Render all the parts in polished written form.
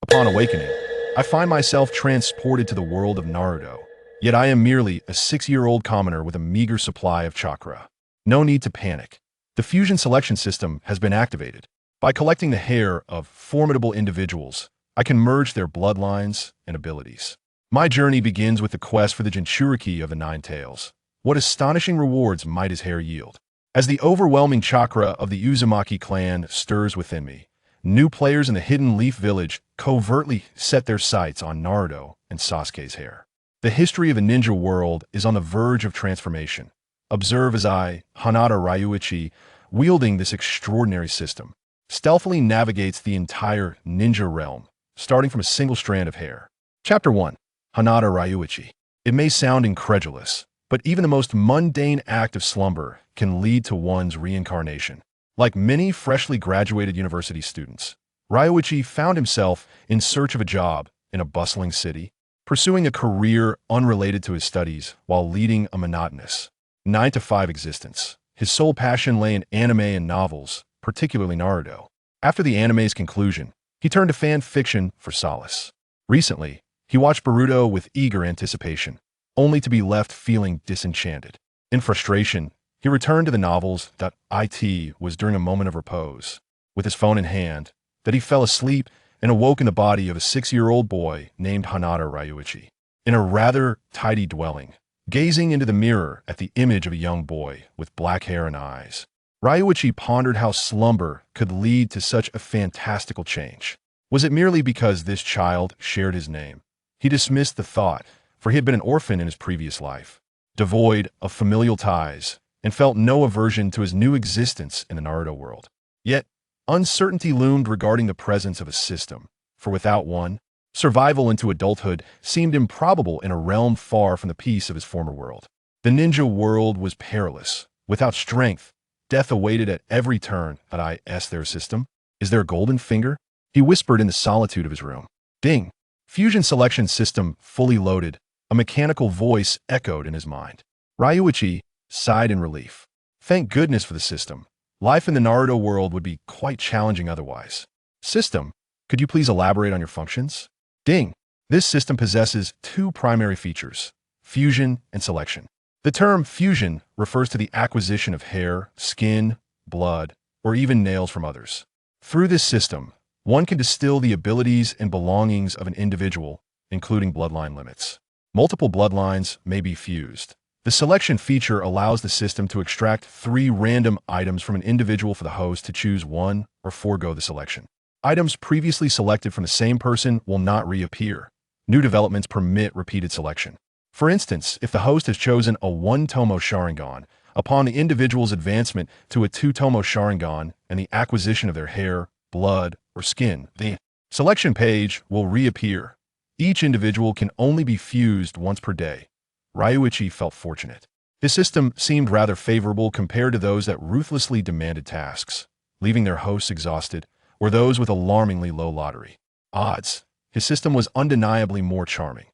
Upon awakening, I find myself transported to the world of Naruto, yet I am merely a 6-year-old commoner with a meager supply of chakra. No need to panic. The fusion selection system has been activated. By collecting the hair of formidable individuals, I can merge their bloodlines and abilities. My journey begins with the quest for the Jinchuriki of the Nine Tails. What astonishing rewards might his hair yield? As the overwhelming chakra of the Uzumaki clan stirs within me, new players in the Hidden Leaf Village covertly set their sights on Naruto and Sasuke's hair. The history of the ninja world is on the verge of transformation. Observe as I, Hinata Ryuichi, wielding this extraordinary system, stealthily navigates the entire ninja realm, starting from a single strand of hair. Chapter 1. Hinata Ryuichi. It may sound incredulous, but even the most mundane act of slumber can lead to one's reincarnation. Like many freshly graduated university students, Ryuichi found himself in search of a job in a bustling city, pursuing a career unrelated to his studies while leading a monotonous 9-to-5 existence. His sole passion lay in anime and novels, particularly Naruto. After the anime's conclusion, he turned to fan fiction for solace. Recently, he watched Boruto with eager anticipation, only to be left feeling disenchanted. In frustration, he returned to the novels. It was during a moment of repose, with his phone in hand, that he fell asleep and awoke in the body of a 6-year-old boy named Hinata Ryuichi. In a rather tidy dwelling, gazing into the mirror at the image of a young boy with black hair and eyes, Ryuichi pondered how slumber could lead to such a fantastical change. Was it merely because this child shared his name? He dismissed the thought, for he had been an orphan in his previous life, devoid of familial ties, and felt no aversion to his new existence in the Naruto world. Yet, uncertainty loomed regarding the presence of a system, for without one, survival into adulthood seemed improbable in a realm far from the peace of his former world. The ninja world was perilous. Without strength, death awaited at every turn. Is there a system? Is there a golden finger? He whispered in the solitude of his room. Ding! Fusion selection system fully loaded. A mechanical voice echoed in his mind. Ryuichi sighed in relief. Thank goodness for the system. Life in the Naruto world would be quite challenging otherwise. System, could you please elaborate on your functions? Ding! This system possesses two primary features, fusion and selection. The term fusion refers to the acquisition of hair, skin, blood, or even nails from others. Through this system, one can distill the abilities and belongings of an individual, including bloodline limits. Multiple bloodlines may be fused. The selection feature allows the system to extract 3 random items from an individual for the host to choose one or forego the selection. Items previously selected from the same person will not reappear. New developments permit repeated selection. For instance, if the host has chosen a 1-tomo Sharingan, upon the individual's advancement to a 2-tomo Sharingan and the acquisition of their hair, blood, or skin, the selection page will reappear. Each individual can only be fused once per day. Ryuichi felt fortunate. His system seemed rather favorable compared to those that ruthlessly demanded tasks, leaving their hosts exhausted, or those with alarmingly low lottery odds. His system was undeniably more charming.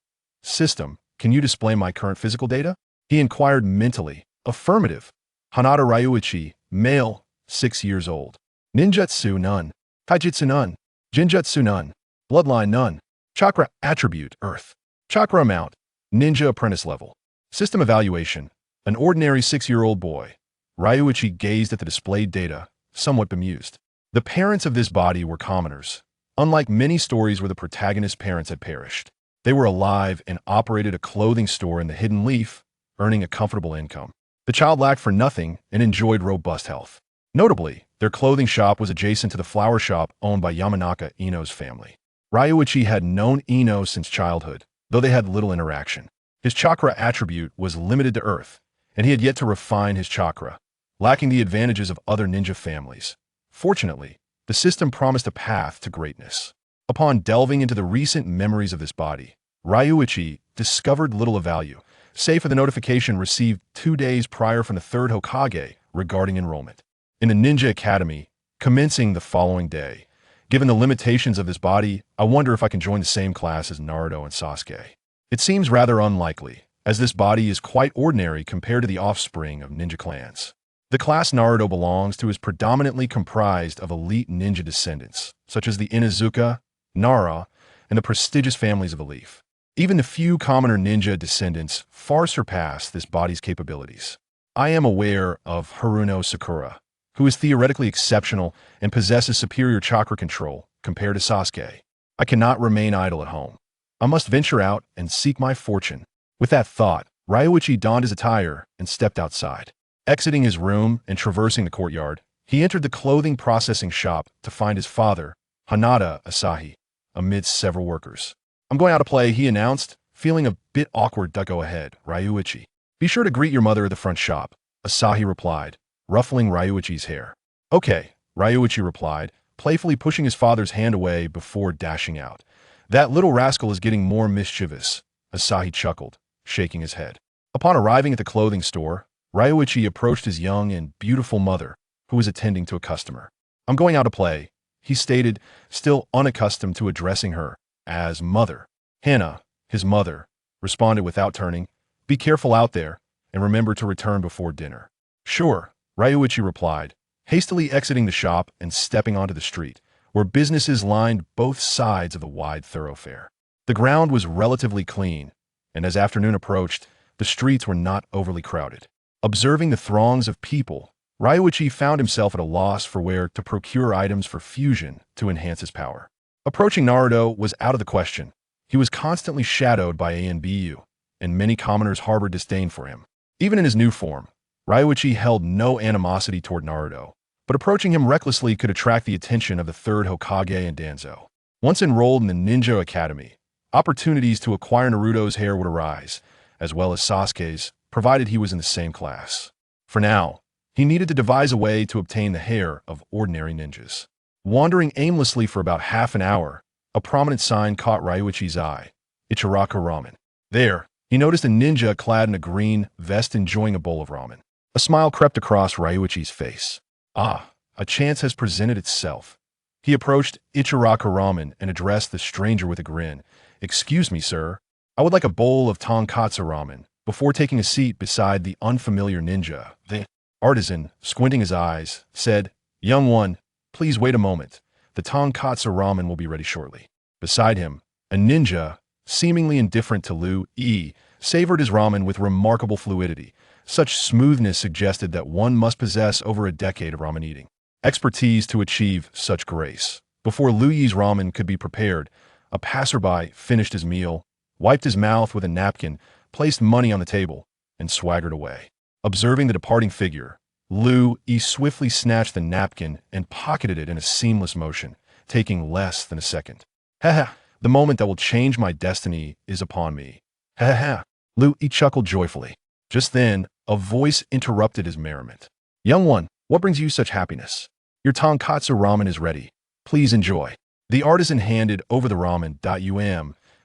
System, can you display my current physical data? He inquired mentally. Affirmative. Hinata Ryuichi, male, 6 years old. Ninjutsu none. Taijutsu none. Jinjutsu none. Bloodline none. Chakra attribute, Earth. Chakra amount, Ninja apprentice level. System evaluation, an ordinary 6-year-old boy. Ryuichi gazed at the displayed data, somewhat bemused. The parents of this body were commoners. Unlike many stories where the protagonist's parents had perished, they were alive and operated a clothing store in the Hidden Leaf, earning a comfortable income. The child lacked for nothing and enjoyed robust health. Notably, their clothing shop was adjacent to the flower shop owned by Yamanaka Ino's family. Ryuichi had known Ino since childhood, though they had little interaction. His chakra attribute was limited to Earth, and he had yet to refine his chakra, lacking the advantages of other ninja families. Fortunately, the system promised a path to greatness. Upon delving into the recent memories of this body, Ryuichi discovered little of value, save for the notification received 2 days prior from the 3rd Hokage regarding enrollment in the Ninja Academy, commencing the following day. Given the limitations of this body, I wonder if I can join the same class as Naruto and Sasuke. It seems rather unlikely, as this body is quite ordinary compared to the offspring of ninja clans. The class Naruto belongs to is predominantly comprised of elite ninja descendants, such as the Inuzuka, Nara, and the prestigious families of the Leaf. Even the few commoner ninja descendants far surpass this body's capabilities. I am aware of Haruno Sakura, who is theoretically exceptional and possesses superior chakra control compared to Sasuke. I cannot remain idle at home. I must venture out and seek my fortune. With that thought, Ryuichi donned his attire and stepped outside. Exiting his room and traversing the courtyard, he entered the clothing processing shop to find his father, Hanada Asahi, amidst several workers. "I'm going out to play," he announced, feeling a bit awkward. "Go ahead, Ryuichi. Be sure to greet your mother at the front shop," Asahi replied, ruffling Ryuichi's hair. "Okay," Ryuichi replied, playfully pushing his father's hand away before dashing out. "That little rascal is getting more mischievous," Asahi chuckled, shaking his head. Upon arriving at the clothing store, Ryuichi approached his young and beautiful mother, who was attending to a customer. "I'm going out to play," he stated, still unaccustomed to addressing her as mother. Hana, his mother, responded without turning, "Be careful out there, and remember to return before dinner." "Sure," Ryuichi replied, hastily exiting the shop and stepping onto the street, where businesses lined both sides of the wide thoroughfare. The ground was relatively clean, and as afternoon approached, the streets were not overly crowded. Observing the throngs of people, Ryuichi found himself at a loss for where to procure items for fusion to enhance his power. Approaching Naruto was out of the question. He was constantly shadowed by ANBU, and many commoners harbored disdain for him. Even in his new form, Ryuichi held no animosity toward Naruto, but approaching him recklessly could attract the attention of the third Hokage and Danzo. Once enrolled in the Ninja Academy, opportunities to acquire Naruto's hair would arise, as well as Sasuke's, provided he was in the same class. For now, he needed to devise a way to obtain the hair of ordinary ninjas. Wandering aimlessly for about half an hour, a prominent sign caught Ryuichi's eye: Ichiraka Ramen. There, he noticed a ninja clad in a green vest enjoying a bowl of ramen. A smile crept across Ryuichi's face. Ah, a chance has presented itself. He approached Ichiraka Ramen and addressed the stranger with a grin. "Excuse me, sir. I would like a bowl of tonkatsu ramen," before taking a seat beside the unfamiliar ninja. The artisan, squinting his eyes, said, "Young one, please wait a moment. The tonkatsu ramen will be ready shortly." Beside him, a ninja, seemingly indifferent to Lu-E, savored his ramen with remarkable fluidity. Such smoothness suggested that one must possess over a decade of ramen eating expertise to achieve such grace. Before Lu-Yi's ramen could be prepared, a passerby finished his meal, wiped his mouth with a napkin, placed money on the table, and swaggered away. Observing the departing figure, Lu-E swiftly snatched the napkin and pocketed it in a seamless motion, taking less than a second. "Ha, the moment that will change my destiny is upon me. Ha ha." Lu-E chuckled joyfully. Just then, a voice interrupted his merriment. "Young one, what brings you such happiness? Your tonkatsu ramen is ready. Please enjoy." The artisan handed over the ramen.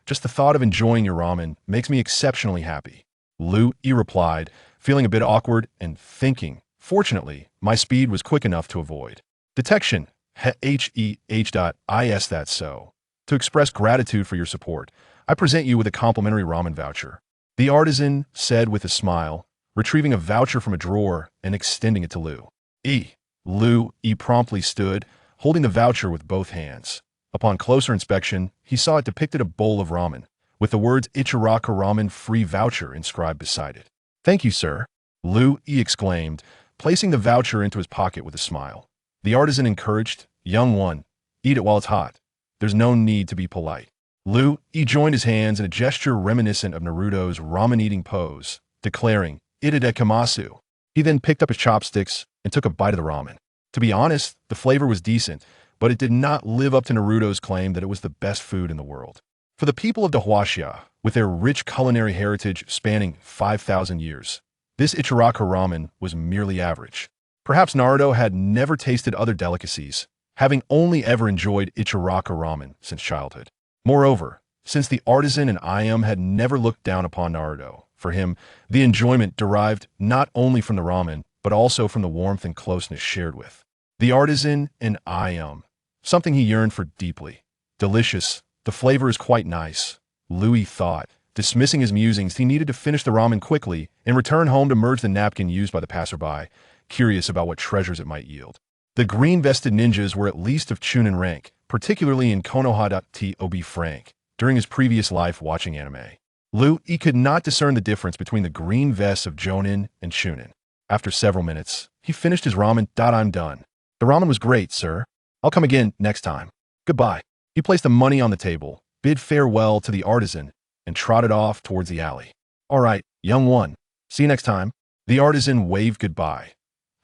Just the thought of enjoying your ramen makes me exceptionally happy," Lu-E replied, feeling a bit awkward and thinking, "Fortunately, my speed was quick enough to avoid detection." Is that so? To express gratitude for your support, I present you with a complimentary ramen voucher," the artisan said with a smile, retrieving a voucher from a drawer and extending it to Lu-E. Lu-E promptly stood, holding the voucher with both hands. Upon closer inspection, he saw it depicted a bowl of ramen, with the words "Ichiraka Ramen free voucher" inscribed beside it. "Thank you, sir," Lu-E exclaimed, placing the voucher into his pocket with a smile. The artisan encouraged, "Young one, eat it while it's hot. There's no need to be polite." Lu-E joined his hands in a gesture reminiscent of Naruto's ramen-eating pose, declaring, "Itadakimasu." He then picked up his chopsticks and took a bite of the ramen. To be honest, the flavor was decent, but it did not live up to Naruto's claim that it was the best food in the world. For the people of Dahuaxia, with their rich culinary heritage spanning 5,000 years, this Ichiraka ramen was merely average. Perhaps Naruto had never tasted other delicacies, having only ever enjoyed Ichiraka ramen since childhood. Moreover, since the artisan and Ayam had never looked down upon Naruto, for him, the enjoyment derived not only from the ramen, but also from the warmth and closeness shared with the artisan and Ayam, something he yearned for deeply. "Delicious, the flavor is quite nice," Lu-E thought. Dismissing his musings, he needed to finish the ramen quickly and return home to merge the napkin used by the passerby, curious about what treasures it might yield. The green-vested ninjas were at least of Chunin rank, particularly in Konoha.tob Frank, during his previous life watching anime. Lu Yi could not discern the difference between the green vests of Jonin and Chunin. After several minutes, he finished his ramen. I'm done. The ramen was great, sir. I'll come again next time. Goodbye. He placed the money on the table, bid farewell to the artisan, and trotted off towards the alley. All right, young one. See you next time. The artisan waved goodbye.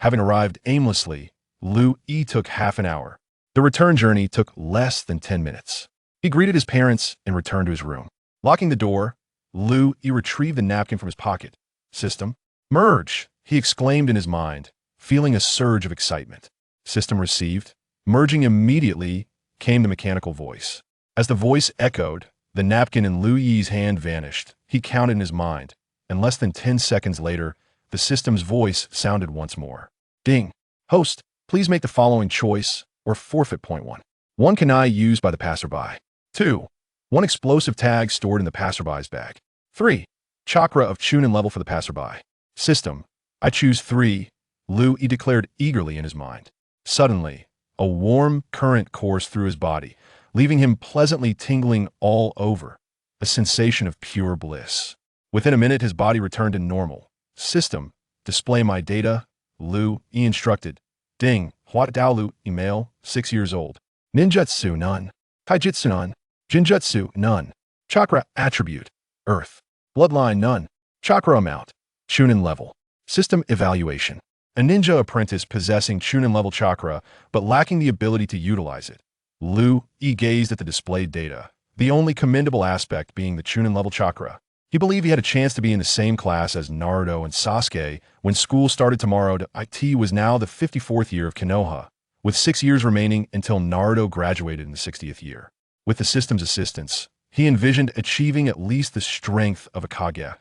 Having arrived aimlessly, Lu Yi took half an hour. The return journey took less than 10 minutes. He greeted his parents and returned to his room. Locking the door, Lu Yi retrieved the napkin from his pocket. System. Merge, he exclaimed in his mind, feeling a surge of excitement. System received. Merging immediately came the mechanical voice. As the voice echoed, the napkin in Lu Yi's hand vanished. He counted in his mind, and less than 10 seconds later, the system's voice sounded once more. Ding. Host, please make the following choice or forfeit. Point 1. 1 kunai used by the passerby. 2. 1 explosive tag stored in the passerby's bag. 3. Chakra of Chunin level for the passerby. System. I choose 3, Lu Yi declared eagerly in his mind. Suddenly, a warm current coursed through his body, leaving him pleasantly tingling all over, a sensation of pure bliss. Within a minute, his body returned to normal. System. Display my data, Lu Yi instructed. Ding. Huat Dao Lu Yi male, 6 years old. Ninjutsu none. Taijutsu none. Jinjutsu none. Chakra attribute. Earth. Bloodline none. Chakra amount. Chunin level. System evaluation. A ninja apprentice possessing Chunin level chakra, but lacking the ability to utilize it. Lu Yi gazed at the displayed data, the only commendable aspect being the Chunin level chakra. He believed he had a chance to be in the same class as Naruto and Sasuke when school started tomorrow. It was now the 54th year of Konoha, with 6 years remaining until Naruto graduated in the 60th year. With the system's assistance, he envisioned achieving at least the strength of a Kage,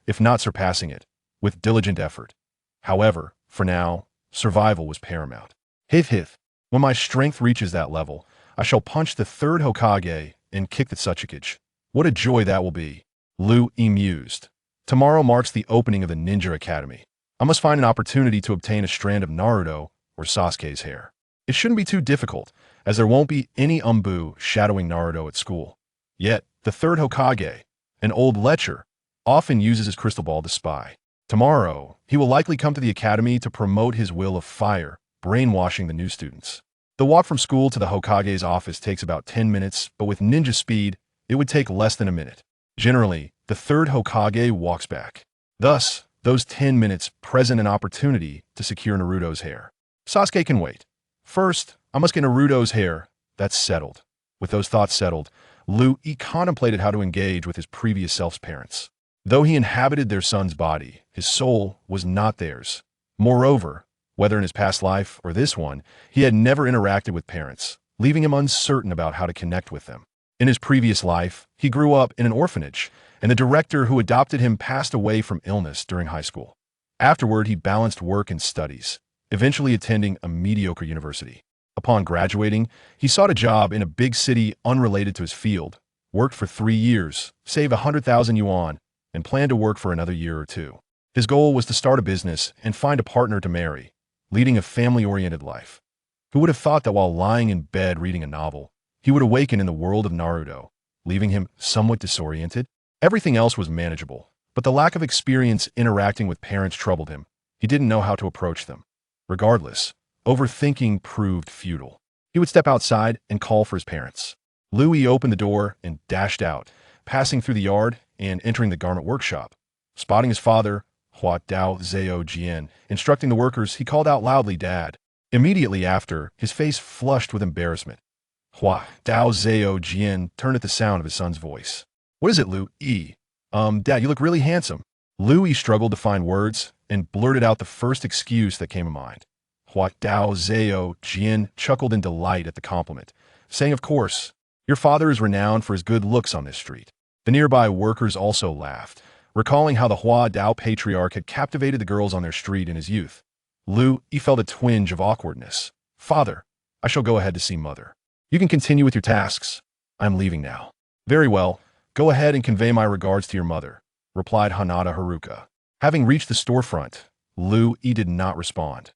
if not surpassing it, with diligent effort. However, for now, survival was paramount. Hith. When my strength reaches that level, I shall punch the 3rd Hokage and kick the Tsuchikage. What a joy that will be. Lu Yi mused. Tomorrow marks the opening of the Ninja Academy. I must find an opportunity to obtain a strand of Naruto or Sasuke's hair. It shouldn't be too difficult, as there won't be any Umbu shadowing Naruto at school. Yet, the 3rd Hokage, an old lecher, often uses his crystal ball to spy. Tomorrow, he will likely come to the academy to promote his will of fire, brainwashing the new students. The walk from school to the Hokage's office takes about 10 minutes, but with ninja speed, it would take less than a minute. Generally, the 3rd Hokage walks back. Thus, those 10 minutes present an opportunity to secure Naruto's hair. Sasuke can wait. First, I must get Naruto's hair. That's settled. With those thoughts settled, Lu Yi contemplated how to engage with his previous self's parents. Though he inhabited their son's body, his soul was not theirs. Moreover, whether in his past life or this one, he had never interacted with parents, leaving him uncertain about how to connect with them. In his previous life, he grew up in an orphanage, and the director who adopted him passed away from illness during high school. Afterward, he balanced work and studies, eventually attending a mediocre university. Upon graduating, he sought a job in a big city unrelated to his field, worked for 3 years, saved 100,000 yuan, and planned to work for another year or 2. His goal was to start a business and find a partner to marry, leading a family-oriented life. Who would have thought that while lying in bed reading a novel, he would awaken in the world of Naruto, leaving him somewhat disoriented? Everything else was manageable, but the lack of experience interacting with parents troubled him. He didn't know how to approach them. Regardless, overthinking proved futile. He would step outside and call for his parents. Lu Yi opened the door and dashed out, passing through the yard and entering the garment workshop. Spotting his father, Hua Dao Zhao Jian, instructing the workers, he called out loudly, "Dad." Immediately after, his face flushed with embarrassment. Hua Dao Zhao Jian turned at the sound of his son's voice. "What is it, Lu Yi? Dad, you look really handsome." Lu Yi struggled to find words and blurted out the first excuse that came to mind. Hua Dao Zhao Jian chuckled in delight at the compliment, saying, "Of course, your father is renowned for his good looks on this street." The nearby workers also laughed, recalling how the Hua Dao patriarch had captivated the girls on their street in his youth. Lu Yi felt a twinge of awkwardness. "Father, I shall go ahead to see Mother. You can continue with your tasks. I'm leaving now." "Very well. Go ahead and convey my regards to your mother," replied Hanada Haruka. Having reached the storefront, Lu Yi did not respond.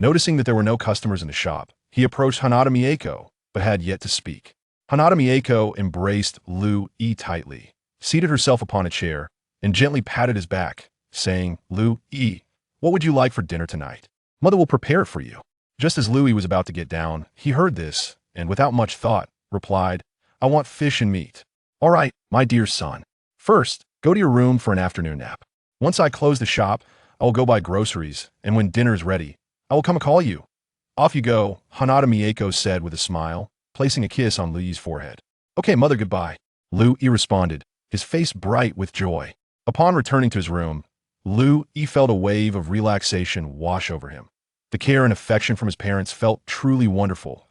Noticing that there were no customers in the shop, he approached Hanada Mieko, but had yet to speak. Hanada Mieko embraced Lu Yi tightly, seated herself upon a chair, and gently patted his back, saying, Lu Yi, what would you like for dinner tonight? Mother will prepare it for you. Just as Louis was about to get down, he heard this, and without much thought, replied, I want fish and meat. All right, my dear son. First, go to your room for an afternoon nap. Once I close the shop, I will go buy groceries, and when dinner is ready, I will come and call you. Off you go, Hanada Mieko said with a smile, placing a kiss on Lui's forehead. Okay, mother, goodbye. Louis responded, his face bright with joy. Upon returning to his room, Louis felt a wave of relaxation wash over him. The care and affection from his parents felt truly wonderful.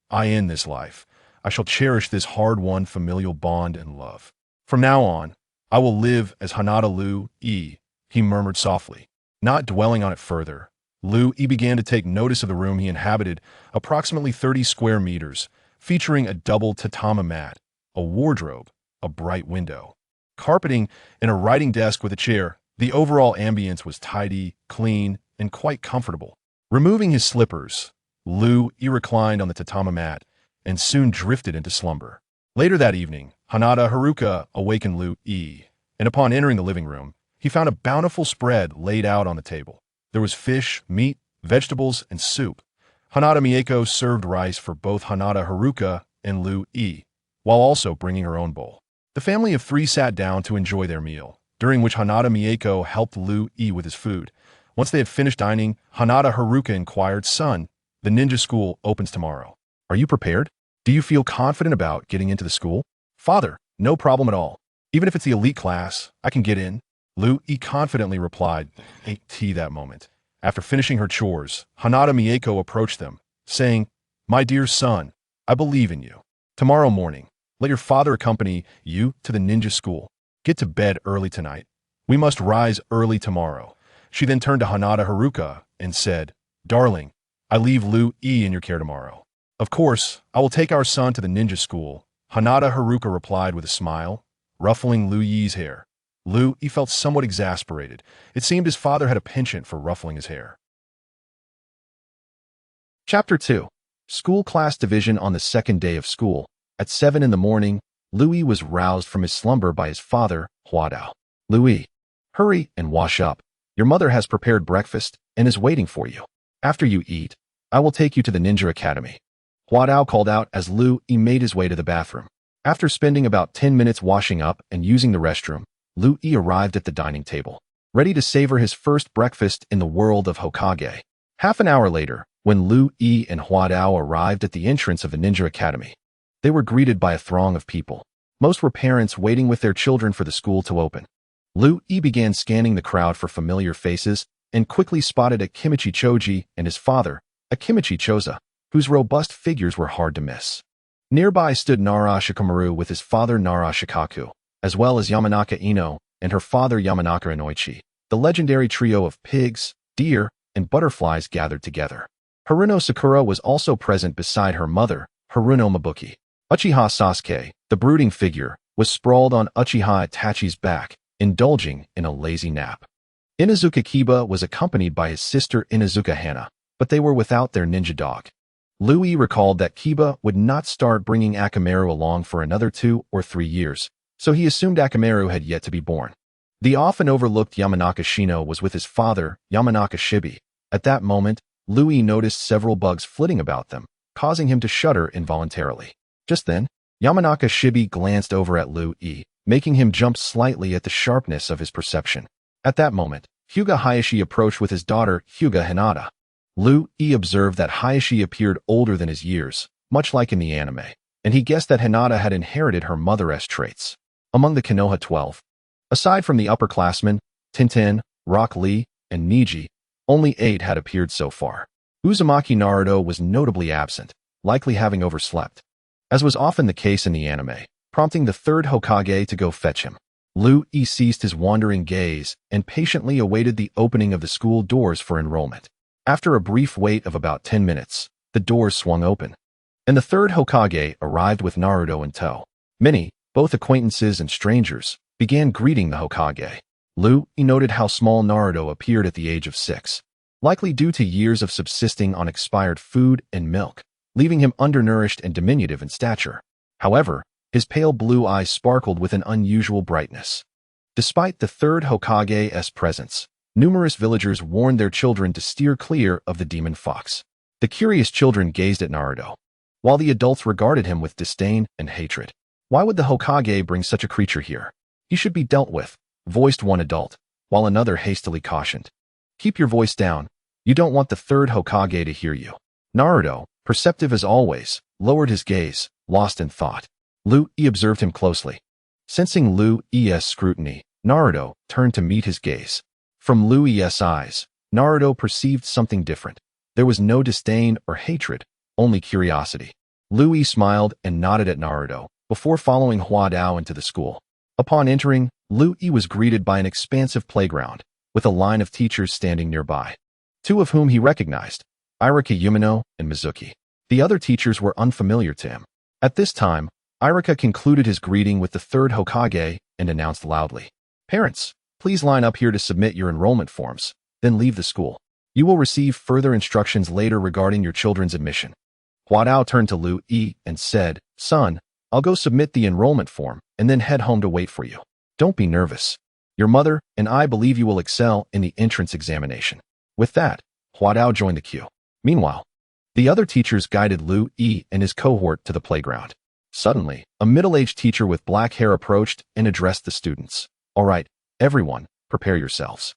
I end this life. I shall cherish this hard-won familial bond and love. From now on, I will live as Hanada Louis, he murmured softly. Not dwelling on it further, Louis began to take notice of the room he inhabited, approximately 30 square meters, featuring a double tatami mat, a wardrobe, a bright window, carpeting, and a writing desk with a chair. The overall ambience was tidy, clean, and quite comfortable. Removing his slippers, Louis reclined on the tatami mat and soon drifted into slumber. Later that evening, Hanada Haruka awakened Louis, and upon entering the living room, he found a bountiful spread laid out on the table. There was fish, meat, vegetables, and soup. Hanada Mieko served rice for both Hanada Haruka and Louis, while also bringing her own bowl. The family of three sat down to enjoy their meal, during which Hanada Mieko helped Louis with his food. Once they had finished dining, Hanada Haruka inquired, Son, the ninja school opens tomorrow. Are you prepared? Do you feel confident about getting into the school? Father, no problem at all. Even if it's the elite class, I can get in. Louis confidently replied, ate tea that moment. After finishing her chores, Hanada Mieko approached them, saying, My dear son, I believe in you. Tomorrow morning, let your father accompany you to the ninja school. Get to bed early tonight. We must rise early tomorrow. She then turned to Hanada Haruka and said, Darling, I leave Louis in your care tomorrow. Of course, I will take our son to the ninja school, Hanada Haruka replied with a smile, ruffling Louis's hair. Louis felt somewhat exasperated. It seemed his father had a penchant for ruffling his hair. Chapter 2. School Class Division. On the second day of school, at 7 in the morning, Louis was roused from his slumber by his father, Huadao. Louis, hurry and wash up. Your mother has prepared breakfast and is waiting for you. After you eat, I will take you to the Ninja Academy. Huadao called out as Louis made his way to the bathroom. After spending about 10 minutes washing up and using the restroom, Louis arrived at the dining table, ready to savor his first breakfast in the world of Hokage. Half an hour later, when Louis and Huadao arrived at the entrance of the Ninja Academy, they were greeted by a throng of people. Most were parents waiting with their children for the school to open. Louis began scanning the crowd for familiar faces and quickly spotted Akimichi Choji and his father, Akimichi Choza, whose robust figures were hard to miss. Nearby stood Nara Shikamaru with his father Nara Shikaku, as well as Yamanaka Ino and her father Yamanaka Inoichi. The legendary trio of pigs, deer, and butterflies gathered together. Haruno Sakura was also present beside her mother, Haruno Mabuki. Uchiha Sasuke, the brooding figure, was sprawled on Uchiha Itachi's back, indulging in a lazy nap. Inazuka Kiba was accompanied by his sister Inazuka Hana, but they were without their ninja dog. Louis recalled that Kiba would not start bringing Akamaru along for another 2 or 3 years, so he assumed Akamaru had yet to be born. The often overlooked Yamanaka Shino was with his father, Yamanaka Shibi. At that moment, Louis noticed several bugs flitting about them, causing him to shudder involuntarily. Just then, Yamanaka Shibi glanced over at Louis, making him jump slightly at the sharpness of his perception. At that moment, Hyuga Hayashi approached with his daughter, Hyuga Hinata. Louis observed that Hayashi appeared older than his years, much like in the anime, and he guessed that Hinata had inherited her mother-esque traits. Among the Konoha 12, aside from the upperclassmen, Tintin, Rock Lee, and Niji, only 8 had appeared so far. Uzumaki Naruto was notably absent, likely having overslept, as was often the case in the anime, prompting the third Hokage to go fetch him. Louis ceased his wandering gaze and patiently awaited the opening of the school doors for enrollment. After a brief wait of about 10 minutes, the doors swung open, and the third Hokage arrived with Naruto in tow. Many, both acquaintances and strangers, began greeting the Hokage. Louis noted how small Naruto appeared at the age of 6, likely due to years of subsisting on expired food and milk, leaving him undernourished and diminutive in stature. However, his pale blue eyes sparkled with an unusual brightness. Despite the third Hokage's presence, numerous villagers warned their children to steer clear of the demon fox. The curious children gazed at Naruto, while the adults regarded him with disdain and hatred. Why would the Hokage bring such a creature here? He should be dealt with, voiced one adult, while another hastily cautioned. Keep your voice down. You don't want the third Hokage to hear you. Naruto, perceptive as always, lowered his gaze, lost in thought. Lu Yi observed him closely. Sensing Lu Yi's scrutiny, Naruto turned to meet his gaze. From Lu Yi's eyes, Naruto perceived something different. There was no disdain or hatred, only curiosity. Lu Yi smiled and nodded at Naruto before following Hua Dao into the school. Upon entering, Lu Yi was greeted by an expansive playground, with a line of teachers standing nearby. Two of whom he recognized, Irika Yumino and Mizuki. The other teachers were unfamiliar to him. At this time, Irika concluded his greeting with the third Hokage and announced loudly, "Parents, please line up here to submit your enrollment forms, then leave the school. You will receive further instructions later regarding your children's admission." Hua Dao turned to Lu Yi and said, "Son, I'll go submit the enrollment form and then head home to wait for you. Don't be nervous. Your mother and I believe you will excel in the entrance examination." With that, Hua Dao joined the queue. Meanwhile, the other teachers guided Lu Yi and his cohort to the playground. Suddenly, a middle-aged teacher with black hair approached and addressed the students. "All right, everyone, prepare yourselves.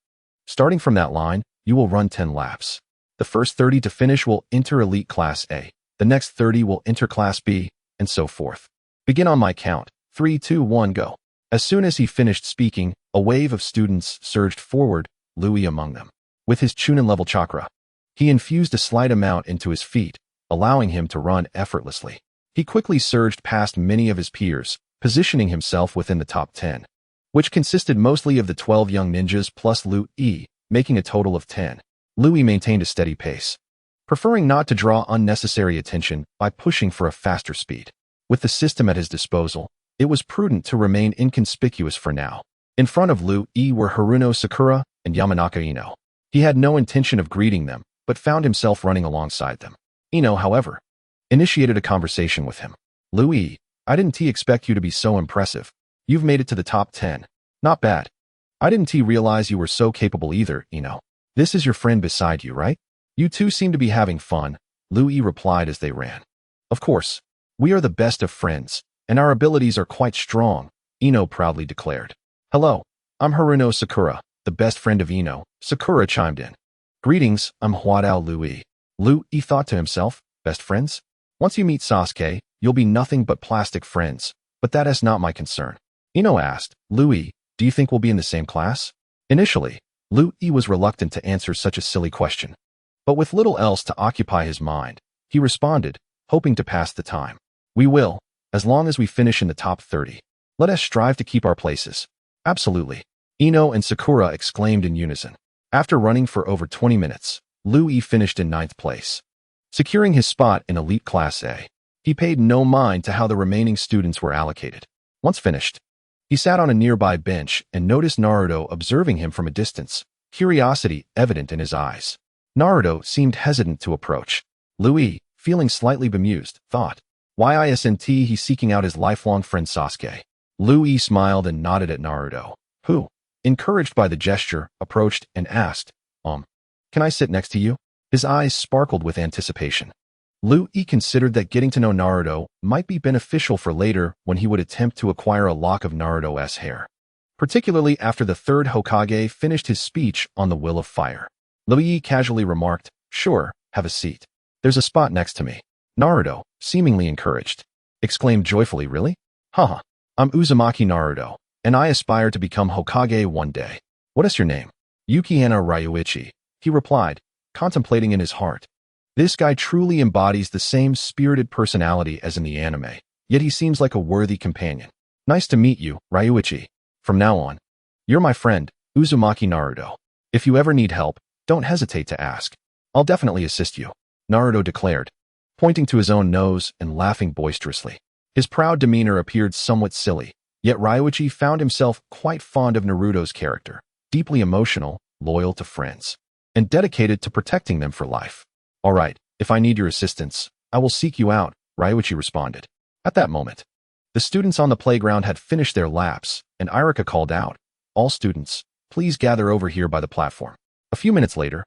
Starting from that line, you will run 10 laps. The first 30 to finish will enter Elite Class A, the next 30 will enter Class B, and so forth. Begin on my count. 3, 2, 1, go." As soon as he finished speaking, a wave of students surged forward, Lu Yi among them. With his Chunin-level chakra, he infused a slight amount into his feet, allowing him to run effortlessly. He quickly surged past many of his peers, positioning himself within the top 10, which consisted mostly of the 12 young ninjas plus Lu Yi, making a total of 10. Lu Yi maintained a steady pace, preferring not to draw unnecessary attention by pushing for a faster speed. With the system at his disposal, it was prudent to remain inconspicuous for now. In front of Lu Yi were Haruno Sakura and Yamanaka Ino. He had no intention of greeting them, but found himself running alongside them. Ino, however, initiated a conversation with him. "Lu Yi, I didn't expect you to be so impressive. You've made it to the top 10. Not bad. I didn't realize you were so capable either, Ino. This is your friend beside you, right? You two seem to be having fun," Lu Yi replied as they ran. "Of course. We are the best of friends, and our abilities are quite strong," Ino proudly declared. "Hello, I'm Haruno Sakura, the best friend of Ino," Sakura chimed in. "Greetings, I'm Hua Dao Lu Yi." Lu Yi thought to himself, best friends? Once you meet Sasuke, you'll be nothing but plastic friends, but that is not my concern. Ino asked, "Lu Yi, do you think we'll be in the same class?" Initially, Lu Yi was reluctant to answer such a silly question. But with little else to occupy his mind, he responded, hoping to pass the time. "We will, as long as we finish in the top 30. Let us strive to keep our places." "Absolutely," Ino and Sakura exclaimed in unison. After running for over 20 minutes, Lu Yi finished in 9th place, securing his spot in Elite Class A. He paid no mind to how the remaining students were allocated. Once finished, he sat on a nearby bench and noticed Naruto observing him from a distance, curiosity evident in his eyes. Naruto seemed hesitant to approach. Lu Yi, feeling slightly bemused, thought, "Why isn't he seeking out his lifelong friend Sasuke?" Lu Yi smiled and nodded at Naruto, who, encouraged by the gesture, approached and asked, "Can I sit next to you?" His eyes sparkled with anticipation. Lu Yi considered that getting to know Naruto might be beneficial for later when he would attempt to acquire a lock of Naruto's hair, particularly after the third Hokage finished his speech on the Will of Fire. Lu Yi casually remarked, "Sure, have a seat. There's a spot next to me." Naruto, seemingly encouraged, exclaimed joyfully, "Really? Haha, I'm Uzumaki Naruto, and I aspire to become Hokage one day. What is your name?" "Yukihana Ryuichi," he replied, contemplating in his heart. This guy truly embodies the same spirited personality as in the anime, yet he seems like a worthy companion. "Nice to meet you, Ryuichi. From now on, you're my friend, Uzumaki Naruto. If you ever need help, don't hesitate to ask. I'll definitely assist you," Naruto declared, pointing to his own nose and laughing boisterously. His proud demeanor appeared somewhat silly, yet Ryuichi found himself quite fond of Naruto's character, deeply emotional, loyal to friends, and dedicated to protecting them for life. "All right, if I need your assistance, I will seek you out," Ryuichi responded. At that moment, The students on the playground had finished their laps, and Irika called out, "All students, please gather over here by the platform." A few minutes later,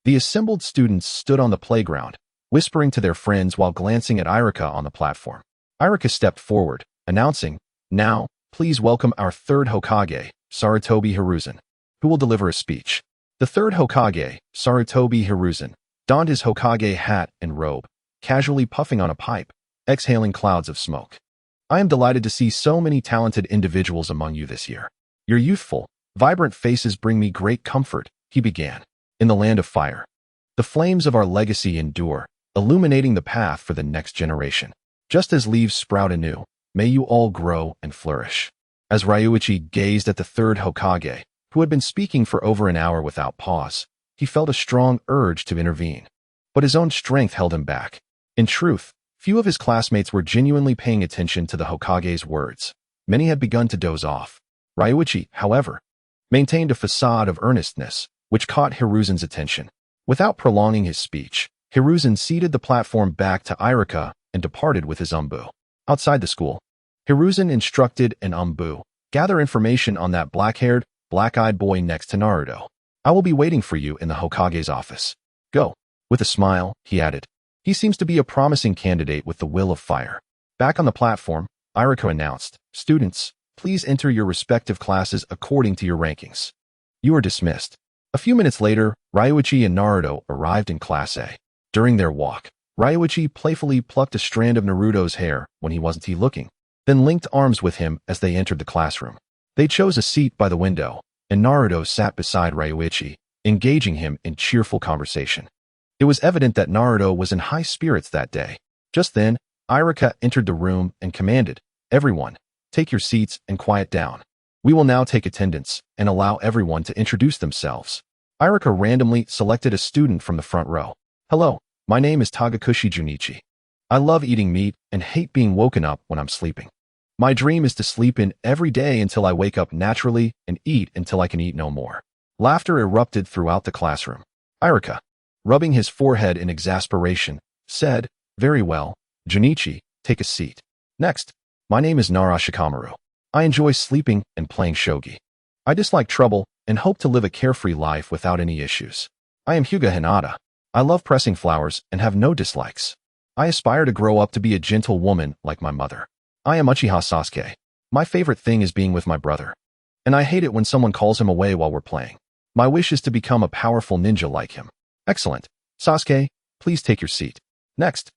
the assembled students stood on the playground, whispering to their friends while glancing at Irika on the platform. Irika stepped forward, announcing, "Now, please welcome our third Hokage, Sarutobi Hiruzen, who will deliver a speech." The third Hokage, Sarutobi Hiruzen, donned his Hokage hat and robe, casually puffing on a pipe, exhaling clouds of smoke. "I am delighted to see so many talented individuals among you this year. Your youthful, vibrant faces bring me great comfort," he began. "In the land of fire, the flames of our legacy endure, illuminating the path for the next generation. Just as leaves sprout anew, may you all grow and flourish." As Ryuichi gazed at the third Hokage, who had been speaking for over an hour without pause, he felt a strong urge to intervene. But his own strength held him back. In truth, few of his classmates were genuinely paying attention to the Hokage's words. Many had begun to doze off. Ryuichi, however, maintained a facade of earnestness, which caught Hiruzen's attention. Without prolonging his speech, Hiruzen ceded the platform back to Irika and departed with his umbu. Outside the school, Hiruzen instructed an umbu, "Gather information on that black-haired, black-eyed boy next to Naruto. I will be waiting for you in the Hokage's office. Go." With a smile, he added, "He seems to be a promising candidate with the will of fire." Back on the platform, Irika announced, "Students, please enter your respective classes according to your rankings. You are dismissed." A few minutes later, Ryuichi and Naruto arrived in Class A. During their walk, Ryuichi playfully plucked a strand of Naruto's hair when he wasn't looking, then linked arms with him as they entered the classroom. They chose a seat by the window, and Naruto sat beside Ryuichi, engaging him in cheerful conversation. It was evident that Naruto was in high spirits that day. Just then, Irika entered the room and commanded, "Everyone, take your seats and quiet down. We will now take attendance and allow everyone to introduce themselves." Irika randomly selected a student from the front row. "Hello, my name is Tagakushi Junichi. I love eating meat and hate being woken up when I'm sleeping. My dream is to sleep in every day until I wake up naturally and eat until I can eat no more." Laughter erupted throughout the classroom. Irika, rubbing his forehead in exasperation, said, "Very well, Junichi, take a seat. Next, my name is Nara Shikamaru. I enjoy sleeping and playing shogi. I dislike trouble and hope to live a carefree life without any issues. I am Hyuga Hinata. I love pressing flowers and have no dislikes. I aspire to grow up to be a gentle woman like my mother. I am Uchiha Sasuke. My favorite thing is being with my brother. And I hate it when someone calls him away while we're playing. My wish is to become a powerful ninja like him." "Excellent. Sasuke, please take your seat." Next,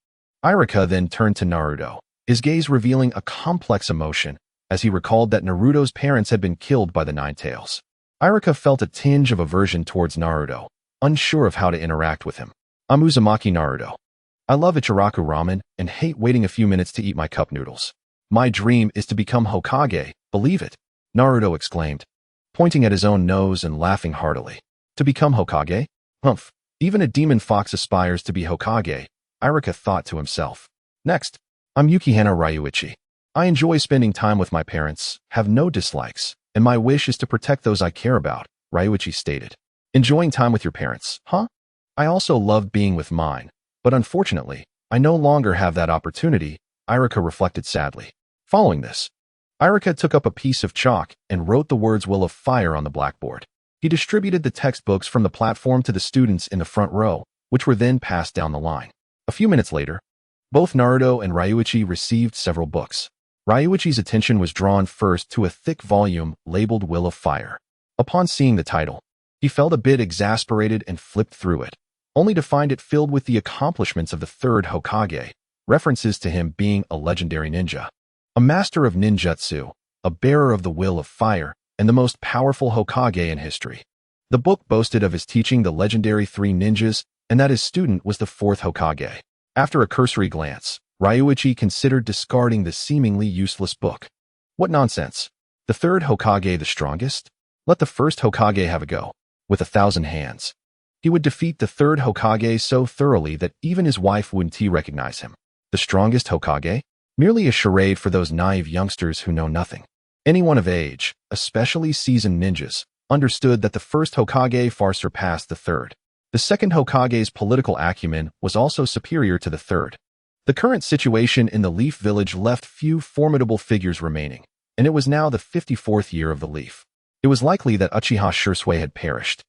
Irika then turned to Naruto, his gaze revealing a complex emotion as he recalled that Naruto's parents had been killed by the Nine Tails. Irika felt a tinge of aversion towards Naruto, unsure of how to interact with him. "I'm Uzumaki Naruto. I love Ichiraku ramen and hate waiting a few minutes to eat my cup noodles. My dream is to become Hokage, believe it," Naruto exclaimed, pointing at his own nose and laughing heartily. "To become Hokage? Humph, even a demon fox aspires to be Hokage," Irika thought to himself. Next, "I'm Yukihana Ryuichi. I enjoy spending time with my parents, have no dislikes, and my wish is to protect those I care about," Ryuichi stated. "Enjoying time with your parents, huh? I also loved being with mine, but unfortunately, I no longer have that opportunity," Irika reflected sadly. Following this, Irika took up a piece of chalk and wrote the words "Will of Fire" on the blackboard. He distributed the textbooks from the platform to the students in the front row, which were then passed down the line. A few minutes later, both Naruto and Ryuichi received several books. Ryuichi's attention was drawn first to a thick volume labeled "Will of Fire." Upon seeing the title, he felt a bit exasperated and flipped through it, only to find it filled with the accomplishments of the third Hokage, references to him being a legendary ninja, a master of ninjutsu, a bearer of the Will of Fire, and the most powerful Hokage in history. The book boasted of his teaching the legendary three ninjas and that his student was the fourth Hokage. After a cursory glance, Ryuichi considered discarding the seemingly useless book. What nonsense! The third Hokage the strongest? Let the first Hokage have a go. With 1,000 hands, he would defeat the third Hokage so thoroughly that even his wife wouldn't recognize him. The strongest Hokage? Merely a charade for those naive youngsters who know nothing. Anyone of age, especially seasoned ninjas, understood that the first Hokage far surpassed the third. The second Hokage's political acumen was also superior to the third. The current situation in the Leaf Village left few formidable figures remaining, and it was now the 54th year of the Leaf. It was likely that Uchiha Shisui had perished.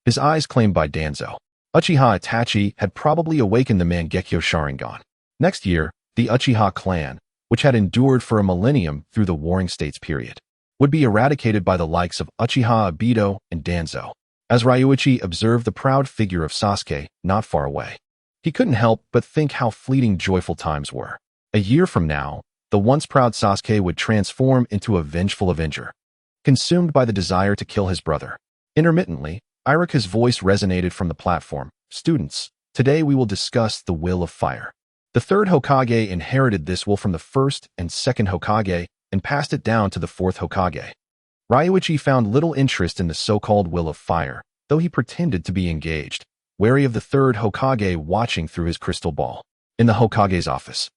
His eyes claimed by Danzo. Uchiha Itachi had probably awakened the Mangekyo Sharingan. Next year, the Uchiha clan, which had endured for a millennium through the Warring States period, would be eradicated by the likes of Uchiha Obito and Danzo. As Ryuichi observed the proud figure of Sasuke not far away, he couldn't help but think how fleeting joyful times were. A year from now, the once proud Sasuke would transform into a vengeful avenger, consumed by the desire to kill his brother. Intermittently, Iruka's voice resonated from the platform. Students, today we will discuss the Will of Fire. The third Hokage inherited this will from the first and second Hokage and passed it down to the fourth Hokage. Ryuichi found little interest in the so-called Will of Fire, though he pretended to be engaged, wary of the third Hokage watching through his crystal ball. In the Hokage's office,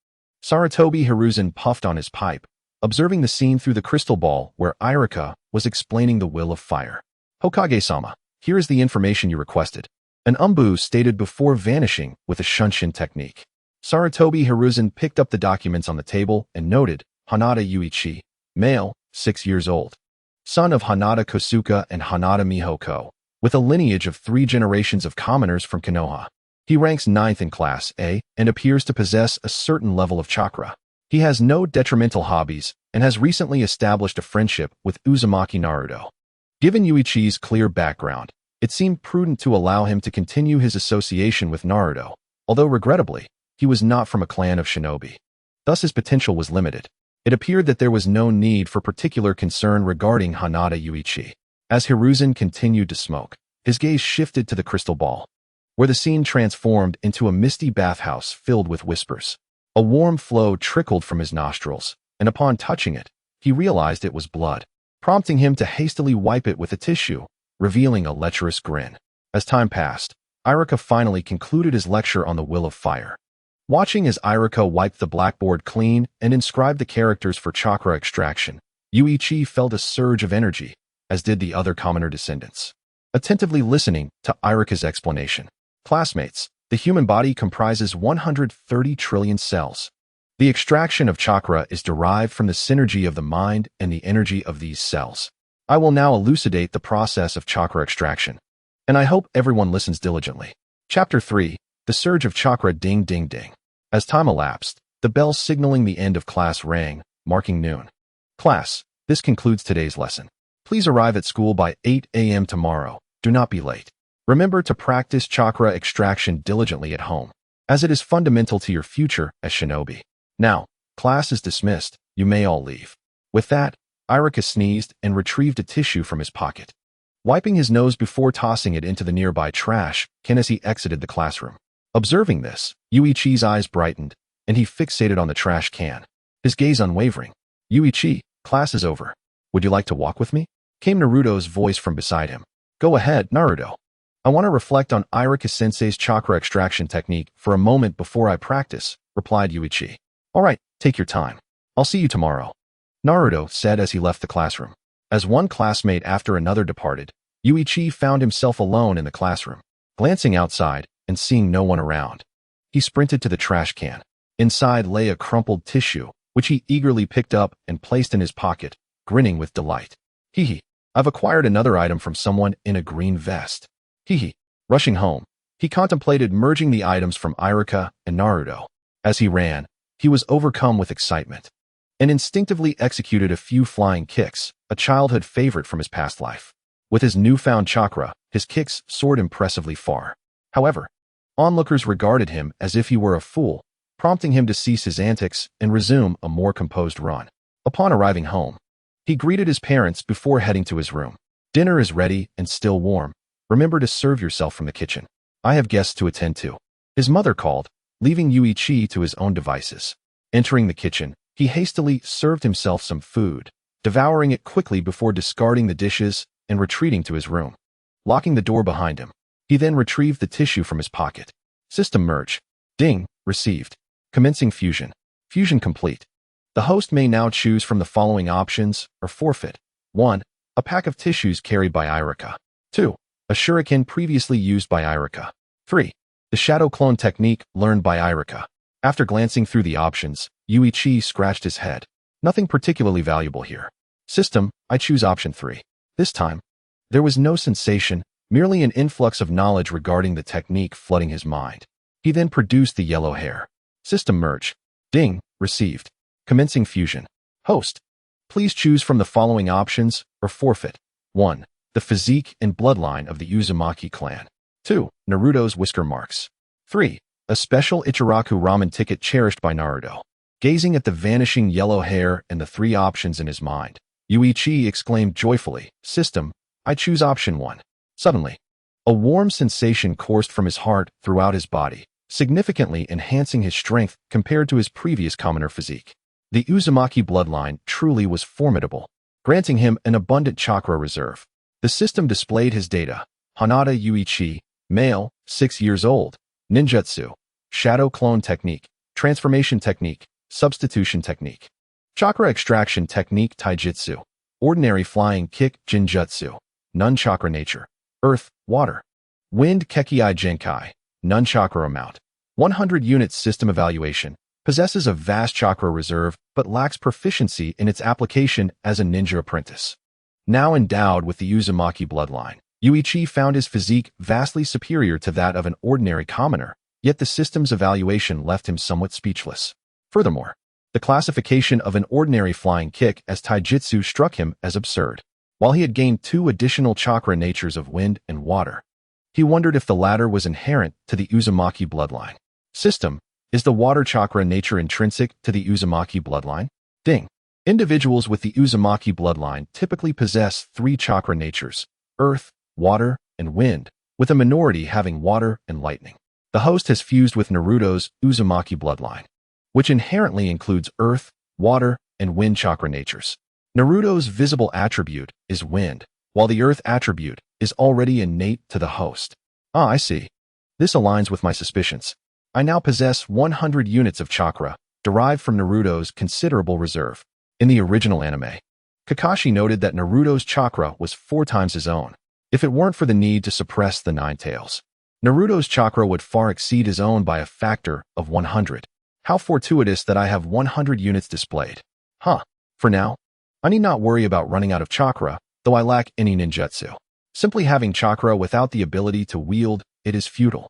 Sarutobi Hiruzen puffed on his pipe, observing the scene through the crystal ball where Iruka was explaining the Will of Fire. Hokage-sama, here is the information you requested. An umbu stated before vanishing with a shunshin technique. Sarutobi Hiruzen picked up the documents on the table and noted, Hanada Yuichi, male, 6 years old, son of Hanada Kosuka and Hanada Mihoko, with a lineage of 3 generations of commoners from Konoha. He ranks 9th in Class A and appears to possess a certain level of chakra. He has no detrimental hobbies and has recently established a friendship with Uzumaki Naruto. Given Yuichi's clear background, it seemed prudent to allow him to continue his association with Naruto, although regrettably, he was not from a clan of shinobi. Thus his potential was limited. It appeared that there was no need for particular concern regarding Hanada Yuichi. As Hiruzen continued to smoke, his gaze shifted to the crystal ball, where the scene transformed into a misty bathhouse filled with whispers. A warm flow trickled from his nostrils, and upon touching it, he realized it was blood, prompting him to hastily wipe it with a tissue, revealing a lecherous grin. As time passed, Iruka finally concluded his lecture on the Will of Fire. Watching as Iruka wiped the blackboard clean and inscribed the characters for chakra extraction, Yuichi felt a surge of energy, as did the other commoner descendants. Attentively listening to Iruka's explanation. Classmates, the human body comprises 130 trillion cells. The extraction of chakra is derived from the synergy of the mind and the energy of these cells. I will now elucidate the process of chakra extraction, and I hope everyone listens diligently. Chapter 3, The Surge of Chakra. Ding ding ding. As time elapsed, the bell signaling the end of class rang, marking noon. Class, this concludes today's lesson. Please arrive at school by 8 a.m. tomorrow. Do not be late. Remember to practice chakra extraction diligently at home, as it is fundamental to your future as shinobi. Now, class is dismissed. You may all leave. With that, Iruka sneezed and retrieved a tissue from his pocket, wiping his nose before tossing it into the nearby trash can as he exited the classroom. Observing this, Yuichi's eyes brightened, and he fixated on the trash can, his gaze unwavering. Yuichi, class is over. Would you like to walk with me? Came Naruto's voice from beside him. Go ahead, Naruto. I want to reflect on Iruka-sensei's chakra extraction technique for a moment before I practice, replied Yuichi. All right, take your time. I'll see you tomorrow, Naruto said as he left the classroom. As one classmate after another departed, Yuichi found himself alone in the classroom. Glancing outside and seeing no one around, he sprinted to the trash can. Inside lay a crumpled tissue, which he eagerly picked up and placed in his pocket, grinning with delight. Hee, I've acquired another item from someone in a green vest. Hee. Rushing home, he contemplated merging the items from Iruka and Naruto. As he ran, he was overcome with excitement and instinctively executed a few flying kicks, a childhood favorite from his past life. With his newfound chakra, his kicks soared impressively far. However, onlookers regarded him as if he were a fool, prompting him to cease his antics and resume a more composed run. Upon arriving home, he greeted his parents before heading to his room. Dinner is ready and still warm. Remember to serve yourself from the kitchen. I have guests to attend to. His mother called, leaving Yuichi to his own devices. Entering the kitchen, he hastily served himself some food, devouring it quickly before discarding the dishes and retreating to his room. Locking the door behind him, he then retrieved the tissue from his pocket. System merge. Ding, received. Commencing fusion. Fusion complete. The host may now choose from the following options or forfeit. 1. A pack of tissues carried by Iruka. 2. A shuriken previously used by Iruka. 3. The shadow clone technique learned by Iruka. After glancing through the options, Yuichi scratched his head. Nothing particularly valuable here. System, I choose option 3. This time, there was no sensation, merely an influx of knowledge regarding the technique flooding his mind. He then produced the yellow hair. System merge. Ding, received. Commencing fusion. Host, please choose from the following options or forfeit. 1. The physique and bloodline of the Uzumaki clan. 2. Naruto's whisker marks. 3. A special Ichiraku ramen ticket cherished by Naruto. Gazing at the vanishing yellow hair and the 3 options in his mind, Yuichi exclaimed joyfully, System, I choose option 1. Suddenly, a warm sensation coursed from his heart throughout his body, significantly enhancing his strength compared to his previous commoner physique. The Uzumaki bloodline truly was formidable, granting him an abundant chakra reserve. The system displayed his data. Hanada Yuichi, male, 6 years old, ninjutsu, shadow clone technique, transformation technique, substitution technique, chakra extraction technique taijutsu, ordinary flying kick jinjutsu, nunchakra nature, earth, water, wind kekei genkai, nunchakra amount, 100 units system evaluation, possesses a vast chakra reserve but lacks proficiency in its application as a ninja apprentice. Now endowed with the Uzumaki bloodline, Yuichi found his physique vastly superior to that of an ordinary commoner, yet the system's evaluation left him somewhat speechless. Furthermore, the classification of an ordinary flying kick as taijutsu struck him as absurd. While he had gained 2 additional chakra natures of wind and water, he wondered if the latter was inherent to the Uzumaki bloodline. System, is the water chakra nature intrinsic to the Uzumaki bloodline? Ding. Individuals with the Uzumaki bloodline typically possess 3 chakra natures, earth, water, and wind, with a minority having water and lightning. The host has fused with Naruto's Uzumaki bloodline, which inherently includes earth, water, and wind chakra natures. Naruto's visible attribute is wind, while the earth attribute is already innate to the host. Ah, I see. This aligns with my suspicions. I now possess 100 units of chakra, derived from Naruto's considerable reserve. In the original anime, Kakashi noted that Naruto's chakra was 4 times his own. If it weren't for the need to suppress the 9 tails, Naruto's chakra would far exceed his own by a factor of 100. How fortuitous that I have 100 units displayed. Huh. For now, I need not worry about running out of chakra, though I lack any ninjutsu. Simply having chakra without the ability to wield it is futile.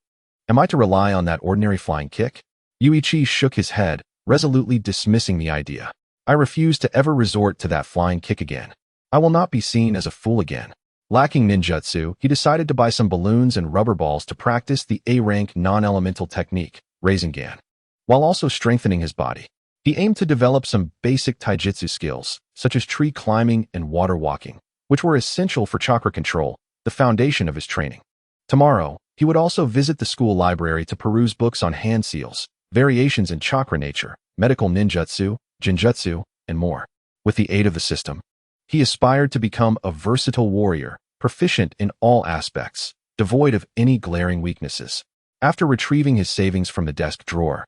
Am I to rely on that ordinary flying kick? Yuichi shook his head, resolutely dismissing the idea. I refuse to ever resort to that flying kick again. I will not be seen as a fool again. Lacking ninjutsu, he decided to buy some balloons and rubber balls to practice the A-rank non-elemental technique, Rasengan, while also strengthening his body. He aimed to develop some basic taijutsu skills, such as tree climbing and water walking, which were essential for chakra control, the foundation of his training. Tomorrow, he would also visit the school library to peruse books on hand seals, variations in chakra nature, medical ninjutsu, jinjutsu, and more. With the aid of the system, he aspired to become a versatile warrior, proficient in all aspects, devoid of any glaring weaknesses. After retrieving his savings from the desk drawer,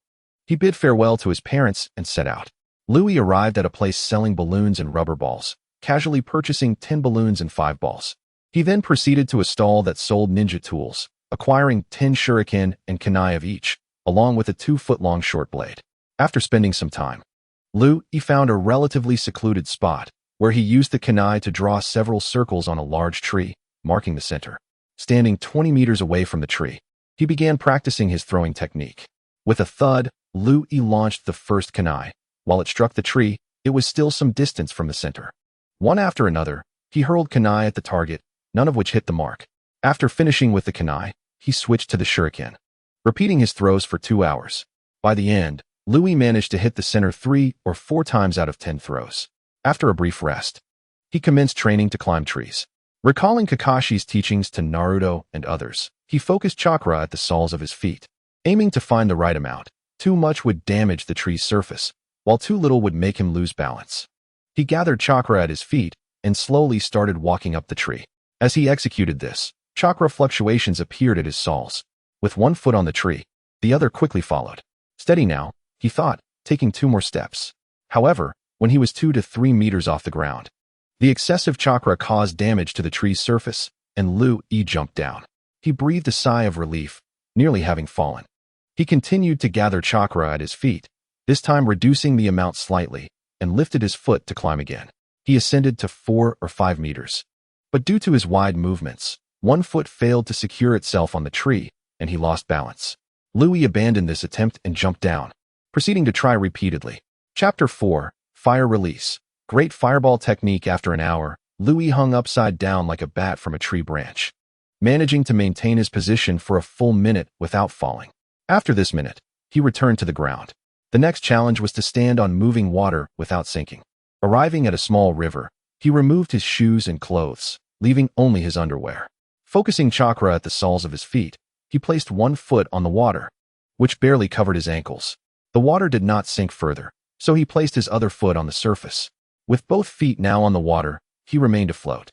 he bid farewell to his parents and set out. Louis arrived at a place selling balloons and rubber balls, casually purchasing 10 balloons and 5 balls. He then proceeded to a stall that sold ninja tools, acquiring 10 shuriken and kunai of each, along with a 2-foot-long short blade. After spending some time, Louis found a relatively secluded spot, where he used the kunai to draw several circles on a large tree, marking the center. Standing 20 meters away from the tree, he began practicing his throwing technique. With a thud, Louis launched the first kunai. While it struck the tree, it was still some distance from the center. One after another, he hurled kunai at the target, none of which hit the mark. After finishing with the kunai, he switched to the shuriken, repeating his throws for 2 hours. By the end, Louis managed to hit the center 3 or 4 times out of 10 throws. After a brief rest, he commenced training to climb trees. Recalling Kakashi's teachings to Naruto and others, he focused chakra at the soles of his feet, aiming to find the right amount. Too much would damage the tree's surface, while too little would make him lose balance. He gathered chakra at his feet and slowly started walking up the tree. As he executed this, chakra fluctuations appeared at his soles. With 1 foot on the tree, the other quickly followed. Steady now, he thought, taking 2 more steps. However, when he was 2 to 3 meters off the ground, the excessive chakra caused damage to the tree's surface, and Louis jumped down. He breathed a sigh of relief, nearly having fallen. He continued to gather chakra at his feet, this time reducing the amount slightly, and lifted his foot to climb again. He ascended to 4 or 5 meters. But due to his wide movements, one foot failed to secure itself on the tree, and he lost balance. Louis abandoned this attempt and jumped down, proceeding to try repeatedly. Chapter 4, Fire Release. Great fireball technique. After an hour, Louis hung upside down like a bat from a tree branch, managing to maintain his position for a full minute without falling. After this minute, he returned to the ground. The next challenge was to stand on moving water without sinking. Arriving at a small river, he removed his shoes and clothes, leaving only his underwear. Focusing chakra at the soles of his feet, he placed one foot on the water, which barely covered his ankles. The water did not sink further, so he placed his other foot on the surface. With both feet now on the water, he remained afloat.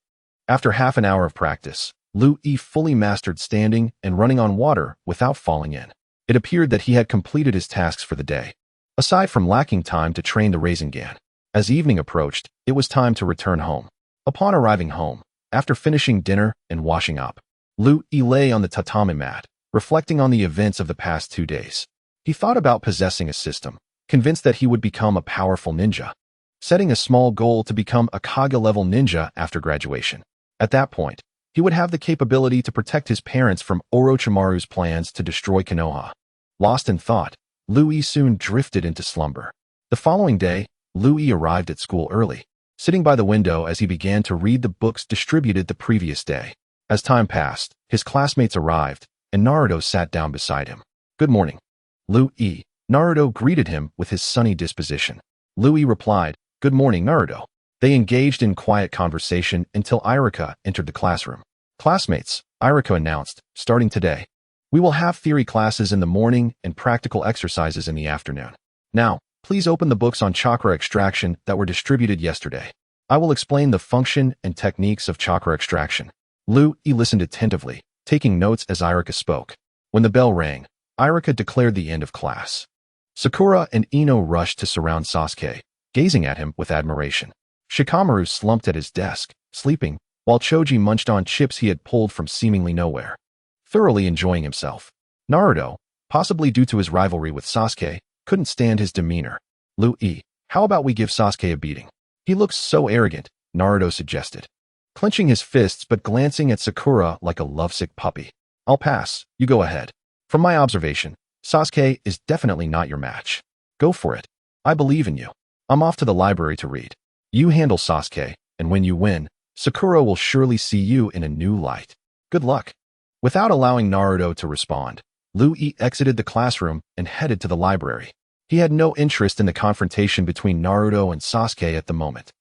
After half an hour of practice, Louis fully mastered standing and running on water without falling in. It appeared that he had completed his tasks for the day, aside from lacking time to train the Rasengan. As evening approached, it was time to return home. Upon arriving home, after finishing dinner and washing up, Louis lay on the tatami mat, reflecting on the events of the past 2 days. He thought about possessing a system, convinced that he would become a powerful ninja, setting a small goal to become a Kage-level ninja after graduation. At that point, he would have the capability to protect his parents from Orochimaru's plans to destroy Konoha. Lost in thought, Louis soon drifted into slumber. The following day, Louis arrived at school early, sitting by the window as he began to read the books distributed the previous day. As time passed, his classmates arrived, and Naruto sat down beside him. "Good morning, Louis." Naruto greeted him with his sunny disposition. Louis replied, "Good morning, Naruto." They engaged in quiet conversation until Irika entered the classroom. "Classmates," Irika announced, "starting today, we will have theory classes in the morning and practical exercises in the afternoon. Now, please open the books on chakra extraction that were distributed yesterday. I will explain the function and techniques of chakra extraction." Louis listened attentively, taking notes as Irika spoke. When the bell rang, Irika declared the end of class. Sakura and Ino rushed to surround Sasuke, gazing at him with admiration. Shikamaru slumped at his desk, sleeping, while Choji munched on chips he had pulled from seemingly nowhere, thoroughly enjoying himself. Naruto, possibly due to his rivalry with Sasuke, couldn't stand his demeanor. "Louis, how about we give Sasuke a beating? He looks so arrogant," Naruto suggested, clenching his fists but glancing at Sakura like a lovesick puppy. "I'll pass, you go ahead. From my observation, Sasuke is definitely not your match. Go for it. I believe in you. I'm off to the library to read. You handle Sasuke, and when you win, Sakura will surely see you in a new light. Good luck." Without allowing Naruto to respond, Louis exited the classroom and headed to the library. He had no interest in the confrontation between Naruto and Sasuke at the moment.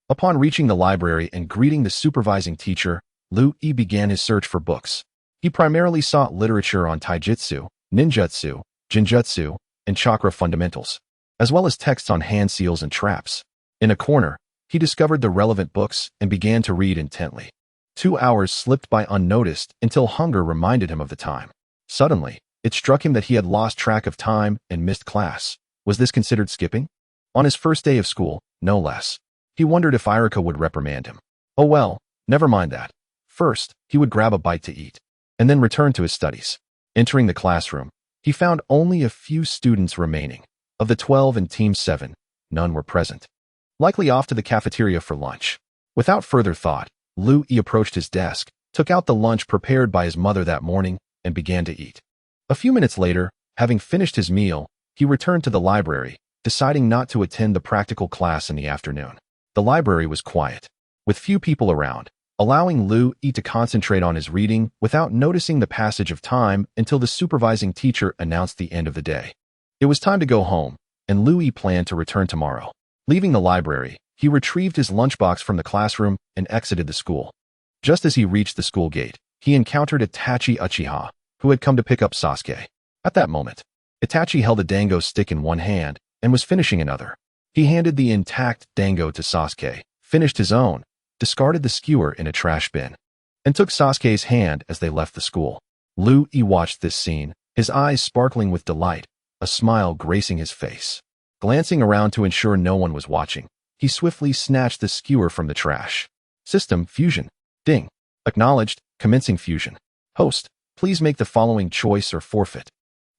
Upon reaching the library and greeting the supervising teacher, Louis began his search for books. He primarily sought literature on taijutsu, ninjutsu, jinjutsu, and chakra fundamentals, as well as texts on hand seals and traps. In a corner, he discovered the relevant books and began to read intently. 2 hours slipped by unnoticed until hunger reminded him of the time. Suddenly, it struck him that he had lost track of time and missed class. Was this considered skipping? On his first day of school, no less. He wondered if Irika would reprimand him. Oh well, never mind that. First, he would grab a bite to eat, and then return to his studies. Entering the classroom, he found only a few students remaining. Of the 12 in Team 7, none were present, likely off to the cafeteria for lunch. Without further thought, Louis approached his desk, took out the lunch prepared by his mother that morning, and began to eat. A few minutes later, having finished his meal, he returned to the library, deciding not to attend the practical class in the afternoon. The library was quiet, with few people around, allowing Louis to concentrate on his reading without noticing the passage of time until the supervising teacher announced the end of the day. It was time to go home, and Louis planned to return tomorrow. Leaving the library, he retrieved his lunchbox from the classroom and exited the school. Just as he reached the school gate, he encountered Itachi Uchiha, who had come to pick up Sasuke. At that moment, Itachi held a dango stick in one hand and was finishing another. He handed the intact dango to Sasuke, finished his own, discarded the skewer in a trash bin, and took Sasuke's hand as they left the school. Louis watched this scene, his eyes sparkling with delight, a smile gracing his face. Glancing around to ensure no one was watching, he swiftly snatched the skewer from the trash. System fusion. Ding. Acknowledged. Commencing fusion. Host, please make the following choice or forfeit.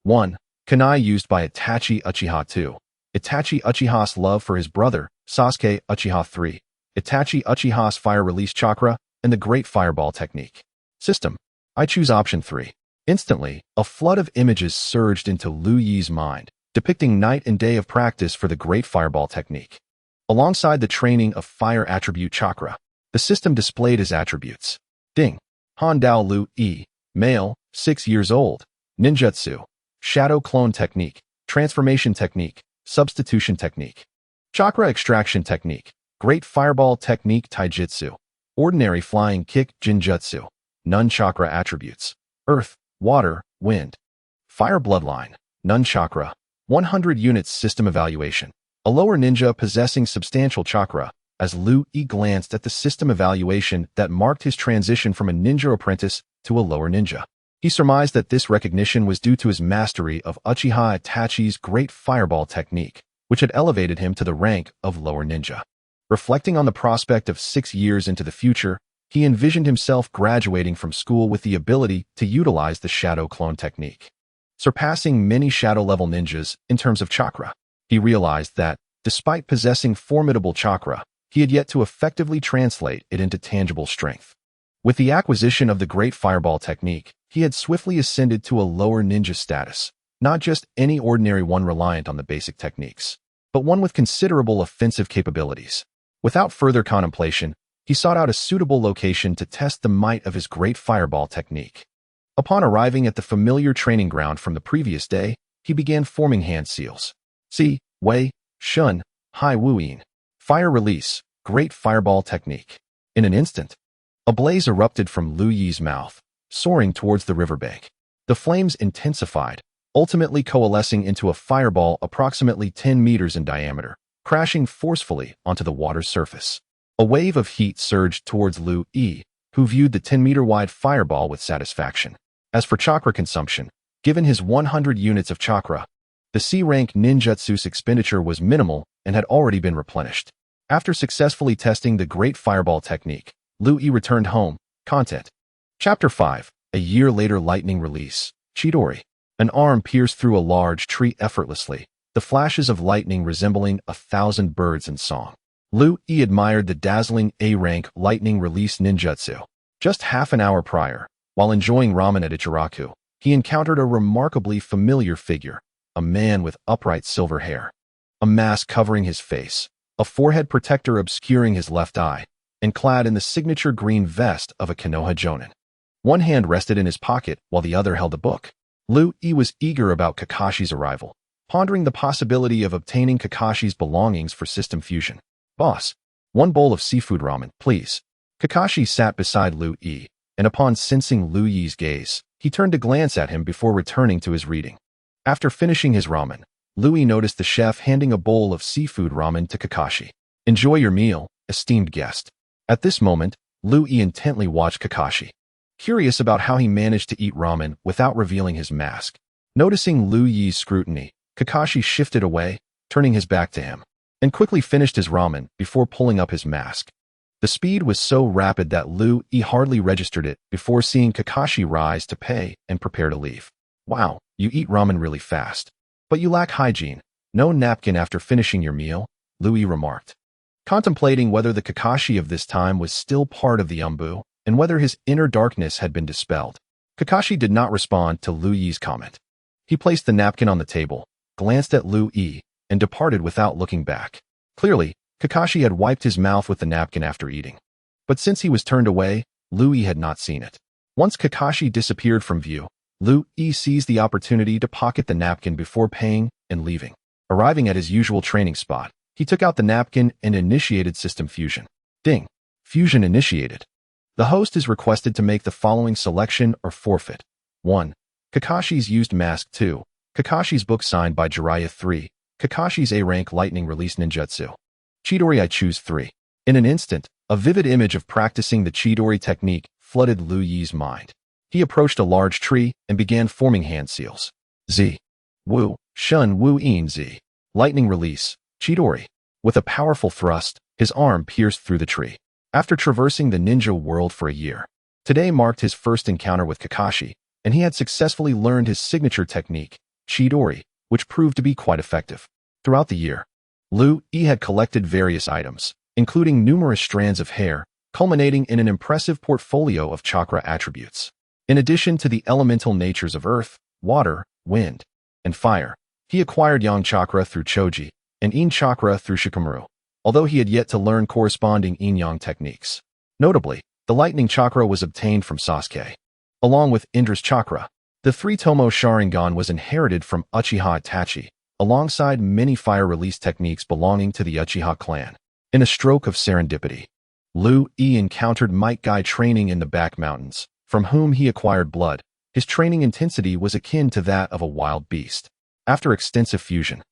1. Kunai used by Itachi Uchiha 2. Itachi Uchiha's love for his brother, Sasuke Uchiha 3. Itachi Uchiha's fire release chakra, and the Great Fireball technique. System. I choose option 3. Instantly, a flood of images surged into Lu Yi's mind, depicting night and day of practice for the Great Fireball technique. Alongside the training of fire attribute chakra, the system displayed his attributes. Ding. Han Dao Lu Yi, male, 6 years old. Ninjutsu. Shadow clone technique, transformation technique, substitution technique. Chakra extraction technique, Great Fireball technique taijutsu. Ordinary flying kick Jinjutsu. None chakra attributes. Earth, water, wind. Fire bloodline, none chakra. 100 units system evaluation. A lower ninja possessing substantial chakra, as Lu Yi glanced at the system evaluation that marked his transition from a ninja apprentice to a lower ninja. He surmised that this recognition was due to his mastery of Uchiha Itachi's Great Fireball technique, which had elevated him to the rank of lower ninja. Reflecting on the prospect of 6 years into the future, he envisioned himself graduating from school with the ability to utilize the shadow clone technique, surpassing many shadow-level ninjas in terms of chakra. He realized that, despite possessing formidable chakra, he had yet to effectively translate it into tangible strength. With the acquisition of the Great Fireball technique, he had swiftly ascended to a lower ninja status, not just any ordinary one reliant on the basic techniques, but one with considerable offensive capabilities. Without further contemplation, he sought out a suitable location to test the might of his Great Fireball technique. Upon arriving at the familiar training ground from the previous day, he began forming hand seals. Si, Wei, Shun, Hai Wuyin. Fire release, Great Fireball technique. In an instant, a blaze erupted from Lu Yi's mouth, soaring towards the riverbank. The flames intensified, ultimately coalescing into a fireball approximately 10 meters in diameter, crashing forcefully onto the water's surface. A wave of heat surged towards Lu Yi, who viewed the 10-meter-wide fireball with satisfaction. As for chakra consumption, given his 100 units of chakra, the C-rank ninjutsu's expenditure was minimal and had already been replenished. After successfully testing the Great Fireball technique, Lu Yi returned home. Content. Chapter 5. A year later, lightning release. Chidori. An arm pierced through a large tree effortlessly, the flashes of lightning resembling 1,000 birds in song. Lu Yi admired the dazzling A-rank lightning release ninjutsu. Just half an hour prior, while enjoying ramen at Ichiraku, he encountered a remarkably familiar figure, a man with upright silver hair, a mask covering his face, a forehead protector obscuring his left eye, and clad in the signature green vest of a Konoha Jonin. One hand rested in his pocket while the other held a book. Lu Yi was eager about Kakashi's arrival, pondering the possibility of obtaining Kakashi's belongings for system fusion. Boss, 1 bowl of seafood ramen, please. Kakashi sat beside Lu Yi, and upon sensing Lu Yi's gaze, he turned to glance at him before returning to his reading. After finishing his ramen, Lu Yi noticed the chef handing a bowl of seafood ramen to Kakashi. Enjoy your meal, esteemed guest. At this moment, Lu Yi intently watched Kakashi, curious about how he managed to eat ramen without revealing his mask. Noticing Lu Yi's scrutiny, Kakashi shifted away, turning his back to him, and quickly finished his ramen before pulling up his mask. The speed was so rapid that Lu Yi hardly registered it before seeing Kakashi rise to pay and prepare to leave. Wow, you eat ramen really fast. But you lack hygiene. No napkin after finishing your meal, Lu Yi remarked, contemplating whether the Kakashi of this time was still part of the Umbu and whether his inner darkness had been dispelled. Kakashi did not respond to Lu Yi's comment. He placed the napkin on the table, glanced at Lu Yi, and departed without looking back. Clearly, Kakashi had wiped his mouth with the napkin after eating. But since he was turned away, Lu Yi had not seen it. Once Kakashi disappeared from view, Lu Yi seized the opportunity to pocket the napkin before paying and leaving. Arriving at his usual training spot, he took out the napkin and initiated system fusion. Ding. Fusion initiated. The host is requested to make the following selection or forfeit. 1. Kakashi's used mask. 2. Kakashi's book signed by Jiraiya. 3. Kakashi's A-rank lightning release ninjutsu. Chidori. I choose 3. In an instant, a vivid image of practicing the Chidori technique flooded Lu Yi's mind. He approached a large tree and began forming hand seals. Z. Wu, Shun Wu In Z. Lightning release, Chidori. With a powerful thrust, his arm pierced through the tree. After traversing the ninja world for a year, today marked his first encounter with Kakashi, and he had successfully learned his signature technique, Chidori, which proved to be quite effective. Throughout the year, Liu Yi had collected various items, including numerous strands of hair, culminating in an impressive portfolio of chakra attributes. In addition to the elemental natures of earth, water, wind, and fire, he acquired yang chakra through Choji and yin chakra through Shikamaru, although he had yet to learn corresponding yin-yang techniques. Notably, the lightning chakra was obtained from Sasuke. Along with Indra's chakra, the three-tomo Sharingan was inherited from Uchiha Itachi, alongside many fire release techniques belonging to the Uchiha clan. In a stroke of serendipity, Liu Yi encountered Might Guy training in the back mountains, from whom he acquired blood. His training intensity was akin to that of a wild beast. After extensive fusion,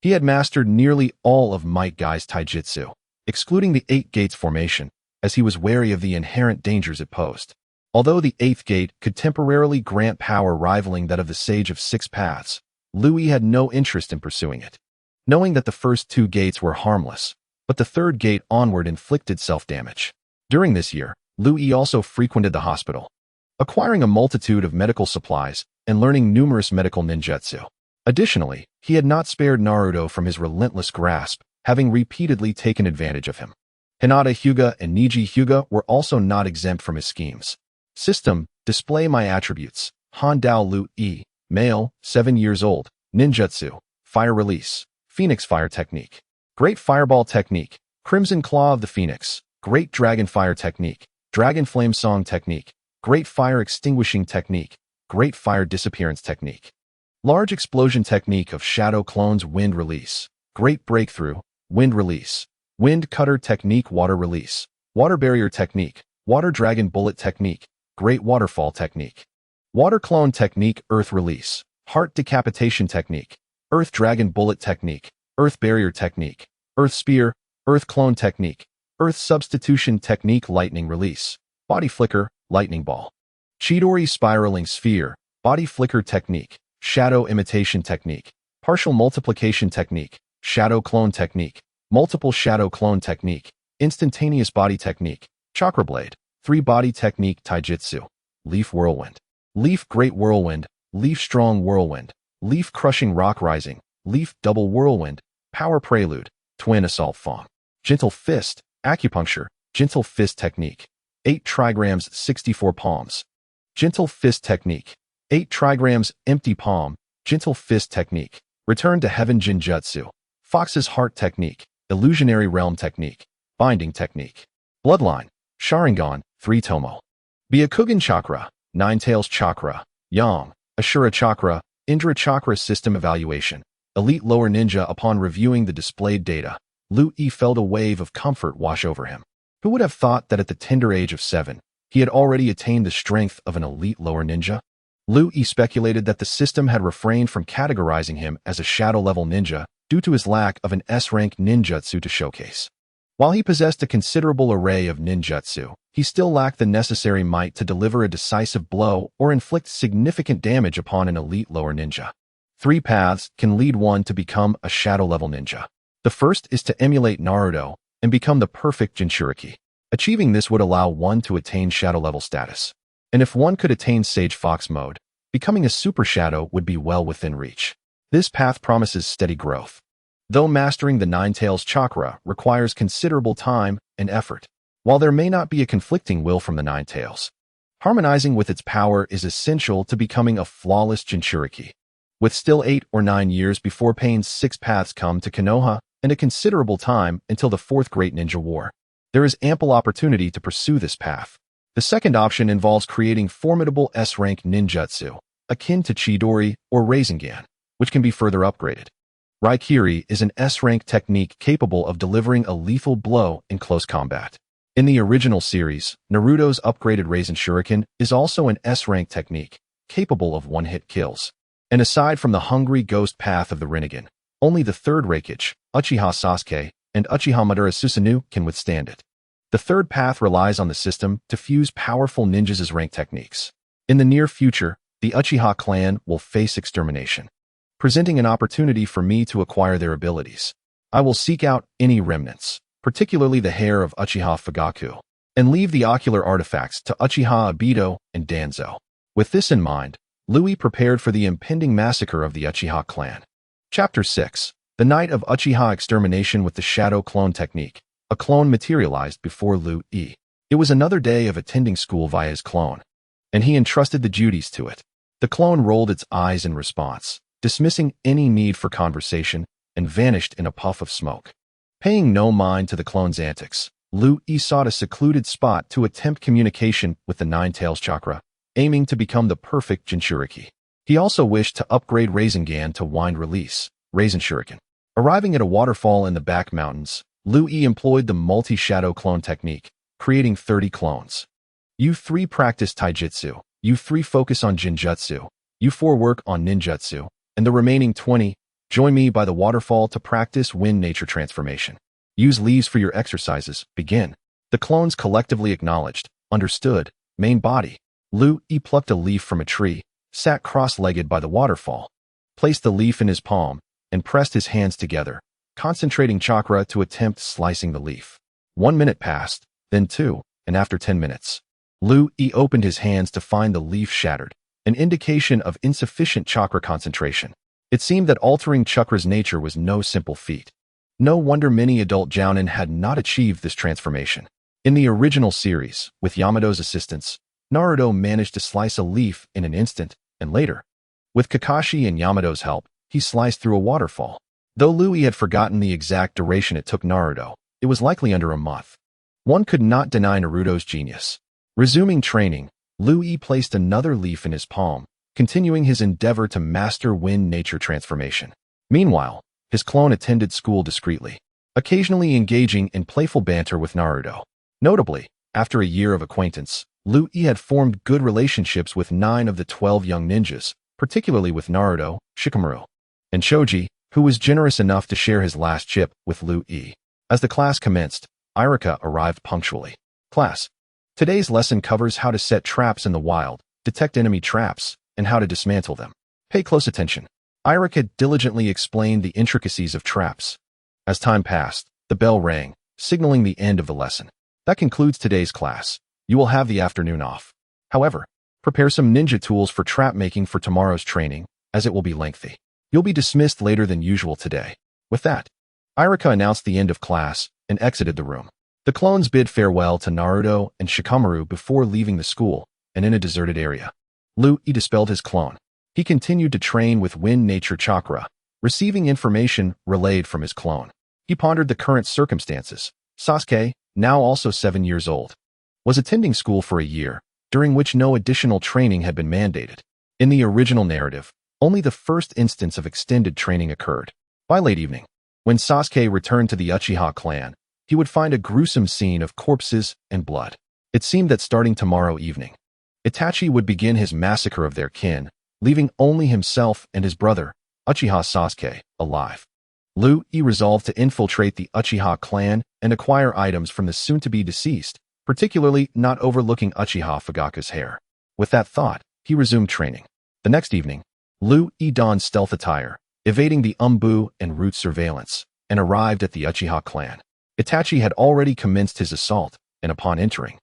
he had mastered nearly all of Might Guy's taijutsu, excluding the 8 gates formation, as he was wary of the inherent dangers it posed. Although the 8th gate could temporarily grant power rivaling that of the Sage of Six Paths, Liu Yi had no interest in pursuing it, knowing that the first 2 gates were harmless, but the 3rd gate onward inflicted self-damage. During this year, Liu Yi also frequented the hospital, acquiring a multitude of medical supplies and learning numerous medical ninjutsu. Additionally, he had not spared Naruto from his relentless grasp, having repeatedly taken advantage of him. Hinata Hyuga and Niji Hyuga were also not exempt from his schemes. System: display my attributes. Handao Liu Yi, male, 7 years old, ninjutsu, fire release, phoenix fire technique, great fireball technique, crimson claw of the phoenix, great dragon fire technique, dragon flame song technique, great fire extinguishing technique, great fire disappearance technique, large explosion technique of shadow clones wind release, great breakthrough, wind release, wind cutter technique water release, water barrier technique, water dragon bullet technique, great waterfall technique, water clone technique earth release, heart decapitation technique, earth dragon bullet technique, earth barrier technique, earth spear, earth clone technique, earth substitution technique lightning release, body flicker, lightning ball, Chidori spiraling sphere, body flicker technique, shadow imitation technique, partial multiplication technique, shadow clone technique, multiple shadow clone technique, instantaneous body technique, chakra blade, 3 body technique taijutsu, leaf whirlwind, leaf great whirlwind, leaf strong whirlwind, leaf crushing rock rising, leaf double whirlwind, power prelude, twin assault fawn, gentle fist, acupuncture, gentle fist technique, 8 trigrams 64 palms, gentle fist technique, 8 trigrams empty palm, gentle fist technique, return to heaven jinjutsu, fox's heart technique, illusionary realm technique, binding technique, bloodline, Sharingan, 3-tomo, Byakugan chakra, Nine-Tails chakra, Yang, Ashura chakra, Indra chakra system evaluation, elite lower ninja. Upon reviewing the displayed data, Liu Yi felt a wave of comfort wash over him. Who would have thought that at the tender age of 7, he had already attained the strength of an elite lower ninja? Liu Yi speculated that the system had refrained from categorizing him as a shadow-level ninja due to his lack of an S-rank ninjutsu to showcase. While he possessed a considerable array of ninjutsu, he still lacked the necessary might to deliver a decisive blow or inflict significant damage upon an elite lower ninja. 3 paths can lead one to become a shadow-level ninja. The first is to emulate Naruto and become the perfect Jinchuriki. Achieving this would allow one to attain shadow-level status. And if one could attain Sage Fox mode, becoming a super shadow would be well within reach. This path promises steady growth, though mastering the Nine-Tails chakra requires considerable time and effort. While there may not be a conflicting will from the Nine-Tails, harmonizing with its power is essential to becoming a flawless Jinchuriki. With still 8 or 9 years before Pain's 6 paths come to Konoha and a considerable time until the 4th Great Ninja War, there is ample opportunity to pursue this path. The second option involves creating formidable S-rank ninjutsu, akin to Chidori or Rasengan, which can be further upgraded. Raikiri is an S-rank technique capable of delivering a lethal blow in close combat. In the original series, Naruto's upgraded Rasen Shuriken is also an S-rank technique, capable of one-hit kills. And aside from the hungry ghost path of the Rinnegan, only the 3rd Raikage, Uchiha Sasuke, and Uchiha Madara Susanoo can withstand it. The 3rd path relies on the system to fuse powerful ninjas' rank techniques. In the near future, the Uchiha clan will face extermination, presenting an opportunity for me to acquire their abilities. I will seek out any remnants, particularly the hair of Uchiha Fugaku, and leave the ocular artifacts to Uchiha Obito and Danzo. With this in mind, Louis prepared for the impending massacre of the Uchiha clan. Chapter 6. The night of Uchiha extermination with the shadow clone technique. A clone materialized before Louis. It was another day of attending school via his clone, and he entrusted the duties to it. The clone rolled its eyes in response, dismissing any need for conversation, and vanished in a puff of smoke. Paying no mind to the clone's antics, Louis sought a secluded spot to attempt communication with the Nine-Tails chakra, aiming to become the perfect Jinchuriki. He also wished to upgrade Rasengan to Wind Release, Raisin Shuriken. Arriving at a waterfall in the back mountains, Louis employed the multi-shadow clone technique, creating 30 clones. You 3 practice taijutsu, you 3 focus on Jinjutsu, you 4 work on ninjutsu, and the remaining 20 join me by the waterfall to practice wind nature transformation. Use leaves for your exercises. Begin. The clones collectively acknowledged, understood, main body. Louis plucked a leaf from a tree, sat cross-legged by the waterfall, placed the leaf in his palm, and pressed his hands together, concentrating chakra to attempt slicing the leaf. 1 minute passed, then 2, and after 10 minutes, Louis opened his hands to find the leaf shattered, an indication of insufficient chakra concentration. It seemed that altering chakra's nature was no simple feat. No wonder many adult jounin had not achieved this transformation. In the original series, with Yamato's assistance, Naruto managed to slice a leaf in an instant, and later, with Kakashi and Yamato's help, he sliced through a waterfall. Though Louis had forgotten the exact duration it took Naruto, it was likely under a month. One could not deny Naruto's genius. Resuming training, Louis placed another leaf in his palm, continuing his endeavor to master wind nature transformation. Meanwhile, his clone attended school discreetly, occasionally engaging in playful banter with Naruto. Notably, after a year of acquaintance, Louis had formed good relationships with 9 of the 12 young ninjas, particularly with Naruto, Shikamaru, and Choji, who was generous enough to share his last chip with Louis. As the class commenced, Irika arrived punctually. Class. Today's lesson covers how to set traps in the wild, detect enemy traps, and how to dismantle them. Pay close attention. Irika diligently explained the intricacies of traps. As time passed, the bell rang, signaling the end of the lesson. That concludes today's class. You will have the afternoon off. However, prepare some ninja tools for trap making for tomorrow's training, as it will be lengthy. You'll be dismissed later than usual today. With that, Irika announced the end of class and exited the room. The clones bid farewell to Naruto and Shikamaru before leaving the school, and in a deserted area, Louis dispelled his clone. He continued to train with wind nature chakra, receiving information relayed from his clone. He pondered the current circumstances. Sasuke, now also 7 years old, was attending school for a year, during which no additional training had been mandated. In the original narrative, only the first instance of extended training occurred. By late evening, when Sasuke returned to the Uchiha clan, he would find a gruesome scene of corpses and blood. It seemed that starting tomorrow evening, Itachi would begin his massacre of their kin, leaving only himself and his brother, Uchiha Sasuke, alive. Louis resolved to infiltrate the Uchiha clan and acquire items from the soon-to-be deceased, particularly not overlooking Uchiha Fugaku's hair. With that thought, he resumed training. The next evening, Louis donned stealth attire, evading the Umbu and Root surveillance, and arrived at the Uchiha clan. Itachi had already commenced his assault, and upon entering,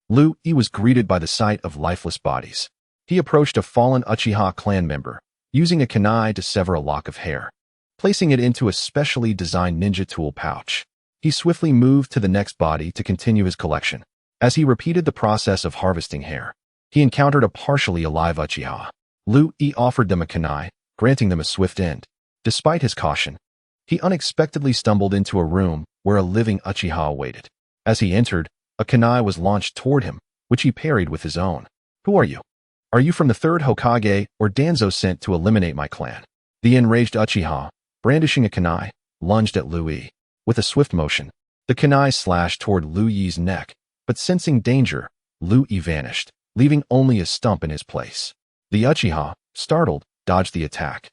Louis was greeted by the sight of lifeless bodies. He approached a fallen Uchiha clan member, using a kunai to sever a lock of hair, placing it into a specially designed ninja tool pouch. He swiftly moved to the next body to continue his collection. As he repeated the process of harvesting hair, he encountered a partially alive Uchiha. Louis offered them a kunai, granting them a swift end. Despite his caution, he unexpectedly stumbled into a room where a living Uchiha awaited. As he entered, a kunai was launched toward him, which he parried with his own. Who are you? Are you from the 3rd Hokage or Danzo sent to eliminate my clan? The enraged Uchiha, brandishing a kunai, lunged at Louis. With a swift motion, the kunai slashed toward Louis's neck, but sensing danger, Louis vanished, leaving only a stump in his place. The Uchiha, startled, dodged the attack,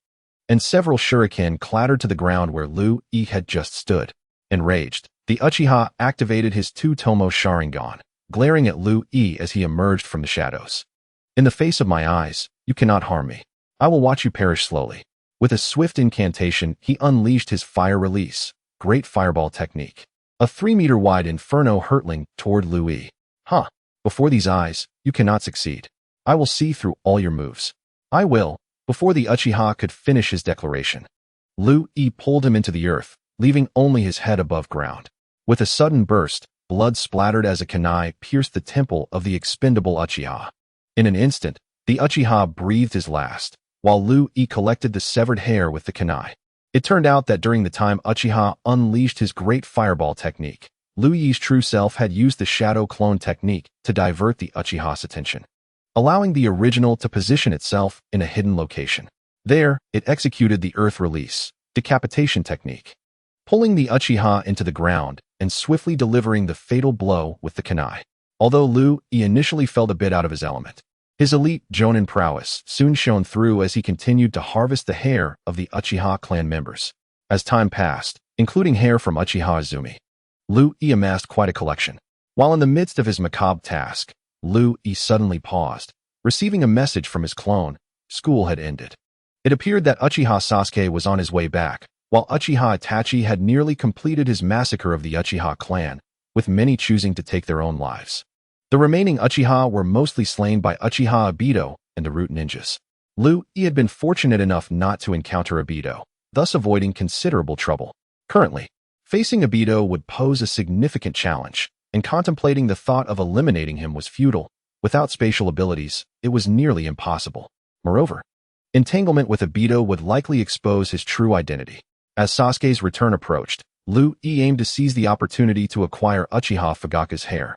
and several shuriken clattered to the ground where Louis had just stood. Enraged, the Uchiha activated his 2-tomo Sharingan, glaring at Louis as he emerged from the shadows. In the face of my eyes, you cannot harm me. I will watch you perish slowly. With a swift incantation, he unleashed his fire release, great fireball technique, a 3-meter-wide inferno hurtling toward Louis. Before these eyes, you cannot succeed. I will see through all your moves. I will, before the Uchiha could finish his declaration. Lu-I pulled him into the earth, leaving only his head above ground. With a sudden burst, blood splattered as a kunai pierced the temple of the expendable Uchiha. In an instant, the Uchiha breathed his last, while Lu-I collected the severed hair with the kunai. It turned out that during the time Uchiha unleashed his great fireball technique, Lu-Yi's true self had used the shadow clone technique to divert the Uchiha's attention, allowing the original to position itself in a hidden location. There, it executed the earth release, decapitation technique, pulling the Uchiha into the ground and swiftly delivering the fatal blow with the kunai. Although Lu-I initially felt a bit out of his element, his elite Jonin prowess soon shone through as he continued to harvest the hair of the Uchiha clan members. As time passed, including hair from Uchiha Izumi, Lu-I amassed quite a collection. While in the midst of his macabre task, Lu-I suddenly paused, receiving a message from his clone. School had ended. It appeared that Uchiha Sasuke was on his way back, while Uchiha Itachi had nearly completed his massacre of the Uchiha clan, with many choosing to take their own lives. The remaining Uchiha were mostly slain by Uchiha Obito and the Root Ninjas. Lu-I had been fortunate enough not to encounter Obito, thus avoiding considerable trouble. Currently, facing Obito would pose a significant challenge, and contemplating the thought of eliminating him was futile. Without spatial abilities, it was nearly impossible. Moreover, entanglement with Obito would likely expose his true identity. As Sasuke's return approached, Lu-I aimed to seize the opportunity to acquire Uchiha Fugaka's hair,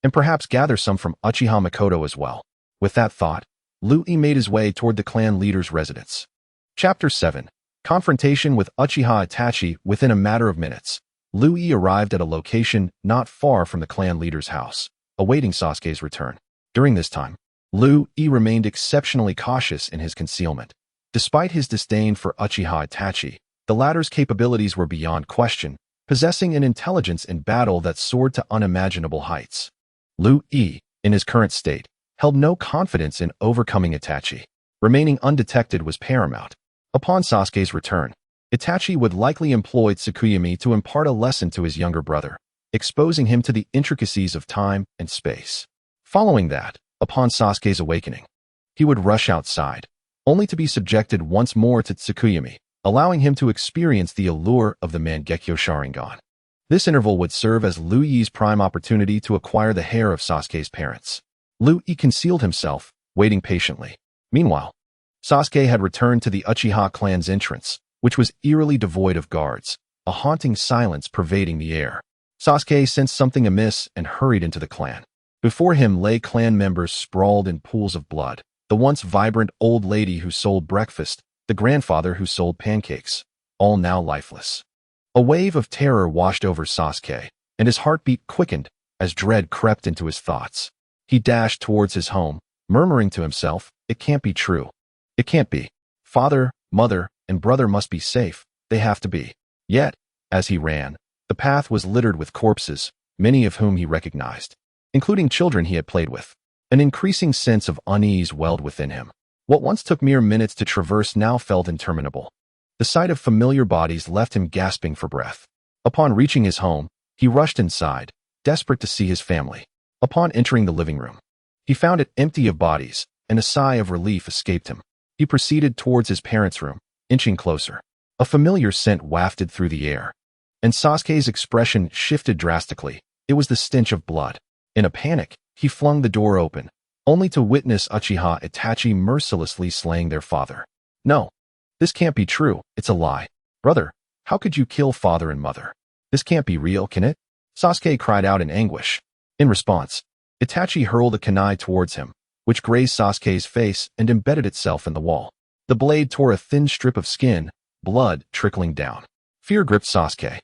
and perhaps gather some from Uchiha Makoto as well. With that thought, Lu-I made his way toward the clan leader's residence. Chapter 7. Confrontation with Uchiha Itachi. Within a matter of minutes, Lu-I arrived at a location not far from the clan leader's house, awaiting Sasuke's return. During this time, Lu-I remained exceptionally cautious in his concealment. Despite his disdain for Uchiha Itachi, the latter's capabilities were beyond question, possessing an intelligence in battle that soared to unimaginable heights. Lu-I, in his current state, held no confidence in overcoming Itachi. Remaining undetected was paramount. Upon Sasuke's return, Itachi would likely employ Tsukuyami to impart a lesson to his younger brother, exposing him to the intricacies of time and space. Following that, upon Sasuke's awakening, he would rush outside, only to be subjected once more to Tsukuyami, allowing him to experience the allure of the Mangekyo Sharingan. This interval would serve as Lu-Yi's prime opportunity to acquire the hair of Sasuke's parents. Lu-I concealed himself, waiting patiently. Meanwhile, Sasuke had returned to the Uchiha clan's entrance, which was eerily devoid of guards, a haunting silence pervading the air. Sasuke sensed something amiss and hurried into the clan. Before him lay clan members sprawled in pools of blood, the once vibrant old lady who sold breakfast, the grandfather who sold pancakes, all now lifeless. A wave of terror washed over Sasuke, and his heartbeat quickened as dread crept into his thoughts. He dashed towards his home, murmuring to himself, "It can't be true. It can't be. Father, mother, and brother must be safe. They have to be." Yet, as he ran, the path was littered with corpses, many of whom he recognized, including children he had played with. An increasing sense of unease welled within him. What once took mere minutes to traverse now felt interminable. The sight of familiar bodies left him gasping for breath. Upon reaching his home, he rushed inside, desperate to see his family. Upon entering the living room, he found it empty of bodies, and a sigh of relief escaped him. He proceeded towards his parents' room, inching closer. A familiar scent wafted through the air, and Sasuke's expression shifted drastically. It was the stench of blood. In a panic, he flung the door open, only to witness Uchiha Itachi mercilessly slaying their father. "No, this can't be true. It's a lie. Brother, how could you kill father and mother? This can't be real, can it?" Sasuke cried out in anguish. In response, Itachi hurled a kunai towards him, which grazed Sasuke's face and embedded itself in the wall. The blade tore a thin strip of skin, blood trickling down. Fear gripped Sasuke,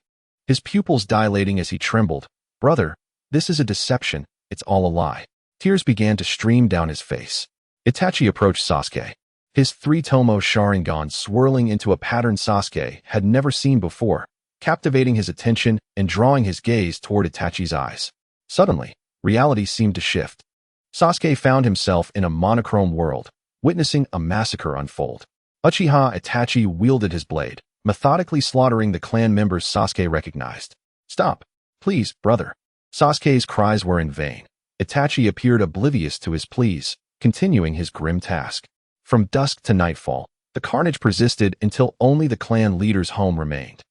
his pupils dilating as he trembled. "Brother, this is a deception. It's all a lie." Tears began to stream down his face. Itachi approached Sasuke, his three-tomo Sharingan swirling into a pattern Sasuke had never seen before, captivating his attention and drawing his gaze toward Itachi's eyes. Suddenly, reality seemed to shift. Sasuke found himself in a monochrome world, witnessing a massacre unfold. Uchiha Itachi wielded his blade, methodically slaughtering the clan members Sasuke recognized. "Stop, please, brother." Sasuke's cries were in vain. Itachi appeared oblivious to his pleas, continuing his grim task. From dusk to nightfall, the carnage persisted until only the clan leader's home remained.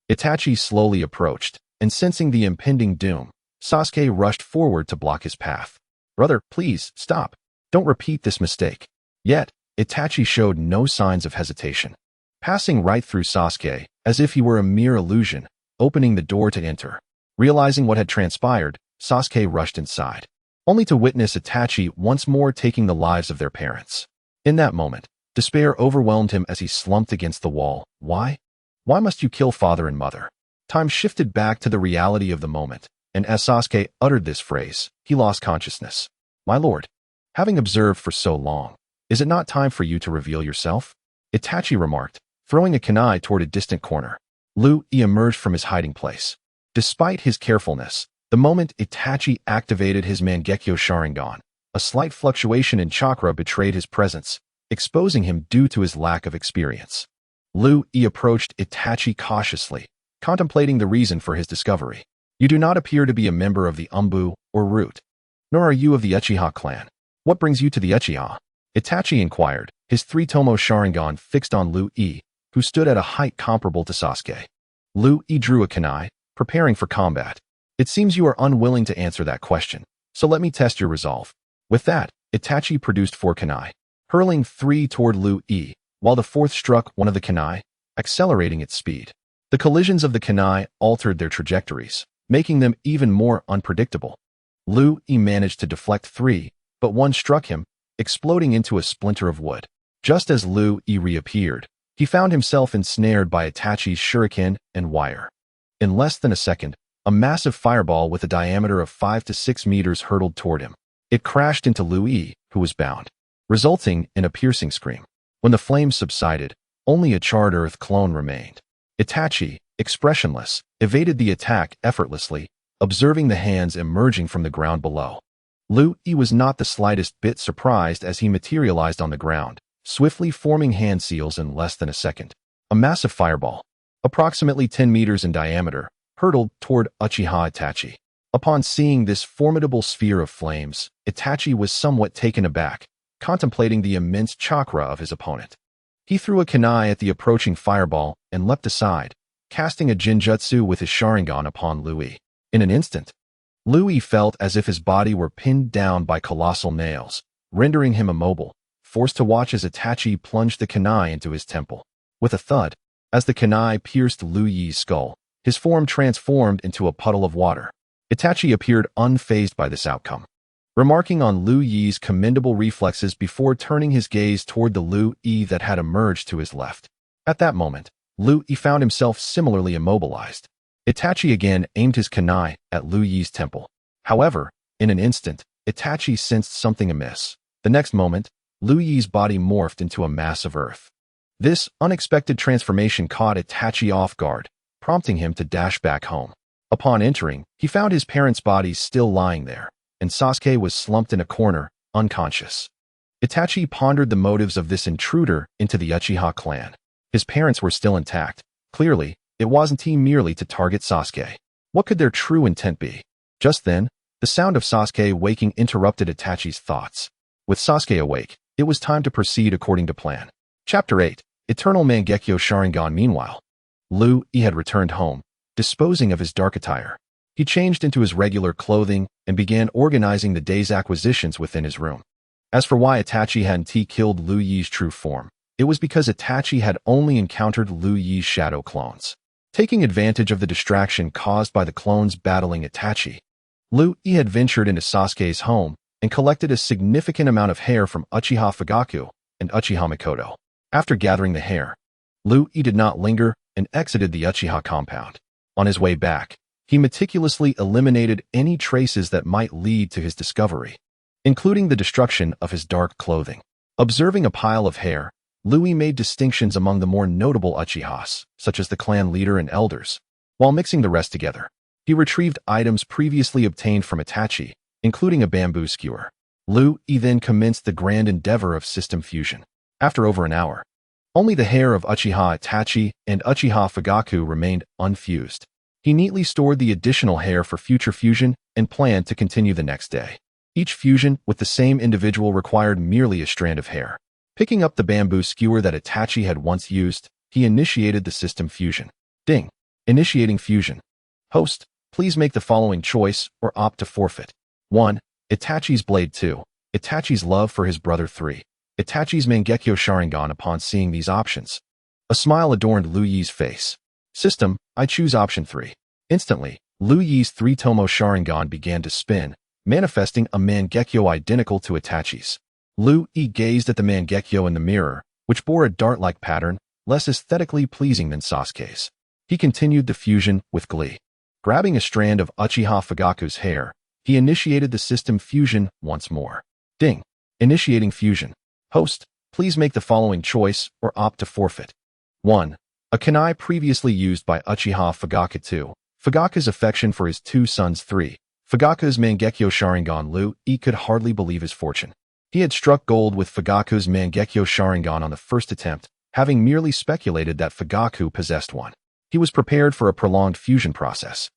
Itachi slowly approached, and sensing the impending doom, Sasuke rushed forward to block his path. "Brother, please, stop. Don't repeat this mistake." Yet, Itachi showed no signs of hesitation, passing right through Sasuke as if he were a mere illusion, opening the door to enter. Realizing what had transpired, Sasuke rushed inside, only to witness Itachi once more taking the lives of their parents. In that moment, despair overwhelmed him as he slumped against the wall. Why? Why must you kill father and mother? Time shifted back to the reality of the moment, and as Sasuke uttered this phrase, he lost consciousness. "My lord, having observed for so long, is it not time for you to reveal yourself?" Itachi remarked, throwing a kunai toward a distant corner. Lu Yi emerged from his hiding place. Despite his carefulness, the moment Itachi activated his Mangekyo Sharingan, a slight fluctuation in chakra betrayed his presence, exposing him due to his lack of experience. Lu Yi approached Itachi cautiously, contemplating the reason for his discovery. "You do not appear to be a member of the Umbu or Root, nor are you of the Uchiha clan. What brings you to the Uchiha?" Itachi inquired, his three-tomo Sharingan fixed on Lu Yi, who stood at a height comparable to Sasuke. Lu Yi drew a kunai, preparing for combat. "It seems you are unwilling to answer that question, so let me test your resolve." With that, Itachi produced 4 kunai, hurling 3 toward Lu Yi, while the 4th struck one of the kunai, accelerating its speed. The collisions of the kunai altered their trajectories, making them even more unpredictable. Lu Yi managed to deflect 3, but one struck him, exploding into a splinter of wood. Just as Lu Yi reappeared, he found himself ensnared by Itachi's shuriken and wire. In less than a second, a massive fireball with a diameter of 5 to 6 meters hurtled toward him. It crashed into Lu Yi, who was bound, resulting in a piercing scream. When the flames subsided, only a charred earth clone remained. Itachi, expressionless, evaded the attack effortlessly, observing the hands emerging from the ground below. Lu Yi was not the slightest bit surprised as he materialized on the ground, swiftly forming hand seals in less than a second. A massive fireball, approximately 10 meters in diameter, hurtled toward Uchiha Itachi. Upon seeing this formidable sphere of flames, Itachi was somewhat taken aback, contemplating the immense chakra of his opponent. He threw a kunai at the approaching fireball and leapt aside, casting a Jinjutsu with his Sharingan upon Lu Yi. In an instant, Lu Yi felt as if his body were pinned down by colossal nails, rendering him immobile, forced to watch as Itachi plunged the kunai into his temple. With a thud, as the kunai pierced Lu Yi's skull, his form transformed into a puddle of water. Itachi appeared unfazed by this outcome, remarking on Lu Yi's commendable reflexes before turning his gaze toward the Lu Yi that had emerged to his left. At that moment, Lu Yi found himself similarly immobilized. Itachi again aimed his kunai at Lu Yi's temple. However, in an instant, Itachi sensed something amiss. The next moment, Lu Yi's body morphed into a mass of earth. This unexpected transformation caught Itachi off guard, prompting him to dash back home. Upon entering, he found his parents' bodies still lying there, and Sasuke was slumped in a corner, unconscious. Itachi pondered the motives of this intruder into the Uchiha clan. His parents were still intact. Clearly, it wasn't he merely to target Sasuke. What could their true intent be? Just then, the sound of Sasuke waking interrupted Itachi's thoughts. With Sasuke awake, it was time to proceed according to plan. Chapter 8, Eternal Mangekyo Sharingan. Meanwhile, Lu Yi had returned home, disposing of his dark attire. He changed into his regular clothing and began organizing the day's acquisitions within his room. As for why Itachi hadn't killed Lu Yi's true form, it was because Itachi had only encountered Lu Yi's shadow clones. Taking advantage of the distraction caused by the clones battling Itachi, Lu Yi had ventured into Sasuke's home and collected a significant amount of hair from Uchiha Fugaku and Uchiha Mikoto. After gathering the hair, Lu Yi did not linger and exited the Uchiha compound. On his way back, he meticulously eliminated any traces that might lead to his discovery, including the destruction of his dark clothing. Observing a pile of hair, Lu Yi made distinctions among the more notable Uchihas, such as the clan leader and elders. While mixing the rest together, he retrieved items previously obtained from Itachi, including a bamboo skewer. Lu Yi then commenced the grand endeavor of system fusion. After over an hour, only the hair of Uchiha Itachi and Uchiha Fugaku remained unfused. He neatly stored the additional hair for future fusion and planned to continue the next day. Each fusion with the same individual required merely a strand of hair. Picking up the bamboo skewer that Itachi had once used, he initiated the system fusion. Ding. Initiating fusion. Host, please make the following choice or opt to forfeit. 1. Itachi's Blade. 2. Itachi's love for his brother. 3. Itachi's Mangekyo Sharingan. Upon seeing these options, a smile adorned Liu Yi's face. System, I choose option 3. Instantly, Liu Yi's 3-tomo Sharingan began to spin, manifesting a Mangekyo identical to Itachi's. Liu Yi gazed at the Mangekyo in the mirror, which bore a dart-like pattern, less aesthetically pleasing than Sasuke's. He continued the fusion with glee. Grabbing a strand of Uchiha Fugaku's hair, he initiated the system fusion once more. Ding. Initiating fusion. Host, please make the following choice or opt to forfeit. 1. A kunai previously used by Uchiha Fugaku. 2. Fugaku's affection for his two sons. 3. Fugaku's Mangekyo Sharingan. Liu Yi could hardly believe his fortune. He had struck gold with Fugaku's Mangekyo Sharingan on the first attempt, having merely speculated that Fugaku possessed one. He was prepared for a prolonged fusion process.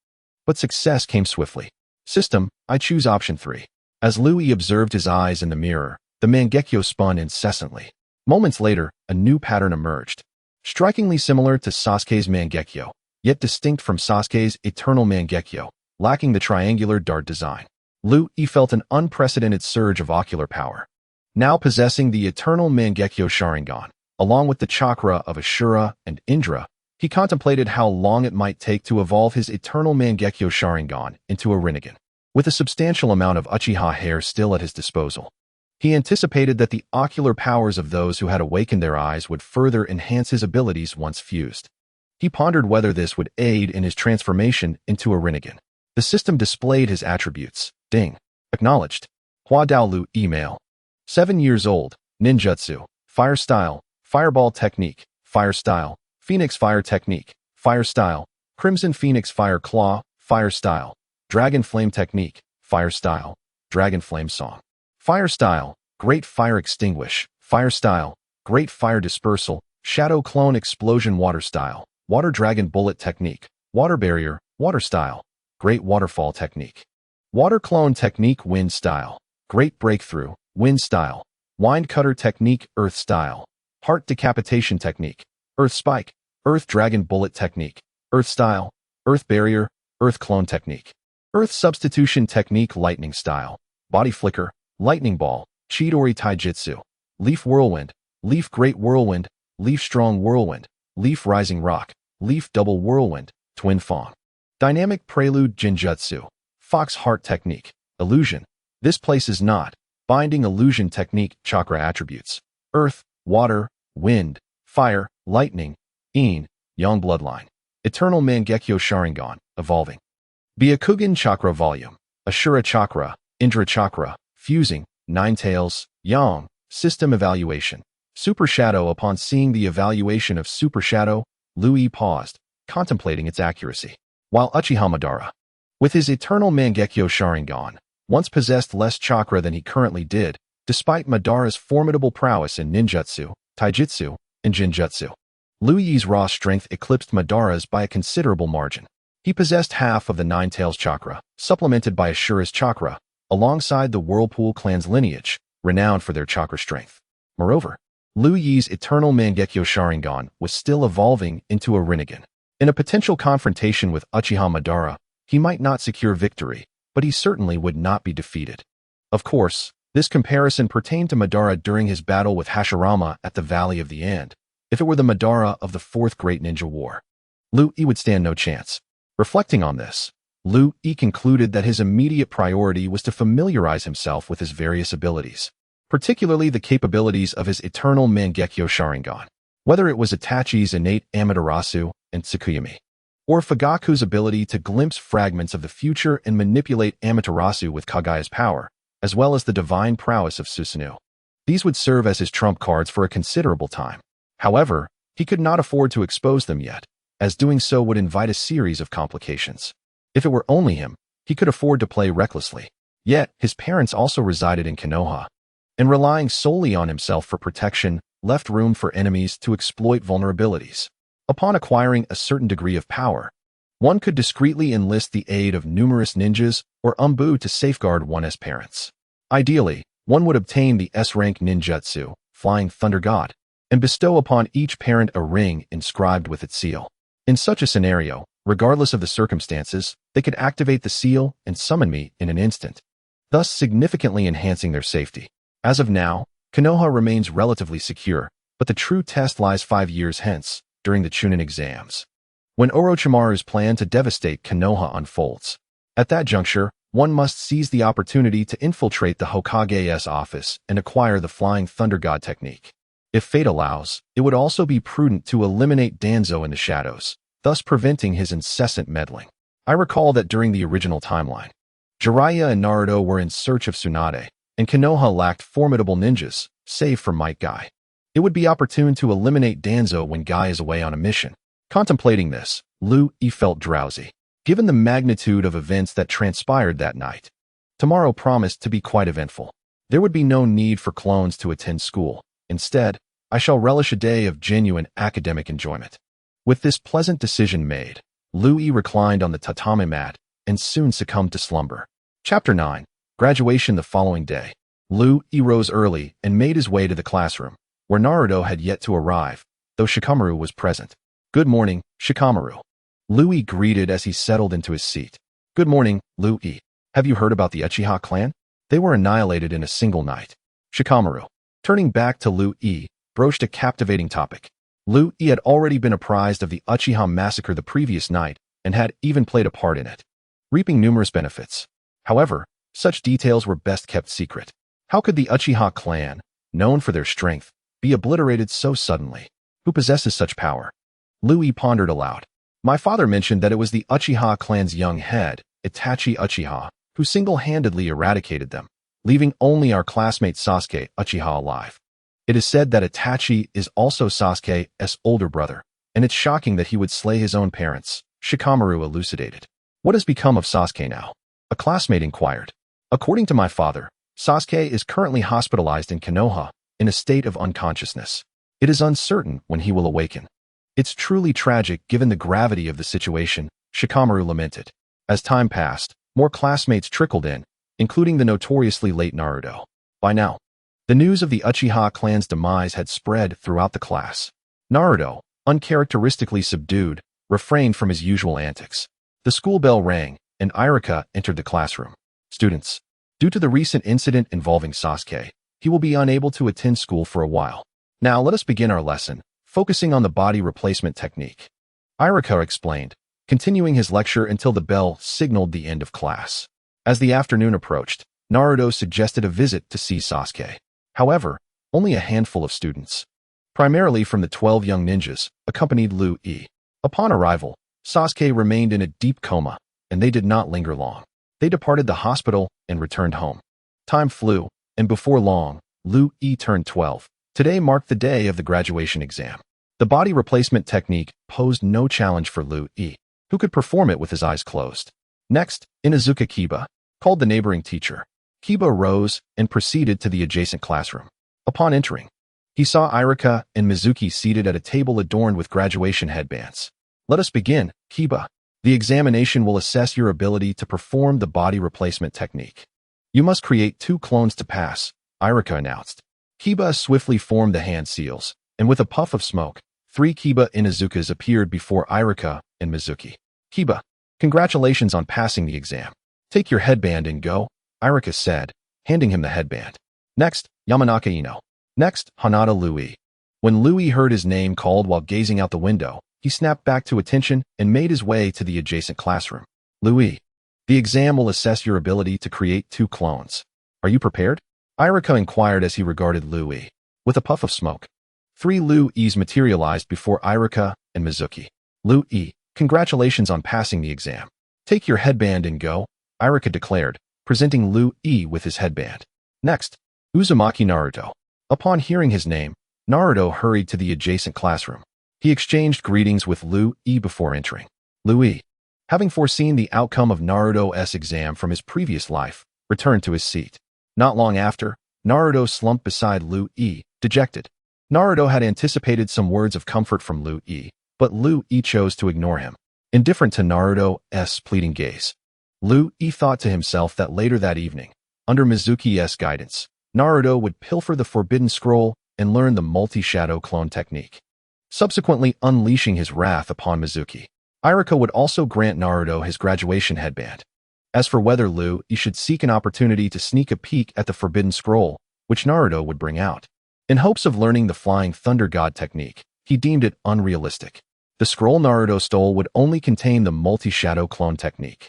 But success came swiftly. System, I choose option 3. As Liu Yi observed his eyes in the mirror, the Mangekyo spun incessantly. Moments later, a new pattern emerged. Strikingly similar to Sasuke's Mangekyo, yet distinct from Sasuke's eternal Mangekyo, lacking the triangular dart design. Liu Yi felt an unprecedented surge of ocular power. Now possessing the eternal Mangekyo Sharingan, along with the chakra of Ashura and Indra, he contemplated how long it might take to evolve his eternal Mangekyo Sharingan into a Rinnegan. With a substantial amount of Uchiha hair still at his disposal, he anticipated that the ocular powers of those who had awakened their eyes would further enhance his abilities once fused. He pondered whether this would aid in his transformation into a Rinnegan. The system displayed his attributes. Ding. Acknowledged. Hua Dao Lu email. 7 years old. Ninjutsu. Fire style. Fireball technique. Fire style. Phoenix fire technique. Fire style. Crimson Phoenix fire claw. Fire style. Dragon flame technique. Fire style. Dragon flame song. Fire style. Great fire extinguish. Fire style. Great fire dispersal. Shadow clone explosion. Water style. Water dragon bullet technique. Water barrier. Water style. Great waterfall technique. Water clone technique. Wind style. Great breakthrough. Wind style. Wind cutter technique. Earth style. Heart decapitation technique. Earth spike. Earth dragon bullet technique. Earth style. Earth barrier. Earth clone technique. Earth substitution technique. Lightning style. Body flicker. Lightning ball. Chidori taijutsu. Leaf whirlwind. Leaf great whirlwind. Leaf strong whirlwind. Leaf rising rock. Leaf double whirlwind. Twin fawn. Dynamic prelude Jinjutsu. Fox heart technique. Illusion. This place is not. Binding illusion technique. Chakra attributes. Earth, water, wind, fire, lightning, Yin, Yang bloodline. Eternal Mangekyo Sharingan, evolving. Byakugan chakra volume. Ashura chakra, Indra chakra, fusing, Nine tails, Yang, system evaluation. Super Shadow. Upon seeing the evaluation of Super Shadow, Liu Yi paused, contemplating its accuracy. While Uchiha Madara, with his eternal Mangekyo Sharingan, once possessed less chakra than he currently did, despite Madara's formidable prowess in ninjutsu, taijutsu, and jinjutsu. Liu Yi's raw strength eclipsed Madara's by a considerable margin. He possessed half of the Nine Tails chakra, supplemented by Ashura's chakra, alongside the Whirlpool clan's lineage, renowned for their chakra strength. Moreover, Liu Yi's eternal Mangekyo Sharingan was still evolving into a Rinnegan. In a potential confrontation with Uchiha Madara, he might not secure victory, but he certainly would not be defeated. Of course, this comparison pertained to Madara during his battle with Hashirama at the Valley of the End. If it were the Madara of the Fourth Great Ninja War, Liu Yi would stand no chance. Reflecting on this, Liu Yi concluded that his immediate priority was to familiarize himself with his various abilities, particularly the capabilities of his eternal Mangekyo Sharingan. Whether it was Itachi's innate Amaterasu and Tsukuyomi, or Fugaku's ability to glimpse fragments of the future and manipulate Amaterasu with Kagaya's power, as well as the divine prowess of Susanoo. These would serve as his trump cards for a considerable time. However, he could not afford to expose them yet, as doing so would invite a series of complications. If it were only him, he could afford to play recklessly. Yet, his parents also resided in Konoha, and relying solely on himself for protection left room for enemies to exploit vulnerabilities. Upon acquiring a certain degree of power, one could discreetly enlist the aid of numerous ninjas or umbu to safeguard one's parents. Ideally, one would obtain the S-rank ninjutsu, flying thunder god, and bestow upon each parent a ring inscribed with its seal. In such a scenario, regardless of the circumstances, they could activate the seal and summon me in an instant, thus significantly enhancing their safety. As of now, Konoha remains relatively secure, but the true test lies 5 years hence, during the Chunin exams, when Orochimaru's plan to devastate Konoha unfolds. At that juncture, one must seize the opportunity to infiltrate the Hokage's office and acquire the Flying Thunder God technique. If fate allows, it would also be prudent to eliminate Danzo in the shadows, thus preventing his incessant meddling. I recall that during the original timeline, Jiraiya and Naruto were in search of Tsunade, and Konoha lacked formidable ninjas, save for Might Guy. It would be opportune to eliminate Danzo when Guy is away on a mission. Contemplating this, Liu Yi felt drowsy. Given the magnitude of events that transpired that night, tomorrow promised to be quite eventful. There would be no need for clones to attend school. Instead, I shall relish a day of genuine academic enjoyment. With this pleasant decision made, Liu Yi reclined on the tatami mat and soon succumbed to slumber. Chapter 9. Graduation the following day. Liu Yi rose early and made his way to the classroom, where Naruto had yet to arrive, though Shikamaru was present. Good morning, Shikamaru. Liu Yi greeted as he settled into his seat. Good morning, Liu Yi. Have you heard about the Uchiha clan? They were annihilated in a single night. Shikamaru, turning back to Liu Yi, broached a captivating topic. Liu Yi had already been apprised of the Uchiha massacre the previous night and had even played a part in it, reaping numerous benefits. However, such details were best kept secret. How could the Uchiha clan, known for their strength, be obliterated so suddenly? Who possesses such power? Liu Yi pondered aloud. My father mentioned that it was the Uchiha clan's young head, Itachi Uchiha, who single-handedly eradicated them, leaving only our classmate Sasuke Uchiha alive. It is said that Itachi is also Sasuke's older brother, and it's shocking that he would slay his own parents, Shikamaru elucidated. What has become of Sasuke now? A classmate inquired. According to my father, Sasuke is currently hospitalized in Konoha, in a state of unconsciousness. It is uncertain when he will awaken. It's truly tragic given the gravity of the situation, Shikamaru lamented. As time passed, more classmates trickled in, including the notoriously late Naruto. By now, the news of the Uchiha clan's demise had spread throughout the class. Naruto, uncharacteristically subdued, refrained from his usual antics. The school bell rang, and Irika entered the classroom. Students, due to the recent incident involving Sasuke, he will be unable to attend school for a while. Now let us begin our lesson, focusing on the body replacement technique. Irika explained, continuing his lecture until the bell signaled the end of class. As the afternoon approached, Naruto suggested a visit to see Sasuke. However, only a handful of students, primarily from the 12 young ninjas, accompanied Liu Yi. Upon arrival, Sasuke remained in a deep coma, and they did not linger long. They departed the hospital and returned home. Time flew, and before long, Liu Yi turned 12. Today marked the day of the graduation exam. The body replacement technique posed no challenge for Liu Yi, who could perform it with his eyes closed. Next, Inuzuka Kiba called the neighboring teacher. Kiba rose and proceeded to the adjacent classroom. Upon entering, he saw Irika and Mizuki seated at a table adorned with graduation headbands. Let us begin, Kiba. The examination will assess your ability to perform the body replacement technique. You must create 2 clones to pass, Irika announced. Kiba swiftly formed the hand seals, and with a puff of smoke, 3 Kiba Inuzukas appeared before Irika and Mizuki. Kiba, congratulations on passing the exam. Take your headband and go, Irika said, handing him the headband. Next, Yamanaka Ino. Next, Hanada Liu Yi. When Liu Yi heard his name called while gazing out the window, he snapped back to attention and made his way to the adjacent classroom. Liu Yi, the exam will assess your ability to create 2 clones. Are you prepared? Irika inquired as he regarded Liu Yi. With a puff of smoke, 3 Liu Yis materialized before Irika and Mizuki. Liu Yi, congratulations on passing the exam. Take your headband and go, Irika declared, presenting Liu Yi with his headband. Next, Uzumaki Naruto. Upon hearing his name, Naruto hurried to the adjacent classroom. He exchanged greetings with Liu Yi before entering. Liu Yi, having foreseen the outcome of Naruto's exam from his previous life, returned to his seat. Not long after, Naruto slumped beside Liu Yi, dejected. Naruto had anticipated some words of comfort from Liu Yi, but Liu Yi chose to ignore him. Indifferent to Naruto's pleading gaze, Liu Yi thought to himself that later that evening, under Mizuki's guidance, Naruto would pilfer the forbidden scroll and learn the multi-shadow clone technique, subsequently unleashing his wrath upon Mizuki. Iruka would also grant Naruto his graduation headband. As for whether Lu-I should seek an opportunity to sneak a peek at the Forbidden Scroll, which Naruto would bring out, in hopes of learning the Flying Thunder God technique, he deemed it unrealistic. The scroll Naruto stole would only contain the multi-shadow clone technique.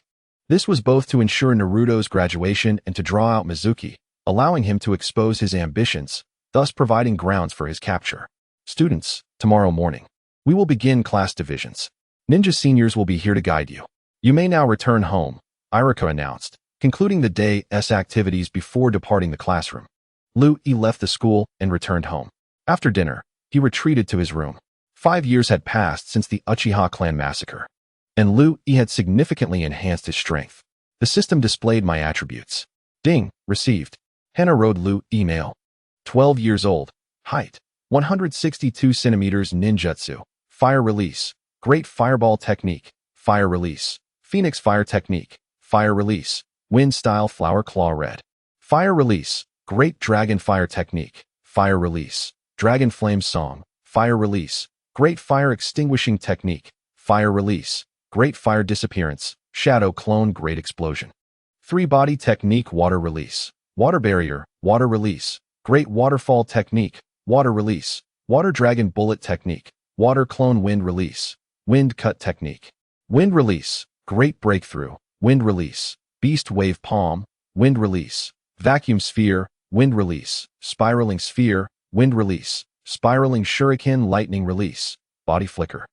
This was both to ensure Naruto's graduation and to draw out Mizuki, allowing him to expose his ambitions, thus providing grounds for his capture. Students, tomorrow morning, we will begin class divisions. Ninja seniors will be here to guide you. You may now return home, Iruka announced, concluding the day's activities before departing the classroom. Lu-I left the school and returned home. After dinner, he retreated to his room. 5 years had passed since the Uchiha clan massacre, and Lu-I had significantly enhanced his strength. The system displayed my attributes. Ding, received. Hana Road Lu-I mail. 12 years old. Height, 162 centimeters ninjutsu. Fire release. Great fireball technique. Fire release. Phoenix fire technique. Fire release. Wind style flower claw red. Fire release. Great dragon fire technique. Fire release. Dragon flame song. Fire release. Great fire extinguishing technique. Fire release. Great fire disappearance. Shadow clone great explosion. 3 body technique water release. Water barrier. Water release. Great waterfall technique. Water release. Water dragon bullet technique. Water clone wind release. Wind cut technique. Wind release. Great breakthrough. Wind release. Beast wave palm. Wind release. Vacuum sphere. Wind release. Spiraling sphere. Wind release. Spiraling shuriken lightning release. Body flicker.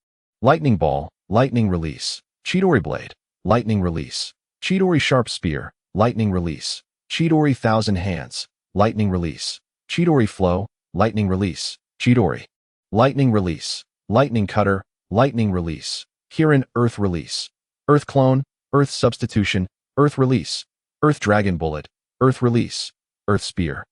Lightning ball. Lightning release. Chidori blade. Lightning release. Chidori sharp spear. Lightning release. Chidori thousand hands. Lightning release. Chidori flow. Lightning release. Chidori. Lightning release. Lightning cutter. Lightning release. Kirin earth release. Earth clone. Earth substitution. Earth release. Earth dragon bullet. Earth release. Earth spear.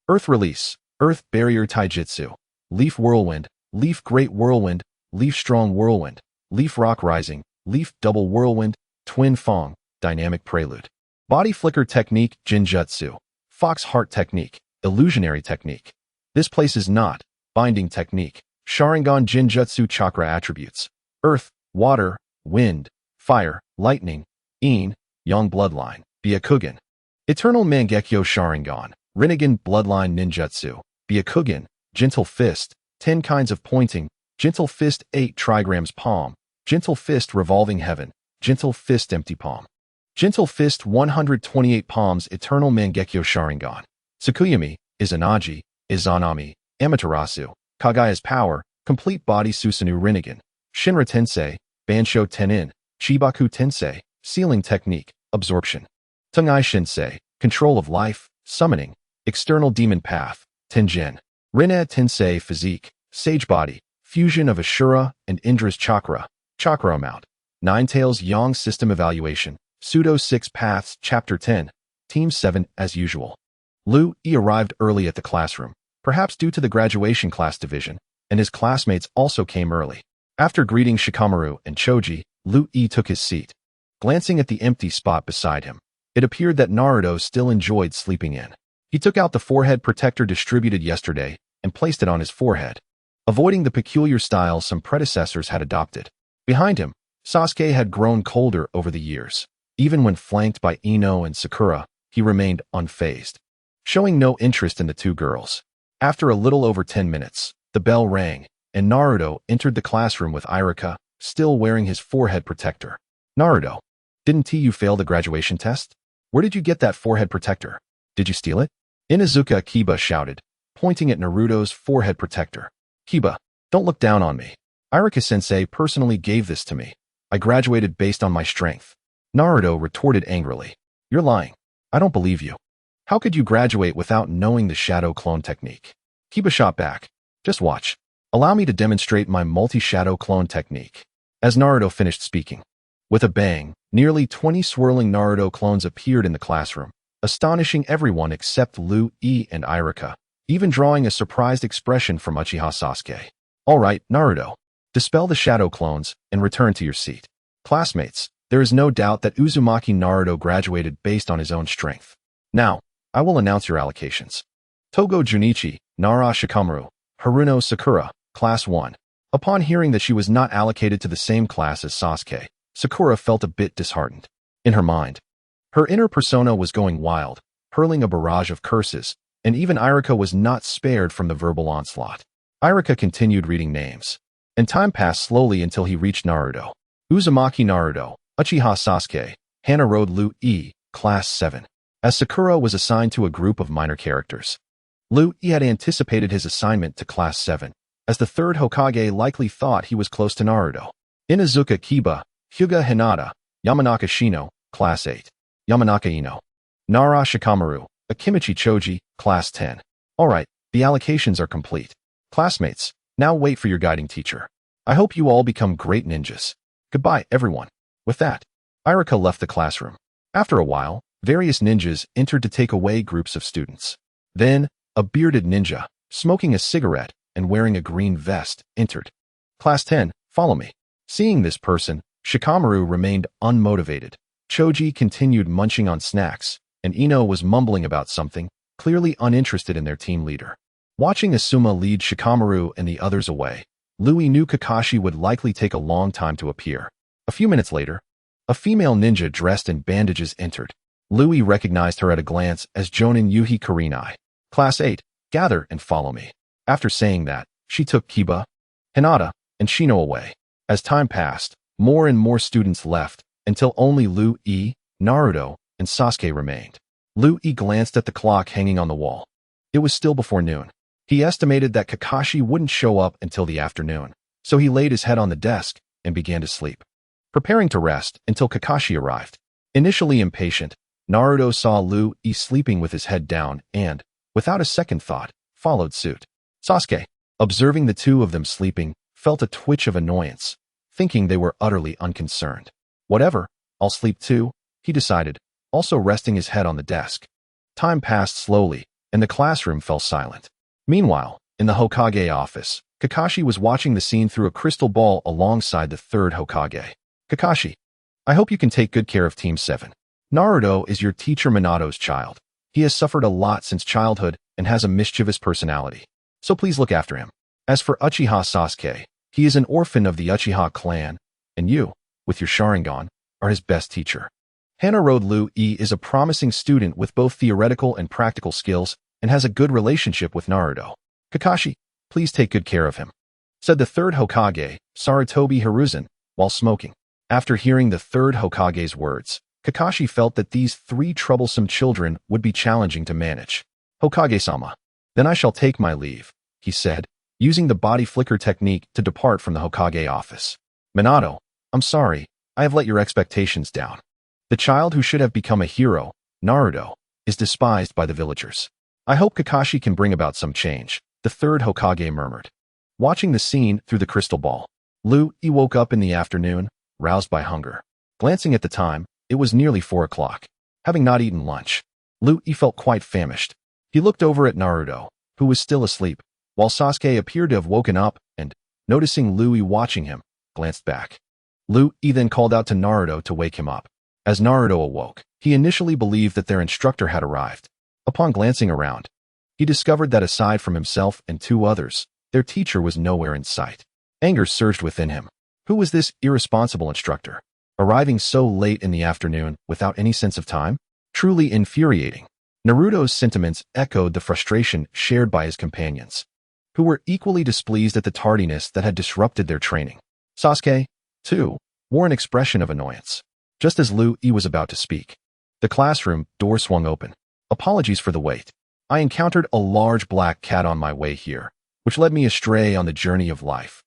Earth release. Earth barrier taijutsu. Leaf whirlwind. Leaf great whirlwind. Leaf strong whirlwind. Leaf rock rising. Leaf double whirlwind. Twin fong. Dynamic prelude. Body flicker technique. Jinjutsu. Fox heart technique. Illusionary technique. This place is not. Binding technique. Sharingan Jinjutsu chakra attributes. Earth, water, wind, fire, lightning, Yin, Yang bloodline. Byakugan. Eternal Mangekyo Sharingan. Rinnegan bloodline ninjutsu. Byakugan. Gentle fist. 10 kinds of pointing. Gentle fist 8 trigrams palm. Gentle fist revolving heaven. Gentle fist empty palm. Gentle fist 128 palms. Eternal Mangekyo Sharingan. Tsukuyami. Izanagi. Izanami. Amaterasu. Kagaya's power. Complete body Susanoo Rinnegan. Shinra Tensei. Bansho Tenin. Chibaku Tensei. Sealing technique. Absorption. Tengai Shinsei. Control of life. Summoning. External demon path. Tenjin. Rinne Tensei physique. Sage body. Fusion of Ashura and Indra's chakra. Chakra amount. Nine Tails Yang system evaluation. Pseudo 6 paths. Chapter 10. Team 7 as usual. Lu-I arrived early at the classroom, perhaps due to the graduation class division, and his classmates also came early. After greeting Shikamaru and Choji, Lu-I took his seat. Glancing at the empty spot beside him, it appeared that Naruto still enjoyed sleeping in. He took out the forehead protector distributed yesterday and placed it on his forehead, avoiding the peculiar style some predecessors had adopted. Behind him, Sasuke had grown colder over the years. Even when flanked by Ino and Sakura, he remained unfazed, showing no interest in the two girls. After a little over 10 minutes, the bell rang, and Naruto entered the classroom with Iruka, still wearing his forehead protector. Naruto, didn't you fail the graduation test? Where did you get that forehead protector? Did you steal it? Inuzuka Kiba shouted, pointing at Naruto's forehead protector. Kiba, don't look down on me. Iruka-sensei personally gave this to me. I graduated based on my strength. Naruto retorted angrily. You're lying. I don't believe you. How could you graduate without knowing the shadow clone technique? Kiba shot back. Just watch. Allow me to demonstrate my multi-shadow clone technique. As Naruto finished speaking, with a bang, nearly 20 swirling Naruto clones appeared in the classroom, astonishing everyone except Lu-I and Iruka, even drawing a surprised expression from Uchiha Sasuke. All right, Naruto. Dispel the shadow clones and return to your seat. Classmates, there is no doubt that Uzumaki Naruto graduated based on his own strength. Now, I will announce your allocations. Togo Junichi, Nara Shikamaru, Haruno Sakura, Class 1. Upon hearing that she was not allocated to the same class as Sasuke, Sakura felt a bit disheartened. In her mind, her inner persona was going wild, hurling a barrage of curses, and even Irika was not spared from the verbal onslaught. Irika continued reading names, and time passed slowly until he reached Naruto. Uzumaki Naruto, Uchiha Sasuke, Hana Road Lu-E, Class 7. As Sakura was assigned to a group of minor characters, Lu-E had anticipated his assignment to Class 7, as the third Hokage likely thought he was close to Naruto. Inazuka Kiba, Hyuga Hinata, Yamanaka Shino, Class 8. Yamanaka Ino. Nara Shikamaru, Akimichi Choji, Class 10. Alright, the allocations are complete. Classmates, now wait for your guiding teacher. I hope you all become great ninjas. Goodbye, everyone. With that, Irika left the classroom. After a while, various ninjas entered to take away groups of students. Then, a bearded ninja, smoking a cigarette and wearing a green vest, entered. Class 10, follow me. Seeing this person, Shikamaru remained unmotivated. Choji continued munching on snacks, and Ino was mumbling about something, clearly uninterested in their team leader. Watching Asuma lead Shikamaru and the others away, Louis knew Kakashi would likely take a long time to appear. A few minutes later, a female ninja dressed in bandages entered. Louis recognized her at a glance as Jonin Yuhi Kurenai. Class 8, gather and follow me. After saying that, she took Kiba, Hinata, and Shino away. As time passed, more and more students left, until only Lu-E, Naruto, and Sasuke remained. Lu-E glanced at the clock hanging on the wall. It was still before noon. He estimated that Kakashi wouldn't show up until the afternoon, so he laid his head on the desk and began to sleep, preparing to rest until Kakashi arrived. Initially impatient, Naruto saw Lu-E sleeping with his head down and, without a second thought, followed suit. Sasuke, observing the two of them sleeping, felt a twitch of annoyance, thinking they were utterly unconcerned. Whatever, I'll sleep too, he decided, also resting his head on the desk. Time passed slowly, and the classroom fell silent. Meanwhile, in the Hokage office, Kakashi was watching the scene through a crystal ball alongside the third Hokage. Kakashi, I hope you can take good care of Team 7. Naruto is your teacher Minato's child. He has suffered a lot since childhood and has a mischievous personality. So please look after him. As for Uchiha Sasuke, he is an orphan of the Uchiha clan, and you, with your Sharingan, are his best teacher. Hana Road Lu-E is a promising student with both theoretical and practical skills and has a good relationship with Naruto. Kakashi, please take good care of him, said the third Hokage, Sarutobi Hiruzen, while smoking. After hearing the third Hokage's words, Kakashi felt that these three troublesome children would be challenging to manage. Hokage-sama, then I shall take my leave, he said, using the body flicker technique to depart from the Hokage office. Minato, I'm sorry, I have let your expectations down. The child who should have become a hero, Naruto, is despised by the villagers. I hope Kakashi can bring about some change, the third Hokage murmured. Watching the scene through the crystal ball, Lu-E woke up in the afternoon, roused by hunger. Glancing at the time, it was nearly 4 o'clock. Having not eaten lunch, Lu-E felt quite famished. He looked over at Naruto, who was still asleep, while Sasuke appeared to have woken up and, noticing Lu-E watching him, glanced back. Lu-E then called out to Naruto to wake him up. As Naruto awoke, he initially believed that their instructor had arrived. Upon glancing around, he discovered that aside from himself and 2 others, their teacher was nowhere in sight. Anger surged within him. Who was this irresponsible instructor? Arriving so late in the afternoon without any sense of time? Truly infuriating. Naruto's sentiments echoed the frustration shared by his companions, who were equally displeased at the tardiness that had disrupted their training. Sasuke, too, wore an expression of annoyance. Just as Lu-E was about to speak, the classroom door swung open. Apologies for the wait. I encountered a large black cat on my way here, which led me astray on the journey of life,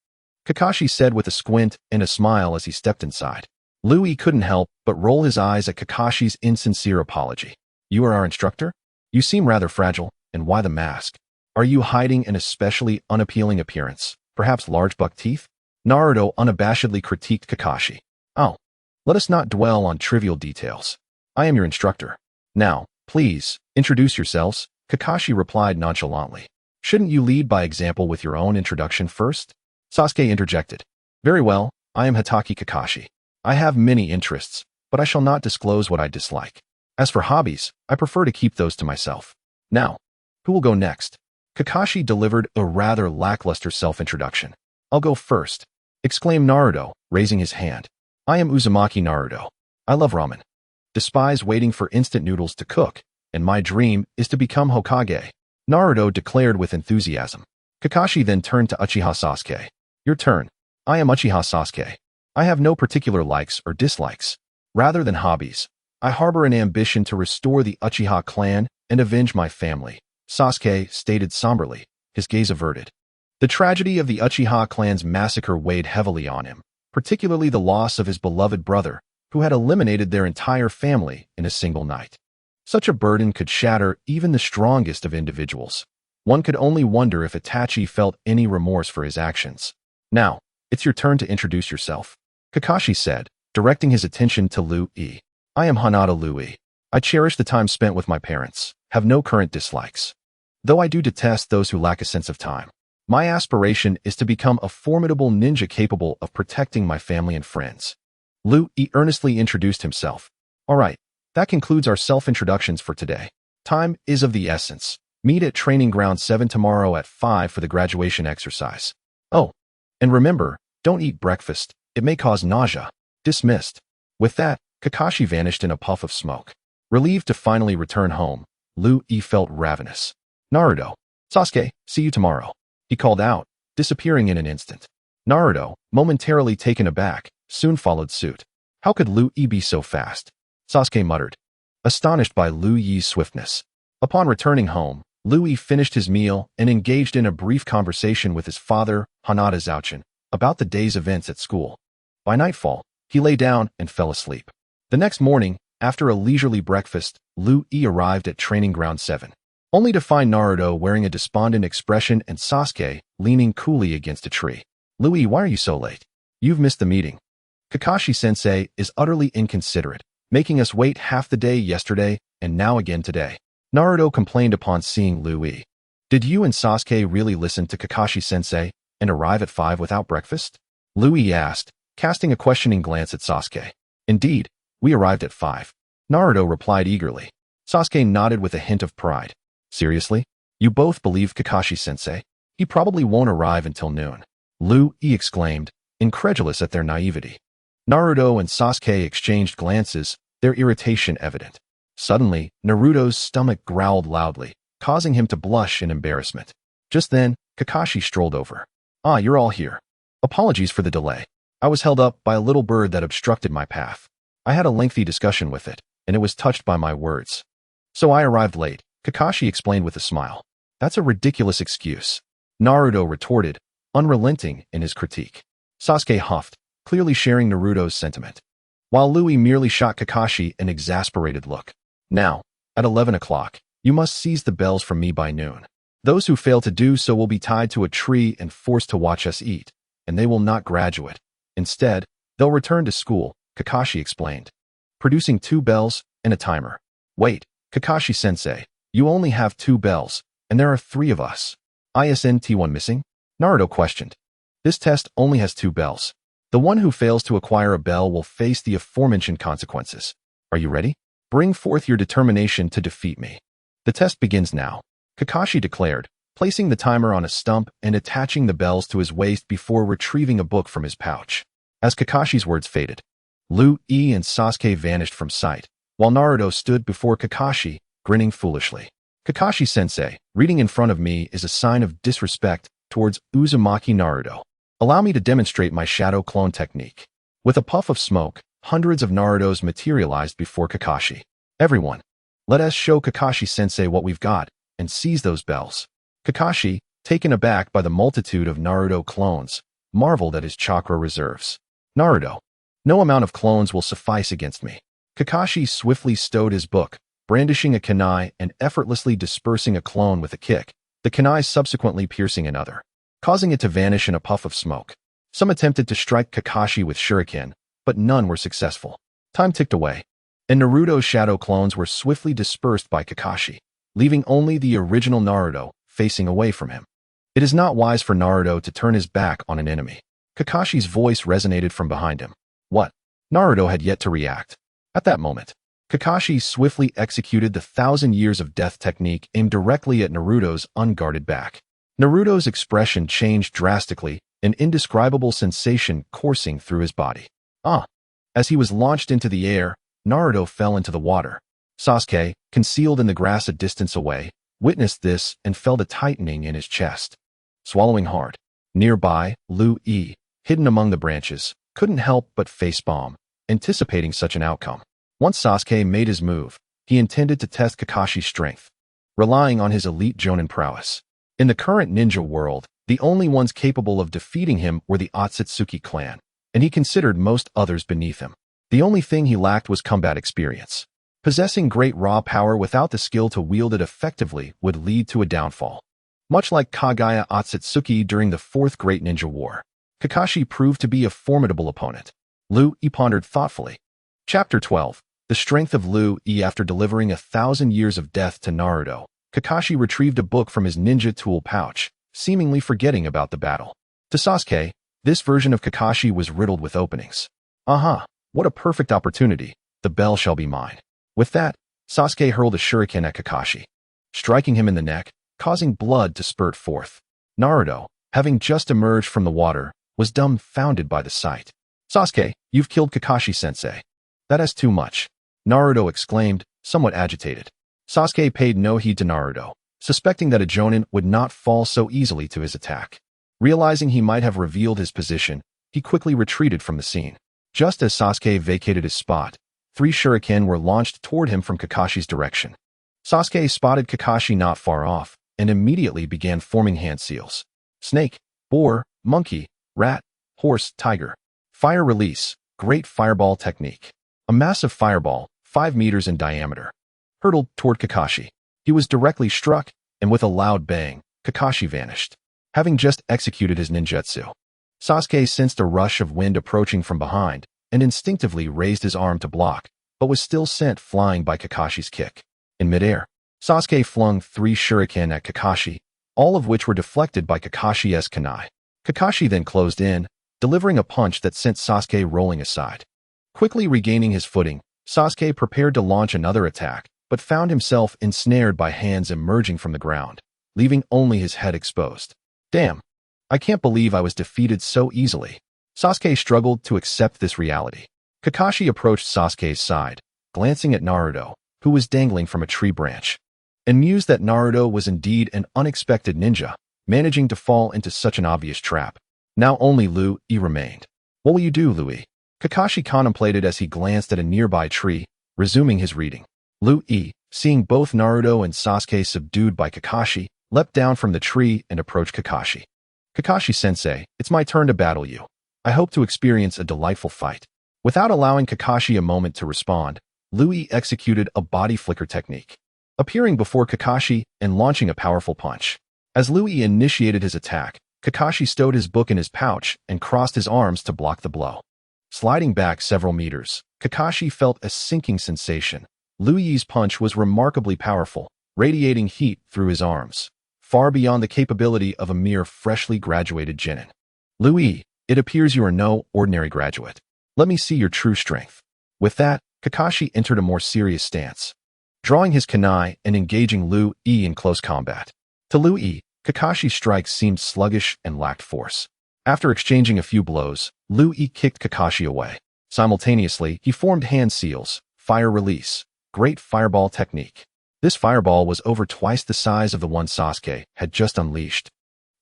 Kakashi said with a squint and a smile as he stepped inside. Lu-E couldn't help but roll his eyes at Kakashi's insincere apology. You are our instructor? You seem rather fragile, and why the mask? Are you hiding an especially unappealing appearance, perhaps large buck teeth? Naruto unabashedly critiqued Kakashi. Oh, let us not dwell on trivial details. I am your instructor. Now, please, introduce yourselves, Kakashi replied nonchalantly. Shouldn't you lead by example with your own introduction first? Sasuke interjected. Very well, I am Hatake Kakashi. I have many interests, but I shall not disclose what I dislike. As for hobbies, I prefer to keep those to myself. Now, who will go next? Kakashi delivered a rather lackluster self-introduction. "I'll go first," exclaimed Naruto, raising his hand. "I am Uzumaki Naruto. I love ramen. Despise waiting for instant noodles to cook, and my dream is to become Hokage," Naruto declared with enthusiasm. Kakashi then turned to Uchiha Sasuke. "Your turn." "I am Uchiha Sasuke. I have no particular likes or dislikes. Rather than hobbies, I harbor an ambition to restore the Uchiha clan and avenge my family," Sasuke stated somberly, his gaze averted. The tragedy of the Uchiha clan's massacre weighed heavily on him, particularly the loss of his beloved brother, who had eliminated their entire family in a single night. Such a burden could shatter even the strongest of individuals. One could only wonder if Itachi felt any remorse for his actions. "Now, it's your turn to introduce yourself," Kakashi said, directing his attention to Liu Yi. "I am Hanada Liu Yi. I cherish the time spent with my parents, have no current dislikes. Though I do detest those who lack a sense of time. My aspiration is to become a formidable ninja capable of protecting my family and friends." Liu Yi earnestly introduced himself. "All right, that concludes our self-introductions for today. Time is of the essence. Meet at Training Ground 7 tomorrow at 5 for the graduation exercise. Oh, and remember, don't eat breakfast. It may cause nausea." Dismissed. With that, Kakashi vanished in a puff of smoke. Relieved to finally return home, Liu Yi felt ravenous. "Naruto, Sasuke, see you tomorrow," he called out, disappearing in an instant. Naruto, momentarily taken aback, soon followed suit. "How could Liu Yi be so fast?" Sasuke muttered, astonished by Liu Yi's swiftness. Upon returning home, Liu Yi finished his meal and engaged in a brief conversation with his father, Hanada Zouchin, about the day's events at school. By nightfall, he lay down and fell asleep. The next morning, after a leisurely breakfast, Liu Yi arrived at Training Ground 7, only to find Naruto wearing a despondent expression and Sasuke leaning coolly against a tree. "Liu Yi, why are you so late? You've missed the meeting. Kakashi-sensei is utterly inconsiderate, making us wait half the day yesterday and now again today," Naruto complained upon seeing Liu Yi. "Did you and Sasuke really listen to Kakashi-sensei and arrive at 5 without breakfast?" Liu Yi asked, casting a questioning glance at Sasuke. "Indeed, we arrived at 5. Naruto replied eagerly. Sasuke nodded with a hint of pride. "Seriously? You both believe Kakashi-sensei? He probably won't arrive until noon," Liu Yi exclaimed, incredulous at their naivety. Naruto and Sasuke exchanged glances, their irritation evident. Suddenly, Naruto's stomach growled loudly, causing him to blush in embarrassment. Just then, Kakashi strolled over. "Ah, you're all here. Apologies for the delay. I was held up by a little bird that obstructed my path. I had a lengthy discussion with it, and it was touched by my words. So I arrived late," Kakashi explained with a smile. "That's a ridiculous excuse," Naruto retorted, unrelenting in his critique. Sasuke huffed, clearly sharing Naruto's sentiment, while Liu Yi merely shot Kakashi an exasperated look. "Now, at 11 o'clock, you must seize the bells from me by noon. Those who fail to do so will be tied to a tree and forced to watch us eat, and they will not graduate. Instead, they'll return to school," Kakashi explained, producing 2 bells and a timer. "Wait, Kakashi-sensei, you only have 2 bells, and there are 3 of us. Isn't one missing?" Naruto questioned. "This test only has 2 bells. The one who fails to acquire a bell will face the aforementioned consequences. Are you ready? Bring forth your determination to defeat me. The test begins now," Kakashi declared, placing the timer on a stump and attaching the bells to his waist before retrieving a book from his pouch. As Kakashi's words faded, Liu Yi and Sasuke vanished from sight, while Naruto stood before Kakashi, grinning foolishly. "Kakashi-sensei, reading in front of me is a sign of disrespect towards Uzumaki Naruto. Allow me to demonstrate my shadow clone technique." With a puff of smoke, hundreds of Narutos materialized before Kakashi. "Everyone, let us show Kakashi-sensei what we've got and seize those bells." Kakashi, taken aback by the multitude of Naruto clones, marveled at his chakra reserves. "Naruto, no amount of clones will suffice against me." Kakashi swiftly stowed his book, brandishing a kunai and effortlessly dispersing a clone with a kick, the kunai subsequently piercing another, causing it to vanish in a puff of smoke. Some attempted to strike Kakashi with shuriken, but none were successful. Time ticked away, and Naruto's shadow clones were swiftly dispersed by Kakashi, leaving only the original Naruto facing away from him. "It is not wise for Naruto to turn his back on an enemy." Kakashi's voice resonated from behind him. "What?" Naruto had yet to react. At that moment, Kakashi swiftly executed the 1,000 Years of Death technique aimed directly at Naruto's unguarded back. Naruto's expression changed drastically, an indescribable sensation coursing through his body. As he was launched into the air, Naruto fell into the water. Sasuke, concealed in the grass a distance away, witnessed this and felt a tightening in his chest. Swallowing hard. Nearby, Lu-I, hidden among the branches, couldn't help but facepalm, anticipating such an outcome. Once Sasuke made his move, he intended to test Kakashi's strength, relying on his elite Jonin prowess. In the current ninja world, the only ones capable of defeating him were the Otsutsuki clan, and he considered most others beneath him. The only thing he lacked was combat experience. Possessing great raw power without the skill to wield it effectively would lead to a downfall. Much like Kagaya Otsutsuki during the Fourth Great Ninja War, Kakashi proved to be a formidable opponent. Lu-I pondered thoughtfully. Chapter 12. The strength of Lu-I. After delivering 1,000 Years of Death to Naruto, Kakashi retrieved a book from his ninja tool pouch, seemingly forgetting about the battle. To Sasuke, this version of Kakashi was riddled with openings. What a perfect opportunity. The bell shall be mine. With that, Sasuke hurled a shuriken at Kakashi, striking him in the neck, causing blood to spurt forth. Naruto, having just emerged from the water, was dumbfounded by the sight. Sasuke, you've killed Kakashi-sensei. That is too much, Naruto exclaimed, somewhat agitated. Sasuke paid no heed to Naruto, suspecting that a Jonin would not fall so easily to his attack. Realizing he might have revealed his position, he quickly retreated from the scene. Just as Sasuke vacated his spot, 3 shuriken were launched toward him from Kakashi's direction. Sasuke spotted Kakashi not far off, and immediately began forming hand seals. Snake, boar, monkey, rat, horse, tiger. Fire release, great fireball technique. A massive fireball, 5 meters in diameter, hurtled toward Kakashi. He was directly struck, and with a loud bang, Kakashi vanished, having just executed his ninjutsu. Sasuke sensed a rush of wind approaching from behind, and instinctively raised his arm to block, but was still sent flying by Kakashi's kick. In midair, Sasuke flung 3 shuriken at Kakashi, all of which were deflected by Kakashi's kunai. Kakashi then closed in, delivering a punch that sent Sasuke rolling aside. Quickly regaining his footing, Sasuke prepared to launch another attack, but found himself ensnared by hands emerging from the ground, leaving only his head exposed. Damn, I can't believe I was defeated so easily. Sasuke struggled to accept this reality. Kakashi approached Sasuke's side, glancing at Naruto, who was dangling from a tree branch. Amused that Naruto was indeed an unexpected ninja, managing to fall into such an obvious trap. Now only Lu-I remained. What will you do, Lu-I? Kakashi contemplated as he glanced at a nearby tree, resuming his reading. Lu-I, seeing both Naruto and Sasuke subdued by Kakashi, leapt down from the tree and approached Kakashi. Kakashi-sensei, it's my turn to battle you. I hope to experience a delightful fight. Without allowing Kakashi a moment to respond, Lu-I executed a body flicker technique, appearing before Kakashi and launching a powerful punch. As Lu-I initiated his attack, Kakashi stowed his book in his pouch and crossed his arms to block the blow. Sliding back several meters, Kakashi felt a sinking sensation. Lu-I's punch was remarkably powerful, radiating heat through his arms, far beyond the capability of a mere freshly graduated genin. Lu-I, it appears you are no ordinary graduate. Let me see your true strength. With that, Kakashi entered a more serious stance, drawing his kunai and engaging Lu-I in close combat. To Lu-I, Kakashi's strikes seemed sluggish and lacked force. After exchanging a few blows, Lu-I kicked Kakashi away. Simultaneously, he formed hand seals, fire release, great fireball technique. This fireball was over twice the size of the one Sasuke had just unleashed,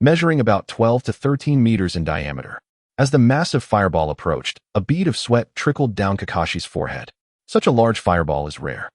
measuring about 12 to 13 meters in diameter. As the massive fireball approached, a bead of sweat trickled down Kakashi's forehead. Such a large fireball is rare.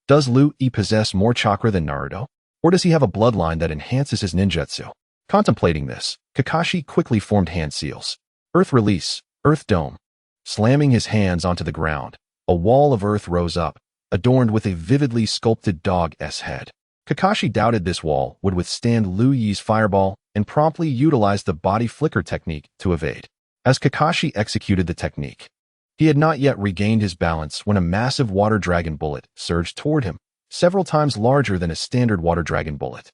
Does Lu-I possess more chakra than Naruto? Or does he have a bloodline that enhances his ninjutsu? Contemplating this, Kakashi quickly formed hand seals. Earth release, earth dome. Slamming his hands onto the ground, a wall of earth rose up, adorned with a vividly sculpted dog's head. Kakashi doubted this wall would withstand Lu-I's fireball and promptly utilized the body flicker technique to evade. As Kakashi executed the technique, he had not yet regained his balance when a massive water dragon bullet surged toward him, several times larger than a standard water dragon bullet.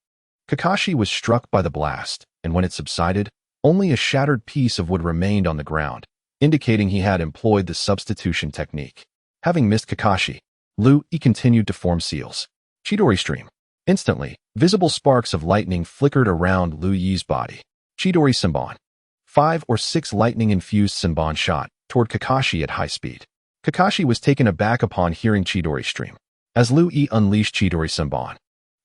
Kakashi was struck by the blast, and when it subsided, only a shattered piece of wood remained on the ground, indicating he had employed the substitution technique. Having missed Kakashi, Liu Yi continued to form seals. Chidori stream. Instantly, visible sparks of lightning flickered around Liu Yi's body. Chidori Senbon. 5 or 6 lightning-infused Senbon shot toward Kakashi at high speed. Kakashi was taken aback upon hearing Chidori stream. As Liu Yi unleashed Chidori Senbon,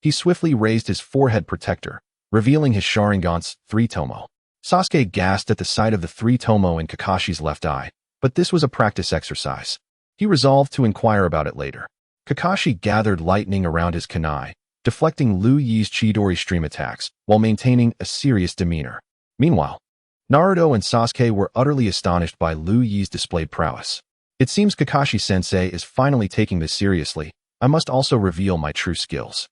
he swiftly raised his forehead protector, revealing his Sharingan's 3 Tomo. Sasuke gasped at the sight of the 3 Tomo in Kakashi's left eye, but this was a practice exercise. He resolved to inquire about it later. Kakashi gathered lightning around his kunai, deflecting Liu Yi's Chidori stream attacks while maintaining a serious demeanor. Meanwhile, Naruto and Sasuke were utterly astonished by Liu Yi's displayed prowess. It seems Kakashi-sensei is finally taking this seriously. I must also reveal my true skills.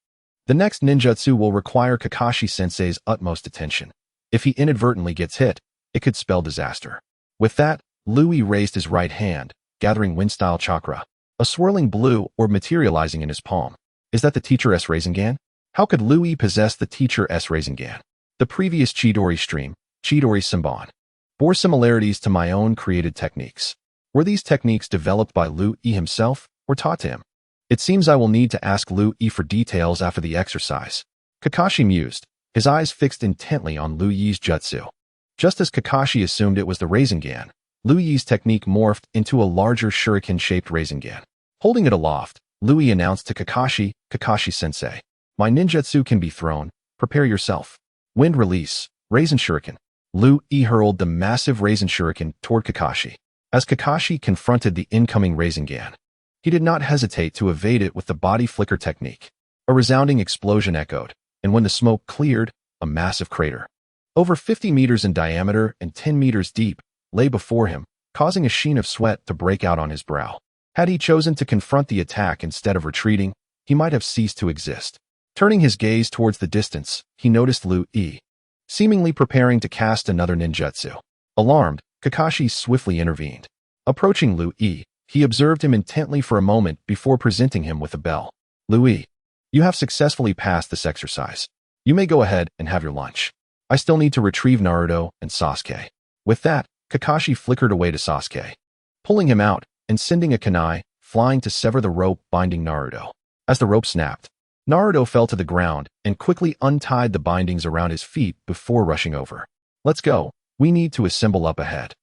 The next ninjutsu will require Kakashi-sensei's utmost attention. If he inadvertently gets hit, it could spell disaster. With that, Liu Yi raised his right hand, gathering wind-style chakra, a swirling blue orb materializing in his palm. Is that the Teacher S Rasengan? How could Liu Yi possess the Teacher S Rasengan? The previous Chidori stream, Chidori Senbon, bore similarities to my own created techniques. Were these techniques developed by Liu Yi himself or taught to him? It seems I will need to ask Liu Yi for details after the exercise. Kakashi mused, his eyes fixed intently on Liu Yi's jutsu. Just as Kakashi assumed it was the Rasengan, Liu Yi's technique morphed into a larger shuriken-shaped Rasengan. Holding it aloft, Liu Yi announced to Kakashi, Kakashi-sensei, my ninjutsu can be thrown, prepare yourself. Wind release, Rasen Shuriken. Liu Yi hurled the massive Rasen Shuriken toward Kakashi. As Kakashi confronted the incoming Rasengan, he did not hesitate to evade it with the body flicker technique. A resounding explosion echoed, and when the smoke cleared, a massive crater, over 50 meters in diameter and 10 meters deep, lay before him, causing a sheen of sweat to break out on his brow. Had he chosen to confront the attack instead of retreating, he might have ceased to exist. Turning his gaze towards the distance, he noticed Liu Yi, seemingly preparing to cast another ninjutsu. Alarmed, Kakashi swiftly intervened. Approaching Liu Yi, he observed him intently for a moment before presenting him with a bell. Liu Yi, you have successfully passed this exercise. You may go ahead and have your lunch. I still need to retrieve Naruto and Sasuke. With that, Kakashi flickered away to Sasuke, pulling him out and sending a kunai flying to sever the rope binding Naruto. As the rope snapped, Naruto fell to the ground and quickly untied the bindings around his feet before rushing over. Let's go. We need to assemble up ahead.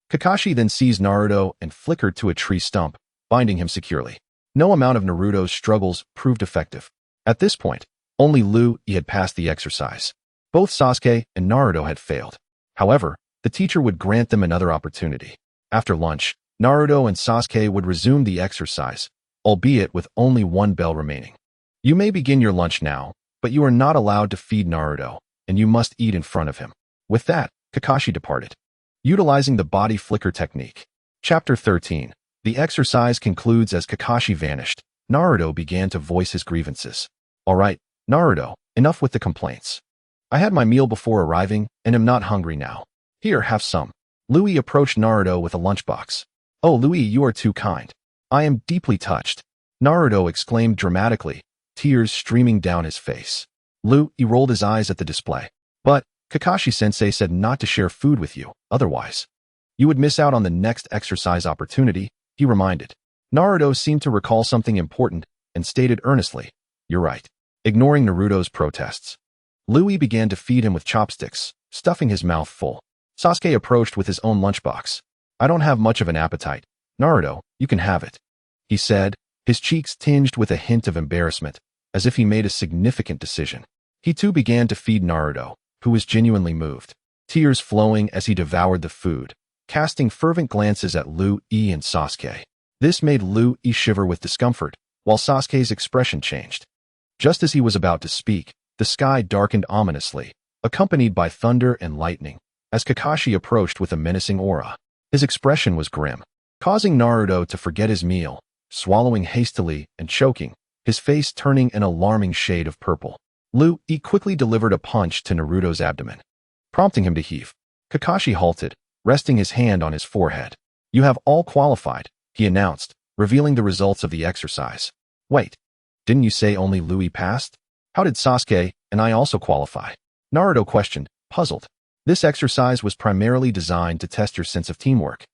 Kakashi then seized Naruto and flickered to a tree stump, binding him securely. No amount of Naruto's struggles proved effective. At this point, only Liu Yi had passed the exercise. Both Sasuke and Naruto had failed. However, the teacher would grant them another opportunity. After lunch, Naruto and Sasuke would resume the exercise, albeit with only one bell remaining. You may begin your lunch now, but you are not allowed to feed Naruto, and you must eat in front of him. With that, Kakashi departed. Utilizing the body flicker technique. Chapter 13. The exercise concludes as Kakashi vanished. Naruto began to voice his grievances. Alright, Naruto, enough with the complaints. I had my meal before arriving, and am not hungry now. Here, have some. Liu Yi approached Naruto with a lunchbox. Oh, Liu Yi, you are too kind. I am deeply touched. Naruto exclaimed dramatically, tears streaming down his face. Liu Yi rolled his eyes at the display. But, Kakashi-sensei said not to share food with you, otherwise you would miss out on the next exercise opportunity, he reminded. Naruto seemed to recall something important and stated earnestly, you're right. Ignoring Naruto's protests, Liu Yi began to feed him with chopsticks, stuffing his mouth full. Sasuke approached with his own lunchbox. I don't have much of an appetite. Naruto, you can have it, he said, his cheeks tinged with a hint of embarrassment, as if he made a significant decision. He too began to feed Naruto, who was genuinely moved, tears flowing as he devoured the food, casting fervent glances at Liu Yi and Sasuke. This made Liu Yi shiver with discomfort, while Sasuke's expression changed. Just as he was about to speak, the sky darkened ominously, accompanied by thunder and lightning, as Kakashi approached with a menacing aura. His expression was grim, causing Naruto to forget his meal, swallowing hastily and choking, his face turning an alarming shade of purple. Liu Yi quickly delivered a punch to Naruto's abdomen, prompting him to heave. Kakashi halted, resting his hand on his forehead. You have all qualified, he announced, revealing the results of the exercise. Wait, didn't you say only Liu Yi passed? How did Sasuke and I also qualify? Naruto questioned, puzzled. This exercise was primarily designed to test your sense of teamwork,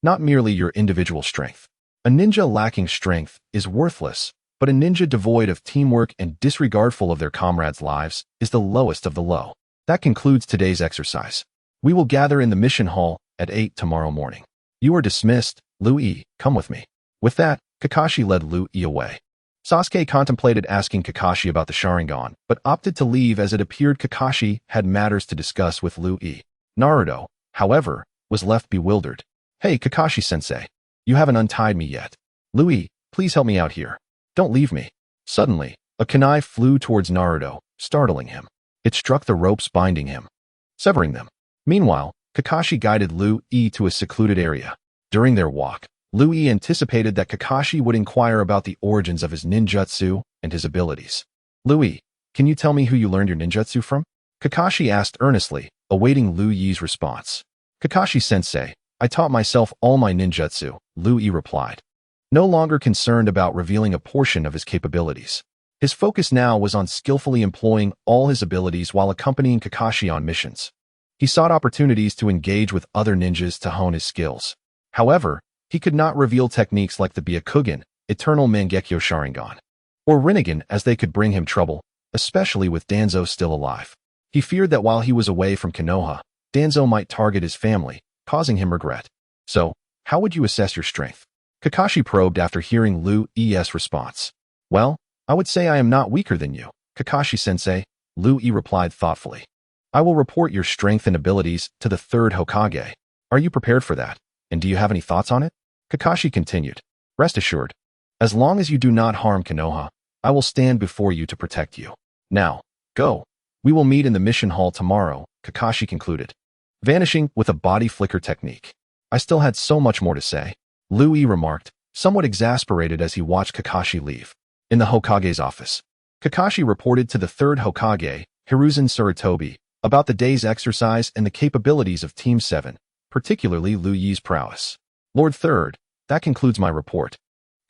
not merely your individual strength. A ninja lacking strength is worthless, but a ninja devoid of teamwork and disregardful of their comrades' lives is the lowest of the low. That concludes today's exercise. We will gather in the mission hall at 8 tomorrow morning. You are dismissed. Lu Yi, come with me. With that, Kakashi led Lu Yi away. Sasuke contemplated asking Kakashi about the Sharingan, but opted to leave as it appeared Kakashi had matters to discuss with Lu Yi. Naruto, however, was left bewildered. Hey Kakashi-sensei, you haven't untied me yet. Lu Yi, please help me out here. Don't leave me. Suddenly, a kunai flew towards Naruto, startling him. It struck the ropes binding him, severing them. Meanwhile, Kakashi guided Lu Yi to a secluded area. During their walk, Lu Yi anticipated that Kakashi would inquire about the origins of his ninjutsu and his abilities. Lu Yi, can you tell me who you learned your ninjutsu from? Kakashi asked earnestly, awaiting Lu Yi's response. Kakashi-sensei, I taught myself all my ninjutsu, Lu Yi replied, no longer concerned about revealing a portion of his capabilities. His focus now was on skillfully employing all his abilities while accompanying Kakashi on missions. He sought opportunities to engage with other ninjas to hone his skills. However, he could not reveal techniques like the Byakugan, Eternal Mangekyo Sharingan, or Rinnegan as they could bring him trouble, especially with Danzo still alive. He feared that while he was away from Konoha, Danzo might target his family, causing him regret. So, how would you assess your strength? Kakashi probed after hearing Lu Yi's response. Well, I would say I am not weaker than you, Kakashi-sensei, Lu Yi replied thoughtfully. I will report your strength and abilities to the third Hokage. Are you prepared for that? And do you have any thoughts on it? Kakashi continued. Rest assured. As long as you do not harm Konoha, I will stand before you to protect you. Now, go. We will meet in the mission hall tomorrow, Kakashi concluded, vanishing with a body flicker technique. I still had so much more to say, Lu Yi remarked, somewhat exasperated as he watched Kakashi leave. In the Hokage's office, Kakashi reported to the third Hokage, Hiruzen Sarutobi, about the day's exercise and the capabilities of Team 7, particularly Lu Yi's prowess. Lord Third, that concludes my report,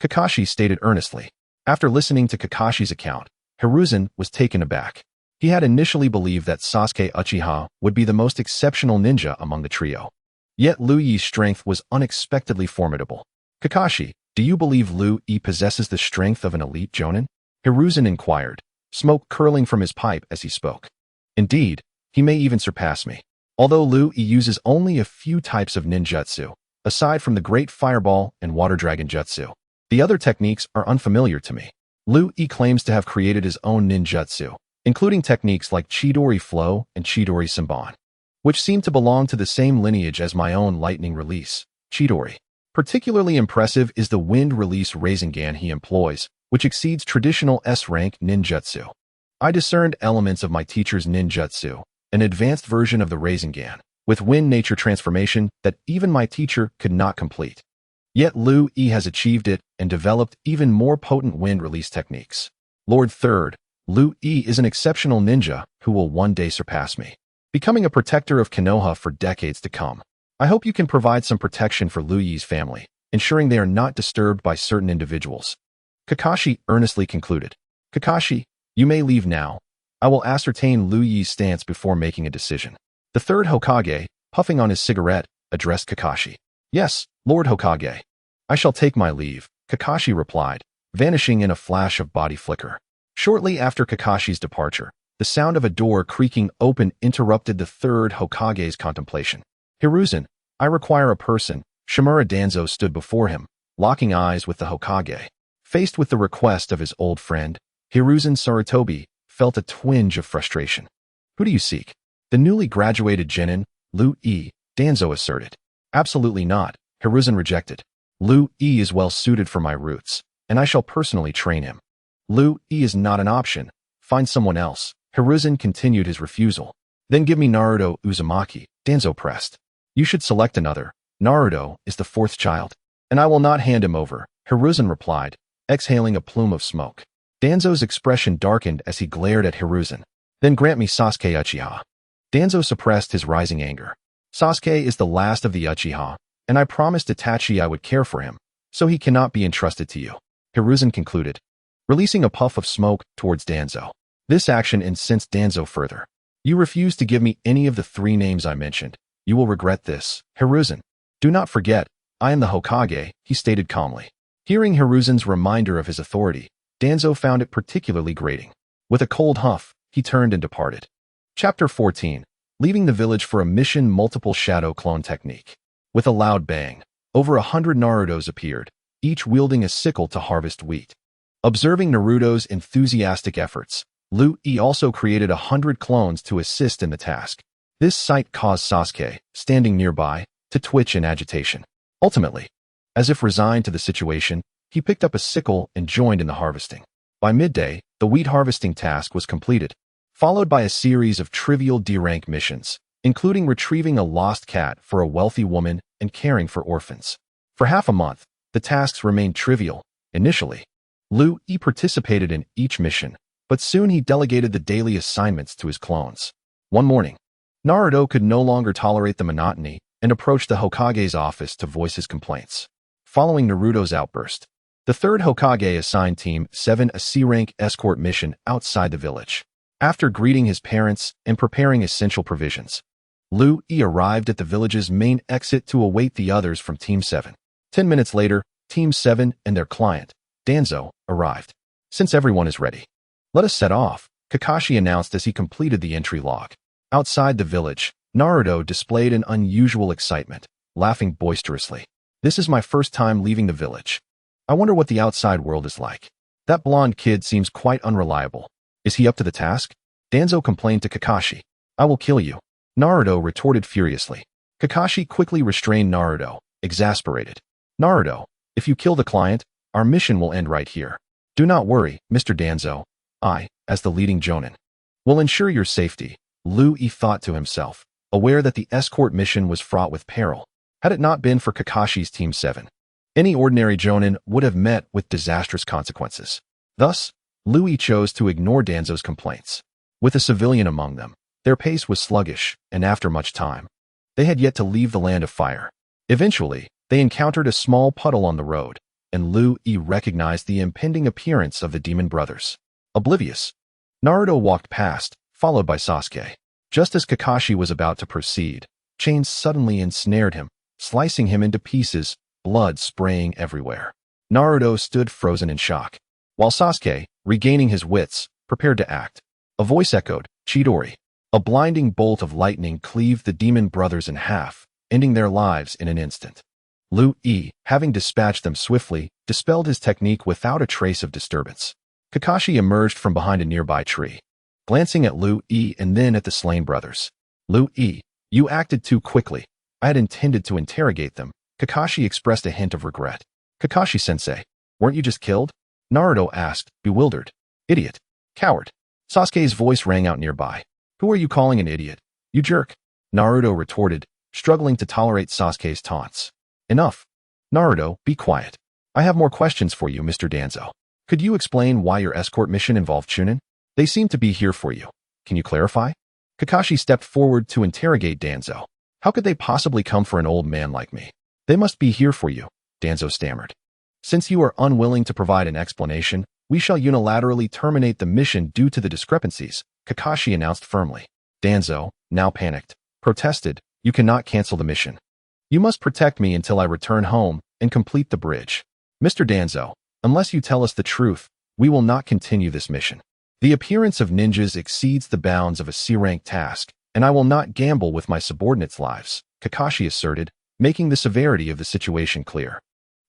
Kakashi stated earnestly. After listening to Kakashi's account, Hiruzen was taken aback. He had initially believed that Sasuke Uchiha would be the most exceptional ninja among the trio. Yet Lu Yi's strength was unexpectedly formidable. Kakashi, do you believe Lu Yi possesses the strength of an elite jonin? Hiruzen inquired, smoke curling from his pipe as he spoke. Indeed, he may even surpass me. Although Lu Yi uses only a few types of ninjutsu, aside from the Great Fireball and Water Dragon Jutsu, the other techniques are unfamiliar to me. Lu Yi claims to have created his own ninjutsu, including techniques like Chidori Flow and Chidori Senbon, which seem to belong to the same lineage as my own lightning release, Chidori. Particularly impressive is the wind release Rasengan he employs, which exceeds traditional S-rank ninjutsu. I discerned elements of my teacher's ninjutsu, an advanced version of the Rasengan, with wind nature transformation that even my teacher could not complete. Yet Lu Yi has achieved it and developed even more potent wind release techniques. Lord Third, Lu Yi is an exceptional ninja who will one day surpass me, becoming a protector of Konoha for decades to come. I hope you can provide some protection for Lu Yi's family, ensuring they are not disturbed by certain individuals. Kakashi earnestly concluded. Kakashi, you may leave now. I will ascertain Lu Yi's stance before making a decision. The third Hokage, puffing on his cigarette, addressed Kakashi. Yes, Lord Hokage. I shall take my leave, Kakashi replied, vanishing in a flash of body flicker. Shortly after Kakashi's departure, the sound of a door creaking open interrupted the third Hokage's contemplation. Hiruzen, I require a person. Shimura Danzo stood before him, locking eyes with the Hokage. Faced with the request of his old friend, Hiruzen Sarutobi felt a twinge of frustration. Who do you seek? The newly graduated genin, Lu Yi, Danzo asserted. Absolutely not, Hiruzen rejected. Lu Yi is well suited for my roots, and I shall personally train him. Lu Yi is not an option. Find someone else. Hiruzen continued his refusal. Then give me Naruto Uzumaki, Danzo pressed. You should select another. Naruto is the fourth child, and I will not hand him over, Hiruzen replied, exhaling a plume of smoke. Danzo's expression darkened as he glared at Hiruzen. Then grant me Sasuke Uchiha. Danzo suppressed his rising anger. Sasuke is the last of the Uchiha, and I promised Itachi I would care for him, so he cannot be entrusted to you, Hiruzen concluded, releasing a puff of smoke towards Danzo. This action incensed Danzo further. You refuse to give me any of the three names I mentioned. You will regret this, Hiruzen. Do not forget, I am the Hokage, he stated calmly. Hearing Hiruzen's reminder of his authority, Danzo found it particularly grating. With a cold huff, he turned and departed. Chapter 14. Leaving the village for a mission. Multiple shadow clone technique. With a loud bang, over 100 Narutos appeared, each wielding a sickle to harvest wheat. Observing Naruto's enthusiastic efforts, Liu Yi also created 100 clones to assist in the task. This sight caused Sasuke, standing nearby, to twitch in agitation. Ultimately, as if resigned to the situation, he picked up a sickle and joined in the harvesting. By midday, the wheat harvesting task was completed, followed by a series of trivial D-rank missions, including retrieving a lost cat for a wealthy woman and caring for orphans. For half a month, the tasks remained trivial. Initially, Liu Yi participated in each mission, but soon he delegated the daily assignments to his clones. One morning, Naruto could no longer tolerate the monotony and approached the Hokage's office to voice his complaints. Following Naruto's outburst, the third Hokage assigned Team 7 a C-rank escort mission outside the village. After greeting his parents and preparing essential provisions, Liu Yi arrived at the village's main exit to await the others from Team 7. 10 minutes later, Team 7 and their client, Danzo, arrived. Since everyone is ready, let us set off, Kakashi announced as he completed the entry log. Outside the village, Naruto displayed an unusual excitement, laughing boisterously. This is my first time leaving the village. I wonder what the outside world is like. That blonde kid seems quite unreliable. Is he up to the task? Danzo complained to Kakashi. I will kill you, Naruto retorted furiously. Kakashi quickly restrained Naruto, exasperated. Naruto, if you kill the client, our mission will end right here. Do not worry, Mr. Danzo. I, as the leading jonin, will ensure your safety, Liu Yi thought to himself, aware that the escort mission was fraught with peril. Had it not been for Kakashi's Team 7, any ordinary jonin would have met with disastrous consequences. Thus, Liu Yi chose to ignore Danzo's complaints. With a civilian among them, their pace was sluggish, and after much time, they had yet to leave the land of fire. Eventually, they encountered a small puddle on the road, and Liu Yi recognized the impending appearance of the demon brothers. Oblivious, Naruto walked past, followed by Sasuke. Just as Kakashi was about to proceed, chains suddenly ensnared him, slicing him into pieces, blood spraying everywhere. Naruto stood frozen in shock, while Sasuke, regaining his wits, prepared to act. A voice echoed, Chidori. A blinding bolt of lightning cleaved the demon brothers in half, ending their lives in an instant. Liu Yi, having dispatched them swiftly, dispelled his technique without a trace of disturbance. Kakashi emerged from behind a nearby tree, glancing at Liu Yi and then at the slain brothers. Liu Yi, you acted too quickly. I had intended to interrogate them. Kakashi expressed a hint of regret. Kakashi-sensei, weren't you just killed? Naruto asked, bewildered. Idiot. Coward. Sasuke's voice rang out nearby. Who are you calling an idiot? You jerk. Naruto retorted, struggling to tolerate Sasuke's taunts. Enough. Naruto, be quiet. I have more questions for you, Mr. Danzo. Could you explain why your escort mission involved Chunin? They seem to be here for you. Can you clarify? Kakashi stepped forward to interrogate Danzo. How could they possibly come for an old man like me? They must be here for you, Danzo stammered. Since you are unwilling to provide an explanation, we shall unilaterally terminate the mission due to the discrepancies, Kakashi announced firmly. Danzo, now panicked, protested, you cannot cancel the mission. You must protect me until I return home and complete the bridge. Mr. Danzo, unless you tell us the truth, we will not continue this mission. The appearance of ninjas exceeds the bounds of a C-rank task, and I will not gamble with my subordinates' lives, Kakashi asserted, making the severity of the situation clear.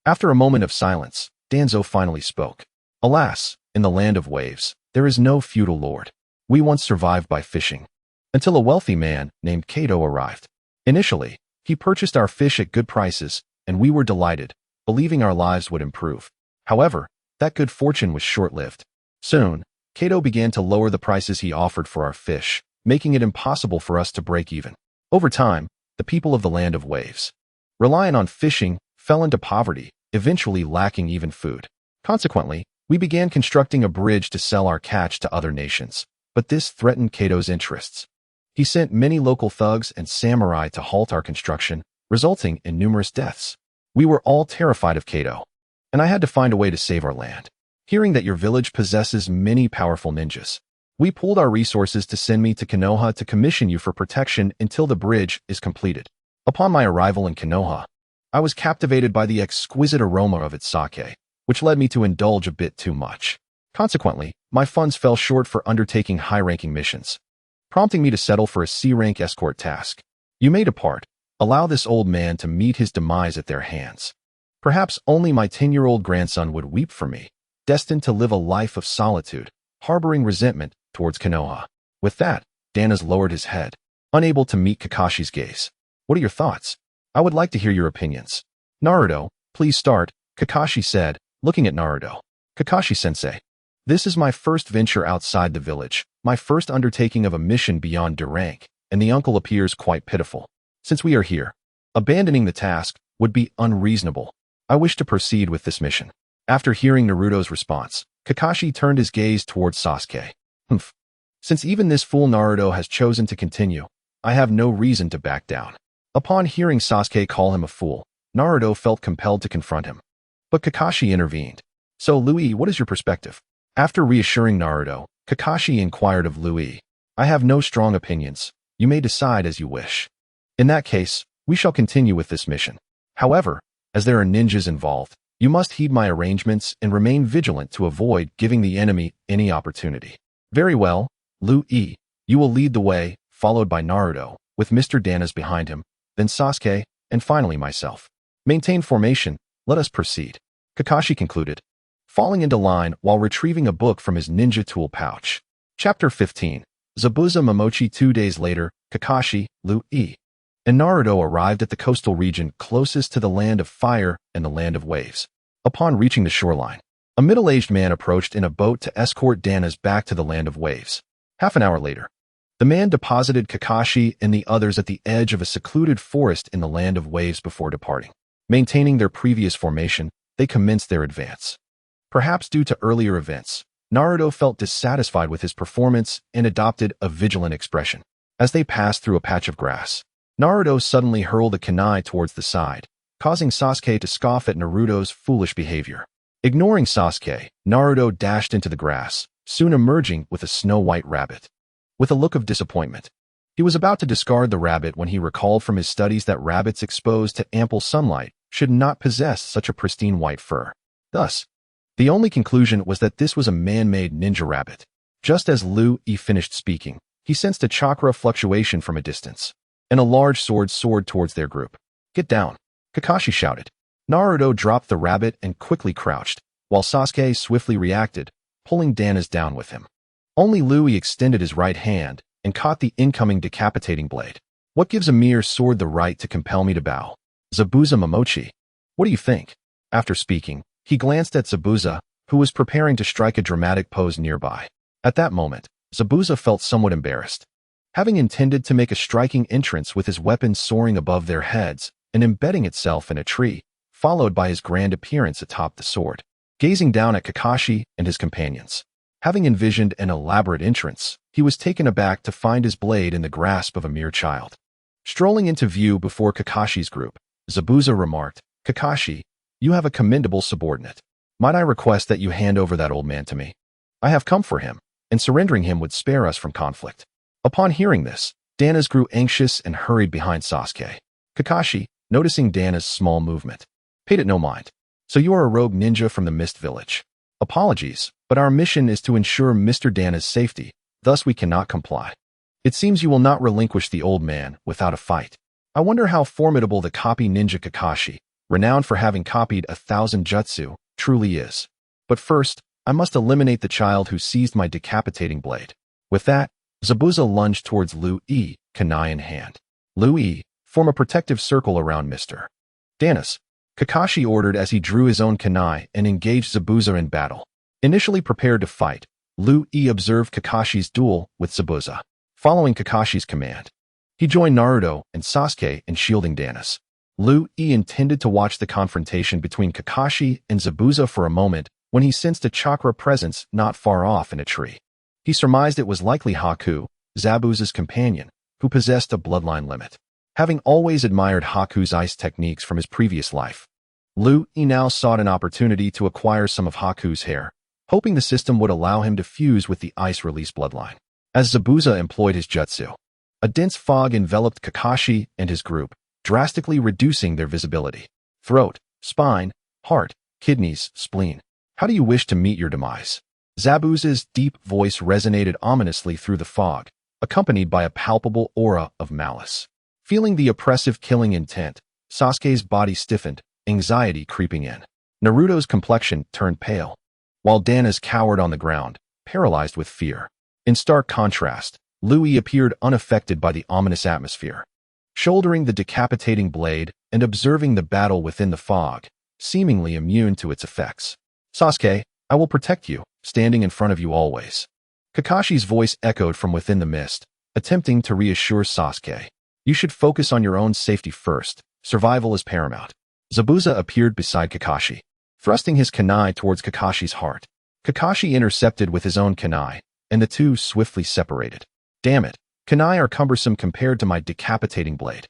After a moment of silence, Danzo finally spoke. Alas, in the land of waves, there is no feudal lord. We once survived by fishing, until a wealthy man named Kato arrived. Initially, he purchased our fish at good prices, and we were delighted, believing our lives would improve. However, that good fortune was short-lived. Soon, Kato began to lower the prices he offered for our fish, making it impossible for us to break even. Over time, the people of the land of waves, relying on fishing, fell into poverty, eventually lacking even food. Consequently, we began constructing a bridge to sell our catch to other nations, but this threatened Kato's interests. He sent many local thugs and samurai to halt our construction, resulting in numerous deaths. We were all terrified of Kato, and I had to find a way to save our land. Hearing that your village possesses many powerful ninjas, we pooled our resources to send me to Konoha to commission you for protection until the bridge is completed. Upon my arrival in Konoha, I was captivated by the exquisite aroma of its sake, which led me to indulge a bit too much. Consequently, my funds fell short for undertaking high-ranking missions, prompting me to settle for a C-rank escort task. You may depart. Allow this old man to meet his demise at their hands. Perhaps only my 10-year-old grandson would weep for me, destined to live a life of solitude, harboring resentment towards Konoha. With that, Danas lowered his head, unable to meet Kakashi's gaze. What are your thoughts? I would like to hear your opinions. Naruto, please start, Kakashi said, looking at Naruto. Kakashi-sensei. This is my first venture outside the village, my first undertaking of a mission beyond D rank, and the uncle appears quite pitiful. Since we are here, abandoning the task would be unreasonable. I wish to proceed with this mission. After hearing Naruto's response, Kakashi turned his gaze towards Sasuke. Humph. Since even this fool Naruto has chosen to continue, I have no reason to back down. Upon hearing Sasuke call him a fool, Naruto felt compelled to confront him. But Kakashi intervened. So Louis, what is your perspective? After reassuring Naruto, Kakashi inquired of Louis. I have no strong opinions. You may decide as you wish. In that case, we shall continue with this mission. However, as there are ninjas involved, you must heed my arrangements and remain vigilant to avoid giving the enemy any opportunity. Very well, Louis, you will lead the way, followed by Naruto, with Mr. Danas behind him, then Sasuke, and finally myself. Maintain formation, let us proceed. Kakashi concluded, falling into line while retrieving a book from his ninja tool pouch. Chapter 15. Zabuza Momochi. 2 days later, Kakashi, Louis, and Naruto arrived at the coastal region closest to the land of fire and the land of waves. Upon reaching the shoreline, a middle-aged man approached in a boat to escort Danas back to the land of waves. Half an hour later, the man deposited Kakashi and the others at the edge of a secluded forest in the land of waves before departing. Maintaining their previous formation, they commenced their advance. Perhaps due to earlier events, Naruto felt dissatisfied with his performance and adopted a vigilant expression. As they passed through a patch of grass, Naruto suddenly hurled a kunai towards the side, causing Sasuke to scoff at Naruto's foolish behavior. Ignoring Sasuke, Naruto dashed into the grass, soon emerging with a snow-white rabbit. With a look of disappointment, he was about to discard the rabbit when he recalled from his studies that rabbits exposed to ample sunlight should not possess such a pristine white fur. Thus, the only conclusion was that this was a man-made ninja rabbit. Just as Louis finished speaking, he sensed a chakra fluctuation from a distance, and a large sword soared towards their group. Get down, Kakashi shouted. Naruto dropped the rabbit and quickly crouched, while Sasuke swiftly reacted, pulling Danas down with him. Only Louis extended his right hand and caught the incoming decapitating blade. What gives a mere sword the right to compel me to bow? Zabuza Momochi. What do you think? After speaking, he glanced at Zabuza, who was preparing to strike a dramatic pose nearby. At that moment, Zabuza felt somewhat embarrassed. Having intended to make a striking entrance with his weapon soaring above their heads and embedding itself in a tree, followed by his grand appearance atop the sword. Gazing down at Kakashi and his companions, having envisioned an elaborate entrance, he was taken aback to find his blade in the grasp of a mere child. Strolling into view before Kakashi's group, Zabuza remarked, Kakashi, you have a commendable subordinate. Might I request that you hand over that old man to me? I have come for him, and surrendering him would spare us from conflict. Upon hearing this, Danas grew anxious and hurried behind Sasuke. Kakashi, noticing Danas' small movement, paid it no mind. So you are a rogue ninja from the Mist Village. Apologies, but our mission is to ensure Mr. Danas' safety, thus we cannot comply. It seems you will not relinquish the old man without a fight. I wonder how formidable the copy ninja Kakashi, renowned for having copied 1,000 jutsu, truly is. But first, I must eliminate the child who seized my decapitating blade. With that, Zabuza lunged towards Louis, kunai in hand. Louis, form a protective circle around Mr. Danas, Kakashi ordered as he drew his own kunai and engaged Zabuza in battle. Initially prepared to fight, Louis observed Kakashi's duel with Zabuza. Following Kakashi's command, he joined Naruto and Sasuke in shielding Danas. Louis intended to watch the confrontation between Kakashi and Zabuza for a moment when he sensed a chakra presence not far off in a tree. He surmised it was likely Haku, Zabuza's companion, who possessed a bloodline limit. Having always admired Haku's ice techniques from his previous life, Louis now sought an opportunity to acquire some of Haku's hair, hoping the system would allow him to fuse with the ice-release bloodline. As Zabuza employed his jutsu, a dense fog enveloped Kakashi and his group, drastically reducing their visibility. Throat, spine, heart, kidneys, spleen. How do you wish to meet your demise? Zabuza's deep voice resonated ominously through the fog, accompanied by a palpable aura of malice. Feeling the oppressive killing intent, Sasuke's body stiffened, anxiety creeping in. Naruto's complexion turned pale, while Dana's cowered on the ground, paralyzed with fear. In stark contrast, Louis appeared unaffected by the ominous atmosphere. Shouldering the decapitating blade and observing the battle within the fog, seemingly immune to its effects. Sasuke, I will protect you, standing in front of you always. Kakashi's voice echoed from within the mist, attempting to reassure Sasuke. You should focus on your own safety first. Survival is paramount. Zabuza appeared beside Kakashi, thrusting his kunai towards Kakashi's heart. Kakashi intercepted with his own kunai, and the two swiftly separated. Damn it, kunai are cumbersome compared to my decapitating blade.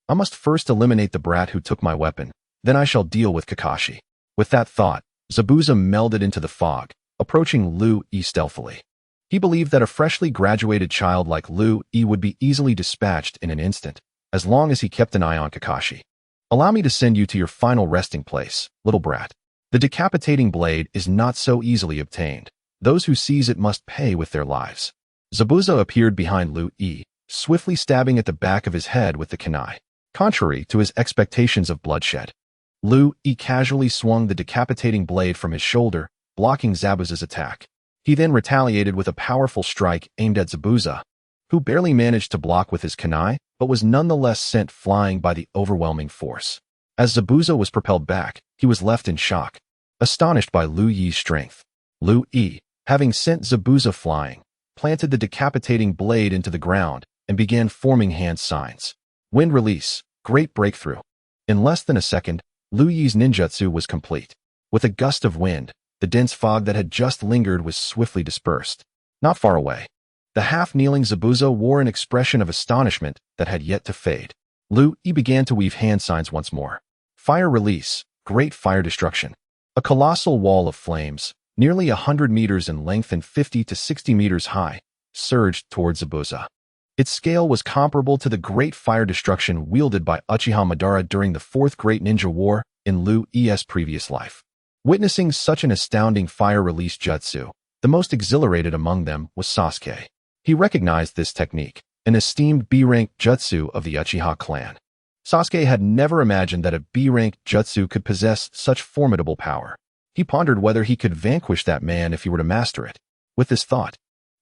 I must first eliminate the brat who took my weapon, then I shall deal with Kakashi. With that thought, Zabuza melded into the fog, approaching Liu Yi stealthily. He believed that a freshly graduated child like Liu Yi would be easily dispatched in an instant, as long as he kept an eye on Kakashi. Allow me to send you to your final resting place, little brat. The decapitating blade is not so easily obtained. Those who seize it must pay with their lives. Zabuza appeared behind Liu Yi, swiftly stabbing at the back of his head with the kunai. Contrary to his expectations of bloodshed, Liu Yi casually swung the decapitating blade from his shoulder, blocking Zabuza's attack. He then retaliated with a powerful strike aimed at Zabuza, who barely managed to block with his kunai, but was nonetheless sent flying by the overwhelming force. As Zabuza was propelled back, he was left in shock, astonished by Liu Yi's strength. Liu Yi, having sent Zabuza flying, planted the decapitating blade into the ground and began forming hand signs. Wind release, great breakthrough. In less than a second, Liu Yi's ninjutsu was complete. With a gust of wind, the dense fog that had just lingered was swiftly dispersed. Not far away, the half-kneeling Zabuza wore an expression of astonishment that had yet to fade. Liu Yi began to weave hand signs once more. Fire release, great fire destruction. A colossal wall of flames, nearly 100 meters in length and 50 to 60 meters high, surged towards Zabuza. Its scale was comparable to the great fire destruction wielded by Uchiha Madara during the Fourth Great Ninja War in Liu Yi's previous life. Witnessing such an astounding fire release jutsu, the most exhilarated among them was Sasuke. He recognized this technique, an esteemed B-rank jutsu of the Uchiha clan. Sasuke had never imagined that a B-rank jutsu could possess such formidable power. He pondered whether he could vanquish that man if he were to master it. With this thought,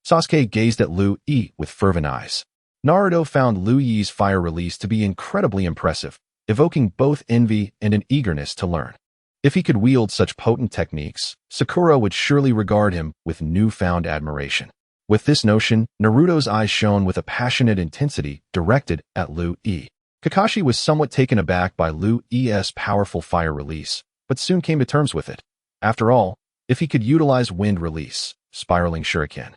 Sasuke gazed at Liu Yi with fervent eyes. Naruto found Liu Yi's fire release to be incredibly impressive, evoking both envy and an eagerness to learn. If he could wield such potent techniques, Sakura would surely regard him with newfound admiration. With this notion, Naruto's eyes shone with a passionate intensity directed at Liu Yi. Kakashi was somewhat taken aback by Liu Yi's powerful fire release, but soon came to terms with it. After all, if he could utilize wind release, spiraling shuriken,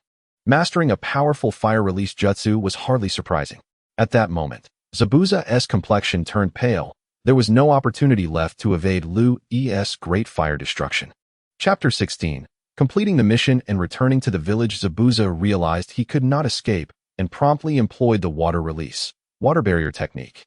mastering a powerful fire release jutsu was hardly surprising. At that moment, Zabuza's complexion turned pale. There was no opportunity left to evade Liu Yi's great fire destruction. Chapter 16. Completing the mission and returning to the village, Zabuza realized he could not escape and promptly employed the water release, water barrier technique,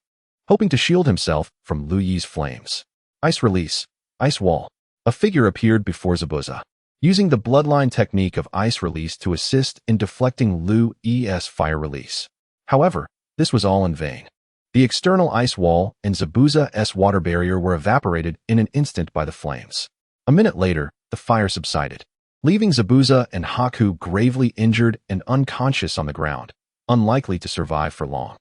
hoping to shield himself from Liu Yi's flames. Ice release, ice wall. A figure appeared before Zabuza, using the bloodline technique of ice release to assist in deflecting Liu Yi's fire release. However, this was all in vain. The external ice wall and Zabuza's water barrier were evaporated in an instant by the flames. A minute later, the fire subsided, leaving Zabuza and Haku gravely injured and unconscious on the ground, unlikely to survive for long.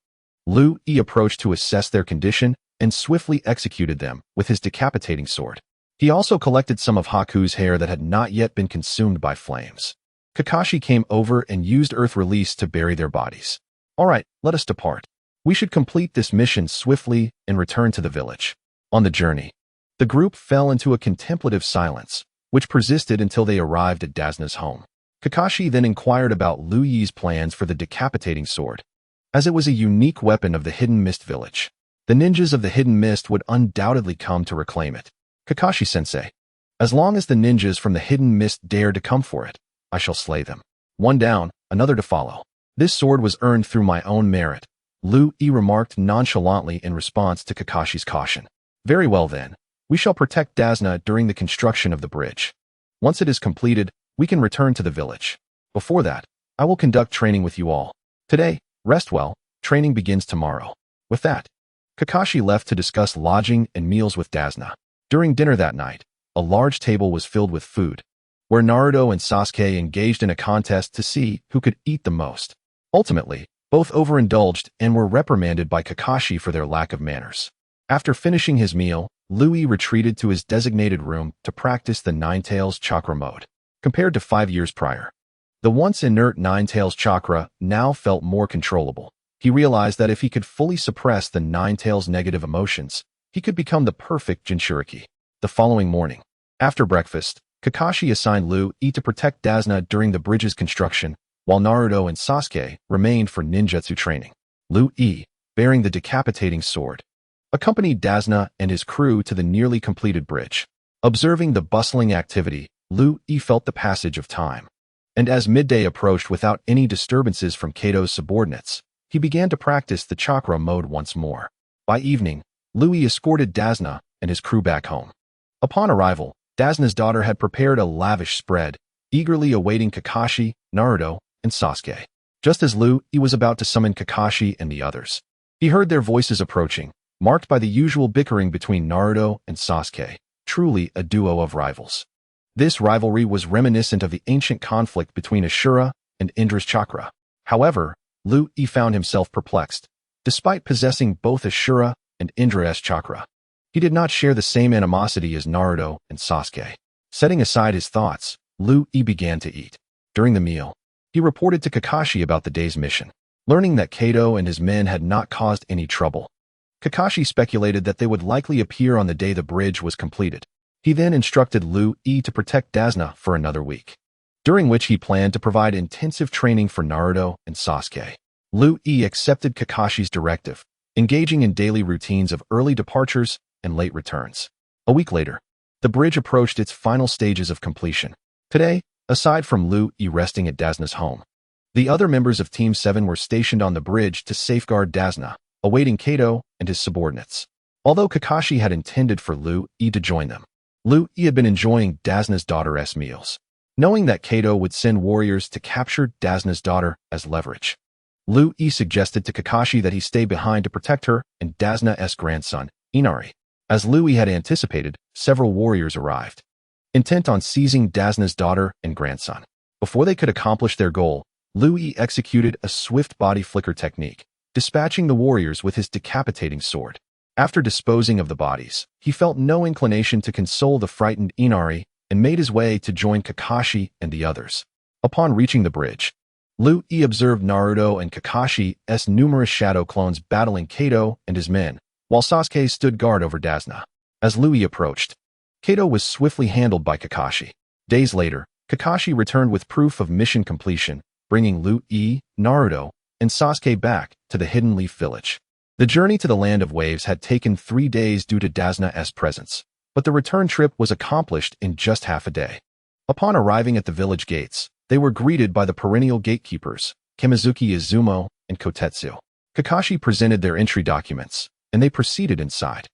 Liu Yi approached to assess their condition and swiftly executed them with his decapitating sword. He also collected some of Haku's hair that had not yet been consumed by flames. Kakashi came over and used earth release to bury their bodies. All right, let us depart. We should complete this mission swiftly and return to the village. On the journey, the group fell into a contemplative silence, which persisted until they arrived at Dazna's home. Kakashi then inquired about Liu Yi's plans for the decapitating sword, as it was a unique weapon of the Hidden Mist village. The ninjas of the Hidden Mist would undoubtedly come to reclaim it. Kakashi-sensei, as long as the ninjas from the Hidden Mist dare to come for it, I shall slay them. One down, another to follow. This sword was earned through my own merit, Liu Yi remarked nonchalantly in response to Kakashi's caution. Very well then, We shall protect Dasna during the construction of the bridge. Once it is completed, we can return to the village. Before that, I will conduct training with you all. Today, rest well, training begins tomorrow. With that, Kakashi left to discuss lodging and meals with Dasna. During dinner that night, a large table was filled with food, where Naruto and Sasuke engaged in a contest to see who could eat the most. Ultimately, both overindulged and were reprimanded by Kakashi for their lack of manners. After finishing his meal, Louis retreated to his designated room to practice the Nine-Tails chakra mode. Compared to 5 years prior, the once inert Nine-Tails chakra now felt more controllable. He realized that if he could fully suppress the Nine-Tails' negative emotions, he could become the perfect Jinchuriki. The following morning, after breakfast, Kakashi assigned Louis to protect Dasna during the bridge's construction, while Naruto and Sasuke remained for ninjutsu training. Louis, bearing the decapitating sword, accompanied Dasna and his crew to the nearly completed bridge. Observing the bustling activity, Louis felt the passage of time. And as midday approached without any disturbances from Kato's subordinates, he began to practice the chakra mode once more. By evening, Louis escorted Dasna and his crew back home. Upon arrival, Dasna's daughter had prepared a lavish spread, eagerly awaiting Kakashi, Naruto, and Sasuke. Just as Louis was about to summon Kakashi and the others, he heard their voices approaching, marked by the usual bickering between Naruto and Sasuke, truly a duo of rivals. This rivalry was reminiscent of the ancient conflict between Ashura and Indra's chakra. However, Louis found himself perplexed. Despite possessing both Ashura and Indra's chakra, he did not share the same animosity as Naruto and Sasuke. Setting aside his thoughts, Louis began to eat. During the meal, he reported to Kakashi about the day's mission. Learning that Kato and his men had not caused any trouble, Kakashi speculated that they would likely appear on the day the bridge was completed. He then instructed Louis to protect Dasna for another week, during which he planned to provide intensive training for Naruto and Sasuke. Louis accepted Kakashi's directive, engaging in daily routines of early departures and late returns. A week later, the bridge approached its final stages of completion. Today, aside from Louis resting at Dasna's home, the other members of Team 7 were stationed on the bridge to safeguard Dasna, awaiting Kato and his subordinates. Although Kakashi had intended for Louis to join them, Louis had been enjoying Dasna's daughter's meals. Knowing that Kato would send warriors to capture Dasna's daughter as leverage, Louis suggested to Kakashi that he stay behind to protect her and Dasna's grandson, Inari. As Louis had anticipated, several warriors arrived, intent on seizing Dasna's daughter and grandson. Before they could accomplish their goal, Louis executed a swift body flicker technique, dispatching the warriors with his decapitating sword. After disposing of the bodies, he felt no inclination to console the frightened Inari and made his way to join Kakashi and the others. Upon reaching the bridge, Louis observed Naruto and Kakashi's numerous shadow clones battling Kato and his men, while Sasuke stood guard over Dasna. As Louis approached, Kato was swiftly handled by Kakashi. Days later, Kakashi returned with proof of mission completion, bringing Louis, Naruto, and Sasuke back to the Hidden Leaf Village. The journey to the Land of Waves had taken 3 days due to Dasna's presence, but the return trip was accomplished in just half a day. Upon arriving at the village gates, they were greeted by the perennial gatekeepers, Kimizuki Izumo and Kotetsu. Kakashi presented their entry documents, and they proceeded inside.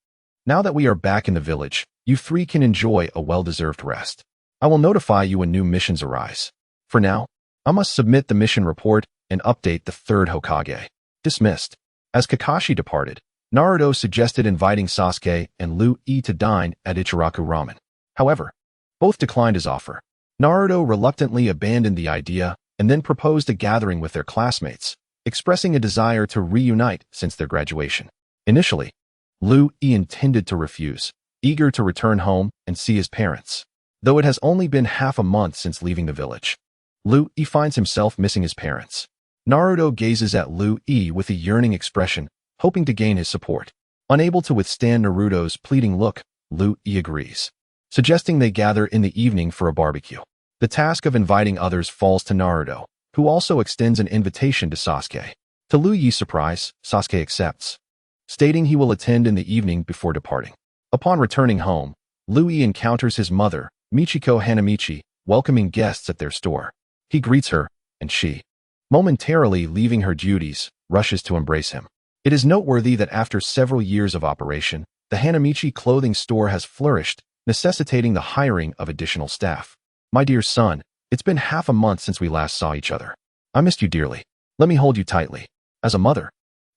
Now that we are back in the village, you three can enjoy a well-deserved rest. I will notify you when new missions arise. For now, I must submit the mission report and update the third Hokage. Dismissed. As Kakashi departed, Naruto suggested inviting Sasuke and Louis to dine at Ichiraku Ramen. However, both declined his offer. Naruto reluctantly abandoned the idea and then proposed a gathering with their classmates, expressing a desire to reunite since their graduation. Initially, Louis intended to refuse, eager to return home and see his parents. Though it has only been half a month since leaving the village, Louis finds himself missing his parents. Naruto gazes at Louis with a yearning expression, hoping to gain his support. Unable to withstand Naruto's pleading look, Louis agrees, suggesting they gather in the evening for a barbecue. The task of inviting others falls to Naruto, who also extends an invitation to Sasuke. To Louis' surprise, Sasuke accepts, stating he will attend in the evening before departing. Upon returning home, Louis encounters his mother, Michiko Hanamichi, welcoming guests at their store. He greets her, and she, momentarily leaving her duties, rushes to embrace him. It is noteworthy that after several years of operation, The Hanamichi clothing store has flourished, necessitating the hiring of additional staff. My dear son, it's been half a month since we last saw each other. I missed you dearly. Let me hold you tightly. As a mother,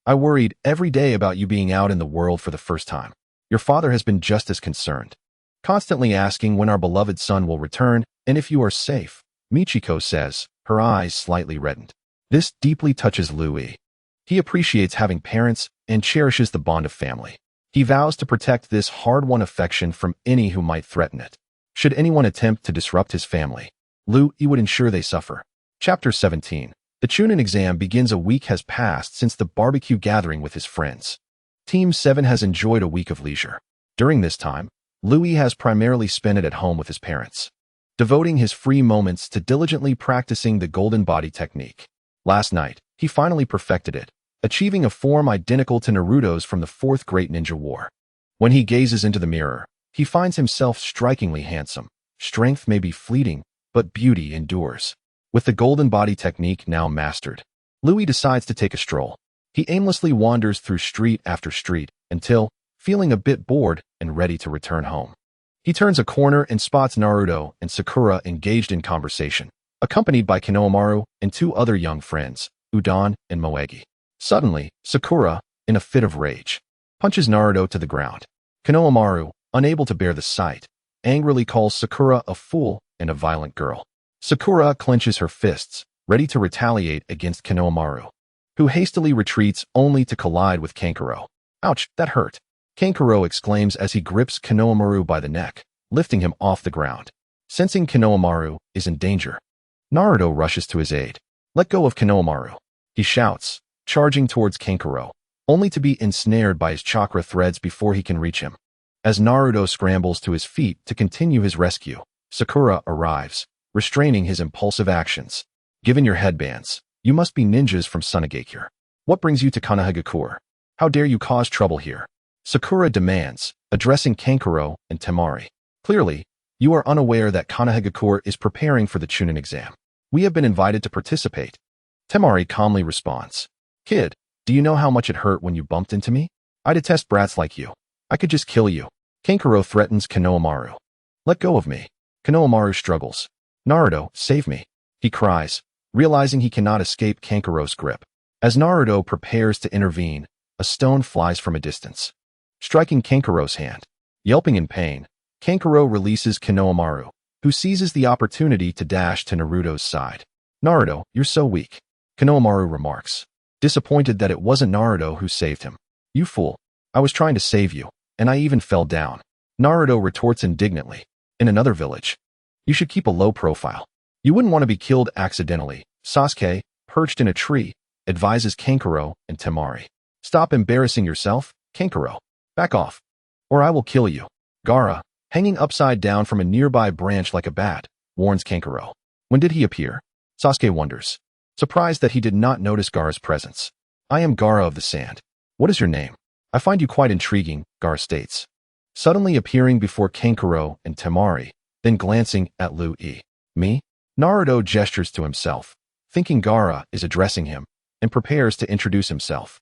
I worried every day about you being out in the world for the first time. Your father has been just as concerned, constantly asking when our beloved son will return and if you are safe, Michiko says, her eyes slightly reddened. This deeply touches Louis. He appreciates having parents and cherishes the bond of family. He vows to protect this hard-won affection from any who might threaten it. Should anyone attempt to disrupt his family, Louis would ensure they suffer. Chapter 17. The Chunin exam begins. A week has passed since the barbecue gathering with his friends. Team 7 has enjoyed a week of leisure. During this time, Louis has primarily spent it at home with his parents, devoting his free moments to diligently practicing the golden body technique. Last night, he finally perfected it, achieving a form identical to Naruto's from the Fourth Great Ninja War. When he gazes into the mirror, he finds himself strikingly handsome. Strength may be fleeting, but beauty endures. With the golden body technique now mastered, Louis decides to take a stroll. He aimlessly wanders through street after street until, feeling a bit bored and ready to return home, he turns a corner and spots Naruto and Sakura engaged in conversation, accompanied by Konohamaru and two other young friends, Udon and Moegi. Suddenly, Sakura, in a fit of rage, punches Naruto to the ground. Konohamaru, unable to bear the sight, angrily calls Sakura a fool and a violent girl. Sakura clenches her fists, ready to retaliate against Konohamaru, who hastily retreats only to collide with Kankuro. Ouch, that hurt, Kankuro exclaims as he grips Konohamaru by the neck, lifting him off the ground. Sensing Konohamaru is in danger, Naruto rushes to his aid. Let go of Konohamaru, he shouts, charging towards Kankuro, only to be ensnared by his chakra threads before he can reach him. As Naruto scrambles to his feet to continue his rescue, Sakura arrives, restraining his impulsive actions. Given your headbands, you must be ninjas from Sunagakure. What brings you to Kanahagakure? How dare you cause trouble here? Sakura demands, addressing Kankuro and Temari. Clearly, you are unaware that Kanahagakure is preparing for the Chunin exam. We have been invited to participate. Temari calmly responds. Kid, do you know how much it hurt when you bumped into me? I detest brats like you. I could just kill you. Kankuro threatens Konohamaru. Let go of me. Konohamaru struggles. Naruto, save me, he cries, realizing he cannot escape Kankuro's grip. As Naruto prepares to intervene, a stone flies from a distance, striking Kankuro's hand. Yelping in pain, Kankuro releases Konohamaru, who seizes the opportunity to dash to Naruto's side. Naruto, you're so weak, Konohamaru remarks, disappointed that it wasn't Naruto who saved him. You fool, I was trying to save you, and I even fell down, Naruto retorts indignantly. In another village, you should keep a low profile. You wouldn't want to be killed accidentally, Sasuke, perched in a tree, advises Kankuro and Temari. Stop embarrassing yourself, Kankuro. Back off, or I will kill you. Gaara, hanging upside down from a nearby branch like a bat, warns Kankuro. When did he appear? Sasuke wonders, surprised that he did not notice Gaara's presence. I am Gaara of the Sand. What is your name? I find you quite intriguing, Gaara states, suddenly appearing before Kankuro and Temari, then glancing at Louis. Me? Naruto gestures to himself, thinking Gaara is addressing him, and prepares to introduce himself.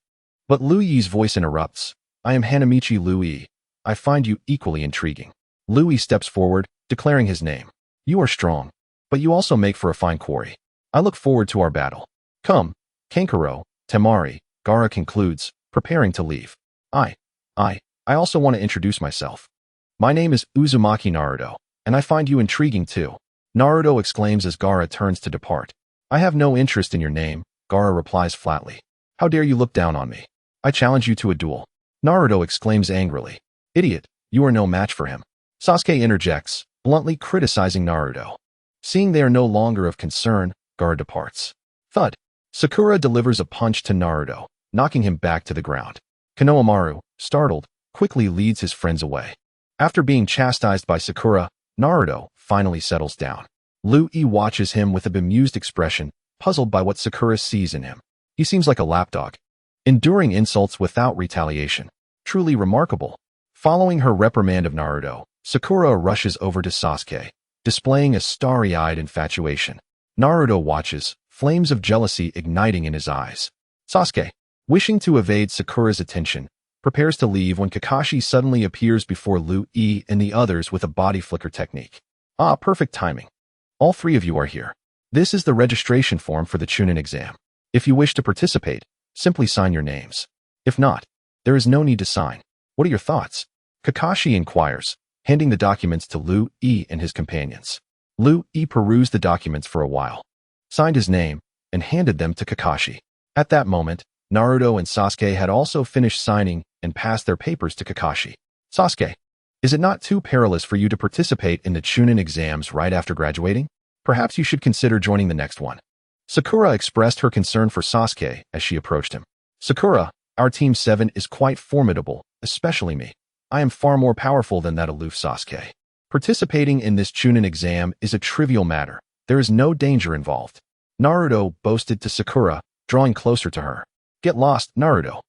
But Louis's voice interrupts. I am Hanamichi Louis. I find you equally intriguing. Louis steps forward, declaring his name. You are strong, but you also make for a fine quarry. I look forward to our battle. Come, Kankuro, Temari, Gaara concludes, preparing to leave. I also want to introduce myself. My name is Uzumaki Naruto, and I find you intriguing too, Naruto exclaims as Gaara turns to depart. I have no interest in your name, Gaara replies flatly. How dare you look down on me? I challenge you to a duel, Naruto exclaims angrily. Idiot, you are no match for him. Sasuke interjects, bluntly criticizing Naruto. Seeing they are no longer of concern, Gaara departs. Thud. Sakura delivers a punch to Naruto, knocking him back to the ground. Konohamaru, startled, quickly leads his friends away. After being chastised by Sakura, Naruto finally settles down. Louis watches him with a bemused expression, puzzled by what Sakura sees in him. He seems like a lapdog, enduring insults without retaliation. Truly remarkable. Following her reprimand of Naruto, Sakura rushes over to Sasuke, displaying a starry-eyed infatuation. Naruto watches, flames of jealousy igniting in his eyes. Sasuke, wishing to evade Sakura's attention, prepares to leave when Kakashi suddenly appears before Lu Yi and the others with a body flicker technique. Ah, perfect timing. All three of you are here. This is the registration form for the Chunin exam. If you wish to participate, simply sign your names. If not, there is no need to sign. What are your thoughts? Kakashi inquires, handing the documents to Lu Yi and his companions. Lu Yi perused the documents for a while, signed his name, and handed them to Kakashi. At that moment, Naruto and Sasuke had also finished signing and passed their papers to Kakashi. Sasuke, is it not too perilous for you to participate in the Chunin exams right after graduating? Perhaps you should consider joining the next one. Sakura expressed her concern for Sasuke as she approached him. Sakura, our Team 7 is quite formidable, especially me. I am far more powerful than that aloof Sasuke. Participating in this Chunin exam is a trivial matter. There is no danger involved. Naruto boasted to Sakura, drawing closer to her. Get lost, Naruto.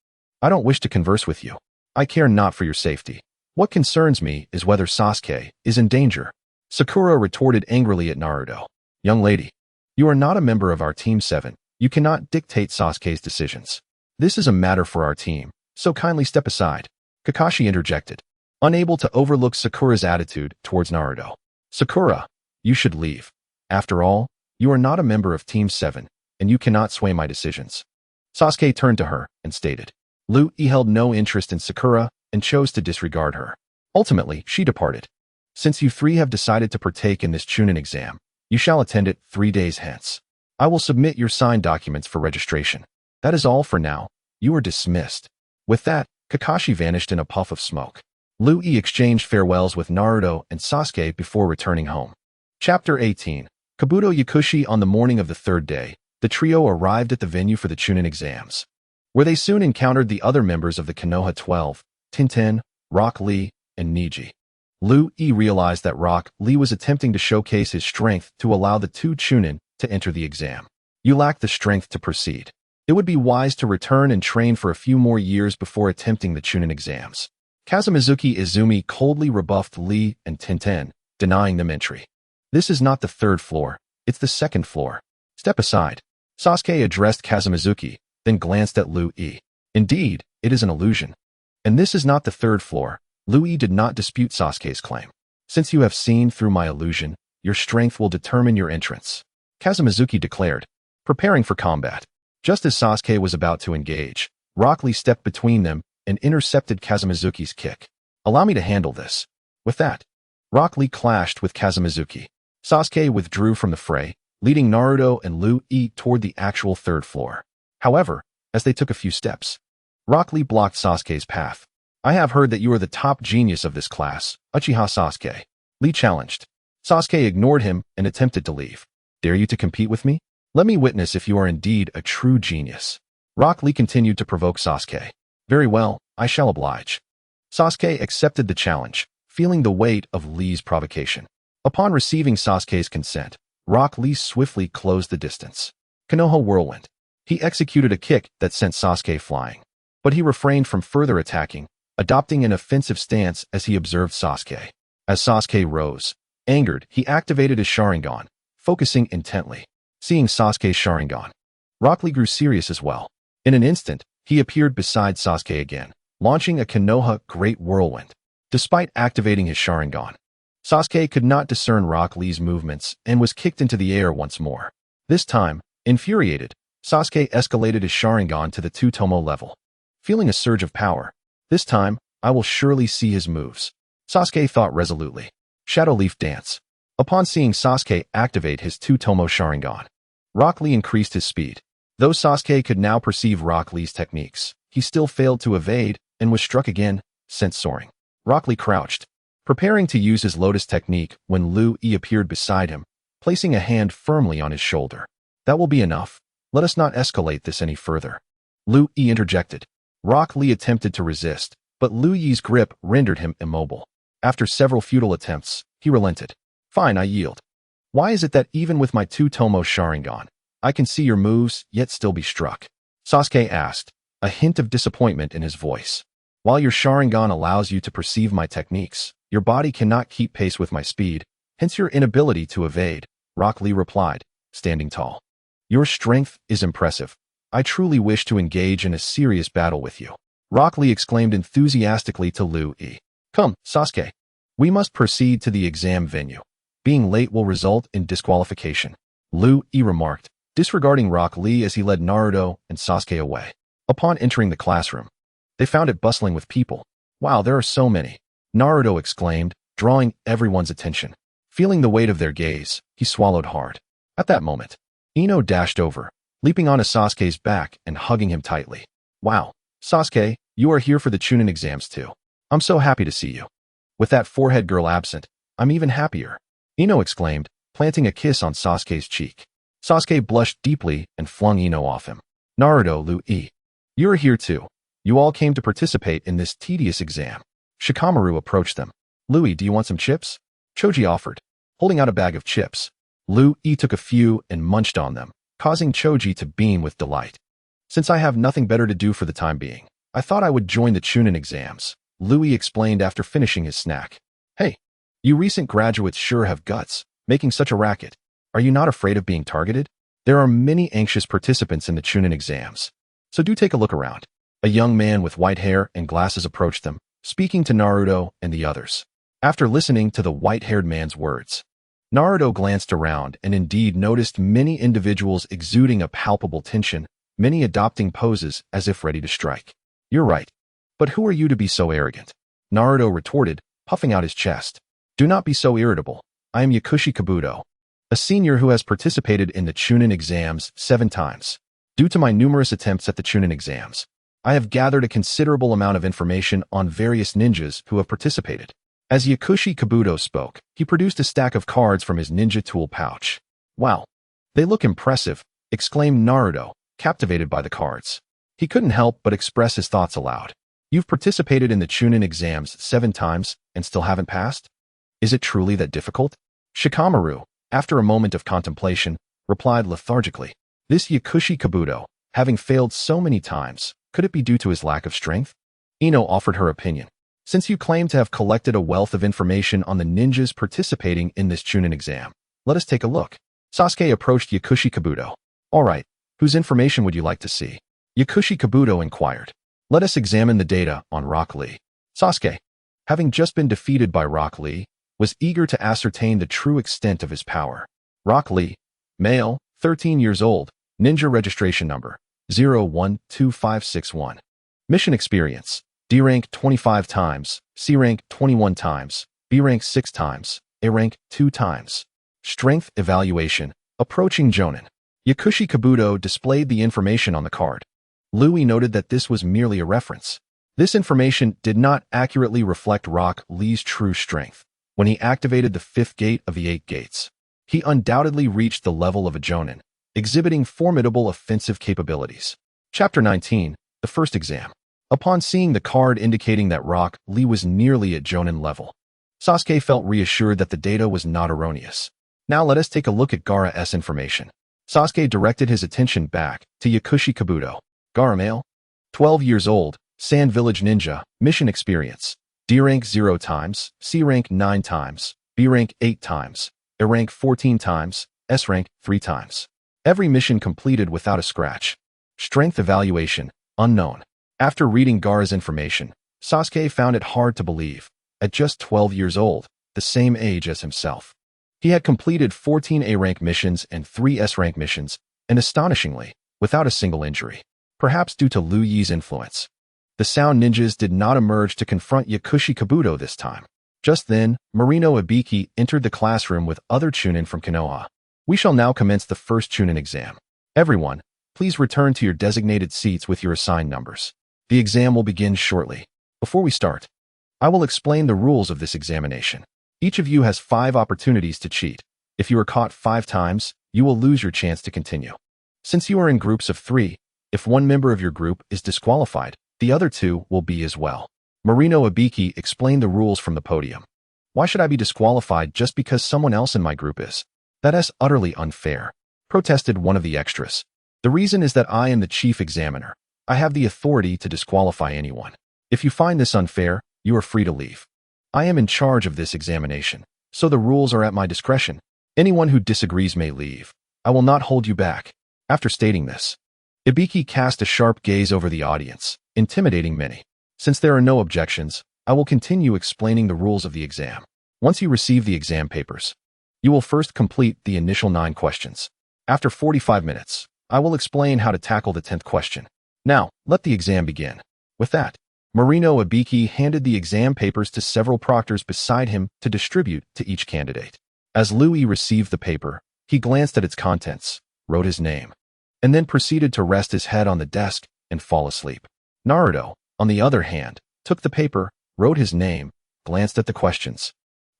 I don't wish to converse with you. I care not for your safety. What concerns me is whether Sasuke is in danger. Sakura retorted angrily at Naruto. Young lady, you are not a member of our Team 7. You cannot dictate Sasuke's decisions. This is a matter for our team, so kindly step aside. Kakashi interjected, unable to overlook Sakura's attitude towards Naruto. Sakura, you should leave. After all, you are not a member of Team 7, and you cannot sway my decisions. Sasuke turned to her and stated. Lu Yi held no interest in Sakura and chose to disregard her. Ultimately, she departed. Since you three have decided to partake in this Chunin exam, you shall attend it 3 days hence. I will submit your signed documents for registration. That is all for now. You are dismissed. With that, Kakashi vanished in a puff of smoke. Lu Yi exchanged farewells with Naruto and Sasuke before returning home. Chapter 18. Kabuto Yakushi. On the morning of the third day, the trio arrived at the venue for the Chunin exams, where they soon encountered the other members of the Konoha 12, Tintin, Rock Lee, and Niji. Lu Yi realized that Rock Lee was attempting to showcase his strength to allow the two Chunin to enter the exam. You lack the strength to proceed. It would be wise to return and train for a few more years before attempting the Chunin exams. Kazamizuki Izumi coldly rebuffed Lee and Tintin, denying them entry. This is not the third floor, it's the second floor. Step aside. Sasuke addressed Kazamizuki, then glanced at Lu Yi. Indeed, it is an illusion. And this is not the third floor. Lu Yi did not dispute Sasuke's claim. Since you have seen through my illusion, your strength will determine your entrance, Kazamizuki declared, preparing for combat. Just as Sasuke was about to engage, Rock Lee stepped between them and intercepted Kazamizuki's kick. Allow me to handle this. With that, Rock Lee clashed with Kazamizuki. Sasuke withdrew from the fray, leading Naruto and Lu Yi toward the actual third floor. However, as they took a few steps, Rock Lee blocked Sasuke's path. I have heard that you are the top genius of this class, Uchiha Sasuke. Lee challenged. Sasuke ignored him and attempted to leave. Dare you to compete with me? Let me witness if you are indeed a true genius. Rock Lee continued to provoke Sasuke. Very well, I shall oblige. Sasuke accepted the challenge, feeling the weight of Lee's provocation. Upon receiving Sasuke's consent, Rock Lee swiftly closed the distance. Konoha Whirlwind. He executed a kick that sent Sasuke flying. But he refrained from further attacking, adopting an offensive stance as he observed Sasuke. As Sasuke rose, angered, he activated his Sharingan, focusing intently. Seeing Sasuke's Sharingan, Rock Lee grew serious as well. In an instant, he appeared beside Sasuke again, launching a Konoha Great Whirlwind. Despite activating his Sharingan, Sasuke could not discern Rock Lee's movements and was kicked into the air once more. This time, infuriated, Sasuke escalated his Sharingan to the Two-Tomo level. Feeling a surge of power, this time, I will surely see his moves, Sasuke thought resolutely. Shadow Leaf Dance. Upon seeing Sasuke activate his Two-Tomo Sharingan, Rock Lee increased his speed. Though Sasuke could now perceive Rock Lee's techniques, he still failed to evade and was struck again, sent soaring. Rock Lee crouched, preparing to use his Lotus technique when Lu Yi appeared beside him, placing a hand firmly on his shoulder. That will be enough. Let us not escalate this any further. Lu Yi interjected. Rock Lee attempted to resist, but Lu Yi's grip rendered him immobile. After several futile attempts, he relented. Fine, I yield. Why is it that even with my Two-Tomo Sharingan, I can see your moves, yet still be struck? Sasuke asked, a hint of disappointment in his voice. While your Sharingan allows you to perceive my techniques, your body cannot keep pace with my speed, hence your inability to evade, Rock Lee replied, standing tall. Your strength is impressive. I truly wish to engage in a serious battle with you. Rock Lee exclaimed enthusiastically to Liu Yi. Come, Sasuke. We must proceed to the exam venue. Being late will result in disqualification, Liu Yi remarked, disregarding Rock Lee as he led Naruto and Sasuke away. Upon entering the classroom, they found it bustling with people. Wow, there are so many, Naruto exclaimed, drawing everyone's attention. Feeling the weight of their gaze, he swallowed hard. At that moment, Ino dashed over, leaping onto Sasuke's back and hugging him tightly. Wow, Sasuke, you are here for the Chunin exams too. I'm so happy to see you. With that forehead girl absent, I'm even happier, Ino exclaimed, planting a kiss on Sasuke's cheek. Sasuke blushed deeply and flung Ino off him. Naruto, Liu Yi. You're here too. You all came to participate in this tedious exam. Shikamaru approached them. Liu, do you want some chips? Choji offered, holding out a bag of chips. Liu Yi took a few and munched on them, causing Choji to beam with delight. Since I have nothing better to do for the time being, I thought I would join the Chunin exams, Liu Yi explained after finishing his snack. Hey, you recent graduates sure have guts, making such a racket. Are you not afraid of being targeted? There are many anxious participants in the Chunin exams, so do take a look around. A young man with white hair and glasses approached them, speaking to Naruto and the others. After listening to the white-haired man's words, Naruto glanced around and indeed noticed many individuals exuding a palpable tension, many adopting poses as if ready to strike. You're right. But who are you to be so arrogant? Naruto retorted, puffing out his chest. Do not be so irritable. I am Yakushi Kabuto, a senior who has participated in the Chunin exams 7 times. Due to my numerous attempts at the Chunin exams, I have gathered a considerable amount of information on various ninjas who have participated. As Yakushi Kabuto spoke, he produced a stack of cards from his ninja tool pouch. Wow, they look impressive, exclaimed Naruto, captivated by the cards. He couldn't help but express his thoughts aloud. You've participated in the Chunin exams 7 times and still haven't passed? Is it truly that difficult? Shikamaru, after a moment of contemplation, replied lethargically. This Yakushi Kabuto, having failed so many times, could it be due to his lack of strength? Ino offered her opinion. Since you claim to have collected a wealth of information on the ninjas participating in this Chunin exam, let us take a look. Sasuke approached Yakushi Kabuto. All right, whose information would you like to see? Yakushi Kabuto inquired. Let us examine the data on Rock Lee. Sasuke, having just been defeated by Rock Lee, was eager to ascertain the true extent of his power. Rock Lee, male, 13 years old, ninja registration number, 012561. Mission experience. D rank 25 times, C rank 21 times, B rank 6 times, A rank 2 times. Strength evaluation, approaching Jonin. Yakushi Kabuto displayed the information on the card. Liu Yi noted that this was merely a reference. This information did not accurately reflect Rock Lee's true strength. When he activated the 5th gate of the 8 gates, he undoubtedly reached the level of a Jonin, exhibiting formidable offensive capabilities. Chapter 19, the first exam. Upon seeing the card indicating that Rock Lee was nearly at Jonin level, Sasuke felt reassured that the data was not erroneous. Now let us take a look at Gaara's information. Sasuke directed his attention back to Yakushi Kabuto. Gaara male, 12 years old, Sand Village Ninja, mission experience. D rank 0 times, C rank 9 times, B rank 8 times, A rank 14 times, S rank 3 times. Every mission completed without a scratch. Strength evaluation, unknown. After reading Gaara's information, Sasuke found it hard to believe. At just 12 years old, the same age as himself, he had completed 14 A-rank missions and 3 S-rank missions, and astonishingly, without a single injury. Perhaps due to Liu Yi's influence, the Sound Ninjas did not emerge to confront Yakushi Kabuto this time. Just then, Marino Ibiki entered the classroom with other Chunin from Konoha. We shall now commence the first Chunin exam. Everyone, please return to your designated seats with your assigned numbers. The exam will begin shortly. Before we start, I will explain the rules of this examination. Each of you has 5 opportunities to cheat. If you are caught 5 times, you will lose your chance to continue. Since you are in groups of 3, if one member of your group is disqualified, the other 2 will be as well. Marino Ibiki explained the rules from the podium. Why should I be disqualified just because someone else in my group is? That is utterly unfair, protested one of the extras. The reason is that I am the chief examiner. I have the authority to disqualify anyone. If you find this unfair, you are free to leave. I am in charge of this examination, so the rules are at my discretion. Anyone who disagrees may leave. I will not hold you back. After stating this, Ibiki cast a sharp gaze over the audience, intimidating many. Since there are no objections, I will continue explaining the rules of the exam. Once you receive the exam papers, you will first complete the initial 9 questions. After 45 minutes, I will explain how to tackle the 10th question. Now, let the exam begin. With that, Marino Ibiki handed the exam papers to several proctors beside him to distribute to each candidate. As Louis received the paper, he glanced at its contents, wrote his name, and then proceeded to rest his head on the desk and fall asleep. Naruto, on the other hand, took the paper, wrote his name, glanced at the questions,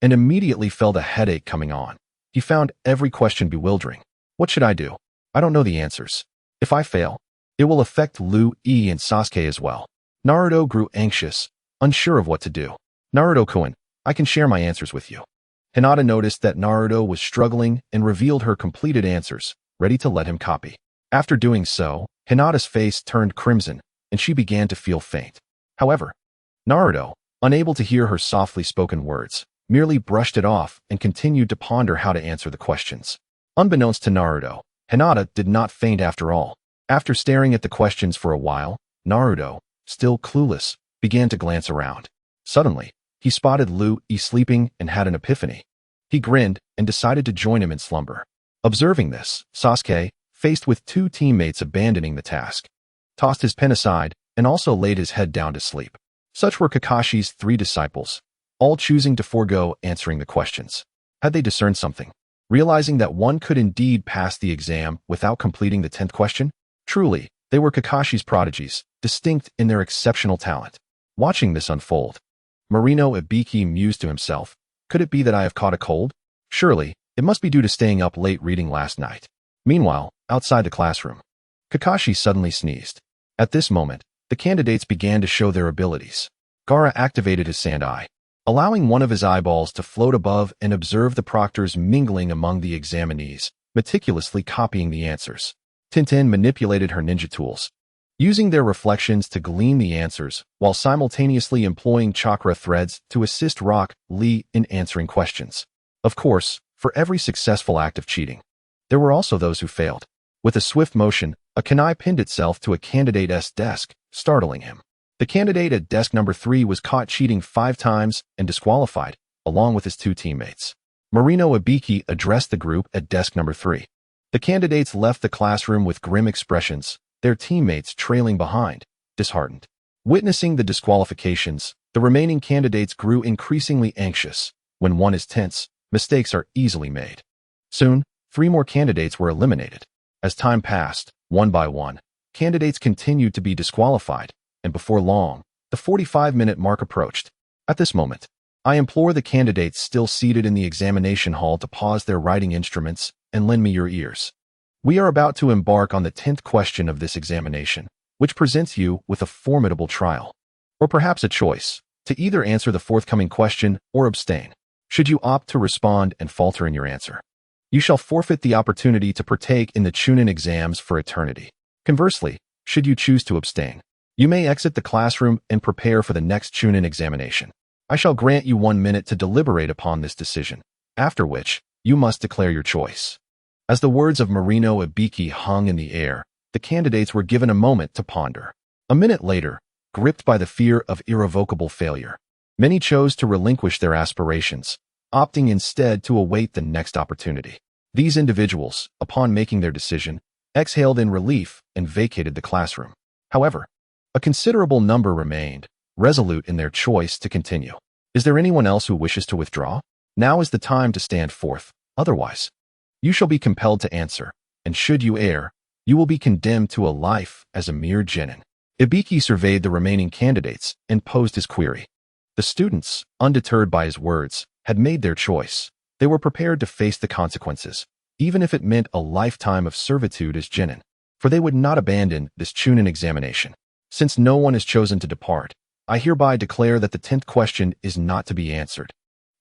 and immediately felt a headache coming on. He found every question bewildering. What should I do? I don't know the answers. If I fail, it will affect Louis and Sasuke as well. Naruto grew anxious, unsure of what to do. Naruto-kun, I can share my answers with you. Hinata noticed that Naruto was struggling and revealed her completed answers, ready to let him copy. After doing so, Hinata's face turned crimson, and she began to feel faint. However, Naruto, unable to hear her softly spoken words, merely brushed it off and continued to ponder how to answer the questions. Unbeknownst to Naruto, Hinata did not faint after all. After staring at the questions for a while, Naruto, still clueless, began to glance around. Suddenly, he spotted Louis sleeping and had an epiphany. He grinned and decided to join him in slumber. Observing this, Sasuke, faced with 2 teammates abandoning the task, tossed his pen aside and also laid his head down to sleep. Such were Kakashi's 3 disciples, all choosing to forego answering the questions. Had they discerned something? Realizing that one could indeed pass the exam without completing the 10th question? Truly, they were Kakashi's prodigies, distinct in their exceptional talent. Watching this unfold, Marino Ibiki mused to himself, could it be that I have caught a cold? Surely, it must be due to staying up late reading last night. Meanwhile, outside the classroom, Kakashi suddenly sneezed. At this moment, the candidates began to show their abilities. Gaara activated his sand eye, allowing one of his eyeballs to float above and observe the proctors mingling among the examinees, meticulously copying the answers. Tintin manipulated her ninja tools, using their reflections to glean the answers while simultaneously employing chakra threads to assist Rock Lee in answering questions. Of course, for every successful act of cheating, there were also those who failed. With a swift motion, a kunai pinned itself to a candidate's desk, startling him. The candidate at desk number 3 was caught cheating 5 times and disqualified, along with his 2 teammates. Marino Ibiki addressed the group at desk number 3. The candidates left the classroom with grim expressions, their teammates trailing behind, disheartened. Witnessing the disqualifications, the remaining candidates grew increasingly anxious. When one is tense, mistakes are easily made. Soon, 3 more candidates were eliminated. As time passed, one by one, candidates continued to be disqualified, and before long, the 45-minute mark approached. At this moment, I implore the candidates still seated in the examination hall to pause their writing instruments and lend me your ears. We are about to embark on the 10th question of this examination, which presents you with a formidable trial, or perhaps a choice, to either answer the forthcoming question or abstain. Should you opt to respond and falter in your answer, you shall forfeit the opportunity to partake in the Chunin exams for eternity. Conversely, should you choose to abstain, you may exit the classroom and prepare for the next Chunin examination. I shall grant you 1 minute to deliberate upon this decision, after which, you must declare your choice. As the words of Marino Ibiki hung in the air, the candidates were given a moment to ponder. A minute later, gripped by the fear of irrevocable failure, many chose to relinquish their aspirations, opting instead to await the next opportunity. These individuals, upon making their decision, exhaled in relief and vacated the classroom. However, a considerable number remained, resolute in their choice to continue. Is there anyone else who wishes to withdraw? Now is the time to stand forth, otherwise, you shall be compelled to answer, and should you err, you will be condemned to a life as a mere genin. Ibiki surveyed the remaining candidates and posed his query. The students, undeterred by his words, had made their choice. They were prepared to face the consequences, even if it meant a lifetime of servitude as genin, for they would not abandon this Chunin examination. Since no one has chosen to depart, I hereby declare that the 10th question is not to be answered.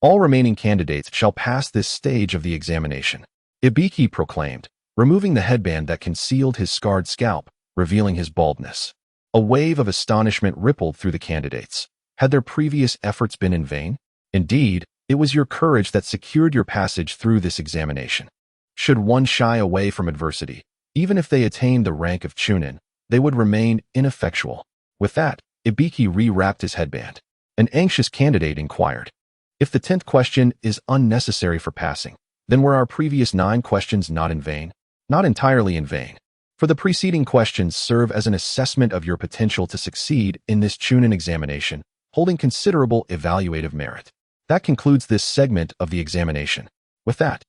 All remaining candidates shall pass this stage of the examination. Ibiki proclaimed, removing the headband that concealed his scarred scalp, revealing his baldness. A wave of astonishment rippled through the candidates. Had their previous efforts been in vain? Indeed, it was your courage that secured your passage through this examination. Should one shy away from adversity, even if they attained the rank of Chunin, they would remain ineffectual. With that, Ibiki re-wrapped his headband. An anxious candidate inquired, "If the 10th question is unnecessary for passing, then were our previous 9 questions not in vain?" "Not entirely in vain. For the preceding questions serve as an assessment of your potential to succeed in this Chunin examination, holding considerable evaluative merit. That concludes this segment of the examination." With that,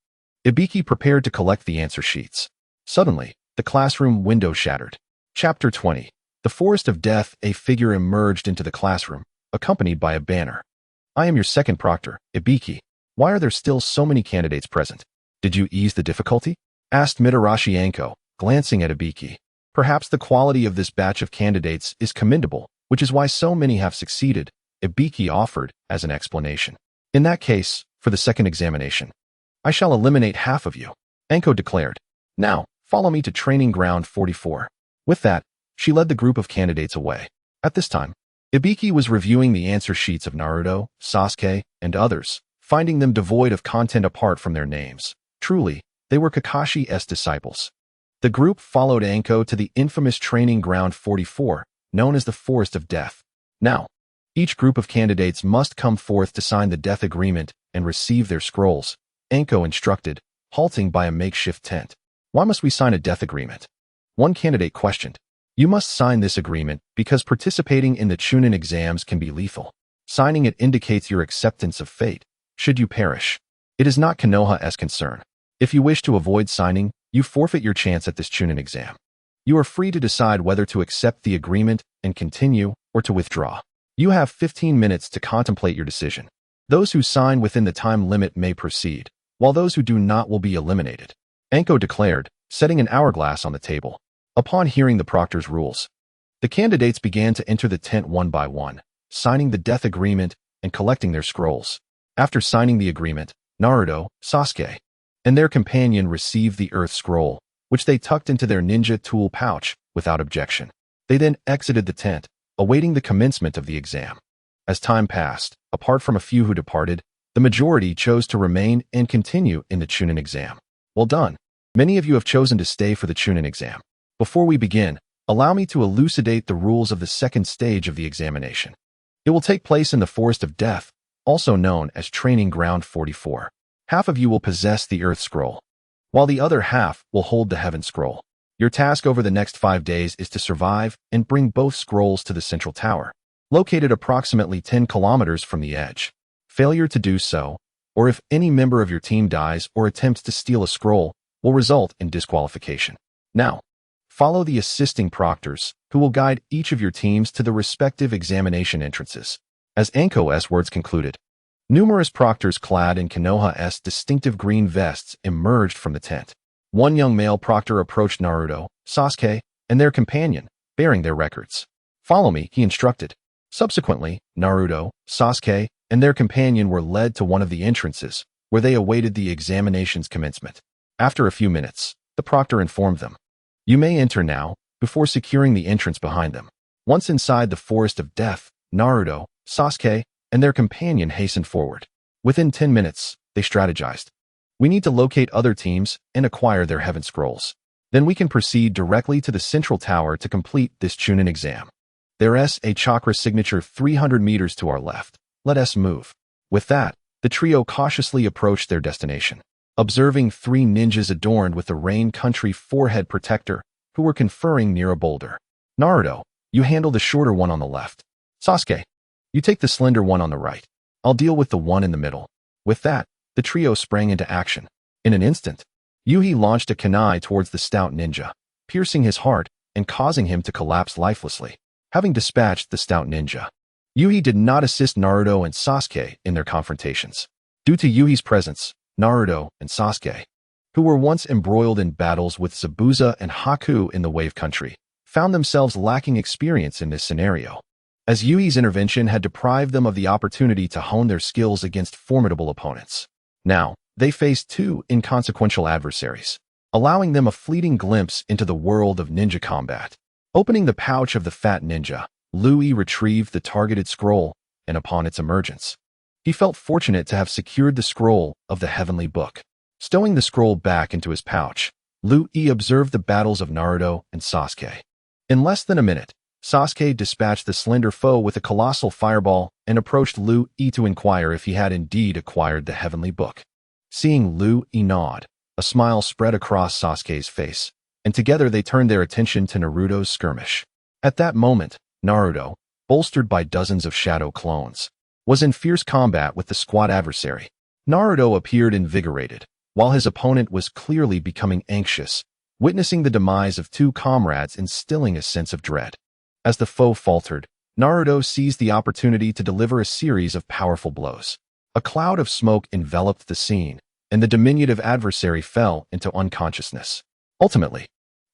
Ibiki prepared to collect the answer sheets. Suddenly, the classroom window shattered. Chapter 20. The Forest of Death. A figure emerged into the classroom, accompanied by a banner. "I am your second proctor, Ibiki. Why are there still so many candidates present? Did you ease the difficulty?" asked Mitarashi Anko, glancing at Ibiki. "Perhaps the quality of this batch of candidates is commendable, which is why so many have succeeded," Ibiki offered as an explanation. "In that case, for the second examination, I shall eliminate half of you," Anko declared. "Now, follow me to Training Ground 44. With that, she led the group of candidates away. At this time, Ibiki was reviewing the answer sheets of Naruto, Sasuke, and others, finding them devoid of content apart from their names. Truly, they were Kakashi's disciples. The group followed Anko to the infamous Training Ground 44, known as the Forest of Death. Now, each group of candidates must come forth to sign the death agreement and receive their scrolls, Anko instructed, halting by a makeshift tent. "Why must we sign a death agreement?" one candidate questioned. "You must sign this agreement because participating in the Chunin exams can be lethal. Signing it indicates your acceptance of fate, should you perish. It is not Konoha's concern. If you wish to avoid signing, you forfeit your chance at this Chunin exam. You are free to decide whether to accept the agreement and continue or to withdraw. You have 15 minutes to contemplate your decision. Those who sign within the time limit may proceed, while those who do not will be eliminated," Anko declared, setting an hourglass on the table. Upon hearing the proctor's rules, the candidates began to enter the tent one by one, signing the death agreement and collecting their scrolls. After signing the agreement, Naruto, Sasuke, and their companion received the earth scroll, which they tucked into their ninja tool pouch without objection. They then exited the tent, awaiting the commencement of the exam. As time passed, apart from a few who departed, the majority chose to remain and continue in the Chunin exam. Well done. Many of you have chosen to stay for the Chunin exam. Before we begin, allow me to elucidate the rules of the second stage of the examination. It will take place in the Forest of Death, also known as Training Ground 44. Half of you will possess the Earth Scroll, while the other half will hold the Heaven Scroll. Your task over the next 5 days is to survive and bring both scrolls to the central tower, located approximately 10 kilometers from the edge. Failure to do so, or if any member of your team dies or attempts to steal a scroll, will result in disqualification. Now, follow the assisting proctors, who will guide each of your teams to the respective examination entrances. As Anko's words concluded, numerous proctors clad in Konoha's distinctive green vests emerged from the tent. One young male proctor approached Naruto, Sasuke, and their companion, bearing their records. "Follow me," he instructed. Subsequently, Naruto, Sasuke, and their companion were led to one of the entrances, where they awaited the examination's commencement. After a few minutes, the proctor informed them, "You may enter now," before securing the entrance behind them. Once inside the Forest of Death, Naruto, Sasuke, and their companion hastened forward. Within 10 minutes, they strategized. "We need to locate other teams and acquire their Heaven Scrolls. Then we can proceed directly to the central tower to complete this Chunin exam. There's a chakra signature 300 meters to our left. Let us move." With that, the trio cautiously approached their destination, observing 3 ninjas adorned with the Rain Country forehead protector, who were conferring near a boulder. "Naruto, you handle the shorter one on the left. Sasuke, you take the slender one on the right. I'll deal with the one in the middle." With that, the trio sprang into action. In an instant, Yuhi launched a kunai towards the stout ninja, piercing his heart and causing him to collapse lifelessly. Having dispatched the stout ninja, Yuhi did not assist Naruto and Sasuke in their confrontations. Due to Yuhi's presence, Naruto and Sasuke, who were once embroiled in battles with Zabuza and Haku in the Wave Country, found themselves lacking experience in this scenario, as Yui's intervention had deprived them of the opportunity to hone their skills against formidable opponents. Now, they faced 2 inconsequential adversaries, allowing them a fleeting glimpse into the world of ninja combat. Opening the pouch of the fat ninja, Louis retrieved the targeted scroll, and upon its emergence, he felt fortunate to have secured the scroll of the Heavenly Book. Stowing the scroll back into his pouch, Louis observed the battles of Naruto and Sasuke. In less than a minute, Sasuke dispatched the slender foe with a colossal fireball and approached Lu Yi to inquire if he had indeed acquired the heavenly book. Seeing Lu Yi nod, a smile spread across Sasuke's face, and together they turned their attention to Naruto's skirmish. At that moment, Naruto, bolstered by dozens of shadow clones, was in fierce combat with the squad adversary. Naruto appeared invigorated, while his opponent was clearly becoming anxious, witnessing the demise of two comrades instilling a sense of dread. As the foe faltered, Naruto seized the opportunity to deliver a series of powerful blows. A cloud of smoke enveloped the scene, and the diminutive adversary fell into unconsciousness. Ultimately,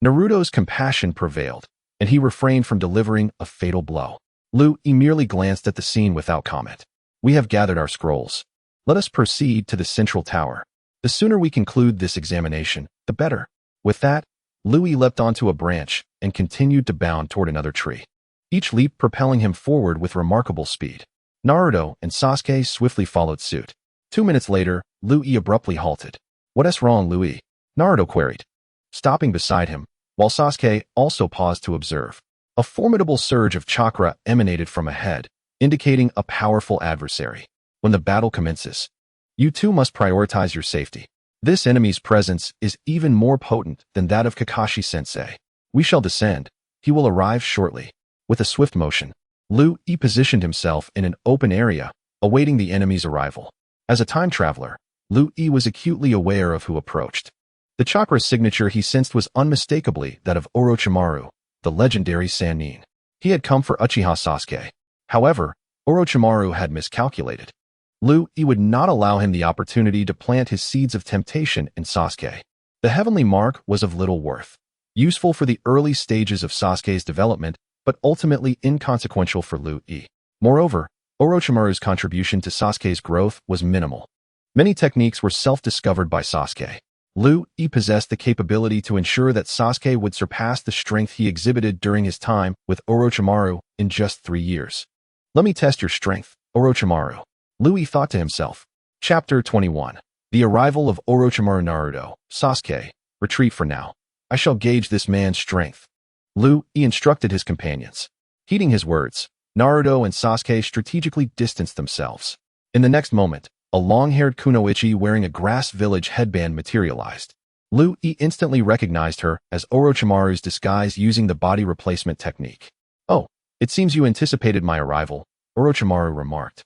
Naruto's compassion prevailed, and he refrained from delivering a fatal blow. Lu Yi merely glanced at the scene without comment. We have gathered our scrolls. Let us proceed to the central tower. The sooner we conclude this examination, the better. With that, Lu Yi leapt onto a branch and continued to bound toward another tree, each leap propelling him forward with remarkable speed. Naruto and Sasuke swiftly followed suit. 2 minutes later, Lu Yi abruptly halted. What's wrong, Lu Yi? Naruto queried, stopping beside him, while Sasuke also paused to observe. A formidable surge of chakra emanated from ahead, indicating a powerful adversary. When the battle commences, you too must prioritize your safety. This enemy's presence is even more potent than that of Kakashi-sensei. We shall descend. He will arrive shortly. With a swift motion, Lu Yi positioned himself in an open area, awaiting the enemy's arrival. As a time traveler, Lu Yi was acutely aware of who approached. The chakra signature he sensed was unmistakably that of Orochimaru, the legendary Sannin. He had come for Uchiha Sasuke. However, Orochimaru had miscalculated. Lu Yi would not allow him the opportunity to plant his seeds of temptation in Sasuke. The heavenly mark was of little worth, useful for the early stages of Sasuke's development, but ultimately inconsequential for Lu Yi. Moreover, Orochimaru's contribution to Sasuke's growth was minimal. Many techniques were self-discovered by Sasuke. Lu Yi possessed the capability to ensure that Sasuke would surpass the strength he exhibited during his time with Orochimaru in just 3 years. Let me test your strength, Orochimaru. Lu Yi thought to himself. Chapter 21. The arrival of Orochimaru. Naruto, Sasuke, retreat for now. I shall gauge this man's strength. Lu Yi instructed his companions. Heeding his words, Naruto and Sasuke strategically distanced themselves. In the next moment, a long-haired kunoichi wearing a grass village headband materialized. Lu Yi instantly recognized her as Orochimaru's disguise using the body replacement technique. Oh, it seems you anticipated my arrival, Orochimaru remarked.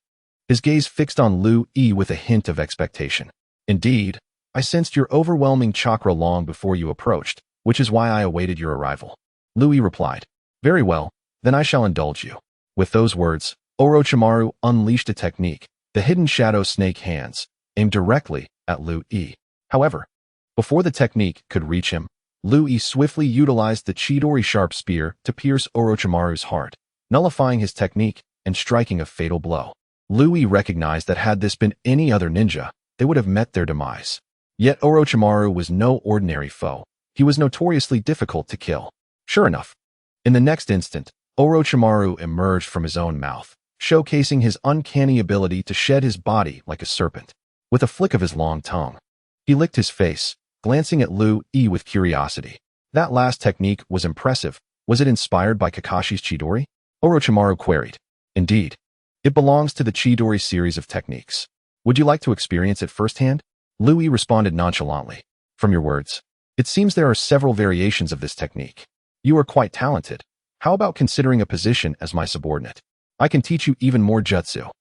His gaze fixed on Lu Yi with a hint of expectation. Indeed, I sensed your overwhelming chakra long before you approached, which is why I awaited your arrival. Lu Yi replied. Very well, then I shall indulge you. With those words, Orochimaru unleashed a technique, the hidden shadow snake hands, aimed directly at Lu Yi. However, before the technique could reach him, Lu Yi swiftly utilized the Chidori sharp spear to pierce Orochimaru's heart, nullifying his technique and striking a fatal blow. Lu Yi recognized that had this been any other ninja, they would have met their demise. Yet Orochimaru was no ordinary foe. He was notoriously difficult to kill. Sure enough, in the next instant, Orochimaru emerged from his own mouth, showcasing his uncanny ability to shed his body like a serpent. With a flick of his long tongue, he licked his face, glancing at Lu Yi with curiosity. That last technique was impressive. Was it inspired by Kakashi's Chidori? Orochimaru queried. Indeed. It belongs to the Chidori series of techniques. Would you like to experience it firsthand? Lu Yi responded nonchalantly. From your words, it seems there are several variations of this technique. You are quite talented. How about considering a position as my subordinate? I can teach you even more jutsu.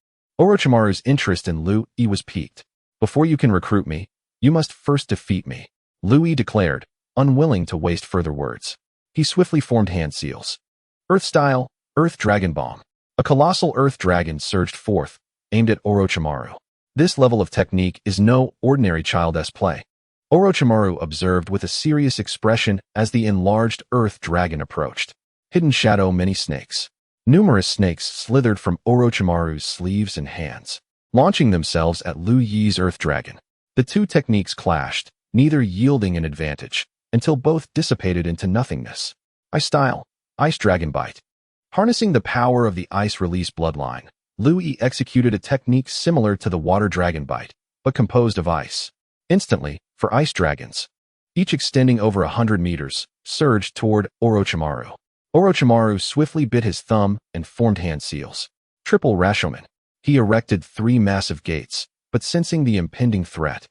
Orochimaru's interest in Lu Yi was piqued. Before you can recruit me, you must first defeat me, Lu Yi declared, unwilling to waste further words. He swiftly formed hand seals. Earth style, Earth Dragon Bomb. A colossal earth dragon surged forth, aimed at Orochimaru. This level of technique is no ordinary child's play. Orochimaru observed with a serious expression as the enlarged earth dragon approached. Hidden shadow many snakes. Numerous snakes slithered from Orochimaru's sleeves and hands, launching themselves at Lu Yi's earth dragon. The two techniques clashed, neither yielding an advantage, until both dissipated into nothingness. Ice style, Ice Dragon Bite. Harnessing the power of the ice release bloodline, Lu Yi executed a technique similar to the water dragon bite, but composed of ice. Instantly, for ice dragons, each extending over 100 meters, surged toward Orochimaru. Orochimaru swiftly bit his thumb and formed hand seals. Triple Rashomon. He erected 3 massive gates, but sensing the impending threat,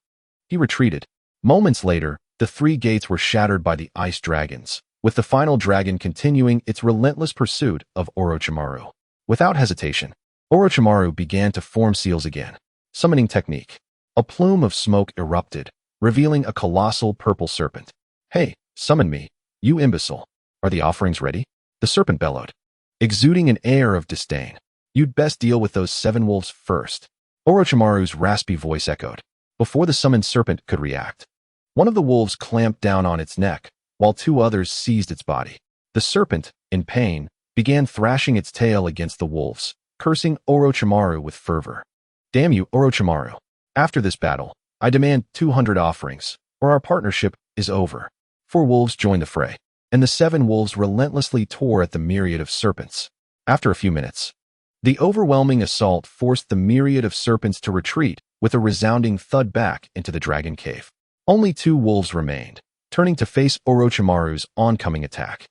he retreated. Moments later, the 3 gates were shattered by the ice dragons, with the final dragon continuing its relentless pursuit of Orochimaru. Without hesitation, Orochimaru began to form seals again. Summoning technique. A plume of smoke erupted, revealing a colossal purple serpent. "Hey, summon me, you imbecile. Are the offerings ready?" The serpent bellowed, exuding an air of disdain. "You'd best deal with those 7 wolves first." Orochimaru's raspy voice echoed. Before the summoned serpent could react, one of the wolves clamped down on its neck, while 2 others seized its body. The serpent, in pain, began thrashing its tail against the wolves, cursing Orochimaru with fervor. "Damn you, Orochimaru. After this battle, I demand 200 offerings, or our partnership is over." 4 wolves joined the fray, and the 7 wolves relentlessly tore at the myriad of serpents. After a few minutes, the overwhelming assault forced the myriad of serpents to retreat with a resounding thud back into the dragon cave. Only 2 wolves remained, turning to face Orochimaru's oncoming attack.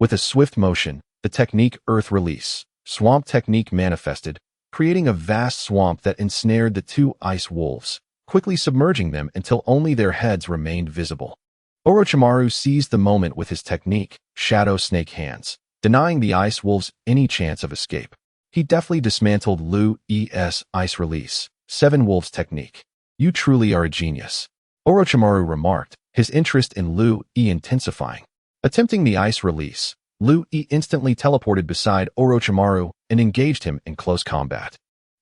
With a swift motion, the technique Earth Release, Swamp Technique manifested, creating a vast swamp that ensnared the 2 ice wolves, quickly submerging them until only their heads remained visible. Orochimaru seized the moment with his technique, Shadow Snake Hands, denying the ice wolves any chance of escape. He deftly dismantled Lu-E's Ice Release, 7 Wolves technique. "You truly are a genius," Orochimaru remarked, his interest in Lu-E intensifying. Attempting the Ice Release, Lu-E instantly teleported beside Orochimaru and engaged him in close combat.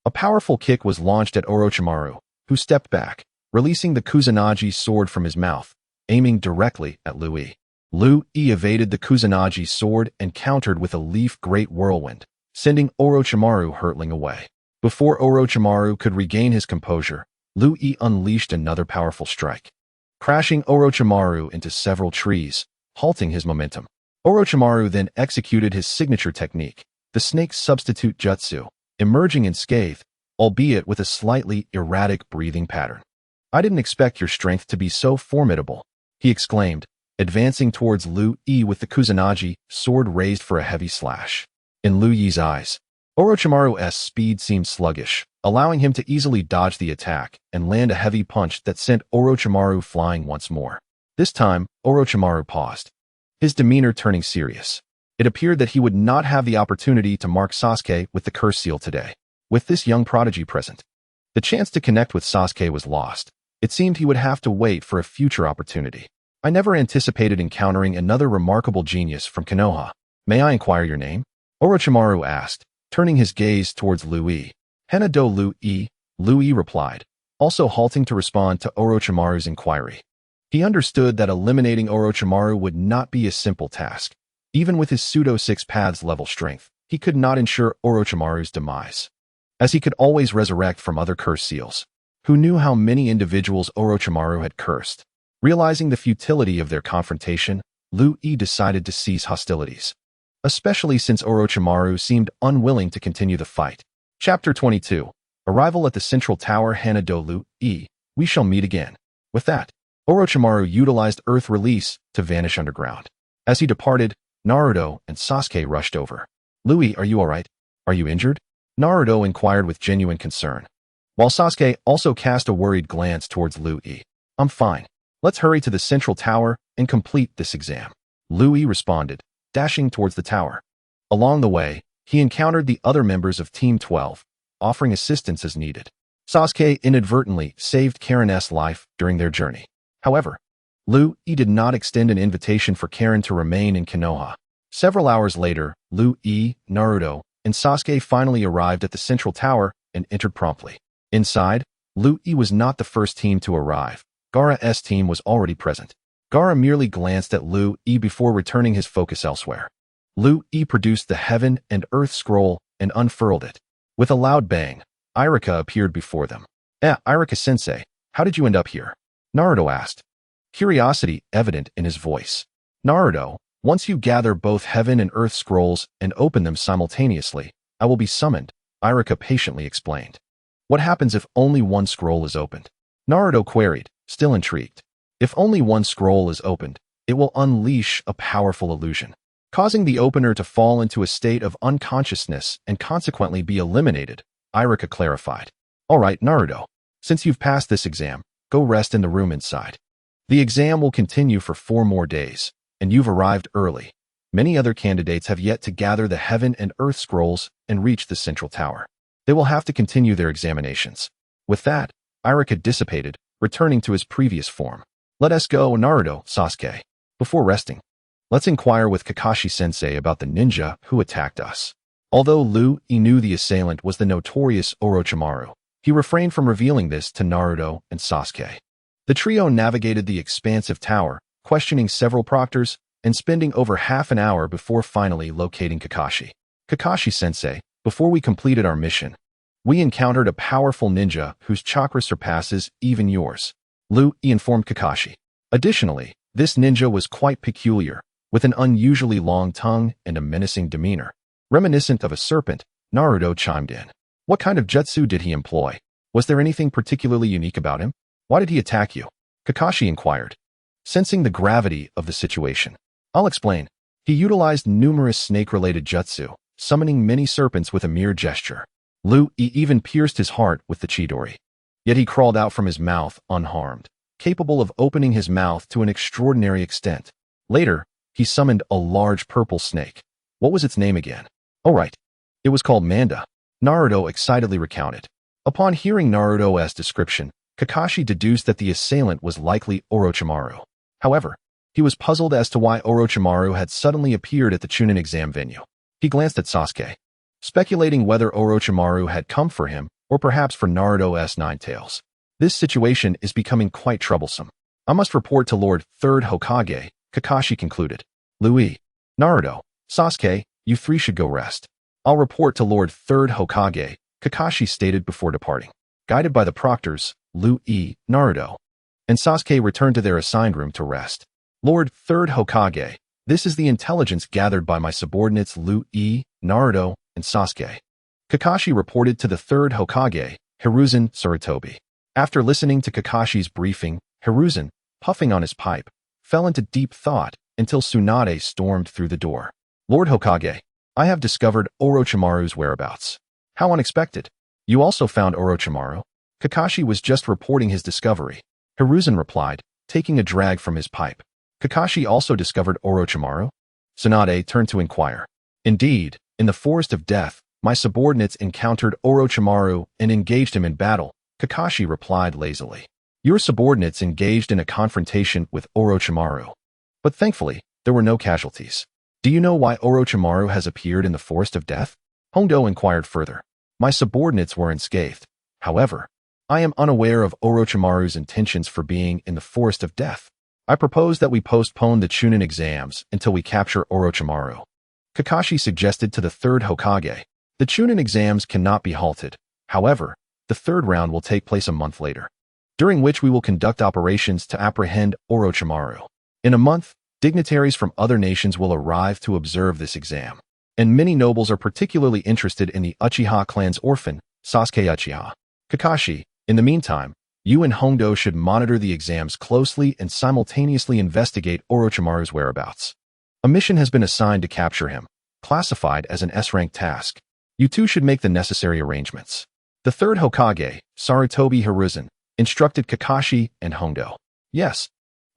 A powerful kick was launched at Orochimaru, who stepped back, releasing the Kusanagi sword from his mouth, aiming directly at Lu-E. Lu-E evaded the Kusanagi sword and countered with a Leaf Great Whirlwind, sending Orochimaru hurtling away. Before Orochimaru could regain his composure, Lu-E unleashed another powerful strike, crashing Orochimaru into several trees, halting his momentum. Orochimaru then executed his signature technique, the Snake Substitute Jutsu, emerging unscathed, albeit with a slightly erratic breathing pattern. "I didn't expect your strength to be so formidable," he exclaimed, advancing towards Lu-E with the Kusanagi sword raised for a heavy slash. In Lu-Yi's eyes, Orochimaru's speed seemed sluggish, allowing him to easily dodge the attack and land a heavy punch that sent Orochimaru flying once more. This time, Orochimaru paused, his demeanor turning serious. It appeared that he would not have the opportunity to mark Sasuke with the curse seal today. With this young prodigy present, the chance to connect with Sasuke was lost. It seemed he would have to wait for a future opportunity. "I never anticipated encountering another remarkable genius from Konoha. May I inquire your name?" Orochimaru asked, turning his gaze towards Lu-E. "Hanado Lu-E," Lu-E replied, also halting to respond to Orochimaru's inquiry. He understood that eliminating Orochimaru would not be a simple task. Even with his pseudo-6 paths level strength, he could not ensure Orochimaru's demise, as he could always resurrect from other curse seals. Who knew how many individuals Orochimaru had cursed? Realizing the futility of their confrontation, Lu-E decided to cease hostilities, especially since Orochimaru seemed unwilling to continue the fight. Chapter 22. Arrival at the Central Tower. Hanado Lu-E, we shall meet again. With that, Orochimaru utilized Earth Release to vanish underground. As he departed, Naruto and Sasuke rushed over. "Lu-E, are you alright? Are you injured?" Naruto inquired with genuine concern, while Sasuke also cast a worried glance towards Lu-E. "I'm fine. Let's hurry to the Central Tower and complete this exam," Lu-E responded, dashing towards the tower. Along the way, he encountered the other members of Team 12, offering assistance as needed. Sasuke inadvertently saved Karen's life during their journey. However, Lu-E did not extend an invitation for Karen to remain in Konoha. Several hours later, Lu-E, Naruto, and Sasuke finally arrived at the Central Tower and entered promptly. Inside, Lu-E was not the first team to arrive. Gaara's team was already present. Gaara merely glanced at Lu-E before returning his focus elsewhere. Lu-E produced the Heaven and Earth Scroll and unfurled it. With a loud bang, Iruka appeared before them. Iruka-sensei, how did you end up here?" Naruto asked, curiosity evident in his voice. "Naruto, once you gather both Heaven and Earth Scrolls and open them simultaneously, I will be summoned," Iruka patiently explained. "What happens if only one scroll is opened?" Naruto queried, still intrigued. "If only one scroll is opened, it will unleash a powerful illusion. causing the opener to fall into a state of unconsciousness and consequently be eliminated, Irika clarified. All right, Naruto. Since you've passed this exam, go rest in the room inside. The exam will continue for 4 more days, and you've arrived early. Many other candidates have yet to gather the heaven and earth scrolls and reach the central tower. They will have to continue their examinations. With that, Irika dissipated, returning to his previous form. Let us go, Naruto, Sasuke. Before resting, let's inquire with Kakashi-sensei about the ninja who attacked us. Although Liu knew the assailant was the notorious Orochimaru, he refrained from revealing this to Naruto and Sasuke. The trio navigated the expansive tower, questioning several proctors, and spending over half an hour before finally locating Kakashi. Kakashi-sensei, before we completed our mission, we encountered a powerful ninja whose chakra surpasses even yours. Liu informed Kakashi. Additionally, this ninja was quite peculiar, with an unusually long tongue and a menacing demeanor. Reminiscent of a serpent, Naruto chimed in. What kind of jutsu did he employ? Was there anything particularly unique about him? Why did he attack you? Kakashi inquired, sensing the gravity of the situation. I'll explain. He utilized numerous snake-related jutsu, summoning many serpents with a mere gesture. Liu even pierced his heart with the chidori. Yet he crawled out from his mouth unharmed, capable of opening his mouth to an extraordinary extent. Later, he summoned a large purple snake. What was its name again? Oh right, it was called Manda. Naruto excitedly recounted. Upon hearing Naruto's description, Kakashi deduced that the assailant was likely Orochimaru. However, he was puzzled as to why Orochimaru had suddenly appeared at the Chunin exam venue. He glanced at Sasuke, speculating whether Orochimaru had come for him or perhaps for Naruto's Nine Tails. This situation is becoming quite troublesome. I must report to Lord Third Hokage, Kakashi concluded. Liu, Naruto, Sasuke, you 3 should go rest. I'll report to Lord Third Hokage, Kakashi stated before departing. Guided by the proctors, Liu, Naruto, and Sasuke returned to their assigned room to rest. Lord Third Hokage, this is the intelligence gathered by my subordinates Liu, Naruto, and Sasuke. Kakashi reported to the Third Hokage, Hiruzen Sarutobi. After listening to Kakashi's briefing, Hiruzen, puffing on his pipe, fell into deep thought until Tsunade stormed through the door. Lord Hokage, I have discovered Orochimaru's whereabouts. How unexpected. You also found Orochimaru? Kakashi was just reporting his discovery. Hiruzen replied, taking a drag from his pipe. Kakashi also discovered Orochimaru? Tsunade turned to inquire. Indeed, in the Forest of Death, my subordinates encountered Orochimaru and engaged him in battle, Kakashi replied lazily. Your subordinates engaged in a confrontation with Orochimaru. But thankfully, there were no casualties. Do you know why Orochimaru has appeared in the Forest of Death? Hondo inquired further. My subordinates were unscathed. However, I am unaware of Orochimaru's intentions for being in the Forest of Death. I propose that we postpone the Chunin exams until we capture Orochimaru. Kakashi suggested to the Third Hokage. The Chunin exams cannot be halted. However, the 3rd round will take place a month later, during which we will conduct operations to apprehend Orochimaru. In a month, dignitaries from other nations will arrive to observe this exam, and many nobles are particularly interested in the Uchiha clan's orphan, Sasuke Uchiha. Kakashi, in the meantime, you and Hondo should monitor the exams closely and simultaneously investigate Orochimaru's whereabouts. A mission has been assigned to capture him, classified as an S-rank task. You 2 should make the necessary arrangements. The 3rd Hokage, Sarutobi Hiruzen, instructed Kakashi and Hondo. Yes,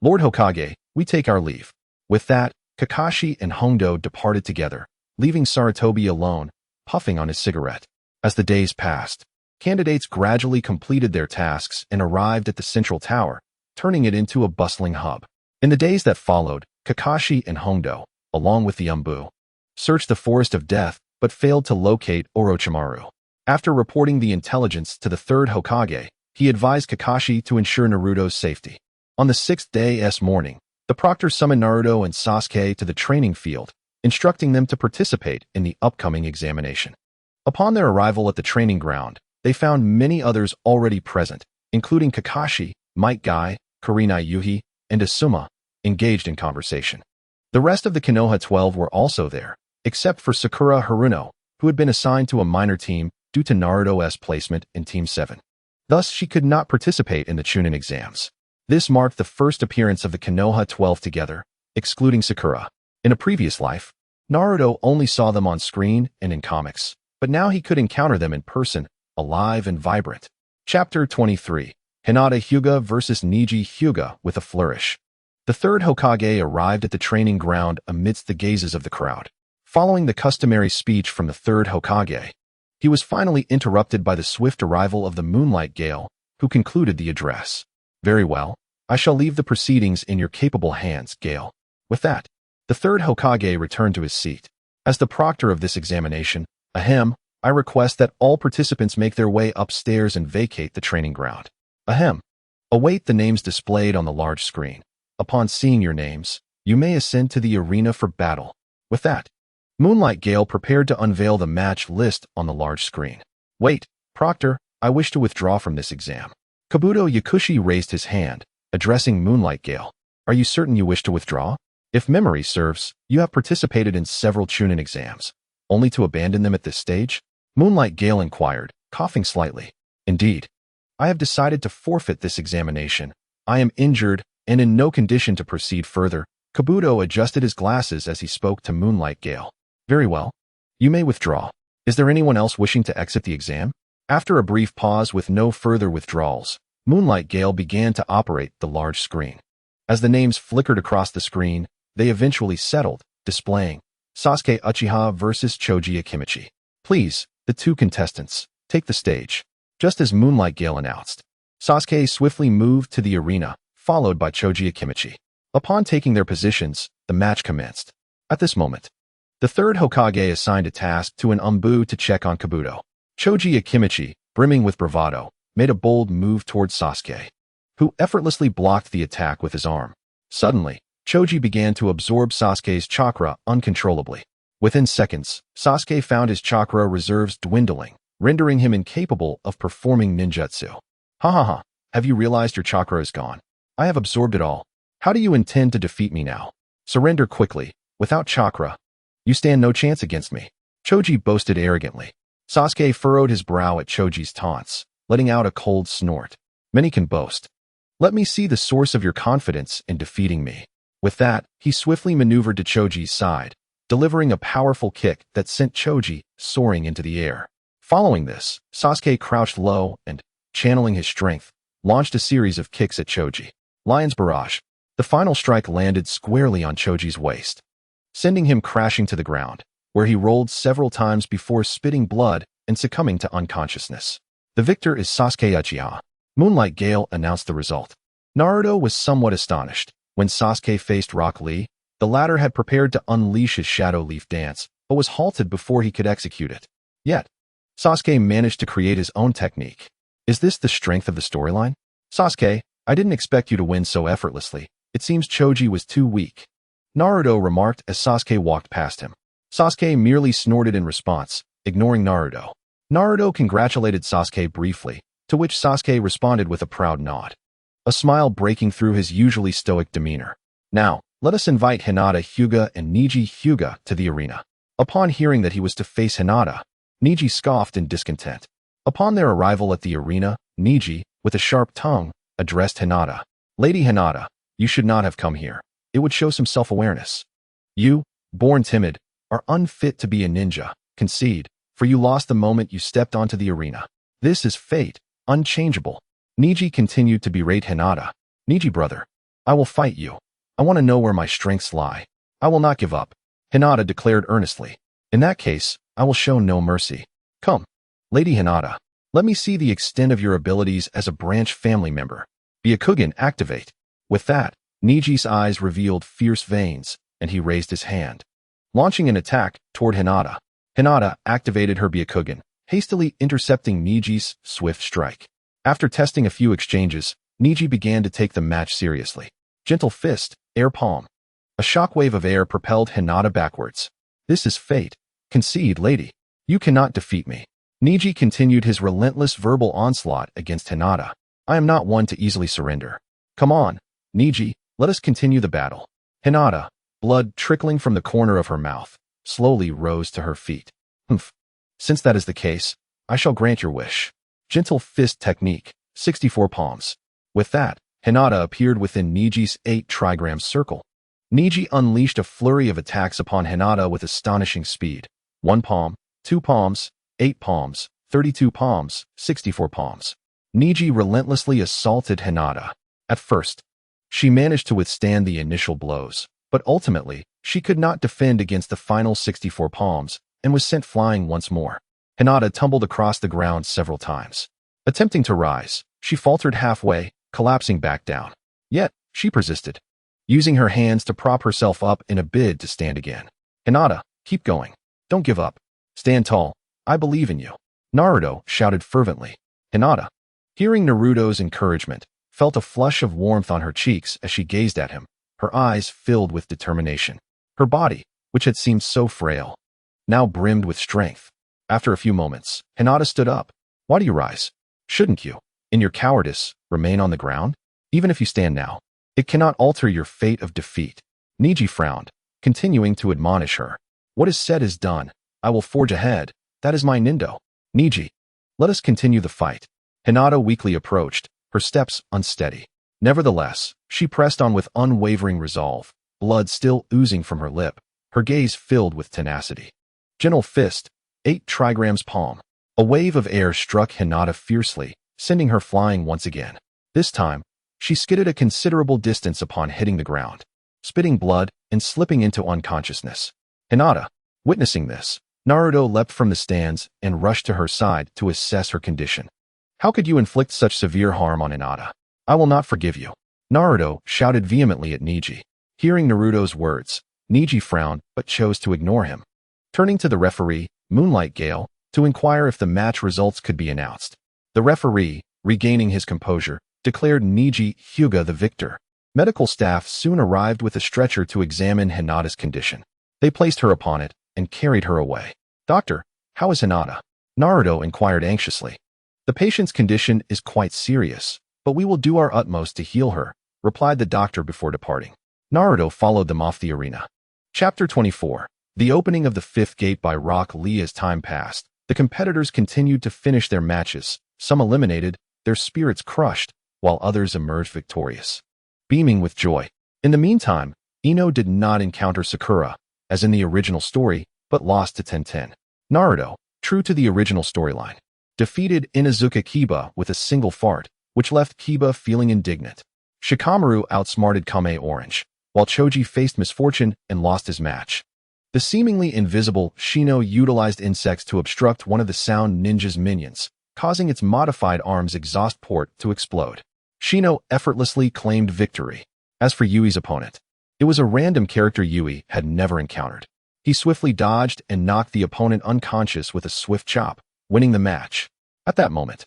Lord Hokage, we take our leave. With that, Kakashi and Hondo departed together, leaving Sarutobi alone, puffing on his cigarette. As the days passed, candidates gradually completed their tasks and arrived at the central tower, turning it into a bustling hub. In the days that followed, Kakashi and Hondo, along with the Umbu, searched the Forest of Death but failed to locate Orochimaru. After reporting the intelligence to the 3rd Hokage, he advised Kakashi to ensure Naruto's safety. On the 6th day's morning, the proctor summoned Naruto and Sasuke to the training field, instructing them to participate in the upcoming examination. Upon their arrival at the training ground, they found many others already present, including Kakashi, Might Guy, Kurenai Yuhi, and Asuma, engaged in conversation. The rest of the Konoha 12 were also there, except for Sakura Haruno, who had been assigned to a minor team due to Naruto's placement in Team 7. Thus, she could not participate in the Chunin exams. This marked the first appearance of the Konoha 12 together, excluding Sakura. In a previous life, Naruto only saw them on screen and in comics, but now he could encounter them in person, alive and vibrant. Chapter 23. Hinata Hyuga vs. Neji Hyuga with a flourish. The third Hokage arrived at the training ground amidst the gazes of the crowd. Following the customary speech from the third Hokage, he was finally interrupted by the swift arrival of the Moonlight Gale, who concluded the address. Very well, I shall leave the proceedings in your capable hands, Gale. With that, the third Hokage returned to his seat. As the proctor of this examination, ahem, I request that all participants make their way upstairs and vacate the training ground. Ahem. Await the names displayed on the large screen. Upon seeing your names, you may ascend to the arena for battle. With that, Moonlight Gale prepared to unveil the match list on the large screen. Wait, Proctor, I wish to withdraw from this exam. Kabuto Yakushi raised his hand, addressing Moonlight Gale. Are you certain you wish to withdraw? If memory serves, you have participated in several Chunin exams, only to abandon them at this stage? Moonlight Gale inquired, coughing slightly. Indeed. I have decided to forfeit this examination. I am injured and in no condition to proceed further. Kabuto adjusted his glasses as he spoke to Moonlight Gale. Very well. You may withdraw. Is there anyone else wishing to exit the exam? After a brief pause with no further withdrawals, Moonlight Gale began to operate the large screen. As the names flickered across the screen, they eventually settled, displaying Sasuke Uchiha vs. Choji Akimichi. Please, the two contestants, take the stage. Just as Moonlight Gale announced, Sasuke swiftly moved to the arena, followed by Choji Akimichi. Upon taking their positions, the match commenced. At this moment, the third Hokage assigned a task to an Umbu to check on Kabuto. Choji Akimichi, brimming with bravado, made a bold move towards Sasuke, who effortlessly blocked the attack with his arm. Suddenly, Choji began to absorb Sasuke's chakra uncontrollably. Within seconds, Sasuke found his chakra reserves dwindling, rendering him incapable of performing ninjutsu. Ha ha ha, have you realized your chakra is gone? I have absorbed it all. How do you intend to defeat me now? Surrender quickly. Without chakra, you stand no chance against me. Choji boasted arrogantly. Sasuke furrowed his brow at Choji's taunts, letting out a cold snort. Many can boast. Let me see the source of your confidence in defeating me. With that, he swiftly maneuvered to Choji's side, delivering a powerful kick that sent Choji soaring into the air. Following this, Sasuke crouched low and, channeling his strength, launched a series of kicks at Choji. Lion's Barrage. The final strike landed squarely on Choji's waist, sending him crashing to the ground, where he rolled several times before spitting blood and succumbing to unconsciousness. The victor is Sasuke Uchiha. Moonlight Gale announced the result. Naruto was somewhat astonished. When Sasuke faced Rock Lee, the latter had prepared to unleash his Shadow Leaf Dance, but was halted before he could execute it. Yet, Sasuke managed to create his own technique. Is this the strength of the storyline? Sasuke, I didn't expect you to win so effortlessly. It seems Choji was too weak. Naruto remarked as Sasuke walked past him. Sasuke merely snorted in response, ignoring Naruto. Naruto congratulated Sasuke briefly, to which Sasuke responded with a proud nod, a smile breaking through his usually stoic demeanor. Now, let us invite Hinata Hyuga and Neji Hyuga to the arena. Upon hearing that he was to face Hinata, Neji scoffed in discontent. Upon their arrival at the arena, Neji, with a sharp tongue, addressed Hinata. Lady Hinata, you should not have come here. It would show some self-awareness. You, born timid, are unfit to be a ninja. Concede, for you lost the moment you stepped onto the arena. This is fate, unchangeable. Neji continued to berate Hinata. Neji brother, I will fight you. I want to know where my strengths lie. I will not give up. Hinata declared earnestly. In that case, I will show no mercy. Come, Lady Hinata, let me see the extent of your abilities as a branch family member. Byakugan activate. With that, Neji's eyes revealed fierce veins, and he raised his hand, launching an attack toward Hinata. Hinata activated her Byakugan, hastily intercepting Neji's swift strike. After testing a few exchanges, Neji began to take the match seriously. Gentle fist, air palm. A shockwave of air propelled Hinata backwards. This is fate. Concede, lady. You cannot defeat me. Neji continued his relentless verbal onslaught against Hinata. I am not one to easily surrender. Come on, Neji, let us continue the battle. Hinata, blood trickling from the corner of her mouth, slowly rose to her feet. Humph. Since that is the case, I shall grant your wish. Gentle fist technique, 64 palms. With that, Hinata appeared within Neji's 8 trigram circle. Niji unleashed a flurry of attacks upon Hinata with astonishing speed. 1 palm, 2 palms, 8 palms, 32 palms, 64 palms. Niji relentlessly assaulted Hinata. At first, she managed to withstand the initial blows, but ultimately, she could not defend against the final 64 palms and was sent flying once more. Hinata tumbled across the ground several times. Attempting to rise, she faltered halfway, collapsing back down. Yet, she persisted, using her hands to prop herself up in a bid to stand again. Hinata, keep going. Don't give up. Stand tall. I believe in you. Naruto shouted fervently. Hinata, hearing Naruto's encouragement, felt a flush of warmth on her cheeks as she gazed at him, her eyes filled with determination. Her body, which had seemed so frail, now brimmed with strength. After a few moments, Hinata stood up. Why do you rise? Shouldn't you, in your cowardice, remain on the ground? Even if you stand now, it cannot alter your fate of defeat. Niji frowned, continuing to admonish her. What is said is done. I will forge ahead. That is my Nindo. Niji, let us continue the fight. Hinata weakly approached, her steps unsteady. Nevertheless, she pressed on with unwavering resolve, blood still oozing from her lip, her gaze filled with tenacity. Gentle fist, 8 trigrams palm. A wave of air struck Hinata fiercely, sending her flying once again. This time, she skidded a considerable distance upon hitting the ground, spitting blood and slipping into unconsciousness. Hinata, witnessing this, Naruto leapt from the stands and rushed to her side to assess her condition. How could you inflict such severe harm on Hinata? I will not forgive you. Naruto shouted vehemently at Niji. Hearing Naruto's words, Niji frowned but chose to ignore him. Turning to the referee, Moonlight Gale, to inquire if the match results could be announced. The referee, regaining his composure, declared Niji Hyuga the victor. Medical staff soon arrived with a stretcher to examine Hinata's condition. They placed her upon it and carried her away. Doctor, how is Hinata? Naruto inquired anxiously. The patient's condition is quite serious, but we will do our utmost to heal her, replied the doctor before departing. Naruto followed them off the arena. Chapter 24. The opening of the 5th gate by Rock Lee. As time passed, the competitors continued to finish their matches, some eliminated, their spirits crushed, while others emerged victorious, beaming with joy. In the meantime, Ino did not encounter Sakura, as in the original story, but lost to Tenten. Naruto, true to the original storyline, defeated Inuzuka Kiba with a single fart, which left Kiba feeling indignant. Shikamaru outsmarted Kame Orange, while Choji faced misfortune and lost his match. The seemingly invisible Shino utilized insects to obstruct one of the Sound Ninja's minions, causing its modified arm's exhaust port to explode. Shino effortlessly claimed victory. As for Yui's opponent, it was a random character Yui had never encountered. He swiftly dodged and knocked the opponent unconscious with a swift chop, winning the match. At that moment,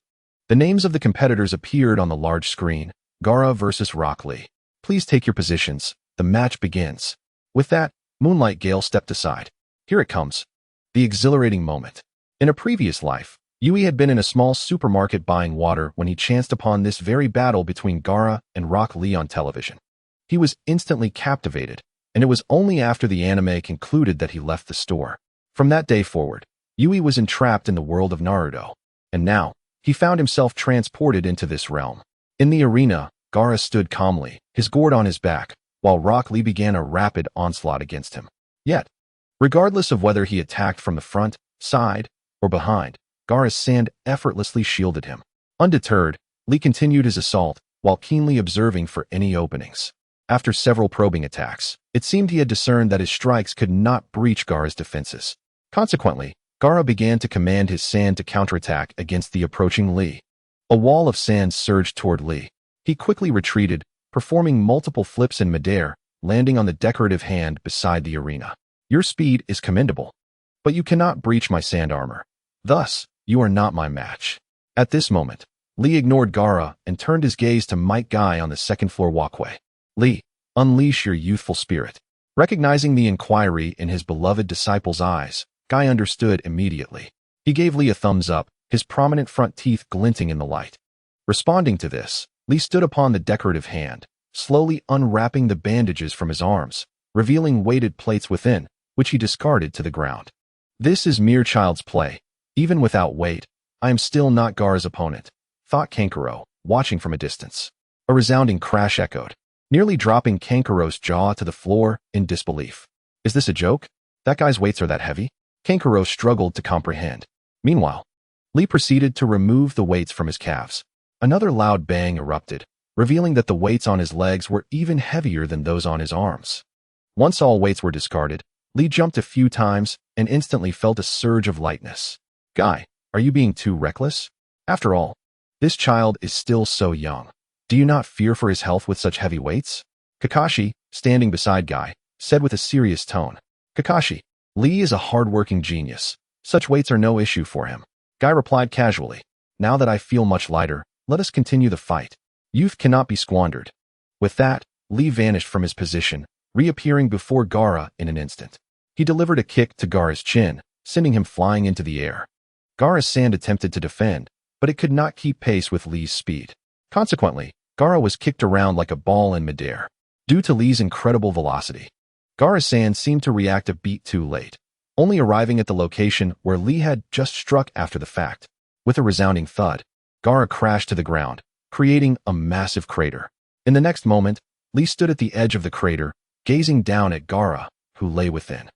the names of the competitors appeared on the large screen. Gaara versus Rock Lee. Please take your positions. The match begins. With that, Moonlight Gale stepped aside. Here it comes. The exhilarating moment. In a previous life, Yui had been in a small supermarket buying water when he chanced upon this very battle between Gaara and Rock Lee on television. He was instantly captivated, and it was only after the anime concluded that he left the store. From that day forward, Yui was entrapped in the world of Naruto, and now, he found himself transported into this realm. In the arena, Gaara stood calmly, his gourd on his back, while Rock Lee began a rapid onslaught against him. Yet, regardless of whether he attacked from the front, side, or behind, Gaara's sand effortlessly shielded him. Undeterred, Lee continued his assault, while keenly observing for any openings. After several probing attacks, it seemed he had discerned that his strikes could not breach Gaara's defenses. Consequently, Gaara began to command his sand to counterattack against the approaching Lee. A wall of sand surged toward Lee. He quickly retreated, performing multiple flips in midair, landing on the decorative hand beside the arena. Your speed is commendable, but you cannot breach my sand armor. Thus, you are not my match. At this moment, Lee ignored Gaara and turned his gaze to Mike Guy on the second-floor walkway. Lee, unleash your youthful spirit. Recognizing the inquiry in his beloved disciple's eyes, Guy understood immediately. He gave Lee a thumbs up, his prominent front teeth glinting in the light. Responding to this, Lee stood upon the decorative hand, slowly unwrapping the bandages from his arms, revealing weighted plates within, which he discarded to the ground. This is mere child's play. Even without weight, I am still not Gaara's opponent, thought Kankuro, watching from a distance. A resounding crash echoed. nearly dropping Kankaro's jaw to the floor in disbelief. Is this a joke? That guy's weights are that heavy? Kankaro struggled to comprehend. Meanwhile, Lee proceeded to remove the weights from his calves. Another loud bang erupted, revealing that the weights on his legs were even heavier than those on his arms. Once all weights were discarded, Lee jumped a few times and instantly felt a surge of lightness. Guy, are you being too reckless? After all, this child is still so young. Do you not fear for his health with such heavy weights? Kakashi, standing beside Guy, said with a serious tone. Kakashi, Lee is a hard-working genius. Such weights are no issue for him. Guy replied casually. Now that I feel much lighter, let us continue the fight. Youth cannot be squandered. With that, Lee vanished from his position, reappearing before Gaara in an instant. He delivered a kick to Gaara's chin, sending him flying into the air. Gaara's sand attempted to defend, but it could not keep pace with Lee's speed. Consequently, Gaara was kicked around like a ball in midair. Due to Lee's incredible velocity, Gaara's sand seemed to react a beat too late, only arriving at the location where Lee had just struck after the fact. With a resounding thud, Gaara crashed to the ground, creating a massive crater. In the next moment, Lee stood at the edge of the crater, gazing down at Gaara, who lay within.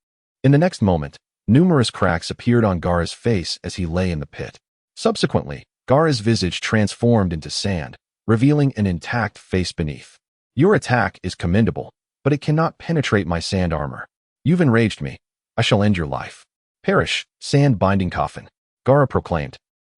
In the next moment, numerous cracks appeared on Gaara's face as he lay in the pit. Subsequently, Gaara's visage transformed into sand, revealing an intact face beneath. Your attack is commendable, but it cannot penetrate my sand armor. You've enraged me. I shall end your life. Perish, sand-binding coffin, Gaara proclaimed.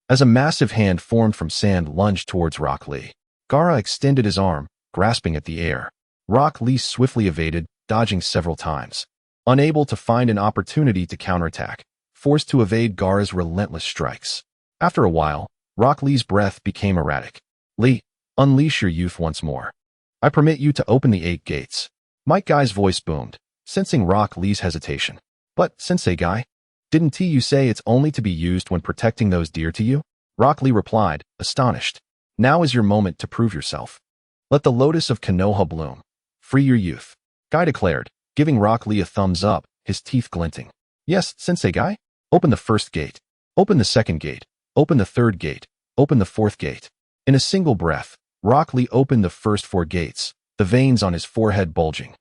As a massive hand formed from sand lunged towards Rock Lee, Gaara extended his arm, grasping at the air. Rock Lee swiftly evaded, dodging several times. Unable to find an opportunity to counterattack, forced to evade Gaara's relentless strikes. After a while, Rock Lee's breath became erratic. Lee, unleash your youth once more. I permit you to open the 8 gates. Mike Guy's voice boomed, sensing Rock Lee's hesitation. But, Sensei Guy, didn't you say it's only to be used when protecting those dear to you? Rock Lee replied, astonished. Now is your moment to prove yourself. Let the lotus of Konoha bloom. Free your youth. Guy declared, giving Rock Lee a thumbs up, his teeth glinting. Yes, Sensei Guy. Open the first gate. Open the second gate. Open the third gate. Open the fourth gate. In a single breath, Rock Lee opened the first 4 gates, the veins on his forehead bulging.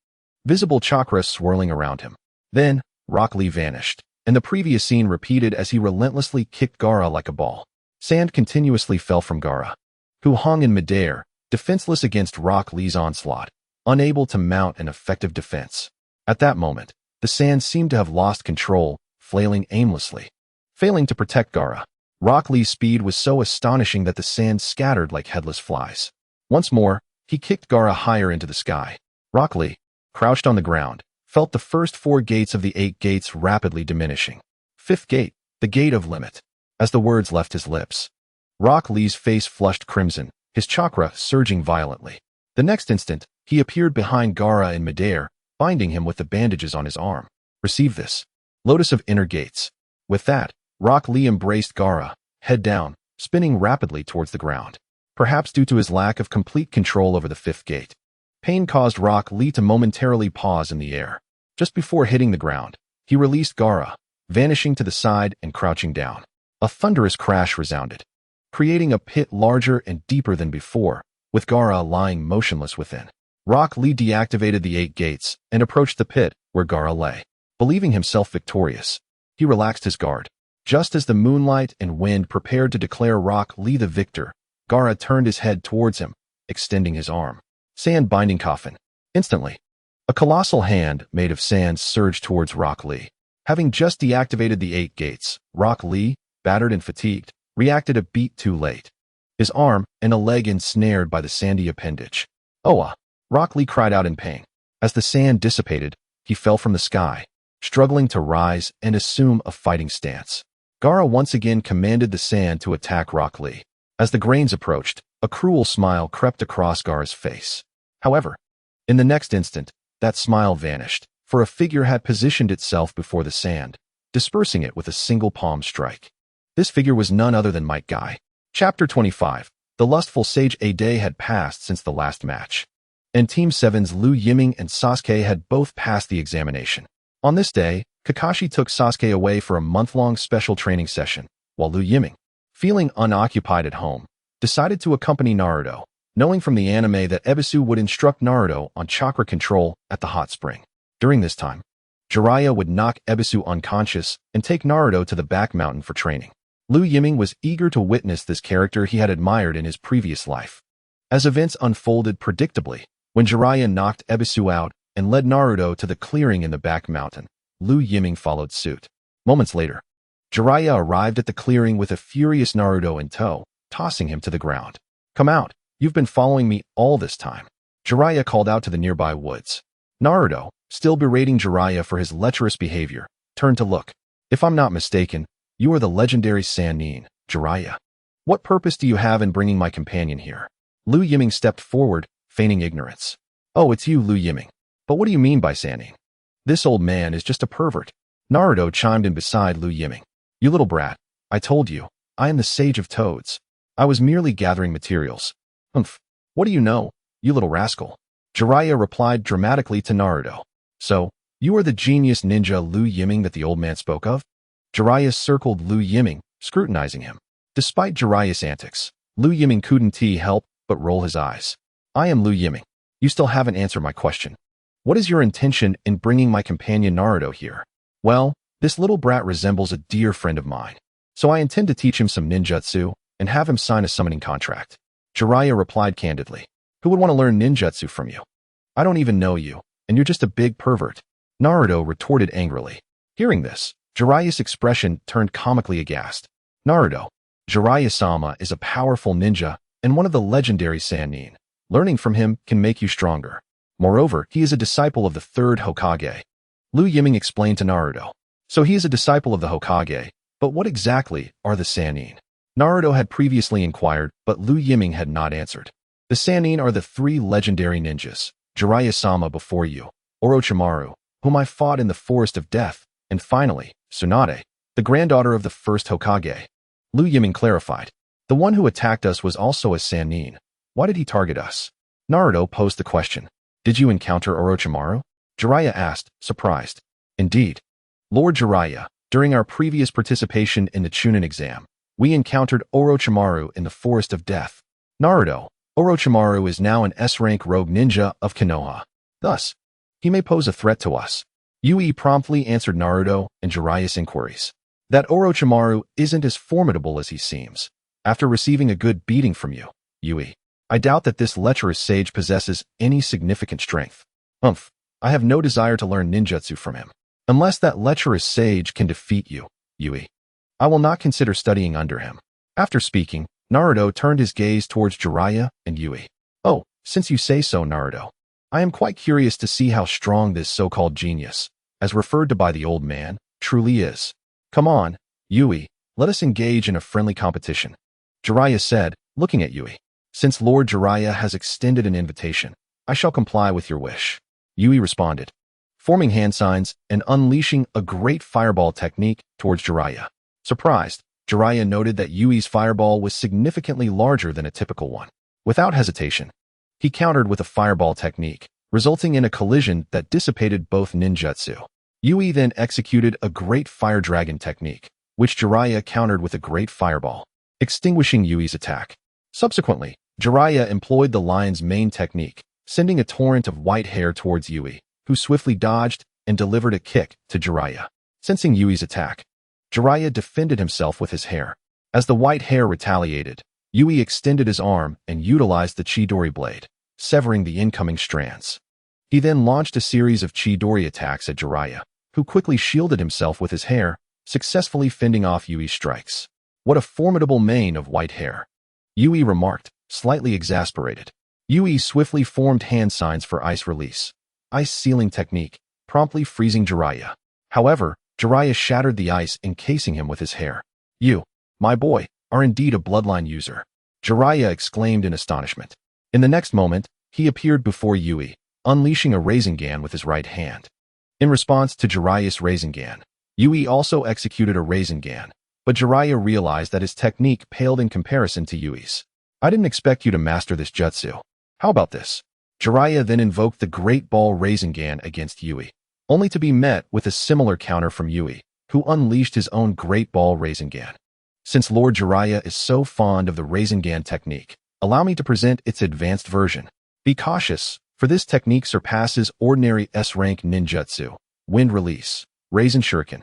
Visible chakra swirling around him. Then, Rock Lee vanished, and the previous scene repeated as he relentlessly kicked Gaara like a ball. Sand continuously fell from Gaara, who hung in midair, defenseless against Rock Lee's onslaught, unable to mount an effective defense. At that moment, the sand seemed to have lost control, flailing aimlessly. Failing to protect Gaara, Rock Lee's speed was so astonishing that the sand scattered like headless flies. Once more, he kicked Gaara higher into the sky. Rock Lee, crouched on the ground, felt the first 4 gates of the 8 gates rapidly diminishing. 5th gate, the gate of limit. As the words left his lips, Rock Lee's face flushed crimson, his chakra surging violently. The next instant, he appeared behind Gaara in midair, binding him with the bandages on his arm. Receive this. Lotus of Inner Gates. With that, Rock Lee embraced Gaara, head down, spinning rapidly towards the ground. Perhaps due to his lack of complete control over the 5th gate, pain caused Rock Lee to momentarily pause in the air. Just before hitting the ground, he released Gaara, vanishing to the side and crouching down. A thunderous crash resounded, creating a pit larger and deeper than before, with Gaara lying motionless within. Rock Lee deactivated the 8 gates and approached the pit where Gaara lay. Believing himself victorious, he relaxed his guard. Just as the moonlight and wind prepared to declare Rock Lee the victor, Gaara turned his head towards him, extending his arm. Sand-binding coffin. Instantly, a colossal hand made of sand surged towards Rock Lee. Having just deactivated the 8 gates, Rock Lee, battered and fatigued, reacted a beat too late. His arm and a leg ensnared by the sandy appendage. "Oa!" Rock Lee cried out in pain. As the sand dissipated, he fell from the sky, struggling to rise and assume a fighting stance. Gaara once again commanded the sand to attack Rock Lee. As the grains approached, a cruel smile crept across Gaara's face. However, in the next instant, that smile vanished, for a figure had positioned itself before the sand, dispersing it with a single palm strike. This figure was none other than Mike Guy. Chapter 25. The lustful sage. A day had passed since the last match, and Team 7's Liu Yiming and Sasuke had both passed the examination. On this day, Kakashi took Sasuke away for a month-long special training session, while Liu Yiming, feeling unoccupied at home, decided to accompany Naruto, knowing from the anime that Ebisu would instruct Naruto on chakra control at the hot spring. During this time, Jiraiya would knock Ebisu unconscious and take Naruto to the back mountain for training. Lu Yiming was eager to witness this character he had admired in his previous life. As events unfolded predictably, when Jiraiya knocked Ebisu out and led Naruto to the clearing in the back mountain, Lu Yiming followed suit. Moments later, Jiraiya arrived at the clearing with a furious Naruto in tow, tossing him to the ground. "Come out, you've been following me all this time," Jiraiya called out to the nearby woods. Naruto, still berating Jiraiya for his lecherous behavior, turned to look. "If I'm not mistaken, you are the legendary Sannin, Jiraiya. What purpose do you have in bringing my companion here?" Lu Yiming stepped forward, feigning ignorance. "Oh, it's you, Lu Yiming. But what do you mean by Sannin? This old man is just a pervert." Naruto chimed in beside Lu Yiming. "You little brat, I told you, I am the Sage of Toads. I was merely gathering materials." "Humph, what do you know, you little rascal?" Jiraiya replied dramatically to Naruto. "So, you are the genius ninja Lu Yiming that the old man spoke of?" Jiraiya circled Lu Yiming, scrutinizing him. Despite Jiraiya's antics, Lu Yiming couldn't help but roll his eyes. "I am Lu Yiming. You still haven't answered my question. What is your intention in bringing my companion Naruto here?" "Well, this little brat resembles a dear friend of mine, so I intend to teach him some ninjutsu and have him sign a summoning contract." Jiraiya replied candidly. "Who would want to learn ninjutsu from you? I don't even know you, and you're just a big pervert," Naruto retorted angrily. Hearing this, Jiraiya's expression turned comically aghast. "Naruto, Jiraiya-sama is a powerful ninja and one of the legendary Sannin. Learning from him can make you stronger. Moreover, he is a disciple of the third Hokage." Lu Yiming explained to Naruto. "So he is a disciple of the Hokage, but what exactly are the Sannin?" Naruto had previously inquired, but Lu Yiming had not answered. "The Sannin are the three legendary ninjas, Jiraiya-sama before you, Orochimaru, whom I fought in the Forest of Death, and finally, Tsunade, the granddaughter of the first Hokage." Lu Yiming clarified. "The one who attacked us was also a Sannin. Why did he target us?" Naruto posed the question. "Did you encounter Orochimaru?" Jiraiya asked, surprised. "Indeed. Lord Jiraiya, during our previous participation in the Chunin exam, we encountered Orochimaru in the Forest of Death. Naruto, Orochimaru is now an S-rank rogue ninja of Konoha. Thus, he may pose a threat to us." Yui promptly answered Naruto and Jiraiya's inquiries. "That Orochimaru isn't as formidable as he seems. After receiving a good beating from you, Yui, I doubt that this lecherous sage possesses any significant strength. Humph, I have no desire to learn ninjutsu from him. Unless that lecherous sage can defeat you, Yui, I will not consider studying under him." After speaking, Naruto turned his gaze towards Jiraiya and Yui. "Oh, since you say so, Naruto, I am quite curious to see how strong this so-called genius, as referred to by the old man, truly is. Come on, Yui, let us engage in a friendly competition," Jiraiya said, looking at Yui. "Since Lord Jiraiya has extended an invitation, I shall comply with your wish." Yui responded, forming hand signs and unleashing a great fireball technique towards Jiraiya. Surprised, Jiraiya noted that Yui's fireball was significantly larger than a typical one. Without hesitation, he countered with a fireball technique, resulting in a collision that dissipated both ninjutsu. Yui then executed a great fire dragon technique, which Jiraiya countered with a great fireball, extinguishing Yui's attack. Subsequently, Jiraiya employed the lion's mane technique, sending a torrent of white hair towards Yui, who swiftly dodged and delivered a kick to Jiraiya. Sensing Yui's attack, Jiraiya defended himself with his hair. As the white hair retaliated, Yui extended his arm and utilized the Chidori blade, severing the incoming strands. He then launched a series of Chidori attacks at Jiraiya, who quickly shielded himself with his hair, successfully fending off Yui's strikes. "What a formidable mane of white hair," Yui remarked, slightly exasperated. Yui swiftly formed hand signs for ice release, ice sealing technique, promptly freezing Jiraiya. However, Jiraiya shattered the ice, encasing him with his hair. "You, my boy, are indeed a bloodline user," Jiraiya exclaimed in astonishment. In the next moment, he appeared before Yui, unleashing a Rasengan with his right hand. In response to Jiraiya's Rasengan, Yui also executed a Rasengan, but Jiraiya realized that his technique paled in comparison to Yui's. "I didn't expect you to master this jutsu. How about this?" Jiraiya then invoked the Great Ball Rasengan against Yui, only to be met with a similar counter from Yui, who unleashed his own Great Ball Rasengan. Since Lord Jiraiya is so fond of the Rasengan technique, Allow me to present its advanced version. Be cautious, for this technique surpasses ordinary S-rank ninjutsu. Wind release. Raisen shuriken.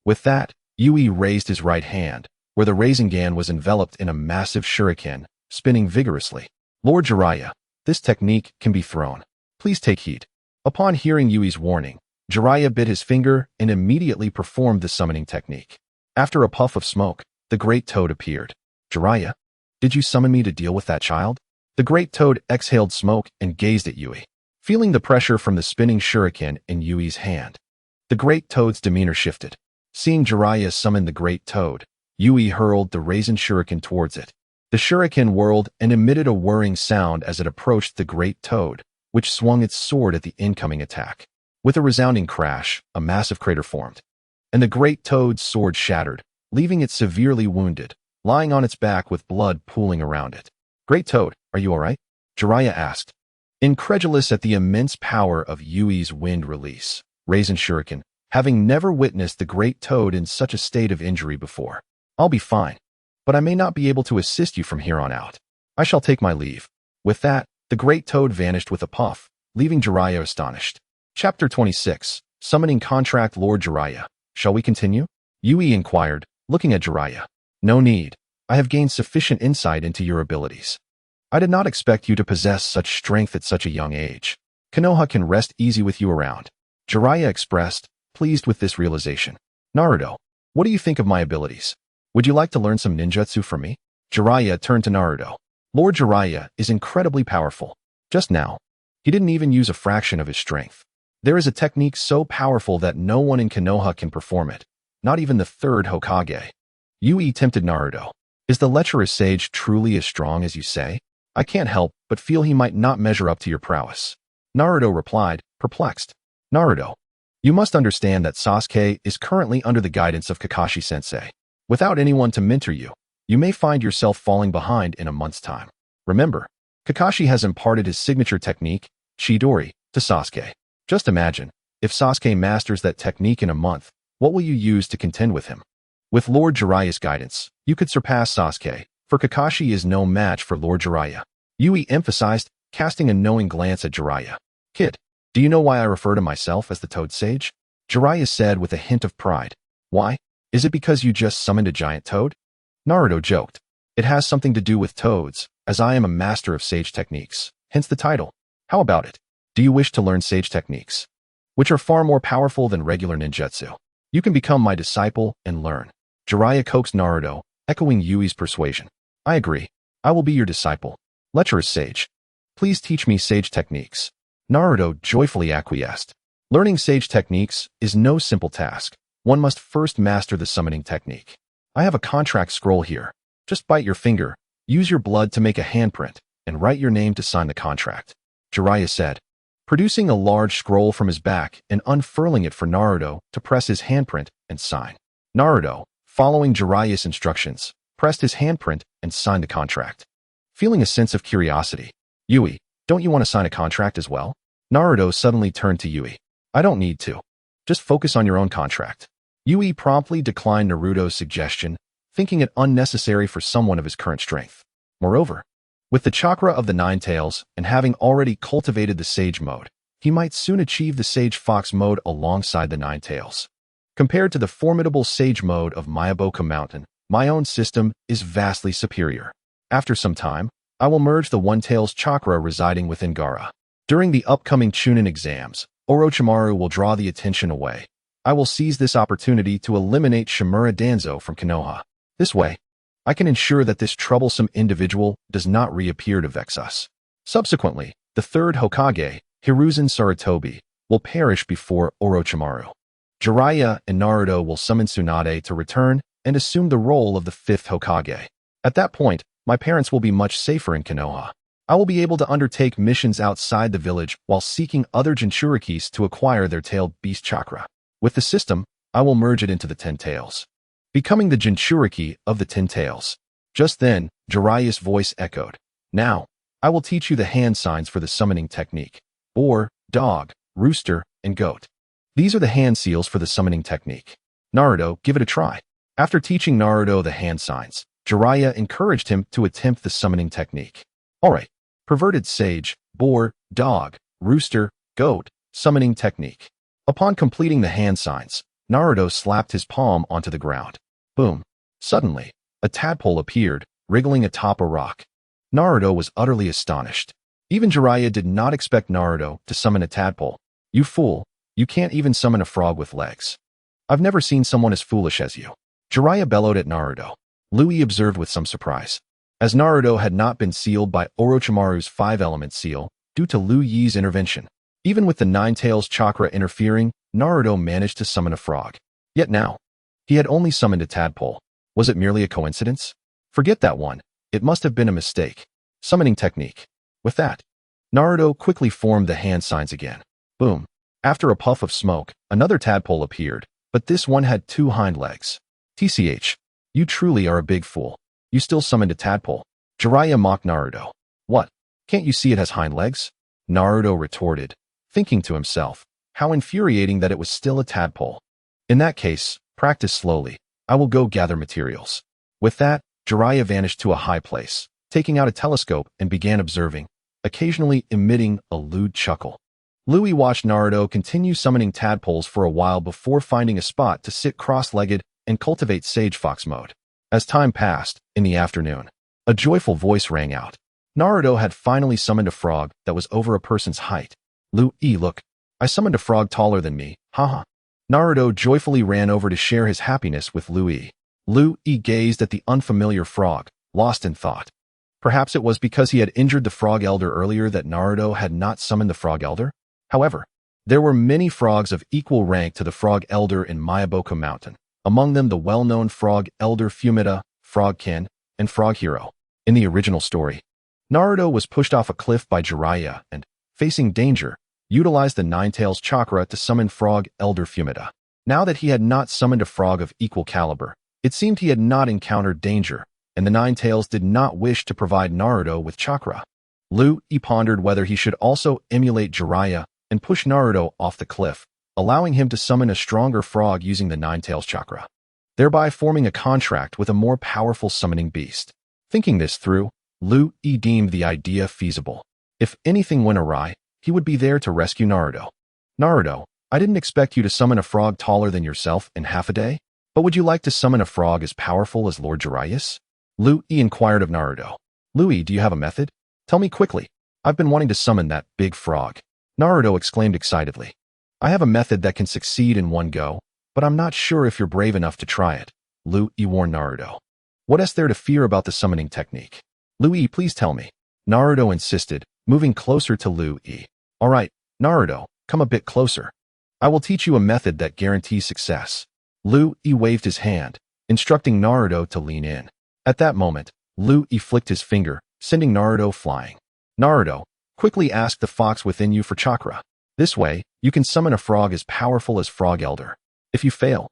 With that, Yui raised his right hand, where the Rasengan was enveloped in a massive shuriken, spinning vigorously. Lord Jiraiya, this technique can be thrown. Please take heed. Upon hearing Yui's warning, Jiraiya bit his finger and immediately performed the summoning technique. After a puff of smoke, the Great Toad appeared. Jiraiya, did you summon me to deal with that child? The Great Toad exhaled smoke and gazed at Yui, feeling the pressure from the spinning shuriken in Yui's hand. The Great Toad's demeanor shifted. Seeing Jiraiya summon the Great Toad, Yui hurled the Raisen shuriken towards it. The shuriken whirled and emitted a whirring sound as it approached the Great Toad, which swung its sword at the incoming attack. With a resounding crash, a massive crater formed, and the Great Toad's sword shattered, leaving it severely wounded, lying on its back with blood pooling around it. Great Toad, are you all right? Jiraiya asked, incredulous at the immense power of Yui's wind release. Raisen shuriken, having never witnessed the Great Toad in such a state of injury before. I'll be fine, but I may not be able to assist you from here on out. I shall take my leave. With that, the Great Toad vanished with a puff, leaving Jiraiya astonished. Chapter 26. Summoning Contract. Lord Jiraiya, shall we continue? Yui inquired, looking at Jiraiya. No need. I have gained sufficient insight into your abilities. I did not expect you to possess such strength at such a young age. Konoha can rest easy with you around. Jiraiya expressed, pleased with this realization. Naruto, what do you think of my abilities? Would you like to learn some ninjutsu from me? Jiraiya turned to Naruto. Lord Jiraiya is incredibly powerful. Just now, he didn't even use a fraction of his strength. There is a technique so powerful that no one in Konoha can perform it, not even the third Hokage. Yui tempted Naruto. Is the lecherous sage truly as strong as you say? I can't help but feel he might not measure up to your prowess. Naruto replied, perplexed. Naruto, you must understand that Sasuke is currently under the guidance of Kakashi-sensei. Without anyone to mentor you, you may find yourself falling behind in a month's time. Remember, Kakashi has imparted his signature technique, Chidori, to Sasuke. Just imagine, if Sasuke masters that technique in a month, what will you use to contend with him? With Lord Jiraiya's guidance, you could surpass Sasuke, for Kakashi is no match for Lord Jiraiya. Yui emphasized, casting a knowing glance at Jiraiya. Kid, do you know why I refer to myself as the Toad Sage? Jiraiya said with a hint of pride. Why? Is it because you just summoned a giant toad? Naruto joked. It has something to do with toads, as I am a master of sage techniques, hence the title. How about it? Do you wish to learn sage techniques, which are far more powerful than regular ninjutsu? You can become my disciple and learn. Jiraiya coaxed Naruto, echoing Yui's persuasion. I agree. I will be your disciple. Lecherous sage. Please teach me sage techniques. Naruto joyfully acquiesced. Learning sage techniques is no simple task. One must first master the summoning technique. I have a contract scroll here. Just bite your finger, use your blood to make a handprint, and write your name to sign the contract. Jiraiya said, producing a large scroll from his back and unfurling it for Naruto to press his handprint and sign. Naruto, following Jiraiya's instructions, pressed his handprint and signed the contract. Feeling a sense of curiosity, Yui, don't you want to sign a contract as well? Naruto suddenly turned to Yui. I don't need to. Just focus on your own contract. Yui promptly declined Naruto's suggestion, thinking it unnecessary for someone of his current strength. Moreover, with the chakra of the Nine Tails and having already cultivated the Sage mode, he might soon achieve the Sage Fox mode alongside the Nine Tails. Compared to the formidable Sage mode of Mayaboka Mountain, my own system is vastly superior. After some time, I will merge the One Tails chakra residing within Gaara. During the upcoming Chunin exams, Orochimaru will draw the attention away. I will seize this opportunity to eliminate Shimura Danzo from Konoha. This way, I can ensure that this troublesome individual does not reappear to vex us. Subsequently, the third Hokage, Hiruzen Sarutobi, will perish before Orochimaru. Jiraiya and Naruto will summon Tsunade to return and assume the role of the fifth Hokage. At that point, my parents will be much safer in Konoha. I will be able to undertake missions outside the village while seeking other Jinchurikis to acquire their tailed beast chakra. With the system, I will merge it into the Ten Tails, becoming the Jinchuriki of the Ten Tails. Just then, Jiraiya's voice echoed. Now, I will teach you the hand signs for the summoning technique. Boar, dog, rooster, and goat. These are the hand seals for the summoning technique. Naruto, give it a try. After teaching Naruto the hand signs, Jiraiya encouraged him to attempt the summoning technique. Alright. Perverted sage, boar, dog, rooster, goat, summoning technique. Upon completing the hand signs, Naruto slapped his palm onto the ground. Boom. Suddenly, a tadpole appeared, wriggling atop a rock. Naruto was utterly astonished. Even Jiraiya did not expect Naruto to summon a tadpole. You fool, you can't even summon a frog with legs. I've never seen someone as foolish as you. Jiraiya bellowed at Naruto. Louis observed with some surprise. As Naruto had not been sealed by Orochimaru's 5-element seal due to Liu Yi's intervention, even with the Nine-Tails chakra interfering, Naruto managed to summon a frog. Yet now, he had only summoned a tadpole. Was it merely a coincidence? Forget that one. It must have been a mistake. Summoning technique. With that, Naruto quickly formed the hand signs again. Boom. After a puff of smoke, another tadpole appeared, but this one had 2 hind legs. TCH. You truly are a big fool. You still summoned a tadpole. Jiraiya mocked Naruto. What? Can't you see it has hind legs? Naruto retorted, thinking to himself, how infuriating that it was still a tadpole. In that case, practice slowly. I will go gather materials. With that, Jiraiya vanished to a high place, taking out a telescope and began observing, occasionally emitting a lewd chuckle. Louis watched Naruto continue summoning tadpoles for a while before finding a spot to sit cross-legged and cultivate Sage Fox mode. As time passed, in the afternoon, a joyful voice rang out. Naruto had finally summoned a frog that was over a person's height. Louis, look, I summoned a frog taller than me, haha. Naruto joyfully ran over to share his happiness with Louis. Louis gazed at the unfamiliar frog, lost in thought. Perhaps it was because he had injured the Frog Elder earlier that Naruto had not summoned the Frog Elder? However, there were many frogs of equal rank to the Frog Elder in Mayaboku Mountain, among them the well-known Frog Elder Fumita, Frogkin, and Frog Hero. In the original story, Naruto was pushed off a cliff by Jiraiya and, facing danger, utilized the Nine-Tails chakra to summon Frog Elder Fumita. Now that he had not summoned a frog of equal caliber, it seemed he had not encountered danger, and the Nine-Tails did not wish to provide Naruto with chakra. Louis pondered whether he should also emulate Jiraiya and push Naruto off the cliff, allowing him to summon a stronger frog using the Nine-Tails chakra, thereby forming a contract with a more powerful summoning beast. Thinking this through, Louis deemed the idea feasible. If anything went awry, he would be there to rescue Naruto. Naruto, I didn't expect you to summon a frog taller than yourself in half a day, but would you like to summon a frog as powerful as Lord Jiraiya's? Louis inquired of Naruto. Louis, do you have a method? Tell me quickly. I've been wanting to summon that big frog. Naruto exclaimed excitedly. I have a method that can succeed in one go, but I'm not sure if you're brave enough to try it. Louis warned Naruto. What is there to fear about the summoning technique? Louis, please tell me. Naruto insisted, moving closer to Louis. All right, Naruto, come a bit closer. I will teach you a method that guarantees success. Louis waved his hand, instructing Naruto to lean in. At that moment, Louis flicked his finger, sending Naruto flying. Naruto, quickly ask the fox within you for chakra. This way, you can summon a frog as powerful as Frog Elder. If you fail,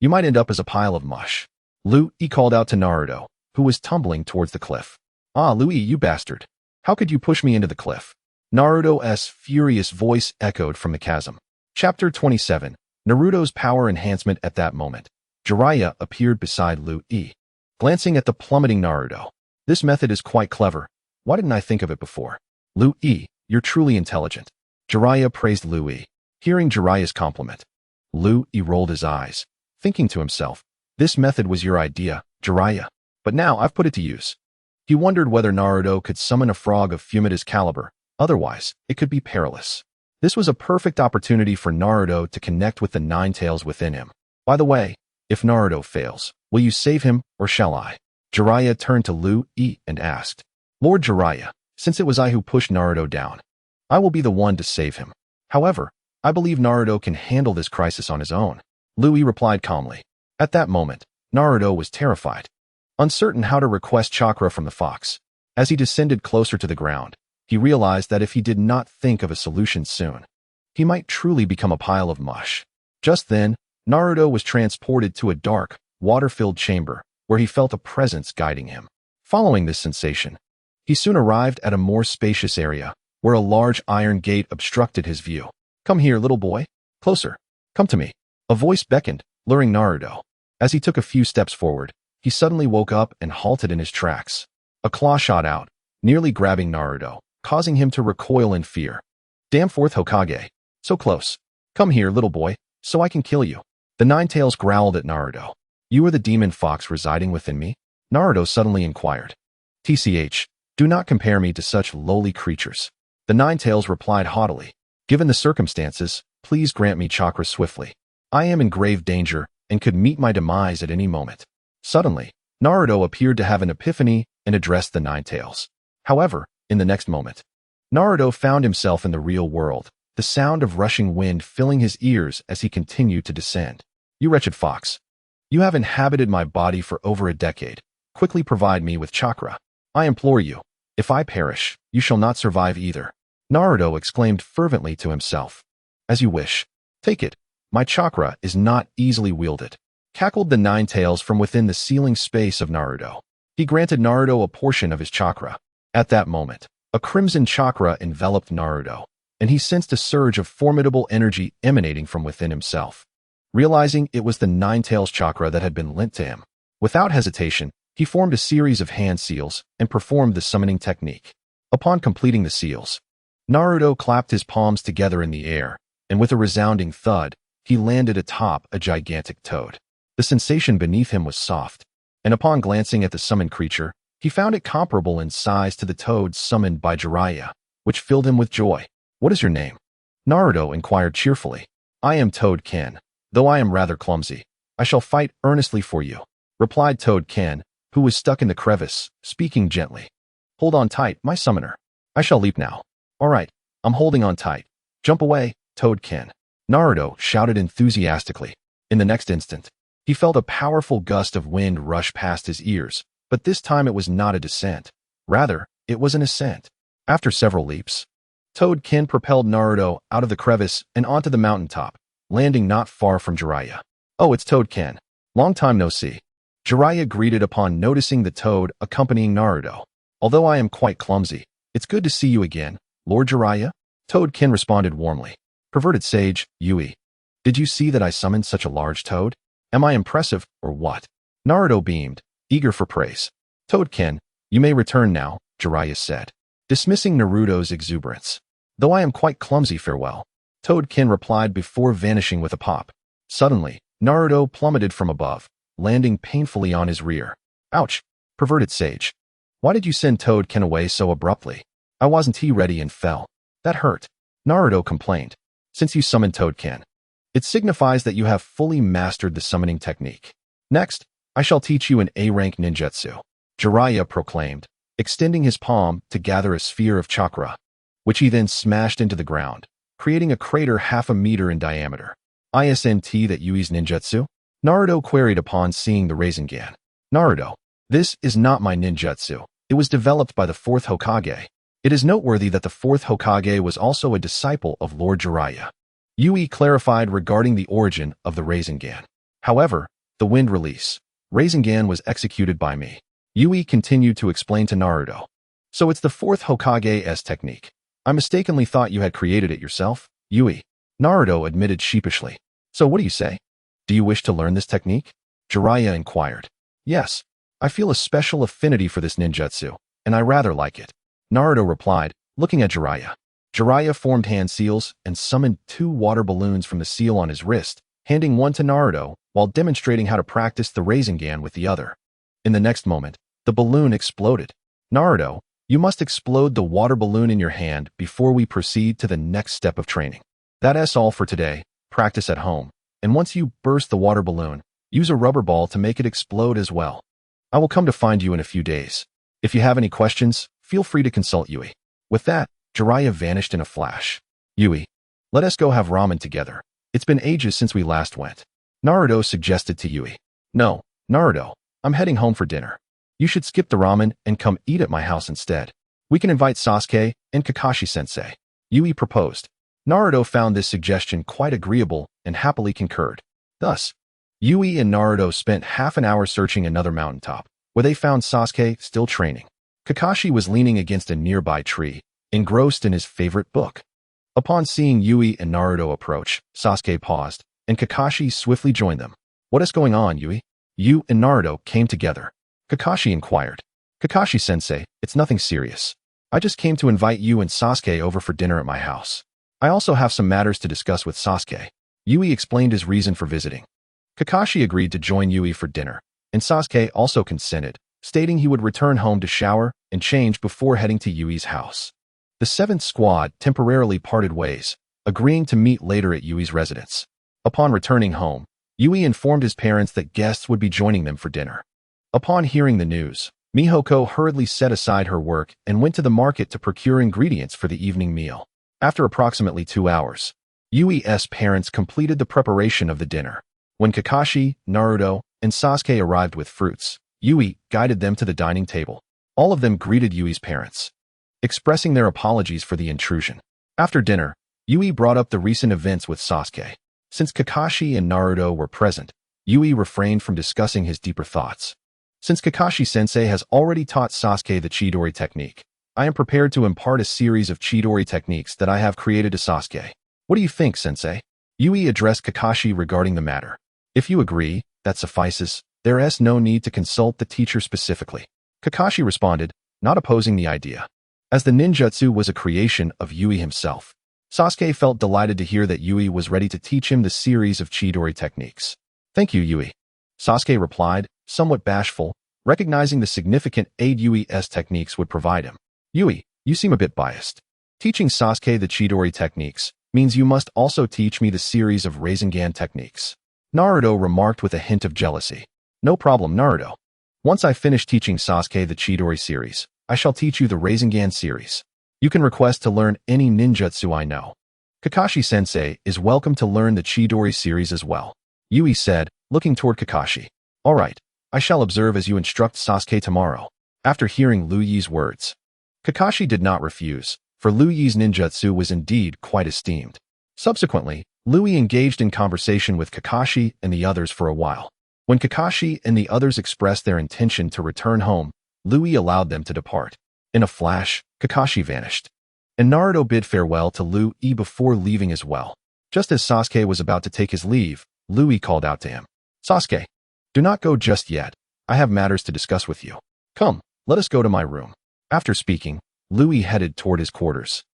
you might end up as a pile of mush. Louis called out to Naruto, who was tumbling towards the cliff. Ah, Louis, you bastard. How could you push me into the cliff? Naruto's furious voice echoed from the chasm. Chapter 27, Naruto's power enhancement. At that moment, Jiraiya appeared beside Louis. Glancing at the plummeting Naruto. This method is quite clever. Why didn't I think of it before? Louis, you're truly intelligent. Jiraiya praised Louis, hearing Jiraiya's compliment. Louis rolled his eyes, thinking to himself, this method was your idea, Jiraiya, but now I've put it to use. He wondered whether Naruto could summon a frog of Fumita's caliber, otherwise, it could be perilous. This was a perfect opportunity for Naruto to connect with the Nine-Tails within him. By the way, if Naruto fails, will you save him, or shall I? Jiraiya turned to Louis and asked. Lord Jiraiya, since it was I who pushed Naruto down, I will be the one to save him. However, I believe Naruto can handle this crisis on his own. Louis replied calmly. At that moment, Naruto was terrified, uncertain how to request chakra from the fox. As he descended closer to the ground, he realized that if he did not think of a solution soon, he might truly become a pile of mush. Just then, Naruto was transported to a dark, water-filled chamber, where he felt a presence guiding him. Following this sensation, he soon arrived at a more spacious area, where a large iron gate obstructed his view. Come here, little boy. Closer. Come to me. A voice beckoned, luring Naruto. As he took a few steps forward, he suddenly woke up and halted in his tracks. A claw shot out, nearly grabbing Naruto, causing him to recoil in fear. Damn fourth Hokage. So close. Come here, little boy, so I can kill you. The Nine-Tails growled at Naruto. You are the demon fox residing within me? Naruto suddenly inquired. TCH, do not compare me to such lowly creatures. The Nine-Tails replied haughtily. Given the circumstances, please grant me chakra swiftly. I am in grave danger and could meet my demise at any moment. Suddenly, Naruto appeared to have an epiphany and addressed the Nine-Tails. However, in the next moment, Naruto found himself in the real world, the sound of rushing wind filling his ears as he continued to descend. You wretched fox. You have inhabited my body for over a decade. Quickly provide me with chakra. I implore you. If I perish, you shall not survive either. Naruto exclaimed fervently to himself. As you wish. Take it. My chakra is not easily wielded. Cackled the Nine-Tails from within the ceiling space of Naruto. He granted Naruto a portion of his chakra. At that moment, a crimson chakra enveloped Naruto, and he sensed a surge of formidable energy emanating from within himself. Realizing it was the Nine-Tails chakra that had been lent to him, without hesitation, he formed a series of hand seals and performed the summoning technique. Upon completing the seals, Naruto clapped his palms together in the air, and with a resounding thud, he landed atop a gigantic toad. The sensation beneath him was soft, and upon glancing at the summoned creature, he found it comparable in size to the toad summoned by Jiraiya, which filled him with joy. What is your name? Naruto inquired cheerfully. I am Toad Ken. Though I am rather clumsy, I shall fight earnestly for you, replied Toad Ken, who was stuck in the crevice, speaking gently. Hold on tight, my summoner. I shall leap now. All right, I'm holding on tight. Jump away, Toad Ken. Naruto shouted enthusiastically. In the next instant, he felt a powerful gust of wind rush past his ears, but this time it was not a descent. Rather, it was an ascent. After several leaps, Toad Ken propelled Naruto out of the crevice and onto the mountaintop, landing not far from Jiraiya. Oh, it's Toad Ken. Long time no see. Jiraiya greeted upon noticing the toad accompanying Naruto. Although I am quite clumsy, it's good to see you again, Lord Jiraiya. Toad Ken responded warmly. Perverted sage, Yui. Did you see that I summoned such a large toad? Am I impressive, or what? Naruto beamed, eager for praise. Toad Ken, you may return now, Jiraiya said, dismissing Naruto's exuberance. Though I am quite clumsy, farewell. Toad Ken replied before vanishing with a pop. Suddenly, Naruto plummeted from above, landing painfully on his rear. Ouch! Perverted sage. Why did you send Toad Ken away so abruptly? I wasn't he ready and fell. That hurt. Naruto complained. Since you summoned Toad Ken, it signifies that you have fully mastered the summoning technique. Next, I shall teach you an A-rank ninjutsu, Jiraiya proclaimed, extending his palm to gather a sphere of chakra, which he then smashed into the ground, creating a crater half a meter in diameter. Isn't that Yui's ninjutsu? Naruto queried upon seeing the Rasengan. Naruto, this is not my ninjutsu. It was developed by the fourth Hokage. It is noteworthy that the fourth Hokage was also a disciple of Lord Jiraiya. Yui clarified regarding the origin of the Rasengan. However, the wind release, Rasengan was executed by me. Yui continued to explain to Naruto. So it's the fourth Hokage's technique. I mistakenly thought you had created it yourself, Yui. Naruto admitted sheepishly. So what do you say? Do you wish to learn this technique? Jiraiya inquired. Yes, I feel a special affinity for this ninjutsu, and I rather like it. Naruto replied, looking at Jiraiya. Jiraiya formed hand seals and summoned 2 water balloons from the seal on his wrist, handing one to Naruto while demonstrating how to practice the Rasengan with the other. In the next moment, the balloon exploded. Naruto, you must explode the water balloon in your hand before we proceed to the next step of training. That's all for today. Practice at home, and once you burst the water balloon, use a rubber ball to make it explode as well. I will come to find you in a few days. If you have any questions, feel free to consult Yui. With that, Jiraiya vanished in a flash. Yui, let us go have ramen together. It's been ages since we last went. Naruto suggested to Yui. No, Naruto, I'm heading home for dinner. You should skip the ramen and come eat at my house instead. We can invite Sasuke and Kakashi-sensei. Yui proposed. Naruto found this suggestion quite agreeable and happily concurred. Thus, Yui and Naruto spent half an hour searching another mountaintop, where they found Sasuke still training. Kakashi was leaning against a nearby tree, engrossed in his favorite book. Upon seeing Yui and Naruto approach, Sasuke paused, and Kakashi swiftly joined them. What is going on, Yui? You and Naruto came together. Kakashi inquired. Kakashi-sensei, it's nothing serious. I just came to invite you and Sasuke over for dinner at my house. I also have some matters to discuss with Sasuke. Yui explained his reason for visiting. Kakashi agreed to join Yui for dinner, and Sasuke also consented, stating he would return home to shower and change before heading to Yui's house. The seventh squad temporarily parted ways, agreeing to meet later at Yui's residence. Upon returning home, Yui informed his parents that guests would be joining them for dinner. Upon hearing the news, Mihoko hurriedly set aside her work and went to the market to procure ingredients for the evening meal. After approximately 2 hours, Yui's parents completed the preparation of the dinner. When Kakashi, Naruto, and Sasuke arrived with fruits, Yui guided them to the dining table. All of them greeted Yui's parents, expressing their apologies for the intrusion. After dinner, Yui brought up the recent events with Sasuke. Since Kakashi and Naruto were present, Yui refrained from discussing his deeper thoughts. Since Kakashi-sensei has already taught Sasuke the Chidori technique, I am prepared to impart a series of Chidori techniques that I have created to Sasuke. What do you think, sensei? Yui addressed Kakashi regarding the matter. If you agree, that suffices. There is no need to consult the teacher specifically. Kakashi responded, not opposing the idea. As the ninjutsu was a creation of Yui himself, Sasuke felt delighted to hear that Yui was ready to teach him the series of Chidori techniques. Thank you, Yui. Sasuke replied, somewhat bashful, recognizing the significant aid Yui's techniques would provide him. Yui, you seem a bit biased. Teaching Sasuke the Chidori techniques means you must also teach me the series of Rasengan techniques. Naruto remarked with a hint of jealousy. No problem, Naruto. Once I finish teaching Sasuke the Chidori series, I shall teach you the Rasengan series. You can request to learn any ninjutsu I know. Kakashi-sensei is welcome to learn the Chidori series as well, Yui said, looking toward Kakashi. All right, I shall observe as you instruct Sasuke tomorrow. After hearing Liu Yi's words, Kakashi did not refuse, for Liu Yi's ninjutsu was indeed quite esteemed. Subsequently, Liu Yi engaged in conversation with Kakashi and the others for a while. When Kakashi and the others expressed their intention to return home, Liu Yi allowed them to depart. In a flash, Kakashi vanished, and Naruto bid farewell to Liu Yi before leaving as well. Just as Sasuke was about to take his leave, Liu Yi called out to him. Sasuke, do not go just yet. I have matters to discuss with you. Come, let us go to my room. After speaking, Liu Yi headed toward his quarters,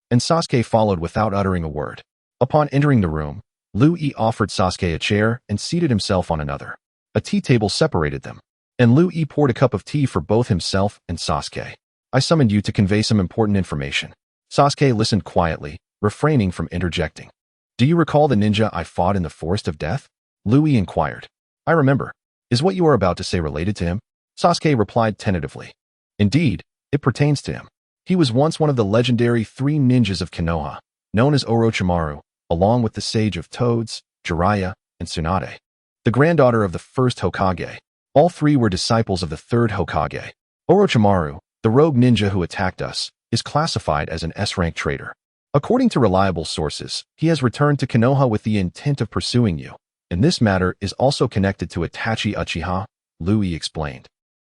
and Sasuke followed without uttering a word. Upon entering the room, Liu Yi offered Sasuke a chair and seated himself on another. A tea table separated them, and Liu Yi poured a cup of tea for both himself and Sasuke. I summoned you to convey some important information. Sasuke listened quietly, refraining from interjecting. Do you recall the ninja I fought in the Forest of Death? Liu Yi inquired. I remember. Is what you are about to say related to him? Sasuke replied tentatively. Indeed, it pertains to him. He was once one of the legendary 3 ninjas of Konoha, known as Orochimaru, along with the sage of Toads, Jiraiya, and Tsunade, the granddaughter of the first Hokage. All 3 were disciples of the 3rd Hokage. Orochimaru, the rogue ninja who attacked us, is classified as an S-rank traitor. According to reliable sources, he has returned to Konoha with the intent of pursuing you, and this matter is also connected to Itachi Uchiha, Liu Yi explained.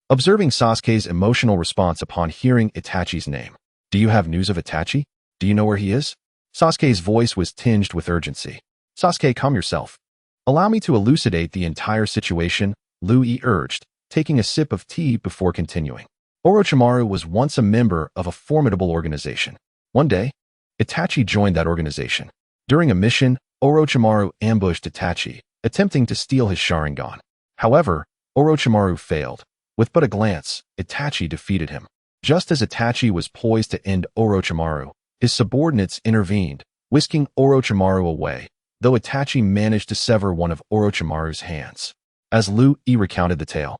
Observing Sasuke's emotional response upon hearing Itachi's name. Do you have news of Itachi? Do you know where he is? Sasuke's voice was tinged with urgency. Sasuke, calm yourself. Allow me to elucidate the entire situation, Liu Yi urged, taking a sip of tea before continuing. Orochimaru was once a member of a formidable organization. One day, Itachi joined that organization. During a mission, Orochimaru ambushed Itachi, attempting to steal his Sharingan. However, Orochimaru failed. With but a glance, Itachi defeated him. Just as Itachi was poised to end Orochimaru, his subordinates intervened, whisking Orochimaru away, though Itachi managed to sever one of Orochimaru's hands. As Liu Yi recounted the tale,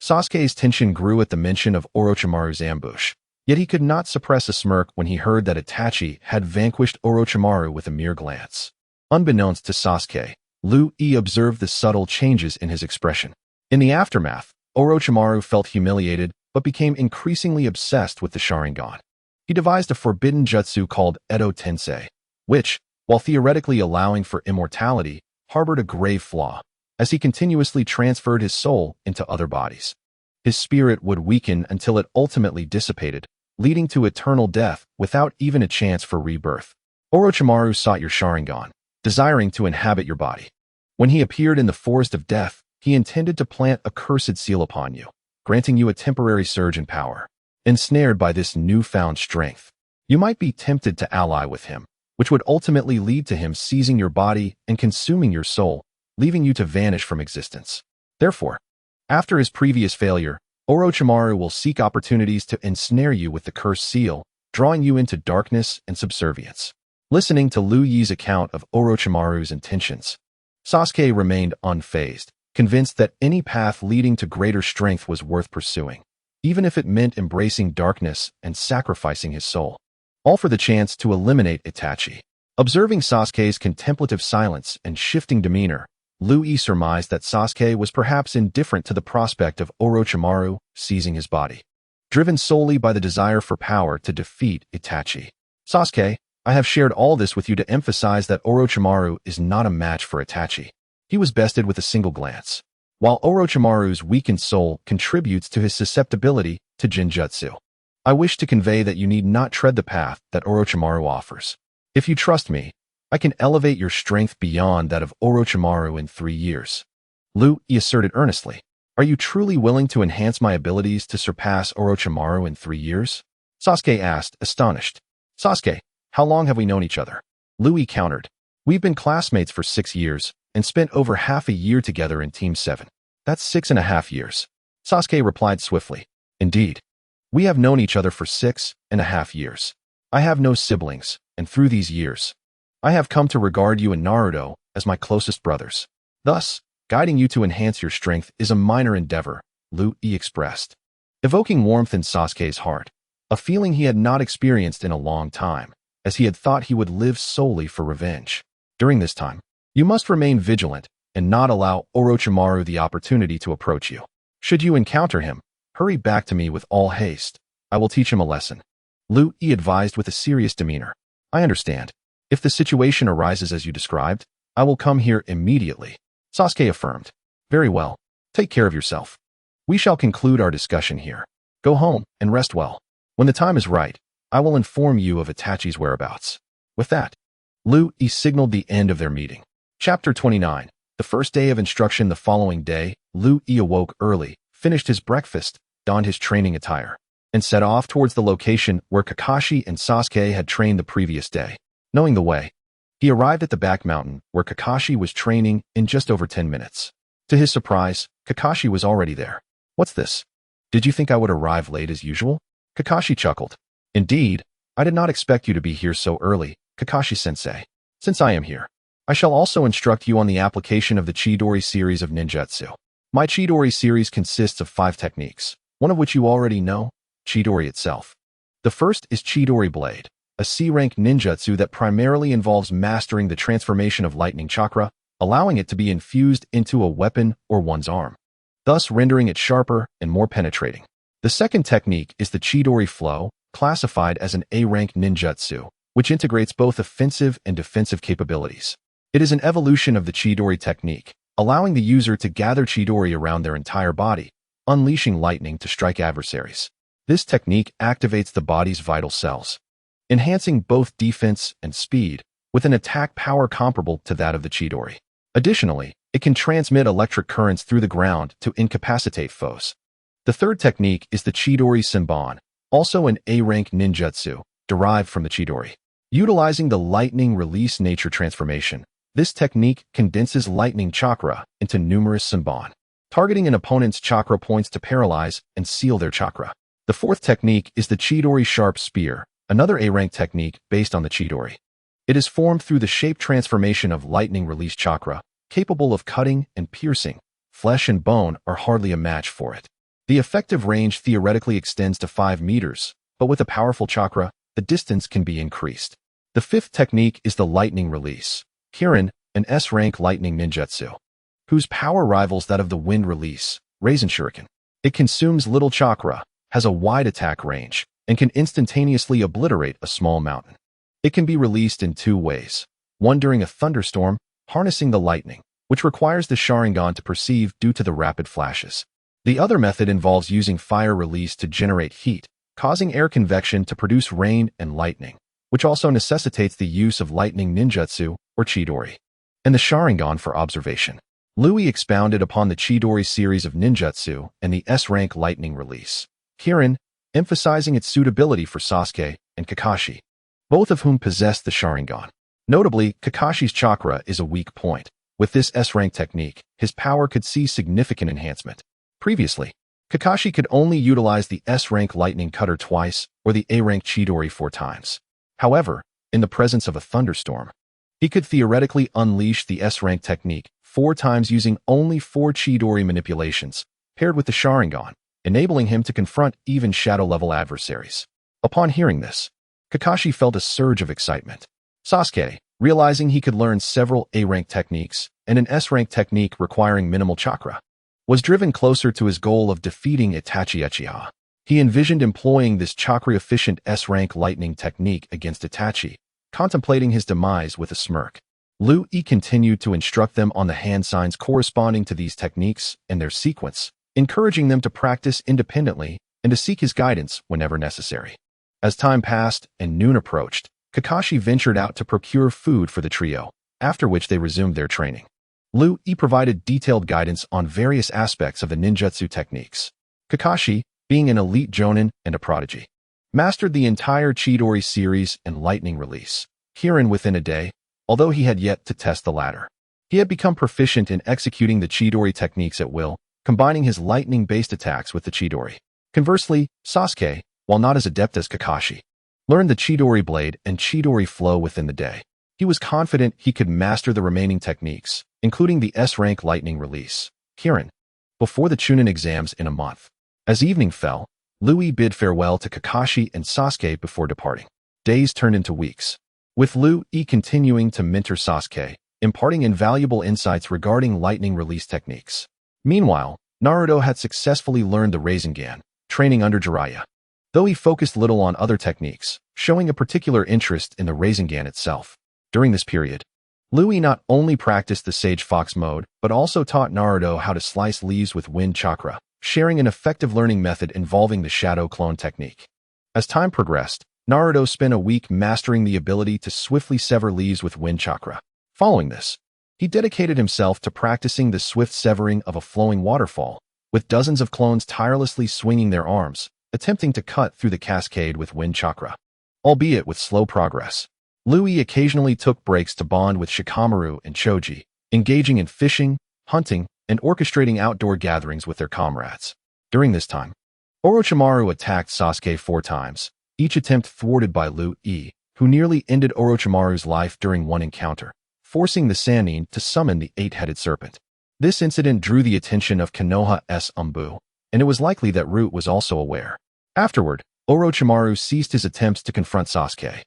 Sasuke's tension grew at the mention of Orochimaru's ambush, yet he could not suppress a smirk when he heard that Itachi had vanquished Orochimaru with a mere glance. Unbeknownst to Sasuke, Liu Yi observed the subtle changes in his expression. In the aftermath, Orochimaru felt humiliated but became increasingly obsessed with the Sharingan. He devised a forbidden jutsu called Edo Tensei, which, while theoretically allowing for immortality, harbored a grave flaw, as he continuously transferred his soul into other bodies. His spirit would weaken until it ultimately dissipated, leading to eternal death without even a chance for rebirth. Orochimaru sought your Sharingan, desiring to inhabit your body. When he appeared in the Forest of Death, he intended to plant a cursed seal upon you. granting you a temporary surge in power. Ensnared by this newfound strength, you might be tempted to ally with him, which would ultimately lead to him seizing your body and consuming your soul, leaving you to vanish from existence. Therefore, after his previous failure, Orochimaru will seek opportunities to ensnare you with the cursed seal, drawing you into darkness and subservience. Listening to Liu Yi's account of Orochimaru's intentions, Sasuke remained unfazed, convinced that any path leading to greater strength was worth pursuing, even if it meant embracing darkness and sacrificing his soul, all for the chance to eliminate Itachi. Observing Sasuke's contemplative silence and shifting demeanor, Liu Yi surmised that Sasuke was perhaps indifferent to the prospect of Orochimaru seizing his body, driven solely by the desire for power to defeat Itachi. Sasuke, I have shared all this with you to emphasize that Orochimaru is not a match for Itachi. He was bested with a single glance, while Orochimaru's weakened soul contributes to his susceptibility to Jinjutsu. I wish to convey that you need not tread the path that Orochimaru offers. If you trust me, I can elevate your strength beyond that of Orochimaru in 3 years. Liu Yi asserted earnestly. Are you truly willing to enhance my abilities to surpass Orochimaru in 3 years? Sasuke asked, astonished. Sasuke, how long have we known each other? Liu Yi countered. We've been classmates for 6 years and spent over half a year together in Team 7. That's 6.5 years. Sasuke replied swiftly. Indeed. We have known each other for 6.5 years. I have no siblings, and through these years, I have come to regard you and Naruto as my closest brothers. Thus, guiding you to enhance your strength is a minor endeavor, Liu Yi expressed, evoking warmth in Sasuke's heart, a feeling he had not experienced in a long time, as he had thought he would live solely for revenge. During this time, you must remain vigilant and not allow Orochimaru the opportunity to approach you. Should you encounter him, hurry back to me with all haste. I will teach him a lesson. Liu Yi advised with a serious demeanor. I understand. If the situation arises as you described, I will come here immediately. Sasuke affirmed. Very well. Take care of yourself. We shall conclude our discussion here. Go home and rest well. When the time is right, I will inform you of Itachi's whereabouts. With that, Liu Yi signaled the end of their meeting. Chapter 29. The first day of instruction. The following day, Liu Yi awoke early, finished his breakfast, donned his training attire, and set off towards the location where Kakashi and Sasuke had trained the previous day. Knowing the way, he arrived at the back mountain where Kakashi was training in just over 10 minutes. To his surprise, Kakashi was already there. What's this? Did you think I would arrive late as usual? Kakashi chuckled. Indeed, I did not expect you to be here so early, Kakashi-sensei. Since I am here, I shall also instruct you on the application of the Chidori series of ninjutsu. My Chidori series consists of 5 techniques, one of which you already know, Chidori itself. The first is Chidori Blade, a C-rank ninjutsu that primarily involves mastering the transformation of lightning chakra, allowing it to be infused into a weapon or one's arm, thus rendering it sharper and more penetrating. The second technique is the Chidori Flow, classified as an A-rank ninjutsu, which integrates both offensive and defensive capabilities. It is an evolution of the Chidori technique, allowing the user to gather Chidori around their entire body, unleashing lightning to strike adversaries. This technique activates the body's vital cells, enhancing both defense and speed, with an attack power comparable to that of the Chidori. Additionally, it can transmit electric currents through the ground to incapacitate foes. The third technique is the Chidori Senbon, also an A-rank ninjutsu, derived from the Chidori. Utilizing the lightning release nature transformation, this technique condenses lightning chakra into numerous Senbon, targeting an opponent's chakra points to paralyze and seal their chakra. The fourth technique is the Chidori Sharp Spear, another A-rank technique based on the Chidori. It is formed through the shape transformation of lightning release chakra, capable of cutting and piercing. Flesh and bone are hardly a match for it. The effective range theoretically extends to 5 meters, but with a powerful chakra, the distance can be increased. The fifth technique is the lightning release, Kirin, an S-rank lightning ninjutsu, whose power rivals that of the wind release, Raisin Shuriken. It consumes little chakra, has a wide attack range, and can instantaneously obliterate a small mountain. It can be released in 2 ways. One during a thunderstorm, harnessing the lightning, which requires the Sharingan to perceive due to the rapid flashes. The other method involves using fire release to generate heat, causing air convection to produce rain and lightning, which also necessitates the use of lightning ninjutsu or Chidori, and the Sharingan for observation. Louis expounded upon the Chidori series of ninjutsu and the S-rank lightning release, Kirin, emphasizing its suitability for Sasuke and Kakashi, both of whom possessed the Sharingan. Notably, Kakashi's chakra is a weak point. With this S-rank technique, his power could see significant enhancement. Previously, Kakashi could only utilize the S-rank lightning cutter twice or the A-rank Chidori 4 times. However, in the presence of a thunderstorm, he could theoretically unleash the S-rank technique 4 times using only 4 Chidori manipulations, paired with the Sharingan, enabling him to confront even shadow-level adversaries. Upon hearing this, Kakashi felt a surge of excitement. Sasuke, realizing he could learn several A-rank techniques and an S-rank technique requiring minimal chakra, was driven closer to his goal of defeating Itachi Uchiha. He envisioned employing this chakra-efficient S-rank lightning technique against Itachi, contemplating his demise with a smirk. Louis continued to instruct them on the hand signs corresponding to these techniques and their sequence, encouraging them to practice independently and to seek his guidance whenever necessary. As time passed and noon approached, Kakashi ventured out to procure food for the trio, after which they resumed their training. Louis provided detailed guidance on various aspects of the ninjutsu techniques. Kakashi, being an elite jonin and a prodigy, mastered the entire Chidori series and lightning release, Kirin, within a day, although he had yet to test the latter. He had become proficient in executing the Chidori techniques at will, combining his lightning-based attacks with the Chidori. Conversely, Sasuke, while not as adept as Kakashi, learned the Chidori blade and Chidori flow within the day. He was confident he could master the remaining techniques, including the S-rank lightning release, Kirin, before the Chunin exams in a month. As evening fell, Louis bid farewell to Kakashi and Sasuke before departing. Days turned into weeks, with Louis continuing to mentor Sasuke, imparting invaluable insights regarding lightning release techniques. Meanwhile, Naruto had successfully learned the Rasengan, training under Jiraiya, though he focused little on other techniques, showing a particular interest in the Rasengan itself. During this period, Louis not only practiced the Sage Fox mode, but also taught Naruto how to slice leaves with wind chakra, sharing an effective learning method involving the shadow clone technique. As time progressed, Naruto spent a week mastering the ability to swiftly sever leaves with wind chakra. Following this, he dedicated himself to practicing the swift severing of a flowing waterfall, with dozens of clones tirelessly swinging their arms, attempting to cut through the cascade with wind chakra. Albeit with slow progress, Louis occasionally took breaks to bond with Shikamaru and Choji, engaging in fishing, hunting, and orchestrating outdoor gatherings with their comrades. During this time, Orochimaru attacked Sasuke 4 times, each attempt thwarted by Louis, who nearly ended Orochimaru's life during one encounter, forcing the Sannin to summon the 8-headed serpent. This incident drew the attention of Konoha's Umbu, and it was likely that Root was also aware. Afterward, Orochimaru ceased his attempts to confront Sasuke.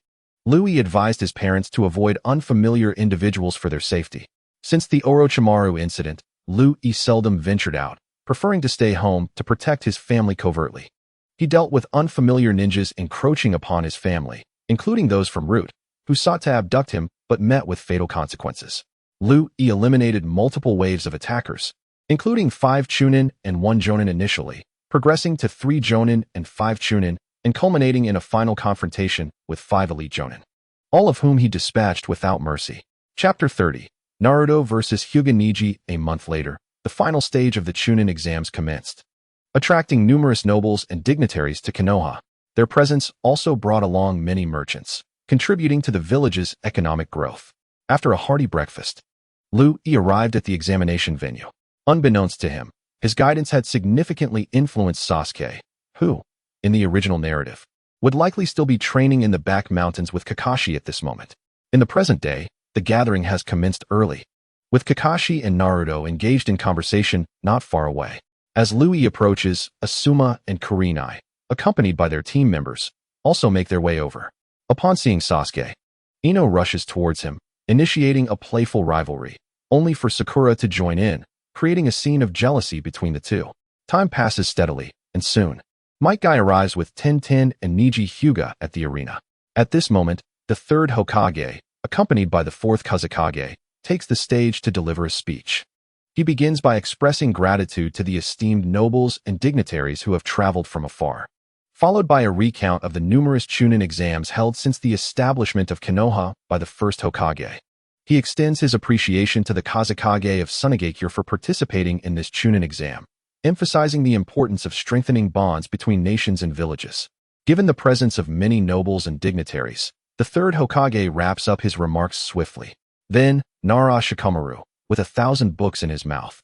Louis advised his parents to avoid unfamiliar individuals for their safety. Since the Orochimaru incident, Louis seldom ventured out, preferring to stay home to protect his family covertly. He dealt with unfamiliar ninjas encroaching upon his family, including those from Root, who sought to abduct him but met with fatal consequences. Louis eliminated multiple waves of attackers, including 5 Chunin and 1 Jonin initially, progressing to 3 Jonin and 5 Chunin, and culminating in a final confrontation with 5 elite Jonin, all of whom he dispatched without mercy. Chapter 30. Naruto vs. Hyuga Neji. A month later, the final stage of the Chunin exams commenced, attracting numerous nobles and dignitaries to Konoha. Their presence also brought along many merchants, contributing to the village's economic growth. After a hearty breakfast, Louis arrived at the examination venue. Unbeknownst to him, his guidance had significantly influenced Sasuke, who, in the original narrative, would likely still be training in the back mountains with Kakashi at this moment. In the present day, the gathering has commenced early, with Kakashi and Naruto engaged in conversation not far away. As Louis approaches, Asuma and Kurenai, accompanied by their team members, also make their way over. Upon seeing Sasuke, Ino rushes towards him, initiating a playful rivalry, only for Sakura to join in, creating a scene of jealousy between the two. Time passes steadily, and soon, Might Guy arrives with Tenten and Neji Hyuga at the arena. At this moment, the 3rd Hokage, accompanied by the 4th Kazekage, takes the stage to deliver a speech. He begins by expressing gratitude to the esteemed nobles and dignitaries who have traveled from afar, followed by a recount of the numerous Chunin exams held since the establishment of Konoha by the 1st Hokage. He extends his appreciation to the Kazekage of Sunagakure for participating in this Chunin exam, emphasizing the importance of strengthening bonds between nations and villages. Given the presence of many nobles and dignitaries, the third Hokage wraps up his remarks swiftly. Then, Nara Shikamaru, with 1,000 books in his mouth,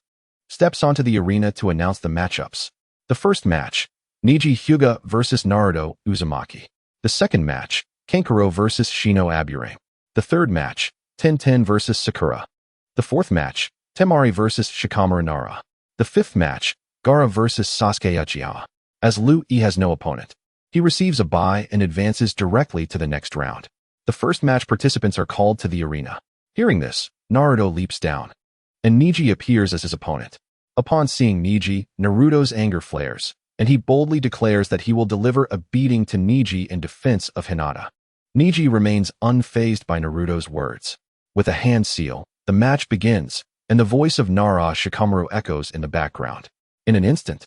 steps onto the arena to announce the matchups. The first match, Niji Hyuga vs Naruto Uzumaki. The second match, Kankuro vs Shino Aburame. The third match, Ten vs Sakura. The fourth match, Temari vs Shikamaru Nara. The fifth match, Gaara vs Sasuke Uchiha. As Liu E has no opponent, he receives a bye and advances directly to the next round. The first match participants are called to the arena. Hearing this, Naruto leaps down, and Niji appears as his opponent. Upon seeing Niji, Naruto's anger flares, and he boldly declares that he will deliver a beating to Niji in defense of Hinata. Niji remains unfazed by Naruto's words. With a hand seal, the match begins, and the voice of Nara Shikamaru echoes in the background. In an instant,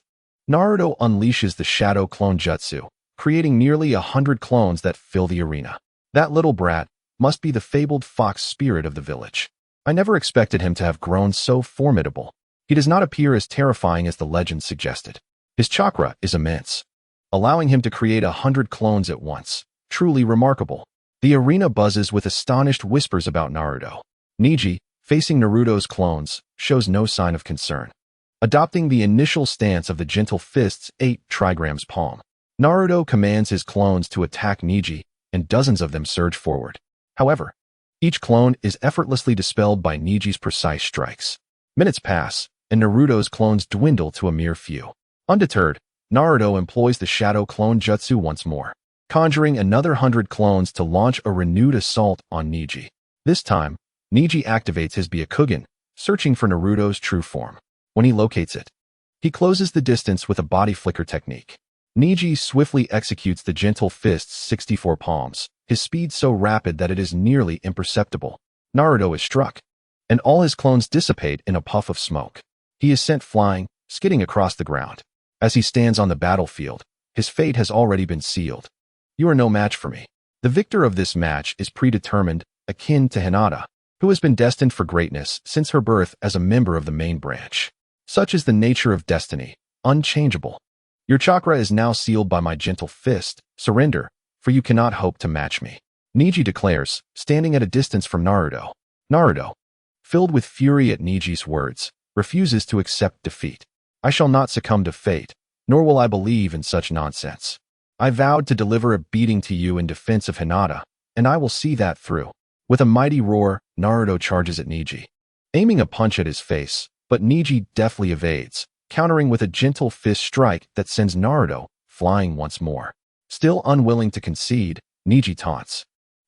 Naruto unleashes the Shadow Clone Jutsu, creating nearly 100 clones that fill the arena. That little brat must be the fabled fox spirit of the village. I never expected him to have grown so formidable. He does not appear as terrifying as the legend suggested. His chakra is immense, allowing him to create 100 clones at once. Truly remarkable. The arena buzzes with astonished whispers about Naruto. Niji, facing Naruto's clones, shows no sign of concern, adopting the initial stance of the gentle fist's 8 trigrams palm. Naruto commands his clones to attack Niji, and dozens of them surge forward. However, each clone is effortlessly dispelled by Niji's precise strikes. Minutes pass, and Naruto's clones dwindle to a mere few. Undeterred, Naruto employs the Shadow Clone Jutsu once more, conjuring another 100 clones to launch a renewed assault on Niji. This time, Niji activates his Byakugan, searching for Naruto's true form. When he locates it, he closes the distance with a body flicker technique. Niji swiftly executes the gentle fist's 64 palms, his speed so rapid that it is nearly imperceptible. Naruto is struck, and all his clones dissipate in a puff of smoke. He is sent flying, skidding across the ground. As he stands on the battlefield, his fate has already been sealed. You are no match for me. The victor of this match is predetermined, akin to Hinata, who has been destined for greatness since her birth as a member of the main branch. Such is the nature of destiny, unchangeable. Your chakra is now sealed by my gentle fist. Surrender, for you cannot hope to match me. Niji declares, standing at a distance from Naruto. Naruto, filled with fury at Niji's words, refuses to accept defeat. I shall not succumb to fate, nor will I believe in such nonsense. I vowed to deliver a beating to you in defense of Hinata, and I will see that through. With a mighty roar, Naruto charges at Niji, aiming a punch at his face, but Niji deftly evades, countering with a gentle fist strike that sends Naruto flying once more. Still unwilling to concede, Niji taunts.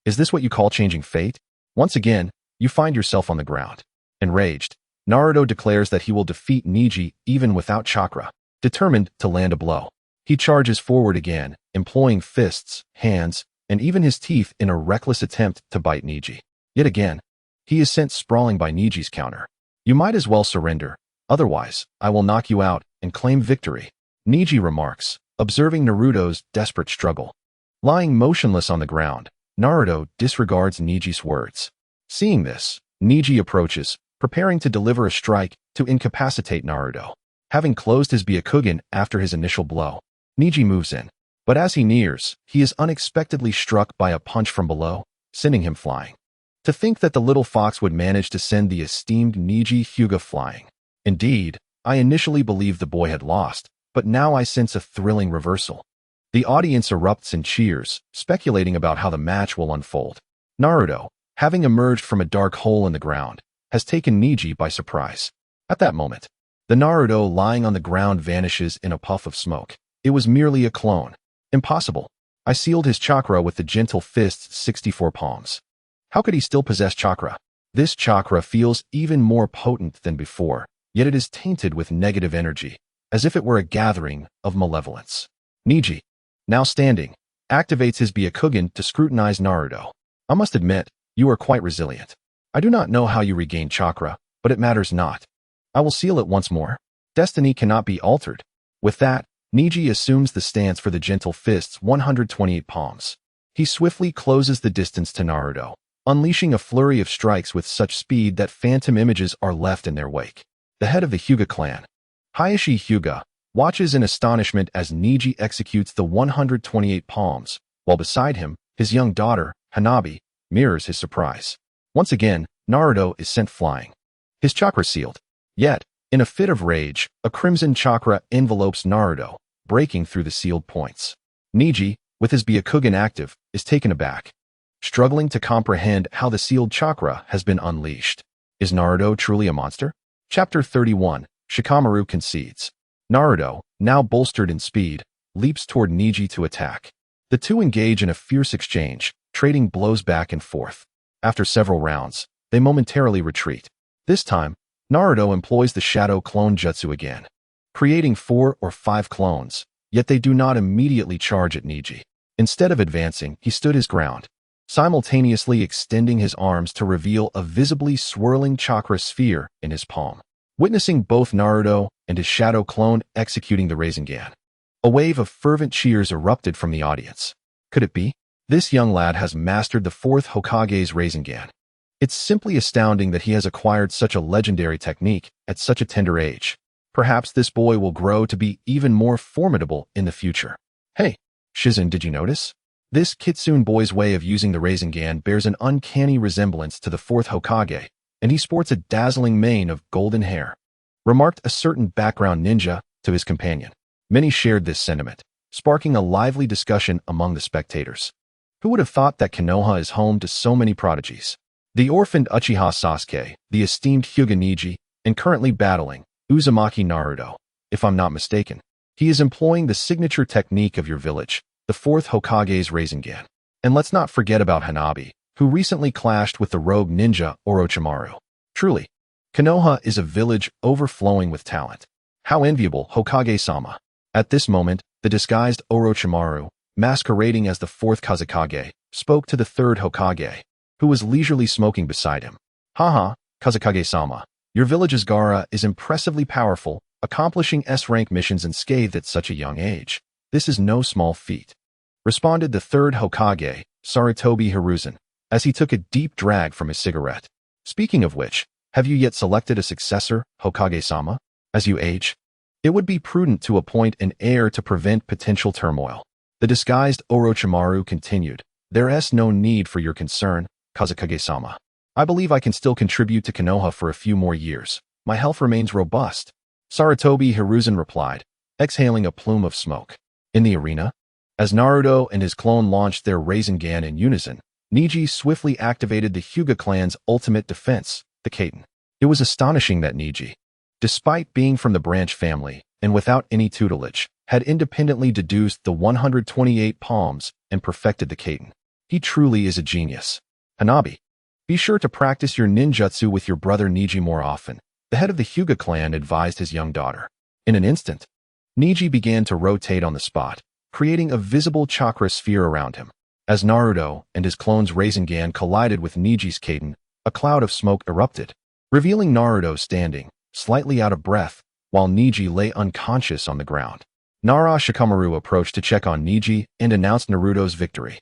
Is this what you call changing fate? Once again, you find yourself on the ground. Enraged, Naruto declares that he will defeat Niji even without chakra, determined to land a blow. He charges forward again, employing fists, hands, and even his teeth in a reckless attempt to bite Niji. Yet again, he is sent sprawling by Niji's counter. You might as well surrender, otherwise I will knock you out and claim victory, Niji remarks, observing Naruto's desperate struggle. Lying motionless on the ground, Naruto disregards Niji's words. Seeing this, Niji approaches, preparing to deliver a strike to incapacitate Naruto. Having closed his Byakugan after his initial blow, Niji moves in, but as he nears, he is unexpectedly struck by a punch from below, sending him flying. To think that the little fox would manage to send the esteemed Niji Hyuga flying. Indeed, I initially believed the boy had lost, but now I sense a thrilling reversal. The audience erupts in cheers, speculating about how the match will unfold. Naruto, having emerged from a dark hole in the ground, has taken Niji by surprise. At that moment, the Naruto lying on the ground vanishes in a puff of smoke. It was merely a clone. Impossible. I sealed his chakra with the gentle fist's 64 palms. How could he still possess chakra? This chakra feels even more potent than before, yet it is tainted with negative energy, as if it were a gathering of malevolence. Niji, now standing, activates his Byakugan to scrutinize Naruto. I must admit, you are quite resilient. I do not know how you regain chakra, but it matters not. I will seal it once more. Destiny cannot be altered. With that, Niji assumes the stance for the gentle fist's 128 palms. He swiftly closes the distance to Naruto, unleashing a flurry of strikes with such speed that phantom images are left in their wake. The head of the Hyuga clan, Hayashi Hyuga, watches in astonishment as Niji executes the 128 palms, while beside him, his young daughter, Hanabi, mirrors his surprise. Once again, Naruto is sent flying. His chakra sealed. Yet, in a fit of rage, a crimson chakra envelopes Naruto, breaking through the sealed points. Niji, with his Byakugan active, is taken aback, struggling to comprehend how the sealed chakra has been unleashed. Is Naruto truly a monster? Chapter 31, Shikamaru concedes. Naruto, now bolstered in speed, leaps toward Niji to attack. The two engage in a fierce exchange, trading blows back and forth. After several rounds, they momentarily retreat. This time, Naruto employs the Shadow Clone Jutsu again, creating 4 or 5 clones, yet they do not immediately charge at Niji. Instead of advancing, he stood his ground, simultaneously extending his arms to reveal a visibly swirling chakra sphere in his palm. Witnessing both Naruto and his shadow clone executing the Rasengan, a wave of fervent cheers erupted from the audience. Could it be? This young lad has mastered the 4th Hokage's Rasengan. It's simply astounding that he has acquired such a legendary technique at such a tender age. Perhaps this boy will grow to be even more formidable in the future. Hey, Shizen, did you notice? This Kitsune boy's way of using the Rasengan bears an uncanny resemblance to the 4th Hokage, and he sports a dazzling mane of golden hair, remarked a certain background ninja to his companion. Many shared this sentiment, sparking a lively discussion among the spectators. Who would have thought that Konoha is home to so many prodigies? The orphaned Uchiha Sasuke, the esteemed Hyuga Niji, and currently battling Uzumaki Naruto, if I'm not mistaken. He is employing the signature technique of your village, the 4th Hokage's Rasengan. And let's not forget about Hanabi, who recently clashed with the rogue ninja Orochimaru. Truly, Konoha is a village overflowing with talent. How enviable, Hokage-sama. At this moment, the disguised Orochimaru, masquerading as the 4th Kazekage, spoke to the 3rd Hokage, who was leisurely smoking beside him. Haha, Kazekage-sama, your village's Gaara is impressively powerful, accomplishing S-rank missions unscathed at such a young age. This is no small feat, responded the 3rd Hokage, Sarutobi Hiruzen, as he took a deep drag from his cigarette. Speaking of which, have you yet selected a successor, Hokage-sama? As you age, it would be prudent to appoint an heir to prevent potential turmoil. The disguised Orochimaru continued. There's no need for your concern, Kazekage-sama. I believe I can still contribute to Konoha for a few more years. My health remains robust. Sarutobi Hiruzen replied, exhaling a plume of smoke. In the arena, as Naruto and his clone launched their Rasengan in unison, Niji swiftly activated the Hyuga clan's ultimate defense, the Kaiten. It was astonishing that Niji, despite being from the branch family and without any tutelage, had independently deduced the 128 palms and perfected the Kaiten. He truly is a genius. Hanabi, be sure to practice your ninjutsu with your brother Niji more often, the head of the Hyuga clan advised his young daughter. In an instant, Niji began to rotate on the spot, creating a visible chakra sphere around him. As Naruto and his clone's Rasengan collided with Niji's Kaiten, a cloud of smoke erupted, revealing Naruto standing, slightly out of breath, while Niji lay unconscious on the ground. Nara Shikamaru approached to check on Niji and announced Naruto's victory.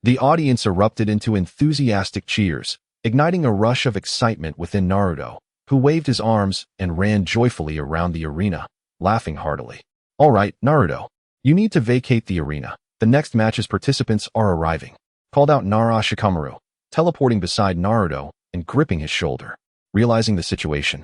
The audience erupted into enthusiastic cheers, igniting a rush of excitement within Naruto, who waved his arms and ran joyfully around the arena, laughing heartily. All right, Naruto, you need to vacate the arena. The next match's participants are arriving, called out Nara Shikamaru, teleporting beside Naruto and gripping his shoulder. Realizing the situation,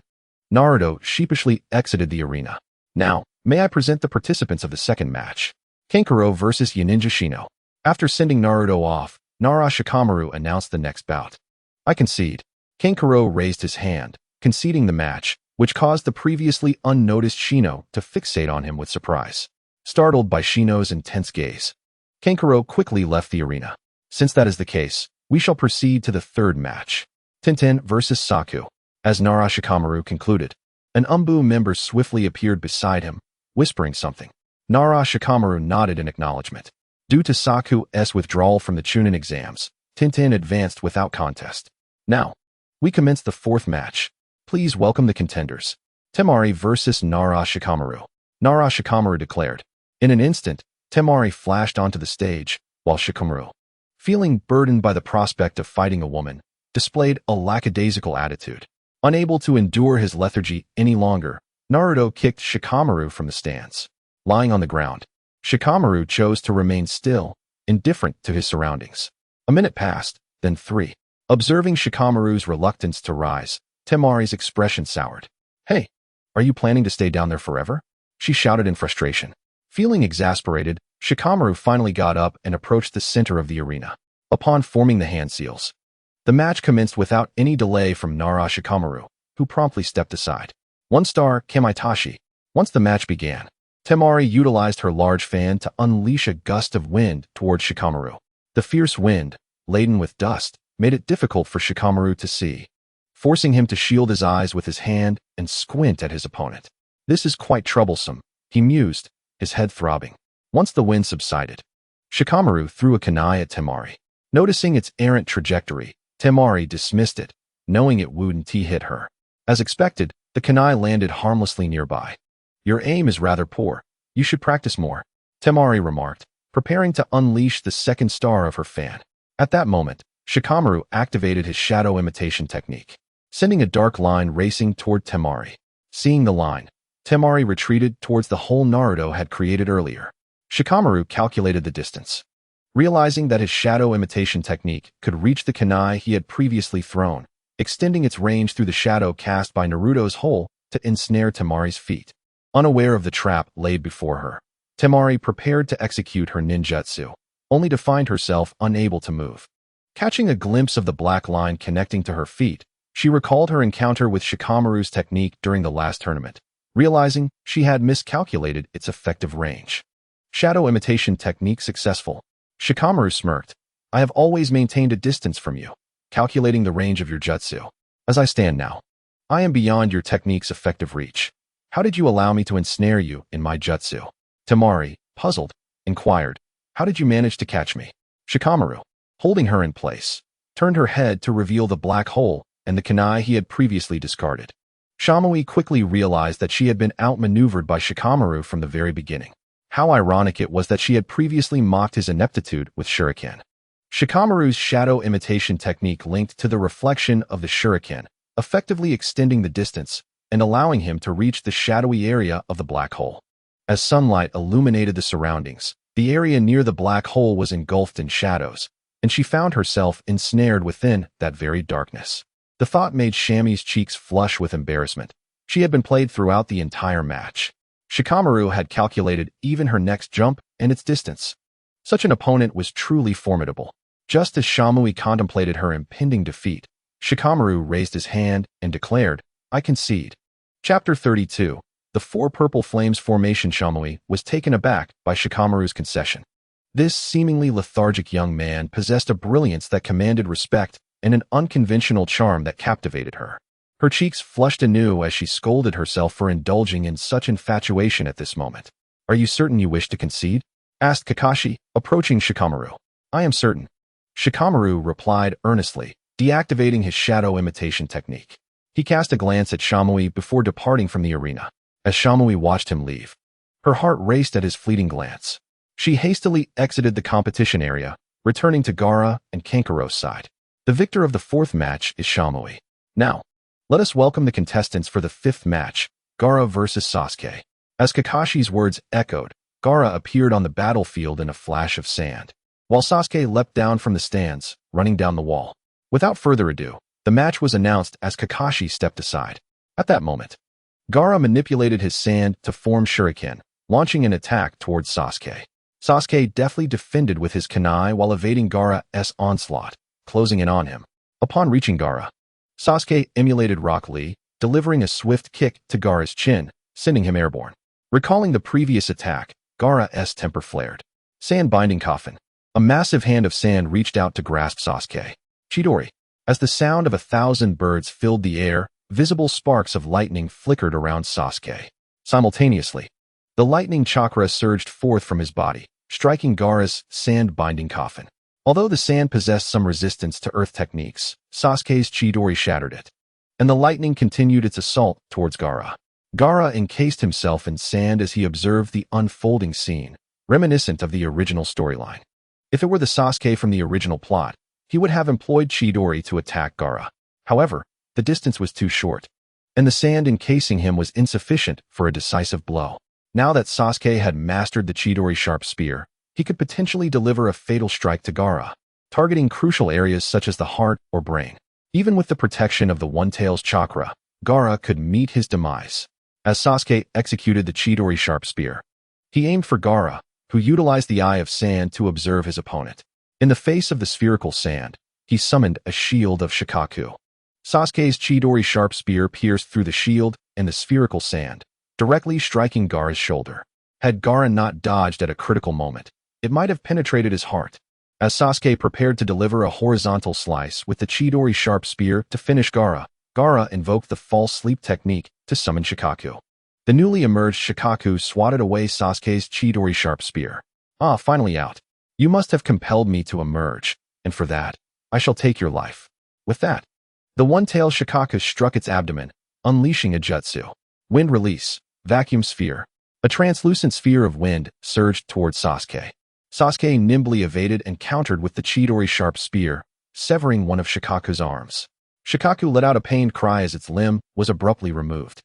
Naruto sheepishly exited the arena. Now, may I present the participants of the second match? Kankuro versus Yaninja Shino. After sending Naruto off, Nara Shikamaru announced the next bout. I concede. Kankuro raised his hand, conceding the match, which caused the previously unnoticed Shino to fixate on him with surprise. Startled by Shino's intense gaze, Kankuro quickly left the arena. Since that is the case, we shall proceed to the third match. Tenten versus Saku. As Nara Shikamaru concluded, an Umbu member swiftly appeared beside him, whispering something. Nara Shikamaru nodded in acknowledgement. Due to Saku's withdrawal from the Chunin exams, Tenten advanced without contest. Now, we commence the fourth match. Please welcome the contenders. Temari versus Nara Shikamaru. Nara Shikamaru declared. In an instant, Temari flashed onto the stage, while Shikamaru feeling burdened by the prospect of fighting a woman, displayed a lackadaisical attitude. Unable to endure his lethargy any longer, Naruto kicked Shikamaru from the stands. Lying on the ground, Shikamaru chose to remain still, indifferent to his surroundings. A minute passed, then 3. Observing Shikamaru's reluctance to rise, Temari's expression soured. "Hey, are you planning to stay down there forever?" she shouted in frustration. Feeling exasperated, Shikamaru finally got up and approached the center of the arena. Upon forming the hand seals, the match commenced without any delay from Nara Shikamaru, who promptly stepped aside. 1-star Kamaitachi. Once the match began, Temari utilized her large fan to unleash a gust of wind towards Shikamaru. The fierce wind, laden with dust, made it difficult for Shikamaru to see, forcing him to shield his eyes with his hand and squint at his opponent. "This is quite troublesome," he mused, his head throbbing. Once the wind subsided, Shikamaru threw a kunai at Temari. Noticing its errant trajectory, Temari dismissed it, knowing it wouldn't hit her. As expected, the kunai landed harmlessly nearby. "Your aim is rather poor. You should practice more," Temari remarked, preparing to unleash the second star of her fan. At that moment, Shikamaru activated his shadow imitation technique, sending a dark line racing toward Temari. Seeing the line, Temari retreated towards the hole Naruto had created earlier. Shikamaru calculated the distance. Realizing that his shadow imitation technique could reach the kunai he had previously thrown, extending its range through the shadow cast by Naruto's hole to ensnare Temari's feet. Unaware of the trap laid before her, Temari prepared to execute her ninjutsu, only to find herself unable to move. Catching a glimpse of the black line connecting to her feet, she recalled her encounter with Shikamaru's technique during the last tournament, realizing she had miscalculated its effective range. Shadow imitation technique successful. Shikamaru smirked. "I have always maintained a distance from you, calculating the range of your jutsu. As I stand now, I am beyond your technique's effective reach. How did you allow me to ensnare you in my jutsu?" Temari, puzzled, inquired, "How did you manage to catch me?" Shikamaru, holding her in place, turned her head to reveal the black hole and the kunai he had previously discarded. Shamui quickly realized that she had been outmaneuvered by Shikamaru from the very beginning. How ironic it was that she had previously mocked his ineptitude with shuriken. Shikamaru's shadow imitation technique linked to the reflection of the shuriken, effectively extending the distance and allowing him to reach the shadowy area of the black hole. As sunlight illuminated the surroundings, the area near the black hole was engulfed in shadows, and she found herself ensnared within that very darkness. The thought made Shami's cheeks flush with embarrassment. She had been played throughout the entire match. Shikamaru had calculated even her next jump and its distance. Such an opponent was truly formidable. Just as Shamui contemplated her impending defeat, Shikamaru raised his hand and declared, "I concede." Chapter 32. The Four Purple Flames Formation. Shamui was taken aback by Shikamaru's concession. This seemingly lethargic young man possessed a brilliance that commanded respect and an unconventional charm that captivated her. Her cheeks flushed anew as she scolded herself for indulging in such infatuation at this moment. "Are you certain you wish to concede?" asked Kakashi, approaching Shikamaru. "I am certain," Shikamaru replied earnestly, deactivating his shadow imitation technique. He cast a glance at Shamui before departing from the arena. As Shamui watched him leave, her heart raced at his fleeting glance. She hastily exited the competition area, returning to Gaara and Kankaro's side. The victor of the fourth match is Shamui. Now, let us welcome the contestants for the fifth match, Gaara versus Sasuke. As Kakashi's words echoed, Gaara appeared on the battlefield in a flash of sand, while Sasuke leapt down from the stands, running down the wall. Without further ado, the match was announced as Kakashi stepped aside. At that moment, Gaara manipulated his sand to form shuriken, launching an attack towards Sasuke. Sasuke deftly defended with his kunai while evading Gaara's onslaught, closing in on him. Upon reaching Gaara, Sasuke emulated Rock Lee, delivering a swift kick to Gaara's chin, sending him airborne. Recalling the previous attack, Gaara's temper flared. Sand binding coffin. A massive hand of sand reached out to grasp Sasuke. Chidori. As the sound of 1,000 birds filled the air, visible sparks of lightning flickered around Sasuke. Simultaneously, the lightning chakra surged forth from his body, striking Gaara's sand-binding coffin. Although the sand possessed some resistance to earth techniques, Sasuke's Chidori shattered it, and the lightning continued its assault towards Gaara. Gaara encased himself in sand as he observed the unfolding scene, reminiscent of the original storyline. If it were the Sasuke from the original plot, he would have employed Chidori to attack Gaara. However, the distance was too short, and the sand encasing him was insufficient for a decisive blow. Now that Sasuke had mastered the Chidori sharp spear, he could potentially deliver a fatal strike to Gaara, targeting crucial areas such as the heart or brain. Even with the protection of the One-Tail's chakra, Gaara could meet his demise. As Sasuke executed the Chidori sharp spear, he aimed for Gaara, who utilized the Eye of Sand to observe his opponent. In the face of the spherical sand, he summoned a shield of Shikaku. Sasuke's Chidori sharp spear pierced through the shield and the spherical sand, directly striking Gaara's shoulder. Had Gaara not dodged at a critical moment, it might have penetrated his heart. As Sasuke prepared to deliver a horizontal slice with the Chidori sharp spear to finish Gaara, Gaara invoked the false sleep technique to summon Shikaku. The newly emerged Shikaku swatted away Sasuke's Chidori sharp spear. "Ah, finally out. You must have compelled me to emerge, and for that, I shall take your life." With that, the one-tailed Shikaku struck its abdomen, unleashing a jutsu. Wind release, vacuum sphere. A translucent sphere of wind surged towards Sasuke. Sasuke nimbly evaded and countered with the Chidori sharp spear, severing one of Shikaku's arms. Shikaku let out a pained cry as its limb was abruptly removed.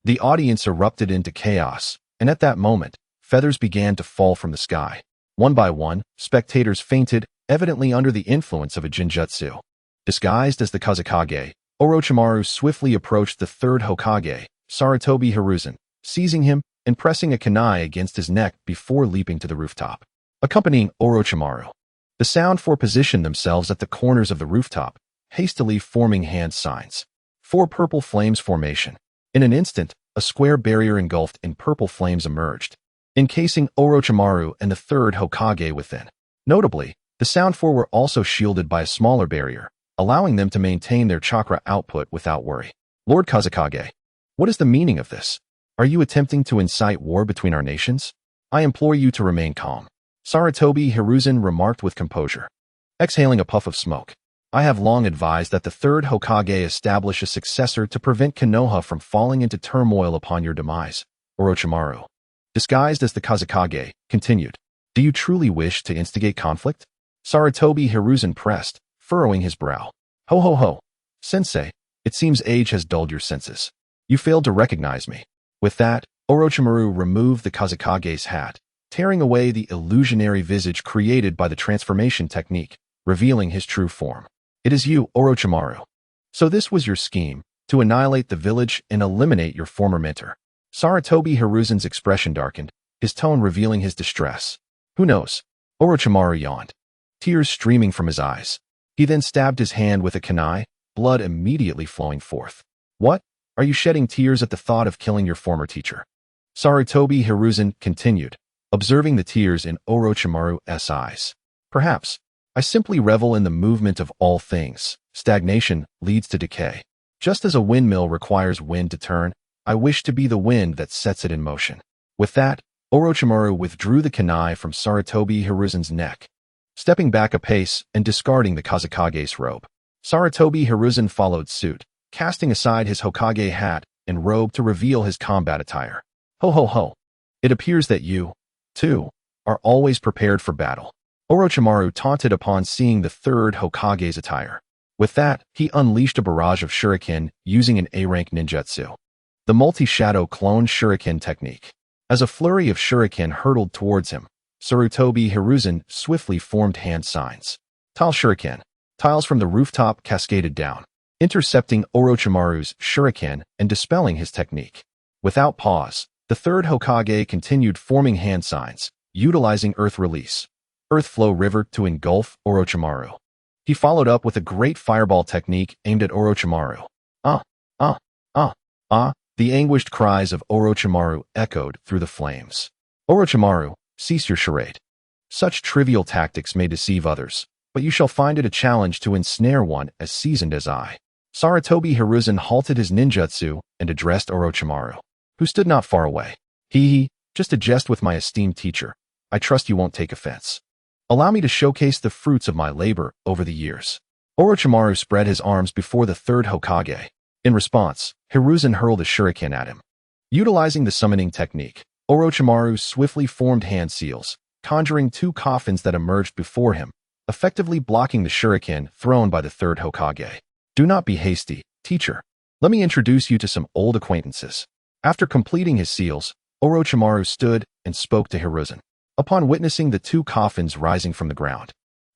The audience erupted into chaos, and at that moment, feathers began to fall from the sky. One by one, spectators fainted, evidently under the influence of a Jinjutsu. Disguised as the Kazekage, Orochimaru swiftly approached the third Hokage, Sarutobi Hiruzen, seizing him and pressing a kunai against his neck before leaping to the rooftop. Accompanying Orochimaru, the Sound Four positioned themselves at the corners of the rooftop, hastily forming hand signs. 4 purple flames formation. In an instant, a square barrier engulfed in purple flames emerged, encasing Orochimaru and the third Hokage within. Notably, the Sound Four were also shielded by a smaller barrier, allowing them to maintain their chakra output without worry. Lord Kazekage, what is the meaning of this? Are you attempting to incite war between our nations? I implore you to remain calm. Sarutobi Hiruzen remarked with composure. Exhaling a puff of smoke. I have long advised that the third Hokage establish a successor to prevent Konoha from falling into turmoil upon your demise, Orochimaru. Disguised as the Kazekage, continued. Do you truly wish to instigate conflict? Sarutobi Hiruzen pressed, furrowing his brow. Ho ho ho. Sensei, it seems age has dulled your senses. You failed to recognize me. With that, Orochimaru removed the Kazekage's hat, tearing away the illusionary visage created by the transformation technique, revealing his true form. It is you, Orochimaru. So this was your scheme, to annihilate the village and eliminate your former mentor. Sarutobi Hiruzen's expression darkened, his tone revealing his distress. Who knows? Orochimaru yawned, tears streaming from his eyes. He then stabbed his hand with a kunai, blood immediately flowing forth. What? Are you shedding tears at the thought of killing your former teacher? Sarutobi Hiruzen continued, observing the tears in Orochimaru's eyes. Perhaps. I simply revel in the movement of all things. Stagnation leads to decay. Just as a windmill requires wind to turn, I wish to be the wind that sets it in motion. With that, Orochimaru withdrew the kunai from Sarutobi Hiruzen's neck, stepping back a pace and discarding the Kazekage's robe. Sarutobi Hiruzen followed suit, casting aside his Hokage hat and robe to reveal his combat attire. Ho ho ho. It appears that you, too, are always prepared for battle. Orochimaru taunted upon seeing the third Hokage's attire. With that, he unleashed a barrage of shuriken using an A-rank ninjutsu, the multi-shadow clone shuriken technique. As a flurry of shuriken hurtled towards him, Sarutobi Hiruzen swiftly formed hand signs. Tile shuriken. Tiles from the rooftop cascaded down, intercepting Orochimaru's shuriken and dispelling his technique. Without pause, the third Hokage continued forming hand signs, utilizing Earth Release, Earth Flow River to engulf Orochimaru. He followed up with a great fireball technique aimed at Orochimaru. The anguished cries of Orochimaru echoed through the flames. Orochimaru, cease your charade. Such trivial tactics may deceive others, but you shall find it a challenge to ensnare one as seasoned as I. Sarutobi Hiruzen halted his ninjutsu and addressed Orochimaru, who stood not far away. Hee, just a jest with my esteemed teacher. I trust you won't take offense. Allow me to showcase the fruits of my labor over the years. Orochimaru spread his arms before the third Hokage. In response, Hiruzen hurled a shuriken at him. Utilizing the summoning technique, Orochimaru swiftly formed hand seals, conjuring two coffins that emerged before him, effectively blocking the shuriken thrown by the third Hokage. Do not be hasty, teacher. Let me introduce you to some old acquaintances. After completing his seals, Orochimaru stood and spoke to Hiruzen. Upon witnessing the two coffins rising from the ground,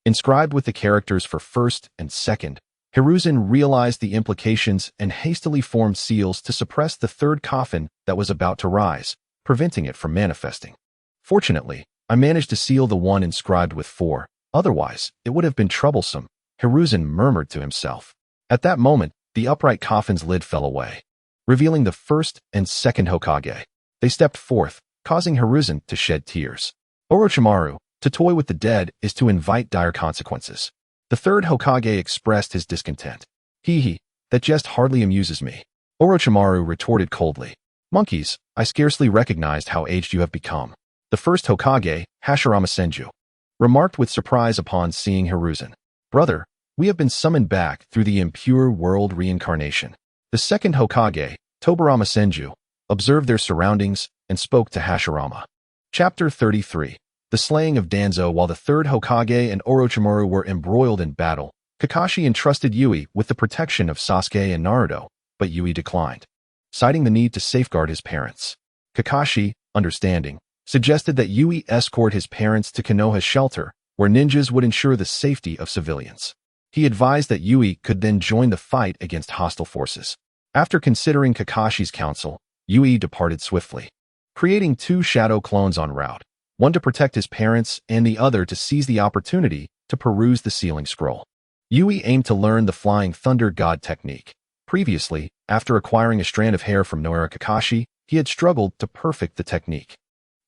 inscribed with the characters for first and second, Hiruzen realized the implications and hastily formed seals to suppress the third coffin that was about to rise, preventing it from manifesting. Fortunately, I managed to seal the one inscribed with 4, otherwise it would have been troublesome, Hiruzen murmured to himself. At that moment, the upright coffin's lid fell away, revealing the first and second Hokage. They stepped forth, causing Hiruzen to shed tears. Orochimaru, to toy with the dead is to invite dire consequences. The third Hokage expressed his discontent. Hee, that jest hardly amuses me. Orochimaru retorted coldly. Monkeys, I scarcely recognized how aged you have become. The first Hokage, Hashirama Senju, remarked with surprise upon seeing Hiruzen. Brother, we have been summoned back through the impure world reincarnation. The second Hokage, Tobirama Senju, observed their surroundings and spoke to Hashirama. Chapter 33. The slaying of Danzo. While the third Hokage and Orochimaru were embroiled in battle, Kakashi entrusted Yui with the protection of Sasuke and Naruto, but Yui declined, citing the need to safeguard his parents. Kakashi, understanding, suggested that Yui escort his parents to Konoha's shelter, where ninjas would ensure the safety of civilians. He advised that Yui could then join the fight against hostile forces. After considering Kakashi's counsel, Yui departed swiftly, creating 2 shadow clones en route, one to protect his parents and the other to seize the opportunity to peruse the sealing scroll. Yui aimed to learn the Flying Thunder God technique. Previously, after acquiring a strand of hair from Noara Kakashi, he had struggled to perfect the technique,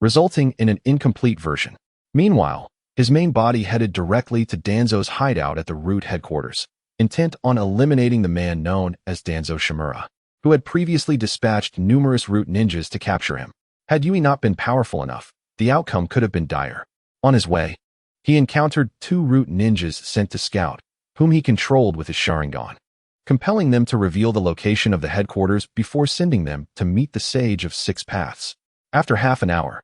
resulting in an incomplete version. Meanwhile, his main body headed directly to Danzo's hideout at the Root headquarters, intent on eliminating the man known as Danzo Shimura, who had previously dispatched numerous Root ninjas to capture him. Had Yui not been powerful enough, the outcome could have been dire. On his way, he encountered 2 Root ninjas sent to scout, whom he controlled with his Sharingan, compelling them to reveal the location of the headquarters before sending them to meet the Sage of 6 Paths. After half an hour,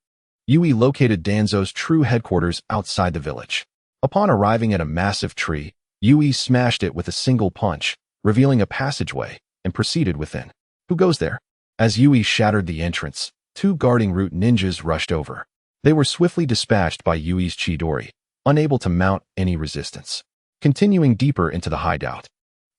Yui located Danzo's true headquarters outside the village. Upon arriving at a massive tree, Yui smashed it with a single punch, revealing a passageway, and proceeded within. Who goes there? As Yui shattered the entrance, 2 guarding Root ninjas rushed over. They were swiftly dispatched by Yui's Chidori, unable to mount any resistance. Continuing deeper into the hideout,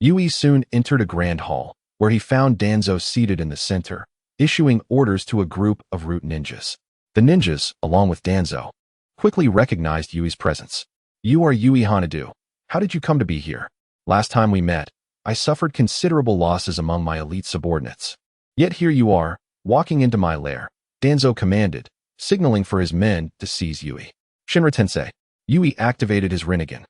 Yui soon entered a grand hall, where he found Danzo seated in the center, issuing orders to a group of Root ninjas. The ninjas, along with Danzo, quickly recognized Yui's presence. You are Yui Hanadu. How did you come to be here? Last time we met, I suffered considerable losses among my elite subordinates. Yet here you are, walking into my lair, Danzo commanded, signaling for his men to seize Yui. Shinra Tensei. Yui activated his Rinnegan.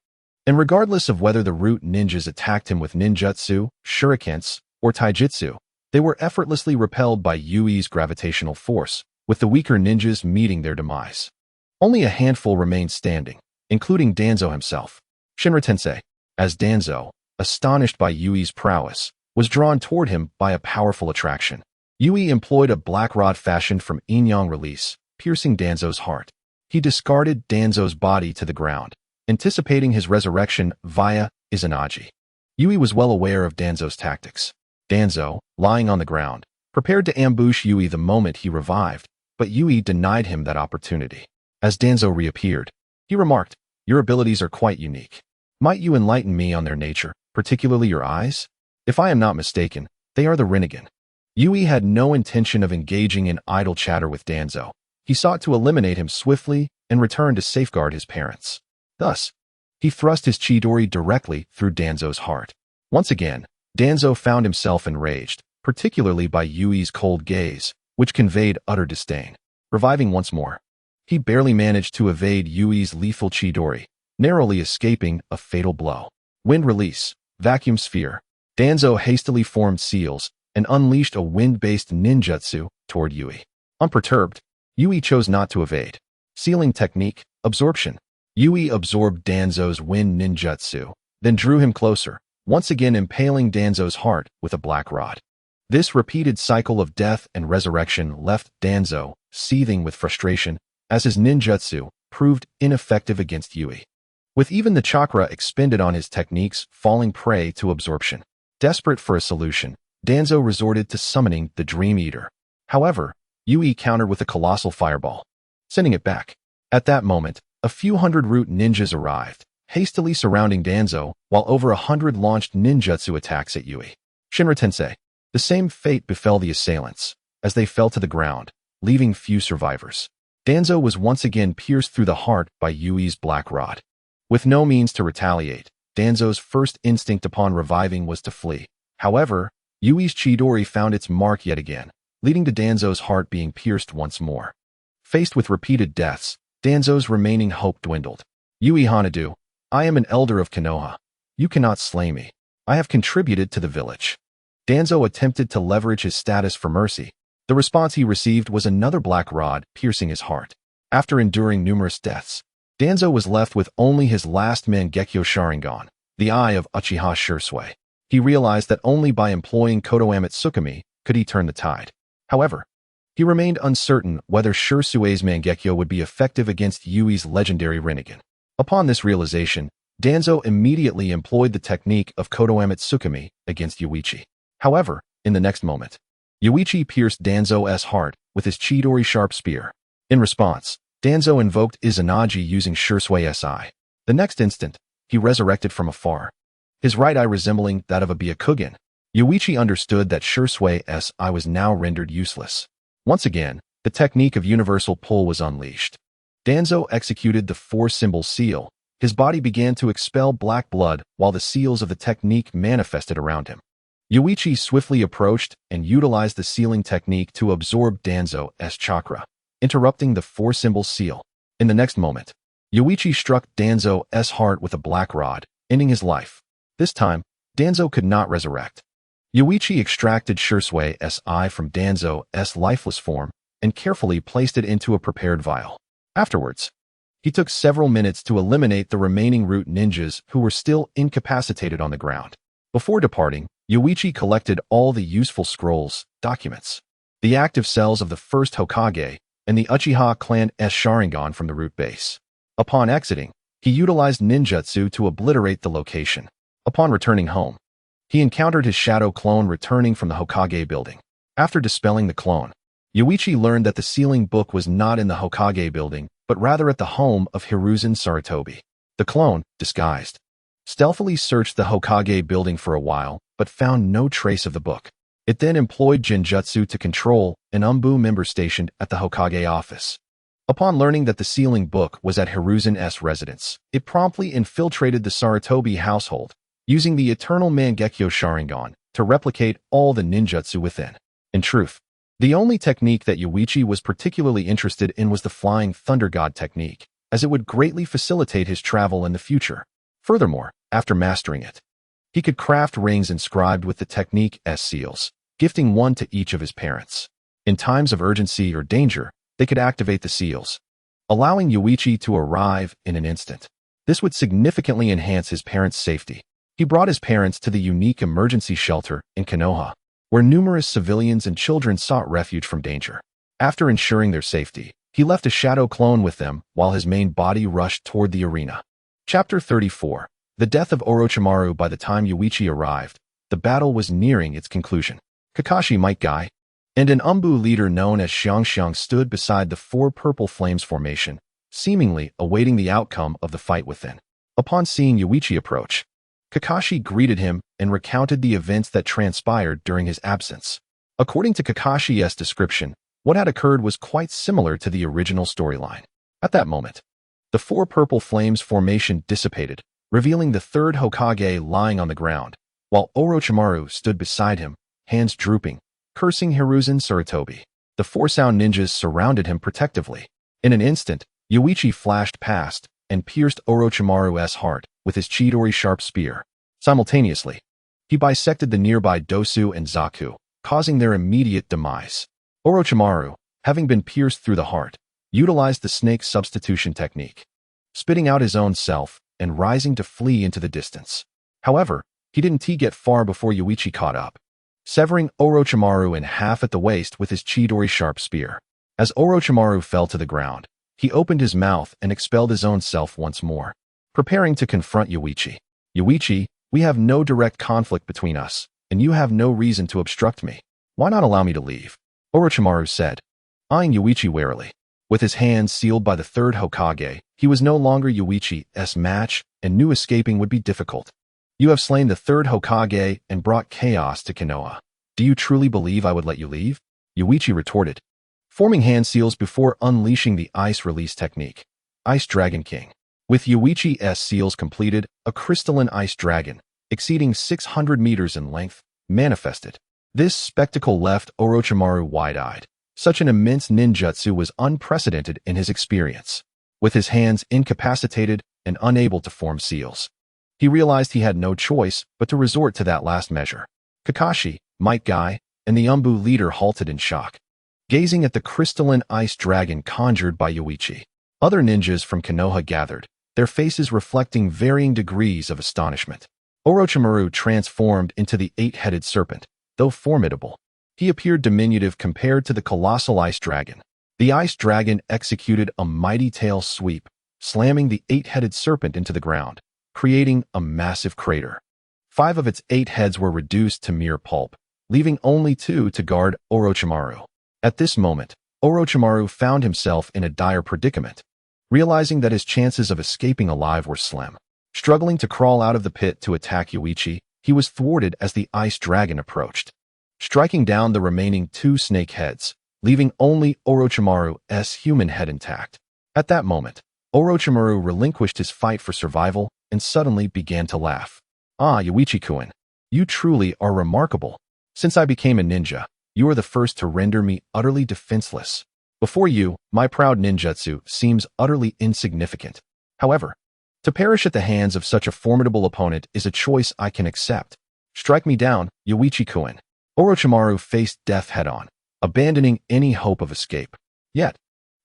And regardless of whether the Root ninjas attacked him with ninjutsu, shurikens, or taijutsu, they were effortlessly repelled by Yui's gravitational force, with the weaker ninjas meeting their demise. Only a handful remained standing, including Danzo himself. Shinra Tensei. As Danzo, astonished by Yui's prowess, was drawn toward him by a powerful attraction, Yui employed a black rod fashioned from Yin-Yang release, piercing Danzo's heart. He discarded Danzo's body to the ground, anticipating his resurrection via Izanagi. Yui was well aware of Danzo's tactics. Danzo, lying on the ground, prepared to ambush Yui the moment he revived, but Yui denied him that opportunity. As Danzo reappeared, he remarked, "Your abilities are quite unique. Might you enlighten me on their nature, particularly your eyes? If I am not mistaken, they are the Rinnegan." Yui had no intention of engaging in idle chatter with Danzo. He sought to eliminate him swiftly and return to safeguard his parents. Thus, he thrust his Chidori directly through Danzo's heart. Once again, Danzo found himself enraged, particularly by Yui's cold gaze, which conveyed utter disdain. Reviving once more, he barely managed to evade Yui's lethal Chidori, narrowly escaping a fatal blow. Wind release, vacuum sphere. Danzo hastily formed seals and unleashed a wind-based ninjutsu toward Yui. Unperturbed, Yui chose not to evade. Sealing technique, absorption. Yui absorbed Danzo's wind ninjutsu, then drew him closer, once again impaling Danzo's heart with a black rod. This repeated cycle of death and resurrection left Danzo seething with frustration as his ninjutsu proved ineffective against Yui. With even the chakra expended on his techniques falling prey to absorption. Desperate for a solution, Danzo resorted to summoning the Dream Eater. However, Yui countered with a colossal fireball, sending it back. At that moment, a few hundred root ninjas arrived, hastily surrounding Danzo, while over 100 launched ninjutsu attacks at Yui. Shinra Tensei. The same fate befell the assailants, as they fell to the ground, leaving few survivors. Danzo was once again pierced through the heart by Yui's black rod. With no means to retaliate, Danzo's first instinct upon reviving was to flee. However, Yui's Chidori found its mark yet again, leading to Danzo's heart being pierced once more. Faced with repeated deaths, Danzo's remaining hope dwindled. Yui Hanadu, I am an elder of Konoha. You cannot slay me. I have contributed to the village. Danzo attempted to leverage his status for mercy. The response he received was another black rod piercing his heart. After enduring numerous deaths, Danzo was left with only his last Mangekyo Sharingan, the Eye of Uchiha Shursui. He realized that only by employing Kotoame Tsukumi could he turn the tide. However, he remained uncertain whether Shursui's Mangekyo would be effective against Yui's legendary Rinnegan. Upon this realization, Danzo immediately employed the technique of Kotoame Tsukumi against Yuichi. However, in the next moment, Yuichi pierced Danzo's heart with his Chidori sharp spear. In response, Danzo invoked Izanagi using Shursui's eye. The next instant, he resurrected from afar, his right eye resembling that of a Byakugan. Yuichi understood that Shursui's eye was now rendered useless. Once again, the technique of universal pull was unleashed. Danzo executed the four-symbol seal. His body began to expel black blood while the seals of the technique manifested around him. Yuichi swiftly approached and utilized the sealing technique to absorb Danzo's chakra, interrupting the four-symbol seal. In the next moment, Yuichi struck Danzo's heart with a black rod, ending his life. This time, Danzo could not resurrect. Yuichi extracted Shursui's eye from Danzo's lifeless form and carefully placed it into a prepared vial. Afterwards, he took several minutes to eliminate the remaining root ninjas who were still incapacitated on the ground. Before departing, Yuichi collected all the useful scrolls, documents, the active cells of the first Hokage, and the Uchiha clan's Sharingan from the root base. Upon exiting, he utilized ninjutsu to obliterate the location. Upon returning home, he encountered his shadow clone returning from the Hokage building. After dispelling the clone, Yuichi learned that the sealing book was not in the Hokage building, but rather at the home of Hiruzen Sarutobi. The clone, disguised, stealthily searched the Hokage building for a while, but found no trace of the book. It then employed Jinjutsu to control an Umbu member stationed at the Hokage office. Upon learning that the sealing book was at Hiruzen's residence, it promptly infiltrated the Sarutobi household, using the eternal Mangekyo Sharingan to replicate all the ninjutsu within. In truth, the only technique that Yuichi was particularly interested in was the Flying Thunder God technique, as it would greatly facilitate his travel in the future. Furthermore, after mastering it, he could craft rings inscribed with the technique as seals, gifting one to each of his parents. In times of urgency or danger, they could activate the seals, allowing Yuichi to arrive in an instant. This would significantly enhance his parents' safety. He brought his parents to the unique emergency shelter in Konoha, where numerous civilians and children sought refuge from danger. After ensuring their safety, he left a shadow clone with them while his main body rushed toward the arena. Chapter 34. The death of Orochimaru. By the time Yuichi arrived, the battle was nearing its conclusion. Kakashi Might Guy and an Umbu leader known as Xiangxiang stood beside the four purple flames formation, seemingly awaiting the outcome of the fight within. Upon seeing Yuichi approach, Kakashi greeted him and recounted the events that transpired during his absence. According to Kakashi's description, what had occurred was quite similar to the original storyline. At that moment, the four purple flames formation dissipated, revealing the third Hokage lying on the ground, while Orochimaru stood beside him, hands drooping, cursing Hiruzen Sarutobi. The four sound ninjas surrounded him protectively. In an instant, Yuichi flashed past and pierced Orochimaru's heart with his Chidori sharp spear. Simultaneously, he bisected the nearby Dosu and Zaku, causing their immediate demise. Orochimaru, having been pierced through the heart, utilized the snake substitution technique, spitting out his own self and rising to flee into the distance. However, he didn't get far before Yuichi caught up, severing Orochimaru in half at the waist with his Chidori sharp spear. As Orochimaru fell to the ground, He opened his mouth and expelled his own self once more, preparing to confront Yuichi. Yuichi, we have no direct conflict between us, and you have no reason to obstruct me. Why not allow me to leave? Orochimaru said, eyeing Yuichi warily. With his hands sealed by the third Hokage, he was no longer Yuichi's match, and knew escaping would be difficult. You have slain the third Hokage and brought chaos to Konoha. Do you truly believe I would let you leave? Yuichi retorted, forming hand seals before unleashing the ice release technique. Ice Dragon King. With Yuichi's seals completed, a crystalline ice dragon, exceeding 600 meters in length, manifested. This spectacle left Orochimaru wide-eyed. Such an immense ninjutsu was unprecedented in his experience. With his hands incapacitated and unable to form seals, he realized he had no choice but to resort to that last measure. Kakashi, Might Guy, and the Umbu leader halted in shock, gazing at the crystalline ice dragon conjured by Yuichi. Other ninjas from Konoha gathered, their faces reflecting varying degrees of astonishment. Orochimaru transformed into the eight-headed serpent. Though formidable, he appeared diminutive compared to the colossal ice dragon. The ice dragon executed a mighty tail sweep, slamming the eight-headed serpent into the ground, creating a massive crater. 5 of its 8 heads were reduced to mere pulp, leaving only 2 to guard Orochimaru. At this moment, Orochimaru found himself in a dire predicament, realizing that his chances of escaping alive were slim. Struggling to crawl out of the pit to attack Yuichi, he was thwarted as the ice dragon approached, striking down the remaining 2 snake heads, leaving only Orochimaru's human head intact. At that moment, Orochimaru relinquished his fight for survival and suddenly began to laugh. Ah, Yuichi-kun, you truly are remarkable. Since I became a ninja, you are the first to render me utterly defenseless. Before you, my proud ninjutsu seems utterly insignificant. However, to perish at the hands of such a formidable opponent is a choice I can accept. Strike me down, Yuichi-kun. Orochimaru faced death head-on, abandoning any hope of escape. Yet,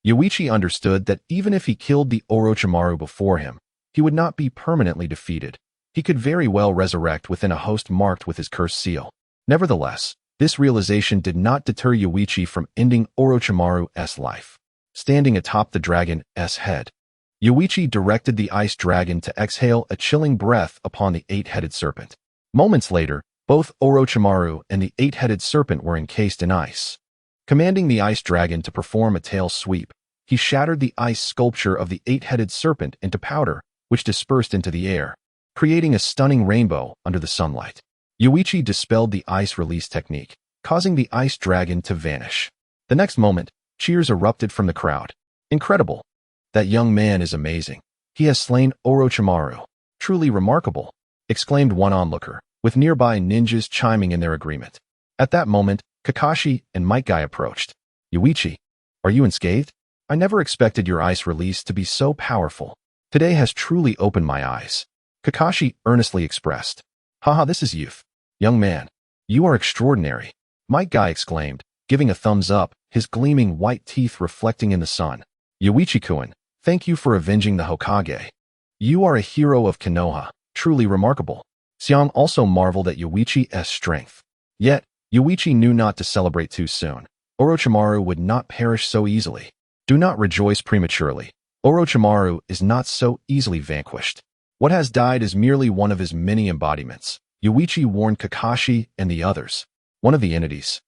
Yuichi understood that even if he killed the Orochimaru before him, he would not be permanently defeated. He could very well resurrect within a host marked with his cursed seal. Nevertheless, this realization did not deter Yuichi from ending Orochimaru's life. Standing atop the dragon's head, Yuichi directed the ice dragon to exhale a chilling breath upon the 8-headed serpent. Moments later, both Orochimaru and the 8-headed serpent were encased in ice. Commanding the ice dragon to perform a tail sweep, he shattered the ice sculpture of the 8-headed serpent into powder, which dispersed into the air, creating a stunning rainbow under the sunlight. Yuichi dispelled the ice release technique, causing the ice dragon to vanish. The next moment, cheers erupted from the crowd. Incredible! That young man is amazing. He has slain Orochimaru. Truly remarkable, exclaimed one onlooker, with nearby ninjas chiming in their agreement. At that moment, Kakashi and Might Guy approached. Yuichi, are you unscathed? I never expected your ice release to be so powerful. Today has truly opened my eyes. Kakashi earnestly expressed. Haha, this is youth. Young man, you are extraordinary. Might Guy exclaimed, giving a thumbs up, his gleaming white teeth reflecting in the sun. Yuichi-kun, thank you for avenging the Hokage. You are a hero of Konoha, truly remarkable. Xiang also marveled at Yuichi's strength. Yet, Yuichi knew not to celebrate too soon. Orochimaru would not perish so easily. Do not rejoice prematurely. Orochimaru is not so easily vanquished. What has died is merely one of his many embodiments. Yuichi warned Kakashi and the others. One of the entities.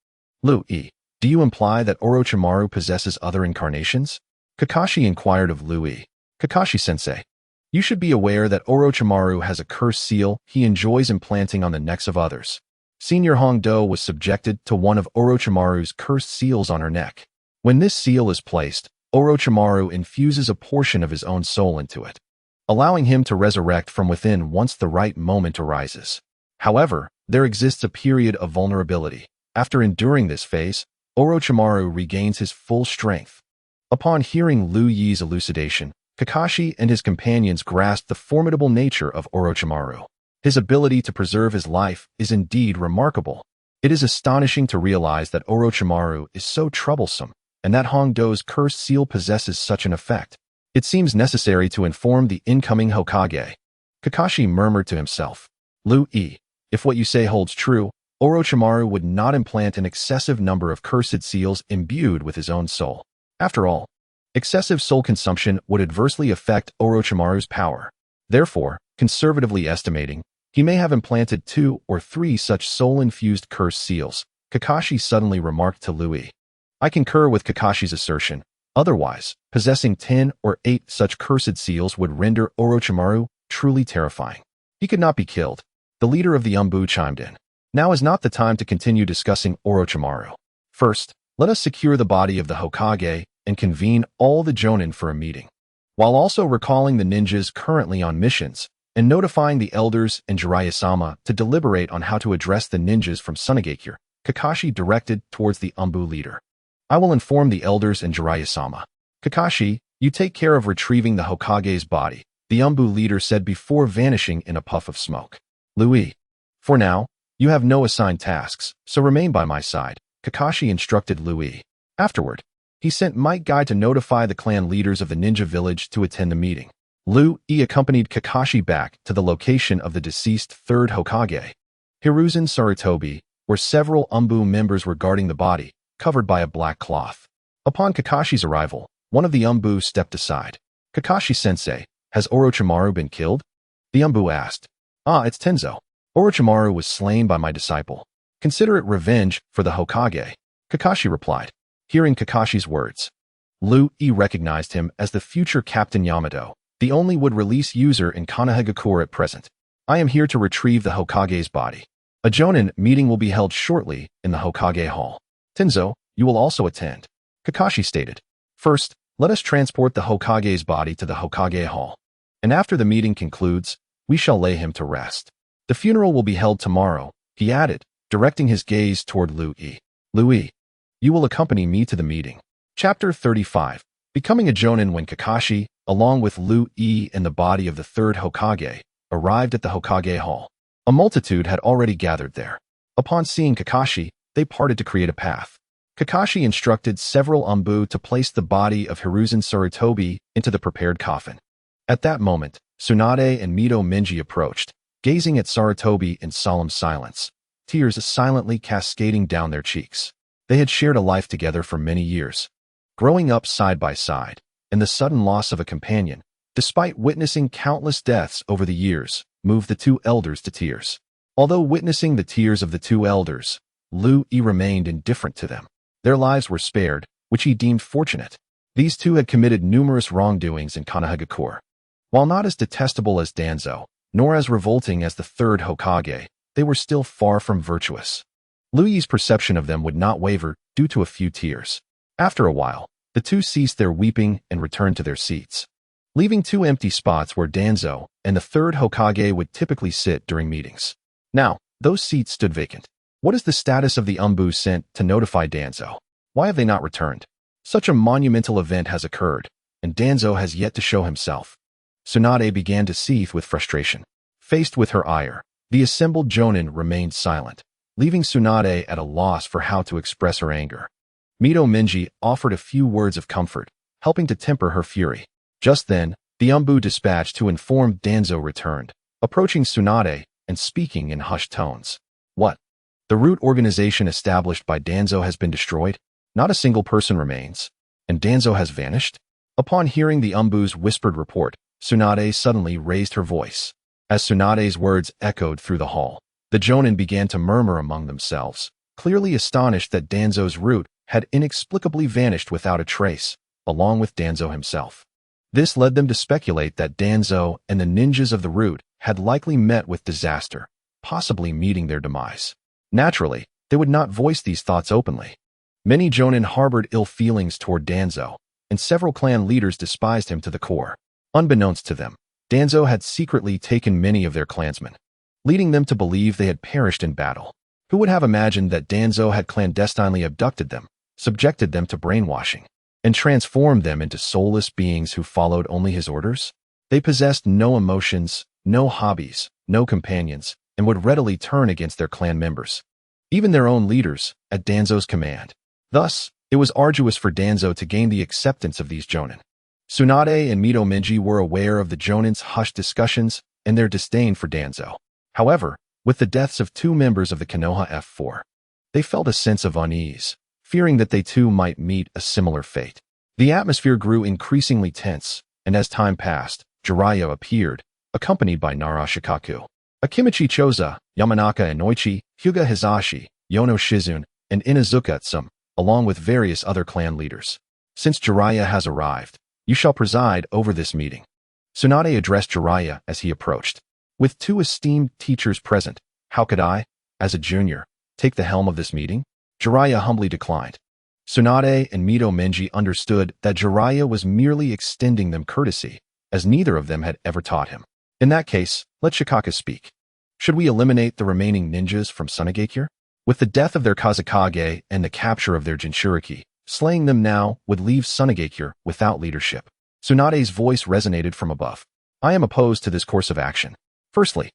Lu-E, do you imply that Orochimaru possesses other incarnations? Kakashi inquired of Lu-E. Kakashi-sensei, you should be aware that Orochimaru has a cursed seal he enjoys implanting on the necks of others. Senior Hongdo was subjected to one of Orochimaru's cursed seals on her neck. When this seal is placed, Orochimaru infuses a portion of his own soul into it, allowing him to resurrect from within once the right moment arises. However, there exists a period of vulnerability. After enduring this phase, Orochimaru regains his full strength. Upon hearing Lu Yi's elucidation, Kakashi and his companions grasped the formidable nature of Orochimaru. His ability to preserve his life is indeed remarkable. It is astonishing to realize that Orochimaru is so troublesome, and that Hongdo's cursed seal possesses such an effect. It seems necessary to inform the incoming Hokage. Kakashi murmured to himself. Lu-E, if what you say holds true, Orochimaru would not implant an excessive number of cursed seals imbued with his own soul. After all, Excessive soul consumption would adversely affect Orochimaru's power. Therefore, conservatively estimating, he may have implanted 2 or 3 such soul-infused curse seals. Kakashi suddenly remarked to Louis. I concur with Kakashi's assertion. Otherwise, possessing 10 or 8 such cursed seals would render Orochimaru truly terrifying. He could not be killed. The leader of the Umbu chimed in. Now is not the time to continue discussing Orochimaru. First, let us secure the body of the Hokage and convene all the Jonin for a meeting. While also recalling the ninjas currently on missions and notifying the elders and Jiraiya-sama to deliberate on how to address the ninjas from Sunagakure, Kakashi directed towards the Umbu leader. I will inform the elders and Jiraiya-sama. Kakashi, you take care of retrieving the Hokage's body, the Umbu leader said before vanishing in a puff of smoke. Louis. For now, you have no assigned tasks, so remain by my side, Kakashi instructed Louis. Afterward, he sent Might Guy to notify the clan leaders of the ninja village to attend the meeting. Louis accompanied Kakashi back to the location of the deceased third Hokage. Hiruzen Sarutobi, where several Umbu members were guarding the body, covered by a black cloth. Upon Kakashi's arrival, one of the Umbu stepped aside. Kakashi-sensei, has Orochimaru been killed? The Umbu asked. It's Tenzo. Orochimaru was slain by my disciple. Consider it revenge for the Hokage. Kakashi replied. Hearing Kakashi's words, Louis recognized him as the future Captain Yamato, the only would-release user in Konohagakure at present. I am here to retrieve the Hokage's body. A Jonin meeting will be held shortly in the Hokage Hall. Tenzo, you will also attend. Kakashi stated. First, let us transport the Hokage's body to the Hokage Hall. And after the meeting concludes, we shall lay him to rest. The funeral will be held tomorrow, he added, directing his gaze toward Louis. Louis, you will accompany me to the meeting. Chapter 35. Becoming a Jonin. When Kakashi, along with Louis and the body of the third Hokage, arrived at the Hokage Hall, a multitude had already gathered there. Upon seeing Kakashi, they parted to create a path. Kakashi instructed several Umbu to place the body of Hiruzen Sarutobi into the prepared coffin. At that moment, Tsunade and Mito Minji approached, gazing at Sarutobi in solemn silence, tears silently cascading down their cheeks. They had shared a life together for many years, growing up side by side, and the sudden loss of a companion, despite witnessing countless deaths over the years, moved the two elders to tears. Although witnessing the tears of the two elders, Louis remained indifferent to them. Their lives were spared, which he deemed fortunate. These two had committed numerous wrongdoings in Konohagakure. While not as detestable as Danzo, nor as revolting as the third Hokage, they were still far from virtuous. Louis's perception of them would not waver due to a few tears. After a while, the two ceased their weeping and returned to their seats, leaving 2 empty spots where Danzo and the third Hokage would typically sit during meetings. Now, those seats stood vacant. What is the status of the Umbu sent to notify Danzo? Why have they not returned? Such a monumental event has occurred, and Danzo has yet to show himself. Tsunade began to seethe with frustration. Faced with her ire, the assembled Jonin remained silent, leaving Tsunade at a loss for how to express her anger. Mito Minji offered a few words of comfort, helping to temper her fury. Just then, the Umbu dispatched to inform Danzo returned, approaching Tsunade and speaking in hushed tones. What? The root organization established by Danzo has been destroyed? Not a single person remains, and Danzo has vanished? Upon hearing the Umbu's whispered report, Tsunade suddenly raised her voice. As Tsunade's words echoed through the hall, the Jonin began to murmur among themselves, clearly astonished that Danzo's root had inexplicably vanished without a trace, along with Danzo himself. This led them to speculate that Danzo and the ninjas of the root had likely met with disaster, possibly meeting their demise. Naturally, they would not voice these thoughts openly. Many Jonin harbored ill feelings toward Danzo, and several clan leaders despised him to the core. Unbeknownst to them, Danzo had secretly taken many of their clansmen, leading them to believe they had perished in battle. Who would have imagined that Danzo had clandestinely abducted them, subjected them to brainwashing, and transformed them into soulless beings who followed only his orders? They possessed no emotions, no hobbies, no companions, and would readily turn against their clan members, even their own leaders, at Danzo's command. Thus, it was arduous for Danzo to gain the acceptance of these Jonin. Tsunade and Mito Minji were aware of the Jonin's hushed discussions and their disdain for Danzo. However, with the deaths of 2 members of the Konoha F4, they felt a sense of unease, fearing that they too might meet a similar fate. The atmosphere grew increasingly tense, and as time passed, Jiraiya appeared, accompanied by Nara Shikaku. Akimichi Choza, Yamanaka Inoichi, Hyuga Hizashi, Yono Shizune, and Inazuka Utsum, along with various other clan leaders. Since Jiraiya has arrived, you shall preside over this meeting. Tsunade addressed Jiraiya as he approached. With two esteemed teachers present, how could I, as a junior, take the helm of this meeting? Jiraiya humbly declined. Tsunade and Mito Menji understood that Jiraiya was merely extending them courtesy, as neither of them had ever taught him. In that case, let Shikaka speak. Should we eliminate the remaining ninjas from Sunagakure? With the death of their Kazekage and the capture of their Jinchuriki, slaying them now would leave Sunagakure without leadership. Tsunade's voice resonated from above. I am opposed to this course of action. Firstly,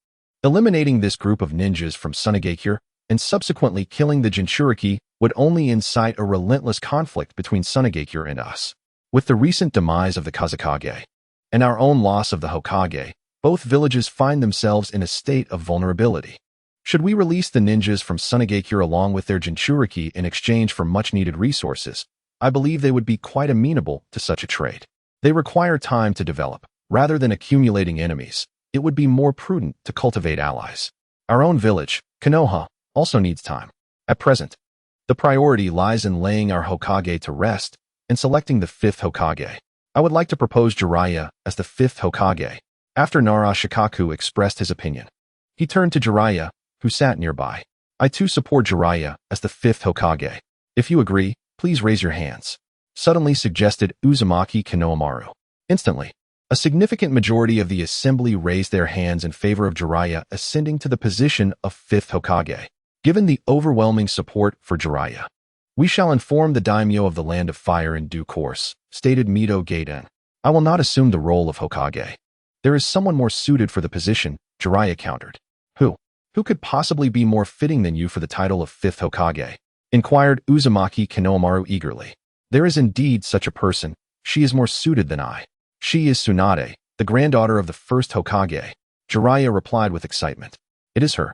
eliminating this group of ninjas from Sunagakure and subsequently killing the Jinchuriki would only incite a relentless conflict between Sunagakure and us. With the recent demise of the Kazekage and our own loss of the Hokage, both villages find themselves in a state of vulnerability. Should we release the ninjas from Sunagakure along with their Jinchuriki in exchange for much-needed resources, I believe they would be quite amenable to such a trade. They require time to develop. Rather than accumulating enemies, it would be more prudent to cultivate allies. Our own village, Konoha, also needs time. At present, the priority lies in laying our Hokage to rest and selecting the fifth Hokage. I would like to propose Jiraiya as the fifth Hokage. After Nara Shikaku expressed his opinion, he turned to Jiraiya, who sat nearby. I too support Jiraiya as the fifth Hokage. If you agree, please raise your hands. Suddenly suggested Uzumaki Konohamaru. Instantly, a significant majority of the assembly raised their hands in favor of Jiraiya ascending to the position of fifth Hokage. Given the overwhelming support for Jiraiya, we shall inform the daimyo of the Land of Fire in due course, stated Mito Gaiden. I will not assume the role of Hokage. There is someone more suited for the position, Jiraiya countered. Who? Who could possibly be more fitting than you for the title of fifth Hokage? Inquired Uzumaki Konohamaru eagerly. There is indeed such a person. She is more suited than I. She is Tsunade, the granddaughter of the first Hokage. Jiraiya replied with excitement. It is her.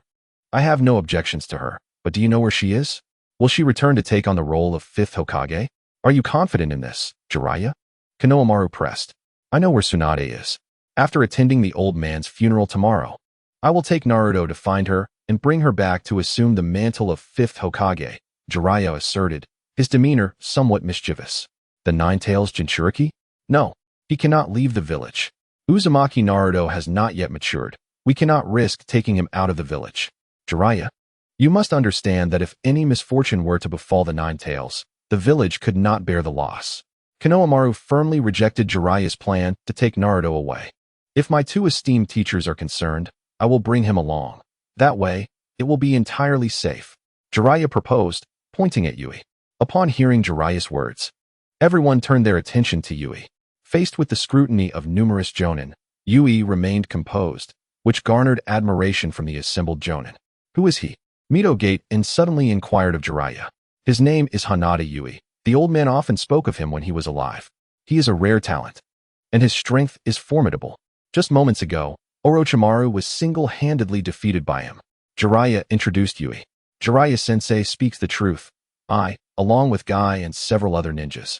I have no objections to her, but do you know where she is? Will she return to take on the role of fifth Hokage? Are you confident in this, Jiraiya? Konohamaru pressed. I know where Tsunade is. After attending the old man's funeral tomorrow, I will take Naruto to find her and bring her back to assume the mantle of fifth Hokage, Jiraiya asserted, his demeanor somewhat mischievous. The Nine-Tails Jinchuriki? No, he cannot leave the village. Uzumaki Naruto has not yet matured. We cannot risk taking him out of the village. Jiraiya, you must understand that if any misfortune were to befall the Nine-Tails, the village could not bear the loss. Konohamaru firmly rejected Jiraiya's plan to take Naruto away. If my two esteemed teachers are concerned, I will bring him along. That way, it will be entirely safe. Jiraiya proposed, pointing at Yui. Upon hearing Jiraiya's words, everyone turned their attention to Yui. Faced with the scrutiny of numerous jonin, Yui remained composed, which garnered admiration from the assembled jonin. Who is he? Mito Gaiden suddenly inquired of Jiraiya. His name is Hanada Yui. The old man often spoke of him when he was alive. He is a rare talent, and his strength is formidable. Just moments ago, Orochimaru was single-handedly defeated by him. Jiraiya introduced Yui. Jiraiya-sensei speaks the truth. I, along with Guy and several other ninjas,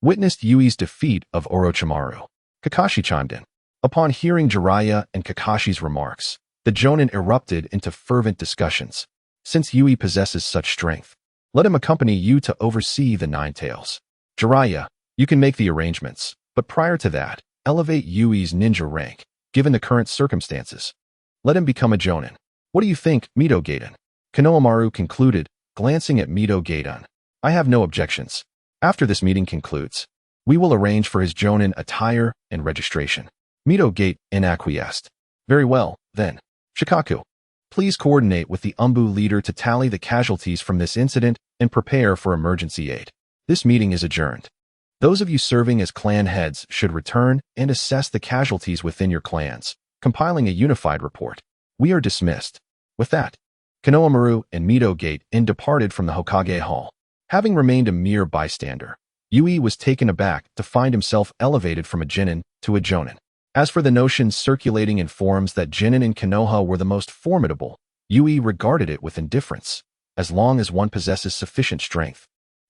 witnessed Yui's defeat of Orochimaru. Kakashi chimed in. Upon hearing Jiraiya and Kakashi's remarks, the jonin erupted into fervent discussions. Since Yui possesses such strength, let him accompany you to oversee the Nine-Tails. Jiraiya, you can make the arrangements, but prior to that, elevate Yui's ninja rank, given the current circumstances. Let him become a jonin. What do you think, Mito Gaiden? Konohamaru concluded, glancing at Mito Gaiden. I have no objections. After this meeting concludes, we will arrange for his jonin attire and registration. Mito Gaiden acquiesced. Very well, then. Shikaku, please coordinate with the Umbu leader to tally the casualties from this incident and prepare for emergency aid. This meeting is adjourned. Those of you serving as clan heads should return and assess the casualties within your clans, compiling a unified report. We are dismissed. With that, Konohamaru and Mito Gaiden departed from the Hokage Hall. Having remained a mere bystander, Yui was taken aback to find himself elevated from a genin to a jonin. As for the notion circulating in forums that genin and Konoha were the most formidable, Yui regarded it with indifference, as long as one possesses sufficient strength.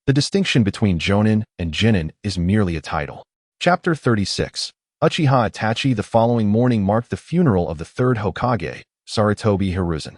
The distinction between Jonin and Jinin is merely a title. Chapter 36. Uchiha Itachi. The following morning marked the funeral of the third Hokage, Sarutobi Hiruzen.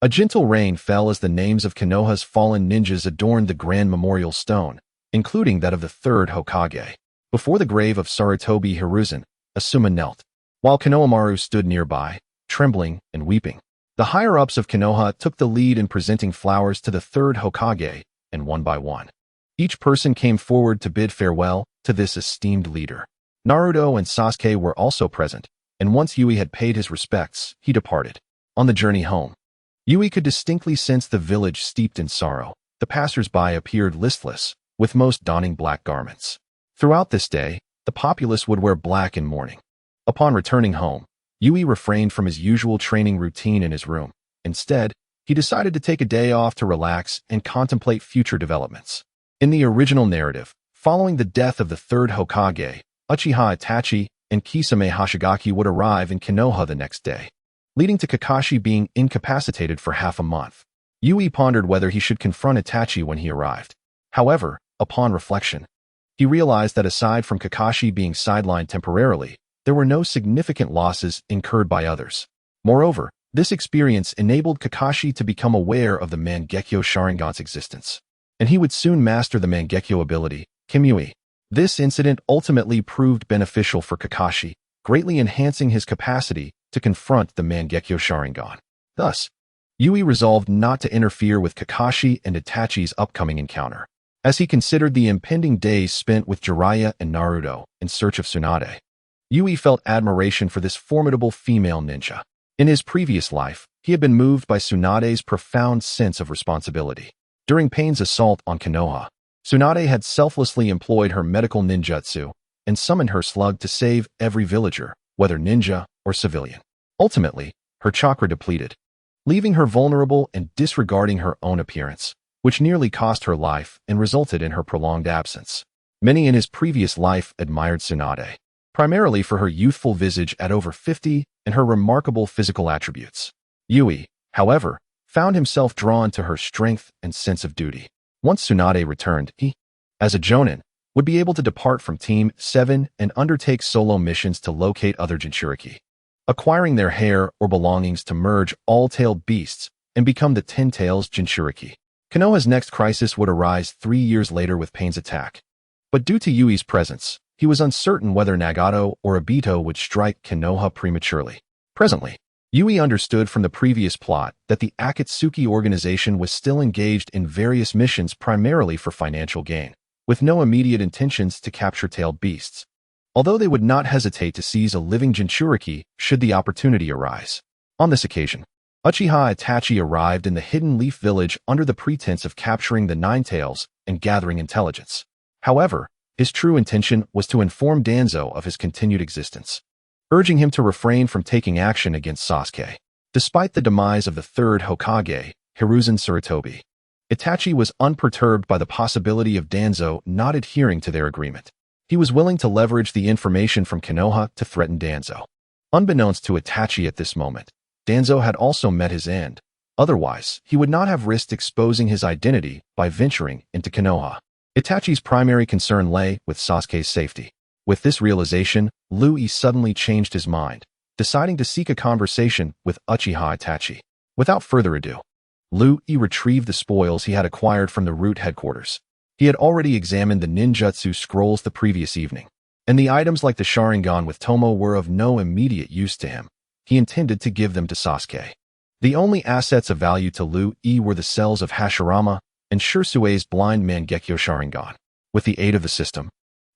A gentle rain fell as the names of Konoha's fallen ninjas adorned the grand memorial stone, including that of the third Hokage. Before the grave of Sarutobi Hiruzen, Asuma knelt, while Konohamaru stood nearby, trembling and weeping. The higher-ups of Konoha took the lead in presenting flowers to the third Hokage, and one by one, each person came forward to bid farewell to this esteemed leader. Naruto and Sasuke were also present, and once Yui had paid his respects, he departed. On the journey home, Yui could distinctly sense the village steeped in sorrow. The passers-by appeared listless, with most donning black garments. Throughout this day, the populace would wear black in mourning. Upon returning home, Yui refrained from his usual training routine in his room. Instead, he decided to take a day off to relax and contemplate future developments. In the original narrative, following the death of the third Hokage, Uchiha Itachi and Kisame Hoshigaki would arrive in Konoha the next day, leading to Kakashi being incapacitated for half a month. Yui pondered whether he should confront Itachi when he arrived. However, upon reflection, he realized that aside from Kakashi being sidelined temporarily, there were no significant losses incurred by others. Moreover, this experience enabled Kakashi to become aware of the Mangekyo Sharingan's existence, and he would soon master the Mangekyo ability, Kimui. This incident ultimately proved beneficial for Kakashi, greatly enhancing his capacity to confront the Mangekyo Sharingan. Thus, Yui resolved not to interfere with Kakashi and Itachi's upcoming encounter, as he considered the impending days spent with Jiraiya and Naruto in search of Tsunade. Yui felt admiration for this formidable female ninja. In his previous life, he had been moved by Tsunade's profound sense of responsibility. During Pain's assault on Konoha, Tsunade had selflessly employed her medical ninjutsu and summoned her slug to save every villager, whether ninja or civilian. Ultimately, her chakra depleted, leaving her vulnerable and disregarding her own appearance, which nearly cost her life and resulted in her prolonged absence. Many in his previous life admired Tsunade, primarily for her youthful visage at over 50 and her remarkable physical attributes. Yui, however, found himself drawn to her strength and sense of duty. Once Tsunade returned, he, as a Jonin, would be able to depart from Team 7 and undertake solo missions to locate other Jinchuriki, acquiring their hair or belongings to merge all tailed beasts and become the 10 Tails Jinchuriki. Konoha's next crisis would arise 3 years later with Pain's attack. But due to Yui's presence, he was uncertain whether Nagato or Obito would strike Konoha prematurely. Presently, Yui understood from the previous plot that the Akatsuki organization was still engaged in various missions primarily for financial gain, with no immediate intentions to capture tailed beasts, although they would not hesitate to seize a living Jinchuriki should the opportunity arise. On this occasion, Uchiha Itachi arrived in the Hidden Leaf Village under the pretense of capturing the Nine Tails and gathering intelligence. However, his true intention was to inform Danzo of his continued existence, urging him to refrain from taking action against Sasuke. Despite the demise of the third Hokage, Hiruzen Sarutobi, Itachi was unperturbed by the possibility of Danzo not adhering to their agreement. He was willing to leverage the information from Konoha to threaten Danzo. Unbeknownst to Itachi at this moment, Danzo had also met his end. Otherwise, he would not have risked exposing his identity by venturing into Konoha. Itachi's primary concern lay with Sasuke's safety. With this realization, Lui suddenly changed his mind, deciding to seek a conversation with Uchiha Itachi. Without further ado, Lui retrieved the spoils he had acquired from the root headquarters. He had already examined the ninjutsu scrolls the previous evening, and the items like the Sharingan with Tomo were of no immediate use to him. He intended to give them to Sasuke. The only assets of value to Lui were the cells of Hashirama and Shursue's blind Mangekyo Sharingan. With the aid of the system,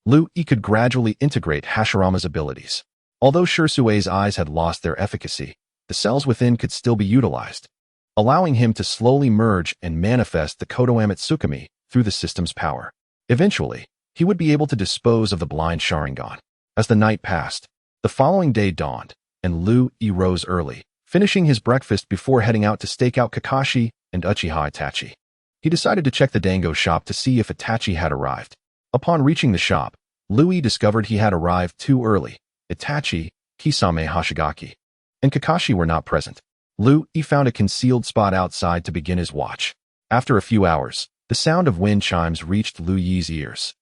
Lui could gradually integrate Hashirama's abilities. Although Shursue's eyes had lost their efficacy, the cells within could still be utilized, allowing him to slowly merge and manifest the Kodoame Tsukumi through the system's power. Eventually, he would be able to dispose of the blind Sharingan. As the night passed, the following day dawned, and Lui rose early, finishing his breakfast before heading out to stake out Kakashi and Uchiha Itachi. He decided to check the dango shop to see if Itachi had arrived. Upon reaching the shop, Lui discovered he had arrived too early. Itachi, Kisame Hoshigaki, and Kakashi were not present. Lui found a concealed spot outside to begin his watch. After a few hours, The sound of wind chimes reached Lu Yi's ears.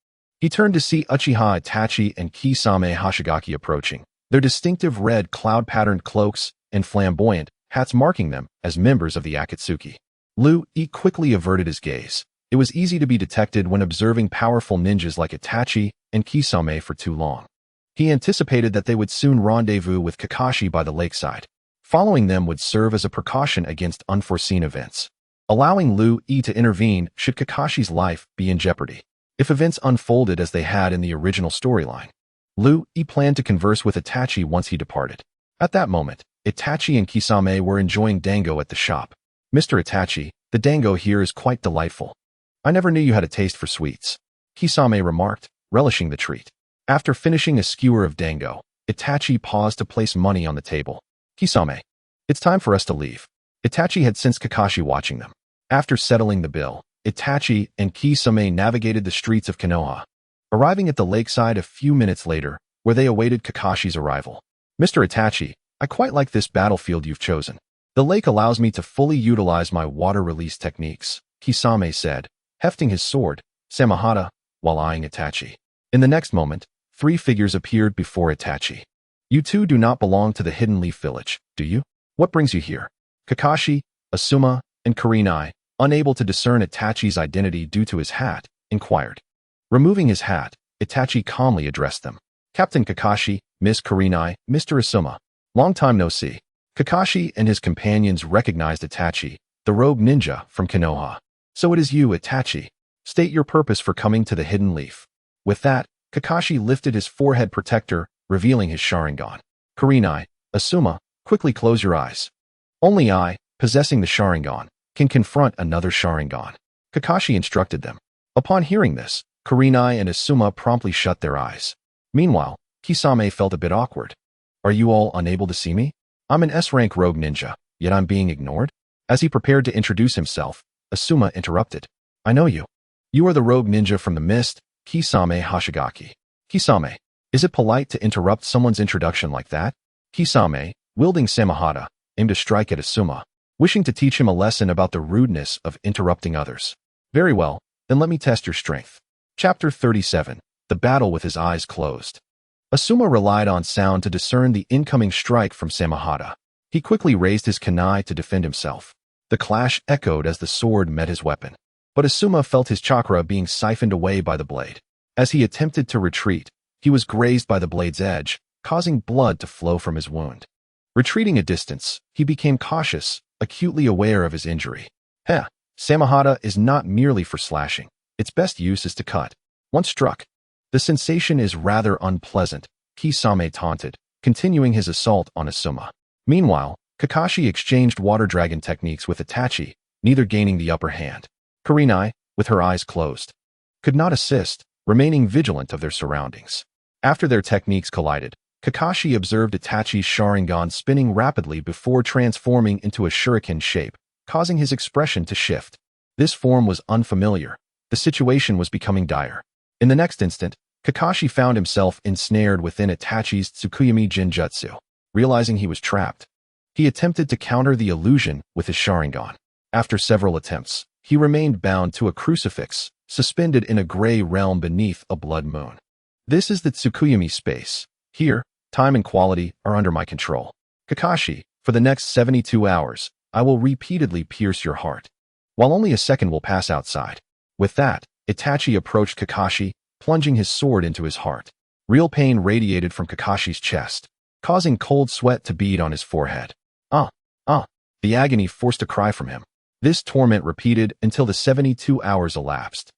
He turned to see Uchiha Itachi and Kisame Hoshigaki approaching, their distinctive red cloud-patterned cloaks and flamboyant hats marking them as members of the Akatsuki. Lu Yi quickly averted his gaze. It was easy to be detected when observing powerful ninjas like Itachi and Kisame for too long. He anticipated that they would soon rendezvous with Kakashi by the lakeside. Following them would serve as a precaution against unforeseen events, allowing Lu Yi to intervene should Kakashi's life be in jeopardy. If events unfolded as they had in the original storyline, Lu Yi planned to converse with Itachi once he departed. At that moment, Itachi and Kisame were enjoying dango at the shop. "Mr. Itachi, the dango here is quite delightful. I never knew you had a taste for sweets," Kisame remarked, relishing the treat. After finishing a skewer of dango, Itachi paused to place money on the table. "Kisame, it's time for us to leave." Itachi had sensed Kakashi watching them. After settling the bill, Itachi and Kisame navigated the streets of Konoha, arriving at the lakeside a few minutes later, where they awaited Kakashi's arrival. "Mr. Itachi, I quite like this battlefield you've chosen. The lake allows me to fully utilize my water release techniques," Kisame said, hefting his sword, Samahata, while eyeing Itachi. In the next moment, 3 figures appeared before Itachi. "You two do not belong to the Hidden Leaf Village, do you? What brings you here?" Kakashi, Asuma, and Kurenai, unable to discern Itachi's identity due to his hat, inquired. Removing his hat, Itachi calmly addressed them. "Captain Kakashi, Miss Kurenai, Mr. Asuma. Long time no see." Kakashi and his companions recognized Itachi, the rogue ninja from Konoha. "So it is you, Itachi. State your purpose for coming to the Hidden Leaf." With that, Kakashi lifted his forehead protector, revealing his Sharingan. "Kurenai, Asuma, quickly close your eyes. Only I, possessing the Sharingan, can confront another Sharingan," Kakashi instructed them. Upon hearing this, Kurenai and Asuma promptly shut their eyes. Meanwhile, Kisame felt a bit awkward. "Are you all unable to see me? I'm an S-rank rogue ninja, yet I'm being ignored?" As he prepared to introduce himself, Asuma interrupted. "I know you. You are the rogue ninja from the mist, Kisame Hoshigaki." "Kisame, is it polite to interrupt someone's introduction like that?" Kisame, wielding Samahata, aimed to strike at Asuma, wishing to teach him a lesson about the rudeness of interrupting others. "Very well, then let me test your strength." Chapter 37. The Battle with His Eyes Closed. Asuma relied on sound to discern the incoming strike from Samahata. He quickly raised his kunai to defend himself. The clash echoed as the sword met his weapon. But Asuma felt his chakra being siphoned away by the blade. As he attempted to retreat, he was grazed by the blade's edge, causing blood to flow from his wound. Retreating a distance, he became cautious, acutely aware of his injury. Samahata is not merely for slashing. Its best use is to cut. Once struck, the sensation is rather unpleasant, Kisame taunted, continuing his assault on Asuma. Meanwhile, Kakashi exchanged water dragon techniques with Itachi, neither gaining the upper hand. Kurenai, with her eyes closed, could not assist, remaining vigilant of their surroundings. After their techniques collided, Kakashi observed Itachi's Sharingan spinning rapidly before transforming into a shuriken shape, causing his expression to shift. This form was unfamiliar. The situation was becoming dire. In the next instant, Kakashi found himself ensnared within Itachi's Tsukuyomi Jinjutsu. Realizing he was trapped, he attempted to counter the illusion with his Sharingan. After several attempts, he remained bound to a crucifix, suspended in a gray realm beneath a blood moon. "This is the Tsukuyomi space. Here, time and quality are under my control. Kakashi, for the next 72 hours, I will repeatedly pierce your heart, while only a second will pass outside." With that, Itachi approached Kakashi, plunging his sword into his heart. Real pain radiated from Kakashi's chest, causing cold sweat to bead on his forehead. The agony forced a cry from him. This torment repeated until the 72 hours elapsed,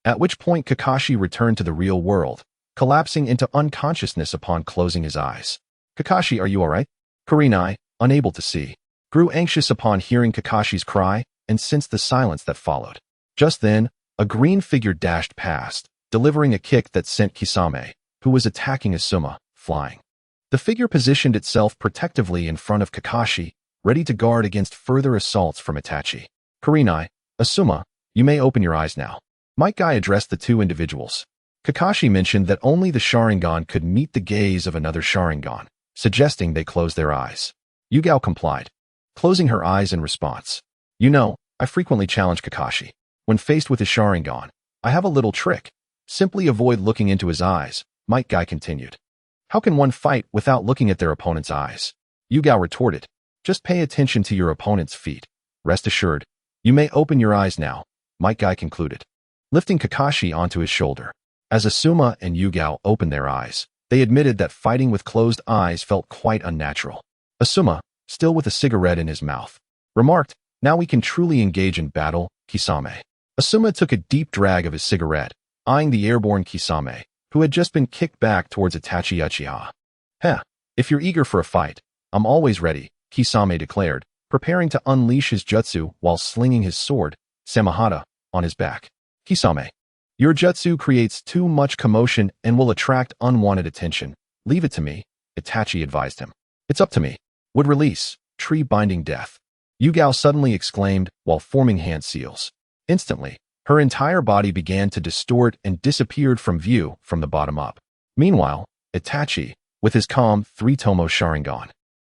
at which point Kakashi returned to the real world, collapsing into unconsciousness upon closing his eyes. "Kakashi, are you alright?" Kurenai, unable to see, grew anxious upon hearing Kakashi's cry and sensed the silence that followed. Just then, a green figure dashed past, delivering a kick that sent Kisame, who was attacking Asuma, flying. The figure positioned itself protectively in front of Kakashi, ready to guard against further assaults from Itachi. "Kurenai, Asuma, you may open your eyes now." Might Guy addressed the two individuals. Kakashi mentioned that only the Sharingan could meet the gaze of another Sharingan, suggesting they close their eyes. Yugao complied, closing her eyes in response. "You know, I frequently challenge Kakashi. When faced with his Sharingan, I have a little trick. Simply avoid looking into his eyes, Might Guy continued. How can one fight without looking at their opponent's eyes? Yugao retorted. Just pay attention to your opponent's feet. Rest assured, you may open your eyes now, Might Guy concluded, lifting Kakashi onto his shoulder. As Asuma and Yugao opened their eyes, they admitted that fighting with closed eyes felt quite unnatural. Asuma, still with a cigarette in his mouth, remarked, now we can truly engage in battle, Kisame. Asuma took a deep drag of his cigarette, eyeing the airborne Kisame, who had just been kicked back towards Itachi Uchiha. Heh, if you're eager for a fight, I'm always ready, Kisame declared, preparing to unleash his jutsu while slinging his sword, Samahata, on his back. Kisame, your jutsu creates too much commotion and will attract unwanted attention. Leave it to me, Itachi advised him. It's up to me. Would release, tree binding death. Yugao suddenly exclaimed while forming hand seals. Instantly, her entire body began to distort and disappeared from view from the bottom up. Meanwhile, Itachi, with his calm three-tomo Sharingan,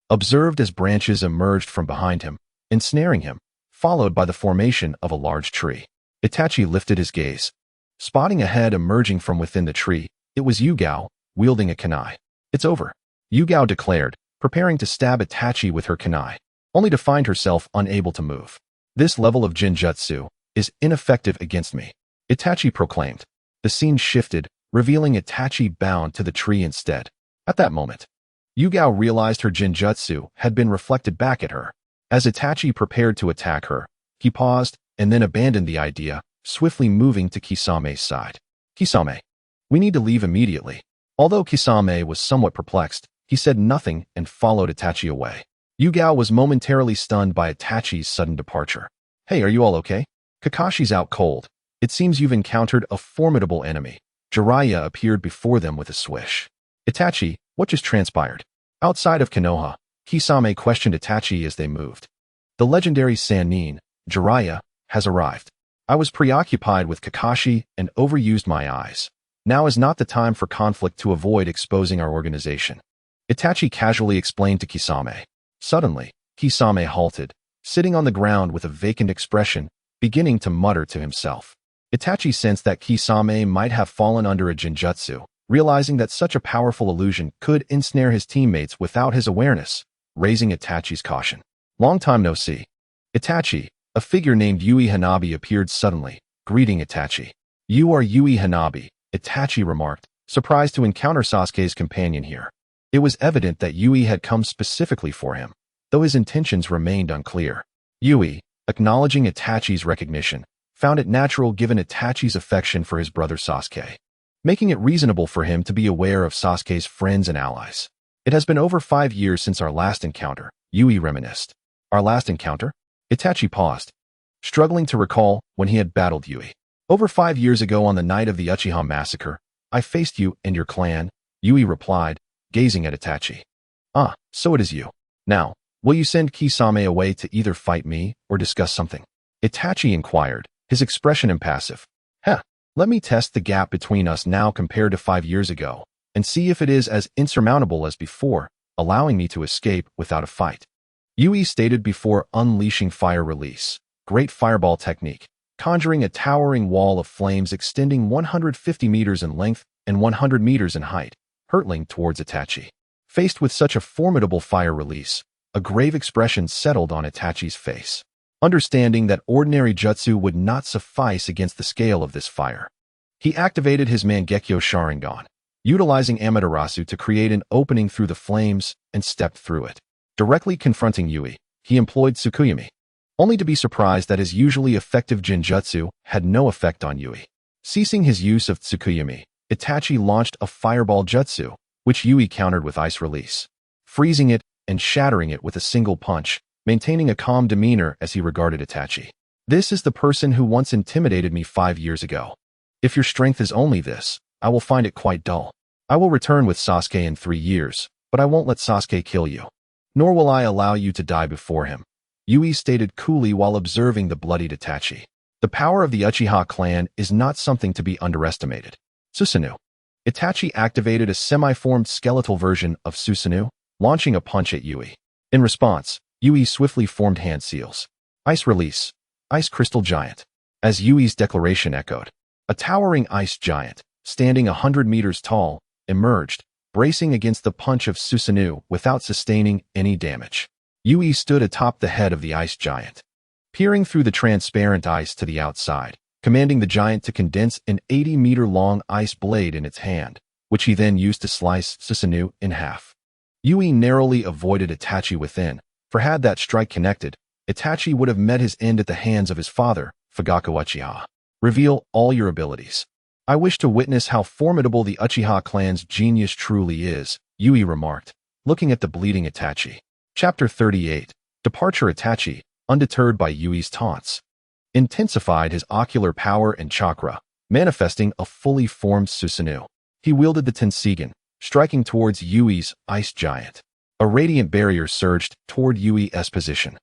observed as branches emerged from behind him, ensnaring him, followed by the formation of a large tree. Itachi lifted his gaze. Spotting a head emerging from within the tree, it was Yugao, wielding a kunai. It's over, Yugao declared, preparing to stab Itachi with her kunai, only to find herself unable to move. This level of Jinjutsu is ineffective against me, Itachi proclaimed. The scene shifted, revealing Itachi bound to the tree instead. At that moment, Yugao realized her Jinjutsu had been reflected back at her. As Itachi prepared to attack her, he paused and then abandoned the idea, swiftly moving to Kisame's side. Kisame, we need to leave immediately. Although Kisame was somewhat perplexed, he said nothing and followed Itachi away. Yugao was momentarily stunned by Itachi's sudden departure. Hey, are you all okay? Kakashi's out cold. It seems you've encountered a formidable enemy. Jiraiya appeared before them with a swish. Itachi, what just transpired? Outside of Konoha, Kisame questioned Itachi as they moved. The legendary Sannin, Jiraiya, has arrived. I was preoccupied with Kakashi and overused my eyes. Now is not the time for conflict to avoid exposing our organization, Itachi casually explained to Kisame. Suddenly, Kisame halted, sitting on the ground with a vacant expression, beginning to mutter to himself. Itachi sensed that Kisame might have fallen under a Jinjutsu, realizing that such a powerful illusion could ensnare his teammates without his awareness, raising Itachi's caution. Long time no see. Itachi, a figure named Yui Hanabi appeared suddenly, greeting Itachi. You are Yui Hanabi, Itachi remarked, surprised to encounter Sasuke's companion here. It was evident that Yui had come specifically for him, though his intentions remained unclear. Yui, acknowledging Itachi's recognition, found it natural given Itachi's affection for his brother Sasuke, making it reasonable for him to be aware of Sasuke's friends and allies. It has been over 5 years since our last encounter, Yui reminisced. Our last encounter? Itachi paused, struggling to recall when he had battled Yui. Over 5 years ago on the night of the Uchiha massacre, I faced you and your clan, Yui replied, gazing at Itachi. Ah, so it is you. Now, will you send Kisame away to either fight me or discuss something? Itachi inquired, his expression impassive. Heh, let me test the gap between us now compared to 5 years ago, and see if it is as insurmountable as before, allowing me to escape without a fight. Yui stated before unleashing fire release, great fireball technique, conjuring a towering wall of flames extending 150 meters in length and 100 meters in height, hurtling towards Itachi. Faced with such a formidable fire release, a grave expression settled on Itachi's face, understanding that ordinary jutsu would not suffice against the scale of this fire. He activated his Mangekyo Sharingan, utilizing Amaterasu to create an opening through the flames and stepped through it. Directly confronting Yui, he employed Tsukuyomi, only to be surprised that his usually effective Jinjutsu had no effect on Yui. Ceasing his use of Tsukuyomi, Itachi launched a fireball jutsu, which Yui countered with ice release, freezing it and shattering it with a single punch, maintaining a calm demeanor as he regarded Itachi. This is the person who once intimidated me 5 years ago. If your strength is only this, I will find it quite dull. I will return with Sasuke in 3 years, but I won't let Sasuke kill you. Nor will I allow you to die before him, Yui stated coolly while observing the bloodied Itachi. The power of the Uchiha clan is not something to be underestimated. Susanoo. Itachi activated a semi-formed skeletal version of Susanoo, launching a punch at Yui. In response, Yui swiftly formed hand seals. Ice release. Ice crystal giant. As Yui's declaration echoed, a towering ice giant, standing 100 meters tall, emerged, bracing against the punch of Susanoo without sustaining any damage. Yui stood atop the head of the ice giant, peering through the transparent ice to the outside, commanding the giant to condense an 80-meter-long ice blade in its hand, which he then used to slice Susanoo in half. Yui narrowly avoided Itachi within, for had that strike connected, Itachi would have met his end at the hands of his father, Fugaku Uchiha. Reveal all your abilities. I wish to witness how formidable the Uchiha clan's genius truly is, Yui remarked, looking at the bleeding Itachi. Chapter 38. Departure. Itachi, undeterred by Yui's taunts, intensified his ocular power and chakra, manifesting a fully formed Susanoo. He wielded the Tensigen, striking towards Yui's ice giant. A radiant barrier surged toward Yui's position.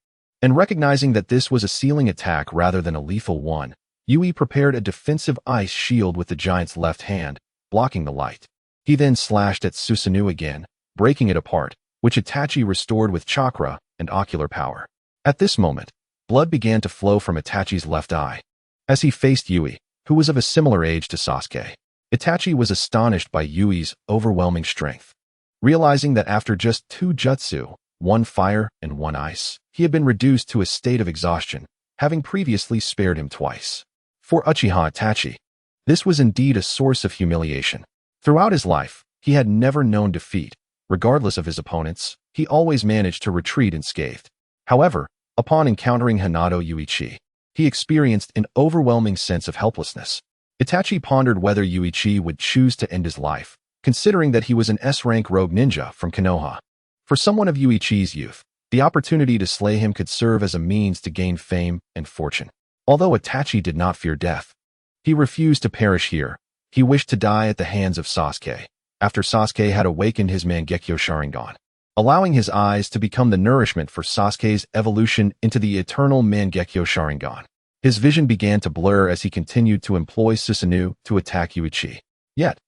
And recognizing that this was a sealing attack rather than a lethal one, Yui prepared a defensive ice shield with the giant's left hand, blocking the light. He then slashed at Susanoo again, breaking it apart, which Itachi restored with chakra and ocular power. At this moment, blood began to flow from Itachi's left eye. As he faced Yui, who was of a similar age to Sasuke, Itachi was astonished by Yui's overwhelming strength. Realizing that after just 2 jutsu, 1 fire and 1 ice, he had been reduced to a state of exhaustion, having previously spared him twice. For Uchiha Itachi, this was indeed a source of humiliation. Throughout his life, he had never known defeat. Regardless of his opponents, he always managed to retreat unscathed. However, upon encountering Hanato Yuichi, he experienced an overwhelming sense of helplessness. Itachi pondered whether Yuichi would choose to end his life, considering that he was an S-rank rogue ninja from Konoha. For someone of Yuichi's youth, the opportunity to slay him could serve as a means to gain fame and fortune. Although Itachi did not fear death, he refused to perish here. He wished to die at the hands of Sasuke, after Sasuke had awakened his Mangekyo Sharingan, allowing his eyes to become the nourishment for Sasuke's evolution into the eternal Mangekyo Sharingan. His vision began to blur as he continued to employ Susanoo to attack Yuichi. Yet,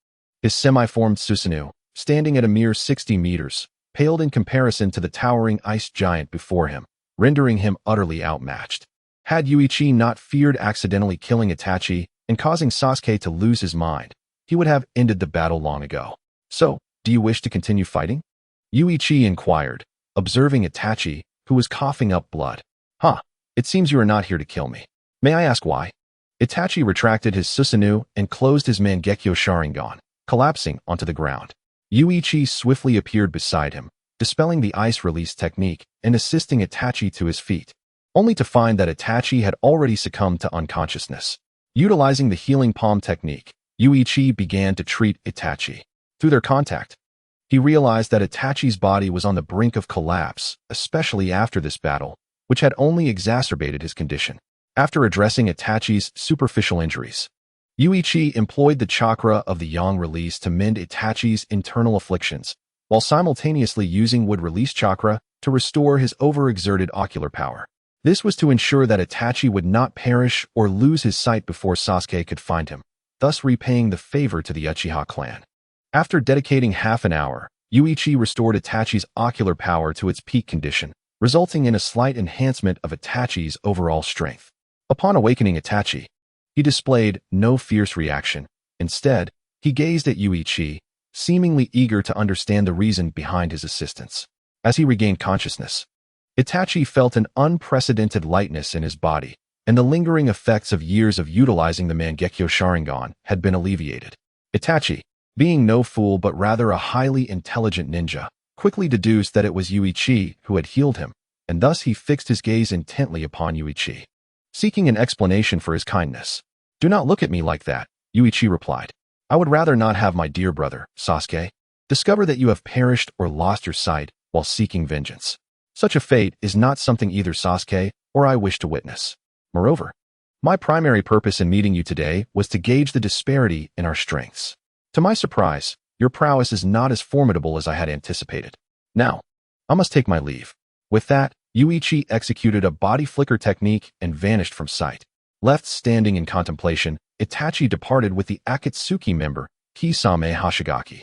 his semi-formed Susanoo, standing at a mere 60 meters, paled in comparison to the towering ice giant before him, rendering him utterly outmatched. Had Yuichi not feared accidentally killing Itachi and causing Sasuke to lose his mind, he would have ended the battle long ago. So, do you wish to continue fighting? Yuichi inquired, observing Itachi, who was coughing up blood. It seems you are not here to kill me. May I ask why? Itachi retracted his Susanoo and closed his Mangekyo Sharingan, collapsing onto the ground. Yuichi swiftly appeared beside him, dispelling the ice release technique and assisting Itachi to his feet, only to find that Itachi had already succumbed to unconsciousness. Utilizing the healing palm technique, Yuichi began to treat Itachi. Through their contact, he realized that Itachi's body was on the brink of collapse, especially after this battle, which had only exacerbated his condition. After addressing Itachi's superficial injuries, Yuichi employed the chakra of the yang release to mend Itachi's internal afflictions, while simultaneously using wood release chakra to restore his overexerted ocular power. This was to ensure that Itachi would not perish or lose his sight before Sasuke could find him, thus repaying the favor to the Uchiha clan. After dedicating half an hour, Yuichi restored Itachi's ocular power to its peak condition, resulting in a slight enhancement of Itachi's overall strength. Upon awakening Itachi, he displayed no fierce reaction. Instead, he gazed at Yuichi, seemingly eager to understand the reason behind his assistance. As he regained consciousness, Itachi felt an unprecedented lightness in his body, and the lingering effects of years of utilizing the Mangekyo Sharingan had been alleviated. Itachi, being no fool but rather a highly intelligent ninja, quickly deduced that it was Yuichi who had healed him, and thus he fixed his gaze intently upon Yuichi, seeking an explanation for his kindness. "Do not look at me like that," Yuichi replied. "I would rather not have my dear brother, Sasuke, discover that you have perished or lost your sight while seeking vengeance. Such a fate is not something either Sasuke or I wish to witness. Moreover, my primary purpose in meeting you today was to gauge the disparity in our strengths. To my surprise, your prowess is not as formidable as I had anticipated. Now, I must take my leave." With that, Yuichi executed a body flicker technique and vanished from sight. Left standing in contemplation, Itachi departed with the Akatsuki member, Kisame Hashigaki.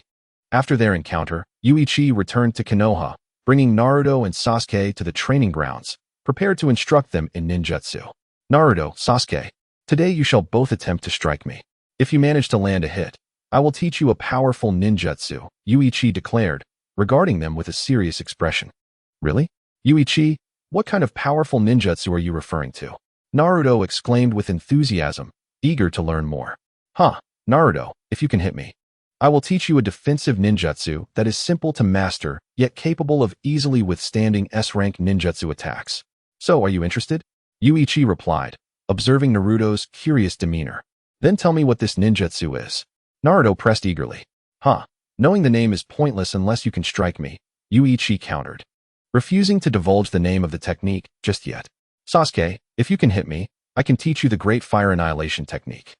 After their encounter, Yuichi returned to Konoha, bringing Naruto and Sasuke to the training grounds, prepared to instruct them in ninjutsu. "Naruto, Sasuke, Today you shall both attempt to strike me. If you manage to land a hit, I will teach you a powerful ninjutsu, Yuichi declared, regarding them with a serious expression. Really? Yuichi, what kind of powerful ninjutsu are you referring to? Naruto exclaimed with enthusiasm, eager to learn more. Naruto, if you can hit me, I will teach you a defensive ninjutsu that is simple to master, yet capable of easily withstanding S-rank ninjutsu attacks. So, are you interested? Yuichi replied, observing Naruto's curious demeanor. Then tell me what this ninjutsu is. Naruto pressed eagerly. Knowing the name is pointless unless you can strike me, Yuichi countered, refusing to divulge the name of the technique just yet. Sasuke, if you can hit me, I can teach you the Great Fire Annihilation technique,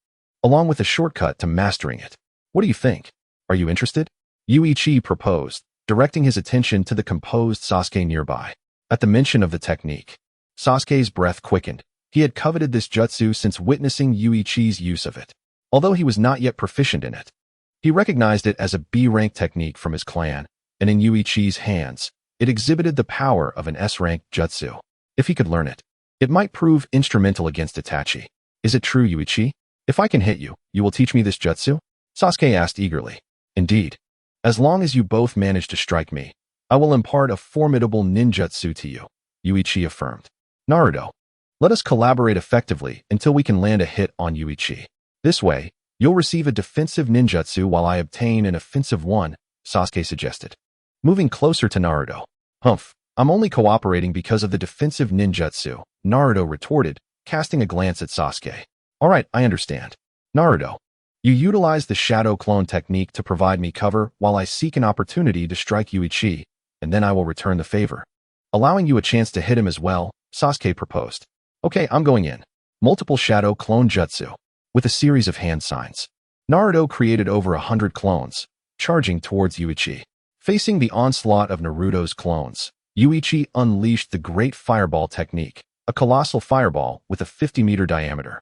along with a shortcut to mastering it. What do you think? Are you interested? Yuichi proposed, directing his attention to the composed Sasuke nearby. At the mention of the technique, Sasuke's breath quickened. He had coveted this jutsu since witnessing Yuichi's use of it. Although he was not yet proficient in it, he recognized it as a B-rank technique from his clan, and in Yuichi's hands, it exhibited the power of an S-rank jutsu. If he could learn it, it might prove instrumental against Itachi. Is it true, Yuichi? If I can hit you, you will teach me this jutsu? Sasuke asked eagerly. Indeed. As long as you both manage to strike me, I will impart a formidable ninjutsu to you, Yuichi affirmed. Naruto, let us collaborate effectively until we can land a hit on Yuichi. This way, you'll receive a defensive ninjutsu while I obtain an offensive one, Sasuke suggested. Moving closer to Naruto. I'm only cooperating because of the defensive ninjutsu, Naruto retorted, casting a glance at Sasuke. Alright, I understand. Naruto, you utilize the shadow clone technique to provide me cover while I seek an opportunity to strike Yuichi, and then I will return the favor, allowing you a chance to hit him as well, Sasuke proposed. Okay, I'm going in. Multiple shadow clone jutsu. With a series of hand signs, Naruto created over 100 clones, charging towards Yuichi. Facing the onslaught of Naruto's clones, Yuichi unleashed the Great Fireball technique, a colossal fireball with a 50-meter diameter,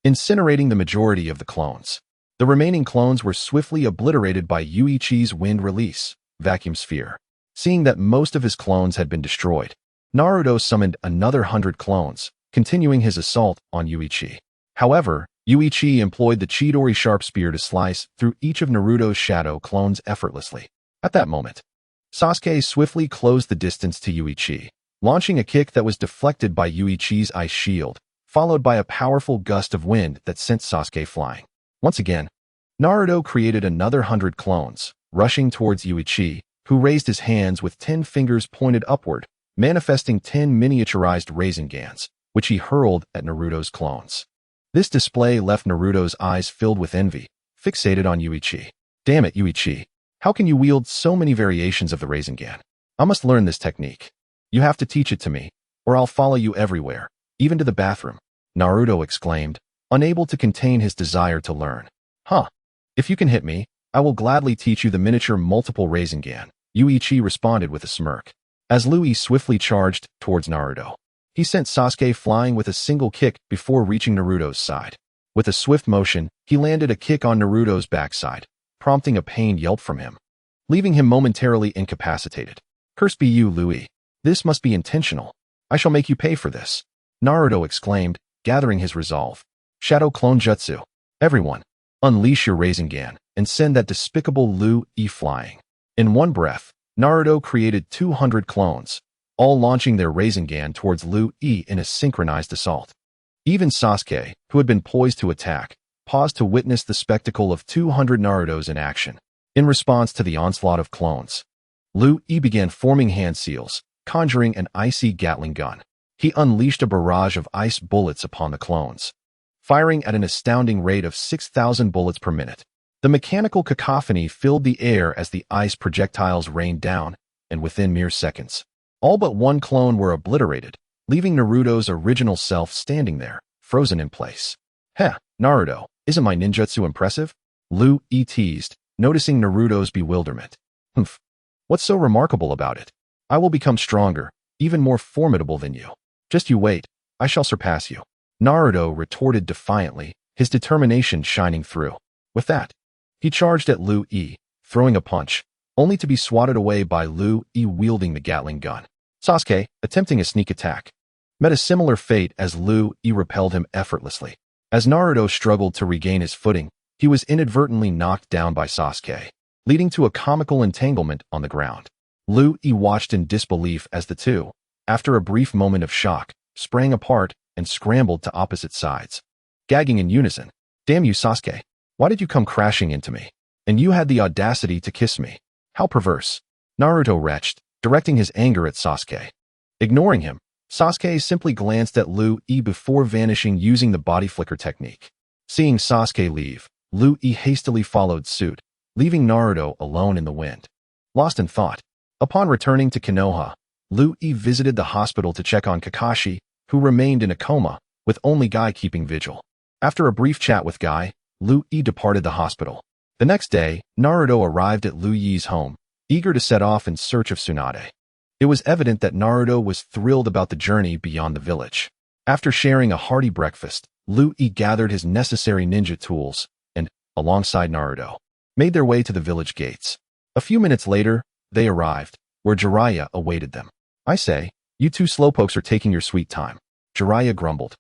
incinerating the majority of the clones. The remaining clones were swiftly obliterated by Yuichi's wind release, vacuum sphere. Seeing that most of his clones had been destroyed, Naruto summoned another 100 clones, continuing his assault on Yuichi. However, Yuichi employed the Chidori Sharp Spear to slice through each of Naruto's shadow clones effortlessly. At that moment, Sasuke swiftly closed the distance to Yuichi, launching a kick that was deflected by Yuichi's ice shield, followed by a powerful gust of wind that sent Sasuke flying. Once again, Naruto created another 100 clones, rushing towards Yuichi, who raised his hands with 10 fingers pointed upward, manifesting 10 miniaturized Raisengans, which he hurled at Naruto's clones. This display left Naruto's eyes filled with envy, fixated on Yuichi. Damn it, Yuichi. How can you wield so many variations of the Rasengan? I must learn this technique. You have to teach it to me, or I'll follow you everywhere, even to the bathroom, Naruto exclaimed, unable to contain his desire to learn. If you can hit me, I will gladly teach you the miniature multiple Rasengan, Yuichi responded with a smirk. As Louis swiftly charged towards Naruto, he sent Sasuke flying with a single kick before reaching Naruto's side. With a swift motion, he landed a kick on Naruto's backside, prompting a pained yelp from him, leaving him momentarily incapacitated. Curse be you, Louis. This must be intentional. I shall make you pay for this, Naruto exclaimed, gathering his resolve. Shadow Clone Jutsu. Everyone, unleash your Rasengan and send that despicable Louis flying. In one breath, Naruto created 200 clones, all launching their Rasengan towards Louis in a synchronized assault. Even Sasuke, who had been poised to attack, paused to witness the spectacle of 200 Narutos in action. In response to the onslaught of clones, Louis began forming hand seals, conjuring an icy Gatling gun. He unleashed a barrage of ice bullets upon the clones, firing at an astounding rate of 6,000 bullets per minute. The mechanical cacophony filled the air as the ice projectiles rained down, and within mere seconds, all but one clone were obliterated, leaving Naruto's original self standing there, frozen in place. Naruto, isn't my ninjutsu impressive? Louis teased, noticing Naruto's bewilderment. What's so remarkable about it? I will become stronger, even more formidable than you. Just you wait, I shall surpass you, Naruto retorted defiantly, his determination shining through. With that, he charged at Louis, throwing a punch, only to be swatted away by Louis wielding the Gatling gun. Sasuke, attempting a sneak attack, met a similar fate as Louis repelled him effortlessly. As Naruto struggled to regain his footing, he was inadvertently knocked down by Sasuke, leading to a comical entanglement on the ground. Liu Yi watched in disbelief as the two, after a brief moment of shock, sprang apart and scrambled to opposite sides, gagging in unison. "Damn you, Sasuke. Why did you come crashing into me? And you had the audacity to kiss me. How perverse." Naruto retched, directing his anger at Sasuke. Ignoring him, Sasuke simply glanced at Liu Yi before vanishing using the body flicker technique. Seeing Sasuke leave, Liu Yi hastily followed suit, leaving Naruto alone in the wind. Lost in thought, upon returning to Konoha, Liu Yi visited the hospital to check on Kakashi, who remained in a coma, with only Guy keeping vigil. After a brief chat with Guy, Liu Yi departed the hospital. The next day, Naruto arrived at Liu Yi's home, eager to set off in search of Tsunade. It was evident that Naruto was thrilled about the journey beyond the village. After sharing a hearty breakfast, Liu Yi gathered his necessary ninja tools and, alongside Naruto, made their way to the village gates. A few minutes later, they arrived, where Jiraiya awaited them. "I say, you two slowpokes are taking your sweet time," Jiraiya grumbled.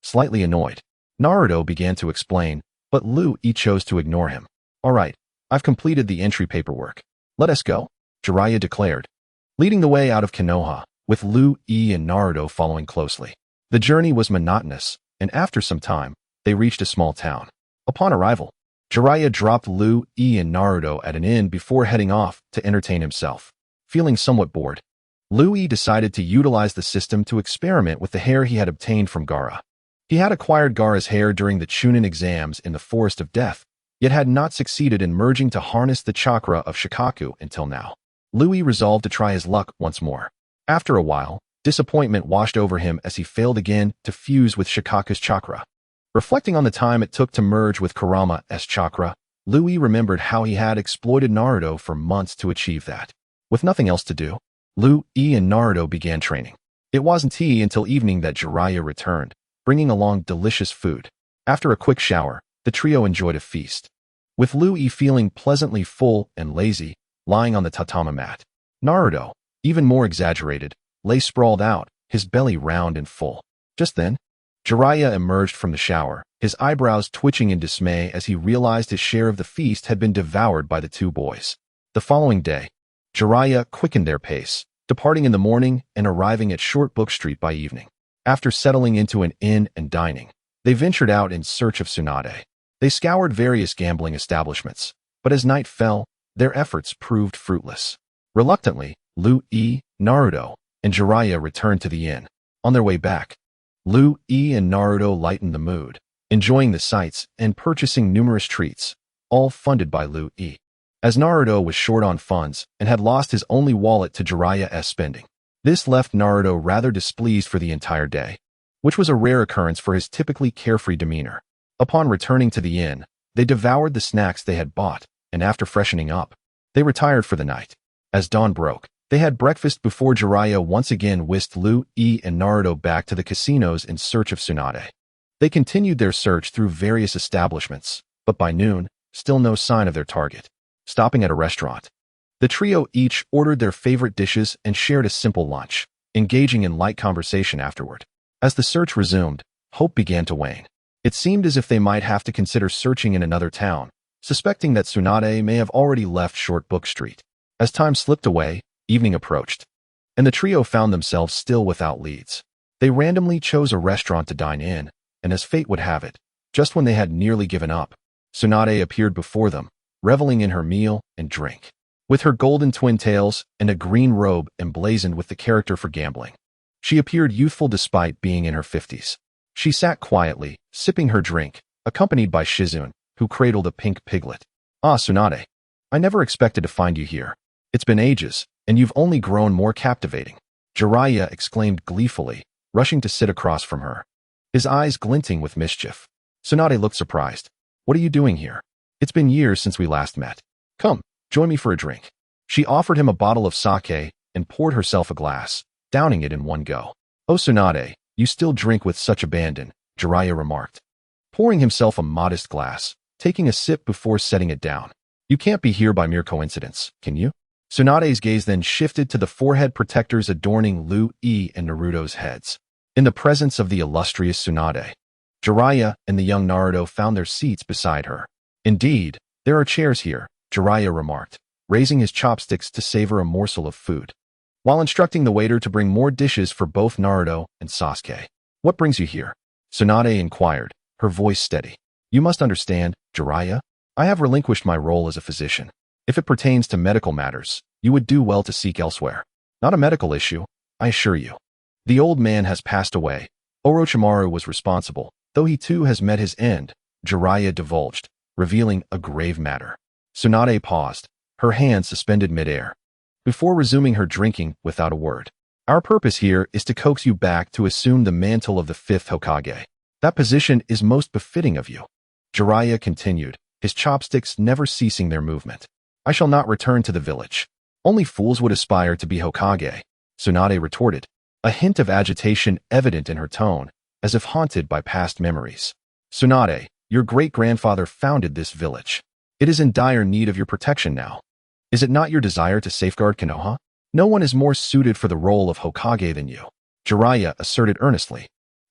Slightly annoyed, Naruto began to explain, but Liu Yi chose to ignore him. "All right, I've completed the entry paperwork. Let us go," Jiraiya declared, leading the way out of Konoha, with Liu Yi and Naruto following closely. The journey was monotonous, and after some time, they reached a small town. Upon arrival, Jiraiya dropped Liu Yi and Naruto at an inn before heading off to entertain himself. Feeling somewhat bored, Liu Yi decided to utilize the system to experiment with the hair he had obtained from Gaara. He had acquired Gaara's hair during the Chunin exams in the Forest of Death, yet had not succeeded in merging to harness the chakra of Shikaku until now. Liu Yi resolved to try his luck once more. After a while, disappointment washed over him as he failed again to fuse with Shikaku's chakra. Reflecting on the time it took to merge with Kurama's chakra, Liu Yi remembered how he had exploited Naruto for months to achieve that. With nothing else to do, Liu Yi and Naruto began training. It wasn't until evening that Jiraiya returned, bringing along delicious food. After a quick shower, the trio enjoyed a feast, with Liu Yi feeling pleasantly full and lazy, lying on the tatami mat. Naruto, even more exaggerated, lay sprawled out, his belly round and full. Just then, Jiraiya emerged from the shower, his eyebrows twitching in dismay as he realized his share of the feast had been devoured by the two boys. The following day, Jiraiya quickened their pace, departing in the morning and arriving at Short Book Street by evening. After settling into an inn and dining, they ventured out in search of Tsunade. They scoured various gambling establishments, but as night fell, their efforts proved fruitless. Reluctantly, Liu Yi, Naruto, and Jiraiya returned to the inn. On their way back, Liu Yi and Naruto lightened the mood, enjoying the sights and purchasing numerous treats, all funded by Liu Yi. As Naruto was short on funds and had lost his only wallet to Jiraiya's spending, this left Naruto rather displeased for the entire day, which was a rare occurrence for his typically carefree demeanor. Upon returning to the inn, they devoured the snacks they had bought, and after freshening up, they retired for the night. As dawn broke, they had breakfast before Jiraiya once again whisked Liu Yi and Naruto back to the casinos in search of Tsunade. They continued their search through various establishments, but by noon, still no sign of their target. Stopping at a restaurant, the trio each ordered their favorite dishes and shared a simple lunch, engaging in light conversation afterward. As the search resumed, hope began to wane. It seemed as if they might have to consider searching in another town, suspecting that Tsunade may have already left Short Book Street. As time slipped away, evening approached, and the trio found themselves still without leads. They randomly chose a restaurant to dine in, and as fate would have it, just when they had nearly given up, Tsunade appeared before them, reveling in her meal and drink. With her golden twin tails and a green robe emblazoned with the character for gambling, she appeared youthful despite being in her 50s. She sat quietly, sipping her drink, accompanied by Shizune, who cradled a pink piglet. "Ah, Tsunade, I never expected to find you here. It's been ages, and you've only grown more captivating," Jiraiya exclaimed gleefully, rushing to sit across from her, his eyes glinting with mischief. Tsunade looked surprised. "What are you doing here? It's been years since we last met. Come, join me for a drink." She offered him a bottle of sake and poured herself a glass, downing it in one go. "Oh, Tsunade, you still drink with such abandon," Jiraiya remarked, pouring himself a modest glass, taking a sip before setting it down. "You can't be here by mere coincidence, can you?" Tsunade's gaze then shifted to the forehead protectors adorning Liu Yi and Naruto's heads. In the presence of the illustrious Tsunade, Jiraiya and the young Naruto found their seats beside her. Indeed, there are chairs here, Jiraiya remarked, raising his chopsticks to savor a morsel of food, while instructing the waiter to bring more dishes for both Naruto and Sasuke. What brings you here? Tsunade inquired, her voice steady. You must understand, Jiraiya. I have relinquished my role as a physician. If it pertains to medical matters, you would do well to seek elsewhere. Not a medical issue, I assure you. The old man has passed away. Orochimaru was responsible, though he too has met his end, Jiraiya divulged, revealing a grave matter. Tsunade paused, her hand suspended midair, before resuming her drinking without a word. Our purpose here is to coax you back to assume the mantle of the 5th Hokage. That position is most befitting of you. Jiraiya continued, his chopsticks never ceasing their movement. I shall not return to the village. Only fools would aspire to be Hokage, Tsunade retorted, a hint of agitation evident in her tone, as if haunted by past memories. Tsunade, your great-grandfather founded this village. It is in dire need of your protection now. Is it not your desire to safeguard Konoha? No one is more suited for the role of Hokage than you, Jiraiya asserted earnestly.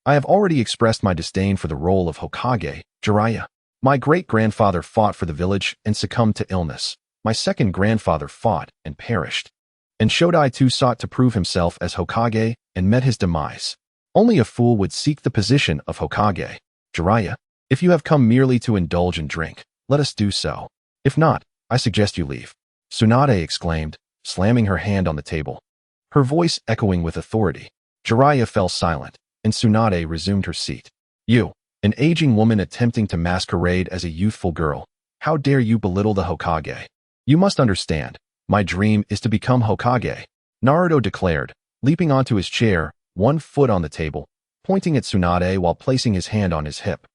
I have already expressed my disdain for the role of Hokage, Jiraiya. My great-grandfather fought for the village and succumbed to illness. My second grandfather fought and perished. And Shodai too sought to prove himself as Hokage and met his demise. Only a fool would seek the position of Hokage. Jiraiya, if you have come merely to indulge and drink, let us do so. If not, I suggest you leave. Tsunade exclaimed, slamming her hand on the table, her voice echoing with authority. Jiraiya fell silent, and Tsunade resumed her seat. You, an aging woman attempting to masquerade as a youthful girl, how dare you belittle the Hokage? You must understand, my dream is to become Hokage, Naruto declared, leaping onto his chair, one foot on the table, pointing at Tsunade while placing his hand on his hip.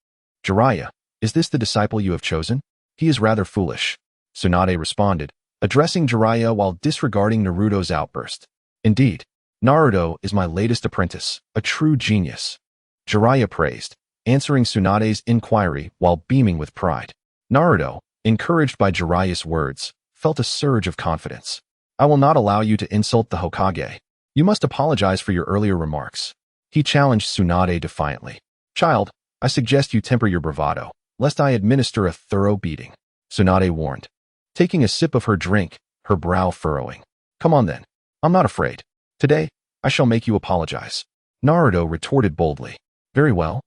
Jiraiya, is this the disciple you have chosen? He is rather foolish, Tsunade responded, addressing Jiraiya while disregarding Naruto's outburst. Indeed, Naruto is my latest apprentice, a true genius, Jiraiya praised, answering Tsunade's inquiry while beaming with pride. Naruto, encouraged by Jiraiya's words, felt a surge of confidence. I will not allow you to insult the Hokage. You must apologize for your earlier remarks. He challenged Tsunade defiantly. Child, I suggest you temper your bravado, lest I administer a thorough beating, Tsunade warned, taking a sip of her drink, her brow furrowing. Come on then. I'm not afraid. Today, I shall make you apologize, Naruto retorted boldly. Very well.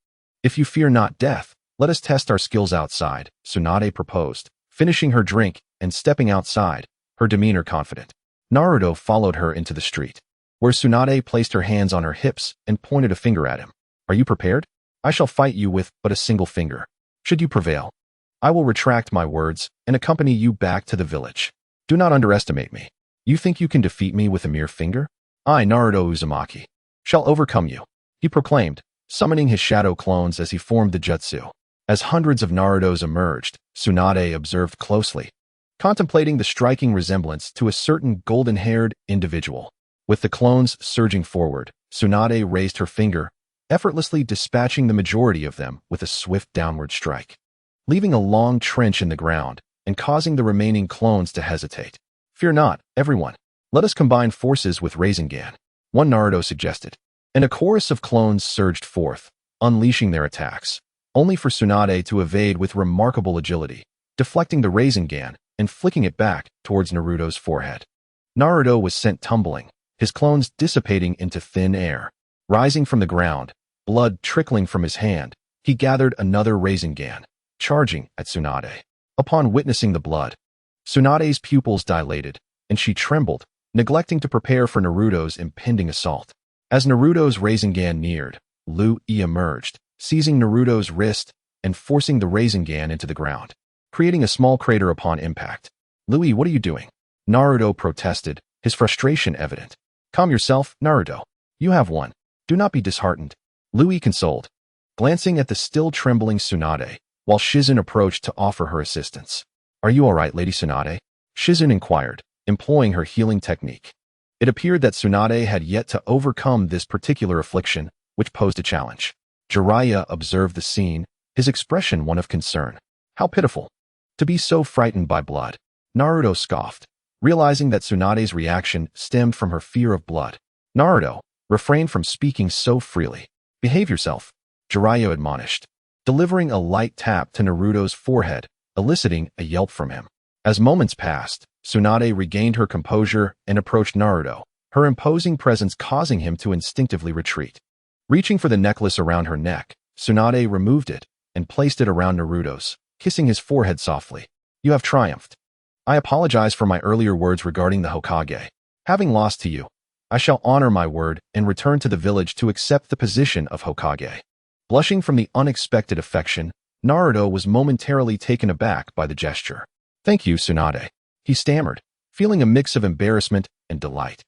If you fear not death, let us test our skills outside, Tsunade proposed, finishing her drink and stepping outside, her demeanor confident. Naruto followed her into the street, where Tsunade placed her hands on her hips and pointed a finger at him. Are you prepared? I shall fight you with but a single finger. Should you prevail, I will retract my words and accompany you back to the village. Do not underestimate me. You think you can defeat me with a mere finger? I, Naruto Uzumaki, shall overcome you, he proclaimed, summoning his shadow clones as he formed the jutsu. As hundreds of Narutos emerged, Tsunade observed closely, contemplating the striking resemblance to a certain golden-haired individual. With the clones surging forward, Tsunade raised her finger, effortlessly dispatching the majority of them with a swift downward strike, leaving a long trench in the ground and causing the remaining clones to hesitate. Fear not, everyone. Let us combine forces with Rasengan, one Naruto suggested. And a chorus of clones surged forth, unleashing their attacks, only for Tsunade to evade with remarkable agility, deflecting the Rasengan and flicking it back towards Naruto's forehead. Naruto was sent tumbling, his clones dissipating into thin air. Rising from the ground, blood trickling from his hand, he gathered another Rasengan, charging at Tsunade. Upon witnessing the blood, Tsunade's pupils dilated, and she trembled, neglecting to prepare for Naruto's impending assault. As Naruto's Rasengan neared, Liu emerged, seizing Naruto's wrist and forcing the Rasengan into the ground, creating a small crater upon impact. Liu, what are you doing? Naruto protested, his frustration evident. Calm yourself, Naruto. You have won. Do not be disheartened, Liu consoled, glancing at the still trembling Tsunade, while Shizun approached to offer her assistance. Are you all right, Lady Tsunade? Shizun inquired, employing her healing technique. It appeared that Tsunade had yet to overcome this particular affliction, which posed a challenge. Jiraiya observed the scene, his expression one of concern. How pitiful. To be so frightened by blood. Naruto scoffed, realizing that Tsunade's reaction stemmed from her fear of blood. Naruto, refrain from speaking so freely. Behave yourself, Jiraiya admonished, delivering a light tap to Naruto's forehead, eliciting a yelp from him. As moments passed, Tsunade regained her composure and approached Naruto, her imposing presence causing him to instinctively retreat. Reaching for the necklace around her neck, Tsunade removed it and placed it around Naruto's, kissing his forehead softly. You have triumphed. I apologize for my earlier words regarding the Hokage. Having lost to you, I shall honor my word and return to the village to accept the position of Hokage. Blushing from the unexpected affection, Naruto was momentarily taken aback by the gesture. Thank you, Tsunade, he stammered, feeling a mix of embarrassment and delight.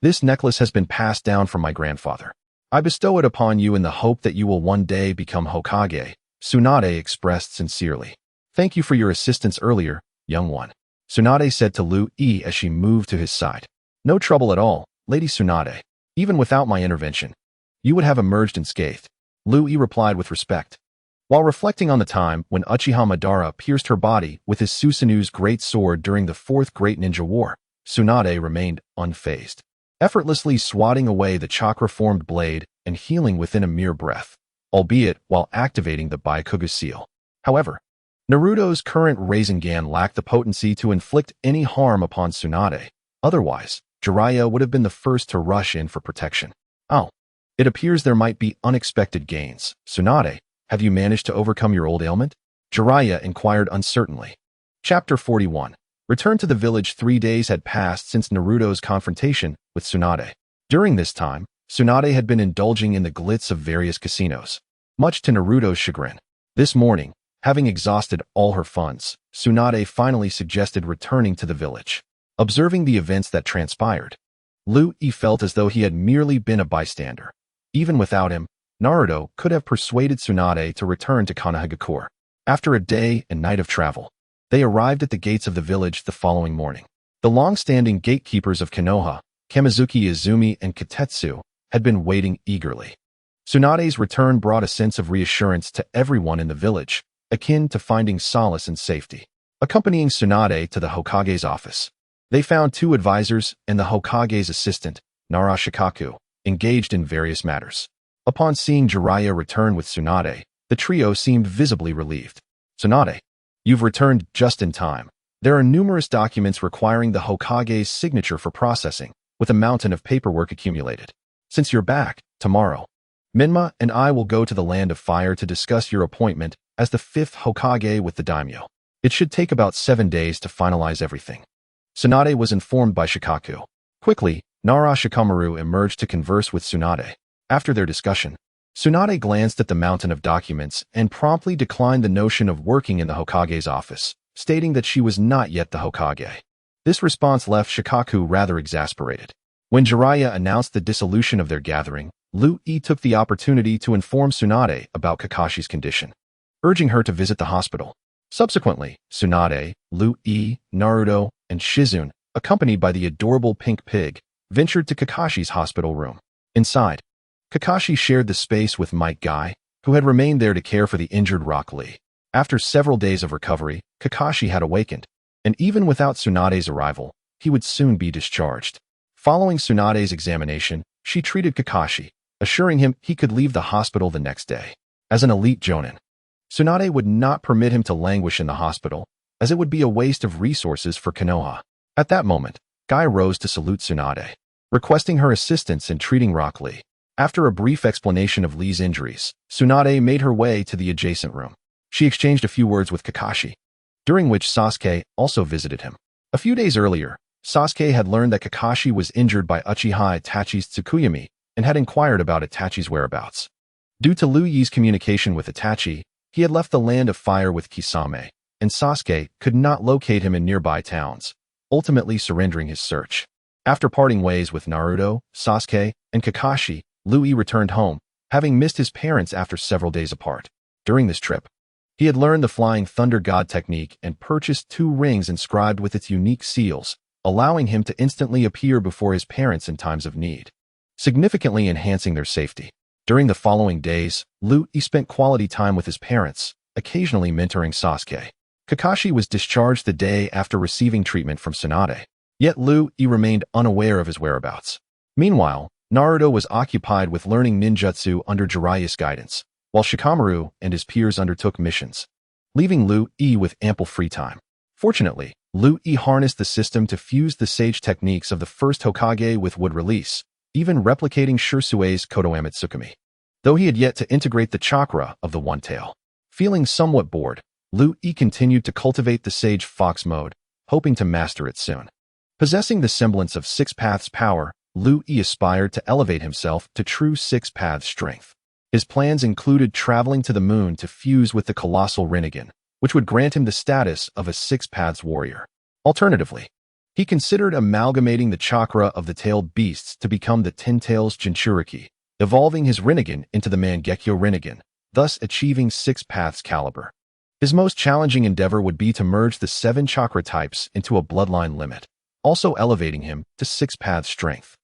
This necklace has been passed down from my grandfather. I bestow it upon you in the hope that you will one day become Hokage, Tsunade expressed sincerely. Thank you for your assistance earlier, young one, Tsunade said to Lu Yi as she moved to his side. No trouble at all, Lady Tsunade. Even without my intervention, you would have emerged unscathed, Lu Yi replied with respect. While reflecting on the time when Uchiha Madara pierced her body with his Susanu's great sword during the Fourth Great Ninja War, Tsunade remained unfazed, effortlessly swatting away the chakra-formed blade and healing within a mere breath, albeit while activating the Byakuga seal. However, Naruto's current Rasengan lacked the potency to inflict any harm upon Tsunade. Otherwise, Jiraiya would have been the first to rush in for protection. Oh, it appears there might be unexpected gains. Tsunade, have you managed to overcome your old ailment? Jiraiya inquired uncertainly. Chapter 41. Return to the village. 3 days had passed since Naruto's confrontation with Tsunade. During this time, Tsunade had been indulging in the glitz of various casinos, much to Naruto's chagrin. This morning, having exhausted all her funds, Tsunade finally suggested returning to the village. Observing the events that transpired, Lu Yi felt as though he had merely been a bystander. Even without him, Naruto could have persuaded Tsunade to return to Konohagakure. After a day and night of travel, they arrived at the gates of the village the following morning. The long-standing gatekeepers of Konoha, Kamizuki Izumi and Katetsu, had been waiting eagerly. Tsunade's return brought a sense of reassurance to everyone in the village, akin to finding solace and safety. Accompanying Tsunade to the Hokage's office, they found 2 advisors and the Hokage's assistant, Nara Shikaku, engaged in various matters. Upon seeing Jiraiya return with Tsunade, the trio seemed visibly relieved. Tsunade, you've returned just in time. There are numerous documents requiring the Hokage's signature for processing, with a mountain of paperwork accumulated. Since you're back, tomorrow, Minma and I will go to the Land of Fire to discuss your appointment as the 5th Hokage with the daimyo. It should take about 7 days to finalize everything. Tsunade was informed by Shikaku. Quickly, Nara Shikamaru emerged to converse with Tsunade. After their discussion, Tsunade glanced at the mountain of documents and promptly declined the notion of working in the Hokage's office, stating that she was not yet the Hokage. This response left Shikaku rather exasperated. When Jiraiya announced the dissolution of their gathering, Lu Yi took the opportunity to inform Tsunade about Kakashi's condition, urging her to visit the hospital. Subsequently, Tsunade, Lu Yi, Naruto, and Shizune, accompanied by the adorable pink pig, ventured to Kakashi's hospital room. Inside, Kakashi shared the space with Might Guy, who had remained there to care for the injured Rock Lee. After several days of recovery, Kakashi had awakened, and even without Tsunade's arrival, he would soon be discharged. Following Tsunade's examination, she treated Kakashi, assuring him he could leave the hospital the next day. As an elite jonin, Tsunade would not permit him to languish in the hospital, as it would be a waste of resources for Konoha. At that moment, Guy rose to salute Tsunade, requesting her assistance in treating Rock Lee. After a brief explanation of Lee's injuries, Tsunade made her way to the adjacent room. She exchanged a few words with Kakashi, during which Sasuke also visited him. A few days earlier, Sasuke had learned that Kakashi was injured by Uchiha Itachi's Tsukuyomi and had inquired about Itachi's whereabouts. Due to Liu Yi's communication with Itachi, he had left the Land of Fire with Kisame, and Sasuke could not locate him in nearby towns, ultimately surrendering his search. After parting ways with Naruto, Sasuke, and Kakashi, Liu Yi returned home, having missed his parents after several days apart. During this trip, he had learned the Flying Thunder God technique and purchased 2 rings inscribed with its unique seals, allowing him to instantly appear before his parents in times of need, significantly enhancing their safety. During the following days, Liu Yi spent quality time with his parents, occasionally mentoring Sasuke. Kakashi was discharged the day after receiving treatment from Tsunade, yet Liu Yi remained unaware of his whereabouts. Meanwhile, Naruto was occupied with learning ninjutsu under Jiraiya's guidance, while Shikamaru and his peers undertook missions, leaving Liu Yi with ample free time. Fortunately, Liu Yi harnessed the system to fuse the sage techniques of the first Hokage with wood release, even replicating Shirsui's Kotoame Tsukumi, though he had yet to integrate the chakra of the One Tail. Feeling somewhat bored, Liu Yi continued to cultivate the sage fox mode, hoping to master it soon. Possessing the semblance of Six Paths power, Liu Yi aspired to elevate himself to true Six Paths strength. His plans included traveling to the moon to fuse with the colossal Rinnegan, which would grant him the status of a Six Paths warrior. Alternatively, he considered amalgamating the chakra of the tailed beasts to become the Ten Tails Jinchuriki, evolving his Rinnegan into the Mangekyo Rinnegan, thus achieving Six Paths caliber. His most challenging endeavor would be to merge the 7 chakra types into a bloodline limit, also elevating him to Six Paths strength.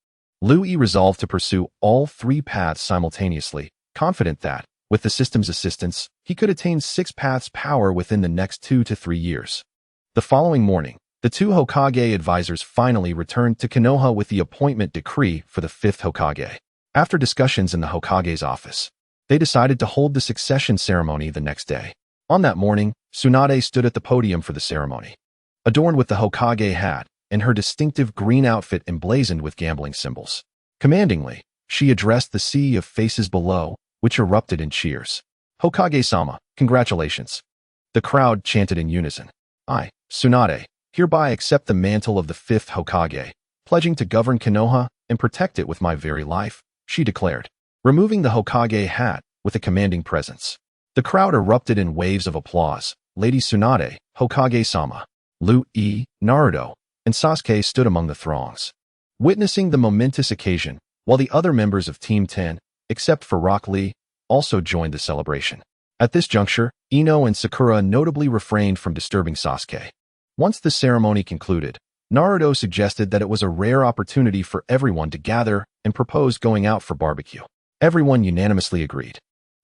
Liu Yi resolved to pursue all 3 paths simultaneously, confident that, with the system's assistance, he could attain Six Paths power within the next 2 to 3 years. The following morning, the 2 Hokage advisors finally returned to Konoha with the appointment decree for the 5th Hokage. After discussions in the Hokage's office, they decided to hold the succession ceremony the next day. On that morning, Tsunade stood at the podium for the ceremony. Adorned with the Hokage hat and her distinctive green outfit emblazoned with gambling symbols. Commandingly, she addressed the sea of faces below, which erupted in cheers. "Hokage-sama, congratulations." The crowd chanted in unison. "I, Tsunade, hereby accept the mantle of the 5th Hokage, pledging to govern Konoha and protect it with my very life," she declared, removing the Hokage hat with a commanding presence. The crowd erupted in waves of applause. Lady Tsunade, Hokage-sama, Liu Yi, Naruto, and Sasuke stood among the throngs, witnessing the momentous occasion, while the other members of Team 10, except for Rock Lee, also joined the celebration. At this juncture, Ino and Sakura notably refrained from disturbing Sasuke. Once the ceremony concluded, Naruto suggested that it was a rare opportunity for everyone to gather and proposed going out for barbecue. Everyone unanimously agreed,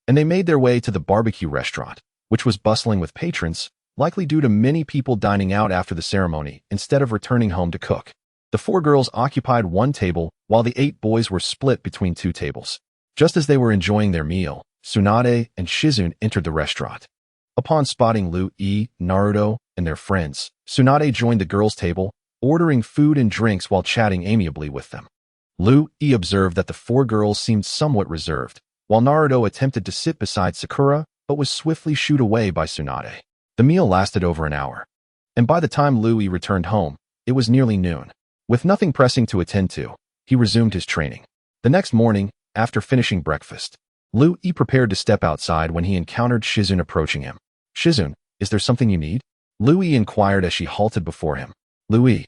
and they made their way to the barbecue restaurant, which was bustling with patrons, likely due to many people dining out after the ceremony instead of returning home to cook. The 4 girls occupied one table, while the 8 boys were split between 2 tables. Just as they were enjoying their meal, Tsunade and Shizune entered the restaurant. Upon spotting Liu Yi, Naruto, and their friends, Tsunade joined the girls' table, ordering food and drinks while chatting amiably with them. Liu Yi observed that the 4 girls seemed somewhat reserved, while Naruto attempted to sit beside Sakura but was swiftly shooed away by Tsunade. The meal lasted over an hour, and by the time Liu Yi returned home, it was nearly noon. With nothing pressing to attend to, he resumed his training. The next morning, after finishing breakfast, Liu Yi prepared to step outside when he encountered Shizune approaching him. "Shizune, is there something you need?" Liu Yi inquired as she halted before him. "Liu Yi,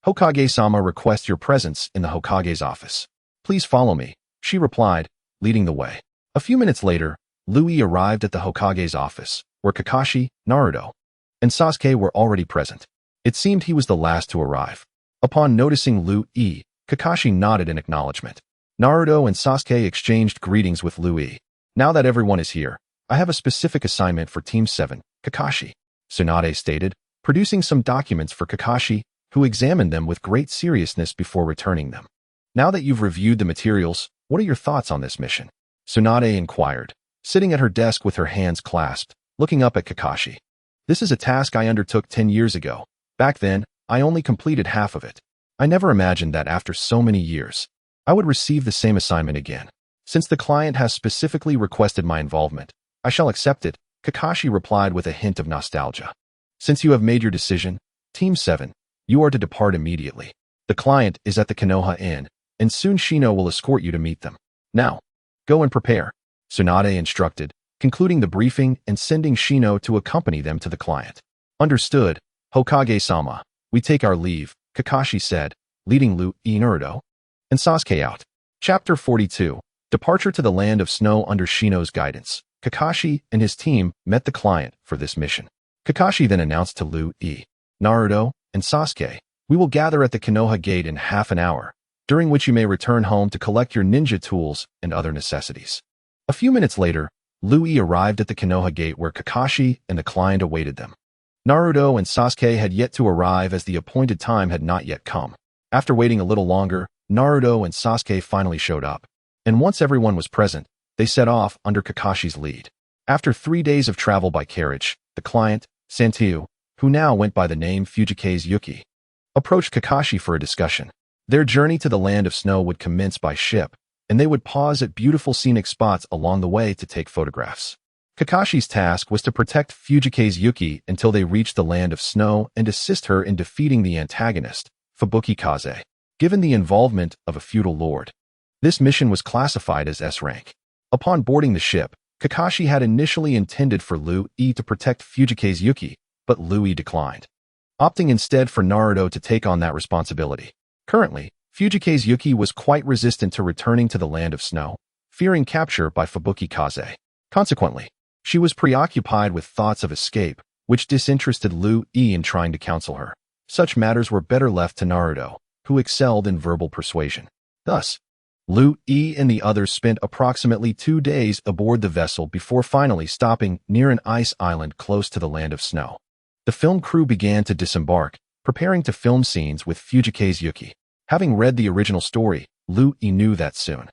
Hokage-sama requests your presence in the Hokage's office. Please follow me," she replied, leading the way. A few minutes later, Liu Yi arrived at the Hokage's office, where Kakashi, Naruto, and Sasuke were already present. It seemed he was the last to arrive. Upon noticing Liu Yi, Kakashi nodded in acknowledgement. Naruto and Sasuke exchanged greetings with Liu Yi. "Now that everyone is here, I have a specific assignment for Team 7, Kakashi," Tsunade stated, producing some documents for Kakashi, who examined them with great seriousness before returning them. "Now that you've reviewed the materials, what are your thoughts on this mission?" Tsunade inquired, sitting at her desk with her hands clasped, looking up at Kakashi. "This is a task I undertook 10 years ago. Back then, I only completed half of it. I never imagined that after so many years, I would receive the same assignment again. Since the client has specifically requested my involvement, I shall accept it," Kakashi replied with a hint of nostalgia. "Since you have made your decision, Team 7, you are to depart immediately. The client is at the Konoha Inn, and soon Shino will escort you to meet them. Now, go and prepare," Tsunade instructed, concluding the briefing and sending Shino to accompany them to the client. "Understood, Hokage-sama, we take our leave," Kakashi said, leading Liu Yi, Naruto, and Sasuke out. Chapter 42, Departure to the Land of Snow. Under Shino's guidance, Kakashi and his team met the client for this mission. Kakashi then announced to Liu Yi, Naruto, and Sasuke, "We will gather at the Konoha Gate in half an hour, during which you may return home to collect your ninja tools and other necessities." A few minutes later, Liu Yi arrived at the Konoha Gate where Kakashi and the client awaited them. Naruto and Sasuke had yet to arrive as the appointed time had not yet come. After waiting a little longer, Naruto and Sasuke finally showed up, and once everyone was present, they set off under Kakashi's lead. After 3 days of travel by carriage, the client, Santiu, who now went by the name Fujikaze Yuki, approached Kakashi for a discussion. Their journey to the land of snow would commence by ship, and they would pause at beautiful scenic spots along the way to take photographs. Kakashi's task was to protect Fujikaze Yuki until they reached the land of snow and assist her in defeating the antagonist, Fubuki Kaze, given the involvement of a feudal lord. This mission was classified as S rank. Upon boarding the ship, Kakashi had initially intended for Lu-I to protect Fujikaze Yuki, but Lu-I declined, opting instead for Naruto to take on that responsibility. Currently, Fujikaze Yuki was quite resistant to returning to the land of snow, fearing capture by Fubuki Kaze. Consequently, she was preoccupied with thoughts of escape, which disinterested Lu-I in trying to counsel her. Such matters were better left to Naruto, who excelled in verbal persuasion. Thus, Lu-I and the others spent approximately 2 days aboard the vessel before finally stopping near an ice island close to the land of snow. The film crew began to disembark, preparing to film scenes with Fujikaze Yuki. Having read the original story, Lu-I knew that soon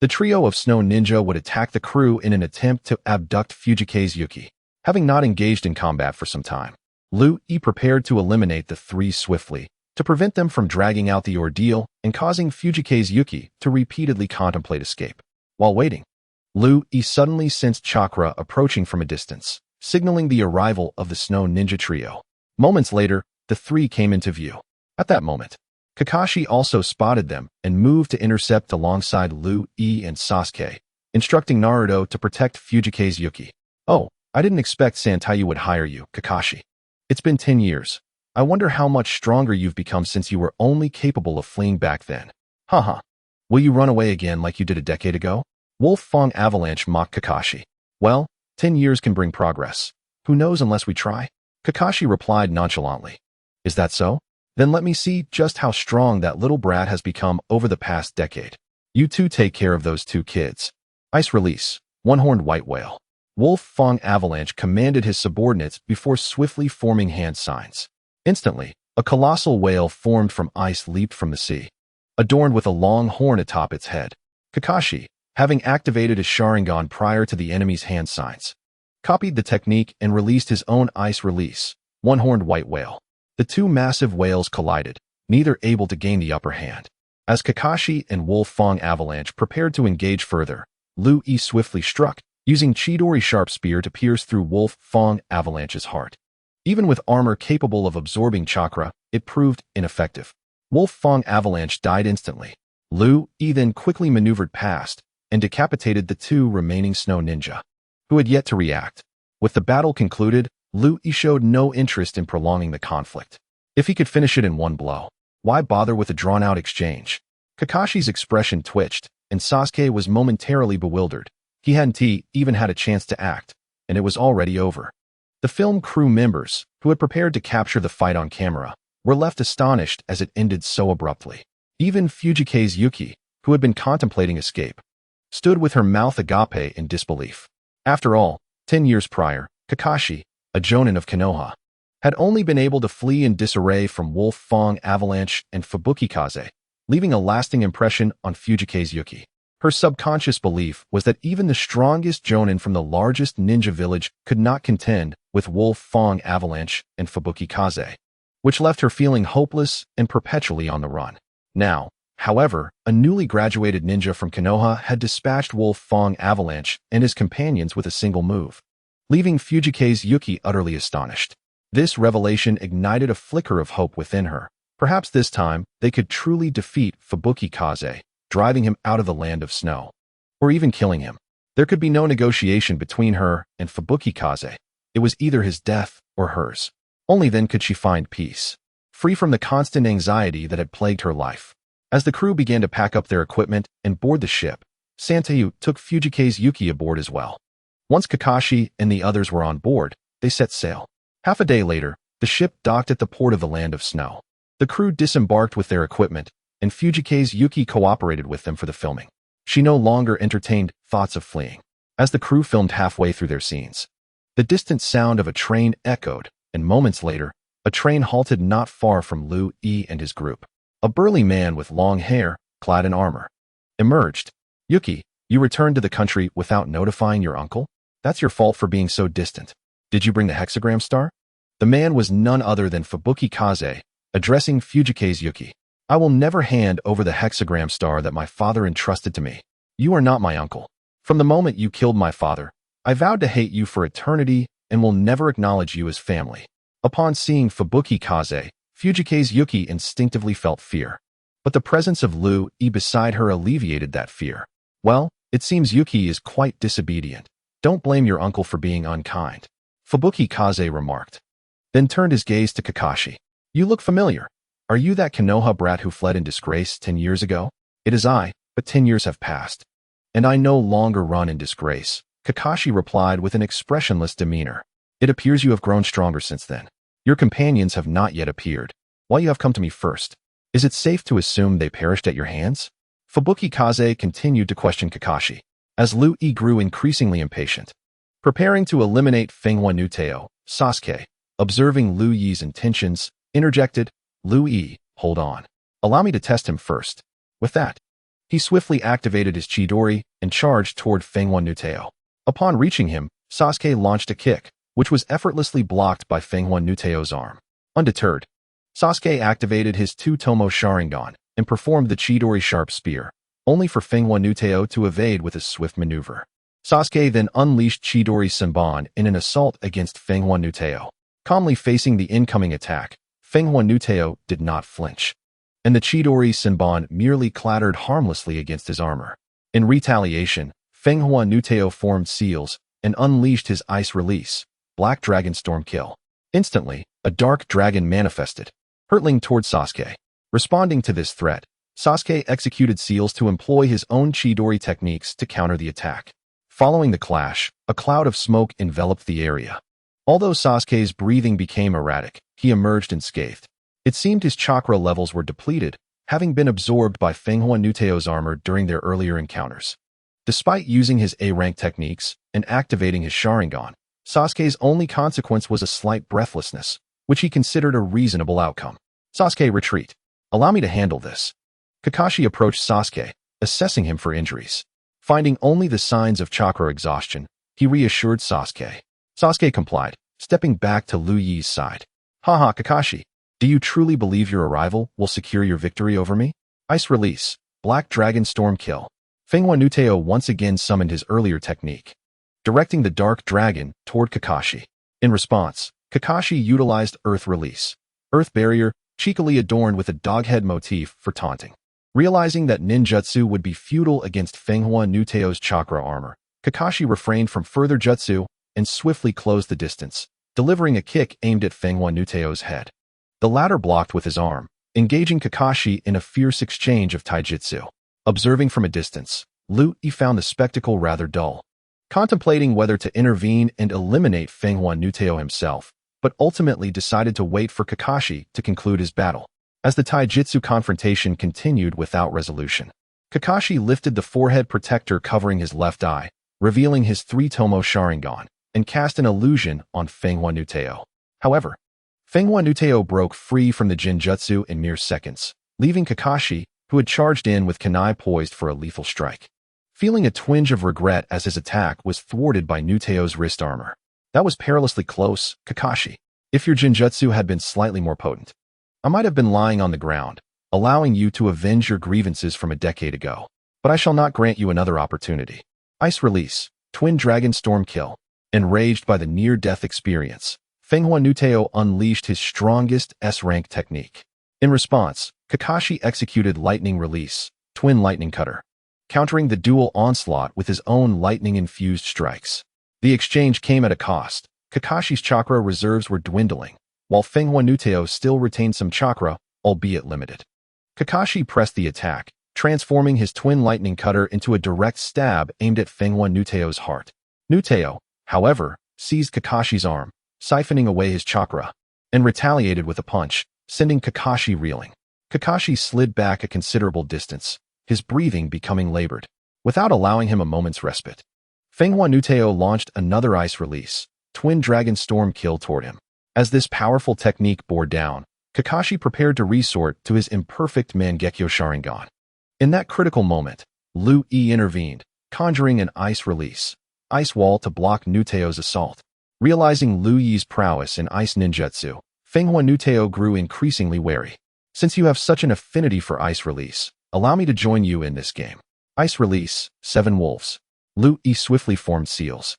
the trio of snow ninja would attack the crew in an attempt to abduct Fujikaze Yuki. Having not engaged in combat for some time, Lu-I prepared to eliminate the three swiftly, to prevent them from dragging out the ordeal and causing Fujikaze Yuki to repeatedly contemplate escape. While waiting, Lu-I suddenly sensed chakra approaching from a distance, signaling the arrival of the snow ninja trio. Moments later, the three came into view. At that moment, Kakashi also spotted them and moved to intercept alongside Lu-I and Sasuke, instructing Naruto to protect Fujikaze Yuki. "Oh, I didn't expect Santayu would hire you, Kakashi. It's been 10 years. I wonder how much stronger you've become since you were only capable of fleeing back then. Haha. Will you run away again like you did a decade ago?" Wolf Fong Avalanche mocked Kakashi. "Well, 10 years can bring progress. Who knows unless we try?" Kakashi replied nonchalantly. "Is that so? Then let me see just how strong that little brat has become over the past decade. You two take care of those 2 kids." Ice release. One-horned white whale. Wolf Fong Avalanche commanded his subordinates before swiftly forming hand signs. Instantly, a colossal whale formed from ice leaped from the sea, adorned with a long horn atop its head. Kakashi, having activated his Sharingan prior to the enemy's hand signs, copied the technique and released his own ice release, one-horned white whale. The 2 massive whales collided, neither able to gain the upper hand. As Kakashi and Wolf Fong Avalanche prepared to engage further, Lu-I swiftly struck, using Chidori Sharp Spear to pierce through Wolf Fong Avalanche's heart. Even with armor capable of absorbing chakra, it proved ineffective. Wolf Fong Avalanche died instantly. Lu-I then quickly maneuvered past and decapitated the 2 remaining snow ninja, who had yet to react. With the battle concluded, Lu-I showed no interest in prolonging the conflict. If he could finish it in one blow, why bother with a drawn-out exchange? Kakashi's expression twitched, and Sasuke was momentarily bewildered. He hadn't even had a chance to act, and it was already over. The film crew members, who had prepared to capture the fight on camera, were left astonished as it ended so abruptly. Even Fujikaze Yuki, who had been contemplating escape, stood with her mouth agape in disbelief. After all, 10 years prior, Kakashi, a jonin of Konoha, had only been able to flee in disarray from Wolf Fong Avalanche and Fubuki Kaze, leaving a lasting impression on Fujikaze Yuki. Her subconscious belief was that even the strongest jonin from the largest ninja village could not contend with Wolf Fong Avalanche and Fubuki Kaze, which left her feeling hopeless and perpetually on the run. Now, however, a newly graduated ninja from Konoha had dispatched Wolf Fong Avalanche and his companions with a single move, leaving Fujikaze Yuki utterly astonished. This revelation ignited a flicker of hope within her. Perhaps this time, they could truly defeat Fubuki Kaze, driving him out of the land of snow, or even killing him. There could be no negotiation between her and Fubuki Kaze. It was either his death or hers. Only then could she find peace, free from the constant anxiety that had plagued her life. As the crew began to pack up their equipment and board the ship, Santayu took Fujikaze Yuki aboard as well. Once Kakashi and the others were on board, they set sail. Half a day later, the ship docked at the port of the land of snow. The crew disembarked with their equipment, and Fujikaze Yuki cooperated with them for the filming. She no longer entertained thoughts of fleeing. As the crew filmed halfway through their scenes, the distant sound of a train echoed, and moments later, a train halted not far from Lu-I and his group. A burly man with long hair, clad in armor, emerged. "Yuki, You returned to the country without notifying your uncle? That's your fault for being so distant. Did you bring the hexagram star? The man was none other than Fubuki Kaze, addressing Fujikaze Yuki. I will never hand over the hexagram star that my father entrusted to me. You are not my uncle. From the moment you killed my father, I vowed to hate you for eternity and will never acknowledge you as family. Upon seeing Fubuki Kaze, Fujikaze Yuki instinctively felt fear. But the presence of Lu-I beside her alleviated that fear. Well, it seems Yuki is quite disobedient. Don't blame your uncle for being unkind, Fubuki Kaze remarked. Then turned his gaze to Kakashi. You look familiar. Are you that Konoha brat who fled in disgrace 10 years ago? It is I, but 10 years have passed. And I no longer run in disgrace, Kakashi replied with an expressionless demeanor. It appears you have grown stronger since then. Your companions have not yet appeared. Why you have come to me first? Is it safe to assume they perished at your hands? Fubuki Kaze continued to question Kakashi, as Lu-I grew increasingly impatient. Preparing to eliminate Fenghua Nuteo, Sasuke, observing Lu-Yi's intentions, interjected, Lu-I, hold on. Allow me to test him first. With that, he swiftly activated his Chidori and charged toward Fenghua Nuteo. Upon reaching him, Sasuke launched a kick, which was effortlessly blocked by Fenghua Nuteo's arm. Undeterred, Sasuke activated his two-tomo Sharingan and performed the Chidori Sharp Spear, only for Fenghua Nuteo to evade with a swift maneuver. Sasuke then unleashed Chidori Senbon in an assault against Fenghua Nuteo. Calmly facing the incoming attack, Fenghua Nuteo did not flinch, and the Chidori Senbon merely clattered harmlessly against his armor. In retaliation, Fenghua Nuteo formed seals and unleashed his ice release, Black Dragon Storm Kill. Instantly, a dark dragon manifested, hurtling toward Sasuke. Responding to this threat, Sasuke executed seals to employ his own Chidori techniques to counter the attack. Following the clash, a cloud of smoke enveloped the area. Although Sasuke's breathing became erratic, he emerged unscathed. It seemed his chakra levels were depleted, having been absorbed by Fenghua Nuteo's armor during their earlier encounters. Despite using his A-rank techniques and activating his Sharingan, Sasuke's only consequence was a slight breathlessness, which he considered a reasonable outcome. Sasuke, retreat. Allow me to handle this. Kakashi approached Sasuke, assessing him for injuries. Finding only the signs of chakra exhaustion, he reassured Sasuke. Sasuke complied, stepping back to Lu-Yi's side. Haha, Kakashi. Do you truly believe your arrival will secure your victory over me? Ice release, Black Dragon Storm Kill. Fenghua Nuteo once again summoned his earlier technique, directing the Dark Dragon toward Kakashi. In response, Kakashi utilized Earth Release, Earth Barrier, cheekily adorned with a doghead motif for taunting. Realizing that ninjutsu would be futile against Fenghua Nuteo's chakra armor, Kakashi refrained from further jutsu and swiftly closed the distance, delivering a kick aimed at Fenghua Nuteo's head. The latter blocked with his arm, engaging Kakashi in a fierce exchange of taijutsu. Observing from a distance, Lu-I found the spectacle rather dull. Contemplating whether to intervene and eliminate Fenghua Nuteo himself, but ultimately decided to wait for Kakashi to conclude his battle. As the taijutsu confrontation continued without resolution, Kakashi lifted the forehead protector covering his left eye, revealing his three-tomo Sharingan, and cast an illusion on Fenghua Nuteo. However, Fenghua Nuteo broke free from the Jinjutsu in mere seconds, leaving Kakashi, who had charged in with kunai poised for a lethal strike, feeling a twinge of regret as his attack was thwarted by Nuteo's wrist armor. That was perilously close, Kakashi. If your Jinjutsu had been slightly more potent, I might have been lying on the ground, allowing you to avenge your grievances from a decade ago. But I shall not grant you another opportunity. Ice release, Twin Dragon Storm Kill. Enraged by the near-death experience, Fenghua Nuteo unleashed his strongest S-rank technique. In response, Kakashi executed Lightning Release, Twin Lightning Cutter, countering the dual onslaught with his own lightning-infused strikes. The exchange came at a cost. Kakashi's chakra reserves were dwindling, while Fenghua Nuteo still retained some chakra, albeit limited. Kakashi pressed the attack, transforming his Twin Lightning Cutter into a direct stab aimed at Fenghua Nuteo's heart. Nuteo, however, seized Kakashi's arm, siphoning away his chakra, and retaliated with a punch, sending Kakashi reeling. Kakashi slid back a considerable distance, his breathing becoming labored, without allowing him a moment's respite. Fenghua Nuteo launched another ice release, Twin Dragon Storm Kill toward him. As this powerful technique bore down, Kakashi prepared to resort to his imperfect Mangekyo Sharingan. In that critical moment, Lu-I intervened, conjuring an ice release, ice wall to block Nuteo's assault. Realizing Lu Yi's prowess in ice ninjutsu, Fenghua Nuteo grew increasingly wary. Since you have such an affinity for ice release, allow me to join you in this game. Ice release, 7 wolves. Lu Yi swiftly formed seals,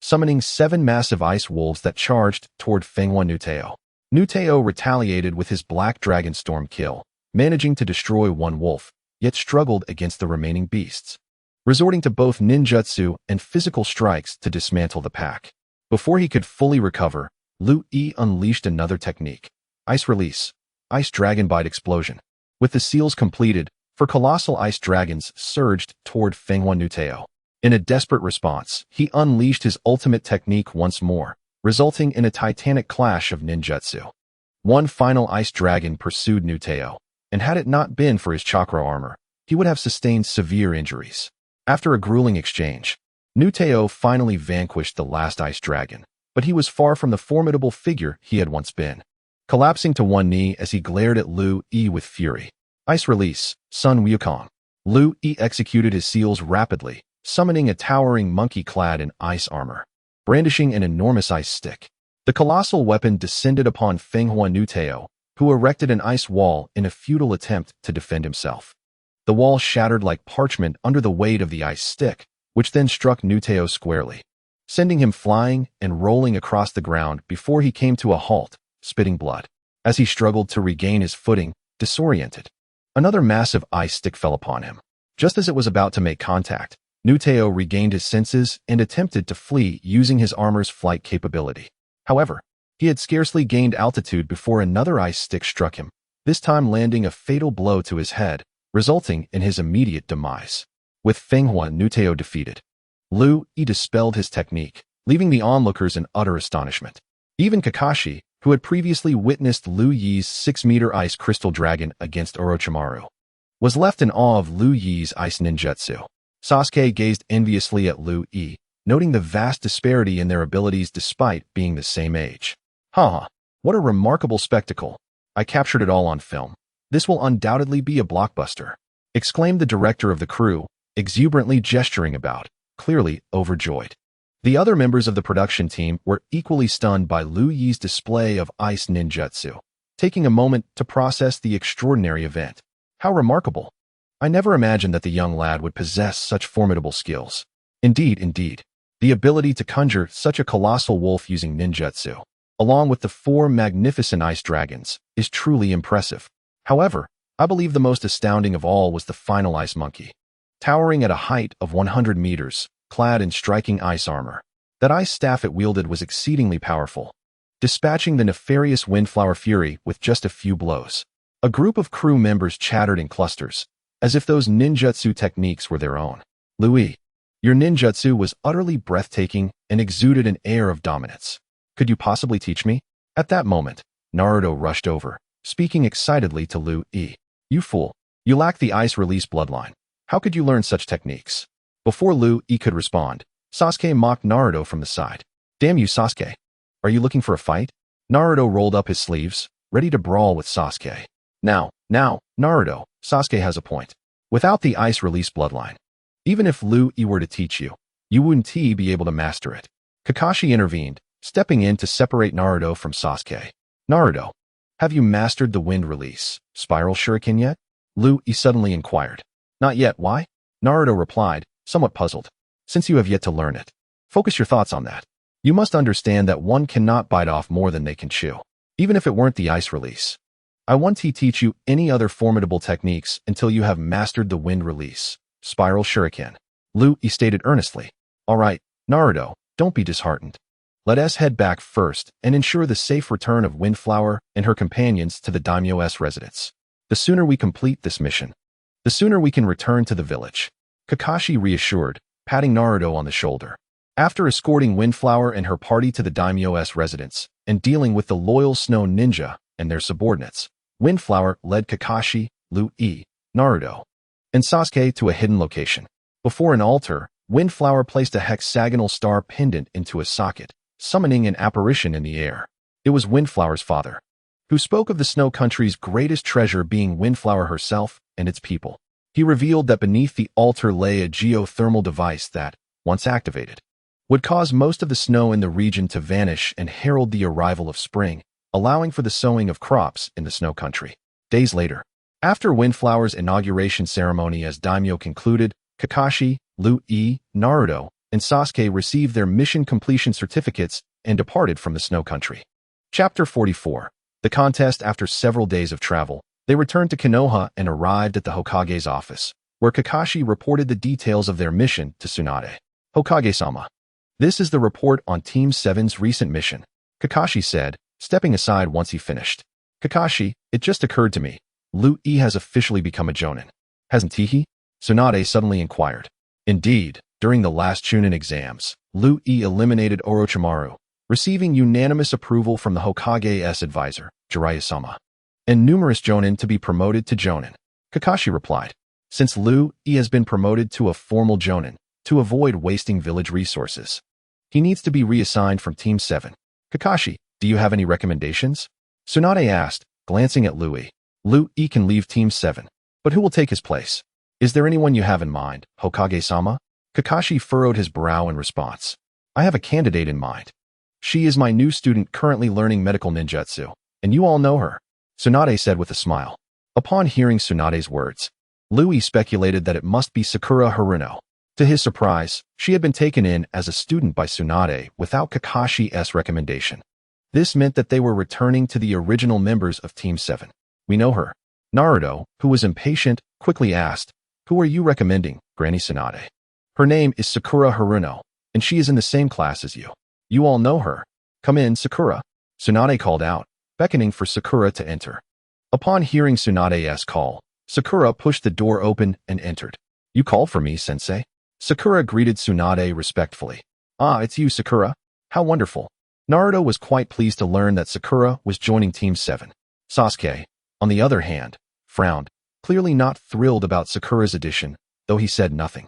summoning 7 massive ice wolves that charged toward Fenghua Nuteo. Nuteo retaliated with his Black Dragon Storm kill, managing to destroy 1 wolf, yet struggled against the remaining beasts, resorting to both ninjutsu and physical strikes to dismantle the pack. Before he could fully recover, Lu Yi unleashed another technique, ice release, ice dragon bite explosion. With the seals completed, 4 colossal ice dragons surged toward Fenghua Nuteo. In a desperate response, he unleashed his ultimate technique once more, resulting in a titanic clash of ninjutsu. 1 final ice dragon pursued Nuteo, and had it not been for his chakra armor, he would have sustained severe injuries. After a grueling exchange, Nuteo finally vanquished the last ice dragon, but he was far from the formidable figure he had once been. Collapsing to one knee as he glared at Lu Yi with fury. Ice release, Sun Wukong. Lu Yi executed his seals rapidly, summoning a towering monkey clad in ice armor, brandishing an enormous ice stick. The colossal weapon descended upon Fenghua Nuteo, who erected an ice wall in a futile attempt to defend himself. The wall shattered like parchment under the weight of the ice stick, which then struck Nuteo squarely, sending him flying and rolling across the ground before he came to a halt, spitting blood. As he struggled to regain his footing, disoriented, another massive ice stick fell upon him. Just as it was about to make contact, Nuteo regained his senses and attempted to flee using his armor's flight capability. However, he had scarcely gained altitude before another ice stick struck him, this time landing a fatal blow to his head, resulting in his immediate demise. With Fenghua Nuteo defeated, Lu Yi dispelled his technique, leaving the onlookers in utter astonishment. Even Kakashi, who had previously witnessed Lu Yi's 6-meter ice crystal dragon against Orochimaru, was left in awe of Lu Yi's ice ninjutsu. Sasuke gazed enviously at Lu Yi, noting the vast disparity in their abilities despite being the same age. What a remarkable spectacle. I captured it all on film. This will undoubtedly be a blockbuster, exclaimed the director of the crew, exuberantly gesturing about, clearly overjoyed. The other members of the production team were equally stunned by Lu Yi's display of ice ninjutsu, taking a moment to process the extraordinary event. How remarkable! I never imagined that the young lad would possess such formidable skills. Indeed, the ability to conjure such a colossal wolf using ninjutsu, along with the 4 magnificent ice dragons, is truly impressive. However, I believe the most astounding of all was the final ice monkey. Towering at a height of 100 meters, clad in striking ice armor, that ice staff it wielded was exceedingly powerful, dispatching the nefarious Windflower Fury with just a few blows. A group of crew members chattered in clusters, as if those ninjutsu techniques were their own. Lu Yi, your ninjutsu was utterly breathtaking and exuded an air of dominance. Could you possibly teach me? At that moment, Naruto rushed over, speaking excitedly to Lu Yi. You fool, you lack the ice release bloodline. How could you learn such techniques? Before Lu Yi could respond, Sasuke mocked Naruto from the side. Damn you, Sasuke. Are you looking for a fight? Naruto rolled up his sleeves, ready to brawl with Sasuke. Now, Naruto, Sasuke has a point. Without the ice release bloodline, even if Lu Yi were to teach you, you wouldn't be able to master it. Kakashi intervened, stepping in to separate Naruto from Sasuke. Naruto, have you mastered the wind release, spiral shuriken yet? Lu Yi suddenly inquired. Not yet, why? Naruto replied, somewhat puzzled. Since you have yet to learn it, focus your thoughts on that. You must understand that one cannot bite off more than they can chew, even if it weren't the ice release. I won't teach you any other formidable techniques until you have mastered the wind release, spiral shuriken. Lu Yi stated earnestly. All right, Naruto, don't be disheartened. Let us head back first and ensure the safe return of Windflower and her companions to the daimyo's residence. The sooner we complete this mission, the sooner we can return to the village. Kakashi reassured, patting Naruto on the shoulder. After escorting Windflower and her party to the daimyo's residence and dealing with the loyal snow ninja and their subordinates, Windflower led Kakashi, Lu Yi, Naruto, and Sasuke to a hidden location. Before an altar, Windflower placed a hexagonal star pendant into a socket, summoning an apparition in the air. It was Windflower's father, who spoke of the Snow Country's greatest treasure being Windflower herself and its people. He revealed that beneath the altar lay a geothermal device that, once activated, would cause most of the snow in the region to vanish and herald the arrival of spring, allowing for the sowing of crops in the snow country. Days later, after Windflower's inauguration ceremony as daimyo concluded, Kakashi, Lu-E, Naruto, and Sasuke received their mission completion certificates and departed from the snow country. Chapter 44. The contest. After several days of travel, they returned to Konoha and arrived at the Hokage's office, where Kakashi reported the details of their mission to Tsunade. Hokage-sama. This is the report on Team 7's recent mission, Kakashi said, stepping aside once he finished. Kakashi, it just occurred to me. Lu-E has officially become a Jonin. Hasn't he? Tsunade suddenly inquired. Indeed, during the last Chunin exams, Lu-E eliminated Orochimaru, receiving unanimous approval from the Hokage's advisor, Jiraiya-sama, and numerous Jonin to be promoted to Jonin. Kakashi replied. Since Lu-E has been promoted to a formal Jonin, to avoid wasting village resources, he needs to be reassigned from Team 7. Kakashi, do you have any recommendations? Tsunade asked, glancing at Lu-E. Lu-E can leave Team 7, but who will take his place? Is there anyone you have in mind, Hokage-sama? Kakashi furrowed his brow in response. I have a candidate in mind. She is my new student currently learning medical ninjutsu, and you all know her, Tsunade said with a smile. Upon hearing Tsunade's words, Lu-E speculated that it must be Sakura Haruno. To his surprise, she had been taken in as a student by Tsunade without Kakashi's recommendation. This meant that they were returning to the original members of Team 7. We know her. Naruto, who was impatient, quickly asked, Who are you recommending, Granny Tsunade? Her name is Sakura Haruno, and she is in the same class as you. You all know her. Come in, Sakura, Tsunade called out, beckoning for Sakura to enter. Upon hearing Tsunade's call, Sakura pushed the door open and entered. You called for me, sensei? Sakura greeted Tsunade respectfully. Ah, it's you, Sakura. How wonderful. Naruto was quite pleased to learn that Sakura was joining Team 7. Sasuke, on the other hand, frowned, clearly not thrilled about Sakura's addition, though he said nothing.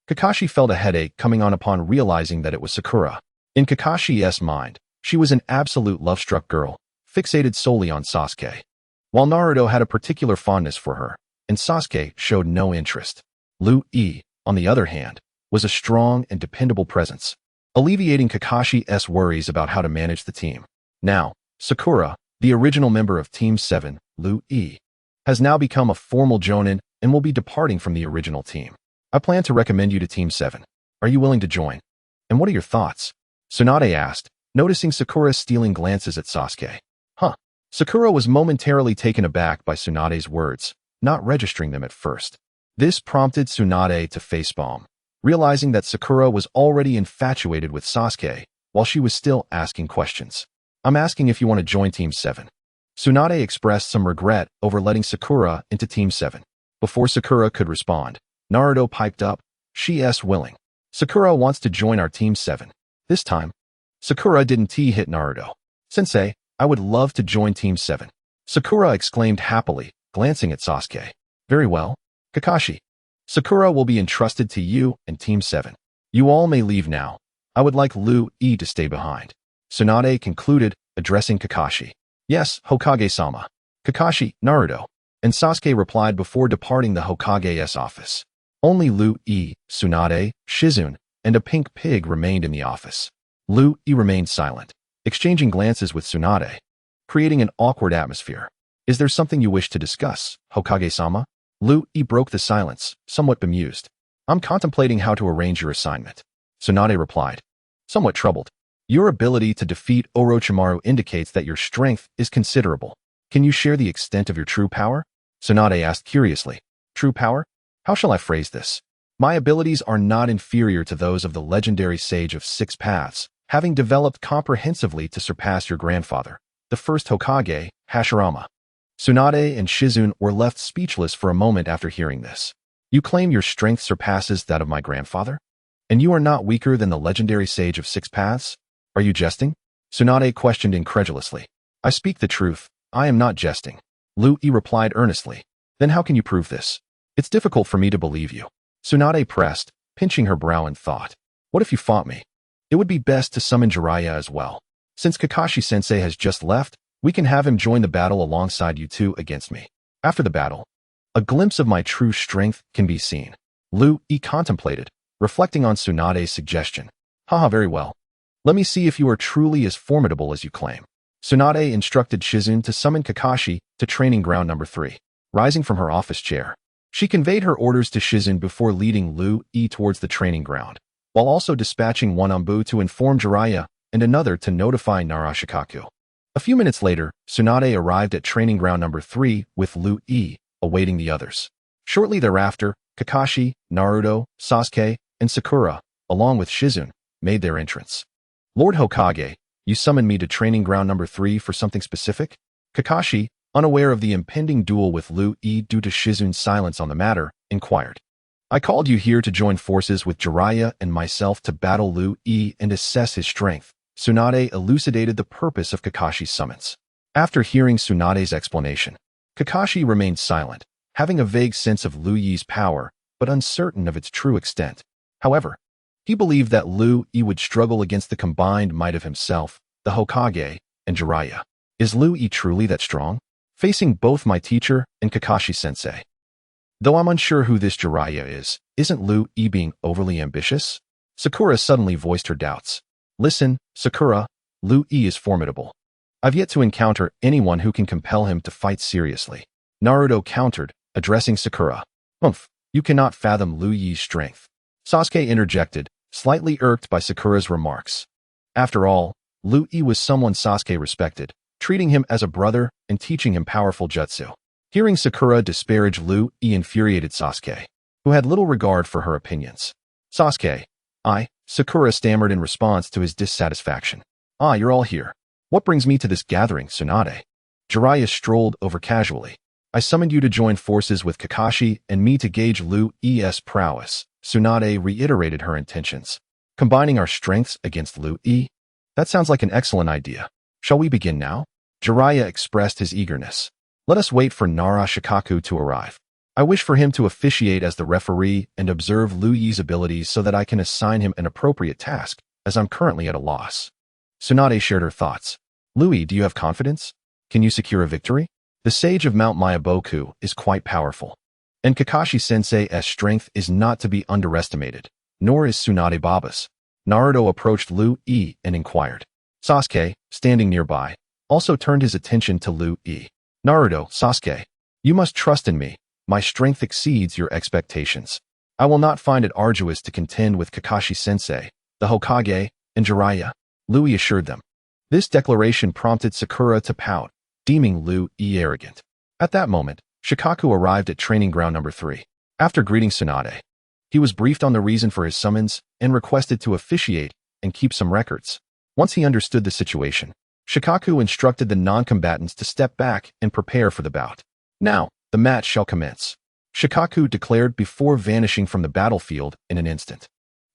Kakashi felt a headache coming on upon realizing that it was Sakura. In Kakashi's mind, she was an absolute love-struck girl, fixated solely on Sasuke. While Naruto had a particular fondness for her, and Sasuke showed no interest. Lu-E, on the other hand, was a strong and dependable presence, alleviating Kakashi's worries about how to manage the team. Now, Sakura, the original member of Team 7, Lu-E, has now become a formal Jonin and will be departing from the original team. I plan to recommend you to Team 7. Are you willing to join? And what are your thoughts? Tsunade asked, noticing Sakura's stealing glances at Sasuke. Sakura was momentarily taken aback by Tsunade's words, not registering them at first. This prompted Tsunade to facepalm, realizing that Sakura was already infatuated with Sasuke while she was still asking questions. I'm asking if you want to join Team 7. Tsunade expressed some regret over letting Sakura into Team 7. Before Sakura could respond, Naruto piped up, she's willing. Sakura wants to join our Team 7. This time, Sakura didn't hit Naruto. Sensei, I would love to join Team 7. Sakura exclaimed happily, glancing at Sasuke. Very well, Kakashi. Sakura will be entrusted to you and Team 7. You all may leave now. I would like Lu-E to stay behind. Tsunade concluded, addressing Kakashi. Yes, Hokage-sama. Kakashi, Naruto, and Sasuke replied before departing the Hokage's office. Only Lu-E, Tsunade, Shizune, and a pink pig remained in the office. Lu-E remained silent, exchanging glances with Tsunade, creating an awkward atmosphere. Is there something you wish to discuss, Hokage-sama? Lu-E broke the silence, somewhat bemused. I'm contemplating how to arrange your assignment. Tsunade replied, somewhat troubled. Your ability to defeat Orochimaru indicates that your strength is considerable. Can you share the extent of your true power? Tsunade asked curiously. True power? How shall I phrase this? My abilities are not inferior to those of the legendary sage of 6 paths, having developed comprehensively to surpass your grandfather, the first Hokage, Hashirama. Tsunade and Shizune were left speechless for a moment after hearing this. You claim your strength surpasses that of my grandfather? And you are not weaker than the legendary sage of 6 paths? Are you jesting? Tsunade questioned incredulously. I speak the truth, I am not jesting. Lu-E replied earnestly. Then how can you prove this? It's difficult for me to believe you. Tsunade pressed, pinching her brow in thought. What if you fought me? It would be best to summon Jiraiya as well. Since Kakashi-sensei has just left, we can have him join the battle alongside you two against me. After the battle, A glimpse of my true strength can be seen. Lu Yi contemplated, reflecting on Tsunade's suggestion. Haha, very well. Let me see if you are truly as formidable as you claim. Tsunade instructed Shizune to summon Kakashi to training ground number 3. Rising from her office chair, she conveyed her orders to Shizune before leading Lu Yi towards the training ground, while also dispatching one Anbu to inform Jiraiya and another to notify Narashikaku. A few minutes later, Tsunade arrived at training ground number 3 with Lu Yi, awaiting the others. Shortly thereafter, Kakashi, Naruto, Sasuke, and Sakura, along with Shizune, made their entrance. Lord Hokage, you summoned me to training ground number 3 for something specific? Kakashi, unaware of the impending duel with Lu Yi due to Shizune's silence on the matter, inquired. I called you here to join forces with Jiraiya and myself to battle Lu Yi and assess his strength. Tsunade elucidated the purpose of Kakashi's summons. After hearing Tsunade's explanation, Kakashi remained silent, having a vague sense of Lu Yi's power, but uncertain of its true extent. However, he believed that Lu Yi would struggle against the combined might of himself, the Hokage, and Jiraiya. Is Lu Yi truly that strong? Facing both my teacher and Kakashi-sensei. Though I'm unsure who this Jiraiya is, isn't Lu Yi being overly ambitious? Sakura suddenly voiced her doubts. Listen, Sakura, Lu Yi is formidable. I've yet to encounter anyone who can compel him to fight seriously. Naruto countered, addressing Sakura. You cannot fathom Lu Yi's strength. Sasuke interjected, slightly irked by Sakura's remarks. After all, Lu Yi was someone Sasuke respected, treating him as a brother and teaching him powerful jutsu. Hearing Sakura disparage Lu Yi infuriated Sasuke, who had little regard for her opinions. Sasuke, Sakura stammered in response to his dissatisfaction. You're all here. What brings me to this gathering, Tsunade? Jiraiya strolled over casually. I summoned you to join forces with Kakashi and me to gauge Lu Yi's prowess. Tsunade reiterated her intentions. Combining our strengths against Lu Yi? That sounds like an excellent idea. Shall we begin now? Jiraiya expressed his eagerness. Let us wait for Narashikaku to arrive. I wish for him to officiate as the referee and observe Lu Yi's abilities so that I can assign him an appropriate task, as I'm currently at a loss. Tsunade shared her thoughts. Lu Yi, do you have confidence? Can you secure a victory? The sage of Mount Mayaboku is quite powerful. And Kakashi-sensei's strength is not to be underestimated, nor is Tsunade Baba's. Naruto approached Lu Yi and inquired. Sasuke, standing nearby, also turned his attention to Lu Yi. Naruto, Sasuke, you must trust in me. My strength exceeds your expectations. I will not find it arduous to contend with Kakashi-sensei, the Hokage, and Jiraiya, Lu Yi assured them. This declaration prompted Sakura to pout, deeming Lu Yi arrogant. At that moment, Shikaku arrived at training ground number 3. After greeting Tsunade, he was briefed on the reason for his summons and requested to officiate and keep some records. Once he understood the situation, Shikaku instructed the non-combatants to step back and prepare for the bout. Now, the match shall commence, Shikaku declared before vanishing from the battlefield in an instant.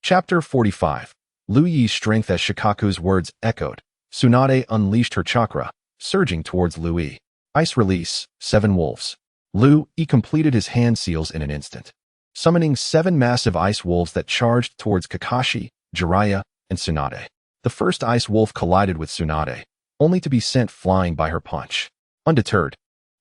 Chapter 45. Lu Yi's strength. As Shikaku's words echoed, Tsunade unleashed her chakra, surging towards Lu Yi. Ice release, 7 wolves. Lu Yi completed his hand seals in an instant, summoning 7 massive ice wolves that charged towards Kakashi, Jiraiya, and Tsunade. The first ice wolf collided with Tsunade, only to be sent flying by her punch. Undeterred,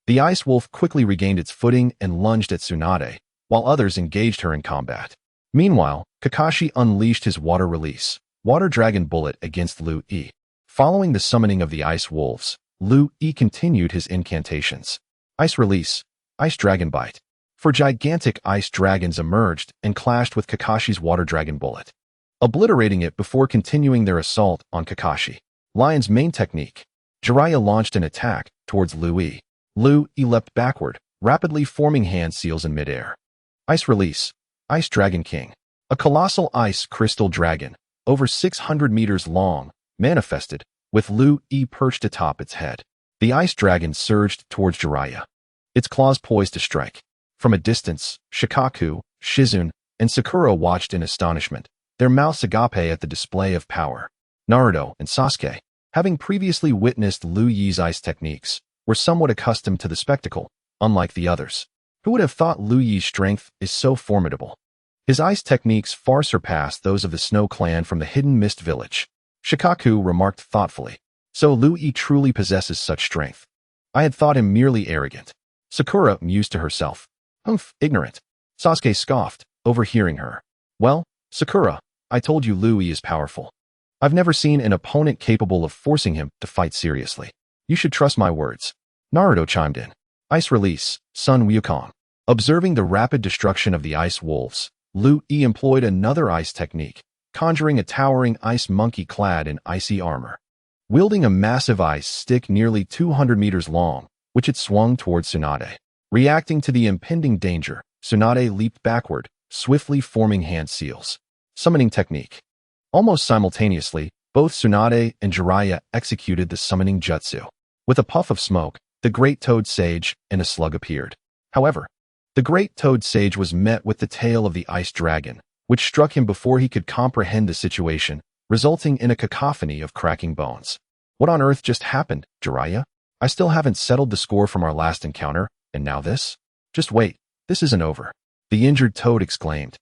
the ice wolf quickly regained its footing and lunged at Tsunade, while others engaged her in combat. Meanwhile, Kakashi unleashed his water release, Water Dragon Bullet against Lu Yi. Following the summoning of the ice wolves, Lu Yi continued his incantations. Ice release, Ice Dragon Bite. 4 gigantic ice dragons emerged and clashed with Kakashi's Water Dragon Bullet, obliterating it before continuing their assault on Kakashi. Lion's main technique. Jiraiya launched an attack towards Lu Yi. Lu Yi leapt backward, rapidly forming hand seals in midair. Ice release, Ice Dragon King. A colossal ice crystal dragon, over 600 meters long, manifested, with Lu Yi perched atop its head. The ice dragon surged towards Jiraiya, its claws poised to strike. From a distance, Shikaku, Shizune, and Sakura watched in astonishment, their mouths agape at the display of power. Naruto and Sasuke, having previously witnessed Lu Yi's ice techniques, were somewhat accustomed to the spectacle, unlike the others. Who would have thought Lu Yi's strength is so formidable? His ice techniques far surpassed those of the Snow Clan from the Hidden Mist Village. Shikaku remarked thoughtfully. So Lu Yi truly possesses such strength. I had thought him merely arrogant. Sakura mused to herself. Humph, ignorant. Sasuke scoffed, overhearing her. Well, Sakura, I told you Louis is powerful. I've never seen an opponent capable of forcing him to fight seriously. You should trust my words. Naruto chimed in. Ice release, Sun Wukong. Observing the rapid destruction of the ice wolves, Liu Yi employed another ice technique, conjuring a towering ice monkey clad in icy armor. Wielding a massive ice stick nearly 200 meters long, which it swung towards Tsunade. Reacting to the impending danger, Tsunade leaped backward, swiftly forming hand seals. Summoning technique. Almost simultaneously, both Tsunade and Jiraiya executed the summoning jutsu. With a puff of smoke, the Great Toad Sage and a slug appeared. However, the Great Toad Sage was met with the tail of the Ice Dragon, which struck him before he could comprehend the situation, resulting in a cacophony of cracking bones. What on earth just happened, Jiraiya? I still haven't settled the score from our last encounter, and now this? Just wait, this isn't over. The injured toad exclaimed.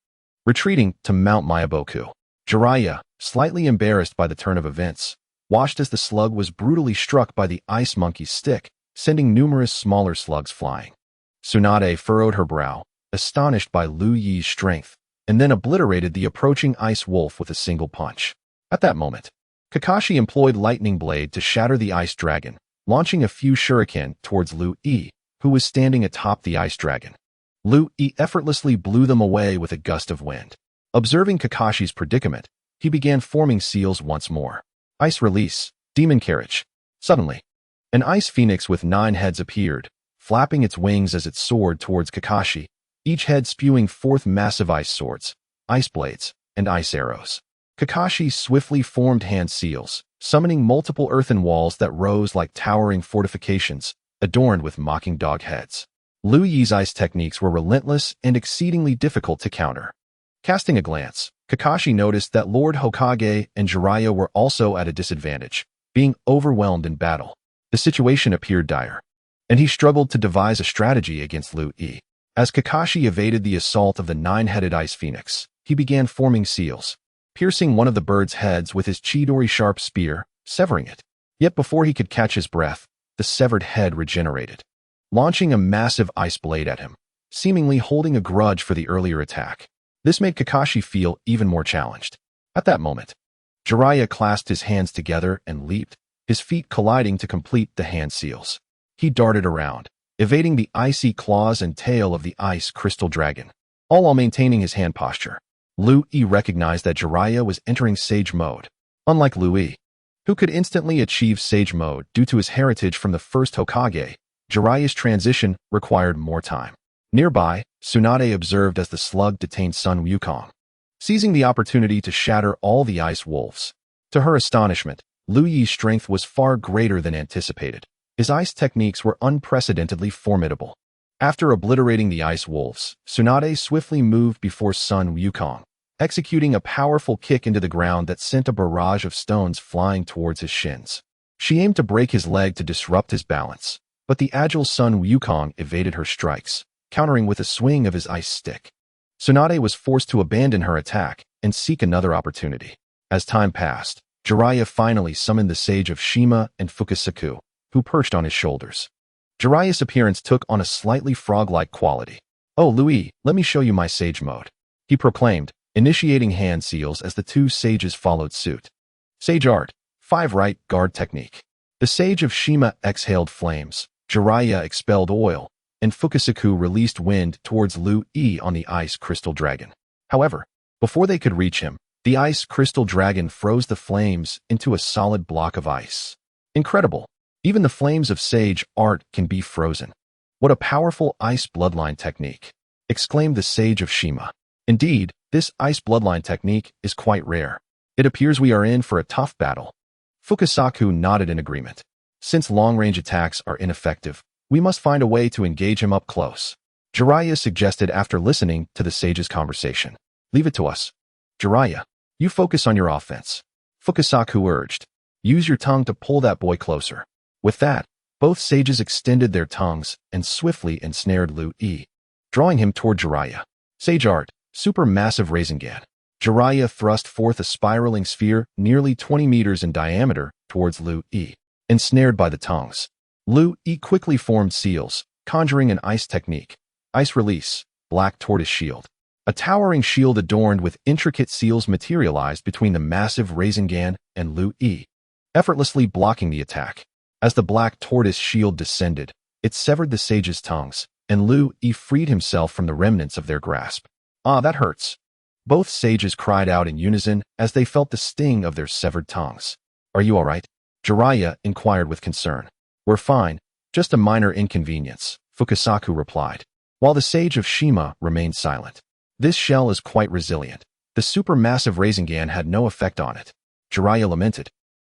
Retreating to Mount Miyaboku, Jiraiya, slightly embarrassed by the turn of events, watched as the slug was brutally struck by the ice monkey's stick, sending numerous smaller slugs flying. Tsunade furrowed her brow, astonished by Liu Yi's strength, and then obliterated the approaching ice wolf with a single punch. At that moment, Kakashi employed Lightning Blade to shatter the ice dragon, launching a few shuriken towards Liu Yi, who was standing atop the ice dragon. Liu Yi effortlessly blew them away with a gust of wind. Observing Kakashi's predicament, he began forming seals once more. Ice release, demon carriage. Suddenly, an ice phoenix with 9 heads appeared, flapping its wings as it soared towards Kakashi, each head spewing forth massive ice swords, ice blades, and ice arrows. Kakashi swiftly formed hand seals, summoning multiple earthen walls that rose like towering fortifications, adorned with mocking dog heads. Liu Yi's ice techniques were relentless and exceedingly difficult to counter. Casting a glance, Kakashi noticed that Lord Hokage and Jiraiya were also at a disadvantage, being overwhelmed in battle. The situation appeared dire, and he struggled to devise a strategy against Liu Yi. As Kakashi evaded the assault of the 9-headed ice phoenix, he began forming seals, piercing one of the bird's heads with his Chidori sharp spear, severing it. Yet before he could catch his breath, the severed head regenerated, launching a massive ice blade at him, seemingly holding a grudge for the earlier attack. This made Kakashi feel even more challenged. At that moment, Jiraiya clasped his hands together and leaped, his feet colliding to complete the hand seals. He darted around, evading the icy claws and tail of the ice crystal dragon, all while maintaining his hand posture. Liu Yi recognized that Jiraiya was entering Sage Mode. Unlike Liu Yi, who could instantly achieve Sage Mode due to his heritage from the first Hokage, Jiraiya's transition required more time. Nearby, Tsunade observed as the slug detained Sun Wukong, seizing the opportunity to shatter all the ice wolves. To her astonishment, Liu Yi's strength was far greater than anticipated. His ice techniques were unprecedentedly formidable. After obliterating the ice wolves, Tsunade swiftly moved before Sun Wukong, executing a powerful kick into the ground that sent a barrage of stones flying towards his shins. She aimed to break his leg to disrupt his balance, but the agile Sun Wukong evaded her strikes, countering with a swing of his ice stick. Tsunade was forced to abandon her attack and seek another opportunity. As time passed, Jiraiya finally summoned the Sage of Shima and Fukasaku, who perched on his shoulders. Jiraiya's appearance took on a slightly frog-like quality. "Oh, Louis, let me show you my Sage Mode," he proclaimed, initiating hand seals as the two sages followed suit. Sage Art, 5 Right Guard Technique. The Sage of Shima exhaled flames, Jiraiya expelled oil, and Fukasaku released wind towards Liu Yi on the ice crystal dragon. However, before they could reach him, the ice crystal dragon froze the flames into a solid block of ice. Incredible! Even the flames of Sage Art can be frozen. What a powerful ice bloodline technique, exclaimed the Sage of Shima. Indeed, this ice bloodline technique is quite rare. It appears we are in for a tough battle. Fukasaku nodded in agreement. Since long-range attacks are ineffective, we must find a way to engage him up close, Jiraiya suggested after listening to the sage's conversation. Leave it to us. Jiraiya, you focus on your offense, Fukasaku urged. Use your tongue to pull that boy closer. With that, both sages extended their tongues and swiftly ensnared Liu Yi, drawing him toward Jiraiya. Sage Art, Supermassive Rasengan. Jiraiya thrust forth a spiraling sphere nearly 20 meters in diameter towards Liu Yi, ensnared by the tongues. Liu Yi quickly formed seals, conjuring an ice technique. Ice release, black tortoise shield. A towering shield adorned with intricate seals materialized between the massive Rasengan and Lu Yi, effortlessly blocking the attack. As the black tortoise shield descended, it severed the sage's tongues, and Lu Yi freed himself from the remnants of their grasp. Ah, that hurts. Both sages cried out in unison as they felt the sting of their severed tongues. Are you all right? Jiraiya inquired with concern. We're fine, just a minor inconvenience, Fukasaku replied, while the sage of Shima remained silent. This shell is quite resilient. The supermassive Rasengan had no effect on it. Jiraiya lamented.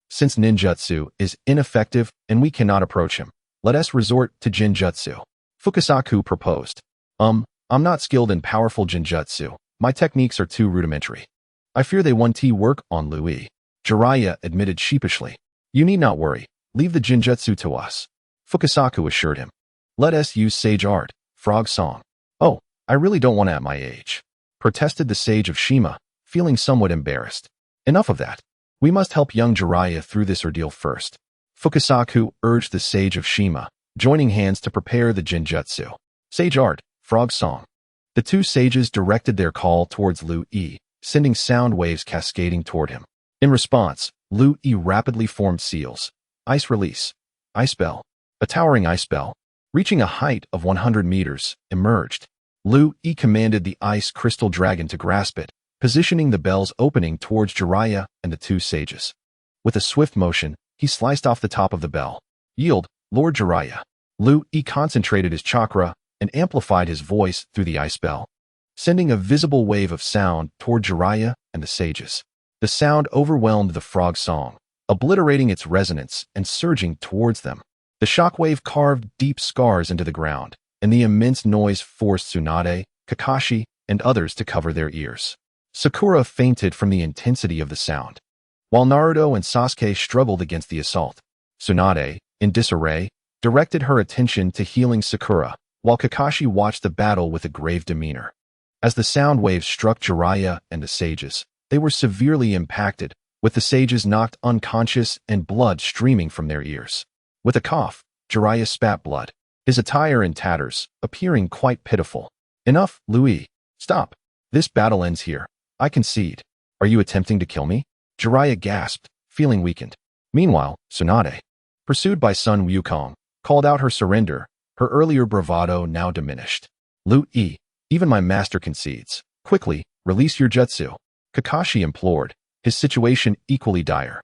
Since ninjutsu is ineffective and we cannot approach him, let us resort to Jinjutsu. Fukasaku proposed. I'm not skilled in powerful Jinjutsu. My techniques are too rudimentary. I fear they won't work on Lu Yi. Jiraiya admitted sheepishly. You need not worry. Leave the Jinjutsu to us. Fukasaku assured him. Let us use sage art, frog song. Oh, I really don't want to at my age, protested the sage of Shima, feeling somewhat embarrassed. Enough of that. We must help young Jiraiya through this ordeal first. Fukasaku urged the sage of Shima, joining hands to prepare the Jinjutsu. Sage art, frog song. The two sages directed their call towards Lu Yi, sending sound waves cascading toward him. In response, Lu Yi rapidly formed seals. Ice release. Ice bell. A towering ice bell, reaching a height of 100 meters, emerged. Lu Yi commanded the ice crystal dragon to grasp it, positioning the bell's opening towards Jiraiya and the two sages. With a swift motion, he sliced off the top of the bell. Yield, Lord Jiraiya. Lu Yi concentrated his chakra and amplified his voice through the ice bell, sending a visible wave of sound toward Jiraiya and the sages. The sound overwhelmed the frog song, obliterating its resonance and surging towards them. The shockwave carved deep scars into the ground, and the immense noise forced Tsunade, Kakashi, and others to cover their ears. Sakura fainted from the intensity of the sound, while Naruto and Sasuke struggled against the assault. Tsunade, in disarray, directed her attention to healing Sakura, while Kakashi watched the battle with a grave demeanor. As the sound waves struck Jiraiya and the sages, they were severely impacted, with the sages knocked unconscious and blood streaming from their ears. With a cough, Jiraiya spat blood, his attire in tatters, appearing quite pitiful. Enough, Lu Yi. Stop. This battle ends here. I concede. Are you attempting to kill me? Jiraiya gasped, feeling weakened. Meanwhile, Tsunade, pursued by Sun Wukong, called out her surrender, her earlier bravado now diminished. Lu Yi, even my master concedes. Quickly, release your jutsu. Kakashi implored, his situation equally dire.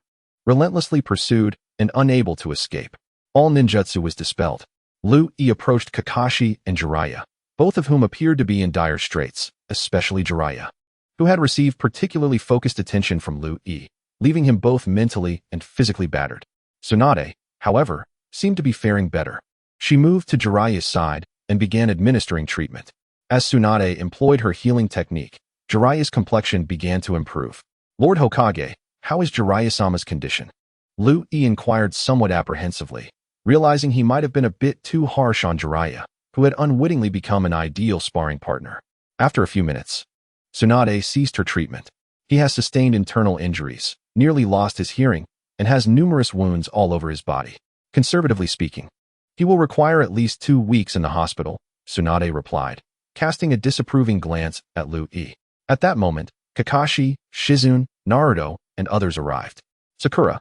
Relentlessly pursued and unable to escape, all ninjutsu was dispelled. Lu Yi approached Kakashi and Jiraiya, both of whom appeared to be in dire straits, especially Jiraiya, who had received particularly focused attention from Lu Yi, leaving him both mentally and physically battered. Tsunade, however, seemed to be faring better. She moved to Jiraiya's side and began administering treatment. As Tsunade employed her healing technique, Jiraiya's complexion began to improve. Lord Hokage, how is Jiraiya-sama's condition? Lu Yi inquired somewhat apprehensively, realizing he might have been a bit too harsh on Jiraiya, who had unwittingly become an ideal sparring partner. After a few minutes, Tsunade ceased her treatment. He has sustained internal injuries, nearly lost his hearing, and has numerous wounds all over his body. Conservatively speaking, he will require at least 2 weeks in the hospital, Tsunade replied, casting a disapproving glance at Lu Yi. At that moment, Kakashi, Shizune, Naruto, and others arrived. Sakura,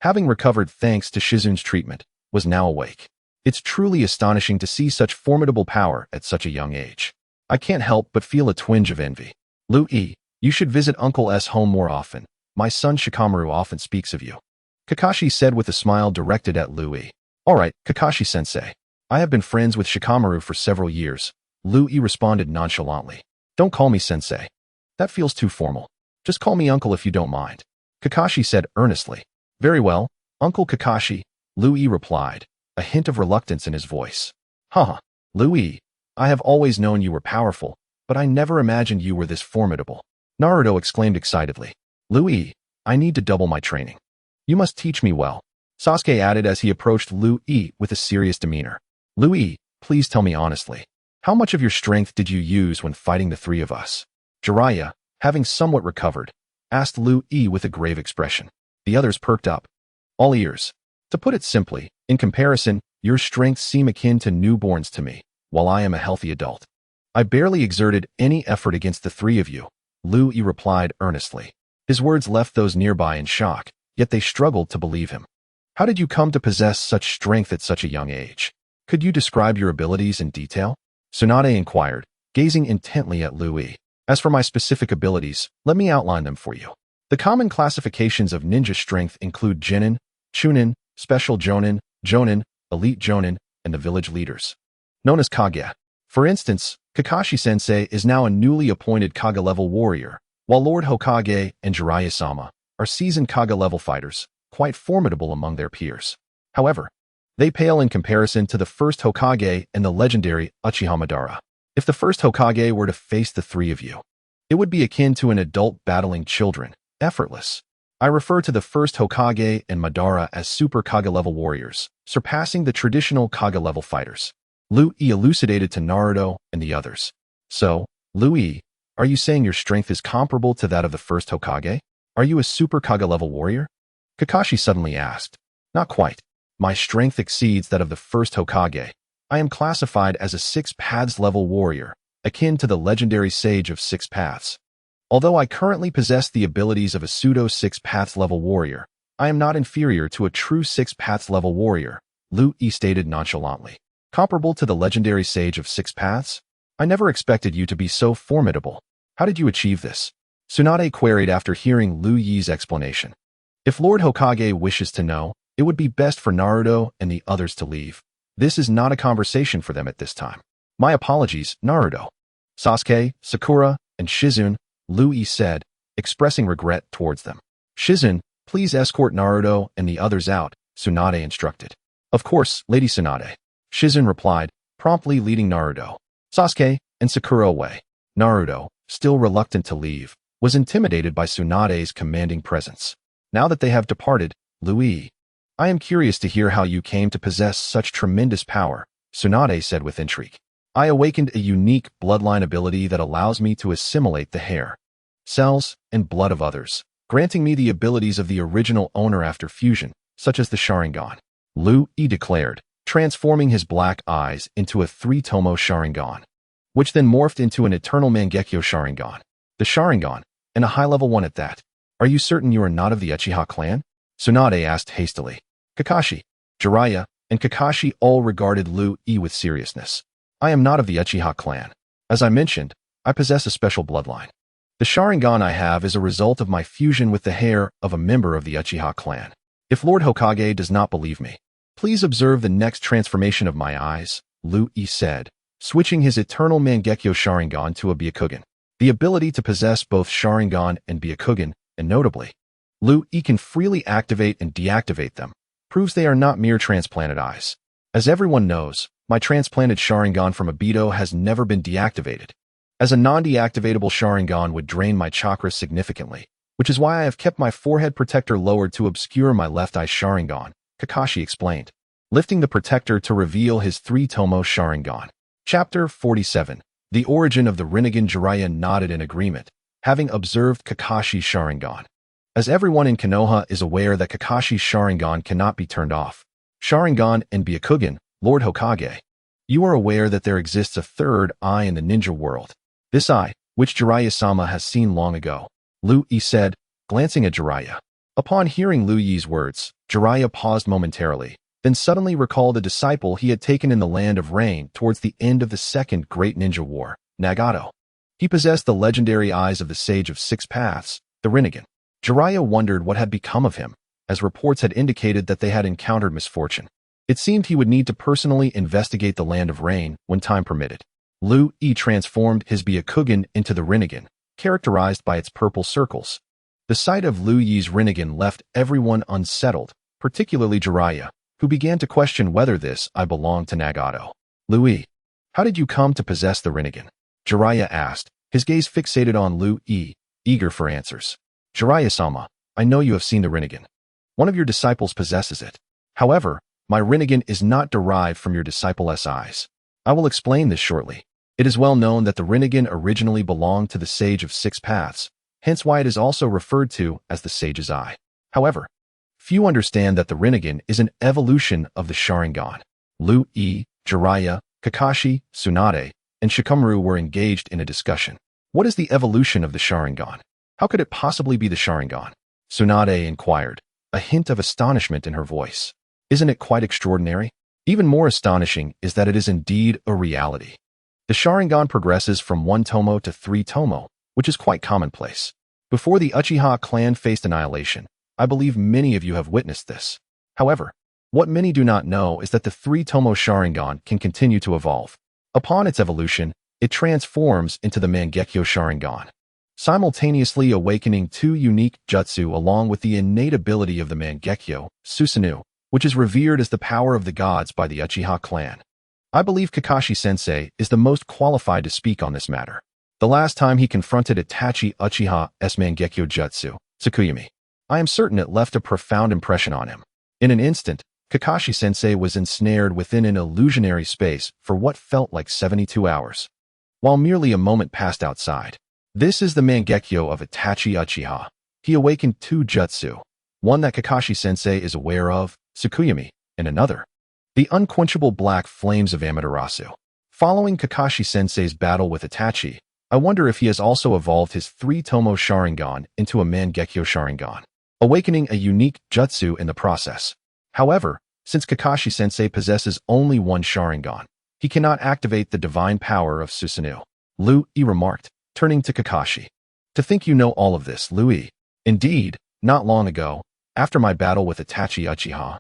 having recovered thanks to Shizune's treatment, was now awake. It's truly astonishing to see such formidable power at such a young age. I can't help but feel a twinge of envy. Lu Yi, you should visit Uncle S home more often. My son Shikamaru often speaks of you. Kakashi said with a smile directed at Lu Yi. All right, Kakashi-sensei. I have been friends with Shikamaru for several years. Lu Yi responded nonchalantly. Don't call me sensei. That feels too formal. Just call me uncle if you don't mind. Kakashi said earnestly. Very well, Uncle Kakashi, Lu Yi replied, a hint of reluctance in his voice. Haha, Lu Yi, I have always known you were powerful, but I never imagined you were this formidable. Naruto exclaimed excitedly. Lu Yi, I need to double my training. You must teach me well. Sasuke added as he approached Lu Yi with a serious demeanor. Lu Yi, please tell me honestly. How much of your strength did you use when fighting the 3 of us? Jiraiya, having somewhat recovered, asked Lu Yi with a grave expression. The others perked up. All ears. To put it simply, in comparison, your strengths seem akin to newborns to me, while I am a healthy adult. I barely exerted any effort against the three of you, Lu Yi replied earnestly. His words left those nearby in shock, yet they struggled to believe him. How did you come to possess such strength at such a young age? Could you describe your abilities in detail? Tsunade inquired, gazing intently at Lu Yi. As for my specific abilities, let me outline them for you. The common classifications of ninja strength include Jinin, Chunin, Special Jonin, Jonin, Elite Jonin, and the village leaders, known as Kage. For instance, Kakashi-sensei is now a newly appointed Kage-level warrior, while Lord Hokage and Jiraiya-sama are seasoned Kage-level fighters, quite formidable among their peers. However, they pale in comparison to the first Hokage and the legendary Uchiha Madara. If the first Hokage were to face the three of you, it would be akin to an adult battling children, effortless. I refer to the first Hokage and Madara as super Kage-level warriors, surpassing the traditional Kage-level fighters. Lu Yi elucidated to Naruto and the others. So, Lu Yi, are you saying your strength is comparable to that of the first Hokage? Are you a super Kage-level warrior? Kakashi suddenly asked. Not quite. My strength exceeds that of the first Hokage. I am classified as a 6 paths level warrior, akin to the legendary sage of 6 paths. Although I currently possess the abilities of a pseudo 6 paths level warrior, I am not inferior to a true 6 paths level warrior, Lu Yi stated nonchalantly. Comparable to the legendary sage of 6 paths? I never expected you to be so formidable. How did you achieve this? Tsunade queried after hearing Lu Yi's explanation. If Lord Hokage wishes to know, it would be best for Naruto and the others to leave. This is not a conversation for them at this time. My apologies, Naruto. Sasuke, Sakura, and Shizune, Lu Yi said, expressing regret towards them. Shizune, please escort Naruto and the others out, Tsunade instructed. Of course, Lady Tsunade. Shizune replied, promptly leading Naruto, Sasuke, and Sakura away. Naruto, still reluctant to leave, was intimidated by Tsunade's commanding presence. Now that they have departed, Lu Yi, I am curious to hear how you came to possess such tremendous power, Tsunade said with intrigue. I awakened a unique bloodline ability that allows me to assimilate the hair, cells, and blood of others, granting me the abilities of the original owner after fusion, such as the Sharingan. Lu Yi declared, transforming his black eyes into a 3-tomo Sharingan, which then morphed into an eternal Mangekyo Sharingan. The Sharingan, and a high-level one at that. Are you certain you are not of the Uchiha clan? Tsunade asked hastily. Kakashi, Jiraiya, and Kakashi all regarded Lu Yi with seriousness. I am not of the Uchiha clan. As I mentioned, I possess a special bloodline. The Sharingan I have is a result of my fusion with the hair of a member of the Uchiha clan. If Lord Hokage does not believe me, please observe the next transformation of my eyes, Lu Yi said, switching his eternal Mangekyo Sharingan to a Byakugan. The ability to possess both Sharingan and Byakugan, and notably, Lu Yi can freely activate and deactivate them, proves they are not mere transplanted eyes. As everyone knows, my transplanted Sharingan from Obito has never been deactivated, as a non-deactivatable Sharingan would drain my chakra significantly, which is why I have kept my forehead protector lowered to obscure my left eye Sharingan, Kakashi explained, lifting the protector to reveal his 3-tomo Sharingan. Chapter 47. The origin of the Rinnegan. Jiraiya nodded in agreement, having observed Kakashi's Sharingan. As everyone in Konoha is aware that Kakashi's Sharingan cannot be turned off. Sharingan and Byakugan, Lord Hokage, you are aware that there exists a third eye in the ninja world. This eye, which Jiraiya-sama has seen long ago, Lu Yi said, glancing at Jiraiya. Upon hearing Lu Yi's words, Jiraiya paused momentarily, then suddenly recalled a disciple he had taken in the Land of Rain towards the end of the Second Great Ninja War, Nagato. He possessed the legendary eyes of the Sage of 6 Paths, the Rinnegan. Jiraiya wondered what had become of him, as reports had indicated that they had encountered misfortune. It seemed he would need to personally investigate the Land of Rain when time permitted. Lu Yi transformed his Byakugan into the Rinnegan, characterized by its purple circles. The sight of Lu Yi's Rinnegan left everyone unsettled, particularly Jiraiya, who began to question whether this eye belonged to Nagato. Lu Yi, how did you come to possess the Rinnegan? Jiraiya asked, his gaze fixated on Lu Yi, eager for answers. Jiraiya-sama, I know you have seen the Rinnegan. One of your disciples possesses it. However, my Rinnegan is not derived from your disciple's eyes. I will explain this shortly. It is well known that the Rinnegan originally belonged to the Sage of 6 Paths, hence why it is also referred to as the Sage's Eye. However, few understand that the Rinnegan is an evolution of the Sharingan. Lu Yi, Jiraiya, Kakashi, Tsunade, and Shikamaru were engaged in a discussion. What is the evolution of the Sharingan? How could it possibly be the Sharingan? Tsunade inquired, a hint of astonishment in her voice. Isn't it quite extraordinary? Even more astonishing is that it is indeed a reality. The Sharingan progresses from 1 tomo to 3 tomo, which is quite commonplace. Before the Uchiha clan faced annihilation, I believe many of you have witnessed this. However, what many do not know is that the 3 tomo Sharingan can continue to evolve. Upon its evolution, it transforms into the Mangekyo Sharingan, simultaneously awakening 2 unique jutsu along with the innate ability of the Mangekyo, Susanoo, which is revered as the power of the gods by the Uchiha clan. I believe Kakashi-sensei is the most qualified to speak on this matter. The last time he confronted Itachi Uchiha's Mangekyo Jutsu, Tsukuyomi, I am certain it left a profound impression on him. In an instant, Kakashi-sensei was ensnared within an illusionary space for what felt like 72 hours, while merely a moment passed outside. This is the Mangekyo of Itachi Uchiha. He awakened 2 jutsu, one that Kakashi-sensei is aware of, Tsukuyomi, and another, the unquenchable black flames of Amaterasu. Following Kakashi-sensei's battle with Itachi, I wonder if he has also evolved his 3 tomo Sharingan into a Mangekyo Sharingan, awakening a unique jutsu in the process. However, since Kakashi-sensei possesses only 1 Sharingan, he cannot activate the divine power of Susanoo. Liu Yi remarked, turning to Kakashi. To think you know all of this, Liu Yi. Indeed, not long ago, after my battle with Itachi Uchiha,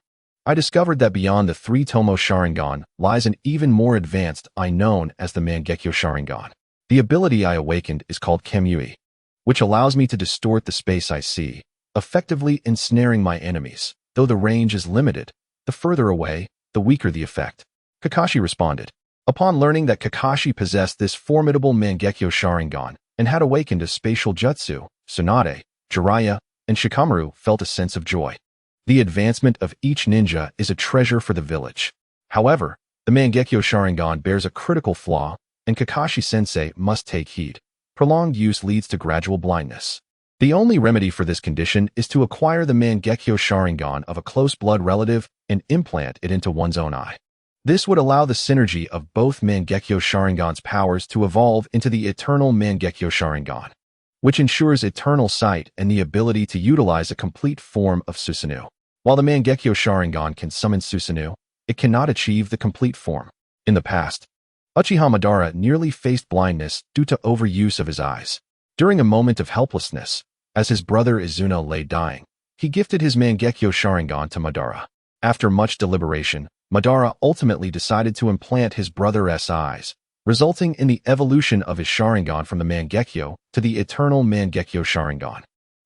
I discovered that beyond the 3 tomo Sharingan lies an even more advanced eye known as the Mangekyo Sharingan. The ability I awakened is called Kemui, which allows me to distort the space I see, effectively ensnaring my enemies. Though the range is limited, the further away, the weaker the effect. Kakashi responded. Upon learning that Kakashi possessed this formidable Mangekyo Sharingan and had awakened a spatial jutsu, Tsunade, Jiraiya, and Shikamaru felt a sense of joy. The advancement of each ninja is a treasure for the village. However, the Mangekyo Sharingan bears a critical flaw, and Kakashi-sensei must take heed. Prolonged use leads to gradual blindness. The only remedy for this condition is to acquire the Mangekyo Sharingan of a close blood relative and implant it into one's own eye. This would allow the synergy of both Mangekyo Sharingan's powers to evolve into the eternal Mangekyo Sharingan, which ensures eternal sight and the ability to utilize a complete form of Susanoo. While the Mangekyo Sharingan can summon Susanoo, it cannot achieve the complete form. In the past, Uchiha Madara nearly faced blindness due to overuse of his eyes. During a moment of helplessness, as his brother Izuna lay dying, he gifted his Mangekyo Sharingan to Madara. After much deliberation, Madara ultimately decided to implant his brother's eyes, resulting in the evolution of his Sharingan from the Mangekyo to the eternal Mangekyo Sharingan,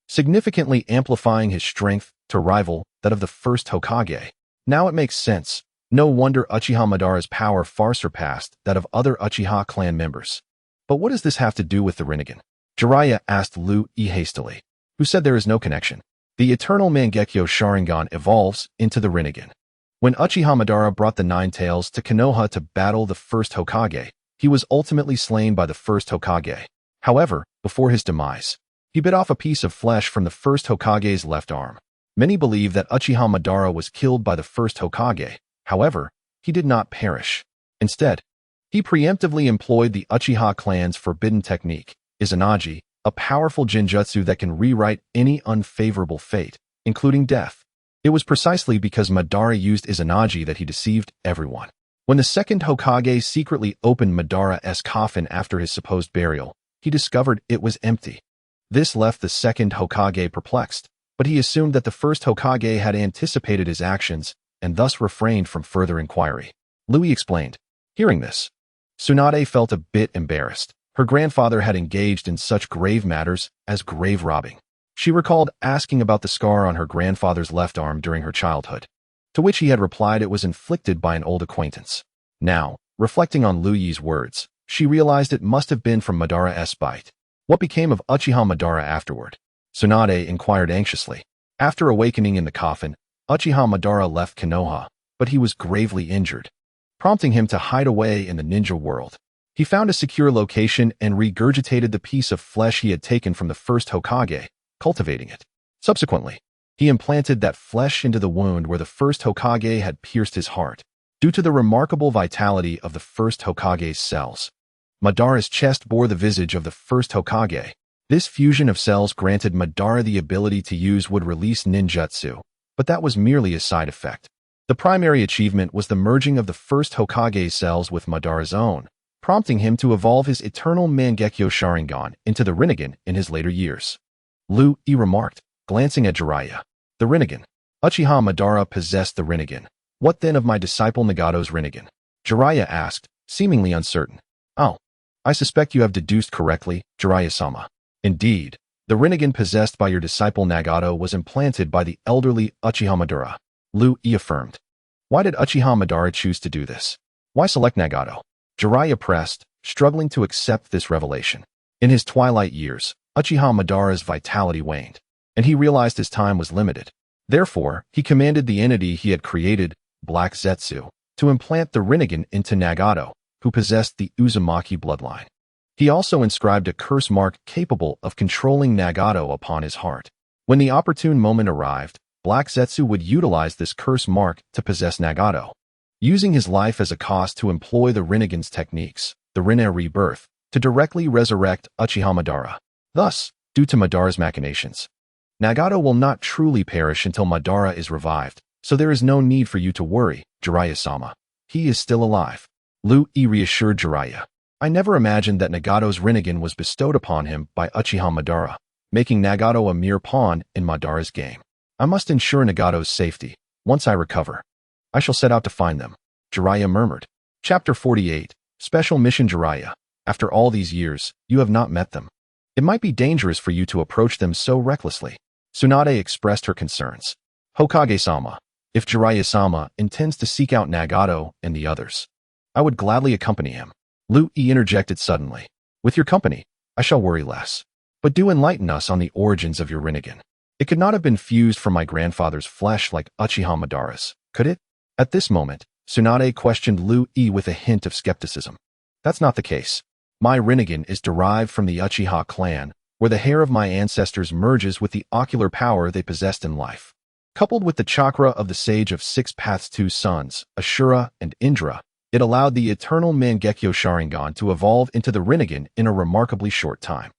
significantly amplifying his strength to rival that of the first Hokage. Now it makes sense. No wonder Uchiha Madara's power far surpassed that of other Uchiha clan members. But what does this have to do with the Rinnegan? Jiraiya asked Liu Yi hastily, who said there is no connection. The eternal Mangekyo Sharingan evolves into the Rinnegan. When Uchiha Madara brought the 9 Tails to Konoha to battle the first Hokage, he was ultimately slain by the first Hokage. However, before his demise, he bit off a piece of flesh from the first Hokage's left arm. Many believe that Uchiha Madara was killed by the first Hokage. However, he did not perish. Instead, he preemptively employed the Uchiha clan's forbidden technique, Izanagi, a powerful jinjutsu that can rewrite any unfavorable fate, including death. It was precisely because Madara used Izanagi that he deceived everyone. When the second Hokage secretly opened Madara's coffin after his supposed burial, he discovered it was empty. This left the second Hokage perplexed, but he assumed that the first Hokage had anticipated his actions and thus refrained from further inquiry. Liu Yi explained. Hearing this, Tsunade felt a bit embarrassed. Her grandfather had engaged in such grave matters as grave robbing. She recalled asking about the scar on her grandfather's left arm during her childhood, to which he had replied it was inflicted by an old acquaintance. Now, reflecting on Liu Yi's words, she realized it must have been from Madara's bite. What became of Uchiha Madara afterward? Tsunade inquired anxiously. After awakening in the coffin, Uchiha Madara left Konoha, but he was gravely injured, prompting him to hide away in the ninja world. He found a secure location and regurgitated the piece of flesh he had taken from the first Hokage, cultivating it. Subsequently, he implanted that flesh into the wound where the first Hokage had pierced his heart. Due to the remarkable vitality of the first Hokage's cells, Madara's chest bore the visage of the first Hokage. This fusion of cells granted Madara the ability to use would-release ninjutsu, but that was merely a side effect. The primary achievement was the merging of the first Hokage's cells with Madara's own, prompting him to evolve his eternal Mangekyo Sharingan into the Rinnegan in his later years. Liu Yi remarked, glancing at Jiraiya. The Rinnegan. Uchiha Madara possessed the Rinnegan. What then of my disciple Nagato's Rinnegan? Jiraiya asked, seemingly uncertain. Oh, I suspect you have deduced correctly, Jiraiya-sama. Indeed, the Rinnegan possessed by your disciple Nagato was implanted by the elderly Uchiha Madara. Liu Yi affirmed. Why did Uchiha Madara choose to do this? Why select Nagato? Jiraiya pressed, struggling to accept this revelation. In his twilight years, Uchiha Madara's vitality waned, and he realized his time was limited. Therefore, he commanded the entity he had created, Black Zetsu, to implant the Rinnegan into Nagato, who possessed the Uzumaki bloodline. He also inscribed a curse mark capable of controlling Nagato upon his heart. When the opportune moment arrived, Black Zetsu would utilize this curse mark to possess Nagato, using his life as a cost to employ the Rinnegan's techniques, the Rinne rebirth, to directly resurrect Uchiha Madara. Thus, due to Madara's machinations, Nagato will not truly perish until Madara is revived, so there is no need for you to worry, Jiraiya-sama. He is still alive. Liu Yi reassured Jiraiya. I never imagined that Nagato's Rinnegan was bestowed upon him by Uchiha Madara, making Nagato a mere pawn in Madara's game. I must ensure Nagato's safety. Once I recover, I shall set out to find them, Jiraiya murmured. Chapter 48, Special Mission Jiraiya. After all these years, you have not met them. It might be dangerous for you to approach them so recklessly. Tsunade expressed her concerns. Hokage-sama, if Jiraiya-sama intends to seek out Nagato and the others, I would gladly accompany him. Liu Yi interjected suddenly. With your company, I shall worry less. But do enlighten us on the origins of your Rinnegan. It could not have been fused from my grandfather's flesh like Uchiha Madara's, could it? At this moment, Tsunade questioned Liu Yi with a hint of skepticism. That's not the case. My Rinnegan is derived from the Uchiha clan, where the hair of my ancestors merges with the ocular power they possessed in life. Coupled with the chakra of the Sage of Six Paths' two sons, Ashura and Indra, it allowed the eternal Mangekyo Sharingan to evolve into the Rinnegan in a remarkably short time.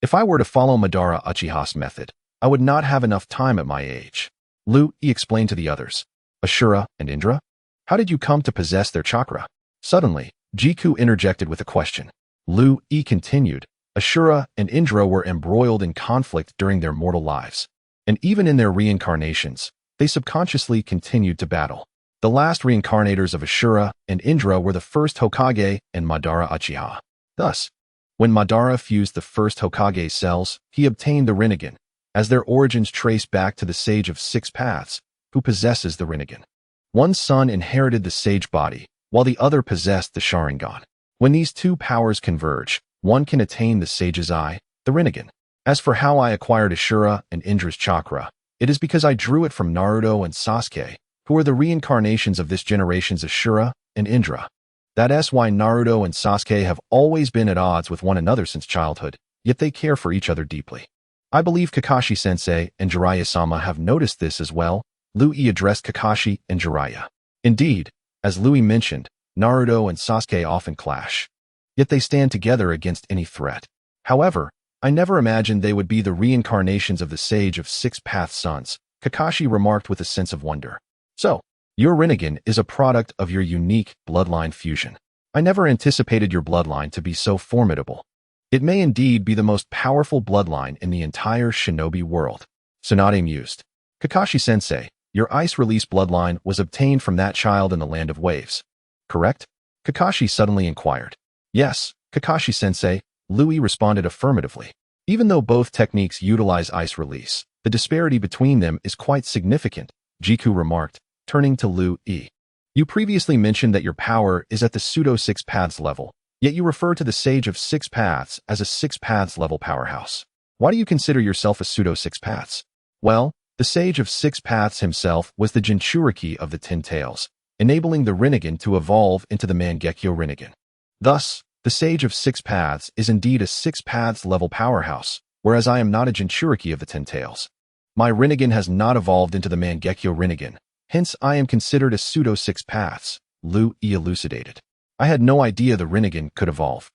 If I were to follow Madara Uchiha's method, I would not have enough time at my age. Liu Yi explained to the others. Ashura and Indra? How did you come to possess their chakra? Suddenly, Jiku interjected with a question. Liu Yi continued. Ashura and Indra were embroiled in conflict during their mortal lives, and even in their reincarnations, they subconsciously continued to battle. The last reincarnators of Ashura and Indra were the first Hokage and Madara Uchiha. Thus, when Madara fused the first Hokage's cells, he obtained the Rinnegan, as their origins trace back to the Sage of Six Paths, who possesses the Rinnegan. One son inherited the Sage body, while the other possessed the Sharingan. When these two powers converge, one can attain the Sage's Eye, the Rinnegan. As for how I acquired Ashura and Indra's chakra, it is because I drew it from Naruto and Sasuke, who are the reincarnations of this generation's Ashura and Indra. That is why Naruto and Sasuke have always been at odds with one another since childhood, yet they care for each other deeply. I believe Kakashi-sensei and Jiraiya-sama have noticed this as well. Liu Yi addressed Kakashi and Jiraiya. Indeed, as Liu Yi mentioned, Naruto and Sasuke often clash, yet they stand together against any threat. However, I never imagined they would be the reincarnations of the Sage of Six Paths sons, Kakashi remarked with a sense of wonder. So, your Rinnegan is a product of your unique bloodline fusion. I never anticipated your bloodline to be so formidable. It may indeed be the most powerful bloodline in the entire shinobi world. Tsunade mused. Kakashi-sensei, your ice-release bloodline was obtained from that child in the Land of Waves, correct? Kakashi suddenly inquired. Yes, Kakashi-sensei, Liu Yi responded affirmatively. Even though both techniques utilize ice release, the disparity between them is quite significant, Jiku remarked, turning to Liu Yi. You previously mentioned that your power is at the pseudo-Six Paths level, yet you refer to the Sage of Six Paths as a Six Paths level powerhouse. Why do you consider yourself a pseudo-Six Paths? Well, the Sage of Six Paths himself was the Jinchuriki of the Ten Tails, enabling the Rinnegan to evolve into the Mangekyo Rinnegan. Thus, the Sage of Six Paths is indeed a Six Paths level powerhouse, whereas I am not a Jinchuriki of the Ten Tails. My Rinnegan has not evolved into the Mangekyo Rinnegan, hence I am considered a pseudo-Six Paths, Liu Yi elucidated. I had no idea the Rinnegan could evolve.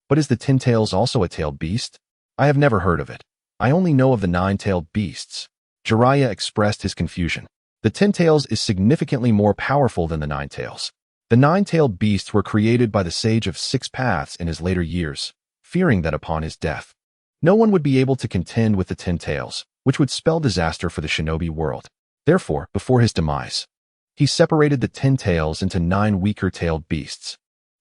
But is the Ten-Tails also a tailed beast? I have never heard of it. I only know of the nine-tailed beasts. Jiraiya expressed his confusion. The Ten-Tails is significantly more powerful than the Nine-Tails. The nine-tailed beasts were created by the Sage of Six Paths in his later years, fearing that upon his death, no one would be able to contend with the Ten-Tails, which would spell disaster for the shinobi world. Therefore, before his demise, he separated the Ten-Tails into 9 weaker-tailed beasts.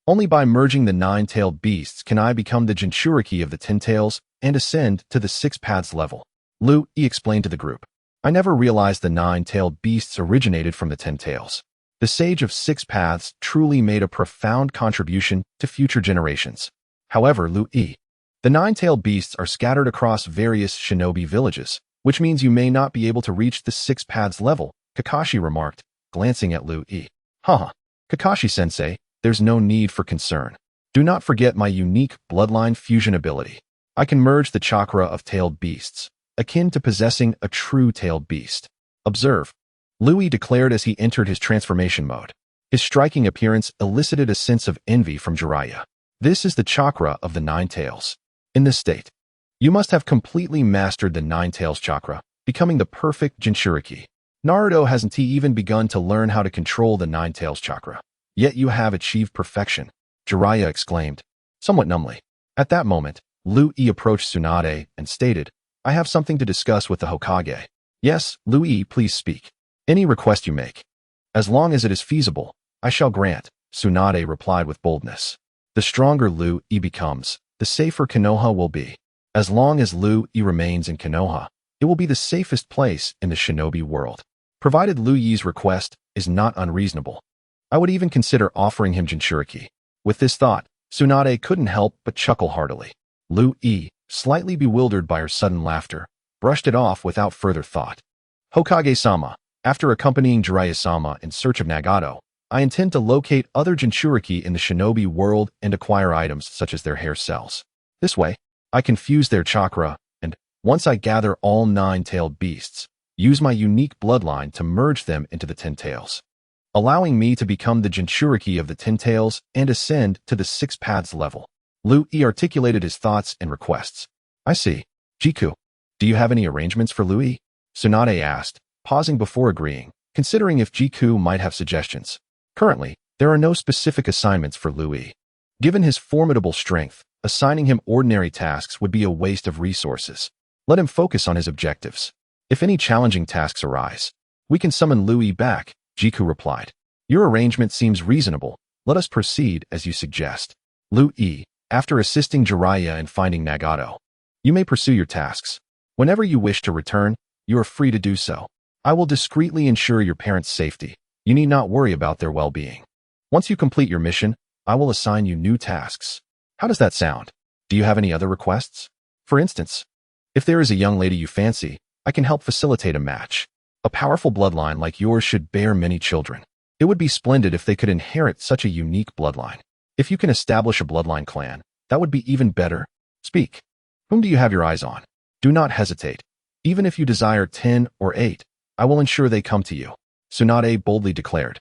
Only by merging the nine-tailed beasts can I become the Jinchuriki of the Ten-Tails and ascend to the Six Paths level. Lu Yi explained to the group. I never realized the nine-tailed beasts originated from the Ten-Tails. The Sage of Six Paths truly made a profound contribution to future generations. However, Lu Yi, the nine-tailed beasts are scattered across various shinobi villages, which means you may not be able to reach the Six Paths level, Kakashi remarked, glancing at Lu Yi. Haha, Kakashi-sensei, there's no need for concern. Do not forget my unique bloodline fusion ability. I can merge the chakra of tailed beasts, akin to possessing a true tailed beast. Observe, Lu Yi declared as he entered his transformation mode. His striking appearance elicited a sense of envy from Jiraiya. This is the chakra of the Nine Tails. In this state, you must have completely mastered the Nine Tails chakra, becoming the perfect Jinchuriki. Naruto hasn't even begun to learn how to control the Nine Tails chakra. Yet you have achieved perfection, Jiraiya exclaimed, somewhat numbly. At that moment, Lu Yi approached Tsunade and stated, I have something to discuss with the Hokage. Yes, Lu Yi, please speak. Any request you make. As long as it is feasible, I shall grant, Tsunade replied with boldness. The stronger Lu Yi becomes, the safer Konoha will be. As long as Lu Yi remains in Konoha, it will be the safest place in the shinobi world. Provided Lu Yi's request is not unreasonable, I would even consider offering him Jinchuriki. With this thought, Tsunade couldn't help but chuckle heartily. Lu Yi, slightly bewildered by her sudden laughter, brushed it off without further thought. Hokage-sama, after accompanying Jiraiya-sama in search of Nagato, I intend to locate other Jinchuriki in the shinobi world and acquire items such as their hair cells. This way, I can fuse their chakra and, once I gather all nine-tailed beasts, use my unique bloodline to merge them into the Ten-Tails, allowing me to become the Jinchuriki of the Ten-Tails and ascend to the Six Paths level. Lu Yi articulated his thoughts and requests. I see. Jiku, do you have any arrangements for Lu Yi? Tsunade asked, pausing before agreeing, considering if Jiku might have suggestions. Currently, there are no specific assignments for Lu Yi. Given his formidable strength, assigning him ordinary tasks would be a waste of resources. Let him focus on his objectives. If any challenging tasks arise, we can summon Lu Yi back, Jiku replied. Your arrangement seems reasonable. Let us proceed as you suggest. Lu Yi, after assisting Jiraiya in finding Nagato, you may pursue your tasks. Whenever you wish to return, you are free to do so. I will discreetly ensure your parents' safety. You need not worry about their well-being. Once you complete your mission, I will assign you new tasks. How does that sound? Do you have any other requests? For instance, if there is a young lady you fancy, I can help facilitate a match. A powerful bloodline like yours should bear many children. It would be splendid if they could inherit such a unique bloodline. If you can establish a bloodline clan, that would be even better. Speak. Whom do you have your eyes on? Do not hesitate. Even if you desire 10 or 8, I will ensure they come to you, Tsunade boldly declared.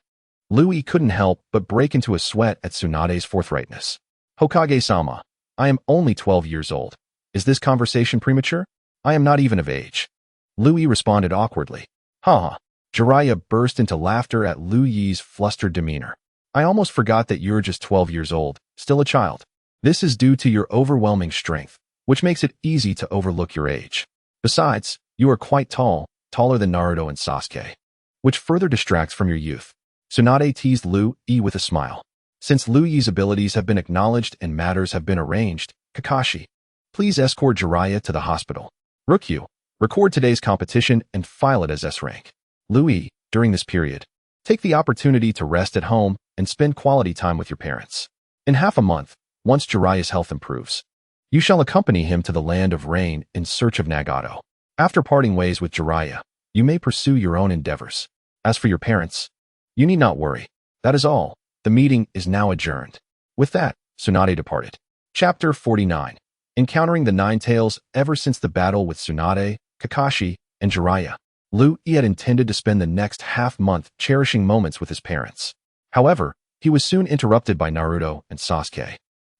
Lu Yi couldn't help but break into a sweat at Tsunade's forthrightness. Hokage-sama, I am only 12 years old. Is this conversation premature? I am not even of age. Lu Yi responded awkwardly. Haha. Jiraiya burst into laughter at Lu Yi's flustered demeanor. I almost forgot that you're just 12 years old, still a child. This is due to your overwhelming strength, which makes it easy to overlook your age. Besides, you are quite tall, taller than Naruto and Sasuke, which further distracts from your youth. Tsunade teased Lu Yi with a smile. Since Lu Yi's abilities have been acknowledged and matters have been arranged, Kakashi, please escort Jiraiya to the hospital. Rukyu, record today's competition and file it as S-rank. Lu Yi, during this period, take the opportunity to rest at home and spend quality time with your parents. In half a month, once Jiraiya's health improves, you shall accompany him to the land of rain in search of Nagato. After parting ways with Jiraiya, you may pursue your own endeavors. As for your parents, you need not worry. That is all. The meeting is now adjourned. With that, Tsunade departed. Chapter 49. Encountering the Nine Tails. Ever since the battle with Tsunade, Kakashi, and Jiraiya, Lu Yi had intended to spend the next half-month cherishing moments with his parents. However, he was soon interrupted by Naruto and Sasuke.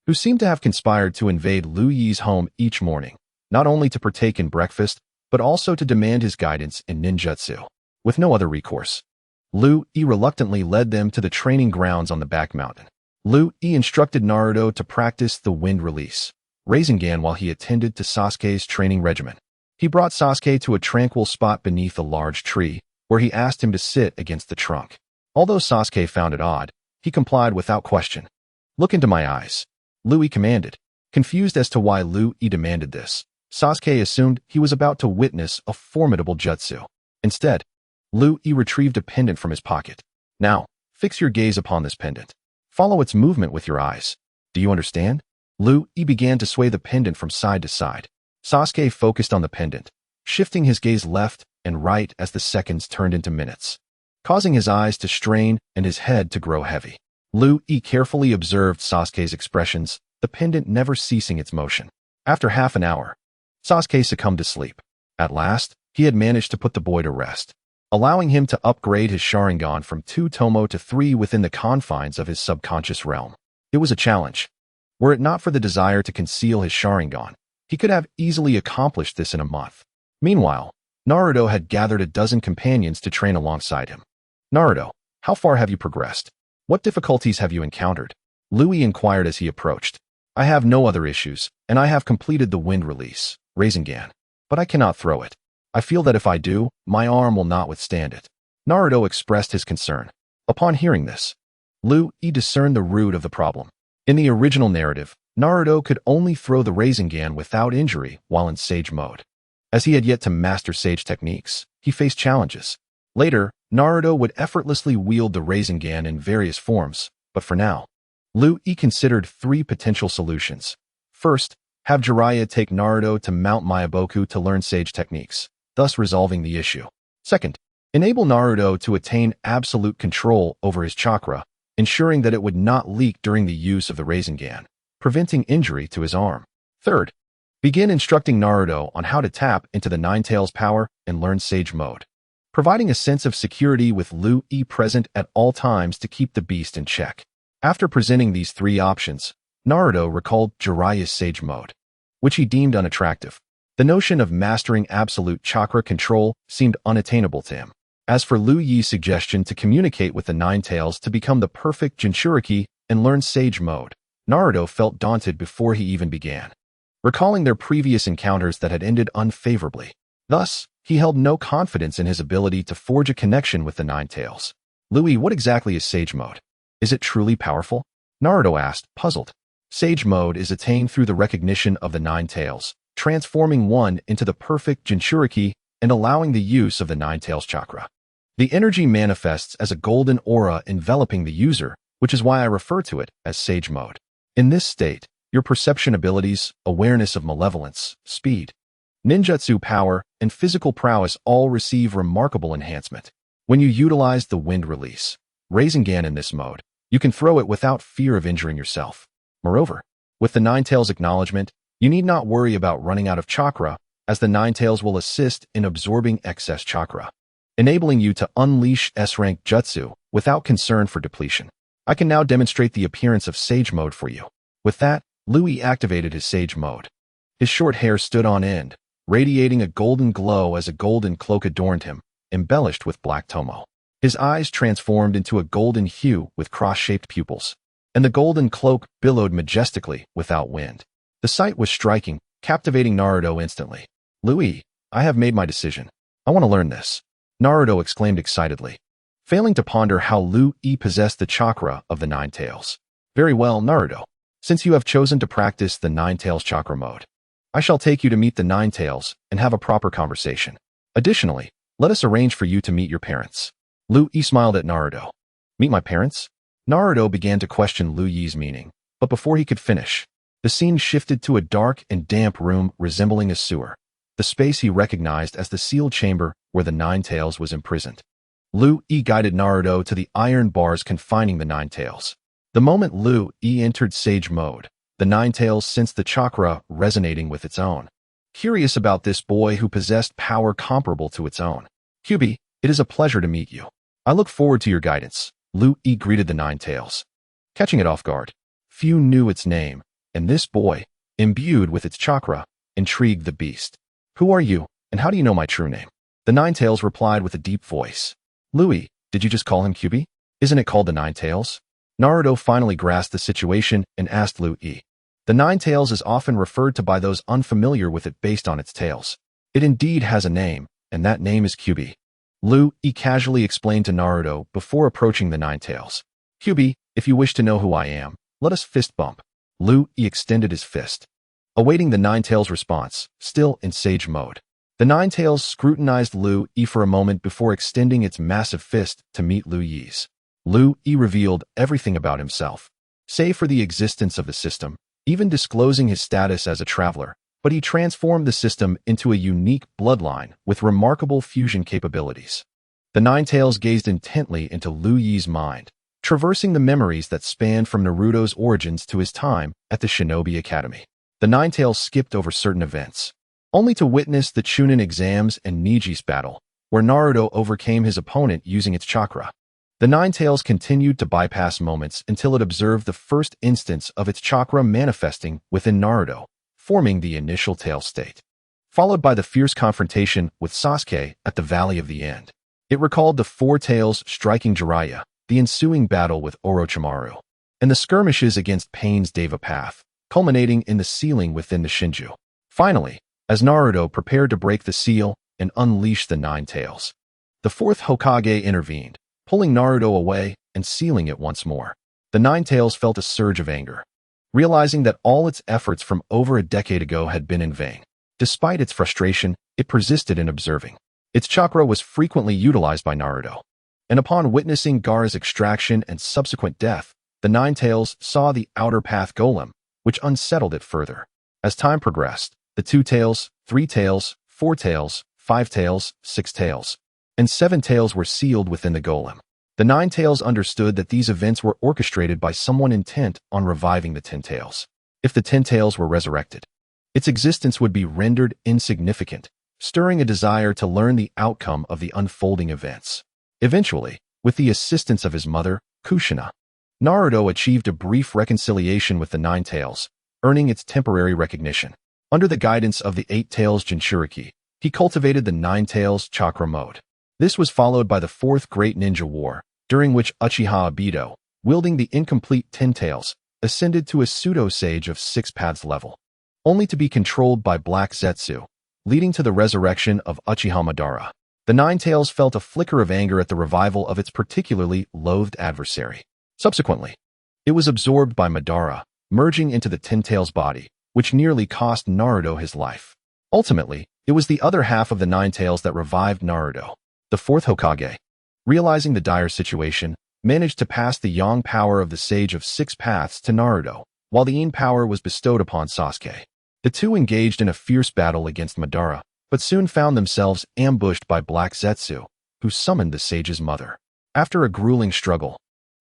who seemed to have conspired to invade Lu Yi's home each morning, not only to partake in breakfast, but also to demand his guidance in ninjutsu. With no other recourse, Lu Yi reluctantly led them to the training grounds on the back mountain. Lu Yi instructed Naruto to practice the wind release, Rasengan, while he attended to Sasuke's training regimen. He brought Sasuke to a tranquil spot beneath a large tree, where he asked him to sit against the trunk. Although Sasuke found it odd, he complied without question. "Look into my eyes," Lu Yi commanded. Confused as to why Lu Yi demanded this, Sasuke assumed he was about to witness a formidable jutsu. Instead, Lu Yi retrieved a pendant from his pocket. "Now, fix your gaze upon this pendant. Follow its movement with your eyes. Do you understand?" Lu Yi began to sway the pendant from side to side. Sasuke focused on the pendant, shifting his gaze left and right as the seconds turned into minutes, causing his eyes to strain and his head to grow heavy. Lu Yi carefully observed Sasuke's expressions, the pendant never ceasing its motion. After half an hour, Sasuke succumbed to sleep. At last, he had managed to put the boy to rest, allowing him to upgrade his Sharingan from 2 tomo to 3 within the confines of his subconscious realm. It was a challenge. Were it not for the desire to conceal his Sharingan, he could have easily accomplished this in a month. Meanwhile, Naruto had gathered a dozen companions to train alongside him. "Naruto, how far have you progressed? What difficulties have you encountered?" Lu Yi inquired as he approached. "I have no other issues, and I have completed the wind release, Rasengan, but I cannot throw it. I feel that if I do, my arm will not withstand it." Naruto expressed his concern. Upon hearing this, Lu Yi discerned the root of the problem. In the original narrative, Naruto could only throw the Rasengan without injury while in Sage mode. As he had yet to master Sage techniques, he faced challenges. Later, Naruto would effortlessly wield the Rasengan in various forms, but for now, Lu Yi considered 3 potential solutions. First, have Jiraiya take Naruto to Mount Myaboku to learn Sage techniques, thus resolving the issue. Second, enable Naruto to attain absolute control over his chakra, ensuring that it would not leak during the use of the Rasengan, preventing injury to his arm. Third, begin instructing Naruto on how to tap into the Nine Tails power and learn Sage mode, providing a sense of security with Lu Yi present at all times to keep the beast in check. After presenting these 3 options, Naruto recalled Jiraiya's Sage mode, which he deemed unattractive. The notion of mastering absolute chakra control seemed unattainable to him. As for Lu Yi's suggestion to communicate with the Nine Tails to become the perfect Jinchuriki and learn Sage mode, Naruto felt daunted before he even began, recalling their previous encounters that had ended unfavorably. Thus, he held no confidence in his ability to forge a connection with the Nine Tails. "Lu Yi, what exactly is Sage mode? Is it truly powerful?" Naruto asked, puzzled. Sage mode is attained through the recognition of the Nine Tails, transforming one into the perfect Jinchuriki and allowing the use of the Nine Tails chakra. The energy manifests as a golden aura enveloping the user, which is why I refer to it as Sage mode. In this state, your perception abilities, awareness of malevolence, speed, ninjutsu power, and physical prowess all receive remarkable enhancement. When you utilize the wind release, Rasengan in this mode, you can throw it without fear of injuring yourself. Moreover, with the Nine Tails acknowledgement, you need not worry about running out of chakra, as the Nine Tails will assist in absorbing excess chakra, enabling you to unleash S-rank jutsu without concern for depletion. I can now demonstrate the appearance of Sage mode for you. With that, Lu Yi activated his Sage mode. His short hair stood on end, radiating a golden glow as a golden cloak adorned him, embellished with black tomo. His eyes transformed into a golden hue with cross-shaped pupils, and the golden cloak billowed majestically without wind. The sight was striking, captivating Naruto instantly. "Lu Yi, I have made my decision. I want to learn this," Naruto exclaimed excitedly, failing to ponder how Lu Yi possessed the chakra of the Nine Tails. "Very well, Naruto. Since you have chosen to practice the Nine Tails chakra mode, I shall take you to meet the Nine Tails and have a proper conversation. Additionally, let us arrange for you to meet your parents." Lu Yi smiled at Naruto. "Meet my parents?" Naruto began to question Lu Yi's meaning, but before he could finish, the scene shifted to a dark and damp room resembling a sewer, the space he recognized as the sealed chamber where the Nine Tails was imprisoned. Lu Yi guided Naruto to the iron bars confining the Nine Tails. The moment Lu Yi entered Sage mode, the Nine Tails sensed the chakra resonating with its own. Curious about this boy who possessed power comparable to its own. "Kyubi, it is a pleasure to meet you. I look forward to your guidance," Lu Yi greeted the Nine Tails. Catching it off guard, few knew its name, and this boy, imbued with its chakra, intrigued the beast. "Who are you, and how do you know my true name?" The Ninetales replied with a deep voice. "Louis, did you just call him Kyubi? Isn't it called the Ninetales?" Naruto finally grasped the situation and asked Louis. The Ninetales is often referred to by those unfamiliar with it based on its tails. It indeed has a name, and that name is Kyubi. Louis casually explained to Naruto before approaching the Ninetales. "Kyubi, if you wish to know who I am, let us fist bump." Louis extended his fist, awaiting the Ninetales' response, still in sage mode. The Ninetales scrutinized Louis for a moment before extending its massive fist to meet Louis's. Louis revealed everything about himself, save for the existence of the system, even disclosing his status as a traveler, but he transformed the system into a unique bloodline with remarkable fusion capabilities. The Ninetales gazed intently into Louis's mind, traversing the memories that spanned from Naruto's origins to his time at the Shinobi Academy. The Ninetales skipped over certain events, only to witness the Chunin exams and Niji's battle, where Naruto overcame his opponent using its chakra. The Ninetales continued to bypass moments until it observed the first instance of its chakra manifesting within Naruto, forming the initial tail state, followed by the fierce confrontation with Sasuke at the Valley of the End. It recalled the four tails striking Jiraiya, the ensuing battle with Orochimaru, and the skirmishes against Pain's Deva Path, culminating in the sealing within the Shinju. Finally, as Naruto prepared to break the seal and unleash the Ninetales, the fourth Hokage intervened, pulling Naruto away and sealing it once more. The Ninetales felt a surge of anger, realizing that all its efforts from over a decade ago had been in vain. Despite its frustration, it persisted in observing. Its chakra was frequently utilized by Naruto, and upon witnessing Gaara's extraction and subsequent death, the Ninetales saw the outer path golem, which unsettled it further. As time progressed, the 2 tails, 3 tails, 4 tails, 5 tails, 6 tails, and 7 tails were sealed within the golem. The Ninetales understood that these events were orchestrated by someone intent on reviving the 10 tails. If the 10 tails were resurrected, its existence would be rendered insignificant, stirring a desire to learn the outcome of the unfolding events. Eventually, with the assistance of his mother, Kushina, Naruto achieved a brief reconciliation with the Ninetales, earning its temporary recognition. Under the guidance of the 8 tails Jinchuriki, he cultivated the Ninetales chakra mode. This was followed by the 4th Great Ninja War, during which Uchiha Obito, wielding the incomplete 10 tails, ascended to a pseudo-sage of 6 paths level, only to be controlled by Black Zetsu, leading to the resurrection of Uchiha Madara. The Ninetales felt a flicker of anger at the revival of its particularly loathed adversary. Subsequently, it was absorbed by Madara, merging into the 10 tails body, which nearly cost Naruto his life. Ultimately, it was the other half of the Ninetales that revived Naruto. The 4th Hokage, realizing the dire situation, managed to pass the yang power of the Sage of 6 Paths to Naruto, while the yin power was bestowed upon Sasuke. The two engaged in a fierce battle against Madara, but soon found themselves ambushed by Black Zetsu, who summoned the sage's mother. After a grueling struggle,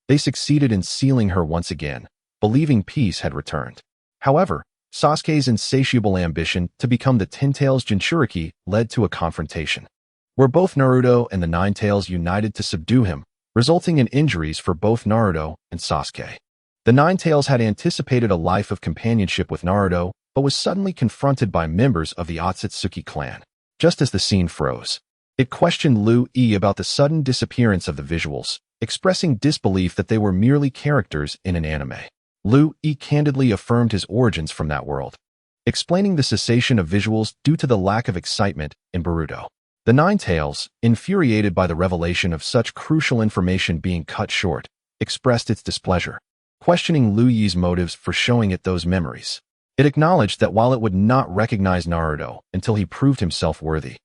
they succeeded in sealing her once again, believing peace had returned. However, Sasuke's insatiable ambition to become the 10 tails Jinchuriki led to a confrontation, where both Naruto and the Ninetales united to subdue him, resulting in injuries for both Naruto and Sasuke. The Ninetales had anticipated a life of companionship with Naruto, but was suddenly confronted by members of the Otsutsuki clan. Just as the scene froze, it questioned Louis about the sudden disappearance of the visuals, expressing disbelief that they were merely characters in an anime. Louis candidly affirmed his origins from that world, explaining the cessation of visuals due to the lack of excitement in Boruto. The Ninetales, infuriated by the revelation of such crucial information being cut short, expressed its displeasure, questioning Louis's motives for showing it those memories. It acknowledged that while it would not recognize Naruto until he proved himself worthy,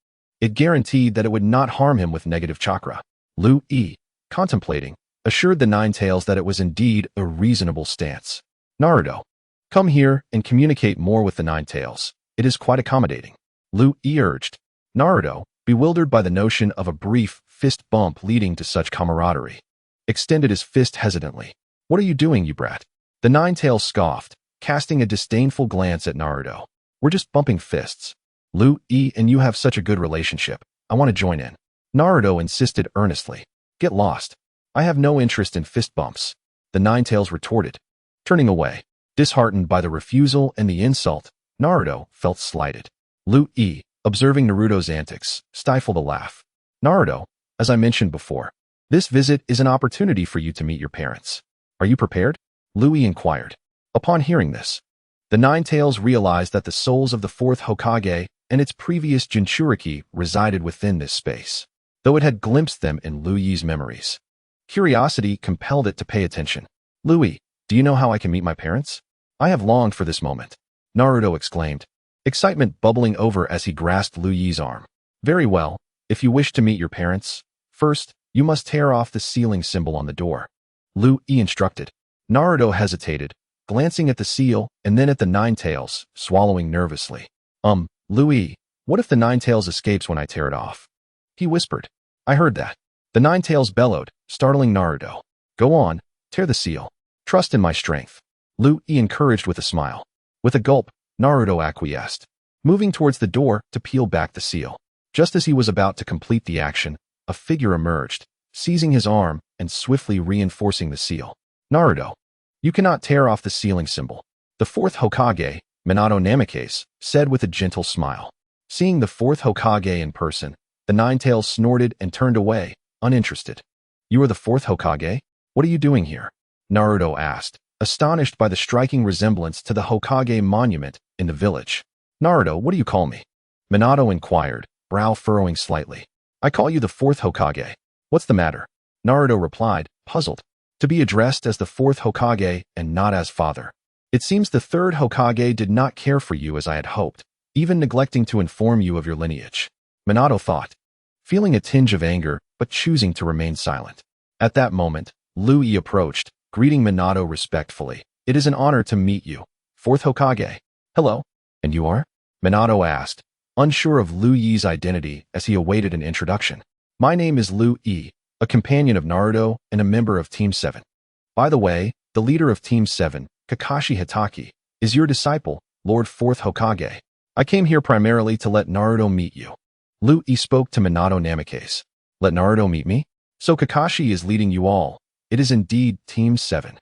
it guaranteed that it would not harm him with negative chakra. Louis, contemplating, assured the Ninetales that it was indeed a reasonable stance. "Naruto, come here and communicate more with the Ninetales. It is quite accommodating," Louis urged. Naruto, bewildered by the notion of a brief fist bump leading to such camaraderie, extended his fist hesitantly. "What are you doing, you brat?" The Ninetales scoffed, casting a disdainful glance at Naruto. "We're just bumping fists. Louis and you have such a good relationship. I want to join in." Naruto insisted earnestly. "Get lost. I have no interest in fist bumps," the Ninetales retorted, turning away. Disheartened by the refusal and the insult, Naruto felt slighted. Lu Yi, observing Naruto's antics, stifled a laugh. Naruto, as I mentioned before, this visit is an opportunity for you to meet your parents. Are you prepared? Lu Yi inquired. Upon hearing this, the Nine-Tails realized that the souls of the fourth Hokage and its previous Jinchuriki resided within this space, though it had glimpsed them in Lu Yi's memories. Curiosity compelled it to pay attention. Lu Yi, do you know how I can meet my parents? I have longed for this moment, Naruto exclaimed, excitement bubbling over as he grasped Lu Yi's arm. Very well, if you wish to meet your parents, first, you must tear off the sealing symbol on the door. Lu Yi instructed. Naruto hesitated, glancing at the seal and then at the Nine-Tails, swallowing nervously. Lu Yi, what if the Nine-Tails escapes when I tear it off? He whispered. I heard that. The Nine-Tails bellowed, startling Naruto. Go on, tear the seal. Trust in my strength. Lu Yi encouraged with a smile. With a gulp, Naruto acquiesced, moving towards the door to peel back the seal. Just as he was about to complete the action, a figure emerged, seizing his arm and swiftly reinforcing the seal. Naruto, you cannot tear off the sealing symbol. The fourth Hokage, Minato Namikaze, said with a gentle smile. Seeing the fourth Hokage in person, the Nine-Tails snorted and turned away, uninterested. You are the fourth Hokage? What are you doing here? Naruto asked, astonished by the striking resemblance to the Hokage monument in the village. Naruto, what do you call me? Minato inquired, brow furrowing slightly. I call you the fourth Hokage. What's the matter? Naruto replied, puzzled. To be addressed as the fourth Hokage and not as father. It seems the third Hokage did not care for you as I had hoped, even neglecting to inform you of your lineage. Minato thought, feeling a tinge of anger but choosing to remain silent. At that moment, Lu Yi approached, greeting Minato respectfully. It is an honor to meet you, fourth Hokage. Hello. And you are? Minato asked, unsure of Lu Yi's identity as he awaited an introduction. My name is Lu Yi, a companion of Naruto and a member of Team 7. By the way, the leader of Team 7, Kakashi Hitaki, is your disciple, Lord 4th Hokage. I came here primarily to let Naruto meet you. Lu Yi spoke to Minato Namikaze. Let Naruto meet me? So Kakashi is leading you all. It is indeed Team 7.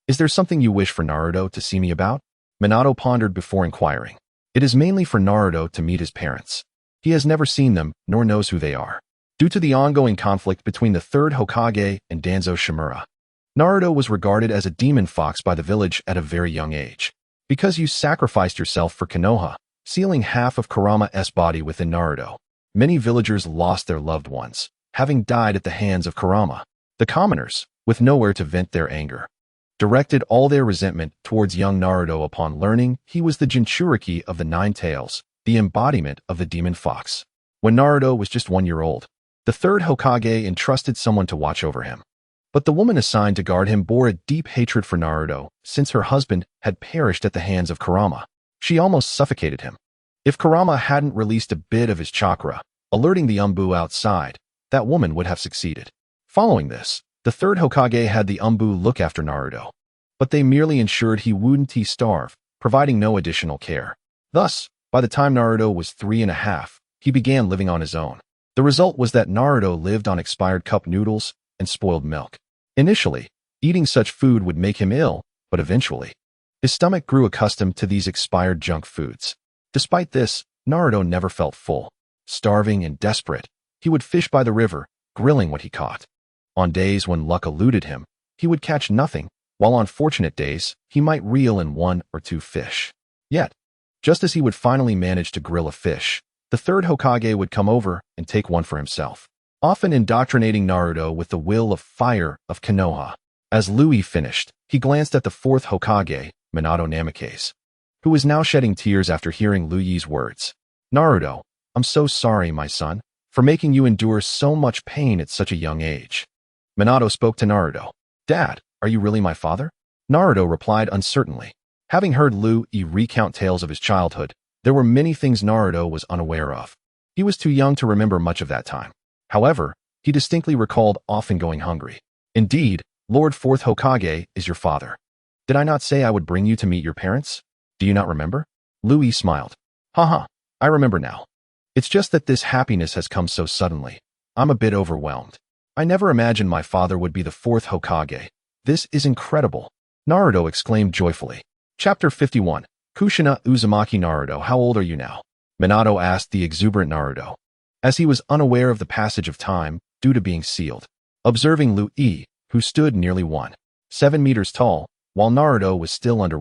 Is there something you wish for Naruto to see me about? Minato pondered before inquiring. It is mainly for Naruto to meet his parents. He has never seen them, nor knows who they are. Due to the ongoing conflict between the 3rd Hokage and Danzo Shimura, Naruto was regarded as a demon fox by the village at a very young age. Because you sacrificed yourself for Konoha, sealing half of Kurama's body within Naruto, many villagers lost their loved ones, having died at the hands of Kurama. The commoners, with nowhere to vent their anger, directed all their resentment towards young Naruto upon learning he was the Jinchuriki of the Nine-Tails, the embodiment of the demon fox. When Naruto was just 1 year old, the 3rd Hokage entrusted someone to watch over him. But the woman assigned to guard him bore a deep hatred for Naruto since her husband had perished at the hands of Kurama. She almost suffocated him. If Kurama hadn't released a bit of his chakra, alerting the Umbu outside, that woman would have succeeded. Following this, the 3rd Hokage had the Umbu look after Naruto, but they merely ensured he wouldn't starve, providing no additional care. Thus, by the time Naruto was 3.5, he began living on his own. The result was that Naruto lived on expired cup noodles and spoiled milk. Initially, eating such food would make him ill, but eventually, his stomach grew accustomed to these expired junk foods. Despite this, Naruto never felt full. Starving and desperate, he would fish by the river, grilling what he caught. On days when luck eluded him, he would catch nothing, while on fortunate days, he might reel in 1 or 2 fish. Yet, just as he would finally manage to grill a fish, the 3rd Hokage would come over and take one for himself, often indoctrinating Naruto with the will of fire of Konoha. As Lu Yi finished, he glanced at the 4th Hokage, Minato Namikaze, who was now shedding tears after hearing Lu Yi's words. Naruto, I'm so sorry, my son, for making you endure so much pain at such a young age. Minato spoke to Naruto. Dad, are you really my father? Naruto replied uncertainly. Having heard Lu Yi recount tales of his childhood, there were many things Naruto was unaware of. He was too young to remember much of that time. However, he distinctly recalled often going hungry. Indeed, Lord 4th Hokage is your father. Did I not say I would bring you to meet your parents? Do you not remember? Lu Yi smiled. Haha, I remember now. It's just that this happiness has come so suddenly. I'm a bit overwhelmed. I never imagined my father would be the 4th Hokage. This is incredible. Naruto exclaimed joyfully. Chapter 51. Kushina Uzumaki. Naruto, how old are you now? Minato asked the exuberant Naruto, as he was unaware of the passage of time due to being sealed. Observing Lu Yi, who stood nearly 7 meters tall, while Naruto was still under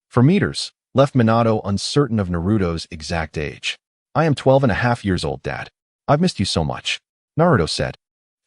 4 meters, left Minato uncertain of Naruto's exact age. I am 12.5 years old, Dad. I've missed you so much, Naruto said,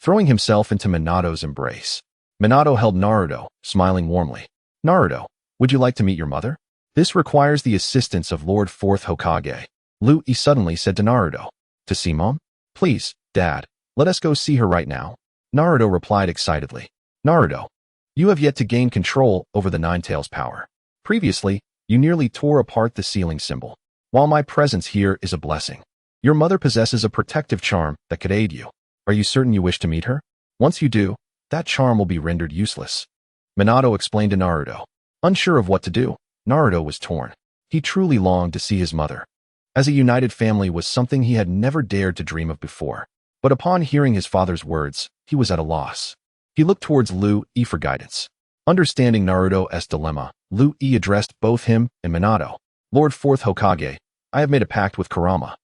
throwing himself into Minato's embrace. Minato held Naruto, smiling warmly. Naruto, would you like to meet your mother? This requires the assistance of Lord 4th Hokage. Lu Yi suddenly said to Naruto. To see Mom? Please, Dad, let us go see her right now. Naruto replied excitedly. Naruto, you have yet to gain control over the Nine Tails power. Previously, you nearly tore apart the sealing symbol. While my presence here is a blessing, your mother possesses a protective charm that could aid you. Are you certain you wish to meet her? Once you do, that charm will be rendered useless. Minato explained to Naruto. Unsure of what to do, Naruto was torn. He truly longed to see his mother, as a united family was something he had never dared to dream of before. But upon hearing his father's words, he was at a loss. He looked towards Lu Yi for guidance. Understanding Naruto's dilemma, Lu Yi addressed both him and Minato. Lord 4th Hokage, I have made a pact with Kurama.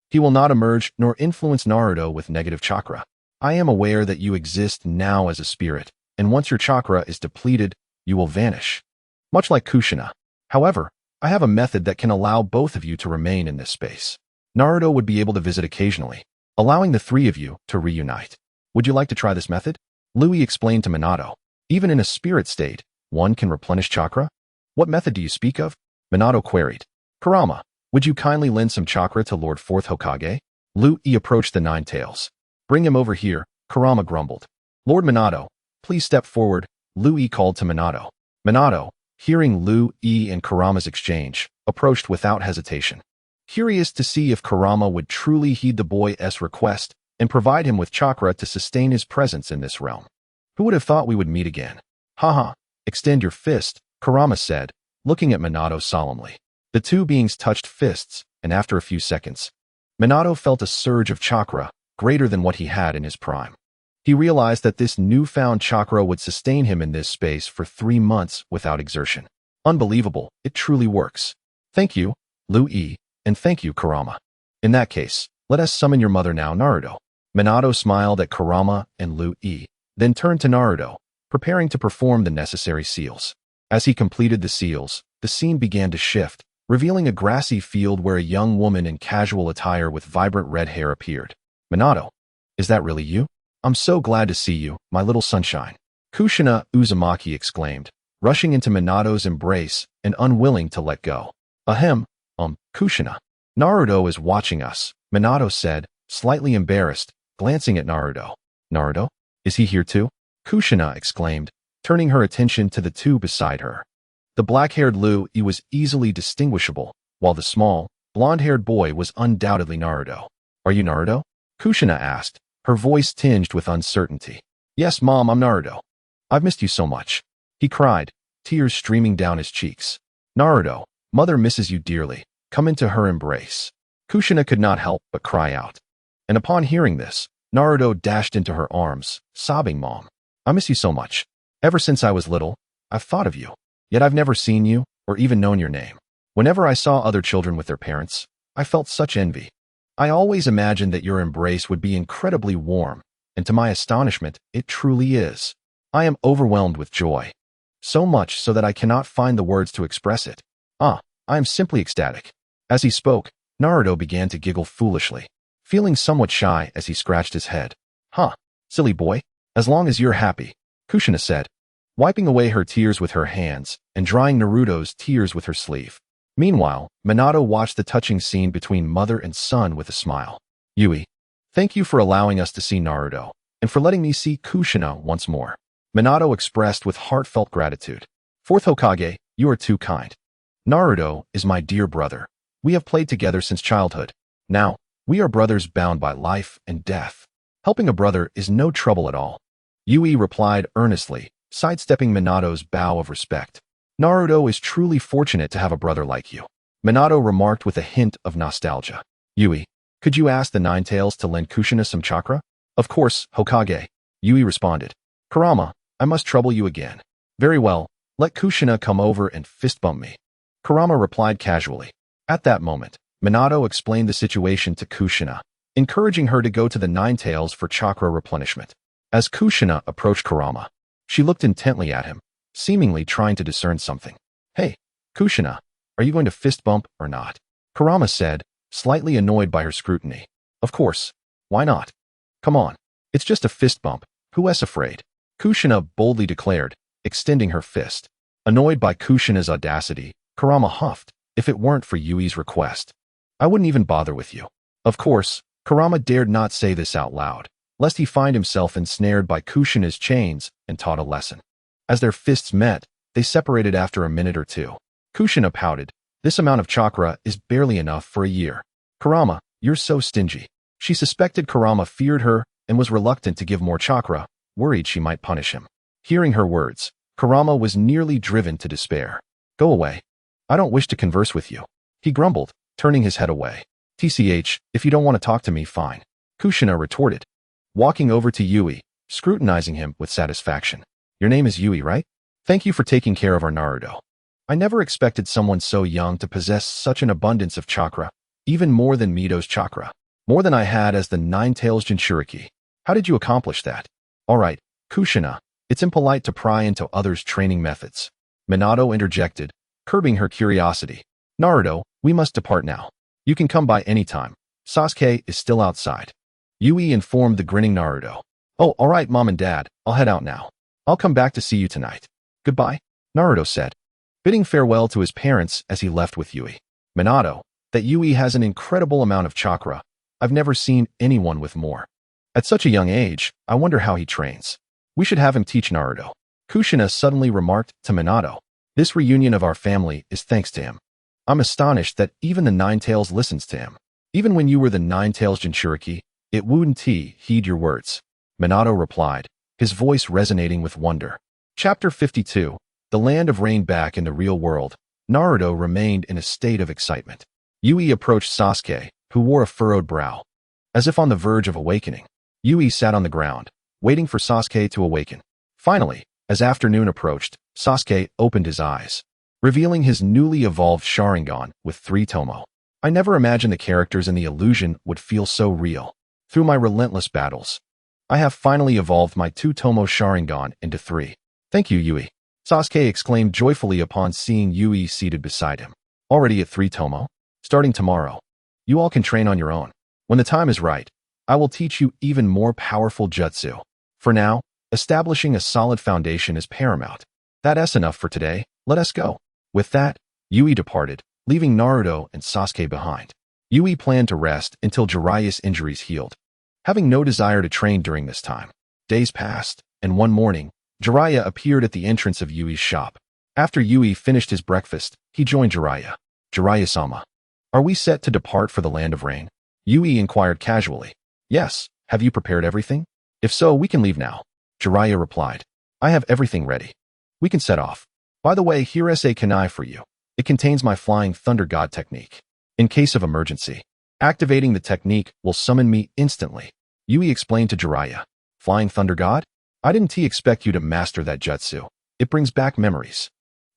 He will not emerge nor influence Naruto with negative chakra. I am aware that you exist now as a spirit, and once your chakra is depleted, you will vanish. Much like Kushina. However, I have a method that can allow both of you to remain in this space. Naruto would be able to visit occasionally, allowing the three of you to reunite. Would you like to try this method? Lu Yi explained to Minato. Even in a spirit state, one can replenish chakra? What method do you speak of? Minato queried. Kurama, would you kindly lend some chakra to Lord 4th Hokage? Lu Yi approached the Nine Tails. Bring him over here, Kurama grumbled. Lord Minato, please step forward, Lu Yi called to Minato. Minato, hearing Lu Yi and Kurama's exchange, approached without hesitation. Curious to see if Kurama would truly heed the boy's request and provide him with chakra to sustain his presence in this realm. Who would have thought we would meet again? Haha, extend your fist, Kurama said, looking at Minato solemnly. The two beings touched fists, and after a few seconds, Minato felt a surge of chakra, greater than what he had in his prime. He realized that this newfound chakra would sustain him in this space for 3 months without exertion. Unbelievable, it truly works. Thank you, Lu Yi, and thank you, Kurama. In that case, let us summon your mother now, Naruto. Minato smiled at Kurama and Lu Yi, then turned to Naruto, preparing to perform the necessary seals. As he completed the seals, the scene began to shift, revealing a grassy field where a young woman in casual attire with vibrant red hair appeared. Minato, is that really you? I'm so glad to see you, my little sunshine. Kushina Uzumaki exclaimed, rushing into Minato's embrace and unwilling to let go. Ahem, Kushina. Naruto is watching us, Minato said, slightly embarrassed, glancing at Naruto. Naruto? Is he here too? Kushina exclaimed, turning her attention to the two beside her. The black-haired Lu Yi was easily distinguishable, while the small, blonde-haired boy was undoubtedly Naruto. Are you Naruto? Kushina asked, her voice tinged with uncertainty. Yes, Mom, I'm Naruto. I've missed you so much. He cried, tears streaming down his cheeks. Naruto, Mother misses you dearly. Come into her embrace. Kushina could not help but cry out. And upon hearing this, Naruto dashed into her arms, sobbing, Mom, I miss you so much. Ever since I was little, I've thought of you. Yet I've never seen you, or even known your name. Whenever I saw other children with their parents, I felt such envy. I always imagined that your embrace would be incredibly warm, and to my astonishment, it truly is. I am overwhelmed with joy. So much so that I cannot find the words to express it. I am simply ecstatic. As he spoke, Naruto began to giggle foolishly, feeling somewhat shy as he scratched his head. Silly boy, as long as you're happy, Kushina said, wiping away her tears with her hands and drying Naruto's tears with her sleeve. Meanwhile, Minato watched the touching scene between mother and son with a smile. Yui, thank you for allowing us to see Naruto, and for letting me see Kushina once more. Minato expressed with heartfelt gratitude. 4th Hokage, you are too kind. Naruto is my dear brother. We have played together since childhood. Now, we are brothers bound by life and death. Helping a brother is no trouble at all. Yui replied earnestly, sidestepping Minato's bow of respect. Naruto is truly fortunate to have a brother like you. Minato remarked with a hint of nostalgia. Yui, could you ask the Nine Tails to lend Kushina some chakra? Of course, Hokage. Yui responded. Kurama, I must trouble you again. Very well, let Kushina come over and fist bump me. Kurama replied casually. At that moment, Minato explained the situation to Kushina, encouraging her to go to the Nine Tails for chakra replenishment. As Kushina approached Kurama, she looked intently at him, seemingly trying to discern something. Hey, Kushina, are you going to fist bump or not? Kurama said, slightly annoyed by her scrutiny. Of course. Why not? Come on. It's just a fist bump. Who's afraid? Kushina boldly declared, extending her fist. Annoyed by Kushina's audacity, Kurama huffed. If it weren't for Yui's request, I wouldn't even bother with you. Of course, Kurama dared not say this out loud, lest he find himself ensnared by Kushina's chains and taught a lesson. As their fists met, they separated after a minute or two. Kushina pouted. This amount of chakra is barely enough for a year. Kurama, you're so stingy. She suspected Kurama feared her and was reluctant to give more chakra, worried she might punish him. Hearing her words, Kurama was nearly driven to despair. Go away. I don't wish to converse with you. He grumbled, turning his head away. TCH, if you don't want to talk to me, fine. Kushina retorted, walking over to Yui, scrutinizing him with satisfaction. Your name is Yui, right? Thank you for taking care of our Naruto. I never expected someone so young to possess such an abundance of chakra, even more than Mito's chakra. More than I had as the Nine Tails Jinchuriki. How did you accomplish that? Alright, Kushina, it's impolite to pry into others' training methods. Minato interjected, curbing her curiosity. Naruto, we must depart now. You can come by any time. Sasuke is still outside. Yui informed the grinning Naruto. Oh, alright, Mom and Dad, I'll head out now. I'll come back to see you tonight. Goodbye, Naruto said, bidding farewell to his parents as he left with Yui. Minato, that Yui has an incredible amount of chakra. I've never seen anyone with more. At such a young age, I wonder how he trains. We should have him teach Naruto. Kushina suddenly remarked to Minato. This reunion of our family is thanks to him. I'm astonished that even the Nine Tails listens to him. Even when you were the Nine Tails Jinchuriki, it wouldn't heed your words. Minato replied, his voice resonating with wonder. Chapter 52. The Land of Rain. Back in the real world, Naruto remained in a state of excitement. Yui approached Sasuke, who wore a furrowed brow. As if on the verge of awakening, Yui sat on the ground, waiting for Sasuke to awaken. Finally, as afternoon approached, Sasuke opened his eyes, revealing his newly evolved Sharingan with 3 Tomo. I never imagined the characters in the illusion would feel so real. Through my relentless battles, I have finally evolved my 2 Tomo Sharingan into 3. Thank you, Yui. Sasuke exclaimed joyfully upon seeing Yui seated beside him. Already at 3 Tomo? Starting tomorrow, you all can train on your own. When the time is right, I will teach you even more powerful jutsu. For now, establishing a solid foundation is paramount. That's enough for today, let us go. With that, Yui departed, leaving Naruto and Sasuke behind. Yui planned to rest until Jiraiya's injuries healed, having no desire to train during this time. Days passed, and one morning, Jiraiya appeared at the entrance of Yui's shop. After Yui finished his breakfast, he joined Jiraiya. Jiraiya-sama, are we set to depart for the Land of Rain? Yui inquired casually. Yes, have you prepared everything? If so, we can leave now. Jiraiya replied. I have everything ready. We can set off. By the way, here is a kunai for you. It contains my Flying Thunder God technique. In case of emergency, activating the technique will summon me instantly. Yui explained to Jiraiya. Flying Thunder God? I didn't expect you to master that jutsu. It brings back memories.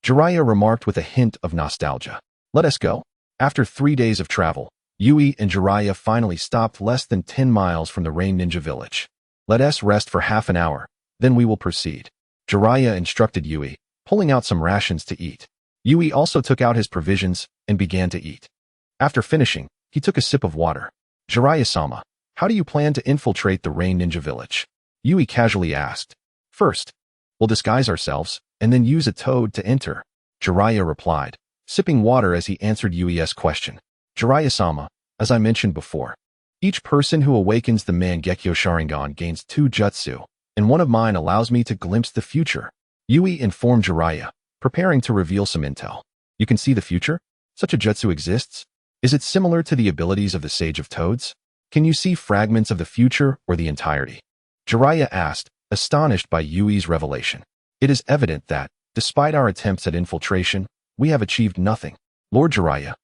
Jiraiya remarked with a hint of nostalgia. Let us go. After 3 days of travel, Yui and Jiraiya finally stopped less than 10 miles from the Rain Ninja Village. Let us rest for half an hour, then we will proceed. Jiraiya instructed Yui, pulling out some rations to eat. Yui also took out his provisions and began to eat. After finishing, he took a sip of water. Jiraiya-sama, how do you plan to infiltrate the Rain Ninja Village? Yui casually asked. First, we'll disguise ourselves, and then use a toad to enter. Jiraiya replied, sipping water as he answered Yui's question. Jiraiya-sama, as I mentioned before, each person who awakens the Mangekyo Sharingan gains 2 jutsu, and one of mine allows me to glimpse the future. Yui informed Jiraiya, preparing to reveal some intel. You can see the future? Such a jutsu exists? Is it similar to the abilities of the Sage of Toads? Can you see fragments of the future or the entirety? Jiraiya asked, astonished by Yui's revelation. It is evident that, despite our attempts at infiltration, we have achieved nothing. Lord Jiraiya,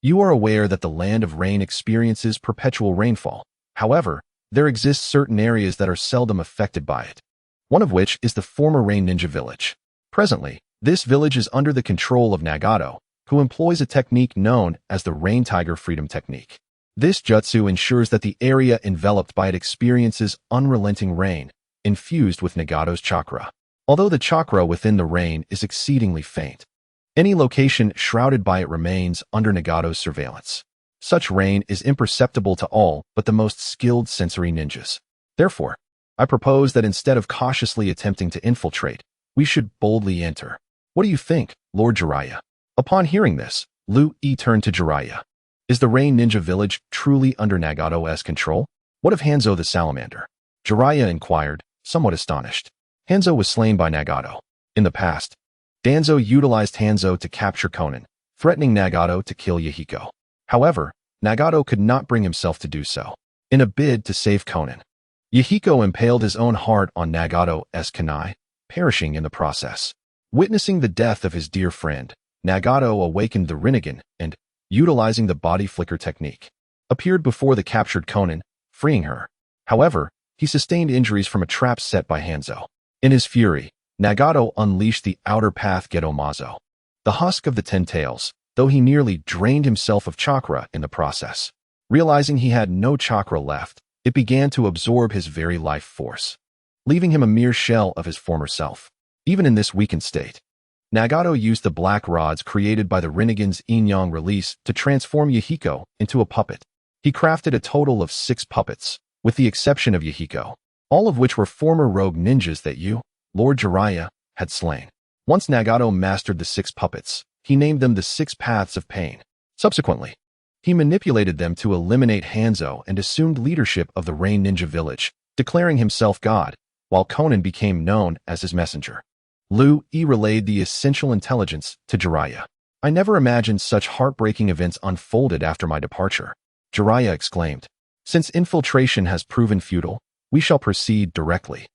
you are aware that the Land of Rain experiences perpetual rainfall. However, there exist certain areas that are seldom affected by it. One of which is the former Rain Ninja Village. Presently, this village is under the control of Nagato, who employs a technique known as the Rain Tiger Freedom Technique. This jutsu ensures that the area enveloped by it experiences unrelenting rain, infused with Nagato's chakra. Although the chakra within the rain is exceedingly faint, any location shrouded by it remains under Nagato's surveillance. Such rain is imperceptible to all but the most skilled sensory ninjas. Therefore, I propose that instead of cautiously attempting to infiltrate, we should boldly enter. What do you think, Lord Jiraiya? Upon hearing this, Lu Yi turned to Jiraiya. Is the Rain Ninja Village truly under Nagato's control? What of Hanzo the Salamander? Jiraiya inquired, somewhat astonished. Hanzo was slain by Nagato. In the past, Danzo utilized Hanzo to capture Konan, threatening Nagato to kill Yahiko. However, Nagato could not bring himself to do so. In a bid to save Konan, Yahiko impaled his own heart on Nagato's kunai, perishing in the process. Witnessing the death of his dear friend, Nagato awakened the Rinnegan and, utilizing the body flicker technique, appeared before the captured Konan, freeing her. However, he sustained injuries from a trap set by Hanzo. In his fury, Nagato unleashed the outer path Gedomazo, the husk of the 10 tails, though he nearly drained himself of chakra in the process. Realizing he had no chakra left, it began to absorb his very life force, leaving him a mere shell of his former self. Even in this weakened state, Nagato used the black rods created by the Rinnegan's yin-yang release to transform Yahiko into a puppet. He crafted a total of 6 puppets, with the exception of Yahiko, all of which were former rogue ninjas that you, Lord Jiraiya, had slain. Once Nagato mastered the 6 puppets, he named them the 6 Paths of Pain. Subsequently, he manipulated them to eliminate Hanzo and assumed leadership of the Rain Ninja Village, declaring himself God, while Konan became known as his messenger. Lu Yi relayed the essential intelligence to Jiraiya. I never imagined such heartbreaking events unfolded after my departure. Jiraiya exclaimed. Since infiltration has proven futile, we shall proceed directly.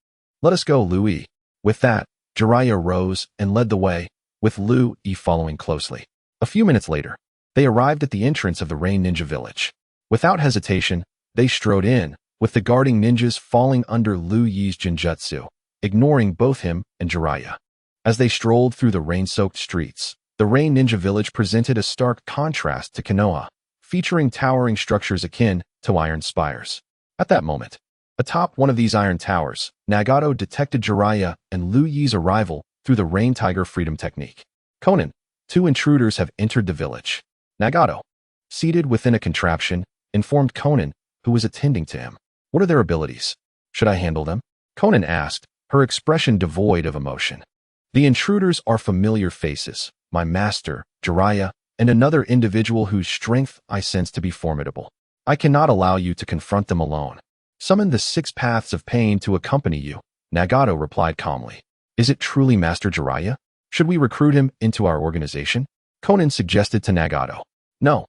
Let us go, Lu Yi. With that, Jiraiya rose and led the way, with Lu Yi following closely. A few minutes later, they arrived at the entrance of the Rain Ninja Village. Without hesitation, they strode in, with the guarding ninjas falling under Lu Yi's Jinjutsu, ignoring both him and Jiraiya. As they strolled through the rain-soaked streets, the Rain Ninja Village presented a stark contrast to Konoha, featuring towering structures akin to iron spires. At that moment, atop one of these iron towers, Nagato detected Jiraiya and Lu Yi's arrival through the Rain Tiger Freedom Technique. Konan, 2 intruders have entered the village. Nagato, seated within a contraption, informed Konan, who was attending to him. What are their abilities? Should I handle them? Konan asked, her expression devoid of emotion. The intruders are familiar faces, my master, Jiraiya, and another individual whose strength I sense to be formidable. I cannot allow you to confront them alone. Summon the 6 Paths of Pain to accompany you, Nagato replied calmly. Is it truly Master Jiraiya? Should we recruit him into our organization? Konan suggested to Nagato. No.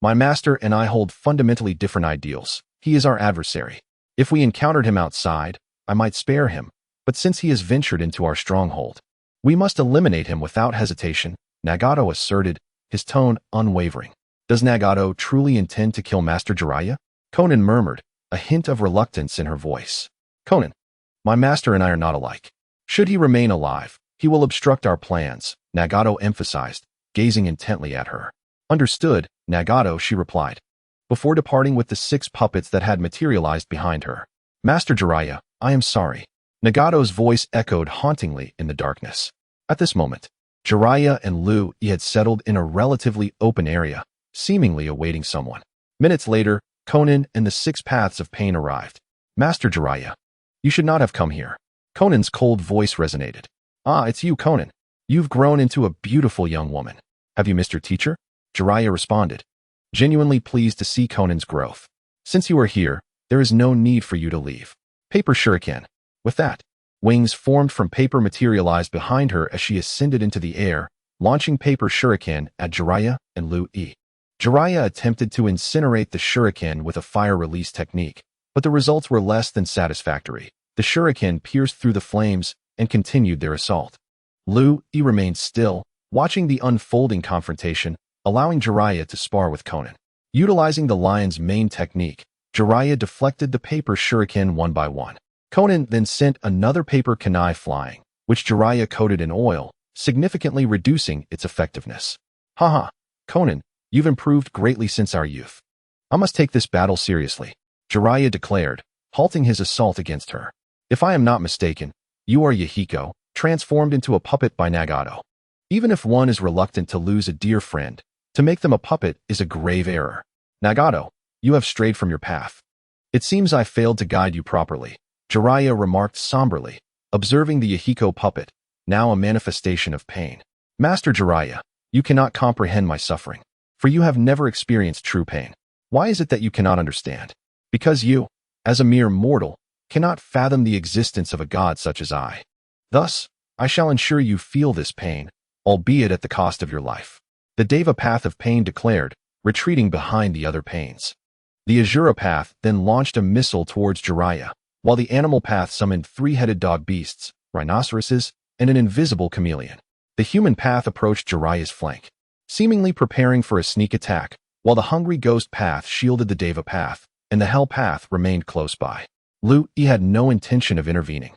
My master and I hold fundamentally different ideals. He is our adversary. If we encountered him outside, I might spare him, but since he has ventured into our stronghold, we must eliminate him without hesitation, Nagato asserted, his tone unwavering. Does Nagato truly intend to kill Master Jiraiya? Konan murmured, a hint of reluctance in her voice. Konan, my master and I are not alike. Should he remain alive, he will obstruct our plans, Nagato emphasized, gazing intently at her. Understood, Nagato, she replied, before departing with the 6 puppets that had materialized behind her. Master Jiraiya, I am sorry. Nagato's voice echoed hauntingly in the darkness. At this moment, Jiraiya and Lu Yi had settled in a relatively open area, seemingly awaiting someone. Minutes later, Konan and the 6 Paths of Pain arrived. Master Jiraiya, you should not have come here. Conan's cold voice resonated. Ah, it's you, Konan. You've grown into a beautiful young woman. Have you missed your teacher? Jiraiya responded, genuinely pleased to see Conan's growth. Since you are here, there is no need for you to leave. Paper shuriken. With that, wings formed from paper materialized behind her as she ascended into the air, launching paper shuriken at Jiraiya and Lu Yi. Jiraiya attempted to incinerate the shuriken with a fire release technique, but the results were less than satisfactory. The shuriken pierced through the flames and continued their assault. Lu Yi remained still, watching the unfolding confrontation, allowing Jiraiya to spar with Konan. Utilizing the lion's main technique, Jiraiya deflected the paper shuriken one by one. Konan then sent another paper kunai flying, which Jiraiya coated in oil, significantly reducing its effectiveness. Haha, Conan, you've improved greatly since our youth. I must take this battle seriously, Jiraiya declared, halting his assault against her. If I am not mistaken, you are Yahiko, transformed into a puppet by Nagato. Even if one is reluctant to lose a dear friend, to make them a puppet is a grave error. Nagato, you have strayed from your path. It seems I failed to guide you properly, Jiraiya remarked somberly, observing the Yahiko puppet, now a manifestation of pain. Master Jiraiya, you cannot comprehend my suffering, for you have never experienced true pain. Why is it that you cannot understand? Because you, as a mere mortal, cannot fathom the existence of a god such as I. Thus, I shall ensure you feel this pain, albeit at the cost of your life. The Deva path of pain declared, retreating behind the other pains. The Azura path then launched a missile towards Jiraiya, while the animal path summoned three-headed dog beasts, rhinoceroses, and an invisible chameleon. The human path approached Jiraiya's flank, seemingly preparing for a sneak attack, while the hungry ghost path shielded the Deva path, and the hell path remained close by. He had no intention of intervening,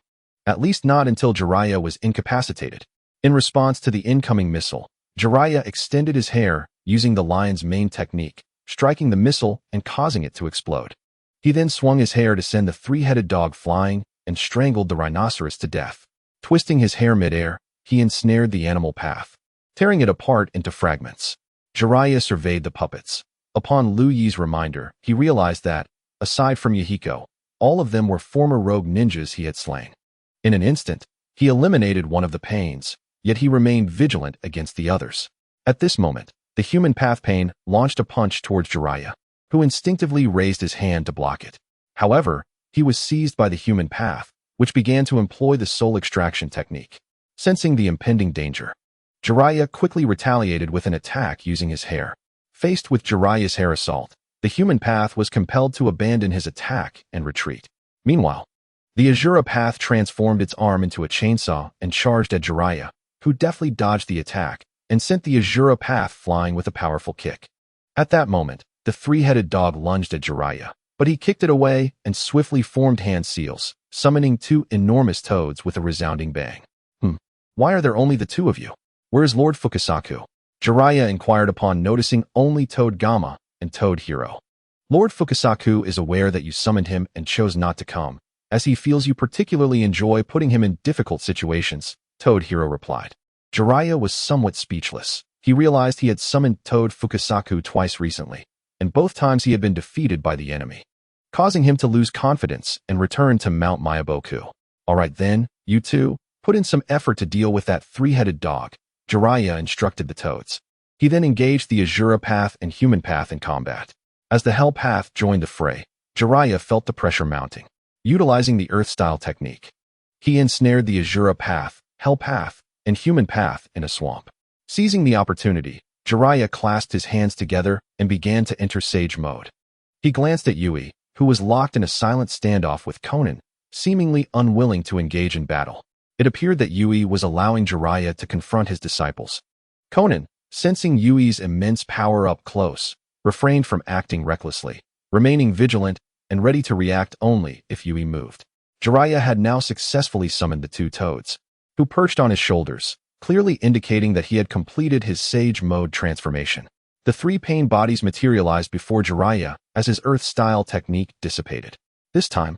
at least not until Jiraiya was incapacitated. In response to the incoming missile, Jiraiya extended his hair, using the lion's mane technique, striking the missile and causing it to explode. He then swung his hair to send the three-headed dog flying and strangled the rhinoceros to death. Twisting his hair mid-air, he ensnared the animal path, tearing it apart into fragments. Jiraiya surveyed the puppets. Upon Liu Yi's reminder, he realized that, aside from Yahiko, all of them were former rogue ninjas he had slain. In an instant, he eliminated one of the pains, yet he remained vigilant against the others. At this moment, the human path pain launched a punch towards Jiraiya, who instinctively raised his hand to block it. However, he was seized by the human path, which began to employ the soul extraction technique. Sensing the impending danger, Jiraiya quickly retaliated with an attack using his hair. Faced with Jiraiya's hair assault, the human path was compelled to abandon his attack and retreat. Meanwhile, the Azura path transformed its arm into a chainsaw and charged at Jiraiya, who deftly dodged the attack and sent the Azura path flying with a powerful kick. At that moment, the three-headed dog lunged at Jiraiya, but he kicked it away and swiftly formed hand seals, summoning two enormous toads with a resounding bang. Why are there only the two of you? Where is Lord Fukasaku? Jiraiya inquired upon noticing only Toad Gamma and Toad Hero. Lord Fukasaku is aware that you summoned him and chose not to come, as he feels you particularly enjoy putting him in difficult situations, Toad Hero replied. Jiraiya was somewhat speechless. He realized he had summoned Toad Fukasaku twice recently, and both times he had been defeated by the enemy, causing him to lose confidence and return to Mount Mayaboku. Alright then, you two, put in some effort to deal with that three-headed dog, Jiraiya instructed the toads. He then engaged the Azura path and human path in combat. As the hell path joined the fray, Jiraiya felt the pressure mounting. Utilizing the earth-style technique, he ensnared the Azura path, hell path, and human path in a swamp. Seizing the opportunity, Jiraiya clasped his hands together and began to enter sage mode. He glanced at Yui, who was locked in a silent standoff with Conan, seemingly unwilling to engage in battle. It appeared that Yui was allowing Jiraiya to confront his disciples. Conan, sensing Yui's immense power up close, refrained from acting recklessly, remaining vigilant and ready to react only if Yui moved. Jiraiya had now successfully summoned the two toads, who perched on his shoulders, clearly indicating that he had completed his sage mode transformation. The three pain bodies materialized before Jiraiya as his earth-style technique dissipated. This time,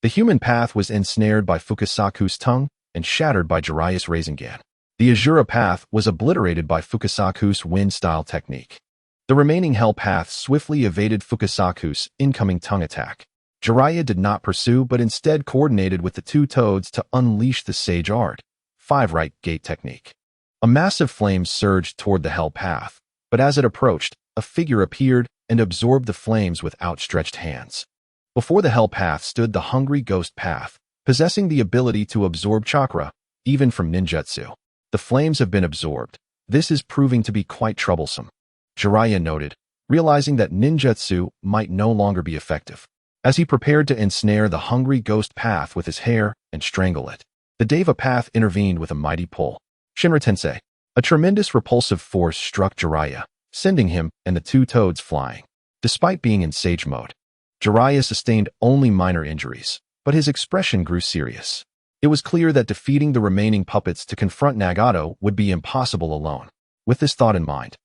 the human path was ensnared by Fukasaku's tongue and shattered by Jiraiya's Rasengan. The Azura path was obliterated by Fukasaku's wind-style technique. The remaining hell path swiftly evaded Fukasaku's incoming tongue attack. Jiraiya did not pursue but instead coordinated with the two toads to unleash the Sage Art, 5-right gate technique. A massive flame surged toward the hell path, but as it approached, a figure appeared and absorbed the flames with outstretched hands. Before the hell path stood the hungry ghost path, possessing the ability to absorb chakra, even from ninjutsu. The flames have been absorbed. This is proving to be quite troublesome, Jiraiya noted, realizing that ninjutsu might no longer be effective. As he prepared to ensnare the hungry ghost path with his hair and strangle it, the Deva path intervened with a mighty pull. Shinra Tensei. A tremendous repulsive force struck Jiraiya, sending him and the two toads flying. Despite being in sage mode, Jiraiya sustained only minor injuries, but his expression grew serious. It was clear that defeating the remaining puppets to confront Nagato would be impossible alone. With this thought in mind,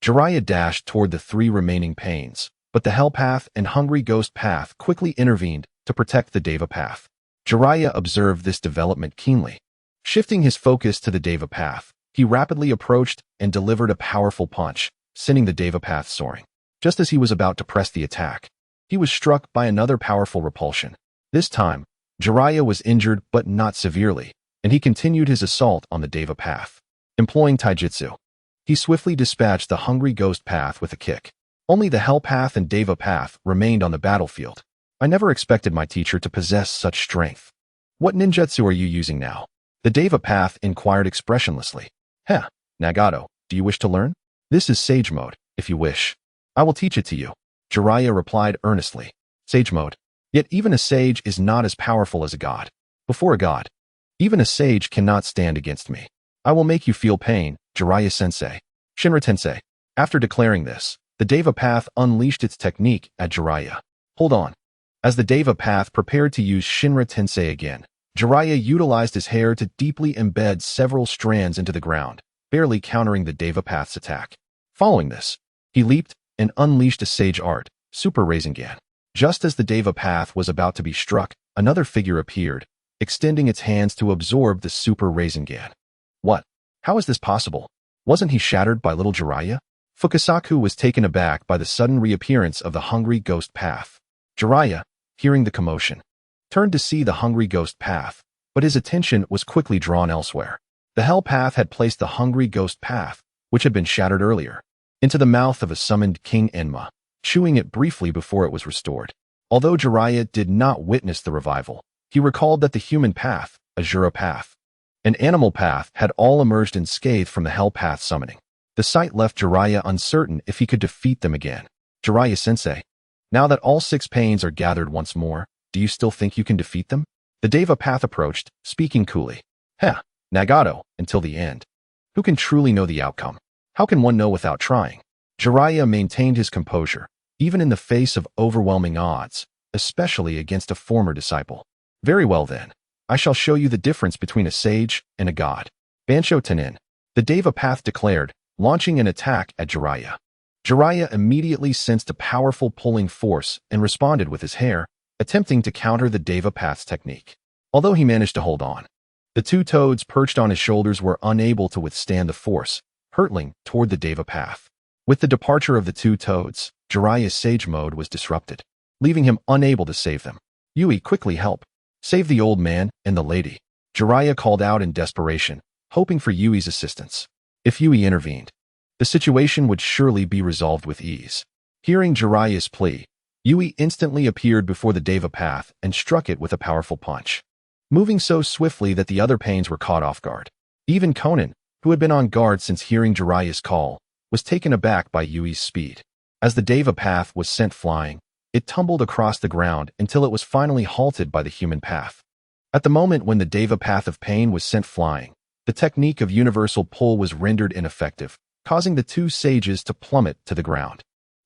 Jiraiya dashed toward the 3 remaining panes, but the Hell Path and Hungry Ghost Path quickly intervened to protect the Deva Path. Jiraiya observed this development keenly. Shifting his focus to the Deva Path, he rapidly approached and delivered a powerful punch, sending the Deva Path soaring. Just as he was about to press the attack, he was struck by another powerful repulsion. This time, Jiraiya was injured but not severely, and he continued his assault on the Deva Path. Employing taijutsu, he swiftly dispatched the Hungry Ghost Path with a kick. Only the Hell Path and Deva Path remained on the battlefield. I never expected my teacher to possess such strength. What ninjutsu are you using now? The Deva Path inquired expressionlessly. Heh, Nagato, do you wish to learn? This is Sage Mode, if you wish. I will teach it to you. Jiraiya replied earnestly. Sage Mode. Yet even a sage is not as powerful as a god. Before a god, even a sage cannot stand against me. I will make you feel pain, Jiraiya-sensei. Shinra-tensei. After declaring this, the Deva Path unleashed its technique at Jiraiya. Hold on. As the Deva Path prepared to use Shinra-tensei again, Jiraiya utilized his hair to deeply embed several strands into the ground, barely countering the Deva Path's attack. Following this, he leaped and unleashed a sage art, Super Rasengan. Just as the Deva Path was about to be struck, another figure appeared, extending its hands to absorb the Super Rasengan. What? How is this possible? Wasn't he shattered by little Jiraiya? Fukasaku was taken aback by the sudden reappearance of the Hungry Ghost Path. Jiraiya, hearing the commotion, turned to see the Hungry Ghost Path, but his attention was quickly drawn elsewhere. The Hell Path had placed the Hungry Ghost Path, which had been shattered earlier, into the mouth of a summoned King Enma, chewing it briefly before it was restored. Although Jiraiya did not witness the revival, he recalled that the human path, Azura Path, and animal path had all emerged unscathed from the Hell Path summoning. The sight left Jiraiya uncertain if he could defeat them again. Jiraiya-sensei, now that all 6 panes are gathered once more, do you still think you can defeat them? The Deva Path approached, speaking coolly. Heh, Nagato, until the end. Who can truly know the outcome? How can one know without trying? Jiraiya maintained his composure, even in the face of overwhelming odds, especially against a former disciple. Very well then, I shall show you the difference between a sage and a god. Bansho Tenin, the Deva Path declared, launching an attack at Jiraiya. Jiraiya immediately sensed a powerful pulling force and responded with his hair, attempting to counter the Deva Path's technique. Although he managed to hold on, the 2 toads perched on his shoulders were unable to withstand the force, hurtling toward the Deva Path. With the departure of the 2 toads, Jiraiya's sage mode was disrupted, leaving him unable to save them. Yui, quickly help. Save the old man and the lady. Jiraiya called out in desperation, hoping for Yui's assistance. If Yui intervened, the situation would surely be resolved with ease. Hearing Jiraiya's plea, Yui instantly appeared before the Deva Path and struck it with a powerful punch, moving so swiftly that the other panes were caught off guard. Even Conan, who had been on guard since hearing Jiraiya's call, was taken aback by Yui's speed. As the Deva Path was sent flying, it tumbled across the ground until it was finally halted by the human path. At the moment when the Deva Path of Pain was sent flying, the technique of universal pull was rendered ineffective, causing the 2 sages to plummet to the ground.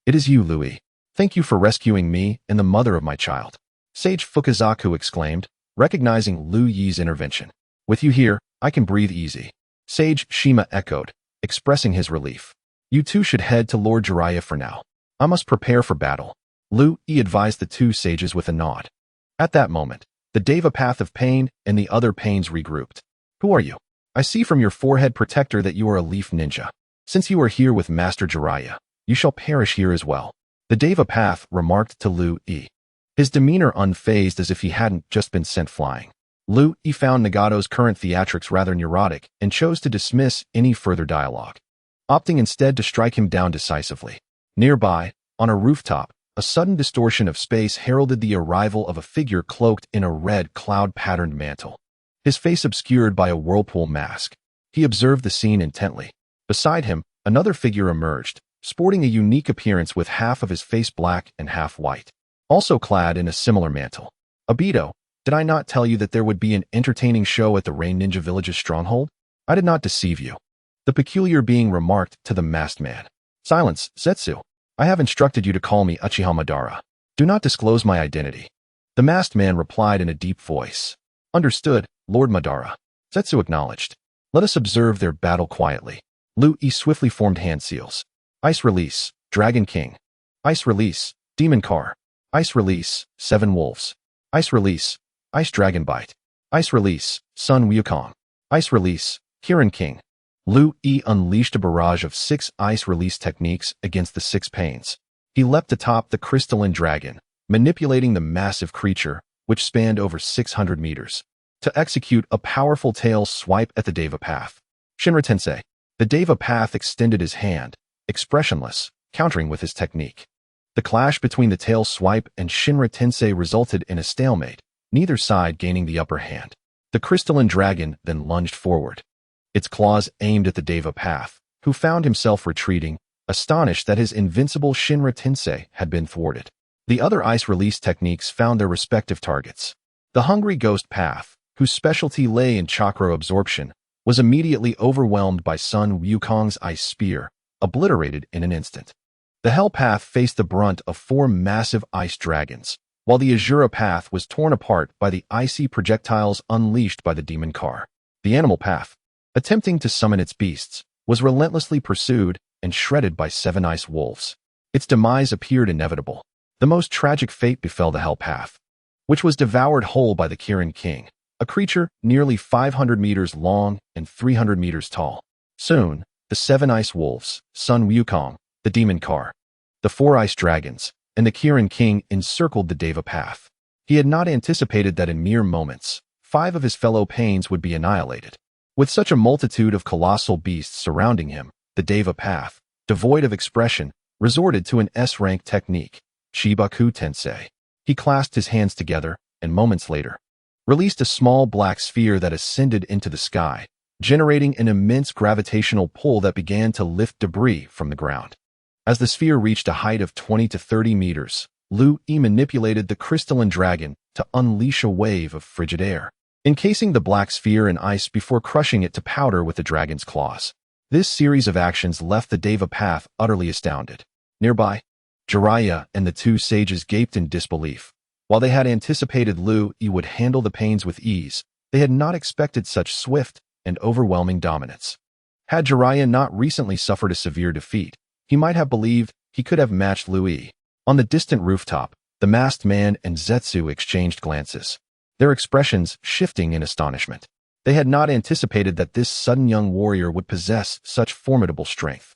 It is you, Louis. Thank you for rescuing me and the mother of my child. Sage Fukasaku exclaimed, recognizing Liu Yi's intervention. With you here, I can breathe easy. Sage Shima echoed, expressing his relief. You 2 should head to Lord Jiraiya for now. I must prepare for battle. Liu Yi advised the 2 sages with a nod. At that moment, the Deva Path of Pain and the other panes regrouped. Who are you? I see from your forehead protector that you are a leaf ninja. Since you are here with Master Jiraiya, you shall perish here as well. The Deva Path remarked to Liu Yi, his demeanor unfazed as if he hadn't just been sent flying. Liu Yi found Nagato's current theatrics rather neurotic and chose to dismiss any further dialogue, opting instead to strike him down decisively. Nearby, on a rooftop, a sudden distortion of space heralded the arrival of a figure cloaked in a red cloud-patterned mantle, his face obscured by a whirlpool mask. He observed the scene intently. Beside him, another figure emerged, sporting a unique appearance with half of his face black and half white, also clad in a similar mantle. Obito, did I not tell you that there would be an entertaining show at the Rain Ninja Village's stronghold? I did not deceive you. The peculiar being remarked to the masked man. Silence, Zetsu. I have instructed you to call me Uchiha Madara. Do not disclose my identity. The masked man replied in a deep voice. Understood, Lord Madara. Zetsu acknowledged. Let us observe their battle quietly. Liu Yi swiftly formed hand seals. Ice Release, Dragon King. Ice Release, Demon Car. Ice Release, Seven Wolves. Ice Release, Ice Dragon Bite. Ice Release, Sun Wukong. Ice Release, Kirin King. Lu Yi unleashed a barrage of 6 ice release techniques against the 6 pains. He leapt atop the crystalline dragon, manipulating the massive creature, which spanned over 600 meters, to execute a powerful tail swipe at the Deva Path. Shinra Tensei. The Deva Path extended his hand, expressionless, countering with his technique. The clash between the tail swipe and Shinra Tensei resulted in a stalemate, neither side gaining the upper hand. The crystalline dragon then lunged forward, its claws aimed at the Deva Path, who found himself retreating, astonished that his invincible Shinra Tensei had been thwarted. The other ice release techniques found their respective targets. The Hungry Ghost Path, whose specialty lay in chakra absorption, was immediately overwhelmed by Sun Wukong's ice spear, obliterated in an instant. The Hell Path faced the brunt of 4 massive ice dragons, while the Azura Path was torn apart by the icy projectiles unleashed by the Demon Car. The Animal Path, attempting to summon its beasts, was relentlessly pursued and shredded by 7 ice wolves. Its demise appeared inevitable. The most tragic fate befell the Hell Path, which was devoured whole by the Kirin King, a creature nearly 500 meters long and 300 meters tall. Soon, the 7 ice wolves, Sun Wukong, the Demon Car, the 4 ice dragons, and the Kirin King encircled the Deva Path. He had not anticipated that in mere moments, 5 of his fellow pains would be annihilated. With such a multitude of colossal beasts surrounding him, the Deva Path, devoid of expression, resorted to an S-rank technique, Chibaku Tensei. He clasped his hands together, and moments later, released a small black sphere that ascended into the sky, generating an immense gravitational pull that began to lift debris from the ground. As the sphere reached a height of 20 to 30 meters, Lu Yi manipulated the crystalline dragon to unleash a wave of frigid air, encasing the black sphere in ice before crushing it to powder with the dragon's claws. This series of actions left the Deva Path utterly astounded. Nearby, Jiraiya and the 2 sages gaped in disbelief. While they had anticipated Lu Yi would handle the pains with ease, they had not expected such swift and overwhelming dominance. Had Jiraiya not recently suffered a severe defeat, he might have believed he could have matched Lu Yi. On the distant rooftop, the masked man and Zetsu exchanged glances, their expressions shifting in astonishment. They had not anticipated that this sudden young warrior would possess such formidable strength,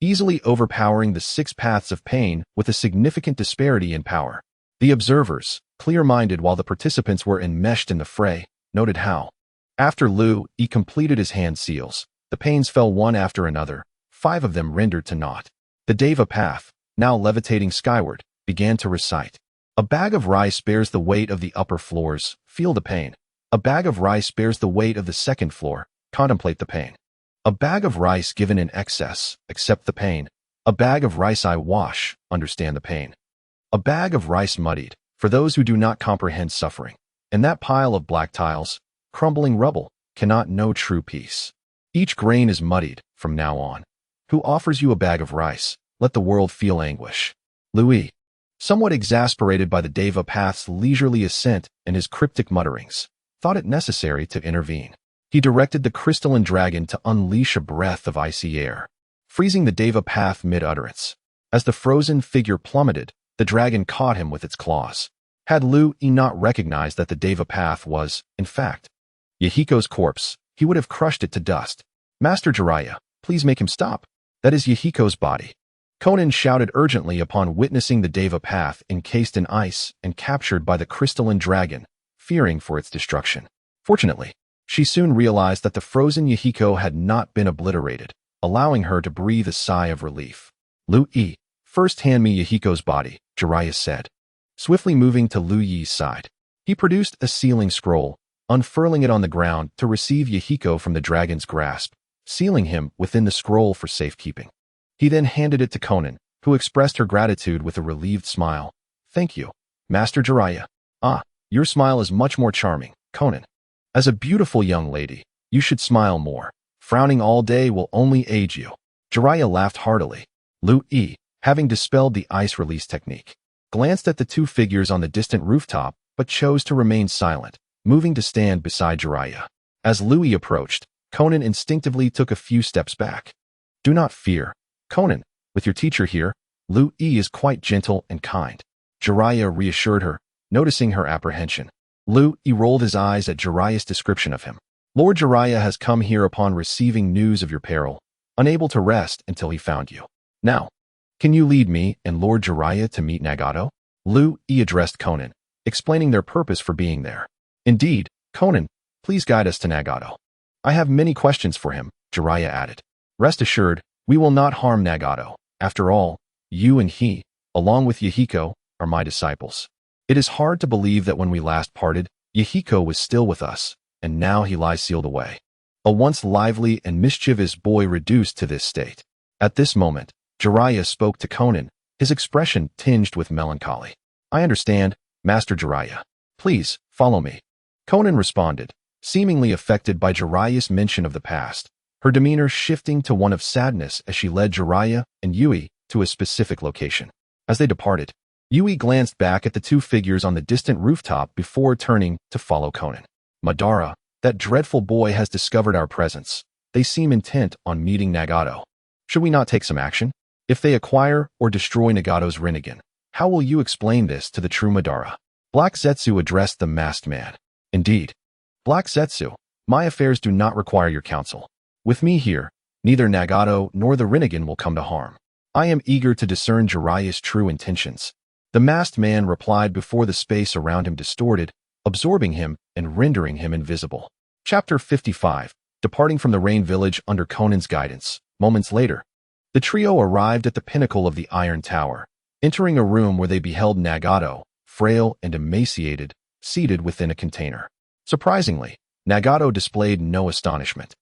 easily overpowering the 6 paths of pain with a significant disparity in power. The observers, clear-minded while the participants were enmeshed in the fray, noted how, after Lu Yi completed his hand seals, the pains fell one after another, 5 of them rendered to naught. The Deva Path, now levitating skyward, began to recite. A bag of rice bears the weight of the upper floors, feel the pain. A bag of rice bears the weight of the second floor, contemplate the pain. A bag of rice given in excess, accept the pain. A bag of rice I wash, understand the pain. A bag of rice muddied, for those who do not comprehend suffering. And that pile of black tiles, crumbling rubble, cannot know true peace. Each grain is muddied, from now on. Who offers you a bag of rice? Let the world feel anguish. Lu Yi, somewhat exasperated by the Deva Path's leisurely ascent and his cryptic mutterings, thought it necessary to intervene. He directed the crystalline dragon to unleash a breath of icy air, freezing the Deva Path mid-utterance. As the frozen figure plummeted, the dragon caught him with its claws. Had Lu Yi not recognized that the Deva Path was, in fact, Yahiko's corpse, he would have crushed it to dust. Master Jiraiya, please make him stop. That is Yahiko's body. Conan shouted urgently upon witnessing the Deva Path encased in ice and captured by the crystalline dragon, fearing for its destruction. Fortunately, she soon realized that the frozen Yahiko had not been obliterated, allowing her to breathe a sigh of relief. Lu Yi, first hand me Yahiko's body, Jiraiya said. Swiftly moving to Lu Yi's side, he produced a sealing scroll, unfurling it on the ground to receive Yahiko from the dragon's grasp, sealing him within the scroll for safekeeping. He then handed it to Conan, who expressed her gratitude with a relieved smile. Thank you, Master Jiraiya. Ah, your smile is much more charming, Conan. As a beautiful young lady, you should smile more. Frowning all day will only age you. Jiraiya laughed heartily. Lu Yi, having dispelled the ice release technique, glanced at the 2 figures on the distant rooftop, but chose to remain silent, moving to stand beside Jiraiya. As Lu Yi approached, Conan instinctively took a few steps back. Do not fear, Conan, With your teacher here, Lu-E is quite gentle and kind. Jiraiya reassured her, noticing her apprehension. Lu-E rolled his eyes at Jiraiya's description of him. Lord Jiraiya has come here upon receiving news of your peril, unable to rest until he found you. Now, can you lead me and Lord Jiraiya to meet Nagato? Lu-E addressed Konan, explaining their purpose for being there. Indeed, Konan, please guide us to Nagato. I have many questions for him, Jiraiya added. Rest assured, we will not harm Nagato. After all, you and he, along with Yahiko, are my disciples. It is hard to believe that when we last parted, Yahiko was still with us, and now he lies sealed away. A once lively and mischievous boy reduced to this state. At this moment, Jiraiya spoke to Konan, his expression tinged with melancholy. I understand, Master Jiraiya. Please, follow me. Konan responded, seemingly affected by Jiraiya's mention of the past, her demeanor shifting to one of sadness as she led Jiraiya and Yui to a specific location. As they departed, Yui glanced back at the two figures on the distant rooftop before turning to follow Konan. Madara, that dreadful boy has discovered our presence. They seem intent on meeting Nagato. Should we not take some action? If they acquire or destroy Nagato's Rinnegan, how will you explain this to the true Madara? Black Zetsu addressed the masked man. Indeed. Black Zetsu, my affairs do not require your counsel. With me here, neither Nagato nor the Rinnegan will come to harm. I am eager to discern Jiraiya's true intentions. The masked man replied before the space around him distorted, absorbing him and rendering him invisible. Chapter 55. Departing from the Rain Village under Conan's guidance. Moments later, the trio arrived at the pinnacle of the Iron Tower, entering a room where they beheld Nagato, frail and emaciated, seated within a container. Surprisingly, Nagato displayed no astonishment,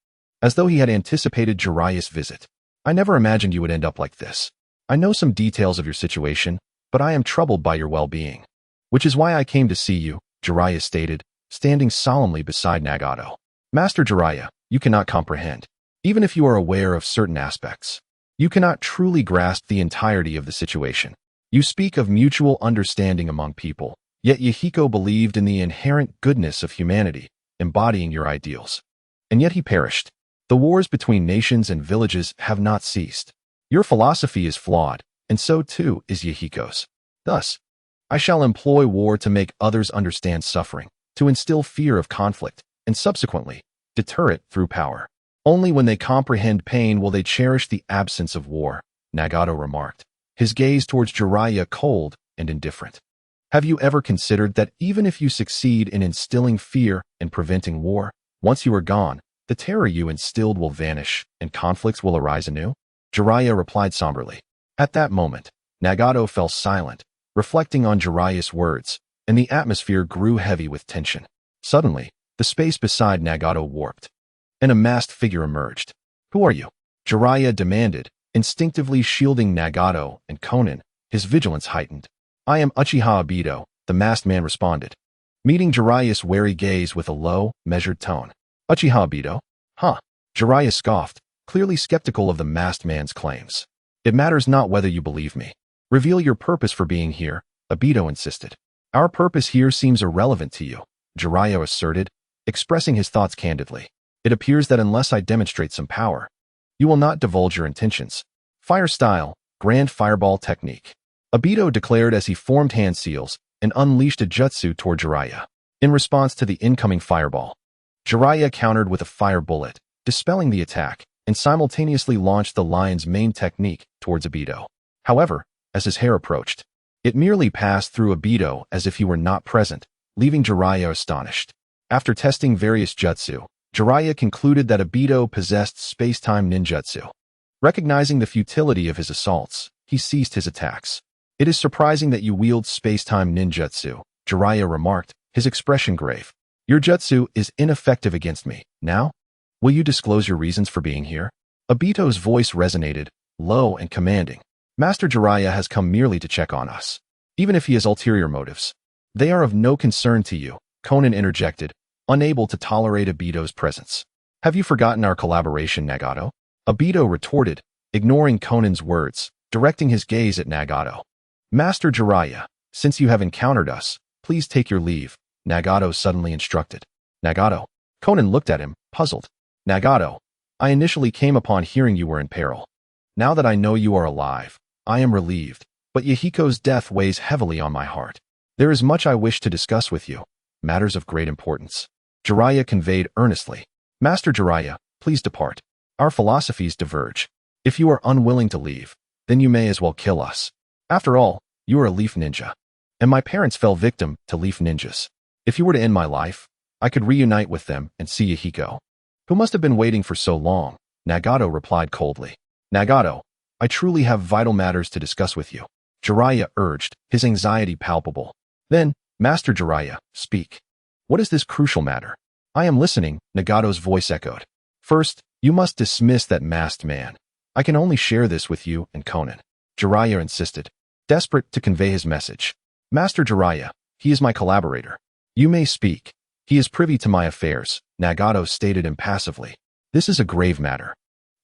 as though he had anticipated Jiraiya's visit. I never imagined you would end up like this. I know some details of your situation, but I am troubled by your well-being. Which is why I came to see you, Jiraiya stated, standing solemnly beside Nagato. Master Jiraiya, you cannot comprehend. Even if you are aware of certain aspects, you cannot truly grasp the entirety of the situation. You speak of mutual understanding among people, yet Yahiko believed in the inherent goodness of humanity, embodying your ideals. And yet he perished. The wars between nations and villages have not ceased. Your philosophy is flawed, and so too is Yahiko's. Thus, I shall employ war to make others understand suffering, to instill fear of conflict, and subsequently, deter it through power. Only when they comprehend pain will they cherish the absence of war, Nagato remarked, his gaze towards Jiraiya cold and indifferent. Have you ever considered that even if you succeed in instilling fear and preventing war, once you are gone, the terror you instilled will vanish and conflicts will arise anew? Jiraiya replied somberly. At that moment, Nagato fell silent, reflecting on Jiraiya's words, and the atmosphere grew heavy with tension. Suddenly, the space beside Nagato warped. An masked figure emerged. Who are you? Jiraiya demanded, instinctively shielding Nagato and Konan, his vigilance heightened. I am Uchiha Obito, the masked man responded, meeting Jiraiya's wary gaze with a low, measured tone. Uchiha Obito? Huh. Jiraiya scoffed, clearly skeptical of the masked man's claims. It matters not whether you believe me. Reveal your purpose for being here, Obito insisted. Our purpose here seems irrelevant to you, Jiraiya asserted, expressing his thoughts candidly. It appears that unless I demonstrate some power, you will not divulge your intentions. Fire style, grand fireball technique. Obito declared as he formed hand seals and unleashed a jutsu toward Jiraiya. In response to the incoming fireball, Jiraiya countered with a fire bullet, dispelling the attack, and simultaneously launched the lion's main technique towards Obito. However, as his hair approached, it merely passed through Obito as if he were not present, leaving Jiraiya astonished. After testing various jutsu, Jiraiya concluded that Obito possessed space-time ninjutsu. Recognizing the futility of his assaults, he ceased his attacks. It is surprising that you wield space-time ninjutsu, Jiraiya remarked, his expression grave. Your jutsu is ineffective against me. Now, will you disclose your reasons for being here? Obito's voice resonated, low and commanding. Master Jiraiya has come merely to check on us. Even if he has ulterior motives, they are of no concern to you, Konan interjected, unable to tolerate Obito's presence. Have you forgotten our collaboration, Nagato? Obito retorted, ignoring Konan's words, directing his gaze at Nagato. Master Jiraiya, since you have encountered us, please take your leave, Nagato suddenly instructed. Nagato. Konan looked at him, puzzled. Nagato, I initially came upon hearing you were in peril. Now that I know you are alive, I am relieved, but Yahiko's death weighs heavily on my heart. There is much I wish to discuss with you, matters of great importance. Jiraiya conveyed earnestly. Master Jiraiya, please depart. Our philosophies diverge. If you are unwilling to leave, then you may as well kill us. After all, you are a leaf ninja. And my parents fell victim to leaf ninjas. If you were to end my life, I could reunite with them and see Yahiko, who must have been waiting for so long. Nagato replied coldly. Nagato, I truly have vital matters to discuss with you. Jiraiya urged, his anxiety palpable. Then, Master Jiraiya, speak. What is this crucial matter? I am listening, Nagato's voice echoed. First, you must dismiss that masked man. I can only share this with you and Konan. Jiraiya insisted, desperate to convey his message. Master Jiraiya, he is my collaborator. You may speak. He is privy to my affairs, Nagato stated impassively. This is a grave matter.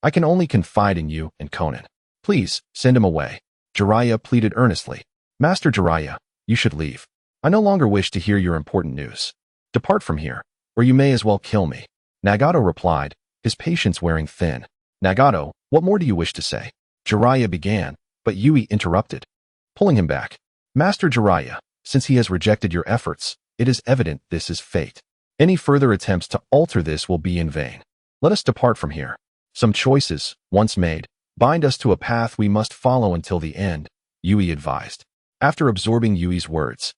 I can only confide in you and Konan. Please, send him away. Jiraiya pleaded earnestly. Master Jiraiya, you should leave. I no longer wish to hear your important news. Depart from here, or you may as well kill me. Nagato replied, his patience wearing thin. Nagato, what more do you wish to say? Jiraiya began, but Yui interrupted, pulling him back. Master Jiraiya, since he has rejected your efforts, it is evident this is fate. Any further attempts to alter this will be in vain. Let us depart from here. Some choices, once made, bind us to a path we must follow until the end, Yui advised. After absorbing Yui's words,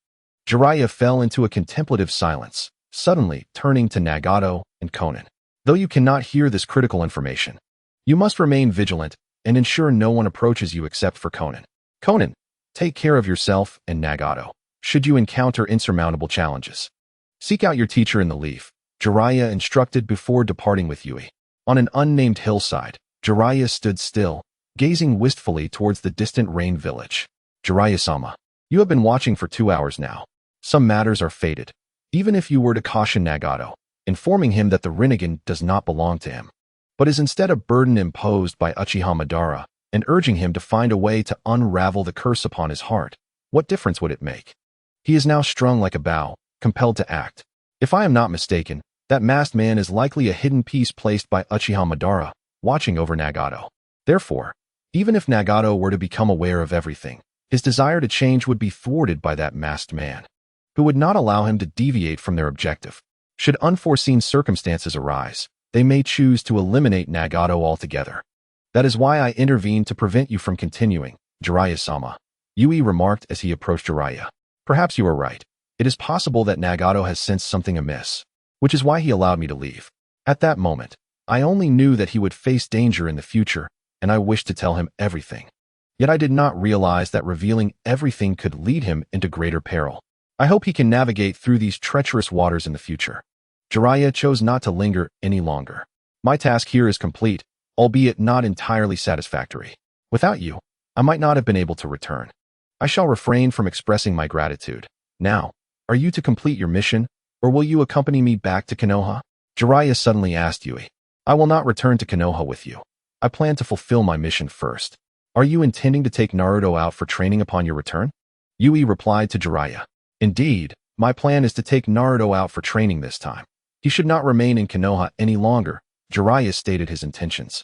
Jiraiya fell into a contemplative silence, suddenly turning to Nagato and Konan. Though you cannot hear this critical information, you must remain vigilant and ensure no one approaches you except for Konan. Konan, take care of yourself and Nagato, should you encounter insurmountable challenges. Seek out your teacher in the leaf, Jiraiya instructed before departing with Yui. On an unnamed hillside, Jiraiya stood still, gazing wistfully towards the distant rain village. Jiraiya-sama, you have been watching for 2 hours now. Some matters are fated. Even if you were to caution Nagato, informing him that the Rinnegan does not belong to him, but is instead a burden imposed by Uchiha Madara, and urging him to find a way to unravel the curse upon his heart, what difference would it make? He is now strung like a bow, compelled to act. If I am not mistaken, that masked man is likely a hidden piece placed by Uchiha Madara, watching over Nagato. Therefore, even if Nagato were to become aware of everything, his desire to change would be thwarted by that masked man, who would not allow him to deviate from their objective. Should unforeseen circumstances arise, they may choose to eliminate Nagato altogether. That is why I intervened to prevent you from continuing, Jiraiya-sama, Yui remarked as he approached Jiraiya. Perhaps you are right. It is possible that Nagato has sensed something amiss, which is why he allowed me to leave. At that moment, I only knew that he would face danger in the future, and I wished to tell him everything. Yet I did not realize that revealing everything could lead him into greater peril. I hope he can navigate through these treacherous waters in the future. Jiraiya chose not to linger any longer. My task here is complete, albeit not entirely satisfactory. Without you, I might not have been able to return. I shall refrain from expressing my gratitude. Now, are you to complete your mission, or will you accompany me back to Konoha? Jiraiya suddenly asked Yui. I will not return to Konoha with you. I plan to fulfill my mission first. Are you intending to take Naruto out for training upon your return? Yui replied to Jiraiya. Indeed, my plan is to take Naruto out for training this time. He should not remain in Konoha any longer, Jiraiya stated his intentions.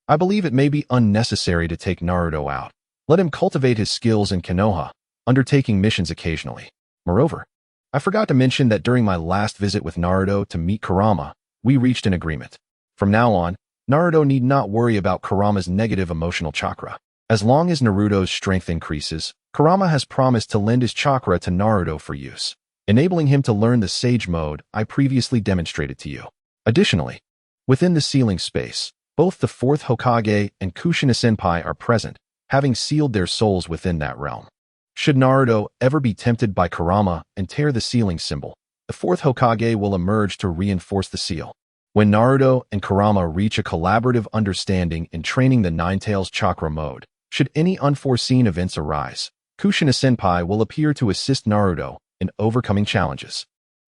I believe it may be unnecessary to take Naruto out. Let him cultivate his skills in Konoha, undertaking missions occasionally. Moreover, I forgot to mention that during my last visit with Naruto to meet Kurama, we reached an agreement. From now on, Naruto need not worry about Kurama's negative emotional chakra. As long as Naruto's strength increases, Kurama has promised to lend his chakra to Naruto for use, enabling him to learn the Sage Mode I previously demonstrated to you. Additionally, within the sealing space, both the 4th Hokage and Kushina Senpai are present, having sealed their souls within that realm. Should Naruto ever be tempted by Kurama and tear the sealing symbol, the 4th Hokage will emerge to reinforce the seal. When Naruto and Kurama reach a collaborative understanding in training the Ninetales chakra mode, should any unforeseen events arise, Kushina Senpai will appear to assist Naruto in overcoming challenges.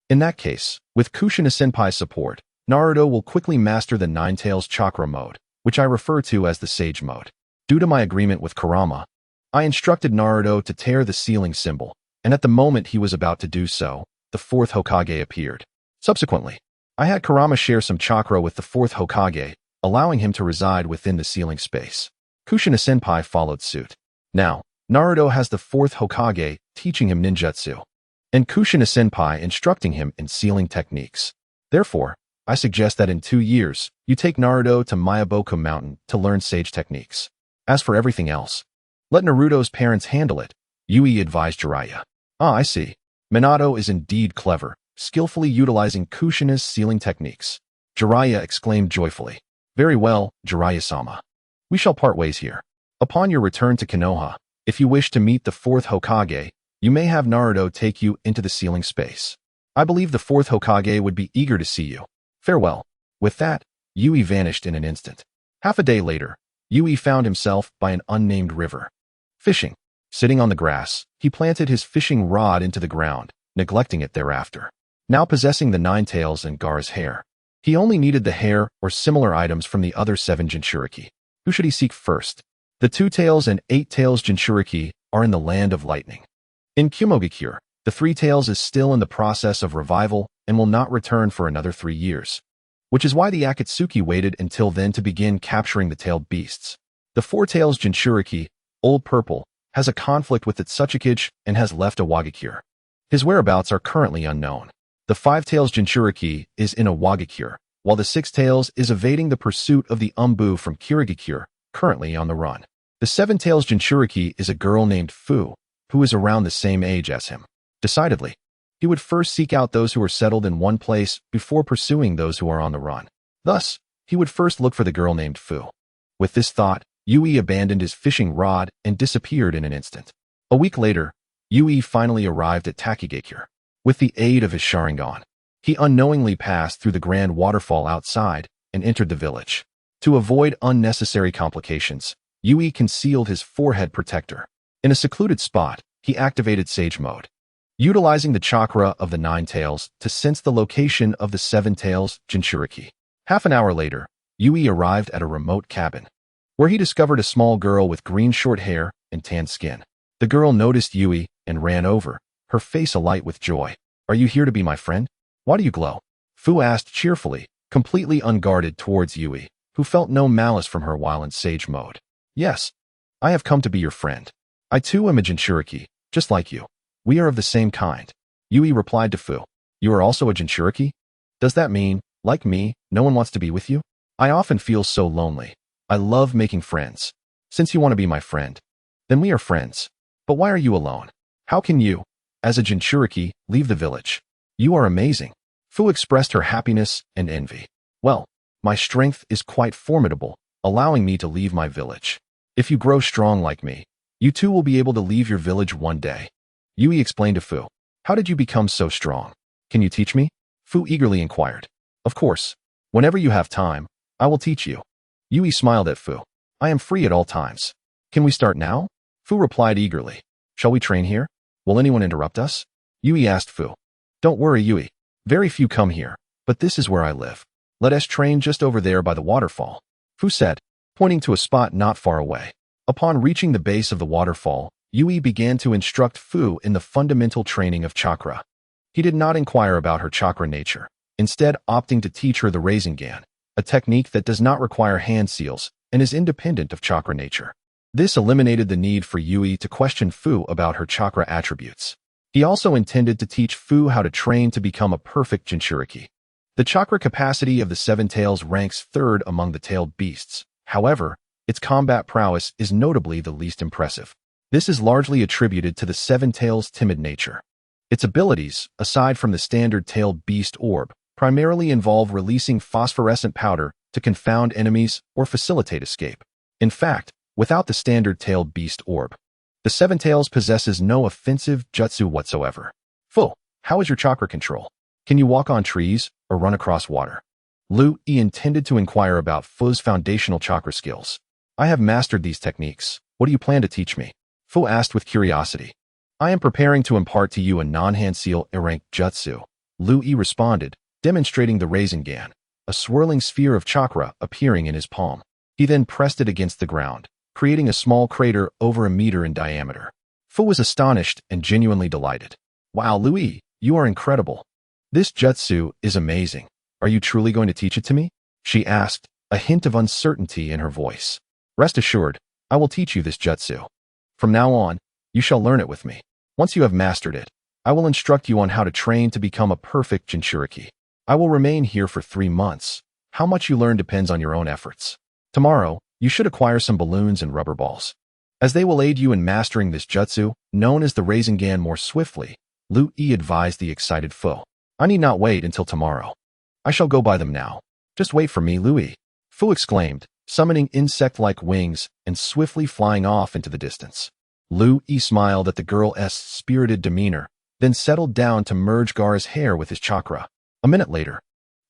In that case, with Kushina Senpai's support, Naruto will quickly master the Ninetales chakra mode, which I refer to as the Sage Mode. Due to my agreement with Kurama, I instructed Naruto to tear the sealing symbol, and at the moment he was about to do so, the 4th Hokage appeared. Subsequently, I had Kurama share some chakra with the 4th Hokage, allowing him to reside within the sealing space. Kushina-senpai followed suit. Now, Naruto has the fourth Hokage teaching him ninjutsu, and Kushina-senpai instructing him in sealing techniques. Therefore, I suggest that in 2 years, you take Naruto to Miyaboku Mountain to learn sage techniques. As for everything else, let Naruto's parents handle it, Yui advised Jiraiya. Ah, I see. Minato is indeed clever, skillfully utilizing Kushina's sealing techniques. Jiraiya exclaimed joyfully. Very well, Jiraiya-sama. We shall part ways here. Upon your return to Konoha, if you wish to meet the fourth Hokage, you may have Naruto take you into the sealing space. I believe the fourth Hokage would be eager to see you. Farewell. With that, Yui vanished in an instant. Half a day later, Yui found himself by an unnamed river. Fishing. Sitting on the grass, he planted his fishing rod into the ground, neglecting it thereafter. Now possessing the 9 tails and Gaara's hair, he only needed the hair or similar items from the other 7 Jinchuriki. Who should he seek first? The 2 tails and 8 tails Jinchuriki are in the land of lightning. In Kumogakure, the 3 tails is still in the process of revival and will not return for another 3 years, which is why the Akatsuki waited until then to begin capturing the tailed beasts. The 4 tails Jinchuriki, Old Purple, has a conflict with its Tsuchikage and has left Awagakure. His whereabouts are currently unknown. The 5 tails Jinchuriki is in Awagakure, while the 6 tails is evading the pursuit of the Umbu from Kirigakure, currently on the run. The 7 tails Jinchuriki is a girl named Fu, who is around the same age as him. Decidedly, he would first seek out those who are settled in one place before pursuing those who are on the run. Thus, he would first look for the girl named Fu. With this thought, Yui abandoned his fishing rod and disappeared in an instant. A week later, Yui finally arrived at Takigakure. With the aid of his Sharingan, he unknowingly passed through the grand waterfall outside and entered the village. To avoid unnecessary complications, Yui concealed his forehead protector. In a secluded spot, he activated Sage Mode, utilizing the chakra of the 9 tails to sense the location of the 7 tails Jinchuriki. Half an hour later, Yui arrived at a remote cabin, where he discovered a small girl with green short hair and tan skin. The girl noticed Yui and ran over, her face alight with joy. Are you here to be my friend? Why do you glow? Fu asked cheerfully, completely unguarded towards Yui, who felt no malice from her while in Sage Mode. Yes, I have come to be your friend. I too am a Jinchuriki, just like you. We are of the same kind. Yui replied to Fu. You are also a Jinchuriki? Does that mean, like me, no one wants to be with you? I often feel so lonely. I love making friends. Since you want to be my friend, then we are friends. But why are you alone? How can you, as a Jinchuriki, leave the village? You are amazing. Fu expressed her happiness and envy. Well, my strength is quite formidable, allowing me to leave my village. If you grow strong like me, you too will be able to leave your village one day. Yui explained to Fu. How did you become so strong? Can you teach me? Fu eagerly inquired. Of course. Whenever you have time, I will teach you. Yui smiled at Fu. I am free at all times. Can we start now? Fu replied eagerly. Shall we train here? Will anyone interrupt us? Yui asked Fu. Don't worry, Yui. Very few come here, but this is where I live. Let us train just over there by the waterfall. Fu said, pointing to a spot not far away. Upon reaching the base of the waterfall, Yui began to instruct Fu in the fundamental training of chakra. He did not inquire about her chakra nature, instead opting to teach her the Reincarnated, a technique that does not require hand seals and is independent of chakra nature. This eliminated the need for Yui to question Fu about her chakra attributes. He also intended to teach Fu how to train to become a perfect Jinchuriki. The chakra capacity of the 7 tails ranks 3rd among the tailed beasts. However, its combat prowess is notably the least impressive. This is largely attributed to the 7 tails' timid nature. Its abilities, aside from the standard tailed beast orb, primarily involve releasing phosphorescent powder to confound enemies or facilitate escape. In fact, without the standard tailed beast orb, the 7 tails possesses no offensive jutsu whatsoever. Fu, how is your chakra control? Can you walk on trees or run across water? Lu Yi intended to inquire about Fu's foundational chakra skills. I have mastered these techniques. What do you plan to teach me? Fu asked with curiosity. I am preparing to impart to you a non-hand seal rank jutsu. Lu Yi responded, demonstrating the Reincarnated, a swirling sphere of chakra appearing in his palm. He then pressed it against the ground, creating a small crater over a meter in diameter. Fu was astonished and genuinely delighted. Wow, Lu Yi, you are incredible. This jutsu is amazing. Are you truly going to teach it to me? She asked, a hint of uncertainty in her voice. Rest assured, I will teach you this jutsu. From now on, you shall learn it with me. Once you have mastered it, I will instruct you on how to train to become a perfect Jinchuriki. I will remain here for 3 months. How much you learn depends on your own efforts. Tomorrow, you should acquire some balloons and rubber balls. As they will aid you in mastering this jutsu, known as the Rasengan, more swiftly, Lu Yi advised the excited Fu. I need not wait until tomorrow. I shall go buy them now. Just wait for me, Lu Yi. Fu exclaimed, summoning insect-like wings and swiftly flying off into the distance. Lu Yi smiled at the girl's spirited demeanor, then settled down to merge Gaara's hair with his chakra. A minute later,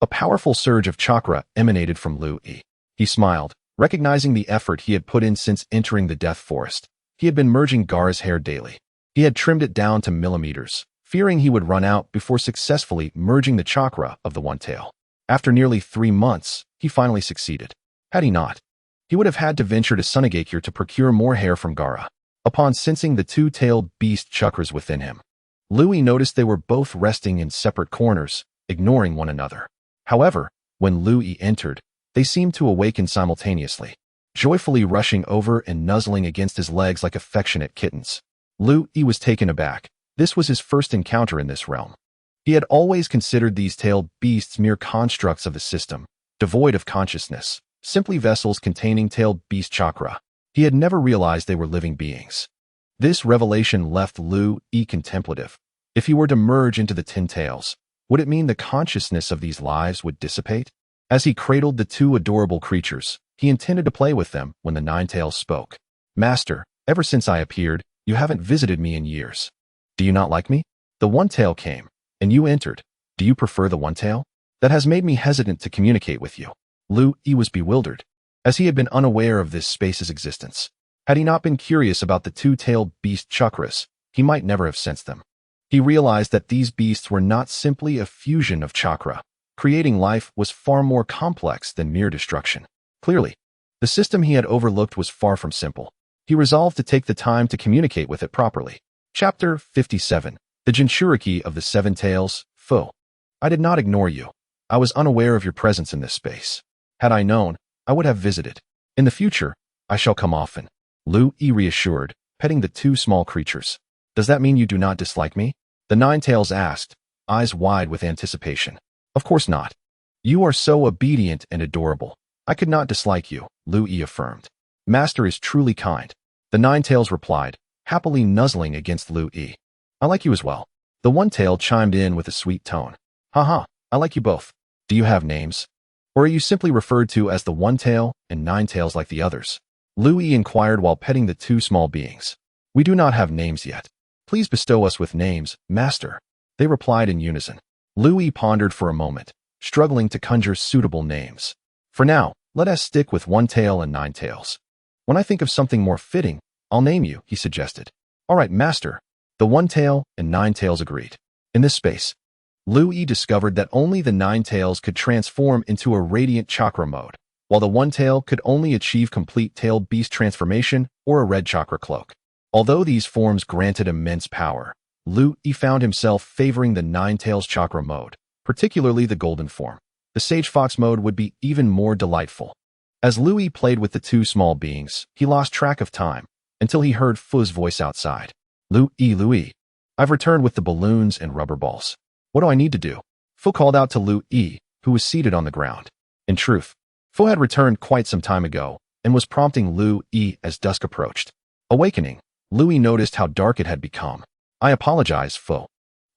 a powerful surge of chakra emanated from Lu Yi. He smiled, recognizing the effort he had put in since entering the Death Forest. He had been merging Gaara's hair daily. He had trimmed it down to millimeters, fearing he would run out before successfully merging the chakra of the One Tail. After nearly 3 months, he finally succeeded. Had he not, he would have had to venture to Sunagakure to procure more hair from Gaara. Upon sensing the two-tailed beast chakras within him, Lu Yi noticed they were both resting in separate corners, ignoring one another. However, when Lu Yi entered, they seemed to awaken simultaneously, joyfully rushing over and nuzzling against his legs like affectionate kittens. Lu Yi was taken aback. This was his first encounter in this realm. He had always considered these tailed beasts mere constructs of the system, devoid of consciousness, simply vessels containing tailed beast chakra. He had never realized they were living beings. This revelation left Lu Yi contemplative. If he were to merge into the 10 tails, would it mean the consciousness of these lives would dissipate? As he cradled the 2 adorable creatures, he intended to play with them when the 9 tails spoke. Master, ever since I appeared, you haven't visited me in years. Do you not like me? The One Tail came, and you entered. Do you prefer the One Tail? That has made me hesitant to communicate with you. Lu Yi was bewildered, as he had been unaware of this space's existence. Had he not been curious about the 2-tailed beast chakras, he might never have sensed them. He realized that these beasts were not simply a fusion of chakra. Creating life was far more complex than mere destruction. Clearly, the system he had overlooked was far from simple. He resolved to take the time to communicate with it properly. Chapter 57. The Jinchuriki of the 7 Tails, Fu. I did not ignore you. I was unaware of your presence in this space. Had I known, I would have visited. In the future, I shall come often. Lu Yi reassured, petting the 2 small creatures. Does that mean you do not dislike me? The 9 tails asked, eyes wide with anticipation. Of course not. You are so obedient and adorable. I could not dislike you, Lu Yi affirmed. Master is truly kind. The 9 tails replied, happily nuzzling against Lu Yi. I like you as well. The One Tail chimed in with a sweet tone. Haha, I like you both. Do you have names? Or are you simply referred to as the One Tail and 9 tails like the others? Lu Yi inquired while petting the 2 small beings. We do not have names yet. Please bestow us with names, Master. They replied in unison. Lu Yi pondered for a moment, struggling to conjure suitable names. For now, let us stick with One Tail and 9 tails. When I think of something more fitting, I'll name you, he suggested. All right, Master. The One Tail and 9 tails agreed. In this space, Lu Yi discovered that only the 9 tails could transform into a radiant chakra mode, while the One Tail could only achieve complete tailed beast transformation or a red chakra cloak. Although these forms granted immense power, Lu Yi found himself favoring the 9 tails chakra mode, particularly the golden form. The Sage Fox mode would be even more delightful. As Lu Yi played with the 2 small beings, he lost track of time, until he heard Fu's voice outside. Lu Yi, I've returned with the balloons and rubber balls. What do I need to do? Fu called out to Lu Yi, who was seated on the ground. In truth, Fu had returned quite some time ago, and was prompting Lu Yi as dusk approached. Awakening, Lu Yi noticed how dark it had become. I apologize, Fu.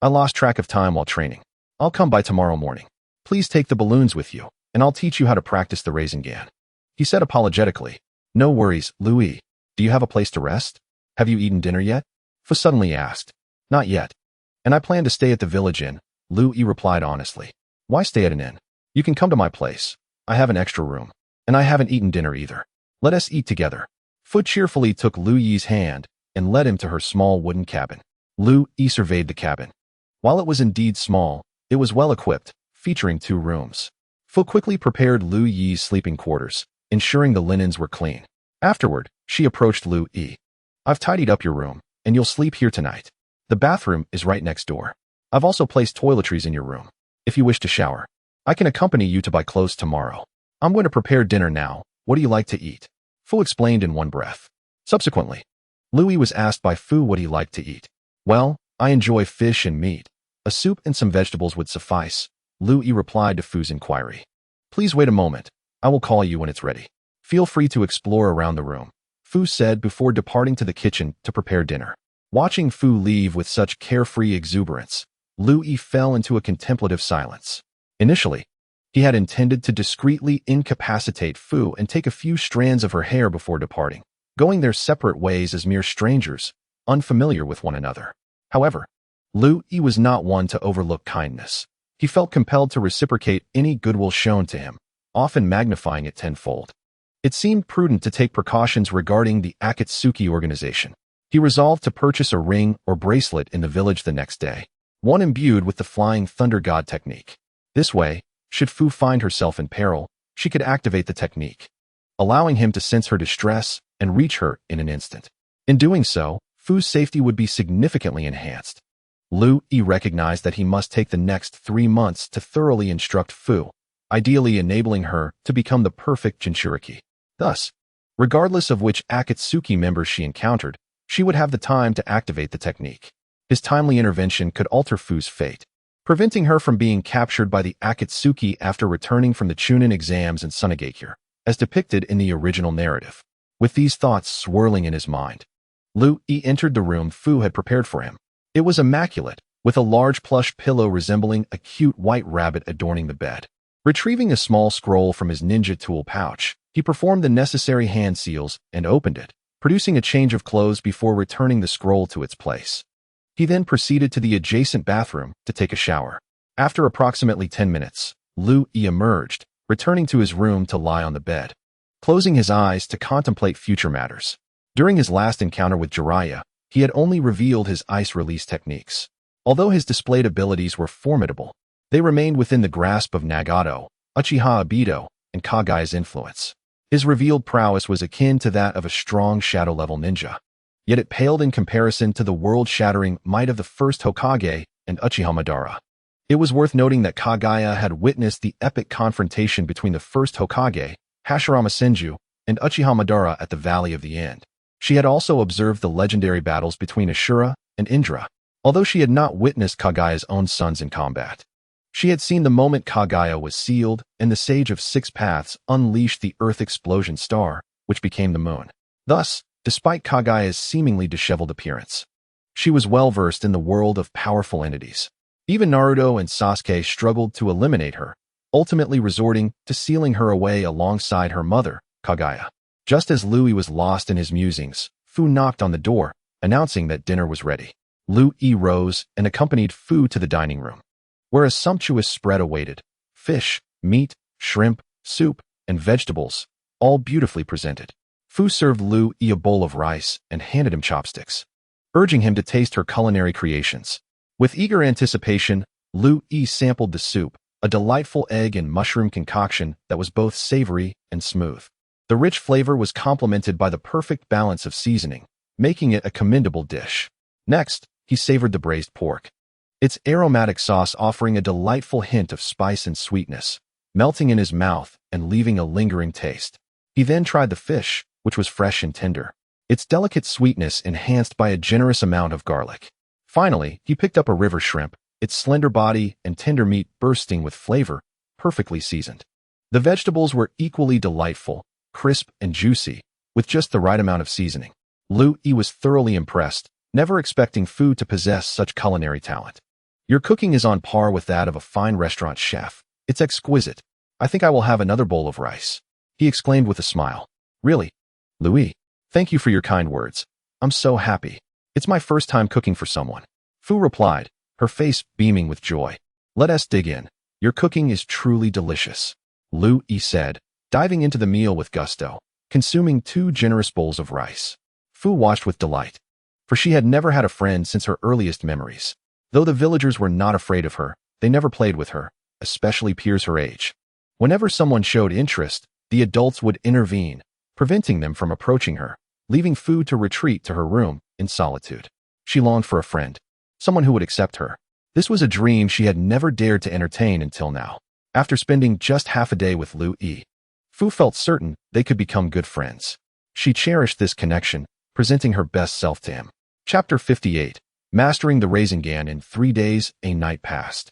I lost track of time while training. I'll come by tomorrow morning. Please take the balloons with you, and I'll teach you how to practice the Rasengan. He said apologetically. No worries, Lu Yi. Do you have a place to rest? Have you eaten dinner yet? Fu suddenly asked. Not yet. And I plan to stay at the village inn, Lu Yi replied honestly. Why stay at an inn? You can come to my place. I have an extra room. And I haven't eaten dinner either. Let us eat together. Fu cheerfully took Lu Yi's hand and led him to her small wooden cabin. Lu Yi surveyed the cabin. While it was indeed small, it was well equipped, featuring 2 rooms. Fu quickly prepared Lu Yi's sleeping quarters, ensuring the linens were clean. Afterward, she approached Lu Yi. I've tidied up your room, and you'll sleep here tonight. The bathroom is right next door. I've also placed toiletries in your room. If you wish to shower, I can accompany you to buy clothes tomorrow. I'm going to prepare dinner now. What do you like to eat? Fu explained in one breath. Subsequently, Louis was asked by Fu what he liked to eat. Well, I enjoy fish and meat. A soup and some vegetables would suffice, Louis replied to Fu's inquiry. Please wait a moment. I will call you when it's ready. Feel free to explore around the room, Fu said before departing to the kitchen to prepare dinner. Watching Fu leave with such carefree exuberance, Louis fell into a contemplative silence. Initially, he had intended to discreetly incapacitate Fu and take a few strands of her hair before departing, going their separate ways as mere strangers, unfamiliar with one another. However, Louis was not one to overlook kindness. He felt compelled to reciprocate any goodwill shown to him, often magnifying it tenfold. It seemed prudent to take precautions regarding the Akatsuki organization. He resolved to purchase a ring or bracelet in the village the next day, one imbued with the Flying Thunder God technique. This way, should Fu find herself in peril, she could activate the technique, allowing him to sense her distress and reach her in an instant. In doing so, Fu's safety would be significantly enhanced. Louis recognized that he must take the next 3 months to thoroughly instruct Fu, ideally enabling her to become the perfect Jinchuriki. Thus, regardless of which Akatsuki members she encountered, she would have the time to activate the technique. His timely intervention could alter Fu's fate, preventing her from being captured by the Akatsuki after returning from the Chunin exams in Sunagakure, as depicted in the original narrative. With these thoughts swirling in his mind, Louis entered the room Fu had prepared for him. It was immaculate, with a large plush pillow resembling a cute white rabbit adorning the bed. Retrieving a small scroll from his ninja tool pouch, he performed the necessary hand seals and opened it, producing a change of clothes before returning the scroll to its place. He then proceeded to the adjacent bathroom to take a shower. After approximately 10 minutes, Louis emerged, returning to his room to lie on the bed, closing his eyes to contemplate future matters. During his last encounter with Jiraiya, he had only revealed his ice release techniques. Although his displayed abilities were formidable, they remained within the grasp of Nagato, Uchiha Obito, and Kagaya's influence. His revealed prowess was akin to that of a strong shadow-level ninja, yet it paled in comparison to the world-shattering might of the first Hokage and Uchiha Madara. It was worth noting that Kagaya had witnessed the epic confrontation between the first Hokage, Hashirama Senju, and Uchiha Madara at the Valley of the End. She had also observed the legendary battles between Ashura and Indra, although she had not witnessed Kagaya's own sons in combat. She had seen the moment Kagaya was sealed and the Sage of Six Paths unleashed the Earth Explosion Star, which became the moon. Thus, despite Kagaya's seemingly disheveled appearance, she was well-versed in the world of powerful entities. Even Naruto and Sasuke struggled to eliminate her, ultimately resorting to sealing her away alongside her mother, Kagaya. Just as Louis was lost in his musings, Fu knocked on the door, announcing that dinner was ready. Louis rose and accompanied Fu to the dining room, where a sumptuous spread awaited: fish, meat, shrimp, soup, and vegetables, all beautifully presented. Fu served Louis a bowl of rice and handed him chopsticks, urging him to taste her culinary creations. With eager anticipation, Louis sampled the soup, a delightful egg and mushroom concoction that was both savory and smooth. The rich flavor was complemented by the perfect balance of seasoning, making it a commendable dish. Next, he savored the braised pork, its aromatic sauce offering a delightful hint of spice and sweetness, melting in his mouth and leaving a lingering taste. He then tried the fish, which was fresh and tender, its delicate sweetness enhanced by a generous amount of garlic. Finally, he picked up a river shrimp, its slender body and tender meat bursting with flavor, perfectly seasoned. The vegetables were equally delightful, crisp and juicy, with just the right amount of seasoning. Louis was thoroughly impressed, never expecting Fu to possess such culinary talent. Your cooking is on par with that of a fine restaurant chef. It's exquisite. I think I will have another bowl of rice, he exclaimed with a smile. Really? Louis, thank you for your kind words. I'm so happy. It's my first time cooking for someone. Fu replied, her face beaming with joy. Let us dig in. Your cooking is truly delicious, Louis said, diving into the meal with gusto, consuming 2 generous bowls of rice. Fu watched with delight, for she had never had a friend since her earliest memories. Though the villagers were not afraid of her, they never played with her, especially peers her age. Whenever someone showed interest, the adults would intervene, preventing them from approaching her, leaving Fu to retreat to her room in solitude. She longed for a friend, someone who would accept her. This was a dream she had never dared to entertain until now. After spending just half a day with Louis, Fu felt certain they could become good friends. She cherished this connection, presenting her best self to him. Chapter 58. Mastering the Rasengan in 3 days, a night passed.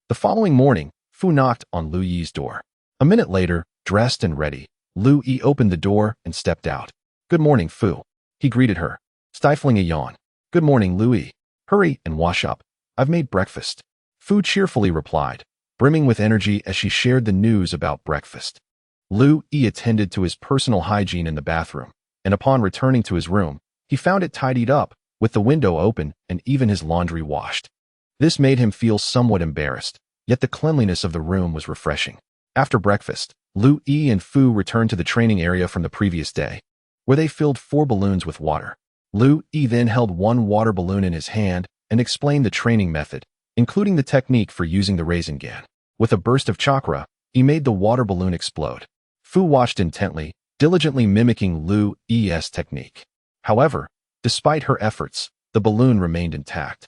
The following morning, Fu knocked on Lu Yi's door. A minute later, dressed and ready, Lu Yi opened the door and stepped out. "Good morning, Fu," he greeted her, stifling a yawn. "Good morning, Lu Yi. Hurry and wash up. I've made breakfast," Fu cheerfully replied, brimming with energy as she shared the news about breakfast. Lu Yi attended to his personal hygiene in the bathroom, and upon returning to his room, he found it tidied up, with the window open and even his laundry washed. This made him feel somewhat embarrassed, yet the cleanliness of the room was refreshing. After breakfast, Lu Yi and Fu returned to the training area from the previous day, where they filled 4 balloons with water. Lu Yi then held 1 water balloon in his hand and explained the training method, including the technique for using the Rasengan. With a burst of chakra, he made the water balloon explode. Fu watched intently, diligently mimicking Lu Yi's technique. However, despite her efforts, the balloon remained intact,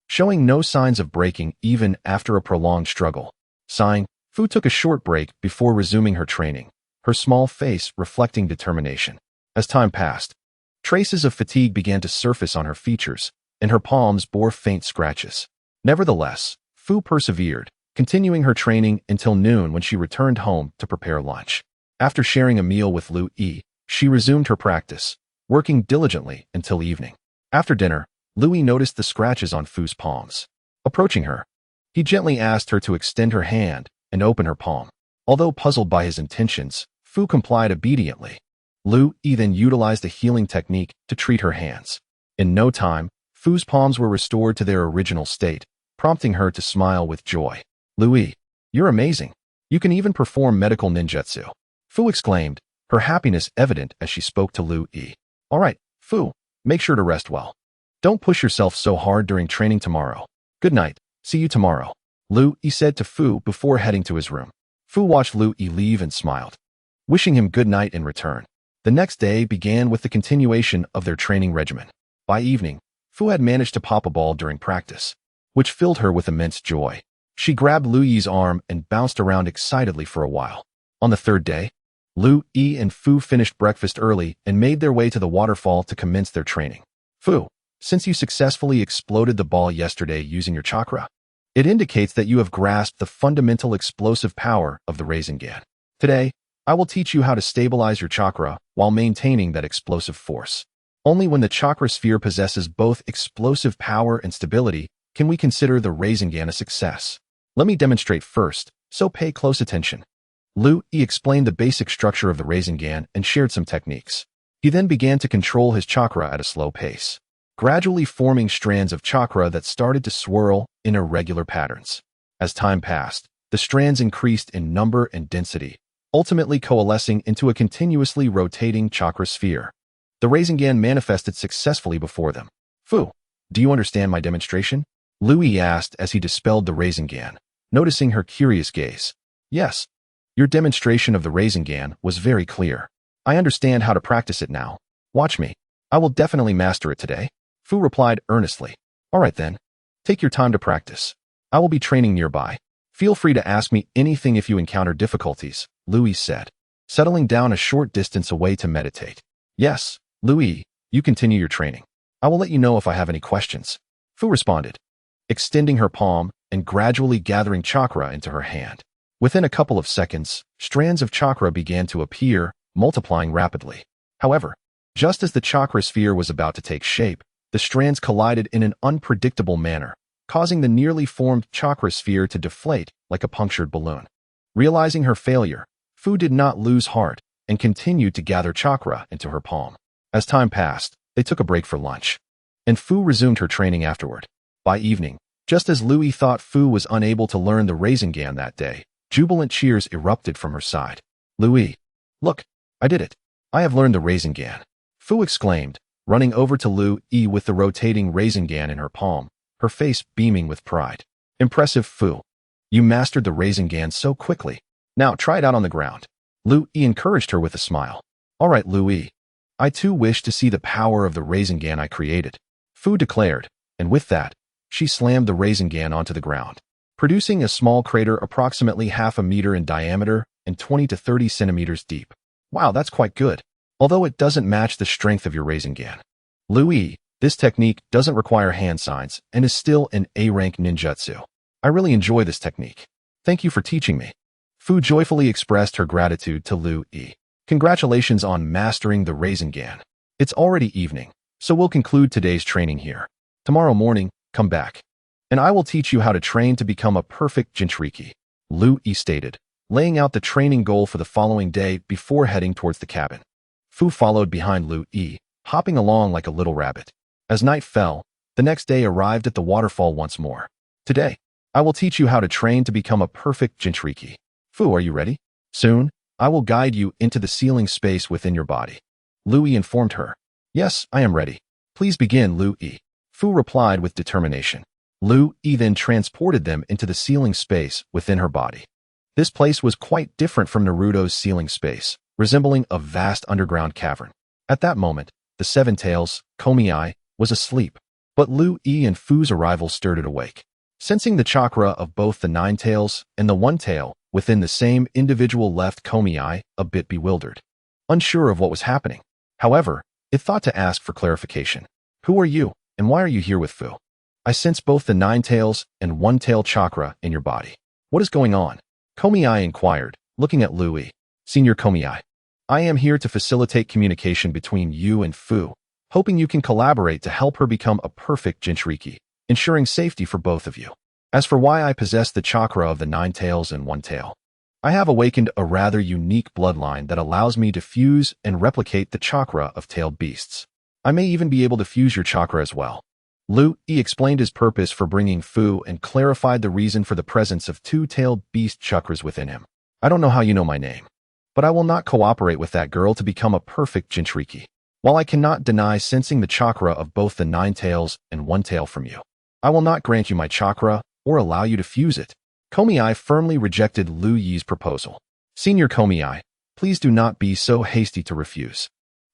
showing no signs of breaking even after a prolonged struggle. Sighing, Fu took a short break before resuming her training, her small face reflecting determination. As time passed, traces of fatigue began to surface on her features, and her palms bore faint scratches. Nevertheless, Fu persevered, continuing her training until noon when she returned home to prepare lunch. After sharing a meal with Lu Yi, she resumed her practice, working diligently until evening. After dinner, Lu Yi noticed the scratches on Fu's palms. Approaching her, he gently asked her to extend her hand and open her palm. Although puzzled by his intentions, Fu complied obediently. Lu Yi then utilized a healing technique to treat her hands. In no time, Fu's palms were restored to their original state, prompting her to smile with joy. "Lu Yi, you're amazing. You can even perform medical ninjutsu," Fu exclaimed, her happiness evident as she spoke to Lu Yi. "All right, Fu, make sure to rest well. Don't push yourself so hard during training tomorrow. Good night, see you tomorrow," Lu Yi said to Fu before heading to his room. Fu watched Lu Yi leave and smiled, wishing him good night in return. The next day began with the continuation of their training regimen. By evening, Fu had managed to pop a ball during practice, which filled her with immense joy. She grabbed Lu Yi's arm and bounced around excitedly for a while. On the 3rd day, Lu Yi and Fu finished breakfast early and made their way to the waterfall to commence their training. "Fu, since you successfully exploded the ball yesterday using your chakra, it indicates that you have grasped the fundamental explosive power of the Rasengan. Today, I will teach you how to stabilize your chakra while maintaining that explosive force. Only when the chakra sphere possesses both explosive power and stability can we consider the Rasengan a success. Let me demonstrate first, so pay close attention." Lu Yi explained the basic structure of the Rasengan and shared some techniques. He then began to control his chakra at a slow pace, gradually forming strands of chakra that started to swirl in irregular patterns. As time passed, the strands increased in number and density, ultimately coalescing into a continuously rotating chakra sphere. The Rasengan manifested successfully before them. "Fu, do you understand my demonstration?" Lu Yi asked as he dispelled the Rasengan, noticing her curious gaze. "Yes. Your demonstration of the Rasengan was very clear. I understand how to practice it now. Watch me. I will definitely master it today," Fu replied earnestly. "All right then. Take your time to practice. I will be training nearby. Feel free to ask me anything if you encounter difficulties," Lu Yi said, settling down a short distance away to meditate. "Yes, Lu Yi, you continue your training. I will let you know if I have any questions," Fu responded, extending her palm and gradually gathering chakra into her hand. Within a couple of seconds, strands of chakra began to appear, multiplying rapidly. However, just as the chakra sphere was about to take shape, the strands collided in an unpredictable manner, causing the nearly formed chakra sphere to deflate like a punctured balloon. Realizing her failure, Fu did not lose heart and continued to gather chakra into her palm. As time passed, they took a break for lunch, and Fu resumed her training afterward. By evening, just as Lu Yi thought Fu was unable to learn the Rasengan that day, jubilant cheers erupted from her side. "Lu Yi, look, I did it. I have learned the Rasengan," Fu exclaimed, running over to Lu Yi with the rotating Rasengan in her palm, her face beaming with pride. "Impressive, Fu. You mastered the Rasengan so quickly. Now try it out on the ground." Lu Yi encouraged her with a smile. "All right, Lu Yi. I too wish to see the power of the Rasengan I created," Fu declared, and with that, she slammed the Rasengan onto the ground, producing a small crater approximately half a meter in diameter and 20 to 30 centimeters deep. "Wow, that's quite good. Although it doesn't match the strength of your Rasengan, Lu Yi, this technique doesn't require hand signs and is still an A-rank ninjutsu. I really enjoy this technique. Thank you for teaching me. Fu joyfully expressed her gratitude to Lu Yi. Congratulations on mastering the Rasengan. It's already evening, so we'll conclude today's training here. Tomorrow morning, come back, and I will teach you how to train to become a perfect Jinchuriki, Lu Yi stated, laying out the training goal for the following day before heading towards the cabin. Fu followed behind Lu Yi, hopping along like a little rabbit. As night fell, the next day arrived at the waterfall once more. Today, I will teach you how to train to become a perfect Jinchuriki. Fu, are you ready? Soon, I will guide you into the ceiling space within your body. Lu Yi informed her. Yes, I am ready. Please begin, Lu Yi. Fu replied with determination. Lu Yi then transported them into the ceiling space within her body. This place was quite different from Naruto's ceiling space, resembling a vast underground cavern. At that moment, the Seven Tails, Komi-ai, was asleep, but Lu Yi and Fu's arrival stirred it awake. Sensing the chakra of both the Nine Tails and the One Tail within the same individual left Komi-ai a bit bewildered, unsure of what was happening. However, it thought to ask for clarification. Who are you, and why are you here with Fu? I sense both the Nine Tails and One Tail chakra in your body. What is going on? Komi-ai inquired, looking at Lu Yi. Senior Komi-ai, I am here to facilitate communication between you and Fu, hoping you can collaborate to help her become a perfect Jinchuriki, ensuring safety for both of you. As for why I possess the chakra of the Nine Tails and One Tail, I have awakened a rather unique bloodline that allows me to fuse and replicate the chakra of tailed beasts. I may even be able to fuse your chakra as well. Lu Yi explained his purpose for bringing Fu and clarified the reason for the presence of two tailed beast chakras within him. I don't know how you know my name, but I will not cooperate with that girl to become a perfect Jinchuriki. While I cannot deny sensing the chakra of both the Nine Tails and One Tail from you, I will not grant you my chakra or allow you to fuse it. Komi-ai firmly rejected Lu Yi's proposal. Senior Komi-ai, please do not be so hasty to refuse.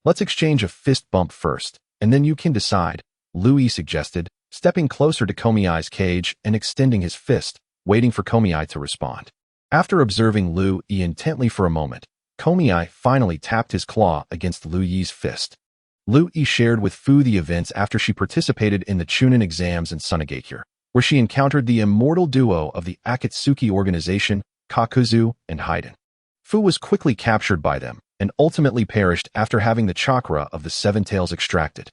Let's exchange a fist bump first, and then you can decide, Lu Yi suggested, stepping closer to Komi-ai's cage and extending his fist, waiting for Komi-ai to respond. After observing Lu Yi intently for a moment, Komi-ai finally tapped his claw against Lu Yi's fist. Lu Yi shared with Fu the events after she participated in the Chunin exams in Sunagakure, where she encountered the immortal duo of the Akatsuki organization, Kakuzu and Haiden. Fu was quickly captured by them and ultimately perished after having the chakra of the Seven Tails extracted.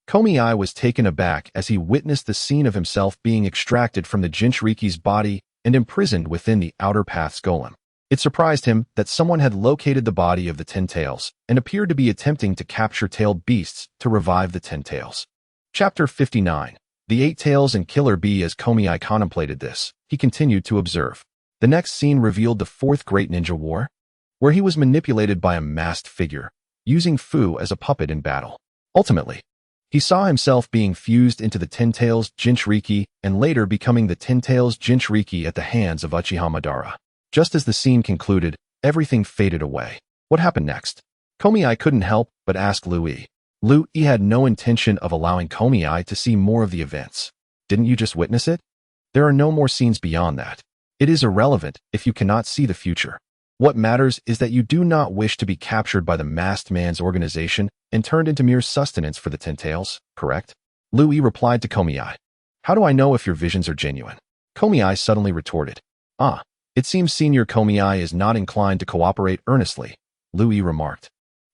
Komi-ai was taken aback as he witnessed the scene of himself being extracted from the Jinchuriki's body and imprisoned within the Outer Path's golem. It surprised him that someone had located the body of the Ten Tails and appeared to be attempting to capture tailed beasts to revive the Ten Tails. Chapter 59. The Eight Tails and Killer Bee. As Komi-ai contemplated this, he continued to observe. The next scene revealed the Fourth Great Ninja War, where he was manipulated by a masked figure, using Fu as a puppet in battle. Ultimately, he saw himself being fused into the Ten Tails Jinchuriki and later becoming the Ten Tails Jinchuriki at the hands of Uchiha Madara. Just as the scene concluded, everything faded away. What happened next? Komi-ai couldn't help but ask Lu Yi. Lu Yi had no intention of allowing Komi-ai to see more of the events. Didn't you just witness it? There are no more scenes beyond that. It is irrelevant if you cannot see the future. What matters is that you do not wish to be captured by the masked man's organization and turned into mere sustenance for the Ten Tails, correct? Lu Yi replied to Komi-ai. How do I know if your visions are genuine? Komi-ai suddenly retorted. It seems Senior Komi-ai is not inclined to cooperate earnestly, Lu Yi remarked.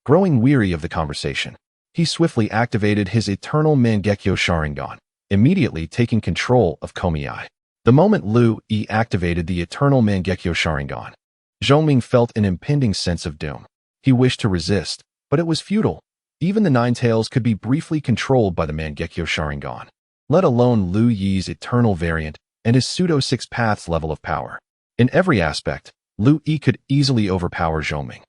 Growing weary of the conversation, he swiftly activated his eternal Mangekyo Sharingan, immediately taking control of Komi-ai. The moment Lu Yi activated the eternal Mangekyo Sharingan, Zhongming felt an impending sense of doom. He wished to resist, but it was futile. Even the Nine Tails could be briefly controlled by the Mangekyo Sharingan, let alone Lu Yi's eternal variant and his pseudo-Six Paths level of power. In every aspect, Lu Yi could easily overpower Zhongming,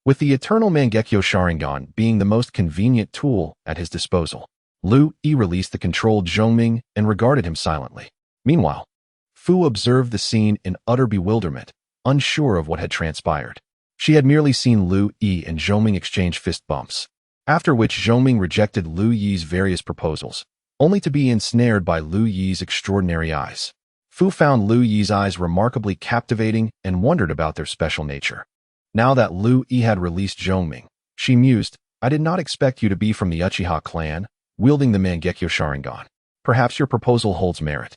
with the eternal Mangekyo Sharingan being the most convenient tool at his disposal. Lu Yi released the controlled Zhongming and regarded him silently. Meanwhile, Fu observed the scene in utter bewilderment, unsure of what had transpired. She had merely seen Lu Yi and Zhongming exchange fist bumps, after which Zhongming rejected Lu Yi's various proposals, only to be ensnared by Lu Yi's extraordinary eyes. Fu found Lu Yi's eyes remarkably captivating and wondered about their special nature. Now that Lu Yi had released Zhongming, she mused, I did not expect you to be from the Uchiha clan, wielding the Mangekyo Sharingan. Perhaps your proposal holds merit.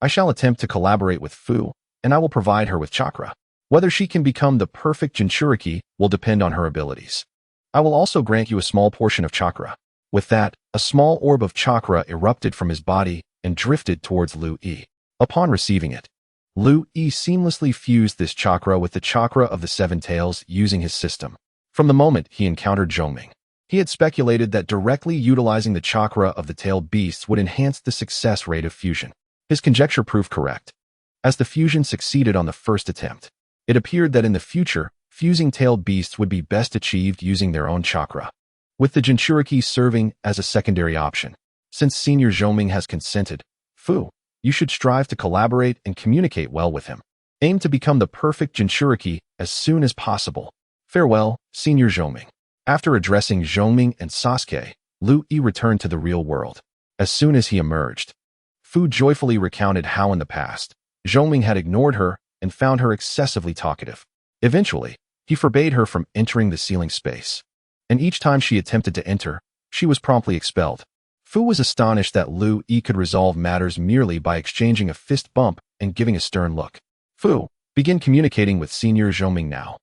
I shall attempt to collaborate with Fu, and I will provide her with chakra. Whether she can become the perfect Jinchuriki will depend on her abilities. I will also grant you a small portion of chakra. With that, a small orb of chakra erupted from his body and drifted towards Lu Yi. Upon receiving it, Lu Yi seamlessly fused this chakra with the chakra of the seven tails using his system. From the moment he encountered Zhongming, he had speculated that directly utilizing the chakra of the tailed beasts would enhance the success rate of fusion. His conjecture proved correct. As the fusion succeeded on the first attempt, it appeared that in the future, fusing tailed beasts would be best achieved using their own chakra, with the Jinchuriki serving as a secondary option. Since Senior Zhongming has consented, Fu, you should strive to collaborate and communicate well with him. Aim to become the perfect Jinchuriki as soon as possible. Farewell, Senior Zhongming. After addressing Zhongming and Sasuke, Lu Yi returned to the real world. As soon as he emerged, Fu joyfully recounted how in the past, Zhongming had ignored her and found her excessively talkative. Eventually, he forbade her from entering the ceiling space, and each time she attempted to enter, she was promptly expelled. Fu was astonished that Lu Yi could resolve matters merely by exchanging a fist bump and giving a stern look. Fu, begin communicating with Senior Zhongming now.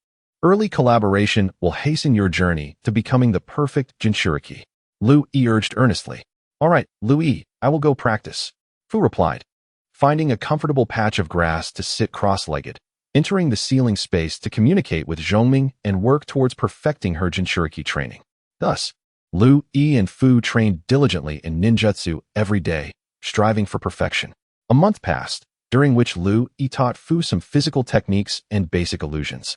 Early collaboration will hasten your journey to becoming the perfect Jinchuriki. Lu Yi urged earnestly. All right, Lu Yi, I will go practice. Fu replied, finding a comfortable patch of grass to sit cross-legged, entering the ceiling space to communicate with Zhongming and work towards perfecting her Jinchuriki training. Thus, Lu Yi and Fu trained diligently in ninjutsu every day, striving for perfection. A month passed, during which Lu Yi taught Fu some physical techniques and basic illusions.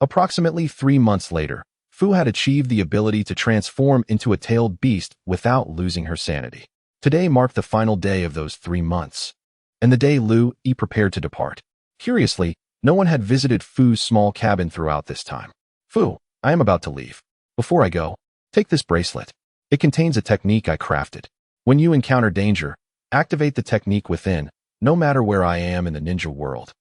Approximately 3 months later, Fu had achieved the ability to transform into a tailed beast without losing her sanity. Today marked the final day of those 3 months, and the day Lu Yi prepared to depart. Curiously, no one had visited Fu's small cabin throughout this time. Fu, I am about to leave. Before I go, take this bracelet. It contains a technique I crafted. When you encounter danger, activate the technique within, no matter where I am in the ninja world.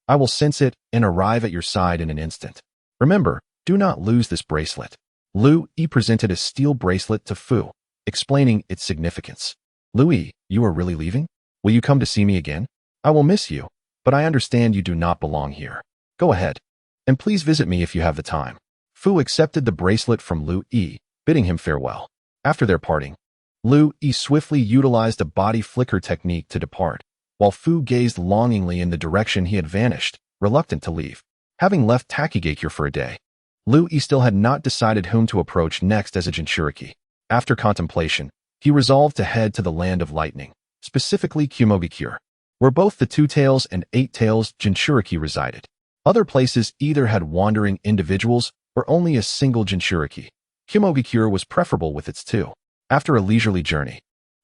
I will sense it and arrive at your side in an instant. Remember, do not lose this bracelet. Lu Yi presented a steel bracelet to Fu, explaining its significance. Lu Yi, you are really leaving? Will you come to see me again? I will miss you, but I understand you do not belong here. Go ahead, and please visit me if you have the time. Fu accepted the bracelet from Lu Yi, bidding him farewell. After their parting, Lu Yi swiftly utilized a body flicker technique to depart, while Fu gazed longingly in the direction he had vanished, reluctant to leave. Having left Takigakure for a day, Lu Yi still had not decided whom to approach next as a Jinchuriki. After contemplation, he resolved to head to the Land of Lightning, specifically Kumogakure, where both the Two Tails and Eight Tails Jinchuriki resided. Other places either had wandering individuals or only a single Jinchuriki. Kumogakure was preferable with its two. After a leisurely journey,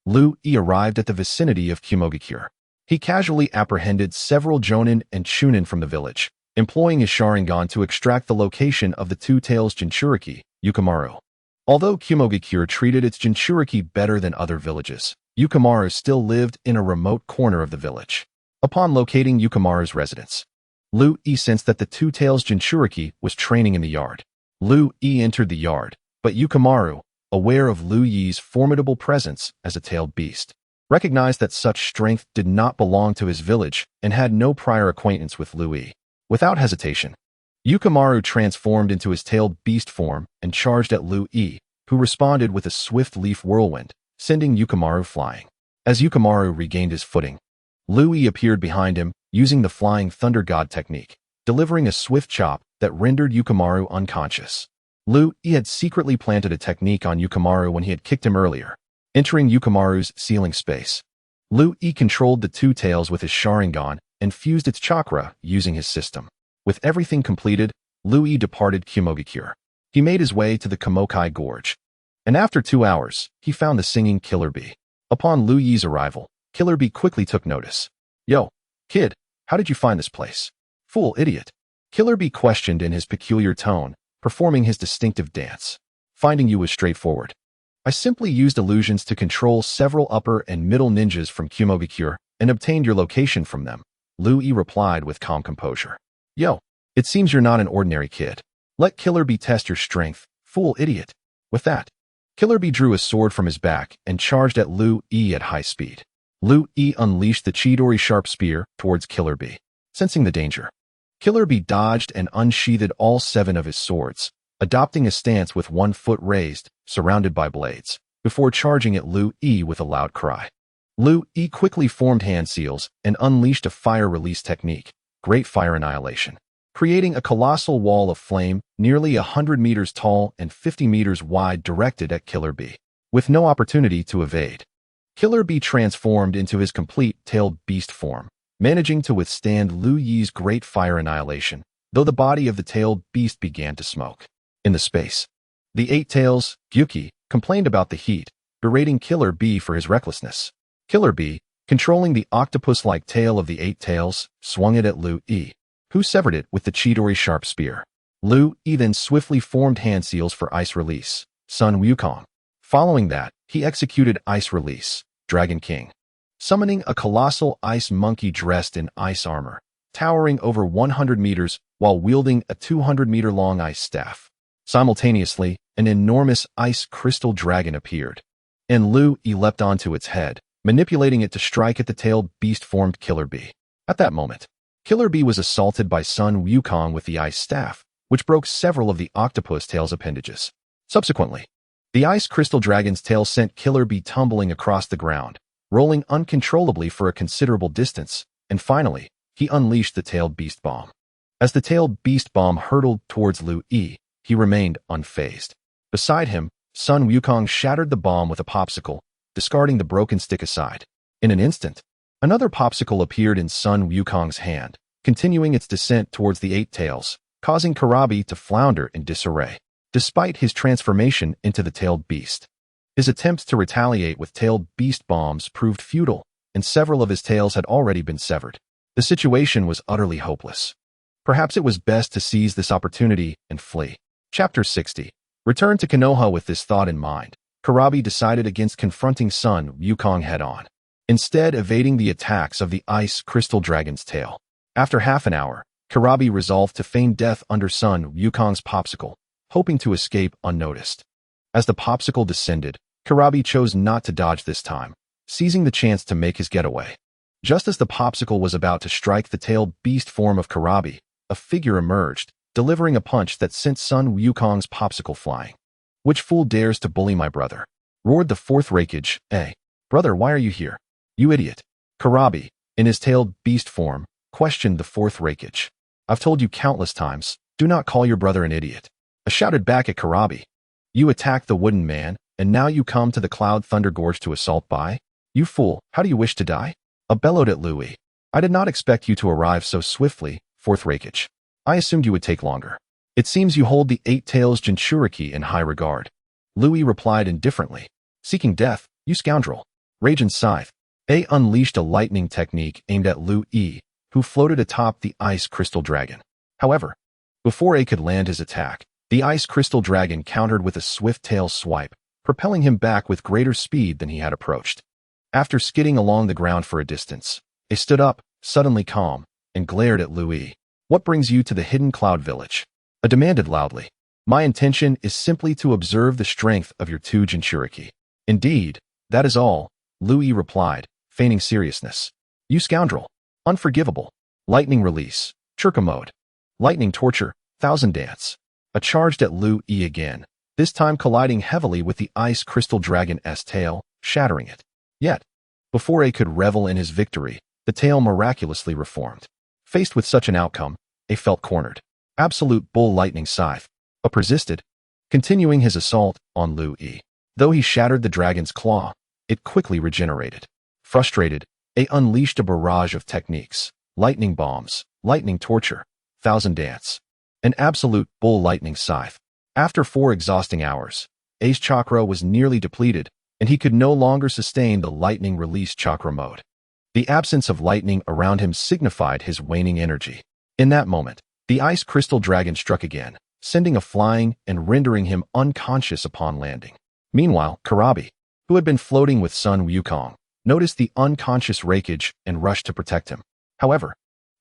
Lu Yi arrived at the vicinity of Kumogakure. He casually apprehended several Jonin and Chunin from the village, employing his Sharingan to extract the location of the Two Tails Jinchuriki, Yukimaru. Although Kumogakure treated its Jinchuriki better than other villages, Yukimaru still lived in a remote corner of the village. Upon locating Yukimaru's residence, Lu Yi sensed that the Two Tails Jinchuriki was training in the yard. Lu Yi entered the yard, but Yukimaru, aware of Lu Yi's formidable presence as a tailed beast, recognized that such strength did not belong to his village and had no prior acquaintance with Lu Yi. Without hesitation, Yukimaru transformed into his tailed beast form and charged at Lu Yi, who responded with a swift leaf whirlwind, sending Yukimaru flying. As Yukimaru regained his footing, Lu Yi appeared behind him, using the Flying Thunder God technique, delivering a swift chop that rendered Yukimaru unconscious. Lu Yi had secretly planted a technique on Yukimaru when he had kicked him earlier. Entering Yukimaru's ceiling space, Lu Yi controlled the Two Tails with his Sharingan and fused its chakra using his system. With everything completed, Lu Yi departed Kumogakure. He made his way to the Komokai Gorge, and after 2 hours, he found the singing Killer Bee. Upon Lu Yi's arrival, Killer Bee quickly took notice. Yo, kid, how did you find this place? Fool idiot. Killer Bee questioned in his peculiar tone, performing his distinctive dance. Finding you was straightforward. I simply used illusions to control several upper and middle ninjas from Kumogakure and obtained your location from them, Lu Yi replied with calm composure. Yo, it seems you're not an ordinary kid. Let Killer Bee test your strength, fool idiot. With that, Killer Bee drew a sword from his back and charged at Lu Yi at high speed. Lu Yi unleashed the Chidori sharp spear towards Killer Bee. Sensing the danger, Killer Bee dodged and unsheathed all 7 of his swords, adopting a stance with 1 foot raised, surrounded by blades, before charging at Lu Yi with a loud cry. Lu Yi quickly formed hand seals and unleashed a fire release technique, Great Fire Annihilation, creating a colossal wall of flame nearly 100 meters tall and 50 meters wide directed at Killer Bee. With no opportunity to evade, Killer Bee transformed into his complete tailed beast form, managing to withstand Lu Yi's Great Fire Annihilation, though the body of the tailed beast began to smoke. In the space, the 8 tails, Gyuki, complained about the heat, berating Killer Bee for his recklessness. Killer Bee, controlling the octopus-like tail of the 8 tails, swung it at Lu Yi, who severed it with the Chidori sharp spear. Lu Yi then swiftly formed hand seals for ice release, Sun Wukong. Following that, he executed ice release, Dragon King, summoning a colossal ice monkey dressed in ice armor, towering over 100 meters while wielding a 200-meter-long ice staff. Simultaneously, an enormous ice crystal dragon appeared, and Lu Yi leapt onto its head, manipulating it to strike at the tailed beast-formed Killer Bee. At that moment, Killer Bee was assaulted by Sun Wukong with the ice staff, which broke several of the octopus tail's appendages. Subsequently, the ice crystal dragon's tail sent Killer Bee tumbling across the ground, rolling uncontrollably for a considerable distance, and finally, he unleashed the tailed beast bomb. As the tailed beast bomb hurtled towards Lu Yi, he remained unfazed. Beside him, Sun Wukong shattered the bomb with a popsicle, discarding the broken stick aside. In an instant, another popsicle appeared in Sun Wukong's hand, continuing its descent towards the 8 tails, causing Karabi to flounder in disarray. Despite his transformation into the tailed beast, his attempts to retaliate with tailed beast bombs proved futile, and several of his tails had already been severed. The situation was utterly hopeless. Perhaps it was best to seize this opportunity and flee. Chapter 60. Return to Konoha. With this thought in mind, Karabi decided against confronting Sun Wukong head-on, instead evading the attacks of the ice crystal dragon's tail. After half an hour, Karabi resolved to feign death under Sun Wukong's popsicle, hoping to escape unnoticed. As the popsicle descended, Karabi chose not to dodge this time, seizing the chance to make his getaway. Just as the popsicle was about to strike the tailed beast form of Karabi, a figure emerged, delivering a punch that sent Sun Wukong's popsicle flying. "Which fool dares to bully my brother?" roared the 4th Reikage. "Hey, brother, why are you here? You idiot." Karabi, in his tailed beast form, questioned the 4th Reikage. "I've told you countless times, do not call your brother an idiot." I shouted back at Karabi. "You attacked the wooden man, and now you come to the Cloud Thunder Gorge to assault Bai? You fool, how do you wish to die?" I bellowed at Louis. "I did not expect you to arrive so swiftly, 4th Reikage. I assumed you would take longer. It seems you hold the 8 tails Jinchuriki in high regard." Louis replied indifferently. "Seeking death, you scoundrel." Rage and Scythe. A unleashed a lightning technique aimed at Lu Yi, who floated atop the ice crystal dragon. However, before A could land his attack, the ice crystal dragon countered with a swift tail swipe, propelling him back with greater speed than he had approached. After skidding along the ground for a distance, A stood up, suddenly calm, and glared at Louis. "What brings you to the hidden cloud village?" I demanded loudly. "My intention is simply to observe the strength of your 2 Jinchuriki." "Indeed, that is all," Louis replied, feigning seriousness. "You scoundrel. Unforgivable. Lightning release, Churka mode. Lightning torture, Thousand Dance." I charged at Lu Yi again, this time colliding heavily with the ice crystal dragon's tail, shattering it. Yet, before A could revel in his victory, the tail miraculously reformed. Faced with such an outcome, A felt cornered. Absolute bull lightning scythe. A persisted, continuing his assault on Lu Yi. Though he shattered the dragon's claw, it quickly regenerated. Frustrated, A unleashed a barrage of techniques: lightning bombs, lightning torture, Thousand Dance, an absolute bull lightning scythe. After 4 exhausting hours, A's chakra was nearly depleted, and he could no longer sustain the lightning release chakra mode. The absence of lightning around him signified his waning energy. In that moment, the ice crystal dragon struck again, sending a flying and rendering him unconscious upon landing. Meanwhile, Karabi, who had been floating with Sun Wukong, noticed the unconscious Reikage and rushed to protect him. However,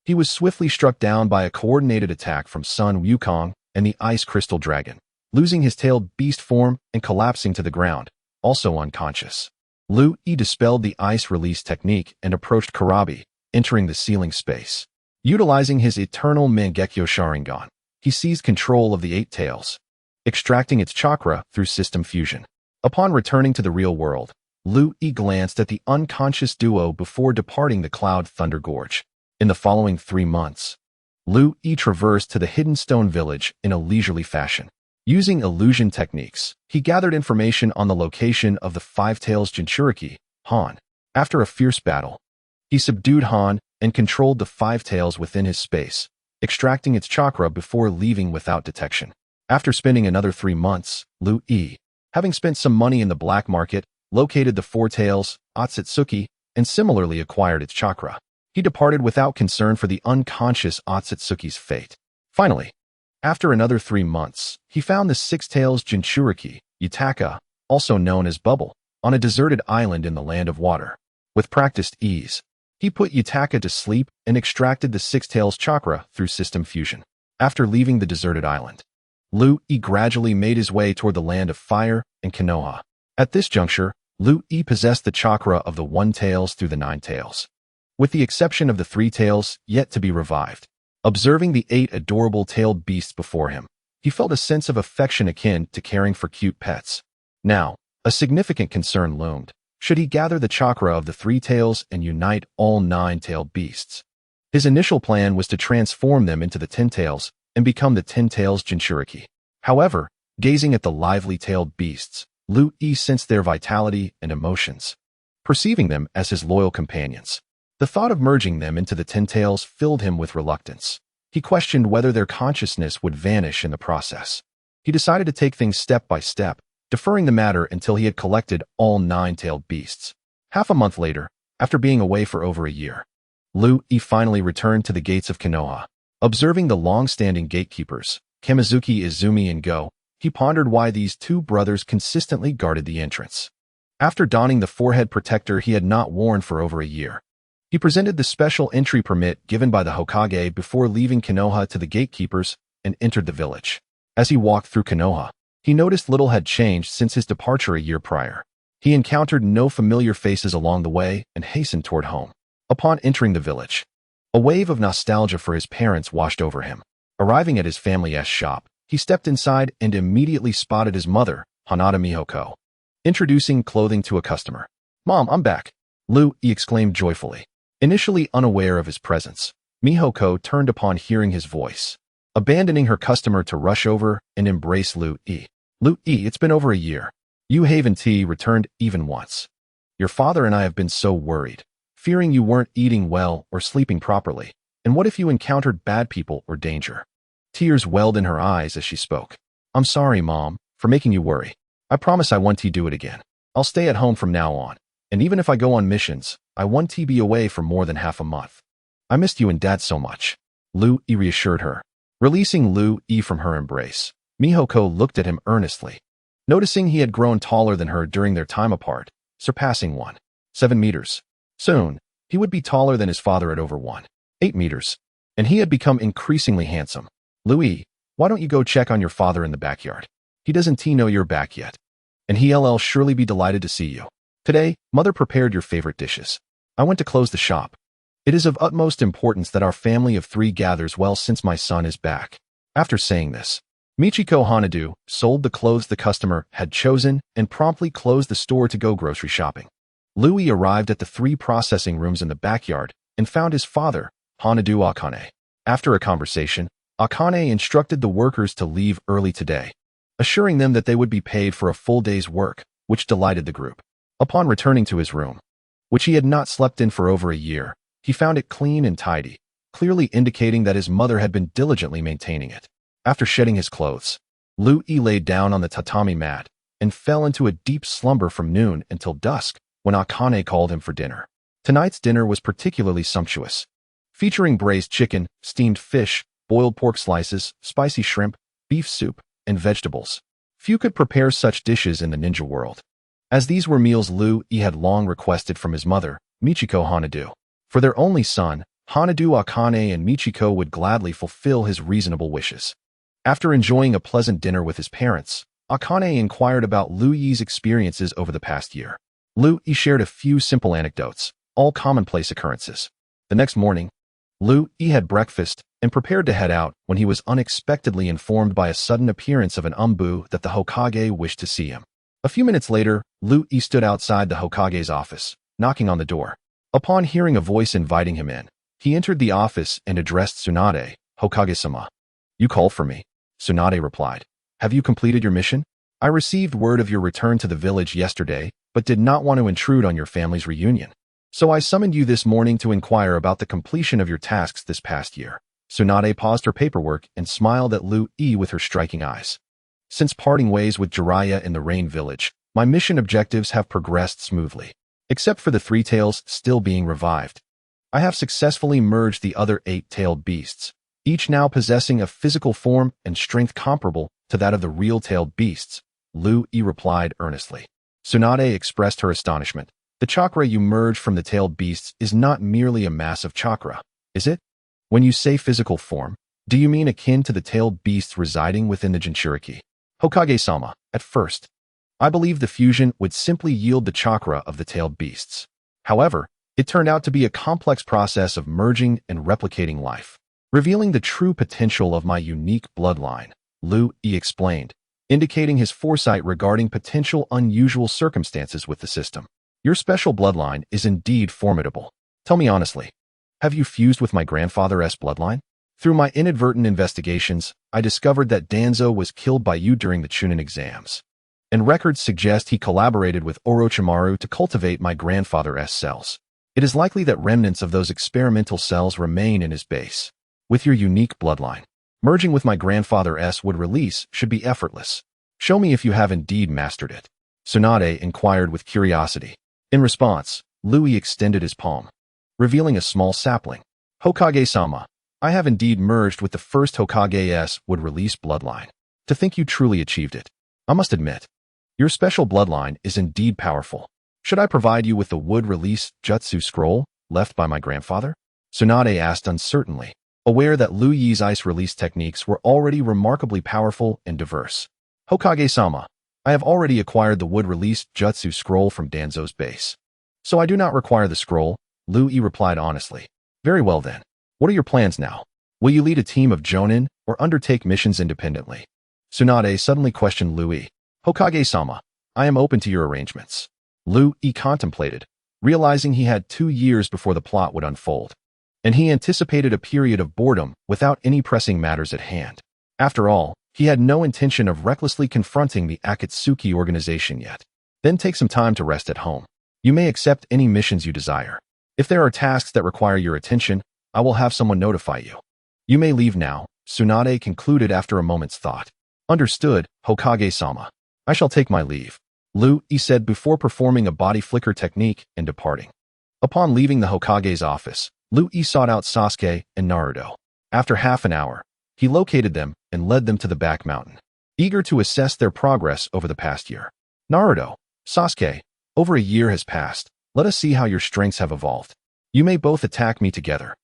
he was swiftly struck down by a coordinated attack from Sun Wukong and the ice crystal dragon, losing his tailed beast form and collapsing to the ground, also unconscious. Liu Yi dispelled the ice release technique and approached Karabi, entering the ceiling space. Utilizing his eternal Mangekyo Sharingan, he seized control of the eight tails, extracting its chakra through system fusion. Upon returning to the real world, Liu Yi glanced at the unconscious duo before departing the Cloud Thunder Gorge. In the following 3 months, Liu Yi traversed to the Hidden Stone Village in a leisurely fashion. Using illusion techniques, he gathered information on the location of the Five Tails Jinchuriki, Han. After a fierce battle, he subdued Han and controlled the Five Tails within his space, extracting its chakra before leaving without detection. After spending another 3 months, Liu Yi, having spent some money in the black market, located the Four Tails, Otsutsuki, and similarly acquired its chakra. He departed without concern for the unconscious Otsutsuki's fate. Finally, after another 3 months, he found the Six Tails Jinchuriki, Yutaka, also known as Bubble, on a deserted island in the Land of Water. With practiced ease, he put Yutaka to sleep and extracted the Six Tails chakra through system fusion. After leaving the deserted island, Liu Yi gradually made his way toward the Land of Fire and Konoha. At this juncture, Liu Yi possessed the chakra of the One Tails through the Nine Tails, with the exception of the Three Tails yet to be revived. Observing the 8 adorable tailed beasts before him, he felt a sense of affection akin to caring for cute pets. Now, a significant concern loomed. Should he gather the chakra of the Three Tails and unite all 9-tailed beasts? His initial plan was to transform them into the 10 Tails and become the 10 Tails Jinchuriki. However, gazing at the lively tailed beasts, Liu Yi sensed their vitality and emotions, perceiving them as his loyal companions. The thought of merging them into the 10 Tails filled him with reluctance. He questioned whether their consciousness would vanish in the process. He decided to take things step by step, deferring the matter until he had collected all 9-tailed beasts. Half a month later, after being away for over a year, Liu Yi finally returned to the gates of Konoha. Observing the long-standing gatekeepers, Kamizuki, Izumi, and Go, he pondered why these two brothers consistently guarded the entrance. After donning the forehead protector he had not worn for over a year, he presented the special entry permit given by the Hokage before leaving Konoha to the gatekeepers and entered the village. As he walked through Konoha, he noticed little had changed since his departure a year prior. He encountered no familiar faces along the way and hastened toward home. Upon entering the village, a wave of nostalgia for his parents washed over him. Arriving at his family's shop, he stepped inside and immediately spotted his mother, Hanada Mihoko, introducing clothing to a customer. "Mom, I'm back," Liu Yi exclaimed joyfully. Initially unaware of his presence, Mihoko turned upon hearing his voice, abandoning her customer to rush over and embrace Liu Yi. "Liu Yi, it's been over a year. You haven't returned even once. Your father and I have been so worried, fearing you weren't eating well or sleeping properly. And what if you encountered bad people or danger?" Tears welled in her eyes as she spoke. "I'm sorry, Mom, for making you worry. I promise I won't do it again. I'll stay at home from now on. And even if I go on missions, I won't be away for more than half a month. I missed you and Dad so much," Liu Yi reassured her. Releasing Liu Yi from her embrace, Mihoko looked at him earnestly, noticing he had grown taller than her during their time apart, surpassing 1.7 meters. Soon, he would be taller than his father at over 1.8 meters, and he had become increasingly handsome. "Liu Yi, why don't you go check on your father in the backyard? He doesn't know you're back yet, and he'll surely be delighted to see you. Today, Mother prepared your favorite dishes. I went to close the shop. It is of utmost importance that our family of 3 gathers well since my son is back." After saying this, Michiko Hanadu sold the clothes the customer had chosen and promptly closed the store to go grocery shopping. Liu Yi arrived at the 3 processing rooms in the backyard and found his father, Hanadu Akane. After a conversation, Akane instructed the workers to leave early today, assuring them that they would be paid for a full day's work, which delighted the group. Upon returning to his room, which he had not slept in for over a year, he found it clean and tidy, clearly indicating that his mother had been diligently maintaining it. After shedding his clothes, Liu Yi laid down on the tatami mat and fell into a deep slumber from noon until dusk when Akane called him for dinner. Tonight's dinner was particularly sumptuous, featuring braised chicken, steamed fish, boiled pork slices, spicy shrimp, beef soup, and vegetables. Few could prepare such dishes in the ninja world, as these were meals Liu Yi had long requested from his mother, Michiko Hanadu. For their only son, Hanadu Akane and Michiko would gladly fulfill his reasonable wishes. After enjoying a pleasant dinner with his parents, Akane inquired about Lu Yi's experiences over the past year. Lu Yi shared a few simple anecdotes, all commonplace occurrences. The next morning, Lu Yi had breakfast and prepared to head out when he was unexpectedly informed by a sudden appearance of an umbu that the Hokage wished to see him. A few minutes later, Lu Yi stood outside the Hokage's office, knocking on the door. Upon hearing a voice inviting him in, he entered the office and addressed Tsunade. "Hokage-sama. You called for me." Tsunade replied. "Have you completed your mission? I received word of your return to the village yesterday, but did not want to intrude on your family's reunion. So I summoned you this morning to inquire about the completion of your tasks this past year." Tsunade paused her paperwork and smiled at Lu Yi with her striking eyes. "Since parting ways with Jiraiya in the Rain Village, my mission objectives have progressed smoothly, except for the 3 tails still being revived. I have successfully merged the other 8-tailed beasts, each now possessing a physical form and strength comparable to that of the real-tailed beasts," Lu Yi replied earnestly. Tsunade expressed her astonishment. "The chakra you merge from the tailed beasts is not merely a mass of chakra, is it? When you say physical form, do you mean akin to the tailed beasts residing within the Jinchuriki?" "Hokage-sama, at first, I believed the fusion would simply yield the chakra of the tailed beasts. However, it turned out to be a complex process of merging and replicating life, revealing the true potential of my unique bloodline," Lu Yi explained, indicating his foresight regarding potential unusual circumstances with the system. "Your special bloodline is indeed formidable. Tell me honestly, have you fused with my grandfather's bloodline? Through my inadvertent investigations, I discovered that Danzo was killed by you during the Chunin exams, and records suggest he collaborated with Orochimaru to cultivate my grandfather's cells. It is likely that remnants of those experimental cells remain in his base. With your unique bloodline, merging with my grandfather's would release should be effortless. Show me if you have indeed mastered it," Tsunade inquired with curiosity. In response, Lu Yi extended his palm, revealing a small sapling. "Hokage-sama, I have indeed merged with the first Hokage's would release bloodline. To think you truly achieved it. I must admit, your special bloodline is indeed powerful. Should I provide you with the wood release jutsu scroll left by my grandfather?" Tsunade asked uncertainly, aware that Lu Yi's ice release techniques were already remarkably powerful and diverse. "Hokage-sama, I have already acquired the wood release jutsu scroll from Danzo's base, so I do not require the scroll," Lu Yi replied honestly. "Very well then. What are your plans now? Will you lead a team of jonin or undertake missions independently?" Tsunade suddenly questioned Lu Yi. "Hokage-sama, I am open to your arrangements." Lu Yi contemplated, realizing he had 2 years before the plot would unfold, and he anticipated a period of boredom without any pressing matters at hand. After all, he had no intention of recklessly confronting the Akatsuki organization yet. "Then take some time to rest at home. You may accept any missions you desire. If there are tasks that require your attention, I will have someone notify you. You may leave now," Tsunade concluded after a moment's thought. "Understood, Hokage-sama. I shall take my leave," Lu Yi said before performing a body flicker technique and departing. Upon leaving the Hokage's office, Lu Yi sought out Sasuke and Naruto. After half an hour, he located them and led them to the back mountain, eager to assess their progress over the past year. "Naruto, Sasuke, over a year has passed. Let us see how your strengths have evolved. You may both attack me together,"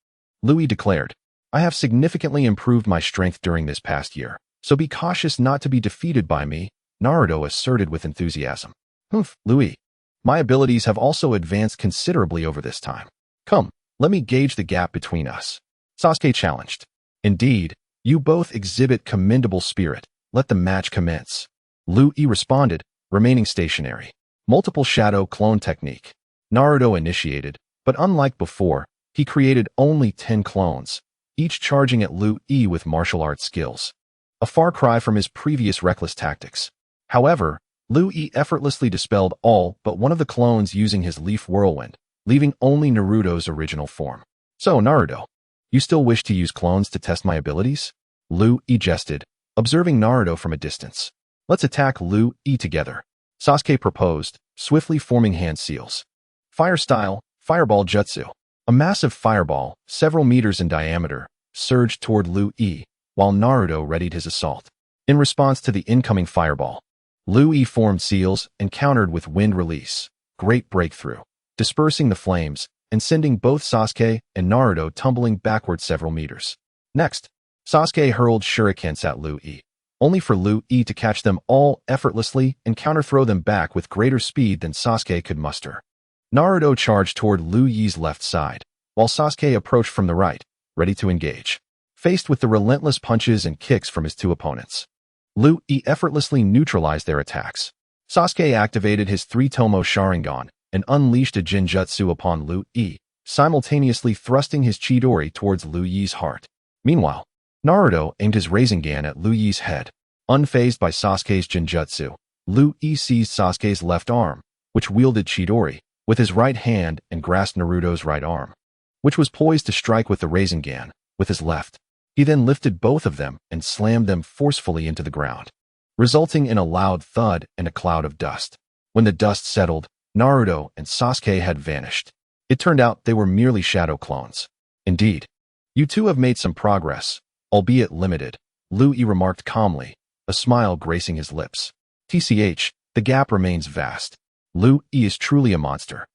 Lu Yi declared. "I have significantly improved my strength during this past year, so be cautious not to be defeated by me," Naruto asserted with enthusiasm. "Humph, Lu Yi. My abilities have also advanced considerably over this time. Come, let me gauge the gap between us," Sasuke challenged. "Indeed, you both exhibit commendable spirit. Let the match commence," Lu Yi responded, remaining stationary. Multiple shadow clone technique. Naruto initiated, but unlike before, he created only 10 clones, each charging at Lu Yi with martial arts skills. A far cry from his previous reckless tactics. However, Lu Yi effortlessly dispelled all but one of the clones using his leaf whirlwind, leaving only Naruto's original form. "So, Naruto, you still wish to use clones to test my abilities?" Lu Yi jested, observing Naruto from a distance. "Let's attack Lu Yi together," Sasuke proposed, swiftly forming hand seals. Fire style, fireball jutsu. A massive fireball, several meters in diameter, surged toward Lu Yi, while Naruto readied his assault. In response to the incoming fireball, Lu Yi formed seals and countered with wind release. Great breakthrough, dispersing the flames and sending both Sasuke and Naruto tumbling backward several meters. Next, Sasuke hurled shurikens at Liu Yi, only for Liu Yi to catch them all effortlessly and counterthrow them back with greater speed than Sasuke could muster. Naruto charged toward Liu Yi's left side, while Sasuke approached from the right, ready to engage. Faced with the relentless punches and kicks from his two opponents, Liu Yi effortlessly neutralized their attacks. Sasuke activated his three-tomo Sharingan and unleashed a Jinjutsu upon Liu Yi, simultaneously thrusting his Chidori towards Liu Yi's heart. Meanwhile, Naruto aimed his Rasengan at Liu Yi's head. Unfazed by Sasuke's Jinjutsu, Liu Yi seized Sasuke's left arm, which wielded Chidori, with his right hand and grasped Naruto's right arm, which was poised to strike with the Rasengan, with his left. He then lifted both of them and slammed them forcefully into the ground, resulting in a loud thud and a cloud of dust. When the dust settled, Naruto and Sasuke had vanished. It turned out they were merely shadow clones. Indeed, you two have made some progress, albeit limited, Liu Yi remarked calmly, a smile gracing his lips. TCH, the gap remains vast. Liu Yi is truly a monster.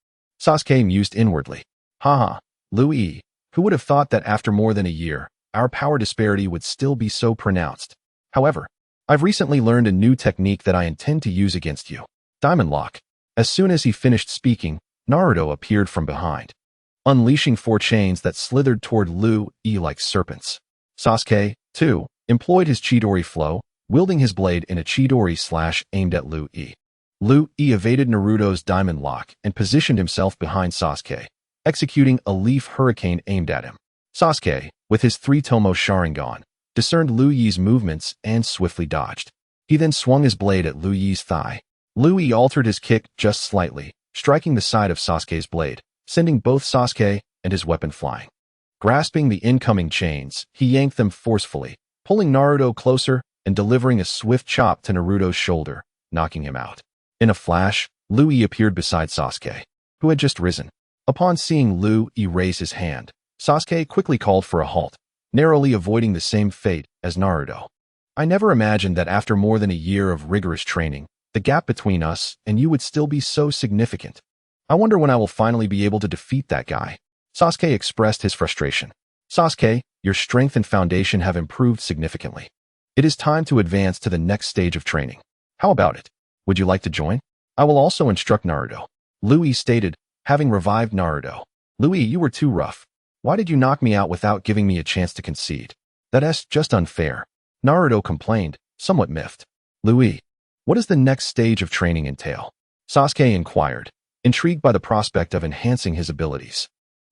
Sasuke mused inwardly. Haha, Liu Yi, who would have thought that after more than a year, our power disparity would still be so pronounced. However, I've recently learned a new technique that I intend to use against you. Diamond Lock. As soon as he finished speaking, Naruto appeared from behind, unleashing 4 chains that slithered toward Liu Yi like serpents. Sasuke, too, employed his Chidori flow, wielding his blade in a Chidori slash aimed at Liu Yi. Liu Yi evaded Naruto's Diamond Lock and positioned himself behind Sasuke, executing a leaf hurricane aimed at him. Sasuke, with his three-tomo Sharingan, discerned Liu Yi's movements and swiftly dodged. He then swung his blade at Liu Yi's thigh. Liu Yi altered his kick just slightly, striking the side of Sasuke's blade, sending both Sasuke and his weapon flying. Grasping the incoming chains, he yanked them forcefully, pulling Naruto closer and delivering a swift chop to Naruto's shoulder, knocking him out. In a flash, Liu Yi appeared beside Sasuke, who had just risen. Upon seeing Liu Yi raise his hand, Sasuke quickly called for a halt, narrowly avoiding the same fate as Naruto. I never imagined that after more than a year of rigorous training, the gap between us and you would still be so significant. I wonder when I will finally be able to defeat that guy. Sasuke expressed his frustration. Sasuke, your strength and foundation have improved significantly. It is time to advance to the next stage of training. How about it? Would you like to join? I will also instruct Naruto. Liu Yi stated, having revived Naruto. Liu Yi, you were too rough. Why did you knock me out without giving me a chance to concede? That's just unfair. Naruto complained, somewhat miffed. Liu Yi, what does the next stage of training entail? Sasuke inquired, intrigued by the prospect of enhancing his abilities.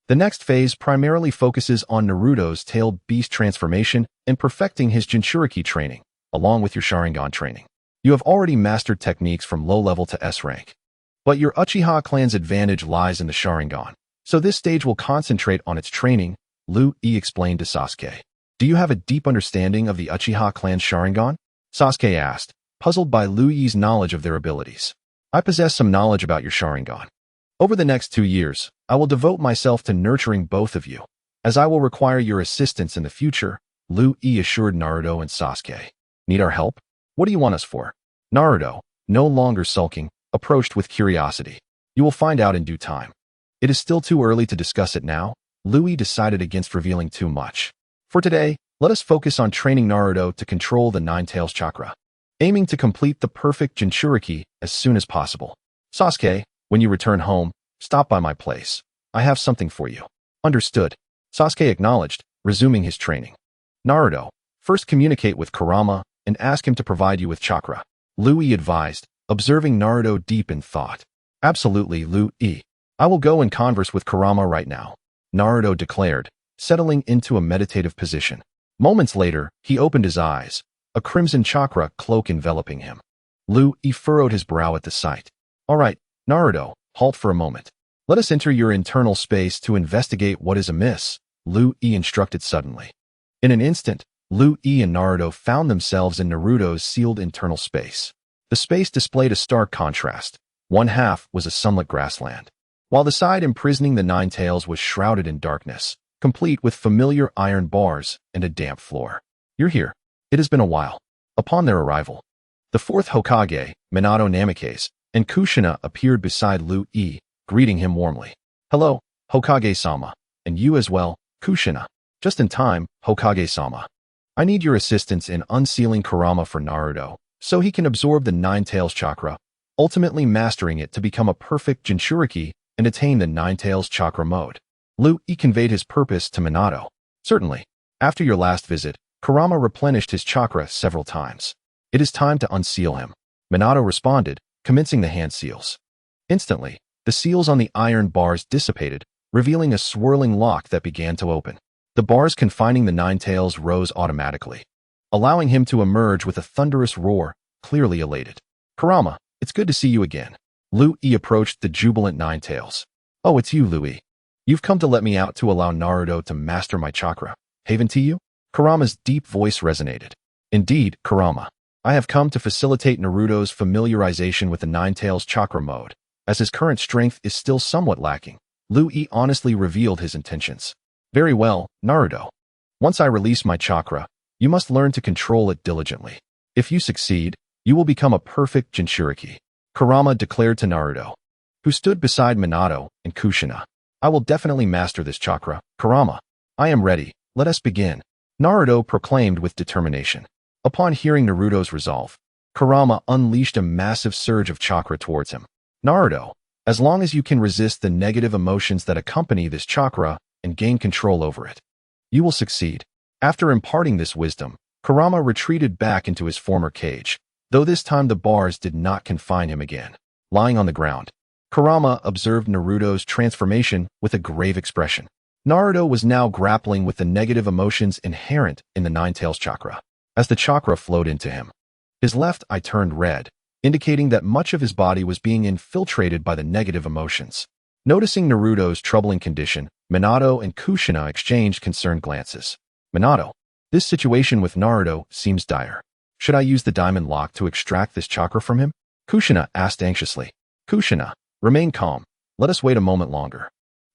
The next phase primarily focuses on Naruto's tailed beast transformation and perfecting his Jinchuriki training, along with your Sharingan training. You have already mastered techniques from low level to S rank. But your Uchiha clan's advantage lies in the Sharingan, so this stage will concentrate on its training, Liu Yi explained to Sasuke. Do you have a deep understanding of the Uchiha clan's Sharingan? Sasuke asked, puzzled by Liu Yi's knowledge of their abilities. I possess some knowledge about your Sharingan. Over the next 2 years, I will devote myself to nurturing both of you, as I will require your assistance in the future, Liu Yi assured Naruto and Sasuke. Need our help? What do you want us for? Naruto, no longer sulking, approached with curiosity. You will find out in due time. It is still too early to discuss it now. Liu Yi decided against revealing too much. For today, let us focus on training Naruto to control the Nine Tails chakra, aiming to complete the perfect Jinchuriki as soon as possible. Sasuke, when you return home, stop by my place. I have something for you. Understood. Sasuke acknowledged, resuming his training. Naruto, first communicate with Kurama and ask him to provide you with chakra. Liu Yi advised, observing Naruto deep in thought. Absolutely, Liu Yi. I will go and converse with Kurama right now, Naruto declared, settling into a meditative position. Moments later, he opened his eyes, a crimson chakra cloak enveloping him. Liu Yi furrowed his brow at the sight. All right, Naruto, halt for a moment. Let us enter your internal space to investigate what is amiss, Liu Yi instructed suddenly. In an instant, Liu Yi and Naruto found themselves in Naruto's sealed internal space. The space displayed a stark contrast. One half was a sunlit grassland, while the side imprisoning the Nine Tails was shrouded in darkness, complete with familiar iron bars and a damp floor. You're here. It has been a while. Upon their arrival, the fourth Hokage, Minato Namikaze, and Kushina appeared beside Liu Yi, greeting him warmly. Hello, Hokage-sama, and you as well, Kushina. Just in time, Hokage-sama. I need your assistance in unsealing Kurama for Naruto, so he can absorb the Nine Tails chakra, ultimately mastering it to become a perfect Jinchuriki and attain the Nine Tails chakra mode. Lui conveyed his purpose to Minato. Certainly. After your last visit, Kurama replenished his chakra several times. It is time to unseal him. Minato responded, commencing the hand seals. Instantly, the seals on the iron bars dissipated, revealing a swirling lock that began to open. The bars confining the Nine Tails rose automatically, allowing him to emerge with a thunderous roar, clearly elated. Kurama, it's good to see you again. Lui approached the jubilant Nine Tails. Oh, it's you, Lui. You've come to let me out to allow Naruto to master my chakra. Haven't you? Kurama's deep voice resonated. Indeed, Kurama. I have come to facilitate Naruto's familiarization with the Nine Tails chakra mode, as his current strength is still somewhat lacking. Lui honestly revealed his intentions. Very well, Naruto. Once I release my chakra, you must learn to control it diligently. If you succeed, you will become a perfect Jinchuriki, Kurama declared to Naruto, who stood beside Minato and Kushina. I will definitely master this chakra, Kurama. I am ready, let us begin, Naruto proclaimed with determination. Upon hearing Naruto's resolve, Kurama unleashed a massive surge of chakra towards him. Naruto, as long as you can resist the negative emotions that accompany this chakra and gain control over it, you will succeed. After imparting this wisdom, Kurama retreated back into his former cage, though this time the bars did not confine him again. Lying on the ground, Kurama observed Naruto's transformation with a grave expression. Naruto was now grappling with the negative emotions inherent in the Nine Tails chakra. As the chakra flowed into him, his left eye turned red, indicating that much of his body was being infiltrated by the negative emotions. Noticing Naruto's troubling condition, Minato and Kushina exchanged concerned glances. Minato, this situation with Naruto seems dire. Should I use the diamond lock to extract this chakra from him? Kushina asked anxiously. Kushina, remain calm. Let us wait a moment longer.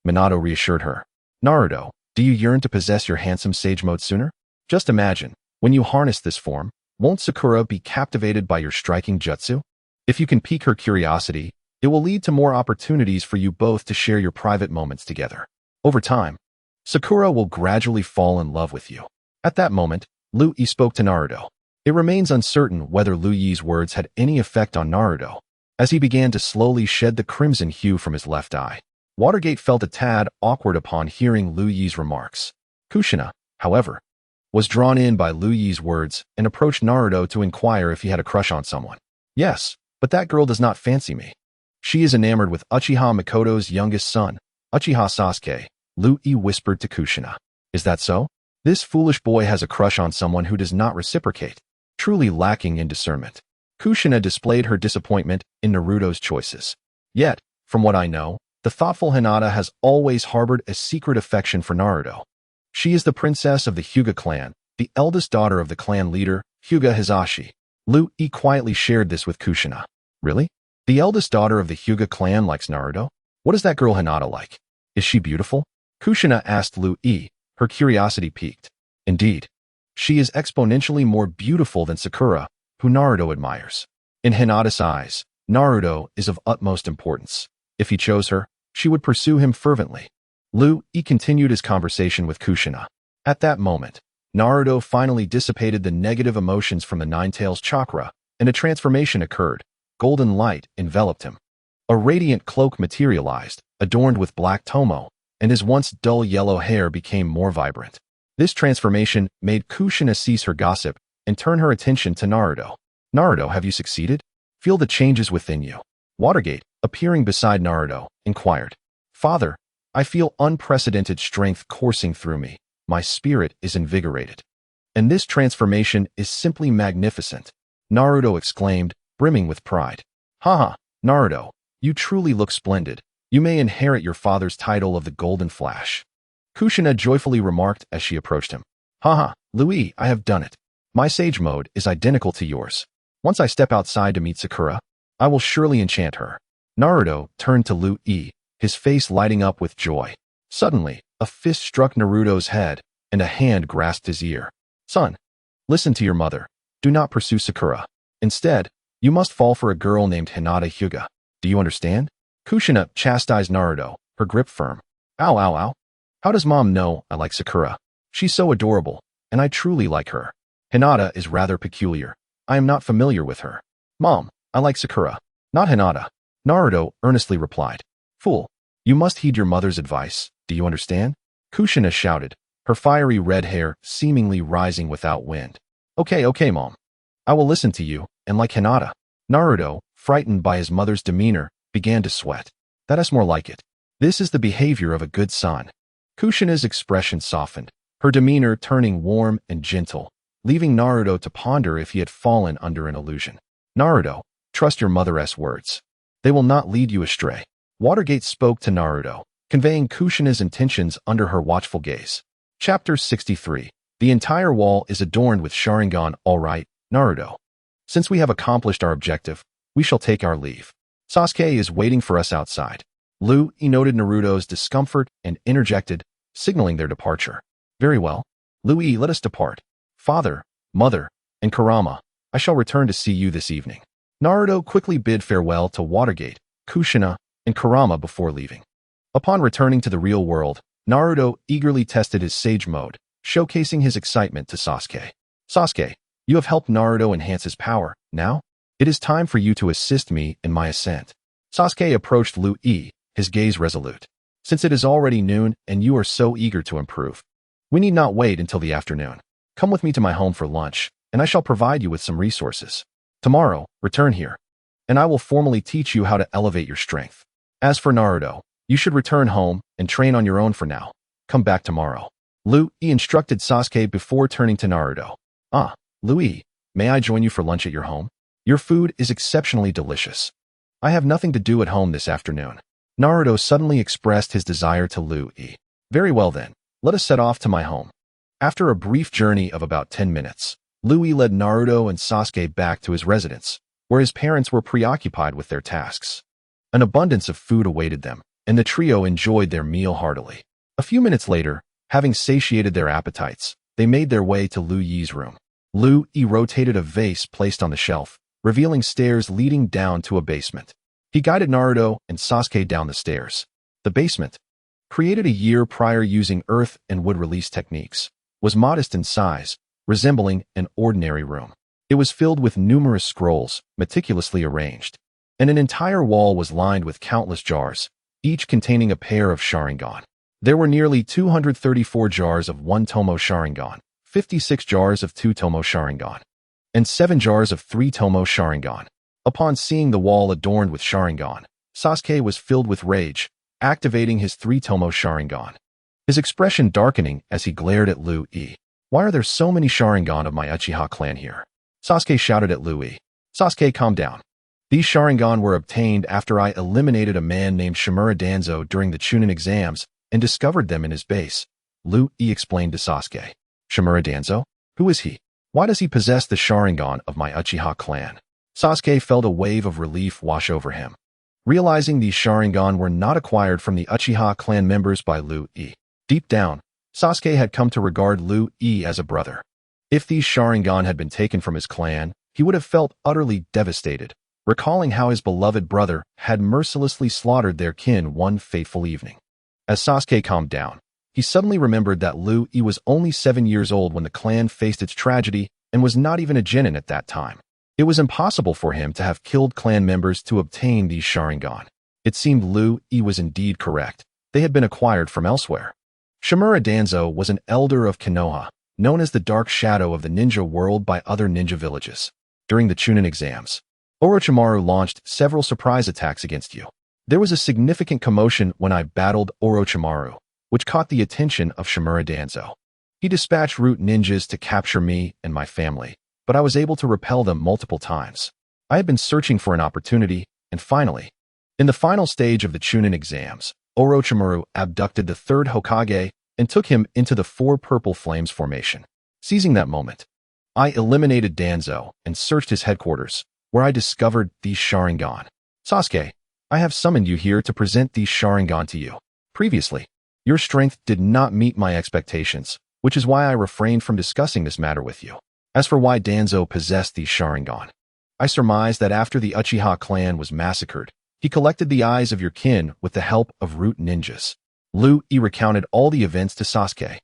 Minato reassured her. Naruto, do you yearn to possess your handsome sage mode sooner? Just imagine, when you harness this form, won't Sakura be captivated by your striking jutsu? If you can pique her curiosity, it will lead to more opportunities for you both to share your private moments together. Over time, Sakura will gradually fall in love with you. At that moment, Lui spoke to Naruto. It remains uncertain whether Lui's words had any effect on Naruto, as he began to slowly shed the crimson hue from his left eye. Watergate felt a tad awkward upon hearing Lui's remarks. Kushina, however, was drawn in by Lui's words and approached Naruto to inquire if he had a crush on someone. Yes, but that girl does not fancy me. She is enamored with Uchiha Mikoto's youngest son, Uchiha Sasuke, Lui whispered to Kushina. Is that so? This foolish boy has a crush on someone who does not reciprocate, truly lacking in discernment. Kushina displayed her disappointment in Naruto's choices. Yet, from what I know, the thoughtful Hinata has always harbored a secret affection for Naruto. She is the princess of the Hyuga clan, the eldest daughter of the clan leader, Hyuga Hisashi. Lui quietly shared this with Kushina. Really? The eldest daughter of the Hyuga clan likes Naruto? What is that girl Hinata like? Is she beautiful? Kushina asked Lui, her curiosity piqued. Indeed, she is exponentially more beautiful than Sakura, who Naruto admires. In Hinata's eyes, Naruto is of utmost importance. If he chose her, she would pursue him fervently. Lui continued his conversation with Kushina. At that moment, Naruto finally dissipated the negative emotions from the Nine Tails chakra, and a transformation occurred. Golden light enveloped him. A radiant cloak materialized, adorned with black tomo, and his once dull yellow hair became more vibrant. This transformation made Kushina cease her gossip and turn her attention to Naruto. Naruto, have you succeeded? Feel the changes within you. Watergate, appearing beside Naruto, inquired. Father, I feel unprecedented strength coursing through me. My spirit is invigorated. And this transformation is simply magnificent, Naruto exclaimed, brimming with pride. Haha, Naruto, you truly look splendid. You may inherit your father's title of the Golden Flash. Kushina joyfully remarked as she approached him. Haha, Lui, I have done it. My sage mode is identical to yours. Once I step outside to meet Sakura, I will surely enchant her. Naruto turned to Lui, his face lighting up with joy. Suddenly, a fist struck Naruto's head, and a hand grasped his ear. Son, listen to your mother. Do not pursue Sakura. Instead, you must fall for a girl named Hinata Hyuga. Do you understand? Kushina chastised Naruto, her grip firm. Ow, ow, ow. How does mom know I like Sakura? She's so adorable. and I truly like her. Hinata is rather peculiar. I am not familiar with her. Mom, I like Sakura, not Hinata. Naruto earnestly replied. Fool, you must heed your mother's advice, do you understand? Kushina shouted, her fiery red hair seemingly rising without wind. Okay, Mom. I will listen to you, and like Hinata. Naruto, frightened by his mother's demeanor, began to sweat. That is more like it. This is the behavior of a good son. Kushina's expression softened, her demeanor turning warm and gentle, leaving Naruto to ponder if he had fallen under an illusion. Naruto, trust your mother's words. They will not lead you astray. Watergate spoke to Naruto, conveying Kushina's intentions under her watchful gaze. Chapter 63. The entire wall is adorned with Sharingan. All right, Naruto. Since we have accomplished our objective, we shall take our leave. Sasuke is waiting for us outside. He noted Naruto's discomfort and interjected, signaling their departure. Very well. Let us depart. Father, Mother, and Kurama, I shall return to see you this evening. Naruto quickly bid farewell to Watergate, Kushina, and Kurama before leaving. Upon returning to the real world, Naruto eagerly tested his Sage Mode, showcasing his excitement to Sasuke. Sasuke, you have helped Naruto enhance his power. Now, it is time for you to assist me in my ascent. Sasuke approached Yi, his gaze resolute. Since it is already noon and you are so eager to improve, we need not wait until the afternoon. Come with me to my home for lunch, and I shall provide you with some resources. Tomorrow, return here, and I will formally teach you how to elevate your strength. As for Naruto, you should return home and train on your own for now. Come back tomorrow. Yi instructed Sasuke before turning to Naruto. Yi, may I join you for lunch at your home? Your food is exceptionally delicious. I have nothing to do at home this afternoon. Naruto suddenly expressed his desire to Yi. Very well then, let us set off to my home. After a brief journey of about 10 minutes, Yi led Naruto and Sasuke back to his residence, where his parents were preoccupied with their tasks. An abundance of food awaited them, and the trio enjoyed their meal heartily. A few minutes later, having satiated their appetites, they made their way to Yi's room. Yi rotated a vase placed on the shelf, revealing stairs leading down to a basement. He guided Naruto and Sasuke down the stairs. The basement, created a year prior using earth and wood release techniques, was modest in size, resembling an ordinary room. It was filled with numerous scrolls, meticulously arranged, and an entire wall was lined with countless jars, each containing a pair of Sharingan. There were nearly 234 jars of 1-Tomo Sharingan, 56 jars of 2-Tomo Sharingan, and 7 jars of 3-Tomo Sharingan. Upon seeing the wall adorned with Sharingan, Sasuke was filled with rage, activating his 3-Tomo Sharingan, his expression darkening as he glared at Yi. Why are there so many Sharingan of my Uchiha clan here? Sasuke shouted at Yi. Sasuke, calm down. These Sharingan were obtained after I eliminated a man named Shimura Danzo during the Chunin exams and discovered them in his base. Yi explained to Sasuke. Shimura Danzo? Who is he? Why does he possess the Sharingan of my Uchiha clan? Sasuke felt a wave of relief wash over him, realizing these Sharingan were not acquired from the Uchiha clan members by Yi. Deep down, Sasuke had come to regard Yi as a brother. If these Sharingan had been taken from his clan, he would have felt utterly devastated, recalling how his beloved brother had mercilessly slaughtered their kin one fateful evening. As Sasuke calmed down, he suddenly remembered that Yi was only 7 years old when the clan faced its tragedy and was not even a genin at that time. It was impossible for him to have killed clan members to obtain these Sharingan. It seemed Yi was indeed correct. They had been acquired from elsewhere. Shimura Danzo was an elder of Konoha, known as the Dark Shadow of the ninja world by other ninja villages. During the Chunin exams, Orochimaru launched several surprise attacks against you. There was a significant commotion when I battled Orochimaru, which caught the attention of Shimura Danzo. He dispatched root ninjas to capture me and my family, but I was able to repel them multiple times. I had been searching for an opportunity, and finally, in the final stage of the Chunin exams, Orochimaru abducted the third Hokage and took him into the Four Purple Flames formation. Seizing that moment, I eliminated Danzo and searched his headquarters, where I discovered these Sharingan. Sasuke, I have summoned you here to present these Sharingan to you. Previously, your strength did not meet my expectations, which is why I refrained from discussing this matter with you. As for why Danzo possessed these Sharingan, I surmise that after the Uchiha clan was massacred, he collected the eyes of your kin with the help of root ninjas. Yi recounted all the events to Sasuke.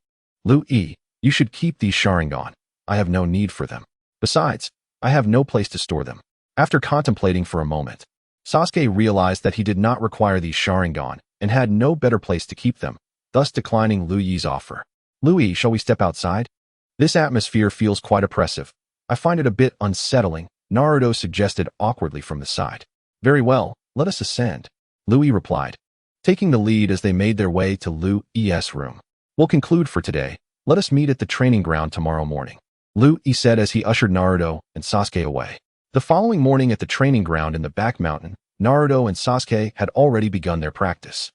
Yi, You should keep these Sharingan. I have no need for them. Besides, I have no place to store them. After contemplating for a moment, Sasuke realized that he did not require these Sharingan and had no better place to keep them, thus declining Lu Yi's offer. Lu Yi, shall we step outside? This atmosphere feels quite oppressive. I find it a bit unsettling, Naruto suggested awkwardly from the side. Very well, let us ascend, Lu Yi replied, taking the lead as they made their way to Lu Yi's room. We'll conclude for today. Let us meet at the training ground tomorrow morning, Lu Yi said as he ushered Naruto and Sasuke away. The following morning at the training ground in the back mountain, Naruto and Sasuke had already begun their practice.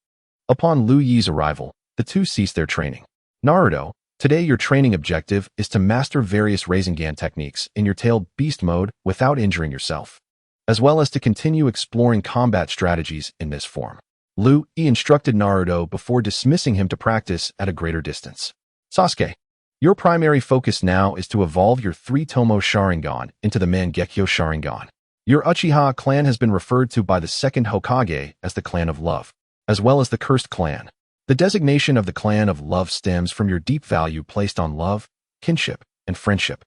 Upon Lu Yi's arrival, the two ceased their training. Naruto, today your training objective is to master various Rasengan techniques in your tailed beast mode without injuring yourself, as well as to continue exploring combat strategies in this form. Lu Yi instructed Naruto before dismissing him to practice at a greater distance. Sasuke, your primary focus now is to evolve your 3-Tomo Sharingan into the Mangekyo Sharingan. Your Uchiha clan has been referred to by the second Hokage as the Clan of Love, as well as the Cursed Clan. The designation of the Clan of Love stems from your deep value placed on love, kinship, and friendship,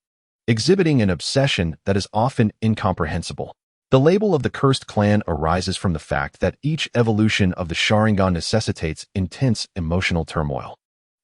exhibiting an obsession that is often incomprehensible. The label of the Cursed Clan arises from the fact that each evolution of the Sharingan necessitates intense emotional turmoil,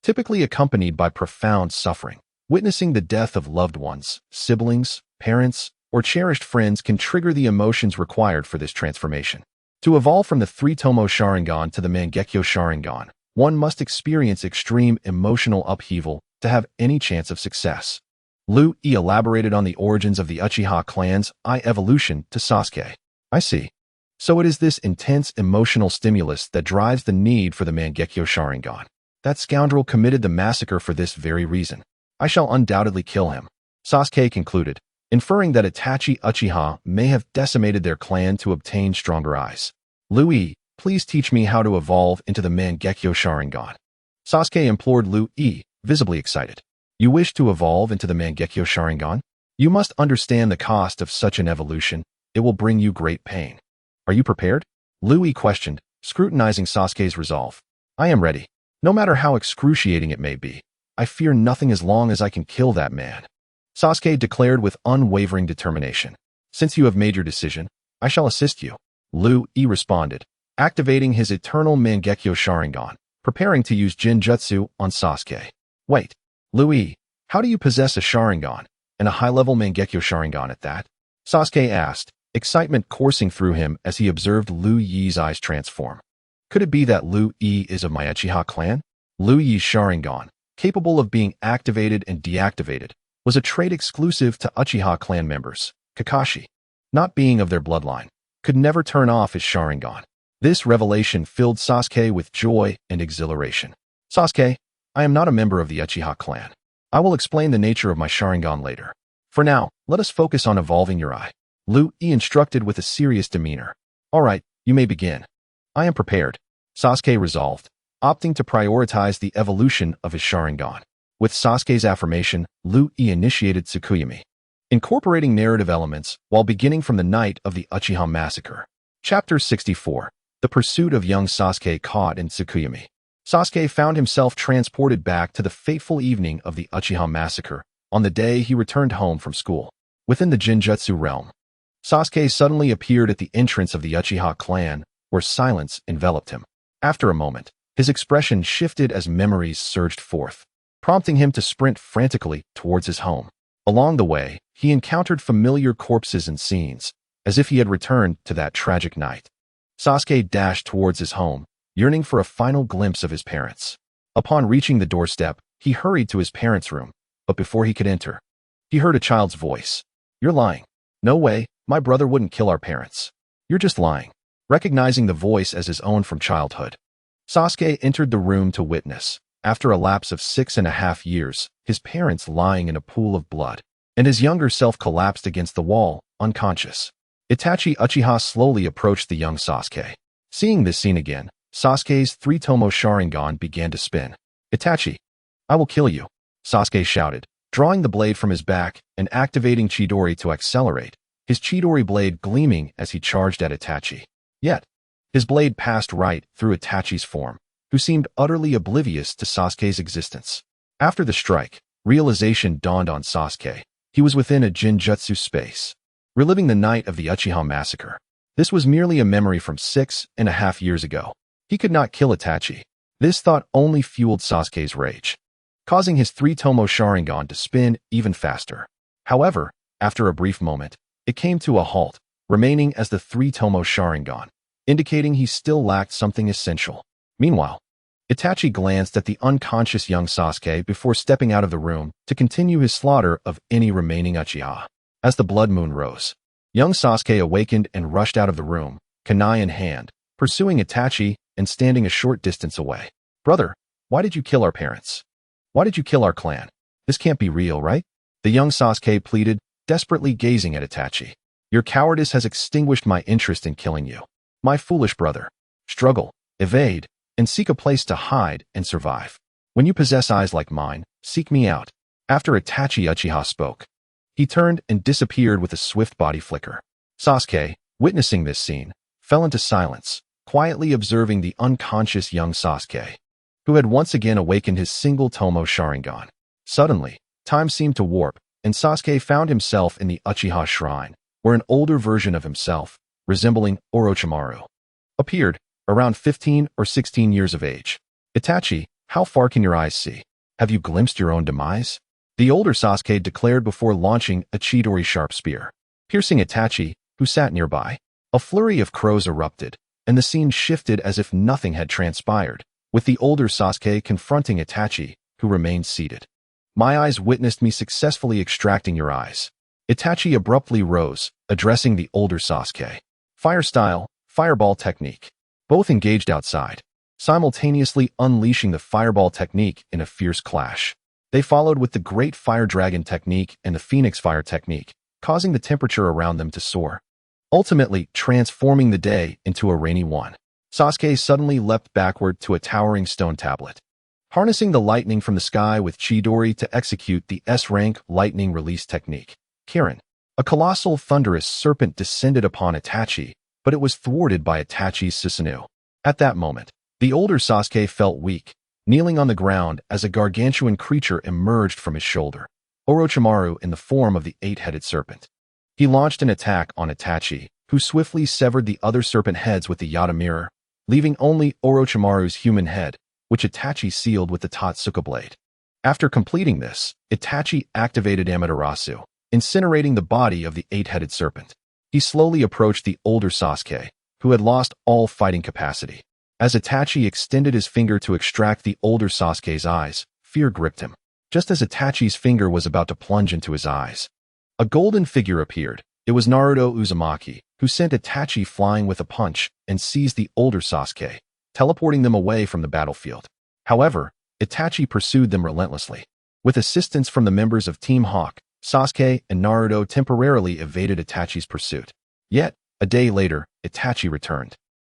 typically accompanied by profound suffering. Witnessing the death of loved ones, siblings, parents, or cherished friends can trigger the emotions required for this transformation. To evolve from the 3-Tomo Sharingan to the Mangekyo Sharingan, one must experience extreme emotional upheaval to have any chance of success. Lu Yi elaborated on the origins of the Uchiha clan's evolution to Sasuke. I see. So it is this intense emotional stimulus that drives the need for the Mangekyo Sharingan. That scoundrel committed the massacre for this very reason. I shall undoubtedly kill him, Sasuke concluded, inferring that Itachi Uchiha may have decimated their clan to obtain stronger eyes. Lu Yi, please teach me how to evolve into the Mangekyo Sharingan, Sasuke implored Lu Yi, visibly excited. You wish to evolve into the Mangekyo Sharingan? You must understand the cost of such an evolution. It will bring you great pain. Are you prepared? Lu Yi questioned, scrutinizing Sasuke's resolve. I am ready. No matter how excruciating it may be, I fear nothing as long as I can kill that man, Sasuke declared with unwavering determination. Since you have made your decision, I shall assist you, Lu Yi responded, activating his eternal Mangekyo Sharingan, preparing to use Jinjutsu on Sasuke. Wait, Lu Yi, how do you possess a Sharingan, and a high-level Mangekyo Sharingan at that? Sasuke asked, excitement coursing through him as he observed Lu Yi's eyes transform. Could it be that Lu Yi is of my Uchiha clan? Lu Yi's Sharingan, capable of being activated and deactivated, was a trait exclusive to Uchiha clan members. Kakashi, not being of their bloodline, could never turn off his Sharingan. This revelation filled Sasuke with joy and exhilaration. Sasuke, I am not a member of the Uchiha clan. I will explain the nature of my Sharingan later. For now, let us focus on evolving your eye, Lu Yi instructed with a serious demeanor. All right, you may begin. I am prepared, Sasuke resolved, opting to prioritize the evolution of his Sharingan. With Sasuke's affirmation, Lu Yi initiated Tsukuyami, incorporating narrative elements while beginning from the night of the Uchiha massacre. Chapter 64. The Pursuit of Young Sasuke Caught in Tsukuyami. Sasuke found himself transported back to the fateful evening of the Uchiha massacre, on the day he returned home from school. Within the Jinjutsu realm, Sasuke suddenly appeared at the entrance of the Uchiha clan, where silence enveloped him. After a moment, his expression shifted as memories surged forth, prompting him to sprint frantically towards his home. Along the way, he encountered familiar corpses and scenes, as if he had returned to that tragic night. Sasuke dashed towards his home, yearning for a final glimpse of his parents. Upon reaching the doorstep, he hurried to his parents' room, but before he could enter, he heard a child's voice. You're lying. No way, my brother wouldn't kill our parents. You're just lying. Recognizing the voice as his own from childhood, Sasuke entered the room to witness, after a lapse of 6.5 years, his parents lying in a pool of blood, and his younger self collapsed against the wall, unconscious. Itachi Uchiha slowly approached the young Sasuke. Seeing this scene again, Sasuke's 3-Tomo Sharingan began to spin. Itachi, I will kill you, Sasuke shouted, drawing the blade from his back and activating Chidori to accelerate, his Chidori blade gleaming as he charged at Itachi. Yet, his blade passed right through Itachi's form, who seemed utterly oblivious to Sasuke's existence. After the strike, Realization dawned on Sasuke. He was within a Jinjutsu space, reliving the night of the Uchiha massacre. This was merely a memory from 6.5 years ago. He could not kill Itachi. This thought only fueled Sasuke's rage, causing his 3-tomo Sharingan to spin even faster. However, after a brief moment, it came to a halt, remaining as the 3-tomo Sharingan, indicating he still lacked something essential. Meanwhile, Itachi glanced at the unconscious young Sasuke before stepping out of the room to continue his slaughter of any remaining Uchiha. As the blood moon rose, young Sasuke awakened and rushed out of the room, kunai in hand, pursuing Itachi and standing a short distance away. "Brother, why did you kill our parents? Why did you kill our clan? This can't be real, right?" The young Sasuke pleaded, desperately gazing at Itachi. "Your cowardice has extinguished my interest in killing you. My foolish brother. Struggle, evade, and seek a place to hide and survive. When you possess eyes like mine, seek me out." After Itachi Uchiha spoke, he turned and disappeared with a swift body flicker. Sasuke, witnessing this scene, fell into silence, quietly observing the unconscious young Sasuke, who had once again awakened his single tomo Sharingan. Suddenly, time seemed to warp, and Sasuke found himself in the Uchiha shrine, where an older version of himself, resembling Orochimaru, appeared, around 15 or 16 years of age. "Itachi, how far can your eyes see? Have you glimpsed your own demise?" The older Sasuke declared before launching a Chidori sharp spear, piercing Itachi, who sat nearby. A flurry of crows erupted, and the scene shifted as if nothing had transpired, with the older Sasuke confronting Itachi, who remained seated. "My eyes witnessed me successfully extracting your eyes." Itachi abruptly rose, addressing the older Sasuke. Fire style, fireball technique. Both engaged outside, simultaneously unleashing the fireball technique in a fierce clash. They followed with the Great Fire Dragon technique and the Phoenix Fire technique, causing the temperature around them to soar, ultimately transforming the day into a rainy one. Sasuke suddenly leapt backward to a towering stone tablet, harnessing the lightning from the sky with Chidori to execute the S-rank lightning release technique. Kirin. A colossal thunderous serpent descended upon Itachi, but it was thwarted by Itachi's Susanoo. At that moment, the older Sasuke felt weak, kneeling on the ground as a gargantuan creature emerged from his shoulder, Orochimaru in the form of the 8-headed serpent. He launched an attack on Itachi, who swiftly severed the other serpent heads with the Yata mirror, leaving only Orochimaru's human head, which Itachi sealed with the Totsuka blade. After completing this, Itachi activated Amaterasu, incinerating the body of the 8-headed serpent. He slowly approached the older Sasuke, who had lost all fighting capacity. As Itachi extended his finger to extract the older Sasuke's eyes, fear gripped him. Just as Itachi's finger was about to plunge into his eyes, a golden figure appeared. It was Naruto Uzumaki, who sent Itachi flying with a punch and seized the older Sasuke, teleporting them away from the battlefield. However, Itachi pursued them relentlessly. With assistance from the members of Team Hawk, Sasuke and Naruto temporarily evaded Itachi's pursuit. Yet, a day later, Itachi returned.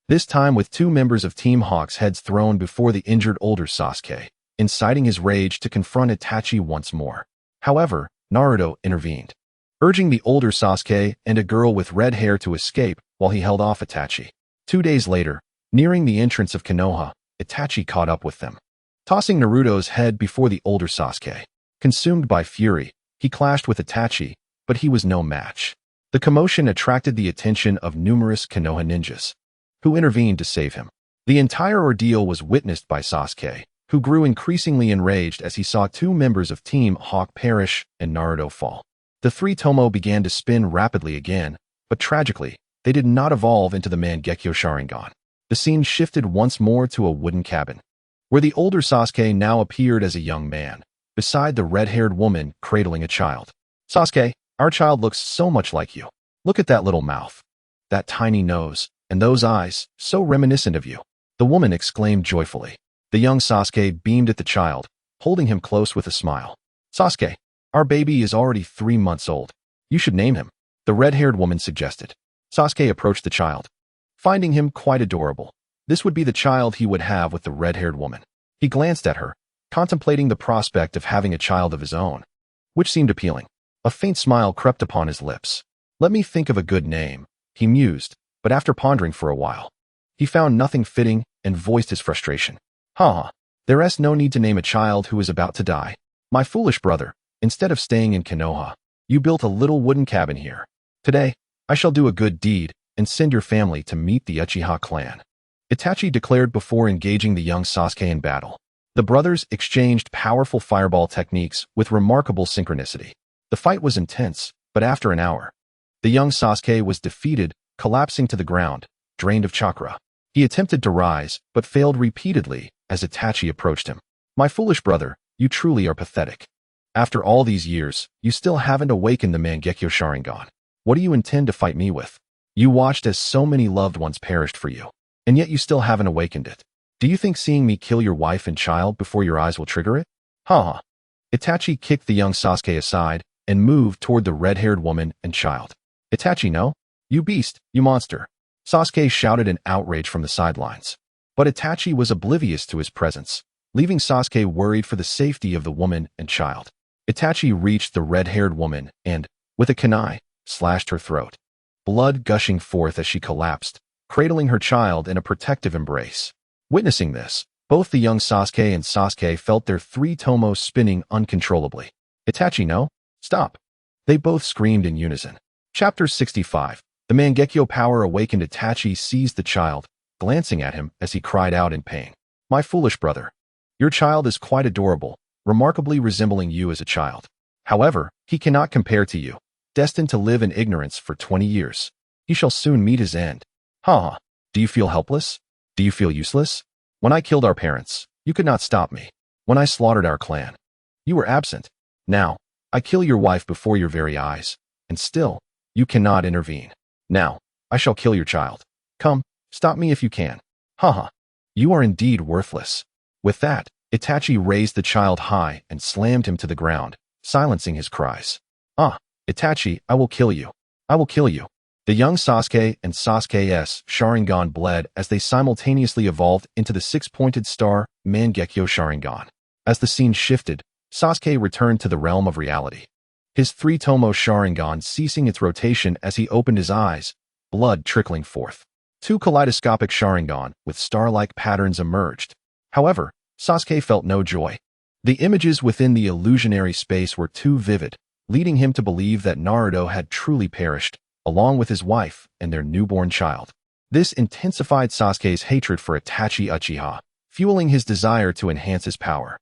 This time with 2 members of Team Hawk's heads thrown before the injured older Sasuke, inciting his rage to confront Itachi once more. However, Naruto intervened, urging the older Sasuke and a girl with red hair to escape while he held off Itachi. 2 days later, nearing the entrance of Konoha, Itachi caught up with them, tossing Naruto's head before the older Sasuke. Consumed by fury, he clashed with Itachi, but he was no match. The commotion attracted the attention of numerous Konoha ninjas, who intervened to save him. The entire ordeal was witnessed by Sasuke, who grew increasingly enraged as he saw 2 members of Team Hawk perish and Naruto fall. The 3-tomo began to spin rapidly again, but tragically, they did not evolve into the Mangekyo Sharingan. The scene shifted once more to a wooden cabin, where the older Sasuke now appeared as a young man, beside the red-haired woman cradling a child. "Sasuke, our child looks so much like you. Look at that little mouth, that tiny nose, and those eyes, so reminiscent of you," the woman exclaimed joyfully. The young Sasuke beamed at the child, holding him close with a smile. "Sasuke, our baby is already 3 months old. You should name him," the red-haired woman suggested. Sasuke approached the child, finding him quite adorable. This would be the child he would have with the red-haired woman. He glanced at her, contemplating the prospect of having a child of his own, which seemed appealing. A faint smile crept upon his lips. "Let me think of a good name," he mused, but after pondering for a while, he found nothing fitting and voiced his frustration. "There is no need to name a child who is about to die. My foolish brother, instead of staying in Konoha, you built a little wooden cabin here. Today, I shall do a good deed and send your family to meet the Uchiha clan. Itachi declared before engaging the young Sasuke in battle. The brothers exchanged powerful fireball techniques with remarkable synchronicity. The fight was intense, but after an hour, the young Sasuke was defeated, collapsing to the ground, drained of chakra. He attempted to rise, but failed repeatedly as Itachi approached him. My foolish brother, you truly are pathetic. After all these years, you still haven't awakened the Mangekyo Sharingan. What do you intend to fight me with? You watched as so many loved ones perished for you, and yet you still haven't awakened it. Do you think seeing me kill your wife and child before your eyes will trigger it? Ha! Itachi kicked the young Sasuke aside and moved toward the red-haired woman and child. Itachi, no! You beast, you monster! Sasuke shouted in outrage from the sidelines. But Itachi was oblivious to his presence, leaving Sasuke worried for the safety of the woman and child. Itachi reached the red-haired woman and, with a kunai, slashed her throat. Blood gushing forth as she collapsed, cradling her child in a protective embrace. Witnessing this, both the young Sasuke and Sasuke felt their three tomos spinning uncontrollably. Itachi, no! Stop! They both screamed in unison. Chapter 65. The Mangekyo power awakened. Itachi seized the child, glancing at him as he cried out in pain. My foolish brother. Your child is quite adorable, remarkably resembling you as a child. However, he cannot compare to you, destined to live in ignorance for 20 years. He shall soon meet his end. Ha! Do you feel helpless? Do you feel useless? When I killed our parents, you could not stop me. When I slaughtered our clan, you were absent. Now, I kill your wife before your very eyes, and still, you cannot intervene. Now, I shall kill your child. Come, stop me if you can. Haha. You are indeed worthless. With that, Itachi raised the child high and slammed him to the ground, silencing his cries. Ah, Itachi, I will kill you. I will kill you. The young Sasuke and Sasuke's Sharingan bled as they simultaneously evolved into the six-pointed star Mangekyo Sharingan. As the scene shifted, Sasuke returned to the realm of reality. His three-tomo Sharingan ceasing its rotation as he opened his eyes, blood trickling forth. Two kaleidoscopic Sharingan with star-like patterns emerged. However, Sasuke felt no joy. The images within the illusionary space were too vivid, leading him to believe that Naruto had truly perished, along with his wife and their newborn child. This intensified Sasuke's hatred for Itachi Uchiha, fueling his desire to enhance his power.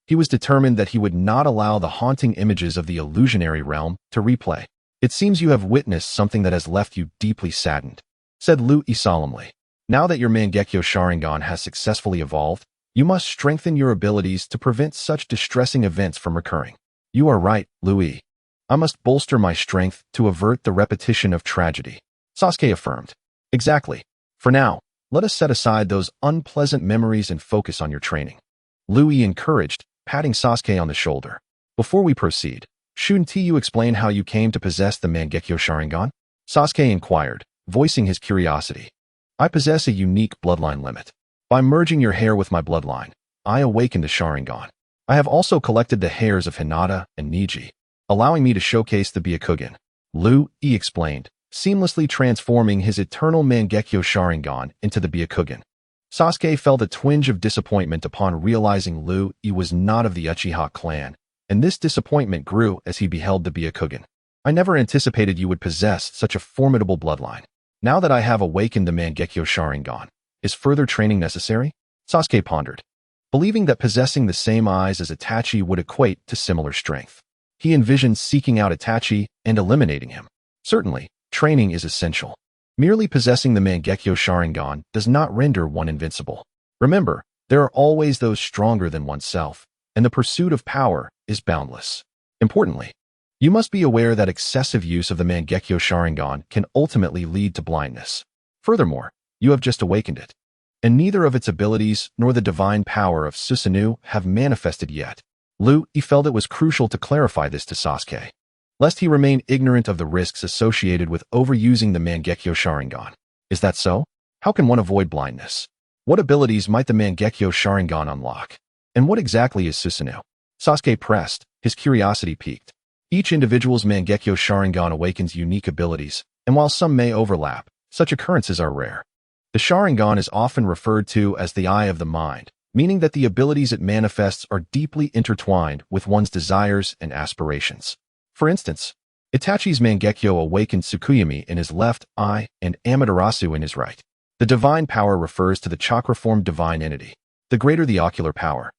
He was determined that he would not allow the haunting images of the illusionary realm to replay. It seems you have witnessed something that has left you deeply saddened, said Lui solemnly. Now that your Mangekyo Sharingan has successfully evolved, you must strengthen your abilities to prevent such distressing events from recurring. You are right, Lui. I must bolster my strength to avert the repetition of tragedy, Sasuke affirmed. Exactly. For now, let us set aside those unpleasant memories and focus on your training. Lui encouraged, patting Sasuke on the shoulder. Before we proceed, shouldn't you explain how you came to possess the Mangekyo Sharingan? Sasuke inquired, voicing his curiosity. I possess a unique bloodline limit. By merging your hair with my bloodline, I awakened the Sharingan. I have also collected the hairs of Hinata and Neji, allowing me to showcase the Byakugan. Lui explained, seamlessly transforming his eternal Mangekyo Sharingan into the Byakugan. Sasuke felt a twinge of disappointment upon realizing Lui was not of the Uchiha clan, and this disappointment grew as he beheld the Byakugan. I never anticipated you would possess such a formidable bloodline. Now that I have awakened the Mangekyo Sharingan, is further training necessary? Sasuke pondered, believing that possessing the same eyes as Itachi would equate to similar strength. He envisioned seeking out Itachi and eliminating him. Certainly, training is essential. Merely possessing the Mangekyo Sharingan does not render one invincible. Remember, there are always those stronger than oneself, and the pursuit of power is boundless. Importantly, you must be aware that excessive use of the Mangekyo Sharingan can ultimately lead to blindness. Furthermore, you have just awakened it, and neither of its abilities nor the divine power of Susanoo have manifested yet. Lui felt it was crucial to clarify this to Sasuke, lest he remain ignorant of the risks associated with overusing the Mangekyo Sharingan. Is that so? How can one avoid blindness? What abilities might the Mangekyo Sharingan unlock? And what exactly is Susanoo? Sasuke pressed, his curiosity piqued. Each individual's Mangekyo Sharingan awakens unique abilities, and while some may overlap, such occurrences are rare. The Sharingan is often referred to as the Eye of the Mind, meaning that the abilities it manifests are deeply intertwined with one's desires and aspirations. For instance, Itachi's Mangekyo awakened Tsukuyomi in his left eye and Amaterasu in his right. The divine power refers to the chakra-formed divine entity. The greater the ocular power,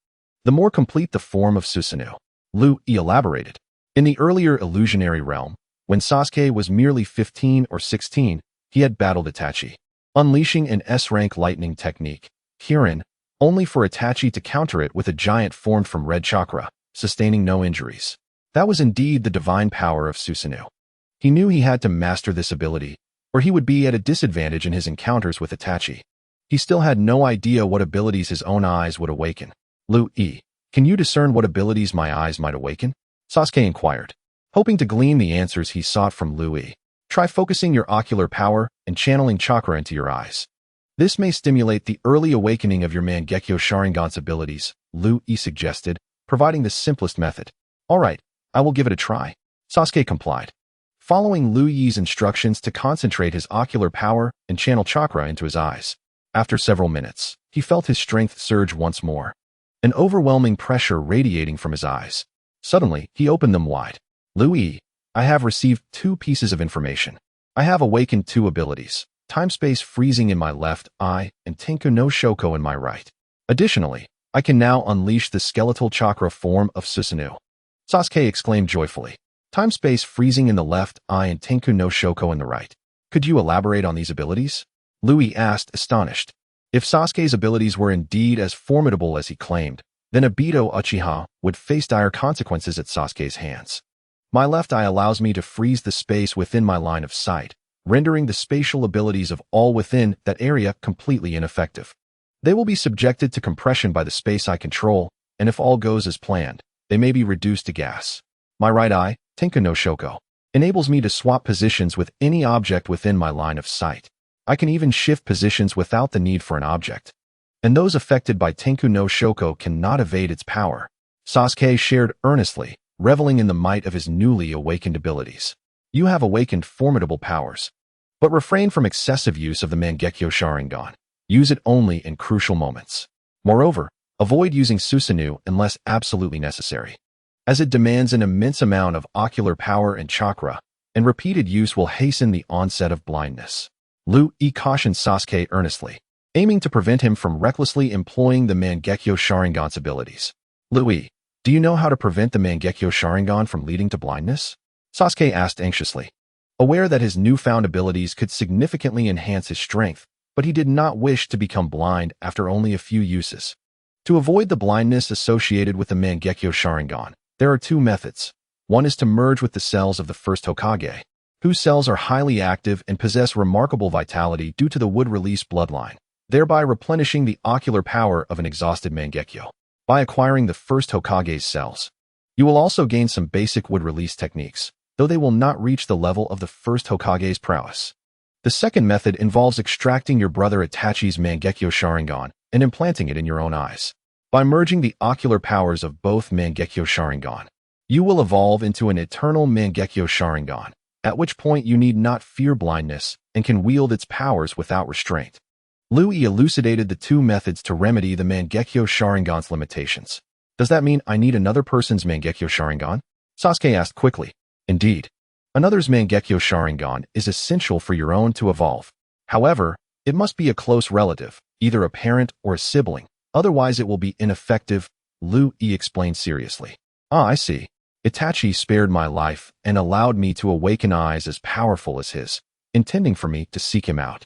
the more complete the form of Susanoo. Liu Yi elaborated. In the earlier illusionary realm, when Sasuke was merely 15 or 16, he had battled Itachi, unleashing an S-rank lightning technique, Kirin, only for Itachi to counter it with a giant formed from red chakra, sustaining no injuries. That was indeed the divine power of Susanoo. He knew he had to master this ability, or he would be at a disadvantage in his encounters with Itachi. He still had no idea what abilities his own eyes would awaken. Liu Yi, can you discern what abilities my eyes might awaken? Sasuke inquired, hoping to glean the answers he sought from Liu Yi. Try focusing your ocular power and channeling chakra into your eyes. This may stimulate the early awakening of your Mangekyo Sharingan's abilities, Liu Yi suggested, providing the simplest method. All right, I will give it a try. Sasuke complied, following Liu Yi's instructions to concentrate his ocular power and channel chakra into his eyes. After several minutes, he felt his strength surge once more, an overwhelming pressure radiating from his eyes. Suddenly, he opened them wide. Liu Yi, I have received 2 pieces of information. I have awakened 2 abilities, time-space freezing in my left eye and Tenku no Shoko in my right. Additionally, I can now unleash the skeletal chakra form of Susanoo. Sasuke exclaimed joyfully. Time-space freezing in the left eye and Tenku no Shoko in the right. Could you elaborate on these abilities? Liu Yi asked, astonished. If Sasuke's abilities were indeed as formidable as he claimed, then Obito Uchiha would face dire consequences at Sasuke's hands. My left eye allows me to freeze the space within my line of sight, rendering the spatial abilities of all within that area completely ineffective. They will be subjected to compression by the space I control, and if all goes as planned, they may be reduced to gas. My right eye, Tenku no Shoko, enables me to swap positions with any object within my line of sight. I can even shift positions without the need for an object. And those affected by Tenku no Shoko cannot evade its power. Sasuke shared earnestly, reveling in the might of his newly awakened abilities. You have awakened formidable powers. But refrain from excessive use of the Mangekyo Sharingan. Use it only in crucial moments. Moreover, avoid using Susanoo unless absolutely necessary, as it demands an immense amount of ocular power and chakra, and repeated use will hasten the onset of blindness. Liu Yi cautioned Sasuke earnestly, aiming to prevent him from recklessly employing the Mangekyo Sharingan's abilities. Liu Yi, do you know how to prevent the Mangekyo Sharingan from leading to blindness? Sasuke asked anxiously, aware that his newfound abilities could significantly enhance his strength, but he did not wish to become blind after only a few uses. To avoid the blindness associated with the Mangekyo Sharingan, there are 2 methods. One is to merge with the cells of the first Hokage, whose cells are highly active and possess remarkable vitality due to the wood-release bloodline, thereby replenishing the ocular power of an exhausted Mangekyo. By acquiring the first Hokage's cells, you will also gain some basic wood-release techniques, though they will not reach the level of the first Hokage's prowess. The second method involves extracting your brother Itachi's Mangekyo Sharingan and implanting it in your own eyes. By merging the ocular powers of both Mangekyo Sharingan, you will evolve into an eternal Mangekyo Sharingan, at which point you need not fear blindness and can wield its powers without restraint. Liu Yi elucidated the 2 methods to remedy the Mangekyo Sharingan's limitations. Does that mean I need another person's Mangekyo Sharingan? Sasuke asked quickly. Indeed. Another's Mangekyo Sharingan is essential for your own to evolve. However, it must be a close relative, either a parent or a sibling, otherwise it will be ineffective, Liu Yi explained seriously. Ah, I see. Itachi spared my life and allowed me to awaken eyes as powerful as his, intending for me to seek him out.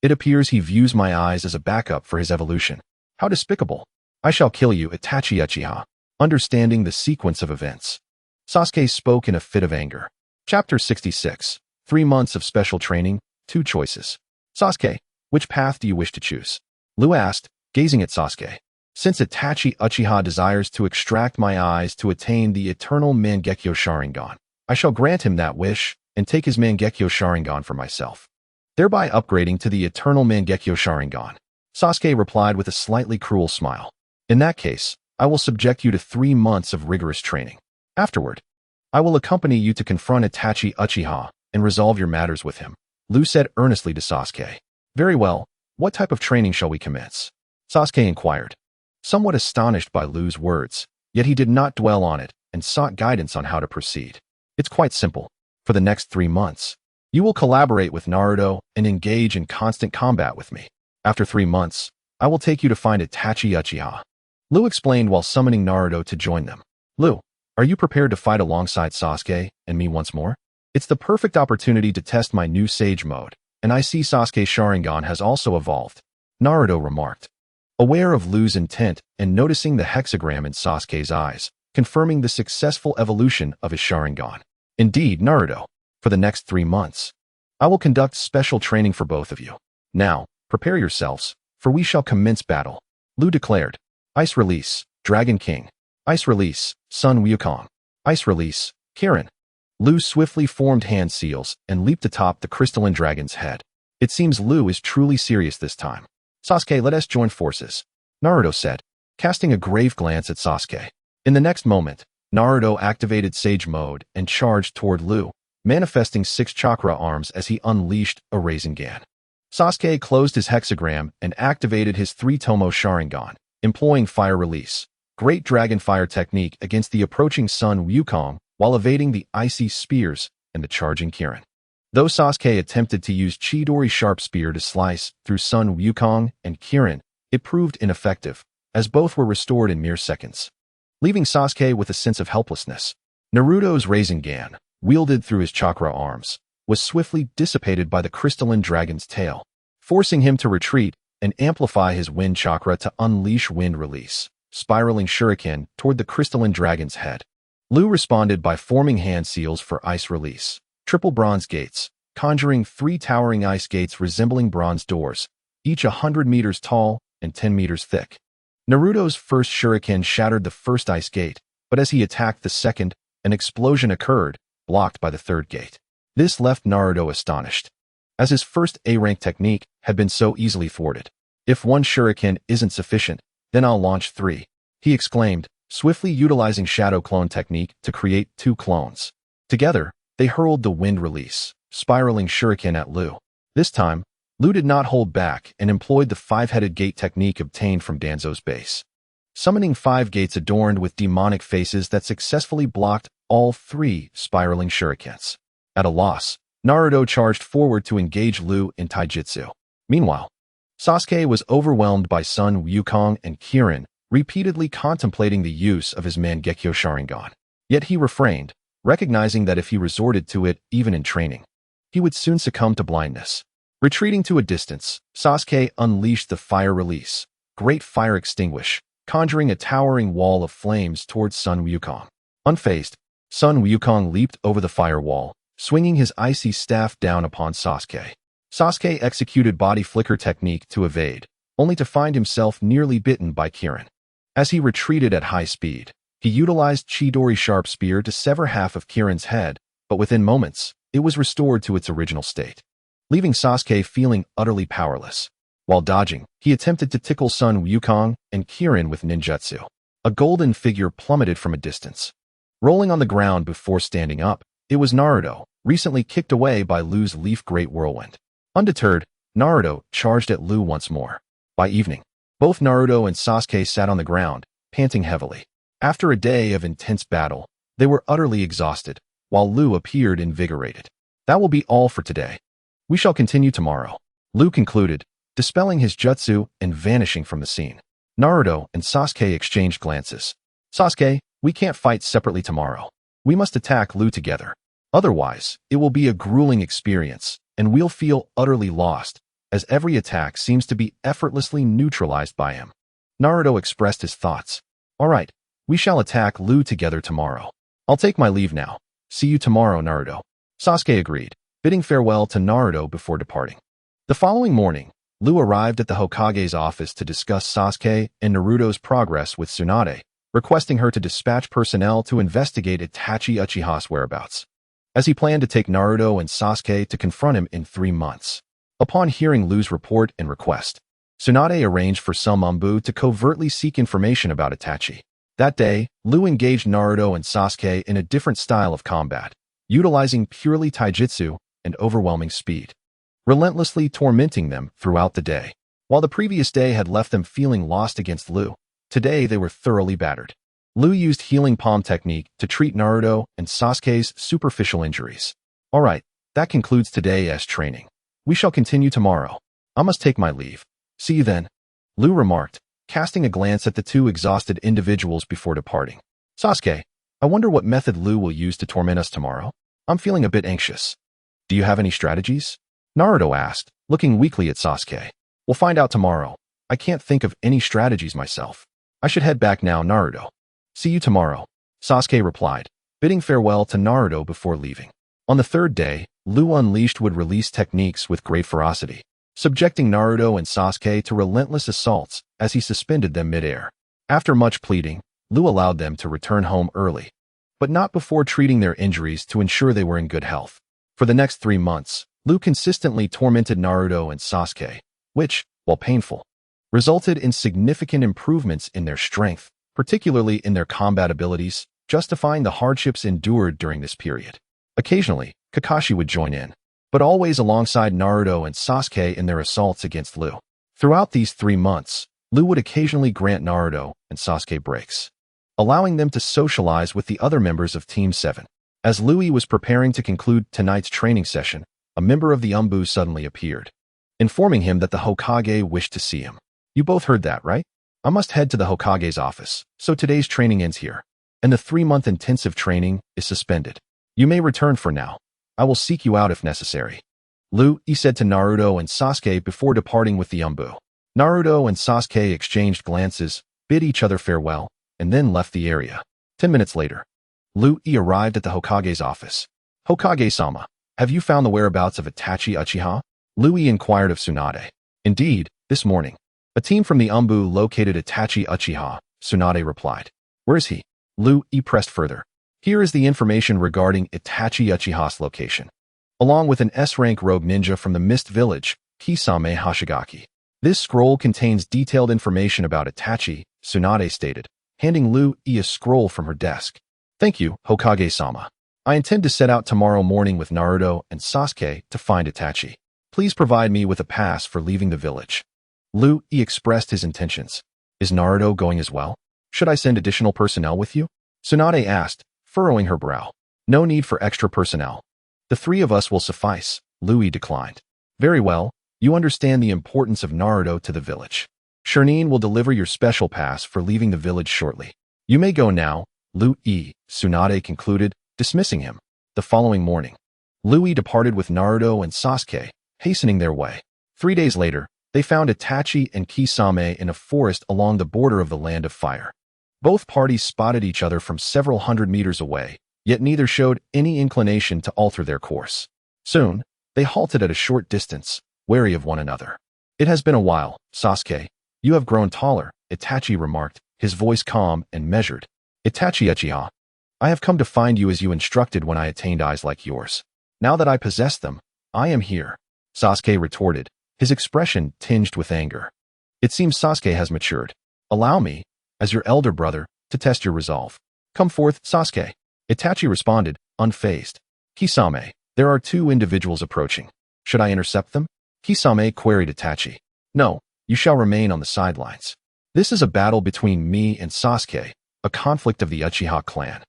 It appears he views my eyes as a backup for his evolution. How despicable. I shall kill you, Itachi Uchiha. Understanding the sequence of events, Sasuke spoke in a fit of anger. Chapter 66. 3 months of special training, 2 choices. Sasuke, which path do you wish to choose? Liu asked, gazing at Sasuke. Since Itachi Uchiha desires to extract my eyes to attain the eternal Mangekyo Sharingan, I shall grant him that wish and take his Mangekyo Sharingan for myself, thereby upgrading to the eternal Mangekyo Sharingan. Sasuke replied with a slightly cruel smile. In that case, I will subject you to 3 months of rigorous training. Afterward, I will accompany you to confront Itachi Uchiha and resolve your matters with him, Liu said earnestly to Sasuke. Very well, what type of training shall we commence? Sasuke inquired. somewhat astonished by Lu's words, yet he did not dwell on it and sought guidance on how to proceed. It's quite simple. For the next 3 months, you will collaborate with Naruto and engage in constant combat with me. After 3 months, I will take you to find Itachi Uchiha. Lu explained while summoning Naruto to join them. Lu, are you prepared to fight alongside Sasuke and me once more? It's the perfect opportunity to test my new Sage mode, and I see Sasuke's Sharingan has also evolved, Naruto remarked. Aware of Lu's intent and noticing the hexagram in Sasuke's eyes, confirming the successful evolution of his Sharingan. Indeed, Naruto, for the next 3 months, I will conduct special training for both of you. Now, prepare yourselves, for we shall commence battle, Lu declared. Ice Release, Dragon King. Ice Release, Sun Wukong. Ice Release, Kirin. Lu swiftly formed hand seals and leaped atop the crystalline dragon's head. It seems Lu is truly serious this time. Sasuke, let us join forces, Naruto said, casting a grave glance at Sasuke. In the next moment, Naruto activated Sage mode and charged toward Lu, manifesting 6 chakra arms as he unleashed a Rasengan. Sasuke closed his hexagram and activated his 3-tomo Sharingan, employing Fire Release, Great Dragon Fire technique against the approaching Sun Wukong while evading the icy spears and the charging Kirin. Though Sasuke attempted to use Chidori Sharp Spear to slice through Sun Wukong and Kirin, it proved ineffective, as both were restored in mere seconds. Leaving Sasuke with a sense of helplessness, Naruto's Rasengan, wielded through his chakra arms, was swiftly dissipated by the crystalline dragon's tail, forcing him to retreat and amplify his wind chakra to unleash Wind Release, spiraling shuriken toward the crystalline dragon's head. Lu responded by forming hand seals for Ice Release, triple bronze gates, conjuring 3 towering ice gates resembling bronze doors, each 100 meters tall and 10 meters thick. Naruto's first shuriken shattered the first ice gate, but as he attacked the second, an explosion occurred, blocked by the third gate. This left Naruto astonished, as his first A-rank technique had been so easily thwarted. If 1 shuriken isn't sufficient, then I'll launch 3, he exclaimed, swiftly utilizing Shadow Clone technique to create 2 clones. Together, they hurled the Wind Release, spiraling shuriken at Lu. This time, Lu did not hold back and employed the 5-headed gate technique obtained from Danzo's base, summoning 5 gates adorned with demonic faces that successfully blocked all 3 spiraling shurikens. At a loss, Naruto charged forward to engage Lu in taijutsu. Meanwhile, Sasuke was overwhelmed by Sun Wukong and Kirin, repeatedly contemplating the use of his Mangekyo Sharingan. Yet he refrained, recognizing that if he resorted to it even in training, he would soon succumb to blindness. Retreating to a distance, Sasuke unleashed the Fire Release, Great Fire Extinguish, conjuring a towering wall of flames towards Sun Wukong. Unfazed, Sun Wukong leaped over the fire wall, swinging his icy staff down upon Sasuke. Sasuke executed body flicker technique to evade, only to find himself nearly bitten by Kirin. As he retreated at high speed, he utilized Chidori Sharp Spear to sever half of Kirin's head, but within moments, it was restored to its original state, leaving Sasuke feeling utterly powerless. While dodging, he attempted to tickle Sun Wukong and Kirin with ninjutsu. A golden figure plummeted from a distance, rolling on the ground before standing up. It was Naruto, recently kicked away by Lu's Leaf Great Whirlwind. Undeterred, Naruto charged at Lu once more. By evening, both Naruto and Sasuke sat on the ground, panting heavily. After a day of intense battle, they were utterly exhausted, while Lu appeared invigorated. That will be all for today. We shall continue tomorrow, Lu concluded, dispelling his jutsu and vanishing from the scene. Naruto and Sasuke exchanged glances. Sasuke, we can't fight separately tomorrow. We must attack Lu together. Otherwise, it will be a grueling experience, and we'll feel utterly lost, as every attack seems to be effortlessly neutralized by him. Naruto expressed his thoughts. All right, we shall attack Lu together tomorrow. I'll take my leave now. See you tomorrow, Naruto. Sasuke agreed, bidding farewell to Naruto before departing. The following morning, Lu arrived at the Hokage's office to discuss Sasuke and Naruto's progress with Tsunade, requesting her to dispatch personnel to investigate Itachi Uchiha's whereabouts, as he planned to take Naruto and Sasuke to confront him in 3 months. Upon hearing Lu's report and request, Tsunade arranged for Selmambu to covertly seek information about Itachi. That day, Lu engaged Naruto and Sasuke in a different style of combat, utilizing purely taijutsu and overwhelming speed, relentlessly tormenting them throughout the day. While the previous day had left them feeling lost against Lu, Today they were thoroughly battered. Lu used healing palm technique to treat Naruto and Sasuke's superficial injuries. Alright, that concludes today's training. We shall continue tomorrow. I must take my leave. See you then, Lu remarked, casting a glance at the two exhausted individuals before departing. Sasuke, I wonder what method Lu will use to torment us tomorrow. I'm feeling a bit anxious. Do you have any strategies? Naruto asked, looking weakly at Sasuke. We'll find out tomorrow. I can't think of any strategies myself. I should head back now, Naruto. See you tomorrow, Sasuke replied, bidding farewell to Naruto before leaving. On the third day, Lu unleashed would-release techniques with great ferocity, subjecting Naruto and Sasuke to relentless assaults as he suspended them mid-air. After much pleading, Lu allowed them to return home early, but not before treating their injuries to ensure they were in good health. For the next 3 months, Lu consistently tormented Naruto and Sasuke, which, while painful, resulted in significant improvements in their strength, particularly in their combat abilities, justifying the hardships endured during this period. Occasionally, Kakashi would join in, but always alongside Naruto and Sasuke in their assaults against Lu. Throughout these 3 months, Lu would occasionally grant Naruto and Sasuke breaks, allowing them to socialize with the other members of Team 7. As Louis was preparing to conclude tonight's training session, a member of the Umbu suddenly appeared, informing him that the Hokage wished to see him. You both heard that, right? I must head to the Hokage's office, so today's training ends here, and the 3-month intensive training is suspended. You may return for now. I will seek you out if necessary. Lu said to Naruto and Sasuke before departing with the Umbu. Naruto and Sasuke exchanged glances, bid each other farewell, and then left the area. 10 minutes later, Lu arrived at the Hokage's office. Hokage-sama, have you found the whereabouts of Itachi Uchiha? Lu inquired of Tsunade. Indeed, this morning, a team from the Umbu located Itachi Uchiha, Tsunade replied. Where is he? Lu pressed further. Here is the information regarding Itachi Uchiha's location. Along with an S-rank rogue ninja from the Mist Village, Kisame Hashigaki. This scroll contains detailed information about Itachi, Tsunade stated, handing Lu a scroll from her desk. Thank you, Hokage-sama. I intend to set out tomorrow morning with Naruto and Sasuke to find Itachi. Please provide me with a pass for leaving the village. Lu expressed his intentions. Is Naruto going as well? Should I send additional personnel with you? Tsunade asked, furrowing her brow. No need for extra personnel. The 3 of us will suffice, Lu declined. Very well, you understand the importance of Naruto to the village. Shirnin will deliver your special pass for leaving the village shortly. You may go now, Lu Tsunade concluded, dismissing him. The following morning, Lu departed with Naruto and Sasuke, hastening their way. 3 days later, they found Itachi and Kisame in a forest along the border of the Land of Fire. Both parties spotted each other from several hundred meters away, yet neither showed any inclination to alter their course. Soon, they halted at a short distance, wary of one another. It has been a while, Sasuke. You have grown taller, Itachi remarked, his voice calm and measured. Itachi Uchiha, I have come to find you as you instructed when I attained eyes like yours. Now that I possess them, I am here, Sasuke retorted, his expression tinged with anger. It seems Sasuke has matured. Allow me, as your elder brother, to test your resolve. Come forth, Sasuke. Itachi responded, unfazed. Kisame, there are 2 individuals approaching. Should I intercept them? Kisame queried Itachi. No, you shall remain on the sidelines. This is a battle between me and Sasuke, a conflict of the Uchiha clan.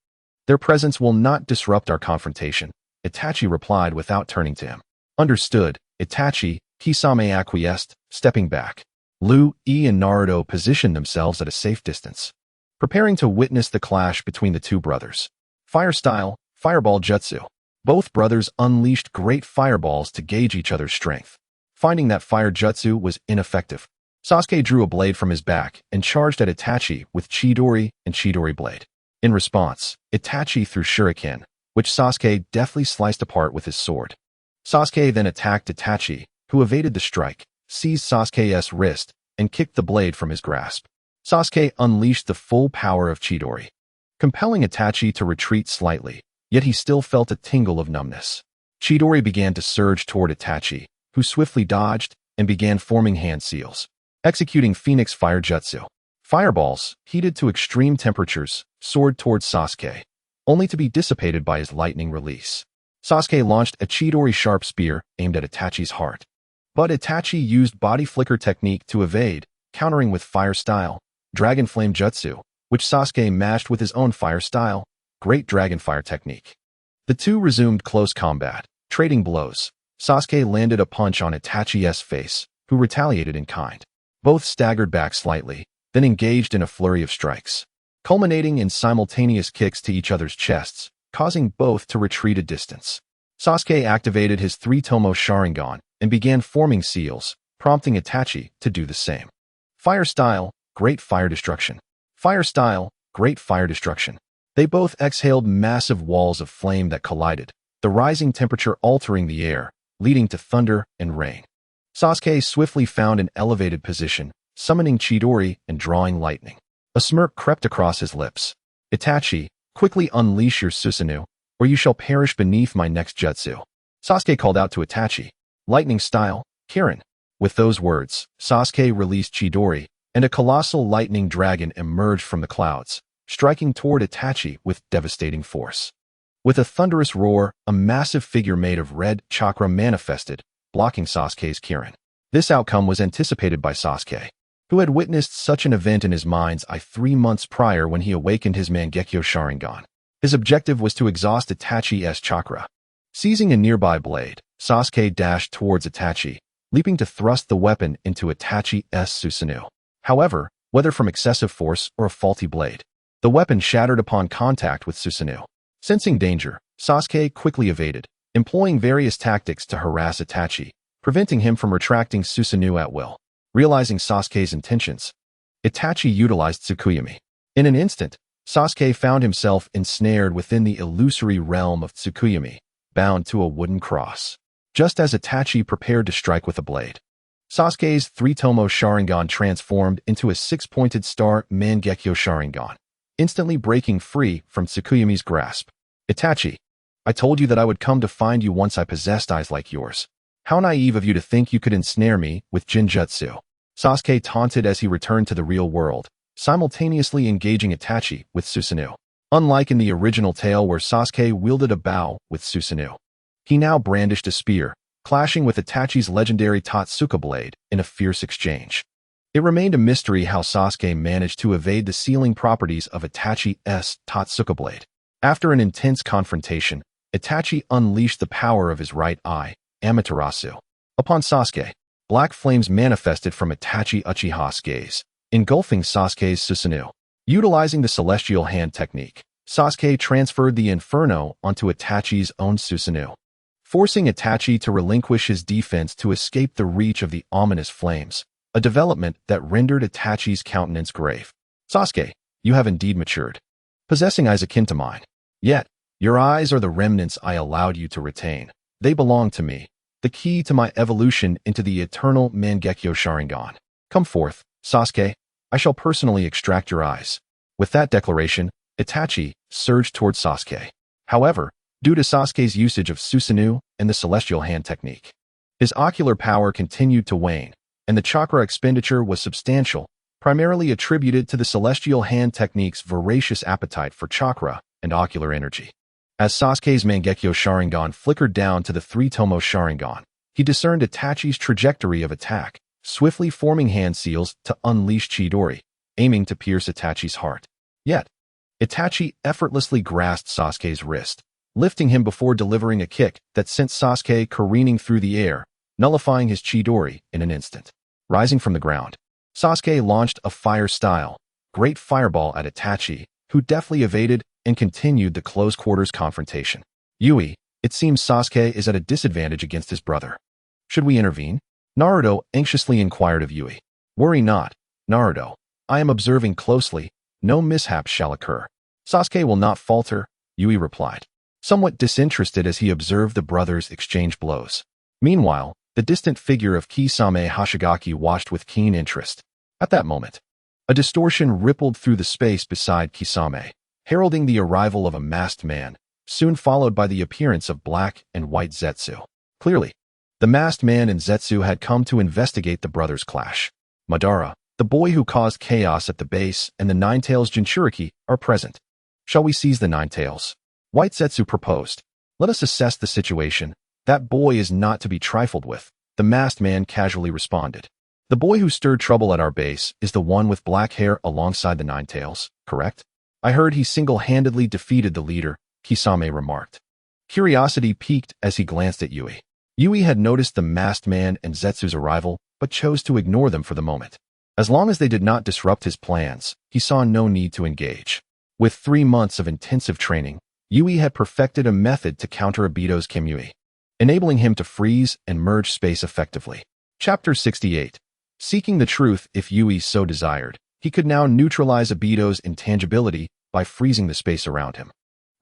Their presence will not disrupt our confrontation, Itachi replied without turning to him. Understood, Itachi, Kisame acquiesced, stepping back. Lu and Naruto positioned themselves at a safe distance, preparing to witness the clash between the 2 brothers. Fire style, fireball jutsu. Both brothers unleashed great fireballs to gauge each other's strength. Finding that fire jutsu was ineffective, Sasuke drew a blade from his back and charged at Itachi with Chidori and Chidori blade. In response, Itachi threw shuriken, which Sasuke deftly sliced apart with his sword. Sasuke then attacked Itachi, who evaded the strike, seized Sasuke's wrist, and kicked the blade from his grasp. Sasuke unleashed the full power of Chidori, compelling Itachi to retreat slightly, yet he still felt a tingle of numbness. Chidori began to surge toward Itachi, who swiftly dodged and began forming hand seals, executing Phoenix Fire Jutsu. Fireballs, heated to extreme temperatures, soared towards Sasuke, only to be dissipated by his lightning release. Sasuke launched a Chidori sharp spear aimed at Itachi's heart. But Itachi used body flicker technique to evade, countering with fire style, Dragon Flame Jutsu, which Sasuke matched with his own fire style, Great Dragon Fire Technique. The two resumed close combat, trading blows. Sasuke landed a punch on Itachi's face, who retaliated in kind. Both staggered back slightly, then engaged in a flurry of strikes, culminating in simultaneous kicks to each other's chests, causing both to retreat a distance. Sasuke activated his three-tomo Sharingan and began forming seals, prompting Itachi to do the same. Fire Style, Great Fire Destruction. Fire Style, Great Fire Destruction. They both exhaled massive walls of flame that collided, the rising temperature altering the air, leading to thunder and rain. Sasuke swiftly found an elevated position, summoning Chidori and drawing lightning. A smirk crept across his lips. Itachi, quickly unleash your Susanoo, or you shall perish beneath my next jutsu. Sasuke called out to Itachi. Lightning Style, Kirin. With those words, Sasuke released Chidori, and a colossal lightning dragon emerged from the clouds, striking toward Itachi with devastating force. With a thunderous roar, a massive figure made of red chakra manifested, blocking Sasuke's Kirin. This outcome was anticipated by Sasuke, who had witnessed such an event in his mind's eye 3 months prior when he awakened his Mangekyo Sharingan. His objective was to exhaust Itachi's chakra. Seizing a nearby blade, Sasuke dashed towards Itachi, leaping to thrust the weapon into Itachi's Susanoo. However, whether from excessive force or a faulty blade, the weapon shattered upon contact with Susanoo. Sensing danger, Sasuke quickly evaded, employing various tactics to harass Itachi, preventing him from retracting Susanoo at will. Realizing Sasuke's intentions, Itachi utilized Tsukuyomi. In an instant, Sasuke found himself ensnared within the illusory realm of Tsukuyomi, bound to a wooden cross. Just as Itachi prepared to strike with a blade, Sasuke's three-tomo Sharingan transformed into a 6-pointed star Mangekyo Sharingan, instantly breaking free from Tsukuyomi's grasp. Itachi, I told you that I would come to find you once I possessed eyes like yours. How naive of you to think you could ensnare me with Jinjutsu. Sasuke taunted as he returned to the real world, simultaneously engaging Itachi with Susanoo. Unlike in the original tale where Sasuke wielded a bow with Susanoo, he now brandished a spear, clashing with Itachi's legendary Totsuka blade in a fierce exchange. It remained a mystery how Sasuke managed to evade the sealing properties of Itachi's Totsuka blade. After an intense confrontation, Itachi unleashed the power of his right eye, Amaterasu. Upon Sasuke, black flames manifested from Itachi Uchiha's gaze, engulfing Sasuke's Susanoo. Utilizing the celestial hand technique, Sasuke transferred the inferno onto Itachi's own Susanoo, forcing Itachi to relinquish his defense to escape the reach of the ominous flames, a development that rendered Itachi's countenance grave. Sasuke, you have indeed matured, possessing eyes akin to mine. Yet, your eyes are the remnants I allowed you to retain. They belong to me, the key to my evolution into the eternal Mangekyo Sharingan. Come forth, Sasuke, I shall personally extract your eyes. With that declaration, Itachi surged towards Sasuke. However, due to Sasuke's usage of Susanoo and the celestial hand technique, his ocular power continued to wane, and the chakra expenditure was substantial, primarily attributed to the celestial hand technique's voracious appetite for chakra and ocular energy. As Sasuke's Mangekyo Sharingan flickered down to the three-tomo Sharingan, he discerned Itachi's trajectory of attack, swiftly forming hand seals to unleash Chidori, aiming to pierce Itachi's heart. Yet, Itachi effortlessly grasped Sasuke's wrist, lifting him before delivering a kick that sent Sasuke careening through the air, nullifying his Chidori in an instant. Rising from the ground, Sasuke launched a fire-style, great fireball at Itachi, who deftly evaded and continued the close-quarters confrontation. Yui, it seems Sasuke is at a disadvantage against his brother. Should we intervene? Naruto anxiously inquired of Yui. Worry not, Naruto. I am observing closely. No mishaps shall occur. Sasuke will not falter, Yui replied, somewhat disinterested as he observed the brothers exchange blows. Meanwhile, the distant figure of Kisame Hoshigaki watched with keen interest. At that moment, a distortion rippled through the space beside Kisame, heralding the arrival of a masked man, soon followed by the appearance of black and white Zetsu. Clearly, the masked man and Zetsu had come to investigate the brothers' clash. Madara, the boy who caused chaos at the base, and the Ninetales Jinchuriki are present. Shall we seize the Ninetales? White Zetsu proposed. Let us assess the situation. That boy is not to be trifled with, the masked man casually responded. The boy who stirred trouble at our base is the one with black hair alongside the Nine Tails, correct? I heard he single-handedly defeated the leader, Kisame remarked. Curiosity piqued as he glanced at Yui. Yui had noticed the masked man and Zetsu's arrival, but chose to ignore them for the moment. As long as they did not disrupt his plans, he saw no need to engage. With 3 months of intensive training, Yui had perfected a method to counter Obito's Kamui, enabling him to freeze and merge space effectively. Chapter 68. Seeking the truth. If Yui so desired, he could now neutralize Obito's intangibility by freezing the space around him,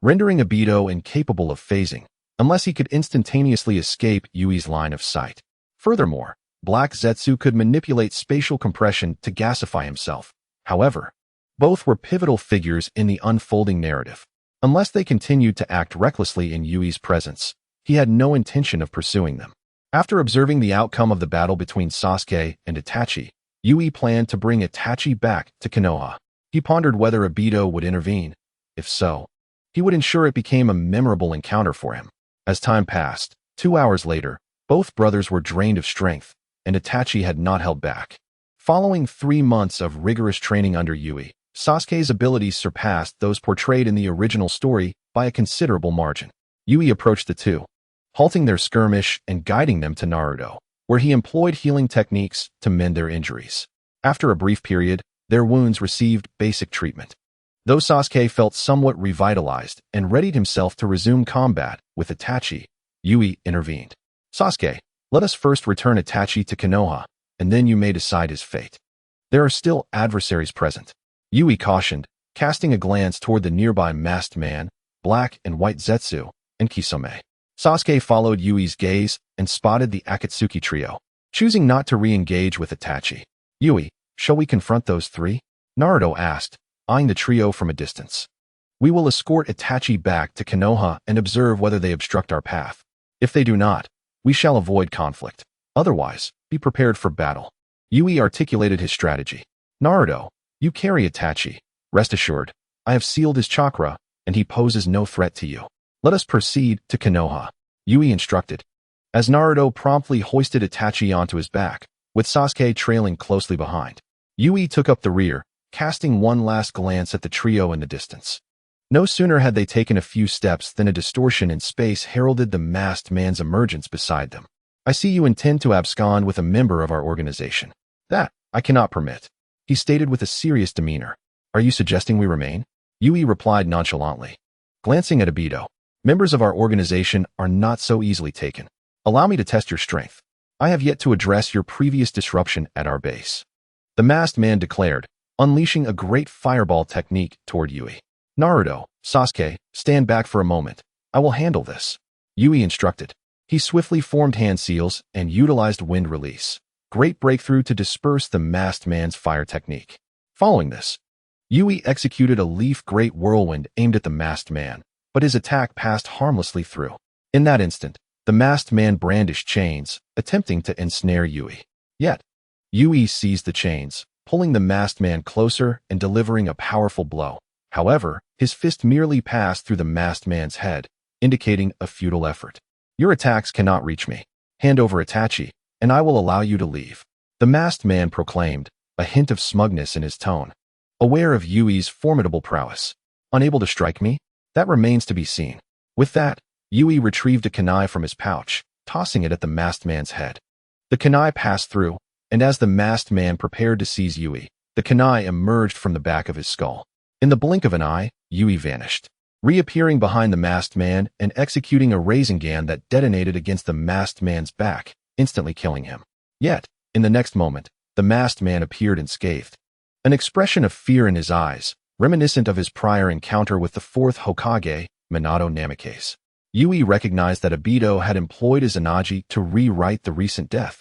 rendering Obito incapable of phasing, unless he could instantaneously escape Yui's line of sight. Furthermore, Black Zetsu could manipulate spatial compression to gasify himself. However, both were pivotal figures in the unfolding narrative. Unless they continued to act recklessly in Yui's presence, he had no intention of pursuing them. After observing the outcome of the battle between Sasuke and Itachi, Yui planned to bring Itachi back to Konoha. He pondered whether Obito would intervene. If so, he would ensure it became a memorable encounter for him. As time passed, 2 hours later, both brothers were drained of strength, and Itachi had not held back. Following 3 months of rigorous training under Yui, Sasuke's abilities surpassed those portrayed in the original story by a considerable margin. Yui approached the two, halting their skirmish and guiding them to Naruto, where he employed healing techniques to mend their injuries. After a brief period, their wounds received basic treatment. Though Sasuke felt somewhat revitalized and readied himself to resume combat with Itachi, Yui intervened. Sasuke, let us first return Itachi to Konoha, and then you may decide his fate. There are still adversaries present, Yui cautioned, casting a glance toward the nearby masked man, Black and White Zetsu, and Kisame. Sasuke followed Yui's gaze and spotted the Akatsuki trio, choosing not to re-engage with Itachi. Yui, shall we confront those three? Naruto asked, eyeing the trio from a distance. We will escort Itachi back to Konoha and observe whether they obstruct our path. If they do not, we shall avoid conflict. Otherwise, be prepared for battle. Yui articulated his strategy. Naruto, you carry Itachi. Rest assured, I have sealed his chakra, and he poses no threat to you. Let us proceed to Konoha, Yui instructed. As Naruto promptly hoisted Itachi onto his back, with Sasuke trailing closely behind, Yui took up the rear, casting one last glance at the trio in the distance. No sooner had they taken a few steps than a distortion in space heralded the masked man's emergence beside them. I see you intend to abscond with a member of our organization. That, I cannot permit, he stated with a serious demeanor. Are you suggesting we remain? Yui replied nonchalantly. Glancing at Obito, members of our organization are not so easily taken. Allow me to test your strength. I have yet to address your previous disruption at our base. The masked man declared, unleashing a great fireball technique toward Yui. Naruto, Sasuke, stand back for a moment. I will handle this, Yui instructed. He swiftly formed hand seals and utilized wind release. Great breakthrough to disperse the masked man's fire technique. Following this, Yui executed a leaf great whirlwind aimed at the masked man, but his attack passed harmlessly through. In that instant, the masked man brandished chains, attempting to ensnare Yui. Yet, Yui seized the chains, pulling the masked man closer and delivering a powerful blow. However, his fist merely passed through the masked man's head, indicating a futile effort. Your attacks cannot reach me. Hand over Itachi, and I will allow you to leave, the masked man proclaimed, a hint of smugness in his tone. Aware of Yui's formidable prowess. Unable to strike me? That remains to be seen. With that, Yui retrieved a kunai from his pouch, tossing it at the masked man's head. The kunai passed through, and as the masked man prepared to seize Yui, the kunai emerged from the back of his skull. In the blink of an eye, Yui vanished, reappearing behind the masked man and executing a Rasengan that detonated against the masked man's back, instantly killing him. Yet, in the next moment, the masked man appeared unscathed. An expression of fear in his eyes, reminiscent of his prior encounter with the fourth Hokage, Minato Namikaze. Yui recognized that Obito had employed Izanagi to rewrite the recent death,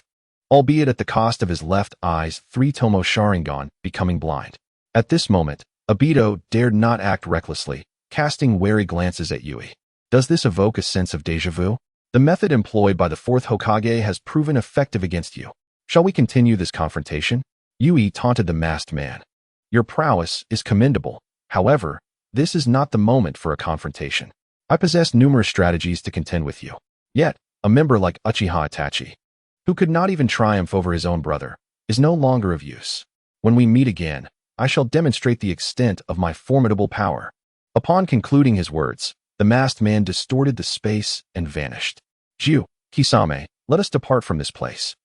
albeit at the cost of his left eye's 3-tomo Sharingan becoming blind. At this moment, Obito dared not act recklessly, casting wary glances at Yui. Does this evoke a sense of déjà vu? The method employed by the fourth Hokage has proven effective against you. Shall we continue this confrontation? Yui taunted the masked man. Your prowess is commendable. However, this is not the moment for a confrontation. I possess numerous strategies to contend with you. Yet, a member like Uchiha Itachi, who could not even triumph over his own brother, is no longer of use. When we meet again, I shall demonstrate the extent of my formidable power." Upon concluding his words, the masked man distorted the space and vanished. "Jiu, Kisame, let us depart from this place."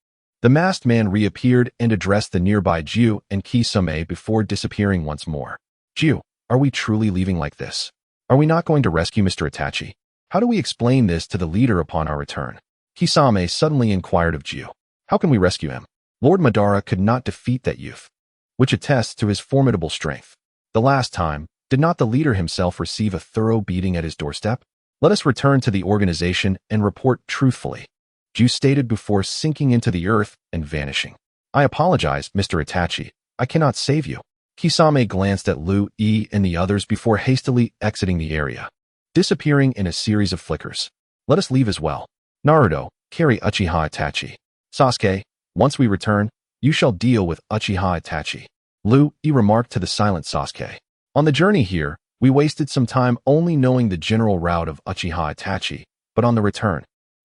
The masked man reappeared and addressed the nearby Jiu and Kisame before disappearing once more. "Jiu, are we truly leaving like this? Are we not going to rescue Mr. Itachi? How do we explain this to the leader upon our return?" Kisame suddenly inquired of Jiu. "How can we rescue him? Lord Madara could not defeat that youth," which attests to his formidable strength. The last time, did not the leader himself receive a thorough beating at his doorstep? "Let us return to the organization and report truthfully," Jiu stated before sinking into the earth and vanishing. "I apologize, Mr. Itachi. I cannot save you." Kisame glanced at Lu E and the others before hastily exiting the area, disappearing in a series of flickers. "Let us leave as well. Naruto, carry Uchiha Itachi. Sasuke, once we return, you shall deal with Uchiha Itachi," Lu E remarked to the silent Sasuke. On the journey here, we wasted some time only knowing the general route of Uchiha Itachi, but on the return,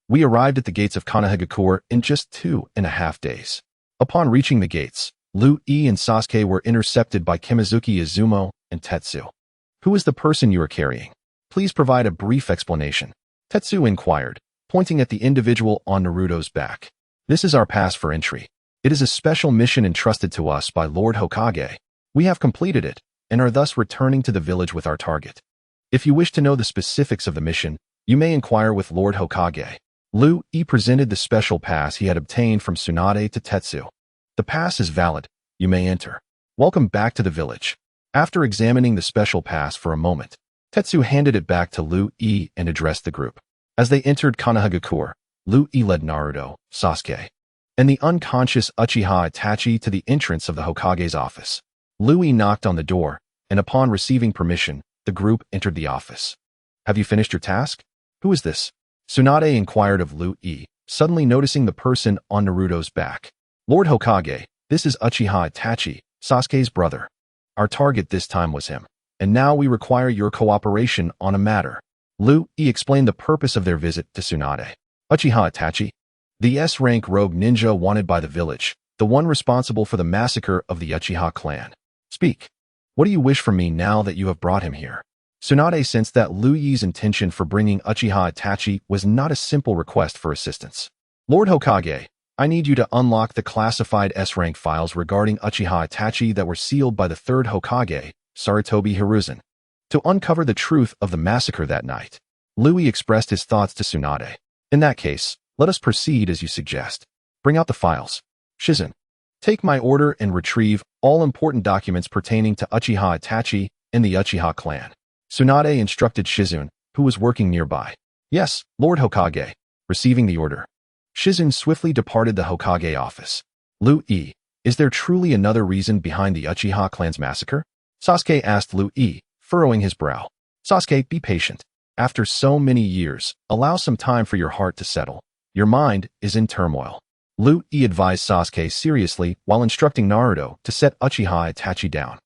we arrived at the gates of Konohagakure in just 2.5 days. Upon reaching the gates, Lu E and Sasuke were intercepted by Kimizuki Izumo and Tetsu. "Who is the person you are carrying? Please provide a brief explanation," Tetsu inquired, pointing at the individual on Naruto's back. "This is our pass for entry. It is a special mission entrusted to us by Lord Hokage. We have completed it, and are thus returning to the village with our target. If you wish to know the specifics of the mission, you may inquire with Lord Hokage." Lu E presented the special pass he had obtained from Tsunade to Tetsu. "The pass is valid. You may enter. Welcome back to the village." After examining the special pass for a moment, Tetsu handed it back to Lu E and addressed the group. As they entered Konohagakure, Lu E led Naruto, Sasuke, and the unconscious Uchiha Itachi to the entrance of the Hokage's office. Lu E knocked on the door, and upon receiving permission, the group entered the office. "Have you finished your task? Who is this?" Tsunade inquired of Lu E, suddenly noticing the person on Naruto's back. "Lord Hokage, this is Uchiha Itachi, Sasuke's brother. Our target this time was him, and now we require your cooperation on a matter." Lu E explained the purpose of their visit to Tsunade. "Uchiha Itachi, the S-rank rogue ninja wanted by the village, the one responsible for the massacre of the Uchiha clan. Speak. What do you wish from me now that you have brought him here?" Tsunade sensed that Lu Yi's intention for bringing Uchiha Itachi was not a simple request for assistance. "Lord Hokage, I need you to unlock the classified S-rank files regarding Uchiha Itachi that were sealed by the third Hokage, Sarutobi Hiruzen, to uncover the truth of the massacre that night." Lu Yi expressed his thoughts to Tsunade. "In that case, let us proceed as you suggest. Bring out the files. Shizen, take my order and retrieve all important documents pertaining to Uchiha Itachi and the Uchiha clan." Tsunade instructed Shizun, who was working nearby. "Yes, Lord Hokage." Receiving the order, Shizun swiftly departed the Hokage office. "Lu E, is there truly another reason behind the Uchiha clan's massacre?" Sasuke asked Lu E, furrowing his brow. "Sasuke, be patient. After so many years, allow some time for your heart to settle. Your mind is in turmoil." Lu E advised Sasuke seriously while instructing Naruto to set Uchiha Itachi down.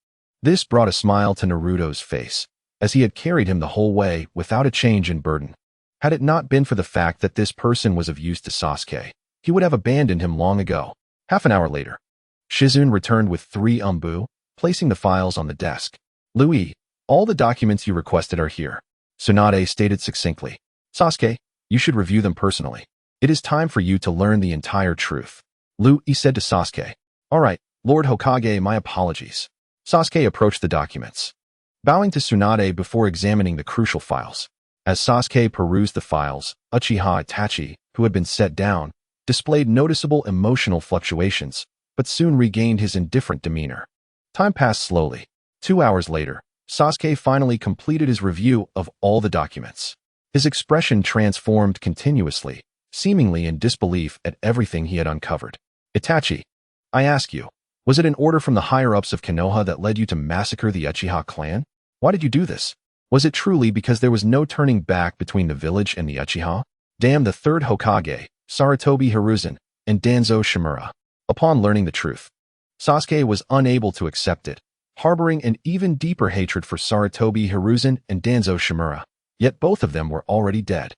This brought a smile to Naruto's face, as he had carried him the whole way without a change in burden. Had it not been for the fact that this person was of use to Sasuke, he would have abandoned him long ago. Half an hour later, Shizun returned with 3 umbu, placing the files on the desk. "Lu E, all the documents you requested are here," Tsunade stated succinctly. "Sasuke, you should review them personally. It is time for you to learn the entire truth." Lu E said to Sasuke. "All right, Lord Hokage, my apologies." Sasuke approached the documents, bowing to Tsunade before examining the crucial files. As Sasuke perused the files, Uchiha Itachi, who had been set down, displayed noticeable emotional fluctuations, but soon regained his indifferent demeanor. Time passed slowly. 2 hours later, Sasuke finally completed his review of all the documents. His expression transformed continuously, seemingly in disbelief at everything he had uncovered. "Itachi, I ask you, was it an order from the higher-ups of Konoha that led you to massacre the Uchiha clan? Why did you do this? Was it truly because there was no turning back between the village and the Uchiha? Damn the third Hokage, Sarutobi Hiruzen, and Danzo Shimura." Upon learning the truth, Sasuke was unable to accept it, harboring an even deeper hatred for Sarutobi Hiruzen and Danzo Shimura, yet both of them were already dead.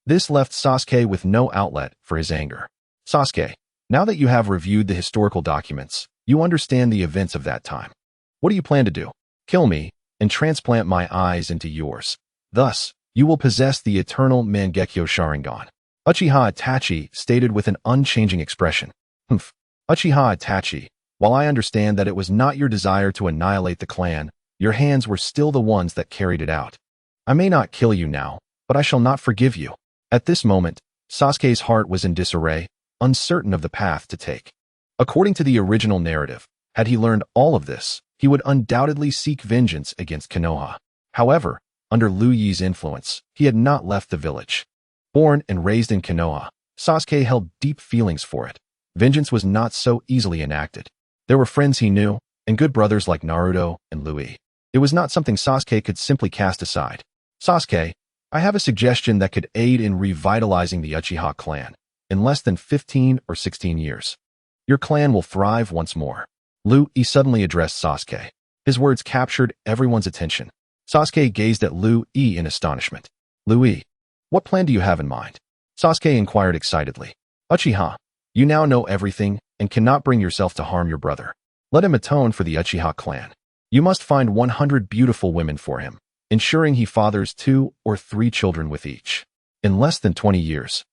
This left Sasuke with no outlet for his anger. "Sasuke, Now that you have reviewed the historical documents, you understand the events of that time. What do you plan to do? Kill me and transplant my eyes into yours. Thus, you will possess the eternal Mangekyo Sharingan. Uchiha Itachi stated with an unchanging expression. Humph. Uchiha Itachi, while I understand that it was not your desire to annihilate the clan, your hands were still the ones that carried it out. I may not kill you now, but I shall not forgive you. At this moment, Sasuke's heart was in disarray, uncertain of the path to take. According to the original narrative, had he learned all of this, he would undoubtedly seek vengeance against Konoha. However, under Liu Yi's influence, he had not left the village. Born and raised in Konoha, Sasuke held deep feelings for it. Vengeance was not so easily enacted. There were friends he knew, and good brothers like Naruto and Liu Yi. It was not something Sasuke could simply cast aside. Sasuke, I have a suggestion that could aid in revitalizing the Uchiha clan. In less than 15 or 16 years, your clan will thrive once more. Liu Yi suddenly addressed Sasuke. His words captured everyone's attention. Sasuke gazed at Liu Yi in astonishment. Liu Yi, what plan do you have in mind? Sasuke inquired excitedly. Uchiha, you now know everything and cannot bring yourself to harm your brother. Let him atone for the Uchiha clan. You must find 100 beautiful women for him, ensuring he fathers 2 or 3 children with each. In less than 20 years,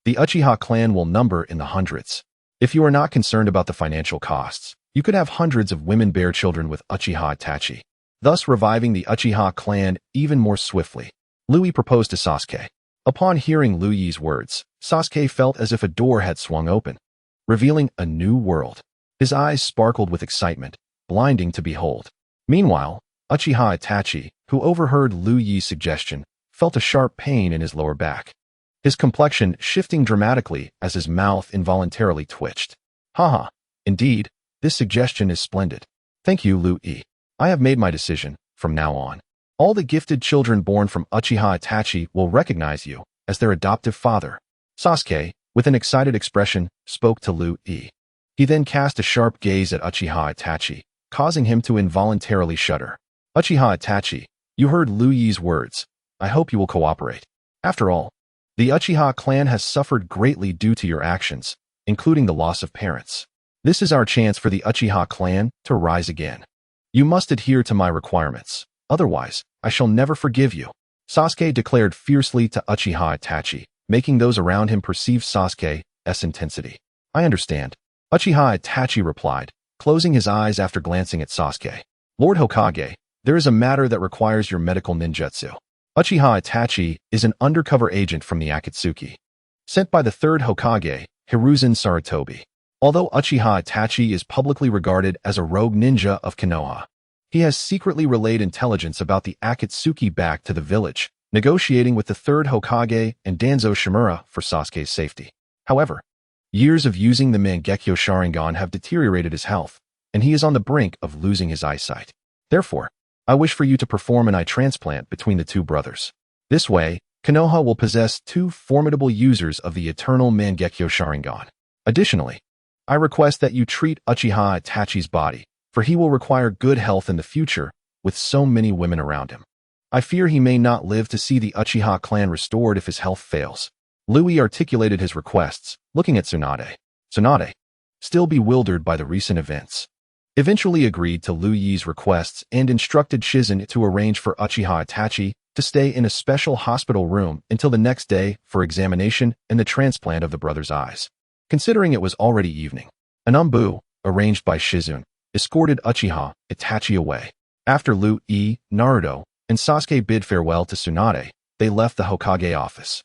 the Uchiha clan will number in the hundreds. If you are not concerned about the financial costs, you could have hundreds of women-bear children with Uchiha Itachi, thus reviving the Uchiha clan even more swiftly. Liu Yi proposed to Sasuke. Upon hearing Liu Yi's words, Sasuke felt as if a door had swung open, revealing a new world. His eyes sparkled with excitement, blinding to behold. Meanwhile, Uchiha Itachi, who overheard Liu Yi's suggestion, felt a sharp pain in his lower back. His complexion shifting dramatically as his mouth involuntarily twitched. Haha, indeed, this suggestion is splendid. Thank you, Liu Yi. I have made my decision. From now on, all the gifted children born from Uchiha Itachi will recognize you as their adoptive father. Sasuke, with an excited expression, spoke to Liu Yi. He then cast a sharp gaze at Uchiha Itachi, causing him to involuntarily shudder. Uchiha Itachi, you heard Liu Yi's words. I hope you will cooperate. After all, the Uchiha clan has suffered greatly due to your actions, including the loss of parents. This is our chance for the Uchiha clan to rise again. You must adhere to my requirements, otherwise, I shall never forgive you. Sasuke declared fiercely to Uchiha Itachi, making those around him perceive Sasuke's intensity. I understand. Uchiha Itachi replied, closing his eyes after glancing at Sasuke. Lord Hokage, there is a matter that requires your medical ninjutsu. Uchiha Itachi is an undercover agent from the Akatsuki, sent by the third Hokage, Hiruzen Sarutobi. Although Uchiha Itachi is publicly regarded as a rogue ninja of Konoha, he has secretly relayed intelligence about the Akatsuki back to the village, negotiating with the third Hokage and Danzo Shimura for Sasuke's safety. However, years of using the Mangekyo Sharingan have deteriorated his health, and he is on the brink of losing his eyesight. Therefore, I wish for you to perform an eye transplant between the 2 brothers. This way, Konoha will possess 2 formidable users of the eternal Mangekyo Sharingan. Additionally, I request that you treat Uchiha Itachi's body, for he will require good health in the future with so many women around him. I fear he may not live to see the Uchiha clan restored if his health fails. Liu Yi articulated his requests, looking at Tsunade. Tsunade, still bewildered by the recent events, eventually agreed to Liu Yi's requests and instructed Shizen to arrange for Uchiha Itachi to stay in a special hospital room until the next day for examination and the transplant of the brother's eyes. Considering it was already evening, an umbu, arranged by Shizun, escorted Uchiha Itachi away. After Liu Yi, Naruto, and Sasuke bid farewell to Tsunade, they left the Hokage office.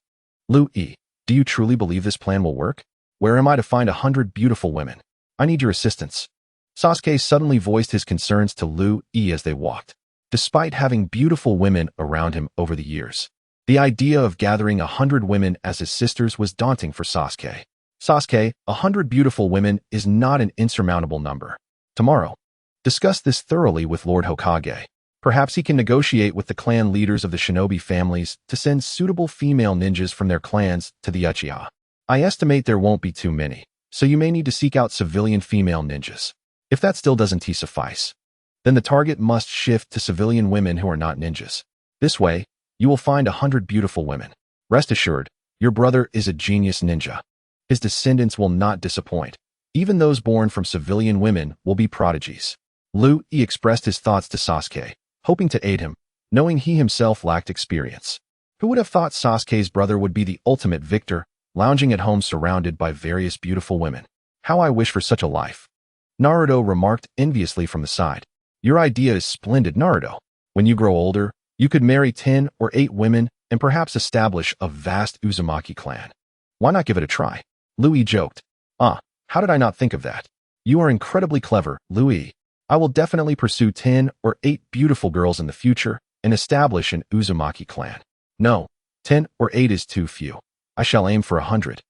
Liu Yi, do you truly believe this plan will work? Where am I to find 100 beautiful women? I need your assistance. Sasuke suddenly voiced his concerns to Liu Yi as they walked. Despite having beautiful women around him over the years, the idea of gathering 100 women as his sisters was daunting for Sasuke. Sasuke, 100 beautiful women is not an insurmountable number. Tomorrow, discuss this thoroughly with Lord Hokage. Perhaps he can negotiate with the clan leaders of the shinobi families to send suitable female ninjas from their clans to the Uchiha. I estimate there won't be too many, so you may need to seek out civilian female ninjas. If that still doesn't suffice, then the target must shift to civilian women who are not ninjas. This way, you will find 100 beautiful women. Rest assured, your brother is a genius ninja. His descendants will not disappoint. Even those born from civilian women will be prodigies. Liu Yi expressed his thoughts to Sasuke, hoping to aid him, knowing he himself lacked experience. Who would have thought Sasuke's brother would be the ultimate victor, lounging at home surrounded by various beautiful women? How I wish for such a life. Naruto remarked enviously from the side. Your idea is splendid, Naruto. When you grow older, you could marry 10 or 8 women and perhaps establish a vast Uzumaki clan. Why not give it a try? Liu Yi joked. How did I not think of that? You are incredibly clever, Liu Yi. I will definitely pursue 10 or 8 beautiful girls in the future and establish an Uzumaki clan. No, 10 or 8 is too few. I shall aim for 100.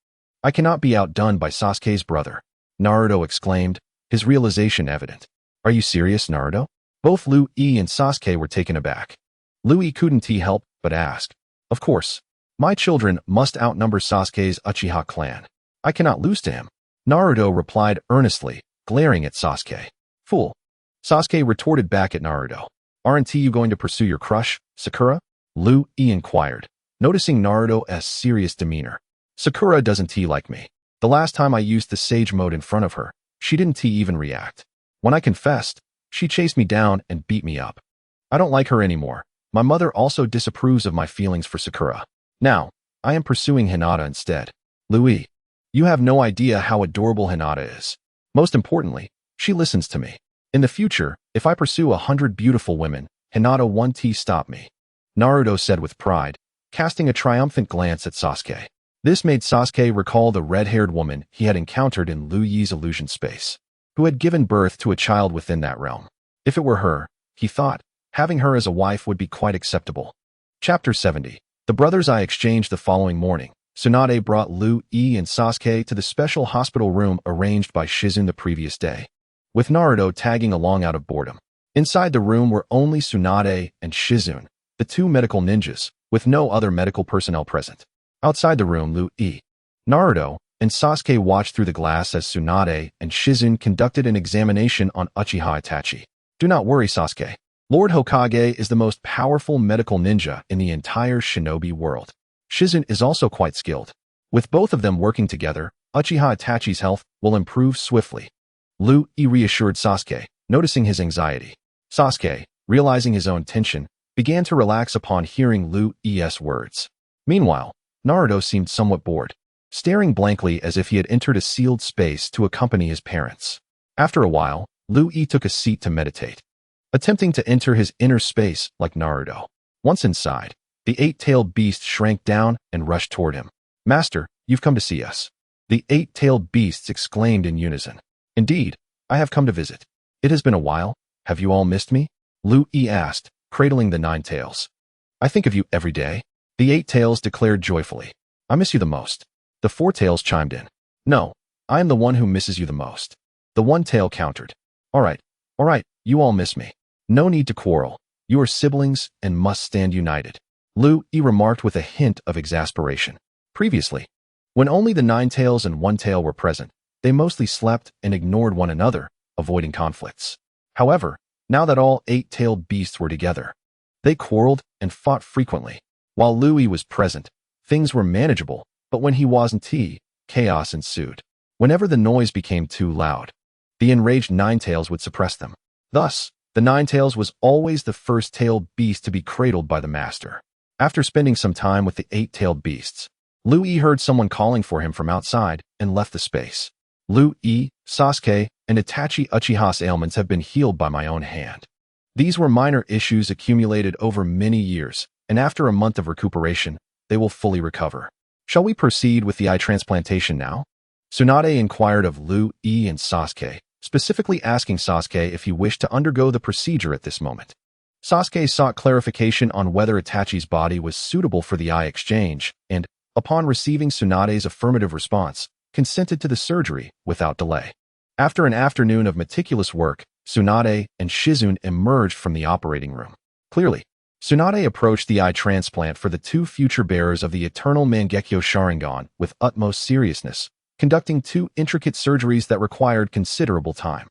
I cannot be outdone by Sasuke's brother, Naruto exclaimed, his realization evident. Are you serious, Naruto? Both Liu Yi and Sasuke were taken aback. Liu Yi couldn't help but ask. Of course. My children must outnumber Sasuke's Uchiha clan. I cannot lose to him. Naruto replied earnestly, glaring at Sasuke. Fool. Sasuke retorted back at Naruto. Aren't you going to pursue your crush, Sakura? Liu Yi inquired, noticing Naruto's serious demeanor. Sakura doesn't like me. The last time I used the sage mode in front of her, she didn't even react. When I confessed, she chased me down and beat me up. I don't like her anymore. My mother also disapproves of my feelings for Sakura. Now, I am pursuing Hinata instead. Liu Yi, you have no idea how adorable Hinata is. Most importantly, she listens to me. In the future, if I pursue 100 beautiful women, Hinata won't stop me. Naruto said with pride, casting a triumphant glance at Sasuke. This made Sasuke recall the red-haired woman he had encountered in Liu Yi's illusion space, who had given birth to a child within that realm. If it were her, he thought, having her as a wife would be quite acceptable. Chapter 70. The brothers' eye exchanged the following morning. Tsunade brought Liu Yi and Sasuke to the special hospital room arranged by Shizune the previous day, with Naruto tagging along out of boredom. Inside the room were only Tsunade and Shizune, the 2 medical ninjas, with no other medical personnel present. Outside the room, Liu Yi, Naruto, and Sasuke watched through the glass as Tsunade and Shizune conducted an examination on Uchiha Itachi. Do not worry, Sasuke. Lord Hokage is the most powerful medical ninja in the entire shinobi world. Shizune is also quite skilled. With both of them working together, Uchiha Itachi's health will improve swiftly. Liu Yi reassured Sasuke, noticing his anxiety. Sasuke, realizing his own tension, began to relax upon hearing Liu Yi's words. Meanwhile, Naruto seemed somewhat bored, staring blankly as if he had entered a sealed space to accompany his parents. After a while, Liu Yi took a seat to meditate, attempting to enter his inner space like Naruto. Once inside, the 8-tailed beast shrank down and rushed toward him. Master, you've come to see us. The 8-tailed beasts exclaimed in unison. Indeed, I have come to visit. It has been a while. Have you all missed me? Liu Yi asked, cradling the 9 tails. I think of you every day. The 8 tails declared joyfully. I miss you the most. The 4 tails chimed in. No, I am the one who misses you the most. The 1 tail countered. All right, you all miss me. No need to quarrel. You are siblings and must stand united. Liu Yi remarked with a hint of exasperation. Previously, when only the 9 tails and 1 tail were present, they mostly slept and ignored one another, avoiding conflicts. However, now that all 8-tailed beasts were together, they quarreled and fought frequently. While Liu Yi was present, things were manageable, but when he wasn't, chaos ensued. Whenever the noise became too loud, the enraged 9 tails would suppress them. Thus, the 9 tails was always the first-tailed beast to be cradled by the master. After spending some time with the 8-tailed beasts, Liu Yi heard someone calling for him from outside and left the space. Liu Yi, Sasuke, and Itachi Uchiha's ailments have been healed by my own hand. These were minor issues accumulated over many years, and after a month of recuperation, they will fully recover. Shall we proceed with the eye transplantation now? Tsunade inquired of Liu Yi and Sasuke, specifically asking Sasuke if he wished to undergo the procedure at this moment. Sasuke sought clarification on whether Itachi's body was suitable for the eye exchange, and, upon receiving Tsunade's affirmative response, consented to the surgery without delay. After an afternoon of meticulous work, Tsunade and Shizune emerged from the operating room. Clearly, Tsunade approached the eye transplant for the 2 future bearers of the eternal Mangekyo Sharingan with utmost seriousness, conducting 2 intricate surgeries that required considerable time.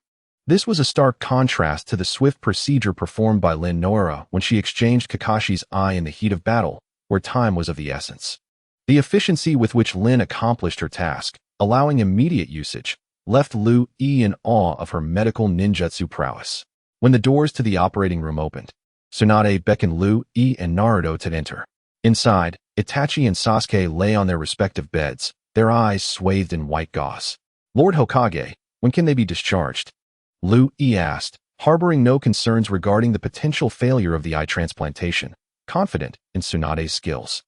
This was a stark contrast to the swift procedure performed by Lin Noura when she exchanged Kakashi's eye in the heat of battle, where time was of the essence. The efficiency with which Lin accomplished her task, allowing immediate usage, left Lu Yi in awe of her medical ninjutsu prowess. When the doors to the operating room opened, Tsunade beckoned Lu Yi and Naruto to enter. Inside, Itachi and Sasuke lay on their respective beds, their eyes swathed in white gauze. "Lord Hokage, when can they be discharged?" Lu Yi asked, harboring no concerns regarding the potential failure of the eye transplantation, confident in Tsunade's skills.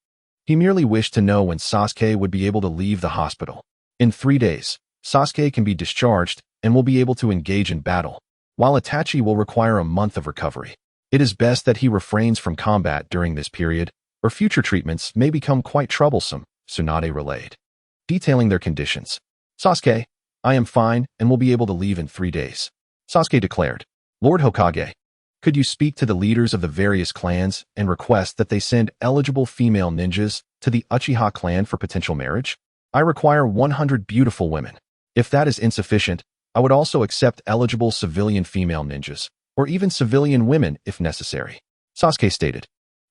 He merely wished to know when Sasuke would be able to leave the hospital. "In 3 days, Sasuke can be discharged and will be able to engage in battle, while Itachi will require a month of recovery. It is best that he refrains from combat during this period, or future treatments may become quite troublesome," Tsunade relayed, detailing their conditions. "Sasuke, I am fine and will be able to leave in 3 days," Sasuke declared. "Lord Hokage, could you speak to the leaders of the various clans and request that they send eligible female ninjas to the Uchiha clan for potential marriage? I require 100 beautiful women. If that is insufficient, I would also accept eligible civilian female ninjas, or even civilian women if necessary," Sasuke stated,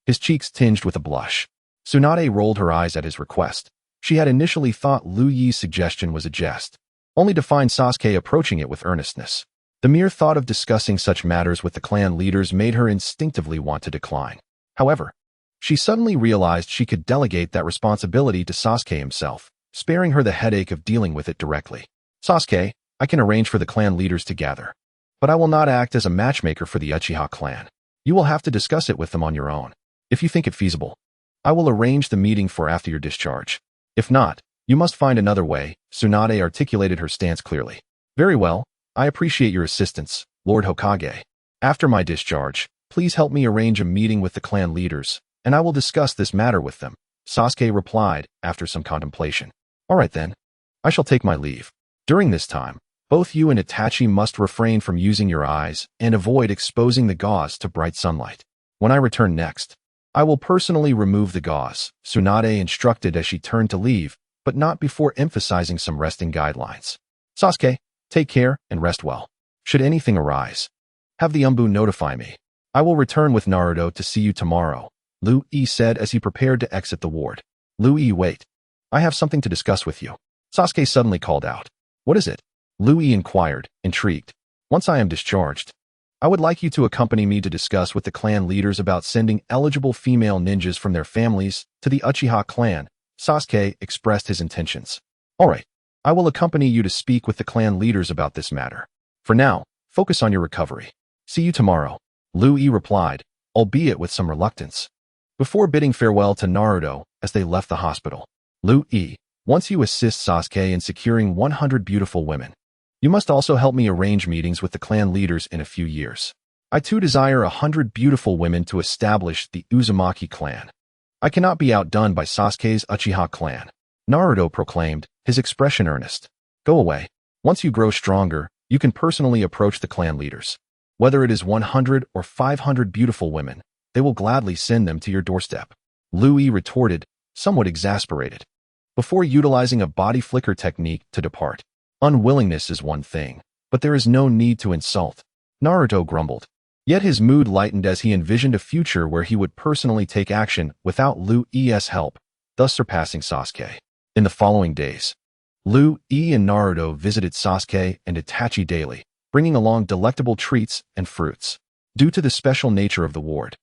his cheeks tinged with a blush. Tsunade rolled her eyes at his request. She had initially thought Lu Yi's suggestion was a jest, only to find Sasuke approaching it with earnestness. The mere thought of discussing such matters with the clan leaders made her instinctively want to decline. However, she suddenly realized she could delegate that responsibility to Sasuke himself, sparing her the headache of dealing with it directly. "Sasuke, I can arrange for the clan leaders to gather, but I will not act as a matchmaker for the Uchiha clan. You will have to discuss it with them on your own. If you think it feasible, I will arrange the meeting for after your discharge. If not, you must find another way," Tsunade articulated her stance clearly. "Very well, I appreciate your assistance, Lord Hokage. After my discharge, please help me arrange a meeting with the clan leaders, and I will discuss this matter with them," Sasuke replied after some contemplation. "All right then, I shall take my leave. During this time, both you and Itachi must refrain from using your eyes and avoid exposing the gauze to bright sunlight. When I return next, I will personally remove the gauze," Tsunade instructed as she turned to leave, but not before emphasizing some resting guidelines. "Sasuke, take care and rest well. Should anything arise, have the Umbu notify me. I will return with Naruto to see you tomorrow," Lu Yi said as he prepared to exit the ward. "Lu Yi, wait. I have something to discuss with you," Sasuke suddenly called out. "What is it?" Lu Yi inquired, intrigued. "Once I am discharged, I would like you to accompany me to discuss with the clan leaders about sending eligible female ninjas from their families to the Uchiha clan," Sasuke expressed his intentions. "All right, I will accompany you to speak with the clan leaders about this matter. For now, focus on your recovery. See you tomorrow," Lu Yi replied, albeit with some reluctance. Before bidding farewell to Naruto as they left the hospital, Lu Yi, "Once you assist Sasuke in securing 100 beautiful women, you must also help me arrange meetings with the clan leaders in a few years. I too desire 100 beautiful women to establish the Uzumaki clan. I cannot be outdone by Sasuke's Uchiha clan," Naruto proclaimed, his expression earnest. "Go away. Once you grow stronger, you can personally approach the clan leaders. Whether it is 100 or 500 beautiful women, they will gladly send them to your doorstep," Lu Yi retorted, somewhat exasperated. Before utilizing a body flicker technique to depart, "Unwillingness is one thing, but there is no need to insult," Naruto grumbled. Yet his mood lightened as he envisioned a future where he would personally take action without Lu Yi's help, thus surpassing Sasuke. In the following days, Lu Yi and Naruto visited Sasuke and Itachi daily, bringing along delectable treats and fruits. Due to the special nature of the ward,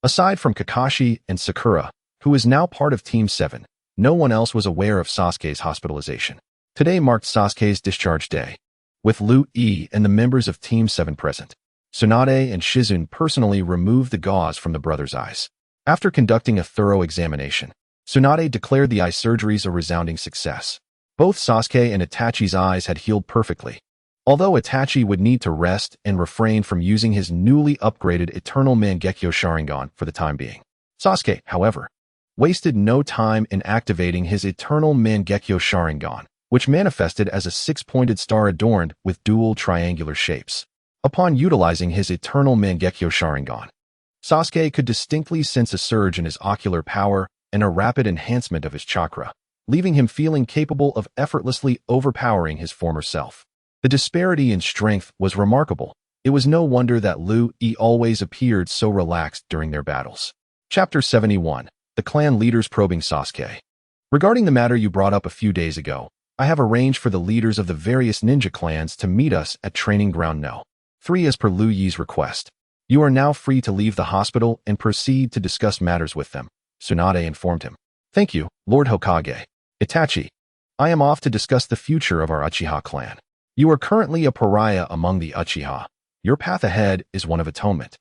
aside from Kakashi and Sakura, who is now part of Team 7, no one else was aware of Sasuke's hospitalization. Today marked Sasuke's discharge day, with Lu Yi and the members of Team 7 present. Tsunade and Shizune personally removed the gauze from the brothers' eyes. After conducting a thorough examination, Tsunade declared the eye surgeries a resounding success. Both Sasuke and Itachi's eyes had healed perfectly, although Itachi would need to rest and refrain from using his newly upgraded Eternal Mangekyo Sharingan for the time being. Sasuke, however, wasted no time in activating his Eternal Mangekyo Sharingan, which manifested as a 6-pointed star adorned with dual triangular shapes. Upon utilizing his Eternal Mangekyo Sharingan, Sasuke could distinctly sense a surge in his ocular power and a rapid enhancement of his chakra, leaving him feeling capable of effortlessly overpowering his former self. The disparity in strength was remarkable. It was no wonder that Lu Yi always appeared so relaxed during their battles. Chapter 71. The Clan Leaders Probing Sasuke. Regarding the matter you brought up a few days ago, I have arranged for the leaders of the various ninja clans to meet us at Training Ground No. 3 as per Lu Yi's request. You are now free to leave the hospital and proceed to discuss matters with them, Tsunade informed him. Thank you, Lord Hokage. Itachi. I am off to discuss the future of our Uchiha clan. You are currently a pariah among the Uchiha. Your path ahead is one of atonement.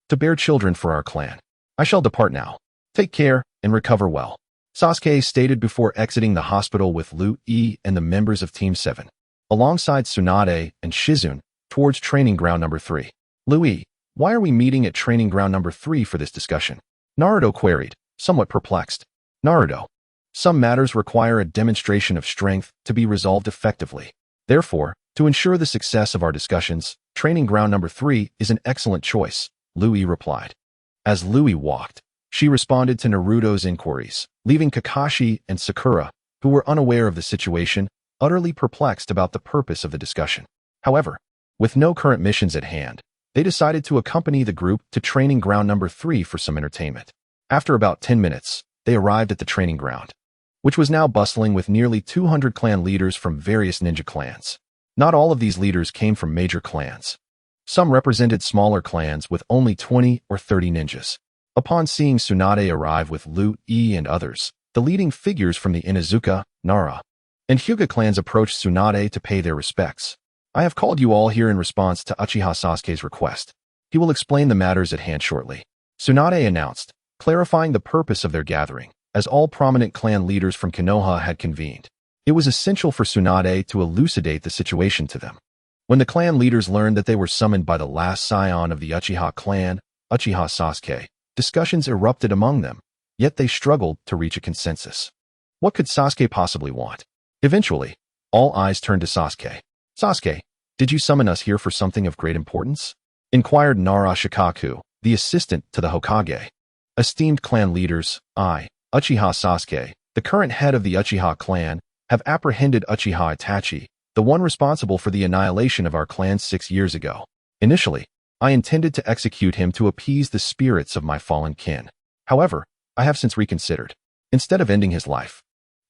To bear children for our clan. I shall depart now. Take care and recover well. Sasuke stated before exiting the hospital with Lu Yi and the members of Team 7, alongside Tsunade and Shizune, towards Training Ground number 3. Lu Yi, why are we meeting at Training Ground number 3 for this discussion? Naruto queried, somewhat perplexed. Naruto. Some matters require a demonstration of strength to be resolved effectively. Therefore, to ensure the success of our discussions, Training Ground number 3 is an excellent choice, Lu Yi replied. As Lu Yi walked, she responded to Naruto's inquiries, leaving Kakashi and Sakura, who were unaware of the situation, utterly perplexed about the purpose of the discussion. However, with no current missions at hand, they decided to accompany the group to Training Ground number 3 for some entertainment. After about 10 minutes, they arrived at the training ground, which was now bustling with nearly 200 clan leaders from various ninja clans. Not all of these leaders came from major clans. Some represented smaller clans with only 20 or 30 ninjas. Upon seeing Tsunade arrive with Lu Yi and others, the leading figures from the Inuzuka, Nara, and Hyuga clans approached Tsunade to pay their respects. I have called you all here in response to Uchiha Sasuke's request. He will explain the matters at hand shortly, Tsunade announced, clarifying the purpose of their gathering, as all prominent clan leaders from Konoha had convened. It was essential for Tsunade to elucidate the situation to them. When the clan leaders learned that they were summoned by the last scion of the Uchiha clan, Uchiha Sasuke, discussions erupted among them, yet they struggled to reach a consensus. What could Sasuke possibly want? Eventually, all eyes turned to Sasuke. Sasuke, did you summon us here for something of great importance? Inquired Nara Shikaku, the assistant to the Hokage. Esteemed clan leaders, I, Uchiha Sasuke, the current head of the Uchiha clan, have apprehended Uchiha Itachi, the one responsible for the annihilation of our clan 6 years ago. Initially, I intended to execute him to appease the spirits of my fallen kin. However, I have since reconsidered. Instead of ending his life,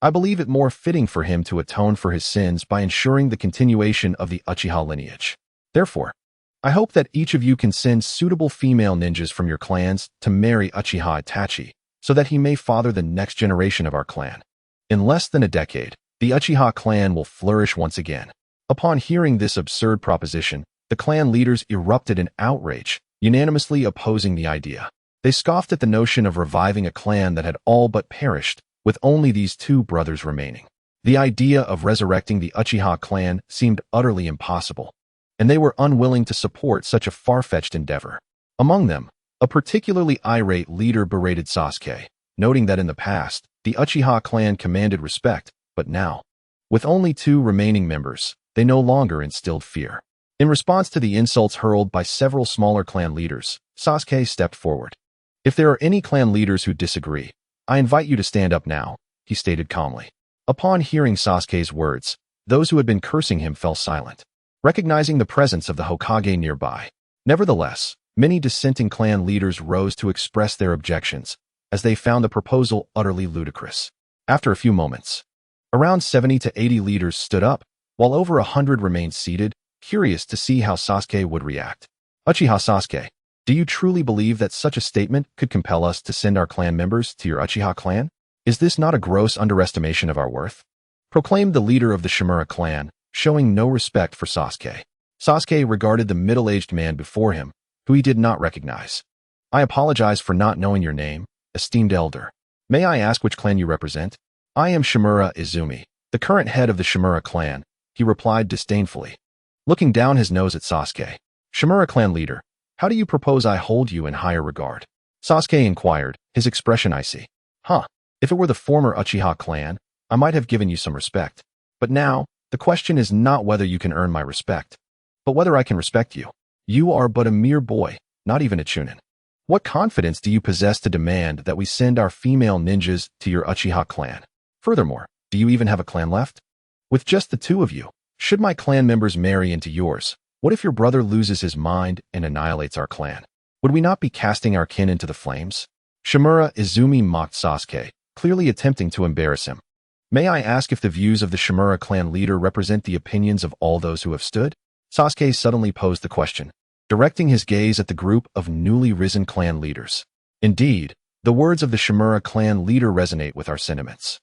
I believe it more fitting for him to atone for his sins by ensuring the continuation of the Uchiha lineage. Therefore, I hope that each of you can send suitable female ninjas from your clans to marry Uchiha Itachi, so that he may father the next generation of our clan. In less than a decade, the Uchiha clan will flourish once again. Upon hearing this absurd proposition, the clan leaders erupted in outrage, unanimously opposing the idea. They scoffed at the notion of reviving a clan that had all but perished, with only these two brothers remaining. The idea of resurrecting the Uchiha clan seemed utterly impossible, and they were unwilling to support such a far-fetched endeavor. Among them, a particularly irate leader berated Sasuke, noting that in the past, the Uchiha clan commanded respect, but now, with only 2 remaining members, they no longer instilled fear. In response to the insults hurled by several smaller clan leaders, Sasuke stepped forward. If there are any clan leaders who disagree, I invite you to stand up now, he stated calmly. Upon hearing Sasuke's words, those who had been cursing him fell silent, recognizing the presence of the Hokage nearby. Nevertheless, many dissenting clan leaders rose to express their objections, as they found the proposal utterly ludicrous. After a few moments, around 70 to 80 leaders stood up, while over 100 remained seated, curious to see how Sasuke would react. Uchiha Sasuke, do you truly believe that such a statement could compel us to send our clan members to your Uchiha clan? Is this not a gross underestimation of our worth? Proclaimed the leader of the Shimura clan, showing no respect for Sasuke. Sasuke regarded the middle-aged man before him, who he did not recognize. I apologize for not knowing your name, esteemed elder. May I ask which clan you represent? I am Shimura Izumi, the current head of the Shimura clan, he replied disdainfully, looking down his nose at Sasuke. Shimura clan leader, how do you propose I hold you in higher regard? Sasuke inquired, his expression icy. If it were the former Uchiha clan, I might have given you some respect. But now, the question is not whether you can earn my respect, but whether I can respect you. You are but a mere boy, not even a chunin. What confidence do you possess to demand that we send our female ninjas to your Uchiha clan? Furthermore, do you even have a clan left? With just the 2 of you, should my clan members marry into yours, what if your brother loses his mind and annihilates our clan? Would we not be casting our kin into the flames? Shimura Izumi mocked Sasuke, clearly attempting to embarrass him. May I ask if the views of the Shimura clan leader represent the opinions of all those who have stood? Sasuke suddenly posed the question, directing his gaze at the group of newly risen clan leaders. Indeed, the words of the Shimura clan leader resonate with our sentiments.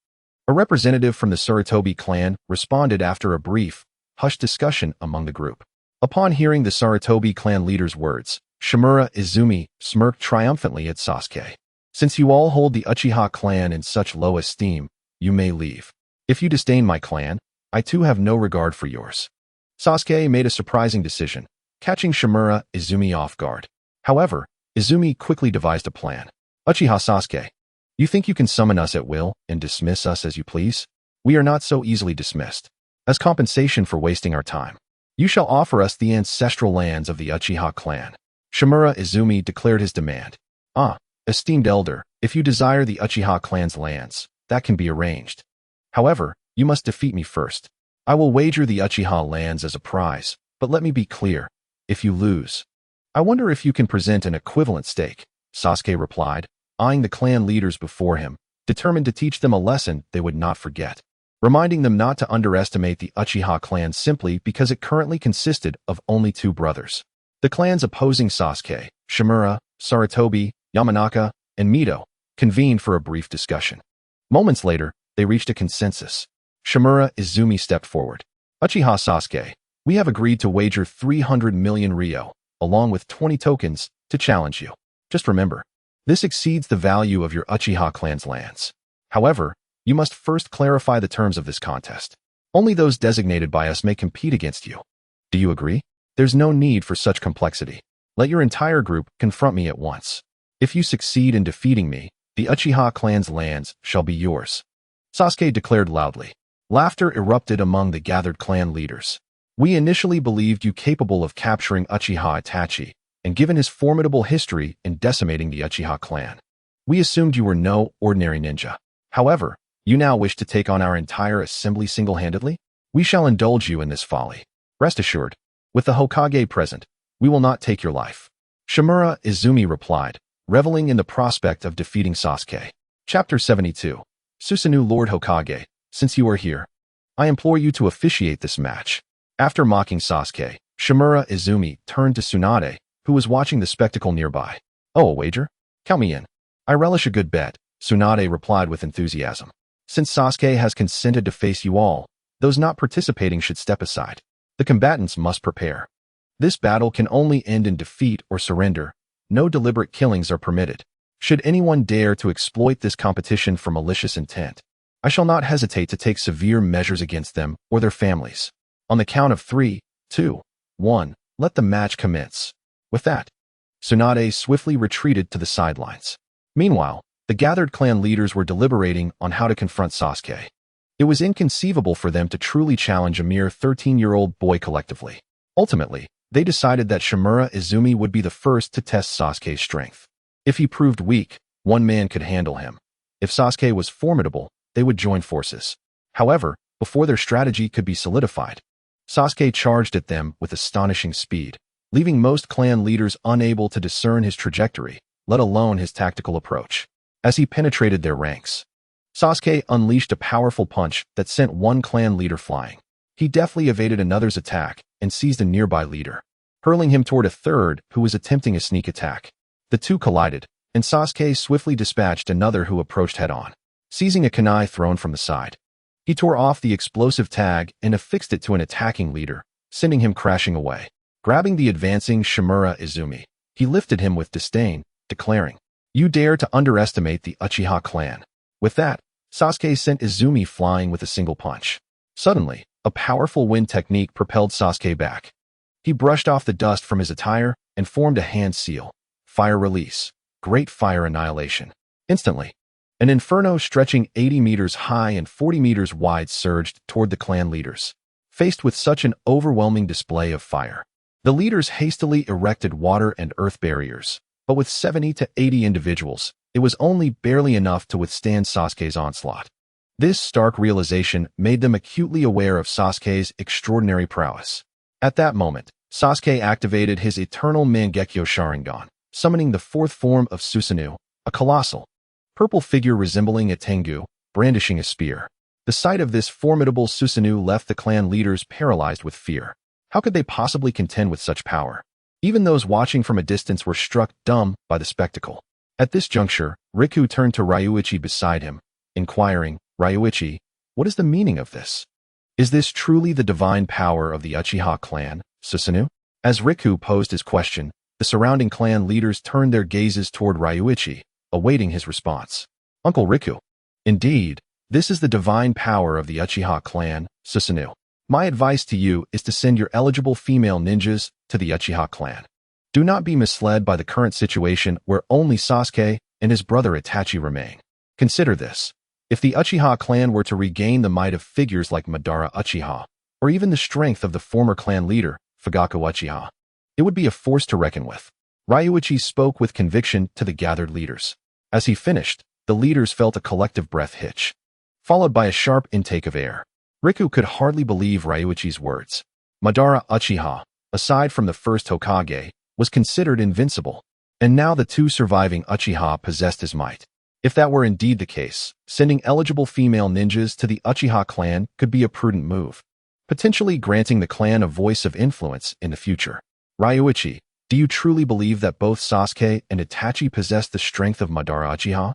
A representative from the Sarutobi clan responded after a brief, hushed discussion among the group. Upon hearing the Sarutobi clan leader's words, Shimura Izumi smirked triumphantly at Sasuke. Since you all hold the Uchiha clan in such low esteem, you may leave. If you disdain my clan, I too have no regard for yours. Sasuke made a surprising decision, catching Shimura Izumi off guard. However, Izumi quickly devised a plan. Uchiha Sasuke, you think you can summon us at will and dismiss us as you please? We are not so easily dismissed. As compensation for wasting our time, you shall offer us the ancestral lands of the Uchiha clan. Shimura Izumi declared his demand. Esteemed elder, if you desire the Uchiha clan's lands, that can be arranged. However, you must defeat me first. I will wager the Uchiha lands as a prize, but let me be clear. If you lose, I wonder if you can present an equivalent stake, Sasuke replied, eyeing the clan leaders before him, determined to teach them a lesson they would not forget, reminding them not to underestimate the Uchiha clan simply because it currently consisted of only 2 brothers. The clans opposing Sasuke, Shimura, Sarutobi, Yamanaka, and Mito, convened for a brief discussion. Moments later, they reached a consensus. Shimura Izumi stepped forward. Uchiha Sasuke, we have agreed to wager 300 million ryo, along with 20 tokens, to challenge you. Just remember, this exceeds the value of your Uchiha clan's lands. However, you must first clarify the terms of this contest. Only those designated by us may compete against you. Do you agree? There's no need for such complexity. Let your entire group confront me at once. If you succeed in defeating me, the Uchiha clan's lands shall be yours. Sasuke declared loudly. Laughter erupted among the gathered clan leaders. We initially believed you capable of capturing Uchiha Itachi, and given his formidable history in decimating the Uchiha clan, we assumed you were no ordinary ninja. However, you now wish to take on our entire assembly single-handedly? We shall indulge you in this folly. Rest assured, with the Hokage present, we will not take your life. Shimura Izumi replied, reveling in the prospect of defeating Sasuke. Chapter 72. Susanoo Lord Hokage, since you are here, I implore you to officiate this match. After mocking Sasuke, Shimura Izumi turned to Tsunade, who was watching the spectacle nearby. Oh, a wager? Count me in. I relish a good bet, Tsunade replied with enthusiasm. Since Sasuke has consented to face you all, those not participating should step aside. The combatants must prepare. This battle can only end in defeat or surrender. No deliberate killings are permitted. Should anyone dare to exploit this competition for malicious intent, I shall not hesitate to take severe measures against them or their families. On the count of 3, 2, 1, let the match commence. With that, Tsunade swiftly retreated to the sidelines. Meanwhile, the gathered clan leaders were deliberating on how to confront Sasuke. It was inconceivable for them to truly challenge a mere 13-year-old boy collectively. Ultimately, they decided that Shimura Izumi would be the first to test Sasuke's strength. If he proved weak, one man could handle him. If Sasuke was formidable, they would join forces. However, before their strategy could be solidified, Sasuke charged at them with astonishing speed, leaving most clan leaders unable to discern his trajectory, let alone his tactical approach. As he penetrated their ranks, Sasuke unleashed a powerful punch that sent one clan leader flying. He deftly evaded another's attack and seized a nearby leader, hurling him toward a third who was attempting a sneak attack. The two collided, and Sasuke swiftly dispatched another who approached head-on. Seizing a kunai thrown from the side, he tore off the explosive tag and affixed it to an attacking leader, sending him crashing away. Grabbing the advancing Shimura Izumi, he lifted him with disdain, declaring, "You dare to underestimate the Uchiha clan." With that, Sasuke sent Izumi flying with a single punch. Suddenly, a powerful wind technique propelled Sasuke back. He brushed off the dust from his attire and formed a hand seal. Fire release. Great fire annihilation. Instantly, an inferno stretching 80 meters high and 40 meters wide surged toward the clan leaders. Faced with such an overwhelming display of fire, the leaders hastily erected water and earth barriers, but with 70 to 80 individuals, it was only barely enough to withstand Sasuke's onslaught. This stark realization made them acutely aware of Sasuke's extraordinary prowess. At that moment, Sasuke activated his eternal Mangekyo Sharingan, summoning the fourth form of Susanoo, a colossal, purple figure resembling a Tengu, brandishing a spear. The sight of this formidable Susanoo left the clan leaders paralyzed with fear. How could they possibly contend with such power? Even those watching from a distance were struck dumb by the spectacle. At this juncture, Riku turned to Ryuichi beside him, inquiring, "Ryuichi, what is the meaning of this? Is this truly the divine power of the Uchiha clan, Susanoo?" As Riku posed his question, the surrounding clan leaders turned their gazes toward Ryuichi, awaiting his response. "Uncle Riku, indeed, this is the divine power of the Uchiha clan, Susanoo. My advice to you is to send your eligible female ninjas to the Uchiha clan. Do not be misled by the current situation where only Sasuke and his brother Itachi remain. Consider this. If the Uchiha clan were to regain the might of figures like Madara Uchiha, or even the strength of the former clan leader, Fugaku Uchiha, it would be a force to reckon with." Ryuichi spoke with conviction to the gathered leaders. As he finished, the leaders felt a collective breath hitch, followed by a sharp intake of air. Riku could hardly believe Ryuichi's words. Madara Uchiha, aside from the first Hokage, was considered invincible, and now the two surviving Uchiha possessed his might. If that were indeed the case, sending eligible female ninjas to the Uchiha clan could be a prudent move, potentially granting the clan a voice of influence in the future. "Ryuichi, do you truly believe that both Sasuke and Itachi possess the strength of Madara Uchiha?"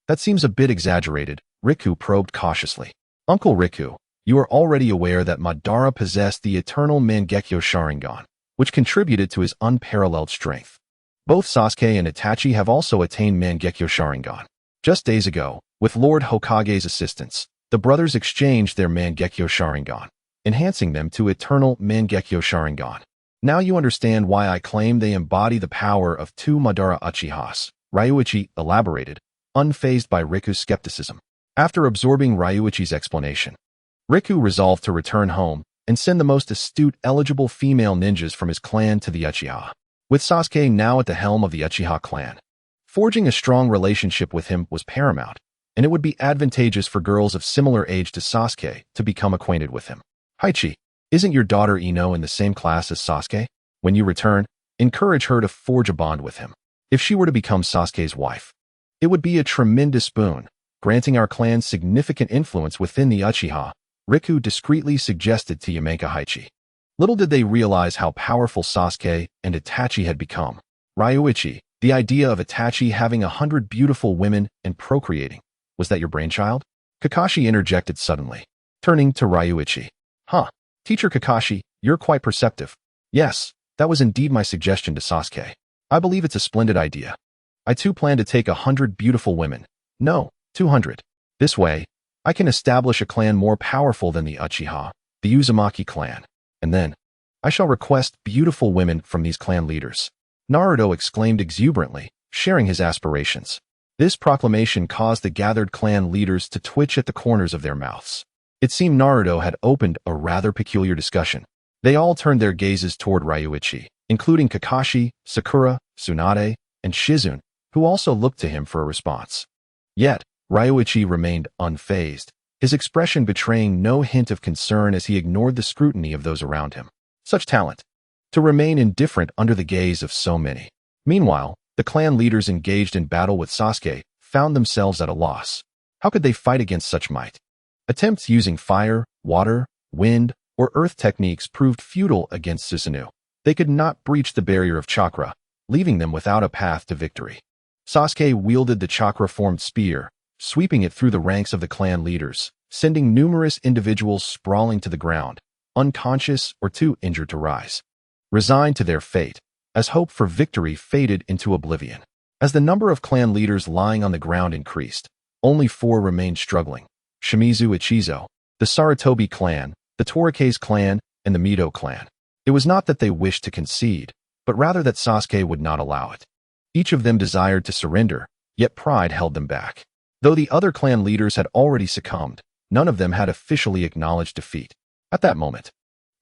"That seems a bit exaggerated," Riku probed cautiously. "Uncle Riku, you are already aware that Madara possessed the eternal Mangekyo Sharingan, which contributed to his unparalleled strength. Both Sasuke and Itachi have also attained Mangekyo Sharingan. Just days ago, with Lord Hokage's assistance, the brothers exchanged their Mangekyo Sharingan, enhancing them to eternal Mangekyo Sharingan. Now you understand why I claim they embody the power of two Madara Uchihas," Ryuichi elaborated, unfazed by Riku's skepticism. After absorbing Ryuichi's explanation, Riku resolved to return home and send the most astute eligible female ninjas from his clan to the Uchiha. With Sasuke now at the helm of the Uchiha clan, forging a strong relationship with him was paramount, and it would be advantageous for girls of similar age to Sasuke to become acquainted with him. "Haichi, isn't your daughter Ino in the same class as Sasuke? When you return, encourage her to forge a bond with him. If she were to become Sasuke's wife, it would be a tremendous boon, granting our clan significant influence within the Uchiha," Riku discreetly suggested to Yamenka Haichi. Little did they realize how powerful Sasuke and Itachi had become. "Ryuichi, the idea of Itachi having 100 beautiful women and procreating, was that your brainchild?" Kakashi interjected suddenly, turning to Ryuichi. "Huh, Teacher Kakashi, you're quite perceptive. Yes, that was indeed my suggestion to Sasuke. I believe it's a splendid idea. I too plan to take 100 beautiful women. No, 200. This way, I can establish a clan more powerful than the Uchiha, the Uzumaki clan. And then, I shall request beautiful women from these clan leaders." Naruto exclaimed exuberantly, sharing his aspirations. This proclamation caused the gathered clan leaders to twitch at the corners of their mouths. It seemed Naruto had opened a rather peculiar discussion. They all turned their gazes toward Ryuichi, including Kakashi, Sakura, Tsunade, and Shizune, who also looked to him for a response. Yet, Ryuichi remained unfazed, his expression betraying no hint of concern as he ignored the scrutiny of those around him. Such talent, to remain indifferent under the gaze of so many. Meanwhile, the clan leaders engaged in battle with Sasuke found themselves at a loss. How could they fight against such might? Attempts using fire, water, wind, or earth techniques proved futile against Susanoo. They could not breach the barrier of chakra, leaving them without a path to victory. Sasuke wielded the chakra-formed spear, sweeping it through the ranks of the clan leaders, sending numerous individuals sprawling to the ground, unconscious or too injured to rise. Resigned to their fate, as hope for victory faded into oblivion. As the number of clan leaders lying on the ground increased, only 4 remained struggling: Shimizu Ichizo, the Sarutobi clan, the Torike's clan, and the Mito clan. It was not that they wished to concede, but rather that Sasuke would not allow it. Each of them desired to surrender, yet pride held them back. Though the other clan leaders had already succumbed, none of them had officially acknowledged defeat. At that moment,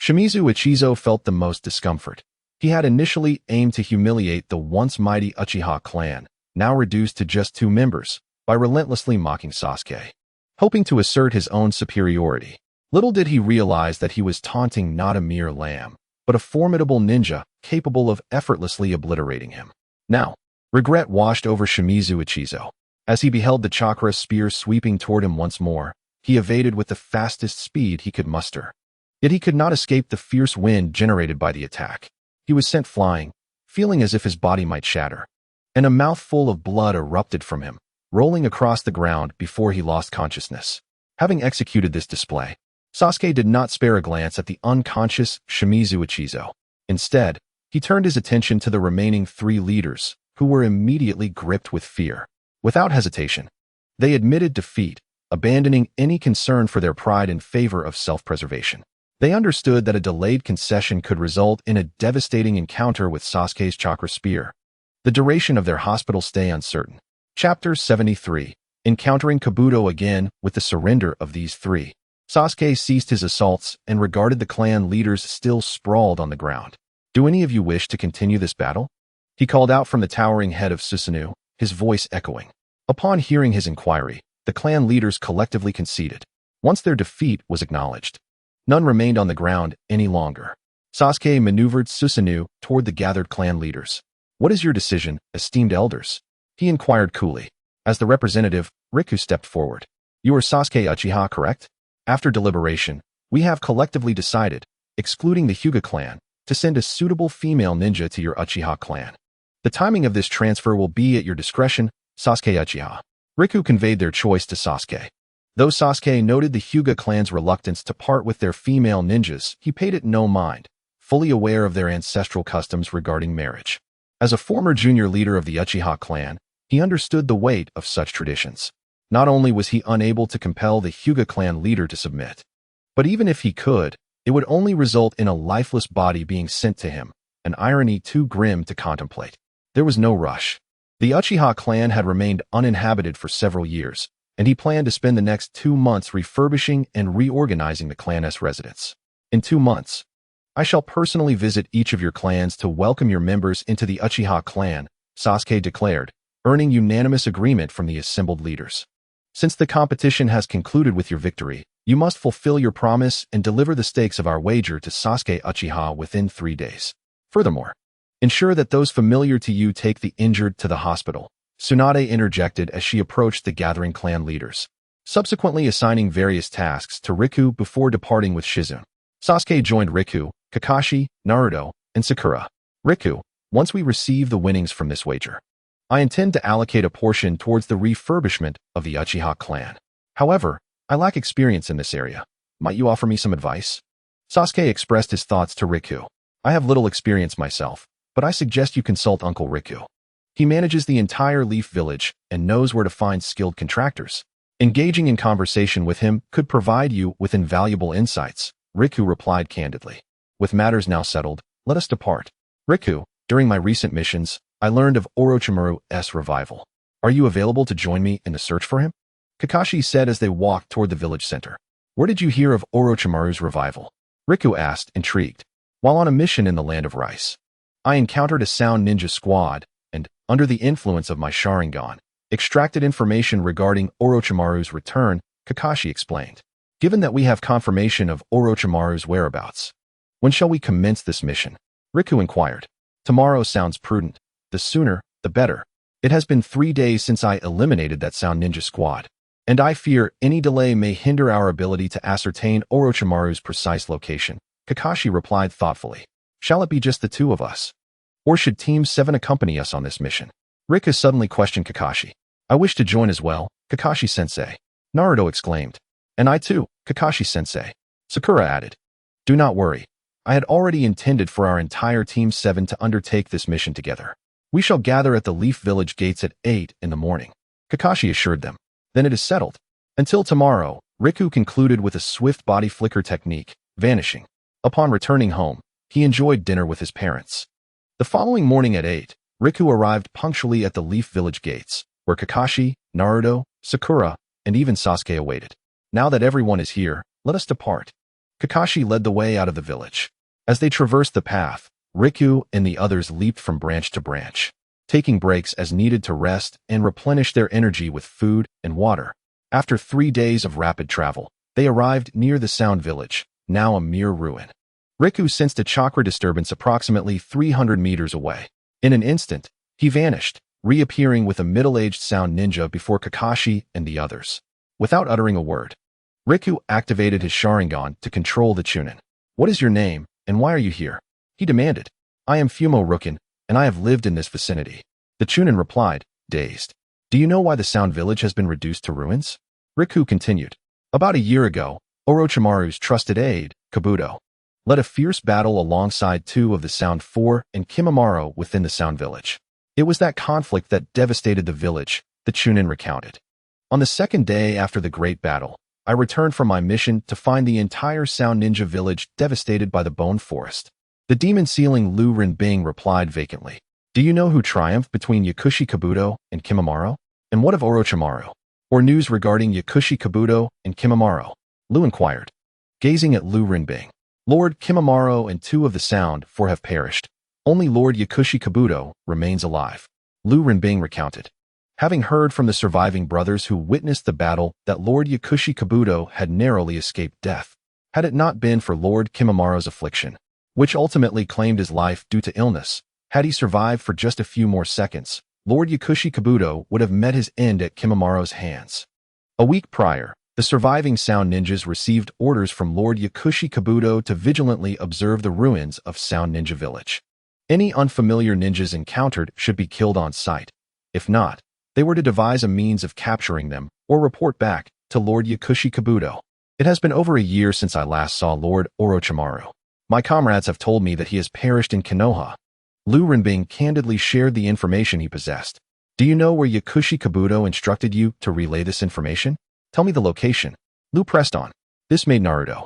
Shimizu Ichizo felt the most discomfort. He had initially aimed to humiliate the once mighty Uchiha clan, now reduced to just 2 members, by relentlessly mocking Sasuke, hoping to assert his own superiority. Little did he realize that he was taunting not a mere lamb, but a formidable ninja capable of effortlessly obliterating him. Now, regret washed over Shimizu Ichizo. As he beheld the chakra spear sweeping toward him once more, he evaded with the fastest speed he could muster. Yet he could not escape the fierce wind generated by the attack. He was sent flying, feeling as if his body might shatter. And a mouthful of blood erupted from him, rolling across the ground before he lost consciousness. Having executed this display, Sasuke did not spare a glance at the unconscious Shimizu Ichizo. Instead, he turned his attention to the remaining 3 leaders, who were immediately gripped with fear. Without hesitation, they admitted defeat, abandoning any concern for their pride in favor of self-preservation. They understood that a delayed concession could result in a devastating encounter with Sasuke's chakra spear. The duration of their hospital stay uncertain. Chapter 73. Encountering Kabuto again with the surrender of these 3. Sasuke ceased his assaults and regarded the clan leaders still sprawled on the ground. Do any of you wish to continue this battle? He called out from the towering head of Susanoo, his voice echoing. Upon hearing his inquiry, the clan leaders collectively conceded. Once their defeat was acknowledged, none remained on the ground any longer. Sasuke maneuvered Susanoo toward the gathered clan leaders. What is your decision, esteemed elders? He inquired coolly. As the representative, Riku stepped forward. You are Sasuke Uchiha, correct? After deliberation, we have collectively decided, excluding the Hyuga clan, to send a suitable female ninja to your Uchiha clan. The timing of this transfer will be at your discretion, Sasuke Uchiha. Riku conveyed their choice to Sasuke. Though Sasuke noted the Hyuga clan's reluctance to part with their female ninjas, he paid it no mind, fully aware of their ancestral customs regarding marriage. As a former junior leader of the Uchiha clan, he understood the weight of such traditions. Not only was he unable to compel the Hyuga clan leader to submit, but even if he could, it would only result in a lifeless body being sent to him, an irony too grim to contemplate. There was no rush. The Uchiha clan had remained uninhabited for several years, and he planned to spend the next 2 months refurbishing and reorganizing the clan's residence. In 2 months, I shall personally visit each of your clans to welcome your members into the Uchiha clan, Sasuke declared, earning unanimous agreement from the assembled leaders. Since the competition has concluded with your victory, you must fulfill your promise and deliver the stakes of our wager to Sasuke Uchiha within 3 days. Furthermore, ensure that those familiar to you take the injured to the hospital, Tsunade interjected as she approached the gathering clan leaders, subsequently assigning various tasks to Riku before departing with Shizune. Sasuke joined Riku, Kakashi, Naruto, and Sakura. Riku, once we receive the winnings from this wager, I intend to allocate a portion towards the refurbishment of the Uchiha clan. However, I lack experience in this area. Might you offer me some advice? Sasuke expressed his thoughts to Riku. I have little experience myself, but I suggest you consult Uncle Riku. He manages the entire Leaf Village and knows where to find skilled contractors. Engaging in conversation with him could provide you with invaluable insights, Riku replied candidly. With matters now settled, let us depart. Riku, during my recent missions, I learned of Orochimaru's revival. Are you available to join me in the search for him? Kakashi said as they walked toward the village center. Where did you hear of Orochimaru's revival? Riku asked, intrigued. While on a mission in the land of Rice, I encountered a sound ninja squad and, under the influence of my Sharingan, extracted information regarding Orochimaru's return, Kakashi explained. Given that we have confirmation of Orochimaru's whereabouts, when shall we commence this mission? Riku inquired. Tomorrow sounds prudent. The sooner, the better. It has been 3 days since I eliminated that sound ninja squad, and I fear any delay may hinder our ability to ascertain Orochimaru's precise location, Kakashi replied thoughtfully. Shall it be just the 2 of us? Or should Team 7 accompany us on this mission? Riku suddenly questioned Kakashi. I wish to join as well, Kakashi-sensei. Naruto exclaimed. And I too, Kakashi-sensei. Sakura added. Do not worry. I had already intended for our entire Team 7 to undertake this mission together. We shall gather at the Leaf Village gates at 8 in the morning, Kakashi assured them. Then it is settled. Until tomorrow, Riku concluded with a swift body flicker technique, vanishing. Upon returning home, he enjoyed dinner with his parents. The following morning at 8, Riku arrived punctually at the Leaf Village gates, where Kakashi, Naruto, Sakura, and even Sasuke awaited. Now that everyone is here, let us depart. Kakashi led the way out of the village. As they traversed the path, Riku and the others leaped from branch to branch, taking breaks as needed to rest and replenish their energy with food and water. After 3 days of rapid travel, they arrived near the Sound Village, now a mere ruin. Riku sensed a chakra disturbance approximately 300 meters away. In an instant, he vanished, reappearing with a middle-aged Sound ninja before Kakashi and the others. Without uttering a word, Riku activated his Sharingan to control the Chunin. "What is your name, and why are you here?" he demanded. "I am Fumo Rukin, and I have lived in this vicinity." The Chunin replied, dazed. "Do you know why the Sound Village has been reduced to ruins?" Riku continued. "About a year ago, Orochimaru's trusted aide, Kabuto, led a fierce battle alongside two of the Sound Four and Kimimaro within the Sound Village. It was that conflict that devastated the village," the Chunin recounted. "On the second day after the great battle, I returned from my mission to find the entire Sound Ninja village devastated by the Bone Forest." The demon-sealing Lu Rinbing replied vacantly. "Do you know who triumphed between Yakushi Kabuto and Kimimaro? And what of Orochimaru? Or news regarding Yakushi Kabuto and Kimimaro?" Lu inquired, gazing at Lu Rinbing. "Lord Kimimaro and two of the Sound Four have perished. Only Lord Yakushi Kabuto remains alive," Lu Rinbing recounted. Having heard from the surviving brothers who witnessed the battle that Lord Yakushi Kabuto had narrowly escaped death, had it not been for Lord Kimimaro's affliction, which ultimately claimed his life due to illness, had he survived for just a few more seconds, Lord Yakushi Kabuto would have met his end at Kimimaro's hands. A week prior, the surviving Sound Ninjas received orders from Lord Yakushi Kabuto to vigilantly observe the ruins of Sound Ninja Village. Any unfamiliar ninjas encountered should be killed on sight. If not, they were to devise a means of capturing them or report back to Lord Yakushi Kabuto. "It has been over a year since I last saw Lord Orochimaru. My comrades have told me that he has perished in Konoha." Lu Rinbing candidly shared the information he possessed. "Do you know where Yakushi Kabuto instructed you to relay this information? Tell me the location." Lu pressed on. This made Naruto,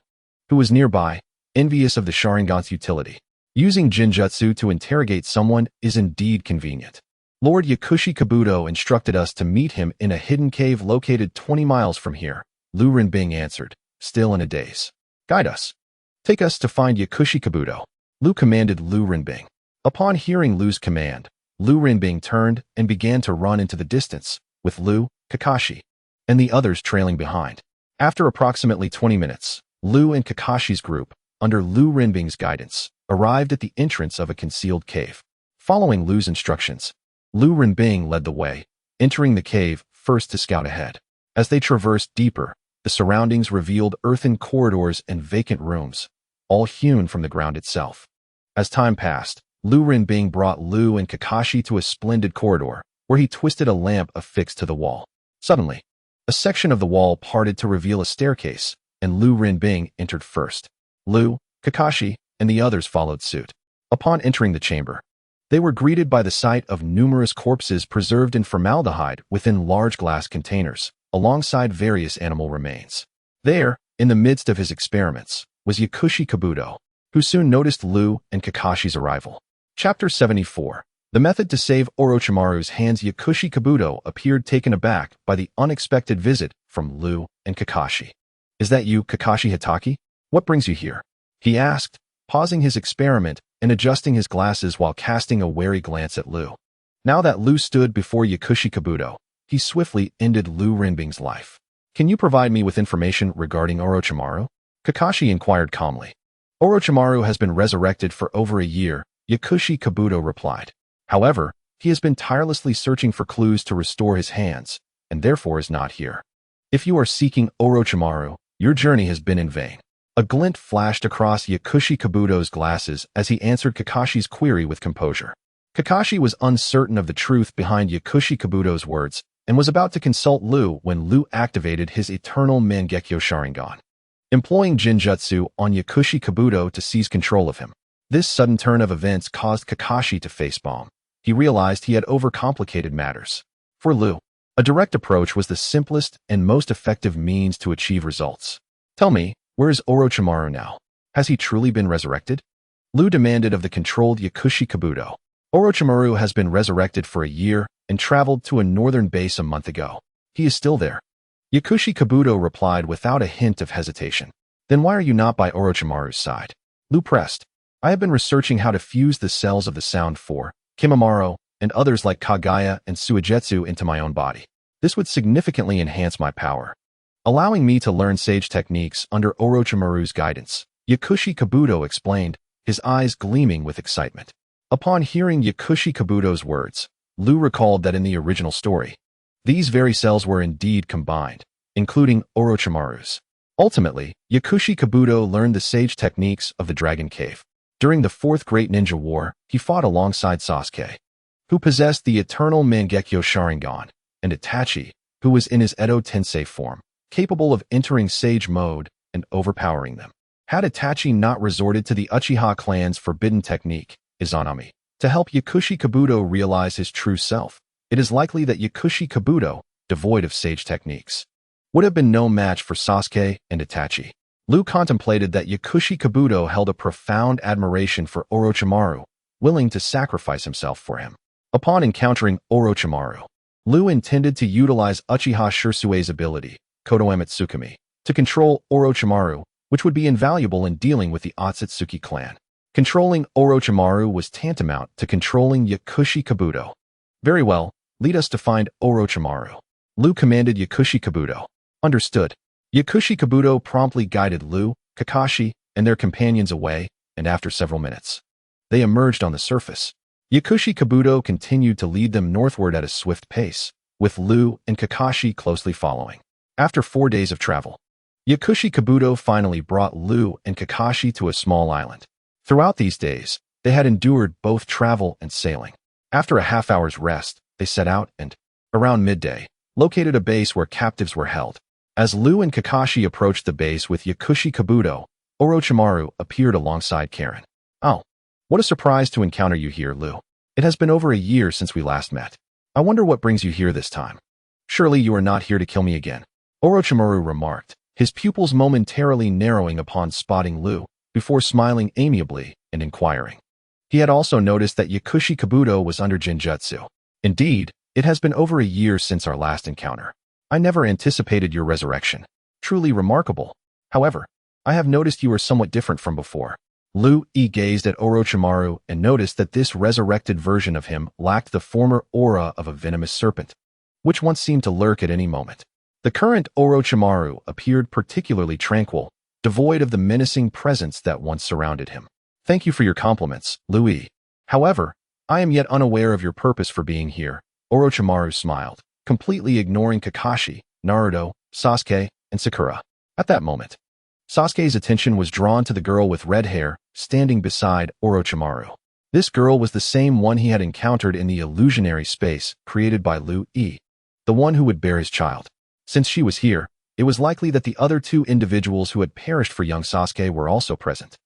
who was nearby, envious of the Sharingan's utility. Using Jinjutsu to interrogate someone is indeed convenient. "Lord Yakushi Kabuto instructed us to meet him in a hidden cave located 20 miles from here," Lu Rinbing answered, still in a daze. "Guide us. Take us to find Yakushi Kabuto," Lu commanded Lu Rinbing. Upon hearing Lu's command, Lu Rinbing turned and began to run into the distance, with Lu, Kakashi, and the others trailing behind. After approximately 20 minutes, Lu and Kakashi's group, under Lu Rinbing's guidance, arrived at the entrance of a concealed cave. Following Lu's instructions, Lu Rinbing led the way, entering the cave first to scout ahead. As they traversed deeper, the surroundings revealed earthen corridors and vacant rooms, all hewn from the ground itself. As time passed, Lu Rinbing brought Lu and Kakashi to a splendid corridor, where he twisted a lamp affixed to the wall. Suddenly, a section of the wall parted to reveal a staircase, and Lu Rinbing entered first. Lu, Kakashi, and the others followed suit. Upon entering the chamber, they were greeted by the sight of numerous corpses preserved in formaldehyde within large glass containers, alongside various animal remains. There, in the midst of his experiments, was Yakushi Kabuto, who soon noticed Lu and Kakashi's arrival. Chapter 74. The method to save Orochimaru's hands. Yakushi Kabuto appeared taken aback by the unexpected visit from Lu and Kakashi. "Is that you, Kakashi Hitaki? What brings you here?" he asked, pausing his experiment and adjusting his glasses while casting a wary glance at Lu. Now that Lu stood before Yakushi Kabuto, he swiftly ended Lu Rinbing's life. "Can you provide me with information regarding Orochimaru?" Kakashi inquired calmly. "Orochimaru has been resurrected for over a year," Yakushi Kabuto replied. "However, he has been tirelessly searching for clues to restore his hands, and therefore is not here. If you are seeking Orochimaru, your journey has been in vain." A glint flashed across Yakushi Kabuto's glasses as he answered Kakashi's query with composure. Kakashi was uncertain of the truth behind Yakushi Kabuto's words, and was about to consult Lu when Lu activated his eternal Mangekyo Sharingan, employing Jinjutsu on Yakushi Kabuto to seize control of him. This sudden turn of events caused Kakashi to facepalm. He realized he had overcomplicated matters. For Lu, a direct approach was the simplest and most effective means to achieve results. "Tell me, where is Orochimaru now? Has he truly been resurrected?" Lu demanded of the controlled Yakushi Kabuto. "Orochimaru has been resurrected for a year and traveled to a northern base a month ago. He is still there." Yakushi Kabuto replied without a hint of hesitation. "Then why are you not by Orochimaru's side?" Lu pressed. "I have been researching how to fuse the cells of the Sound Four, Kimimaro, and others like Kagaya and Suigetsu into my own body. This would significantly enhance my power, allowing me to learn sage techniques under Orochimaru's guidance," Yakushi Kabuto explained, his eyes gleaming with excitement. Upon hearing Yakushi Kabuto's words, Lu recalled that in the original story, these very cells were indeed combined, including Orochimaru's. Ultimately, Yakushi Kabuto learned the sage techniques of the Dragon Cave. During the Fourth Great Ninja War, he fought alongside Sasuke, who possessed the eternal Mangekyo Sharingan, and Itachi, who was in his Edo Tensei form, capable of entering sage mode and overpowering them. Had Itachi not resorted to the Uchiha clan's forbidden technique, Izanami, to help Yakushi Kabuto realize his true self, it is likely that Yakushi Kabuto, devoid of sage techniques, would have been no match for Sasuke and Itachi. Lu contemplated that Yakushi Kabuto held a profound admiration for Orochimaru, willing to sacrifice himself for him. Upon encountering Orochimaru, Lu intended to utilize Uchiha Shirsui's ability, Kodoamatsukami, to control Orochimaru, which would be invaluable in dealing with the Otsutsuki clan. Controlling Orochimaru was tantamount to controlling Yakushi Kabuto. Very well, lead us to find Orochimaru. Lu commanded Yakushi Kabuto. Understood. Yakushi Kabuto promptly guided Lu, Kakashi, and their companions away, and after several minutes, they emerged on the surface. Yakushi Kabuto continued to lead them northward at a swift pace, with Lu and Kakashi closely following. After 4 days of travel, Yakushi Kabuto finally brought Lu and Kakashi to a small island. Throughout these days, they had endured both travel and sailing. After a half-hour's rest, they set out and, around midday, located a base where captives were held. As Lu and Kakashi approached the base with Yakushi Kabuto, Orochimaru appeared alongside Karen. Oh, what a surprise to encounter you here, Lu. It has been over a year since we last met. I wonder what brings you here this time. Surely you are not here to kill me again, Orochimaru remarked, his pupils momentarily narrowing upon spotting Lu, before smiling amiably and inquiring. He had also noticed that Yakushi Kabuto was under Jinjutsu. Indeed, it has been over a year since our last encounter. I never anticipated your resurrection. Truly remarkable. However, I have noticed you are somewhat different from before. Lu gazed at Orochimaru and noticed that this resurrected version of him lacked the former aura of a venomous serpent, which once seemed to lurk at any moment. The current Orochimaru appeared particularly tranquil, devoid of the menacing presence that once surrounded him. Thank you for your compliments, Lu. However, I am yet unaware of your purpose for being here. Orochimaru smiled, completely ignoring Kakashi, Naruto, Sasuke, and Sakura. At that moment, Sasuke's attention was drawn to the girl with red hair, standing beside Orochimaru. This girl was the same one he had encountered in the illusionary space created by Lu, the one who would bear his child. Since she was here, it was likely that the other two individuals who had perished for young Sasuke were also present.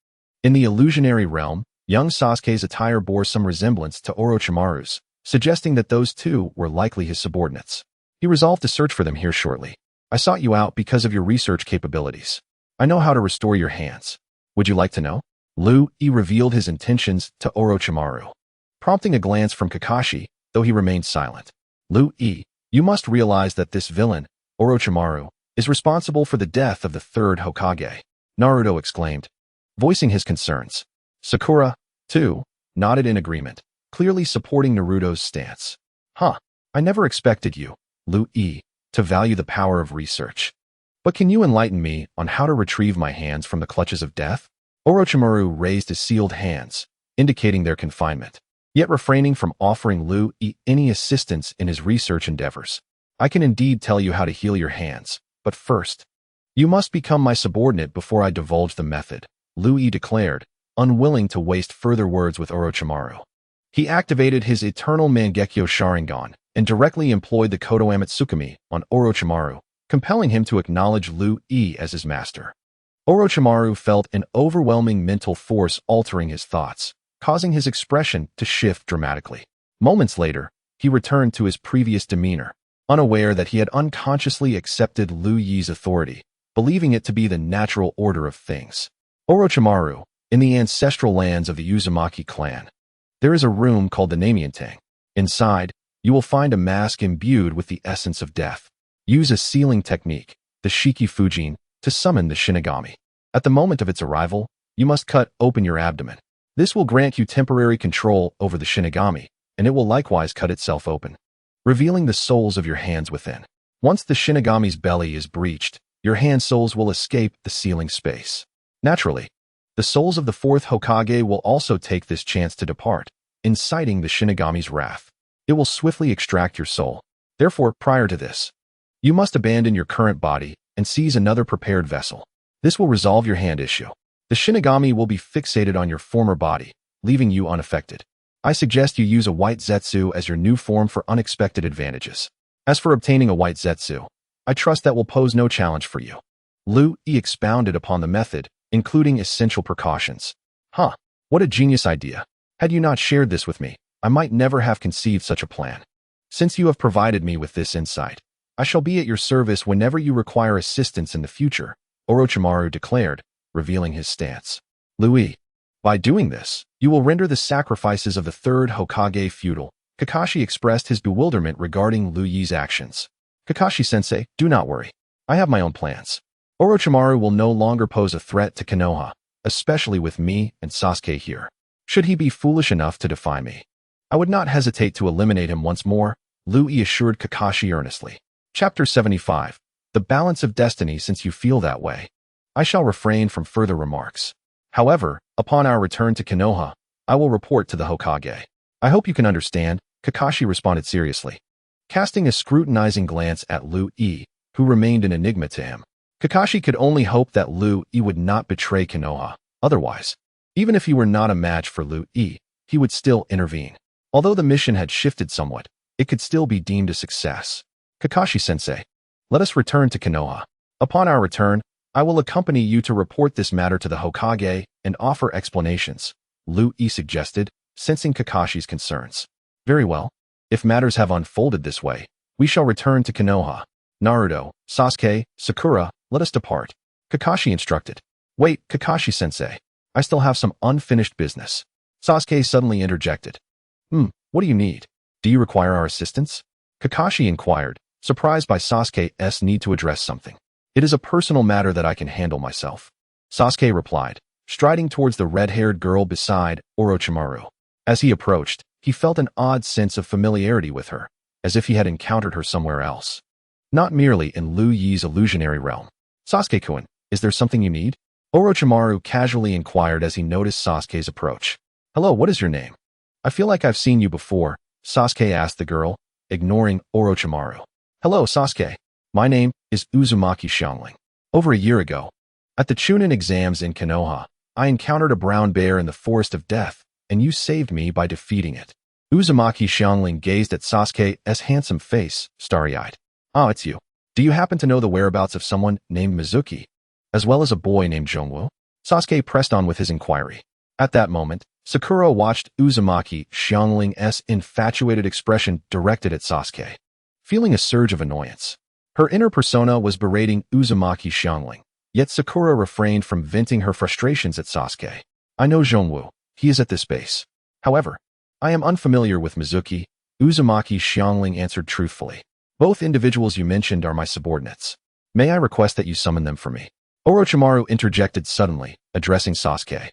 In the illusionary realm, young Sasuke's attire bore some resemblance to Orochimaru's, suggesting that those two were likely his subordinates. He resolved to search for them here shortly. I sought you out because of your research capabilities. I know how to restore your hands. Would you like to know? Lu revealed his intentions to Orochimaru, prompting a glance from Kakashi, though he remained silent. Lu, you must realize that this villain, Orochimaru, is responsible for the death of the third Hokage, Naruto exclaimed, voicing his concerns. Sakura, too, nodded in agreement, clearly supporting Naruto's stance. I never expected you, Lu, to value the power of research. But can you enlighten me on how to retrieve my hands from the clutches of death? Orochimaru raised his sealed hands, indicating their confinement, yet refraining from offering Lu any assistance in his research endeavors. I can indeed tell you how to heal your hands, but first, you must become my subordinate before I divulge the method, Lu declared, unwilling to waste further words with Orochimaru. He activated his eternal Mangekyo Sharingan and directly employed the Kodoamatsukami on Orochimaru, compelling him to acknowledge Lu as his master. Orochimaru felt an overwhelming mental force altering his thoughts, causing his expression to shift dramatically. Moments later, he returned to his previous demeanor, unaware that he had unconsciously accepted Lu-Yi's authority, believing it to be the natural order of things. Orochimaru, in the ancestral lands of the Uzumaki clan, there is a room called the Namiantang. Inside, you will find a mask imbued with the essence of death. Use a sealing technique, the Shiki Fujin, to summon the Shinigami. At the moment of its arrival, you must cut open your abdomen. This will grant you temporary control over the Shinigami, and it will likewise cut itself open, revealing the souls of your hands within. Once the Shinigami's belly is breached, your hand souls will escape the sealing space. Naturally, the souls of the fourth Hokage will also take this chance to depart, inciting the Shinigami's wrath. It will swiftly extract your soul. Therefore, prior to this, you must abandon your current body and seize another prepared vessel. This will resolve your hand issue. The Shinigami will be fixated on your former body, leaving you unaffected. I suggest you use a white Zetsu as your new form for unexpected advantages. As for obtaining a white Zetsu, I trust that will pose no challenge for you. Lu Yi expounded upon the method, including essential precautions. Huh, what a genius idea. Had you not shared this with me, I might never have conceived such a plan. Since you have provided me with this insight, I shall be at your service whenever you require assistance in the future, Orochimaru declared, revealing his stance. Lu Yi, by doing this, you will render the sacrifices of the third Hokage futile. Kakashi expressed his bewilderment regarding Lu Yi's actions. Kakashi-sensei, do not worry. I have my own plans. Orochimaru will no longer pose a threat to Konoha, especially with me and Sasuke here. Should he be foolish enough to defy me, I would not hesitate to eliminate him once more, Lu Yi assured Kakashi earnestly. Chapter 75. The balance of destiny. Since you feel that way, I shall refrain from further remarks. However, upon our return to Konoha, I will report to the Hokage. I hope you can understand, Kakashi responded seriously, casting a scrutinizing glance at Lu Yi, who remained an enigma to him. Kakashi could only hope that Lu Yi would not betray Konoha. Otherwise, even if he were not a match for Lu Yi, he would still intervene. Although the mission had shifted somewhat, it could still be deemed a success. Kakashi-sensei, let us return to Konoha. Upon our return, I will accompany you to report this matter to the Hokage and offer explanations, Lu Yi suggested, sensing Kakashi's concerns. Very well. If matters have unfolded this way, we shall return to Konoha. Naruto, Sasuke, Sakura, let us depart. Kakashi instructed. Wait, Kakashi-sensei. I still have some unfinished business. Sasuke suddenly interjected. What do you need? Do you require our assistance? Kakashi inquired, surprised by Sasuke's need to address something. It is a personal matter that I can handle myself. Sasuke replied, striding towards the red-haired girl beside Orochimaru. As he approached, he felt an odd sense of familiarity with her, as if he had encountered her somewhere else. Not merely in Lu Yi's illusionary realm. Sasuke-kun, is there something you need? Orochimaru casually inquired as he noticed Sasuke's approach. Hello, what is your name? I feel like I've seen you before, Sasuke asked the girl, ignoring Orochimaru. Hello, Sasuke. My name is Uzumaki Xiangling. Over a year ago, at the Chunin exams in Konoha, I encountered a brown bear in the Forest of Death, and you saved me by defeating it. Uzumaki Xiangling gazed at Sasuke's handsome face, starry-eyed. Ah, it's you. Do you happen to know the whereabouts of someone named Mizuki, as well as a boy named Jongwoo? Sasuke pressed on with his inquiry. At that moment, Sakura watched Uzumaki Xiangling's infatuated expression directed at Sasuke, feeling a surge of annoyance. Her inner persona was berating Uzumaki Xiangling, yet Sakura refrained from venting her frustrations at Sasuke. I know Jongwoo. He is at this base. However, I am unfamiliar with Mizuki, Uzumaki Xiangling answered truthfully. Both individuals you mentioned are my subordinates. May I request that you summon them for me? Orochimaru interjected suddenly, addressing Sasuke.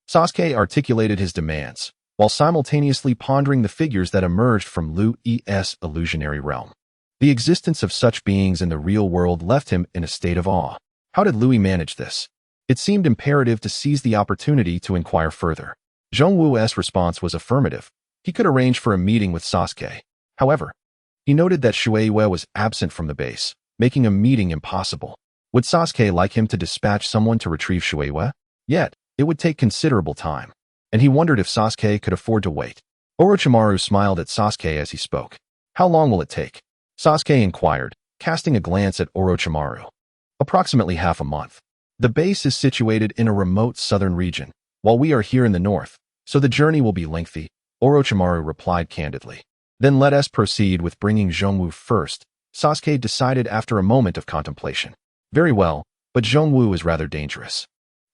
Sasuke articulated his demands, while simultaneously pondering the figures that emerged from Lu Yi's illusionary realm. The existence of such beings in the real world left him in a state of awe. How did Lu Yi manage this? It seemed imperative to seize the opportunity to inquire further. Zhongwu's response was affirmative. He could arrange for a meeting with Sasuke. However, he noted that Shueisha was absent from the base, making a meeting impossible. Would Sasuke like him to dispatch someone to retrieve Shueisha? Yet, it would take considerable time, and he wondered if Sasuke could afford to wait. Orochimaru smiled at Sasuke as he spoke. How long will it take? Sasuke inquired, casting a glance at Orochimaru. Approximately half a month. The base is situated in a remote southern region, while we are here in the north, so the journey will be lengthy, Orochimaru replied candidly. Then let us proceed with bringing Jongwoo first, Sasuke decided after a moment of contemplation. Very well, but Jongwoo is rather dangerous.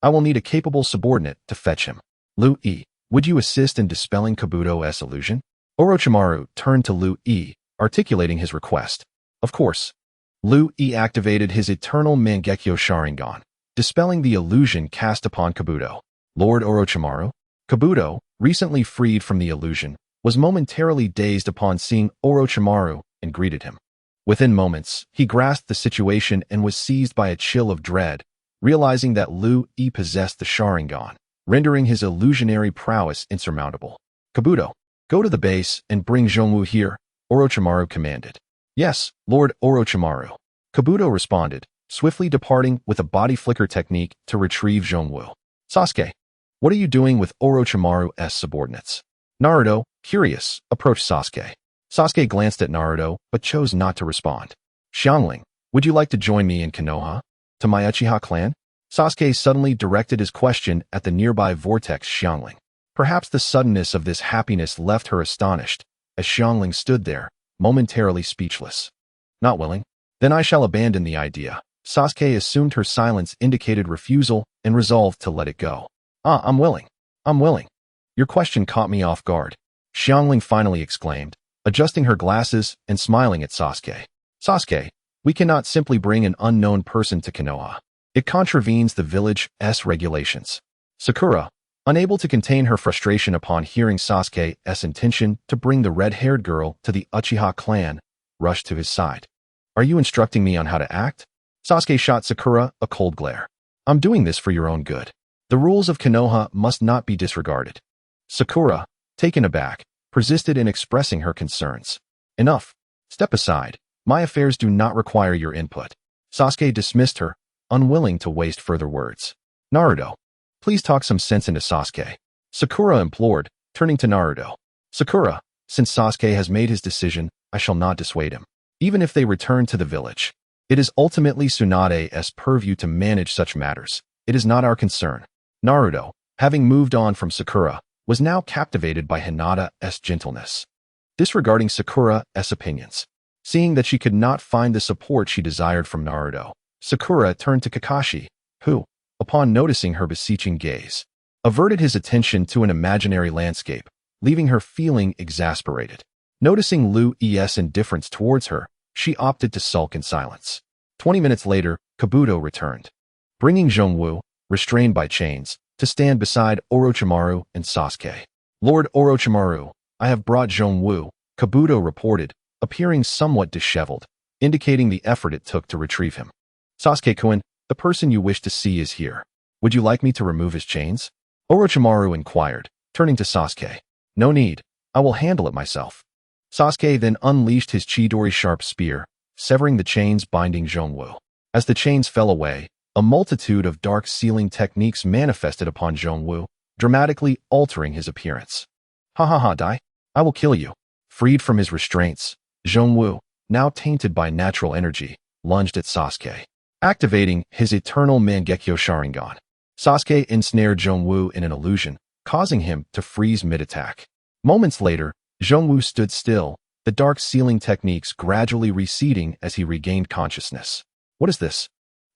I will need a capable subordinate to fetch him. Lu Yi, would you assist in dispelling Kabuto's illusion? Orochimaru turned to Lu Yi, articulating his request. Of course. Lu Yi activated his eternal Mangekyo Sharingan, dispelling the illusion cast upon Kabuto. Lord Orochimaru? Kabuto, recently freed from the illusion, was momentarily dazed upon seeing Orochimaru and greeted him. Within moments, he grasped the situation and was seized by a chill of dread, realizing that Lu Yi possessed the Sharingan, rendering his illusionary prowess insurmountable. Kabuto, go to the base and bring Jongwoo here, Orochimaru commanded. Yes, Lord Orochimaru. Kabuto responded, swiftly departing with a body flicker technique to retrieve Zhongwu. Sasuke, what are you doing with Orochimaru's subordinates? Naruto, curious, approached Sasuke. Sasuke glanced at Naruto, but chose not to respond. Xiangling, would you like to join me in Konoha? To my Uchiha clan? Sasuke suddenly directed his question at the nearby vortex Xiangling. Perhaps the suddenness of this happiness left her astonished, as Xiangling stood there, momentarily speechless. Not willing? Then I shall abandon the idea. Sasuke assumed her silence indicated refusal and resolved to let it go. I'm willing. I'm willing. Your question caught me off guard. Xiangling finally exclaimed, adjusting her glasses and smiling at Sasuke. Sasuke, we cannot simply bring an unknown person to Konoha. It contravenes the village's regulations. Sakura, unable to contain her frustration upon hearing Sasuke's intention to bring the red-haired girl to the Uchiha clan, rushed to his side. Are you instructing me on how to act? Sasuke shot Sakura a cold glare. I'm doing this for your own good. The rules of Konoha must not be disregarded. Sakura, taken aback, persisted in expressing her concerns. Enough. Step aside. My affairs do not require your input. Sasuke dismissed her, unwilling to waste further words. Naruto, please talk some sense into Sasuke. Sakura implored, turning to Naruto. Sakura, since Sasuke has made his decision, I shall not dissuade him. Even if they return to the village. It is ultimately Tsunade's purview to manage such matters. It is not our concern. Naruto, having moved on from Sakura, was now captivated by Hinata's gentleness. Disregarding Sakura's opinions. Seeing that she could not find the support she desired from Naruto, Sakura turned to Kakashi, who, upon noticing her beseeching gaze, averted his attention to an imaginary landscape, leaving her feeling exasperated. Noticing Lu's indifference towards her, she opted to sulk in silence. 20 minutes later, Kabuto returned, bringing Zhongwu, restrained by chains, to stand beside Orochimaru and Sasuke. Lord Orochimaru, I have brought Zhongwu, Kabuto reported, appearing somewhat disheveled, indicating the effort it took to retrieve him. Sasuke-kun, the person you wish to see is here. Would you like me to remove his chains? Orochimaru inquired, turning to Sasuke. No need, I will handle it myself. Sasuke then unleashed his Chidori sharp spear, severing the chains binding Zhongwu. As the chains fell away, a multitude of dark sealing techniques manifested upon Zhongwu, dramatically altering his appearance. Ha ha ha, die! I will kill you. Freed from his restraints, Zhongwu, now tainted by natural energy, lunged at Sasuke, activating his eternal Mangekyo Sharingan. Sasuke ensnared Zhongwu in an illusion, causing him to freeze mid-attack. Moments later, Zhongwu stood still, the dark sealing techniques gradually receding as he regained consciousness. What is this?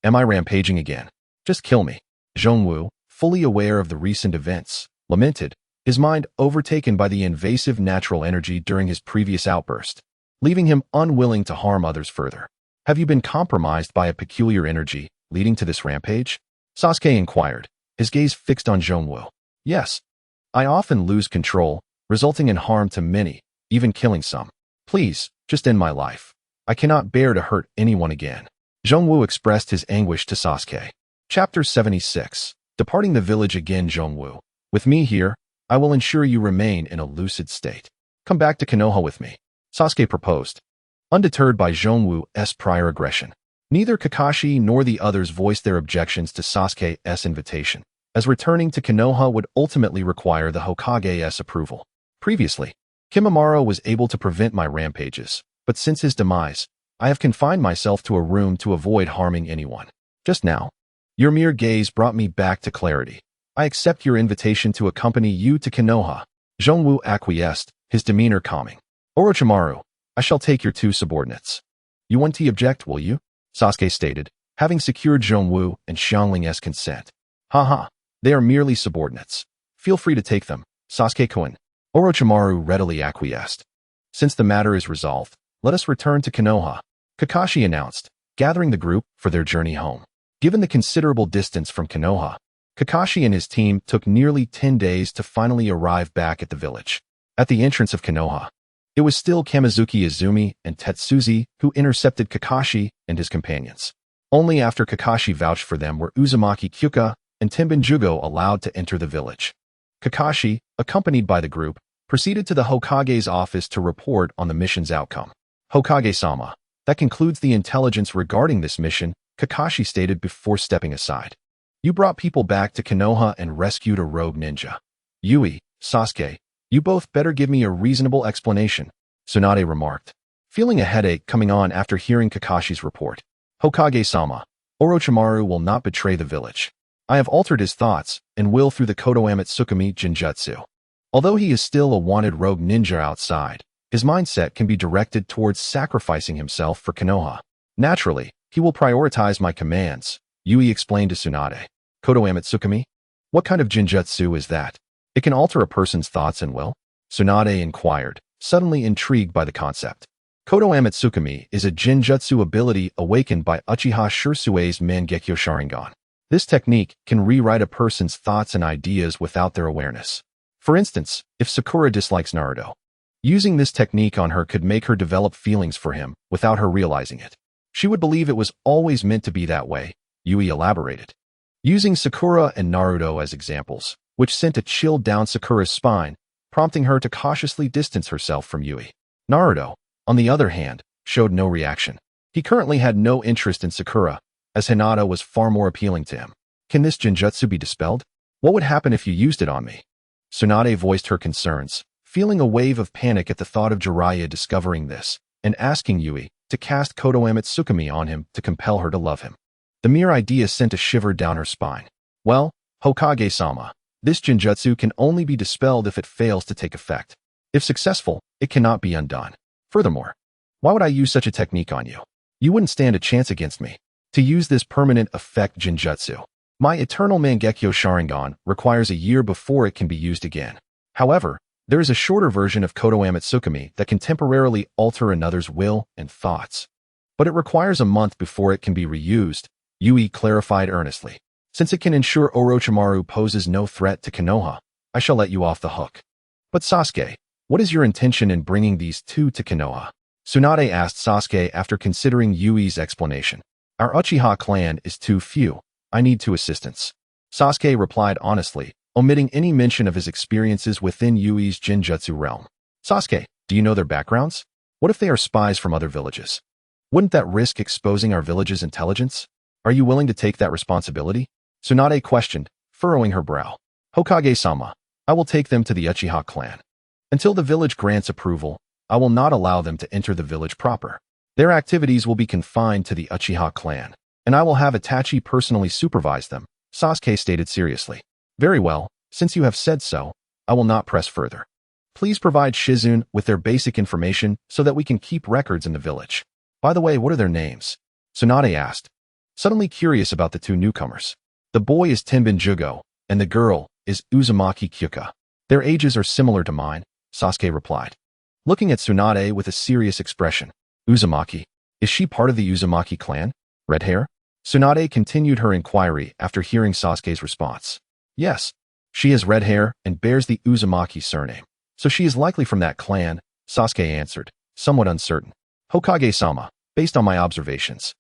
Am I rampaging again? Just kill me. Zhongwu, fully aware of the recent events, lamented, his mind overtaken by the invasive natural energy during his previous outburst, leaving him unwilling to harm others further. Have you been compromised by a peculiar energy, leading to this rampage? Sasuke inquired, his gaze fixed on Zhongwu. Yes. I often lose control, resulting in harm to many, even killing some. Please, just end my life. I cannot bear to hurt anyone again. Zhongwu expressed his anguish to Sasuke. Chapter 76. Departing the village again. Zhongwu. With me here, I will ensure you remain in a lucid state. Come back to Konoha with me. Sasuke proposed. Undeterred by Zhongwu's prior aggression, neither Kakashi nor the others voiced their objections to Sasuke's invitation, as returning to Konoha would ultimately require the Hokage's approval. Previously, Kimimaro was able to prevent my rampages, but since his demise, I have confined myself to a room to avoid harming anyone. Just now, your mere gaze brought me back to clarity. I accept your invitation to accompany you to Konoha. Zhongwu acquiesced, his demeanor calming. Orochimaru, I shall take your two subordinates. You won't object, will you? Sasuke stated, having secured Zhongwu and Xiangling's consent. Haha, they are merely subordinates. Feel free to take them, Sasuke-kun. Orochimaru readily acquiesced. Since the matter is resolved, let us return to Konoha, Kakashi announced, gathering the group for their journey home. Given the considerable distance from Konoha, Kakashi and his team took nearly 10 days to finally arrive back at the village. At the entrance of Konoha, it was still Kamizuki Izumi and Tetsuzi who intercepted Kakashi and his companions. Only after Kakashi vouched for them were Uzumaki Kyuka and Tenbin Jugo allowed to enter the village. Kakashi, accompanied by the group, proceeded to the Hokage's office to report on the mission's outcome. Hokage-sama, that concludes the intelligence regarding this mission. Kakashi stated before stepping aside. You brought people back to Konoha and rescued a rogue ninja. Yui, Sasuke, you both better give me a reasonable explanation, Tsunade remarked, feeling a headache coming on after hearing Kakashi's report. Hokage-sama, Orochimaru will not betray the village. I have altered his thoughts and will through the Kodoamatsukami Jinjutsu. Although he is still a wanted rogue ninja outside, his mindset can be directed towards sacrificing himself for Konoha. Naturally, he will prioritize my commands, Yui explained to Tsunade. Kodoamatsukami? What kind of Jinjutsu is that? It can alter a person's thoughts and will? Tsunade inquired, suddenly intrigued by the concept. Kodoamatsukami is a Jinjutsu ability awakened by Uchiha Shursui's Mangekyo Sharingan. This technique can rewrite a person's thoughts and ideas without their awareness. For instance, if Sakura dislikes Naruto, using this technique on her could make her develop feelings for him without her realizing it. She would believe it was always meant to be that way, Yui elaborated. Using Sakura and Naruto as examples, which sent a chill down Sakura's spine, prompting her to cautiously distance herself from Yui. Naruto, on the other hand, showed no reaction. He currently had no interest in Sakura, as Hinata was far more appealing to him. Can this Jinjutsu be dispelled? What would happen if you used it on me? Tsunade voiced her concerns, feeling a wave of panic at the thought of Jiraiya discovering this, and asking Yui to cast Kodoamatsukami on him to compel her to love him. The mere idea sent a shiver down her spine. Well, Hokage-sama, this Jinjutsu can only be dispelled if it fails to take effect. If successful, it cannot be undone. Furthermore, why would I use such a technique on you? You wouldn't stand a chance against me. To use this permanent effect Jinjutsu, my eternal Mangekyo Sharingan requires a year before it can be used again. However, there is a shorter version of Kodoamatsukami that can temporarily alter another's will and thoughts. But it requires a month before it can be reused, Yui clarified earnestly. Since it can ensure Orochimaru poses no threat to Konoha, I shall let you off the hook. But Sasuke, what is your intention in bringing these two to Konoha? Tsunade asked Sasuke after considering Yui's explanation. Our Uchiha clan is too few. I need two assistants. Sasuke replied honestly, omitting any mention of his experiences within Yui's Jinjutsu realm. Sasuke, do you know their backgrounds? What if they are spies from other villages? Wouldn't that risk exposing our village's intelligence? Are you willing to take that responsibility? Tsunade questioned, furrowing her brow. Hokage-sama, I will take them to the Uchiha clan. Until the village grants approval, I will not allow them to enter the village proper. Their activities will be confined to the Uchiha clan, and I will have Itachi personally supervise them, Sasuke stated seriously. Very well, since you have said so, I will not press further. Please provide Shizune with their basic information so that we can keep records in the village. By the way, what are their names? Tsunade asked, suddenly curious about the two newcomers. The boy is Tenbin Jugo, and the girl is Uzumaki Kyuka. Their ages are similar to mine, Sasuke replied, looking at Tsunade with a serious expression. Uzumaki, is she part of the Uzumaki clan? Red hair? Tsunade continued her inquiry after hearing Sasuke's response. Yes, she has red hair and bears the Uzumaki surname, so she is likely from that clan, Sasuke answered, somewhat uncertain. Hokage-sama, based on my observations,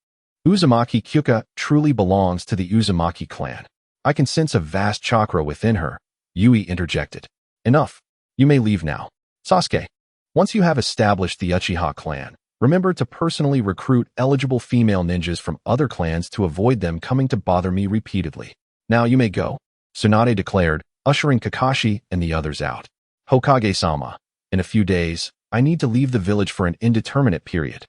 Uzumaki Kyuka truly belongs to the Uzumaki clan. I can sense a vast chakra within her, Yui interjected. Enough. You may leave now. Sasuke, once you have established the Uchiha clan, remember to personally recruit eligible female ninjas from other clans to avoid them coming to bother me repeatedly. Now you may go, Tsunade declared, ushering Kakashi and the others out. Hokage-sama, in a few days, I need to leave the village for an indeterminate period.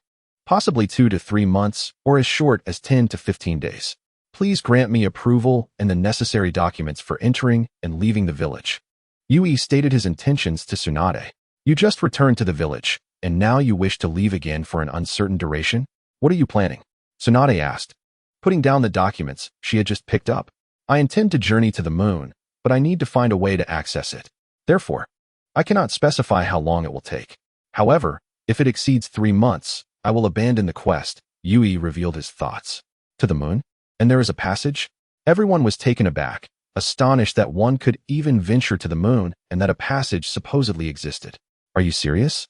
Possibly 2 to 3 months, or as short as 10 to 15 days. Please grant me approval and the necessary documents for entering and leaving the village. Yui stated his intentions to Tsunade. You just returned to the village, and now you wish to leave again for an uncertain duration? What are you planning? Tsunade asked, putting down the documents she had just picked up. I intend to journey to the moon, but I need to find a way to access it. Therefore, I cannot specify how long it will take. However, if it exceeds 3 months, I will abandon the quest, Yui revealed his thoughts. To the moon? And there is a passage? Everyone was taken aback, astonished that one could even venture to the moon and that a passage supposedly existed. Are you serious?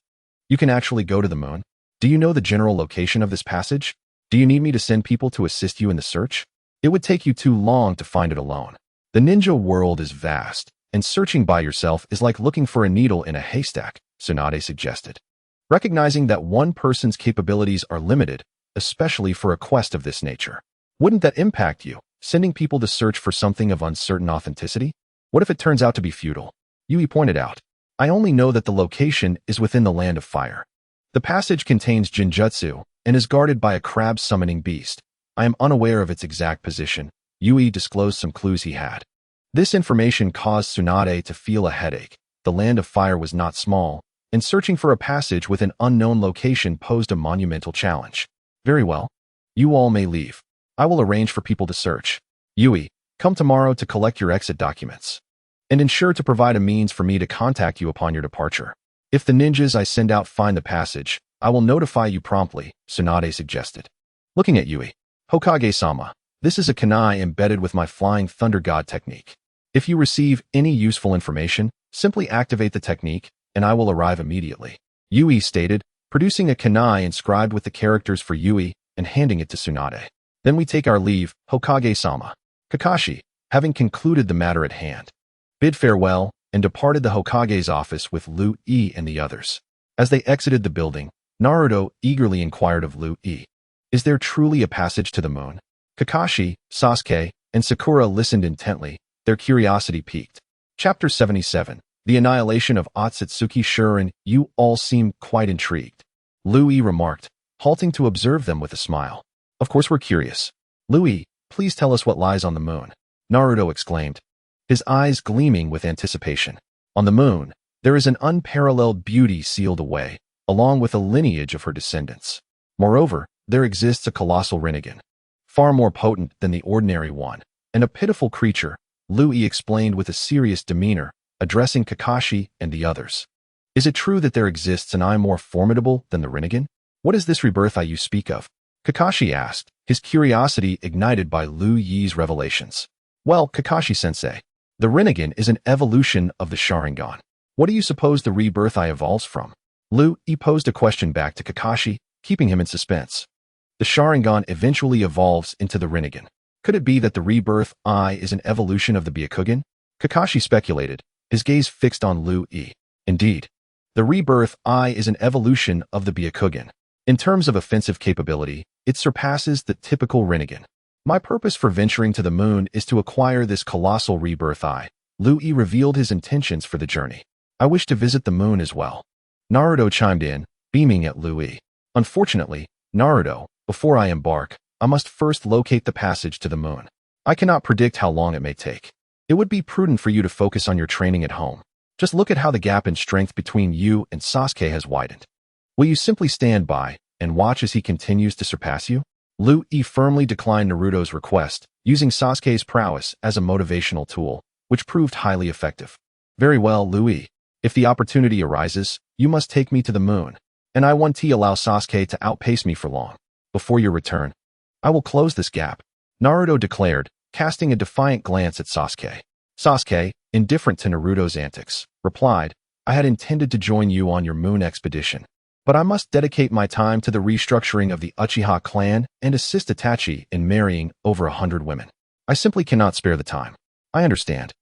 You can actually go to the moon? Do you know the general location of this passage? Do you need me to send people to assist you in the search? It would take you too long to find it alone. The ninja world is vast, and searching by yourself is like looking for a needle in a haystack, Tsunade suggested. Recognizing that one person's capabilities are limited, especially for a quest of this nature, Wouldn't that impact you, sending people to search for something of uncertain authenticity? What if it turns out to be futile? Yui pointed out. I only know that the location is within the Land of Fire. The passage contains Jinjutsu and is guarded by a crab-summoning beast. I am unaware of its exact position. Yui disclosed some clues he had. This information caused Tsunade to feel a headache. The Land of Fire was not small, and searching for a passage with an unknown location posed a monumental challenge. Very well. You all may leave. I will arrange for people to search. Yui, come tomorrow to collect your exit documents. And ensure to provide a means for me to contact you upon your departure. If the ninjas I send out find the passage, I will notify you promptly, Tsunade suggested. Looking at Yui. Hokage-sama, this is a kunai embedded with my Flying Thunder God technique. If you receive any useful information, simply activate the technique, and I will arrive immediately. Yui stated, producing a kunai inscribed with the characters for Yui and handing it to Tsunade. Then we take our leave, Hokage-sama. Kakashi, having concluded the matter at hand, bid farewell and departed the Hokage's office with Liu Yi and the others. As they exited the building, Naruto eagerly inquired of Liu Yi, is there truly a passage to the moon? Kakashi, Sasuke, and Sakura listened intently, their curiosity piqued. Chapter 77. The Annihilation of Otsutsuki Shurin. You all seem quite intrigued. Liu Yi remarked, halting to observe them with a smile. Of course we're curious. Liu Yi, please tell us what lies on the moon. Naruto exclaimed, his eyes gleaming with anticipation. On the moon, there is an unparalleled beauty sealed away, along with a lineage of her descendants. Moreover, there exists a colossal Rinnegan, far more potent than the ordinary one, and a pitiful creature, Liu Yi explained with a serious demeanor, addressing Kakashi and the others. Is it true that there exists an eye more formidable than the Rinnegan? What is this rebirth eye you speak of? Kakashi asked, his curiosity ignited by Liu Yi's revelations. Well, Kakashi-sensei, the Rinnegan is an evolution of the Sharingan. What do you suppose the rebirth eye evolves from? Liu Yi posed a question back to Kakashi, keeping him in suspense. The Sharingan eventually evolves into the Rinnegan. Could it be that the rebirth eye is an evolution of the Byakugan? Kakashi speculated, his gaze fixed on Liu Yi. Indeed, the rebirth eye is an evolution of the Byakugan. In terms of offensive capability, it surpasses the typical Rinnegan. My purpose for venturing to the moon is to acquire this colossal rebirth eye. Liu Yi revealed his intentions for the journey. I wish to visit the moon as well. Naruto chimed in, beaming at Liu Yi. Unfortunately, Naruto, before I embark, I must first locate the passage to the moon. I cannot predict how long it may take. It would be prudent for you to focus on your training at home. Just look at how the gap in strength between you and Sasuke has widened. Will you simply stand by and watch as he continues to surpass you? Liu Yi firmly declined Naruto's request, using Sasuke's prowess as a motivational tool, which proved highly effective. Very well, Liu Yi. If the opportunity arises, you must take me to the moon, and I won't allow Sasuke to outpace me for long. Before your return, I will close this gap, Naruto declared, casting a defiant glance at Sasuke. Sasuke, indifferent to Naruto's antics, replied, I had intended to join you on your moon expedition, but I must dedicate my time to the restructuring of the Uchiha clan and assist Itachi in marrying over 100 women. I simply cannot spare the time. I understand.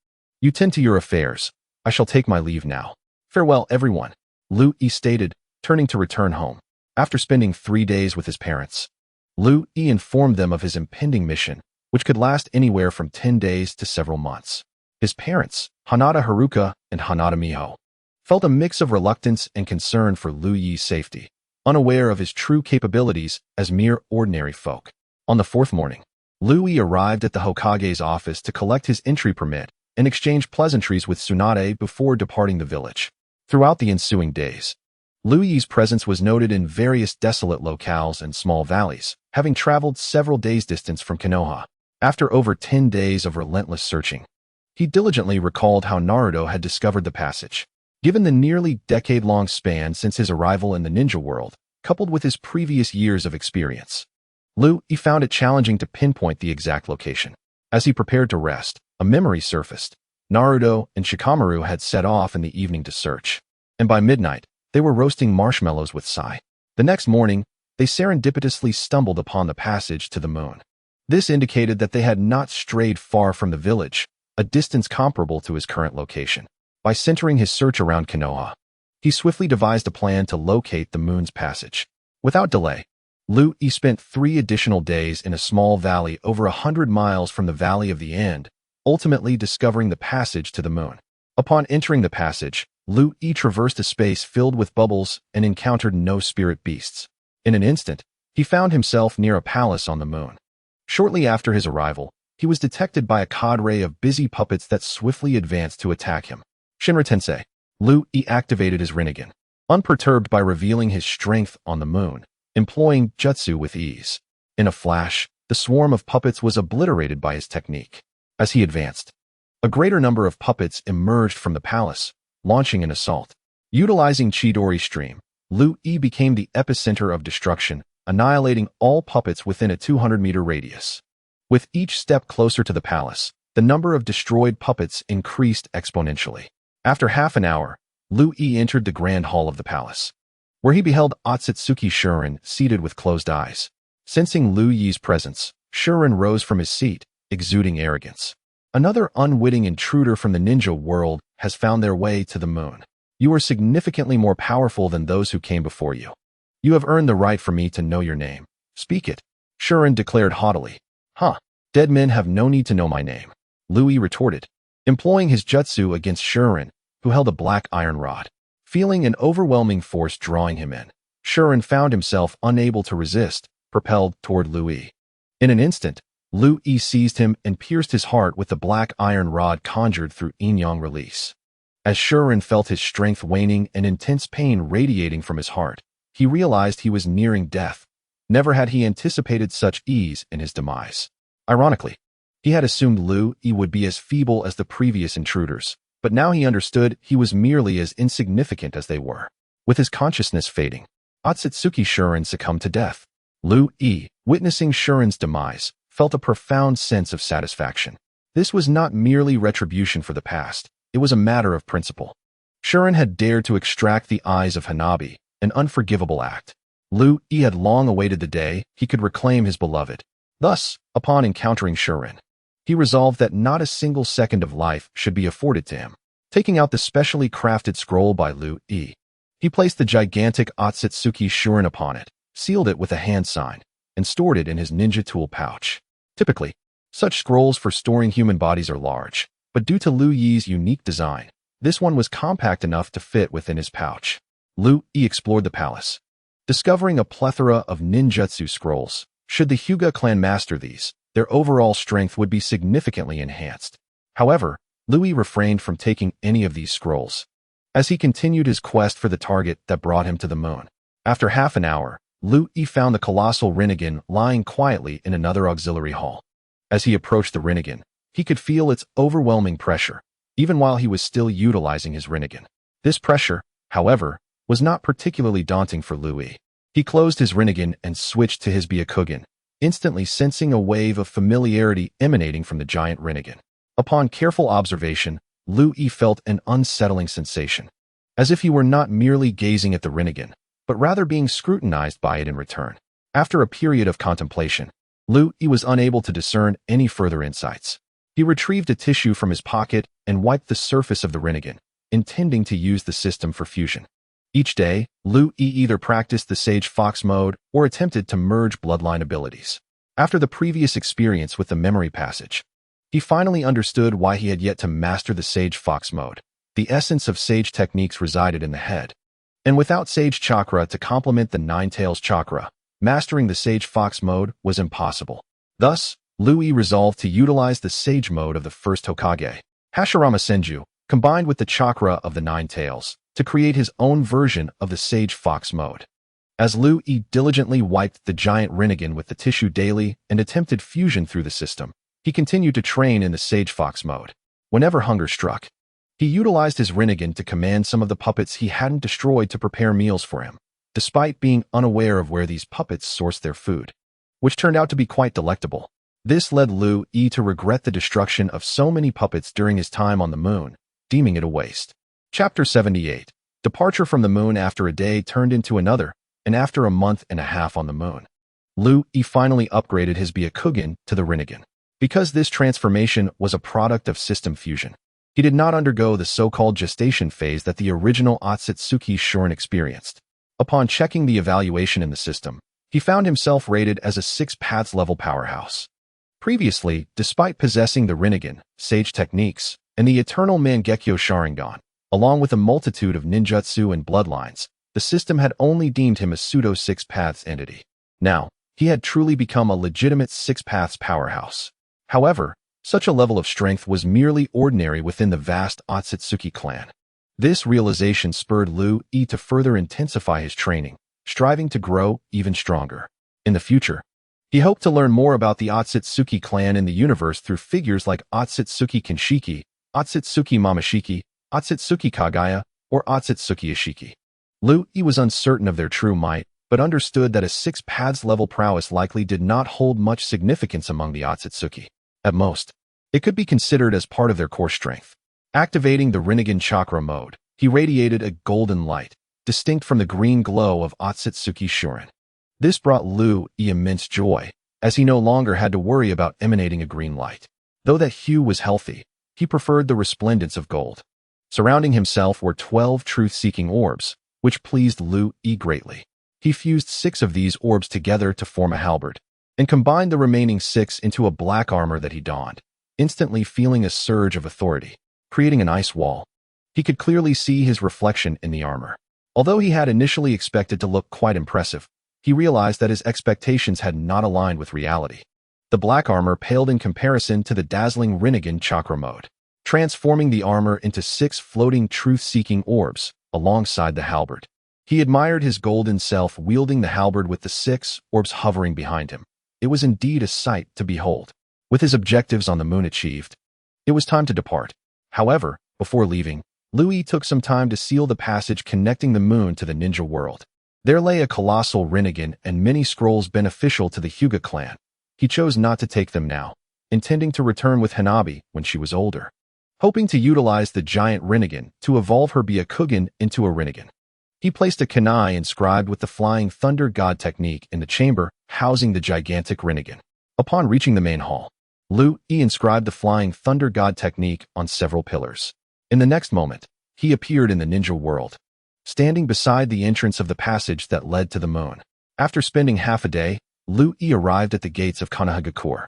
You tend to your affairs. I shall take my leave now. Farewell, everyone, Liu Yi stated, turning to return home. After spending 3 days with his parents, Liu Yi informed them of his impending mission, which could last anywhere from 10 days to several months. His parents, Hanada Haruka and Hanada Miho, felt a mix of reluctance and concern for Liu Yi's safety, unaware of his true capabilities as mere ordinary folk. On the 4th morning, Liu Yi arrived at the Hokage's office to collect his entry permit and exchange pleasantries with Tsunade before departing the village. Throughout the ensuing days, Liu Yi's presence was noted in various desolate locales and small valleys, having traveled several days' distance from Konoha. After over 10 days of relentless searching, he diligently recalled how Naruto had discovered the passage. Given the nearly decade-long span since his arrival in the ninja world, coupled with his previous years of experience, Liu Yi found it challenging to pinpoint the exact location. As he prepared to rest, a memory surfaced. Naruto and Shikamaru had set off in the evening to search, and by midnight, they were roasting marshmallows with Sai. The next morning, they serendipitously stumbled upon the passage to the moon. This indicated that they had not strayed far from the village, a distance comparable to his current location. By centering his search around Konoha, he swiftly devised a plan to locate the moon's passage. Without delay, Lu Yi spent 3 additional days in a small valley over 100 miles from the Valley of the End, ultimately discovering the passage to the moon. Upon entering the passage, Lu Yi traversed a space filled with bubbles and encountered no spirit beasts. In an instant, he found himself near a palace on the moon. Shortly after his arrival, he was detected by a cadre of busy puppets that swiftly advanced to attack him. Shinra-tensei. Lu Yi activated his Rinnegan, unperturbed by revealing his strength on the moon, employing jutsu with ease. In a flash, the swarm of puppets was obliterated by his technique. As he advanced, a greater number of puppets emerged from the palace, launching an assault. Utilizing Chidori Stream, Lu Yi became the epicenter of destruction, annihilating all puppets within a 200-meter radius. With each step closer to the palace, the number of destroyed puppets increased exponentially. After half an hour, Lu Yi entered the grand hall of the palace, where he beheld Otsutsuki Shuren seated with closed eyes. Sensing Lu Yi's presence, Shuren rose from his seat, exuding arrogance. Another unwitting intruder from the ninja world has found their way to the moon. You are significantly more powerful than those who came before you. You have earned the right for me to know your name. Speak it, Shuren declared haughtily. Huh, dead men have no need to know my name, Lu Yi retorted, employing his jutsu against Shuren, who held a black iron rod. Feeling an overwhelming force drawing him in, Shuren found himself unable to resist, propelled toward Lu Yi. In an instant, Lu Yi seized him and pierced his heart with the black iron rod conjured through yin-yang release. As Shuren felt his strength waning and intense pain radiating from his heart, he realized he was nearing death. Never had he anticipated such ease in his demise. Ironically, he had assumed Lu Yi would be as feeble as the previous intruders, but now he understood he was merely as insignificant as they were. With his consciousness fading, Otsutsuki Shuren succumbed to death. Lu Yi, witnessing Shuren's demise, felt a profound sense of satisfaction. This was not merely retribution for the past, it was a matter of principle. Shuren had dared to extract the eyes of Hanabi, an unforgivable act. Lu Yi had long awaited the day he could reclaim his beloved. Thus, upon encountering Shuren, he resolved that not a single second of life should be afforded to him. Taking out the specially crafted scroll by Lu Yi, he placed the gigantic Otsutsuki Shuren upon it, sealed it with a hand sign, and stored it in his ninja tool pouch. Typically, such scrolls for storing human bodies are large, but due to Lu Yi's unique design, this one was compact enough to fit within his pouch. Lu Yi explored the palace, discovering a plethora of ninjutsu scrolls. Should the Hyuga clan master these, their overall strength would be significantly enhanced. However, Lu Yi refrained from taking any of these scrolls, as he continued his quest for the target that brought him to the moon. After half an hour, Lu Yi found the colossal Rinnegan lying quietly in another auxiliary hall. As he approached the Rinnegan, he could feel its overwhelming pressure, even while he was still utilizing his Rinnegan. This pressure, however, was not particularly daunting for Lu Yi. He closed his Rinnegan and switched to his Byakugan, instantly sensing a wave of familiarity emanating from the giant Rinnegan. Upon careful observation, Lu Yi felt an unsettling sensation, as if he were not merely gazing at the Rinnegan, but rather being scrutinized by it in return. After a period of contemplation, Lu Yi was unable to discern any further insights. He retrieved a tissue from his pocket and wiped the surface of the Rinnegan, intending to use the system for fusion. Each day, Lu Yi either practiced the Sage Fox mode or attempted to merge bloodline abilities. After the previous experience with the memory passage, he finally understood why he had yet to master the Sage Fox mode. The essence of Sage techniques resided in the head, and without Sage chakra to complement the Nine Tails chakra, mastering the Sage Fox mode was impossible. Thus, Lu Yi resolved to utilize the Sage mode of the first Hokage, Hashirama Senju, combined with the chakra of the Nine Tails, to create his own version of the Sage Fox mode. As Lu Yi diligently wiped the giant Rinnegan with the tissue daily and attempted fusion through the system, he continued to train in the Sage Fox mode. Whenever hunger struck, he utilized his Rinnegan to command some of the puppets he hadn't destroyed to prepare meals for him, despite being unaware of where these puppets sourced their food, which turned out to be quite delectable. This led Lu Yi to regret the destruction of so many puppets during his time on the moon, deeming it a waste. Chapter 78. Departure from the moon. After a day turned into another, and after a month and a half on the moon, Lu Yi finally upgraded his Byakugan to the Rinnegan. Because this transformation was a product of system fusion, he did not undergo the so-called gestation phase that the original Otsutsuki Shuren experienced. Upon checking the evaluation in the system, He found himself rated as a 6 paths level powerhouse. Previously, despite possessing the Rinnegan, Sage techniques, and the Eternal Mangekyo Sharingan, along with a multitude of ninjutsu and bloodlines, the system had only deemed him a pseudo-6 paths entity. Now, he had truly become a legitimate 6 paths powerhouse. However, such a level of strength was merely ordinary within the vast Otsutsuki clan. This realization spurred Liu Yi to further intensify his training, striving to grow even stronger. In the future, he hoped to learn more about the Otsutsuki clan in the universe through figures like Otsutsuki Kinshiki, Otsutsuki Mamashiki, Otsutsuki Kagaya, or Otsutsuki Ishiki. Liu Yi was uncertain of their true might, but understood that a 6 paths level prowess likely did not hold much significance among the Otsutsuki. At most, it could be considered as part of their core strength. Activating the Rinnegan chakra mode, he radiated a golden light, distinct from the green glow of Otsutsuki Shurin. This brought Liu Yi immense joy, as he no longer had to worry about emanating a green light. Though that hue was healthy, he preferred the resplendence of gold. Surrounding himself were 12 truth-seeking orbs, which pleased Liu Yi greatly. He fused 6 of these orbs together to form a halberd, and combined the remaining 6 into a black armor that he donned, instantly feeling a surge of authority, creating an ice wall. He could clearly see his reflection in the armor. Although he had initially expected to look quite impressive, he realized that his expectations had not aligned with reality. The black armor paled in comparison to the dazzling Rinnegan chakra mode, transforming the armor into 6 floating truth-seeking orbs alongside the halberd. He admired his golden self wielding the halberd with the 6 orbs hovering behind him. It was indeed a sight to behold. With his objectives on the moon achieved, it was time to depart. However, before leaving, Liu Yi took some time to seal the passage connecting the moon to the ninja world. There lay a colossal Rinnegan and many scrolls beneficial to the Hyuga clan. He chose not to take them now, intending to return with Hanabi when she was older, hoping to utilize the giant Rinnegan to evolve her Byakugan into a Rinnegan. He placed a kunai inscribed with the Flying Thunder God technique in the chamber housing the gigantic Rinnegan. Upon reaching the main hall, Liu Yi inscribed the Flying Thunder God technique on several pillars. In the next moment, he appeared in the ninja world, standing beside the entrance of the passage that led to the moon. After spending half a day, Liu Yi arrived at the gates of Konohagakure.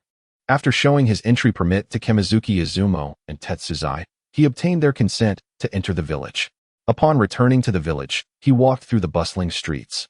After showing his entry permit to Kamizuki Izumo and Tetsuzai, he obtained their consent to enter the village. Upon returning to the village, he walked through the bustling streets,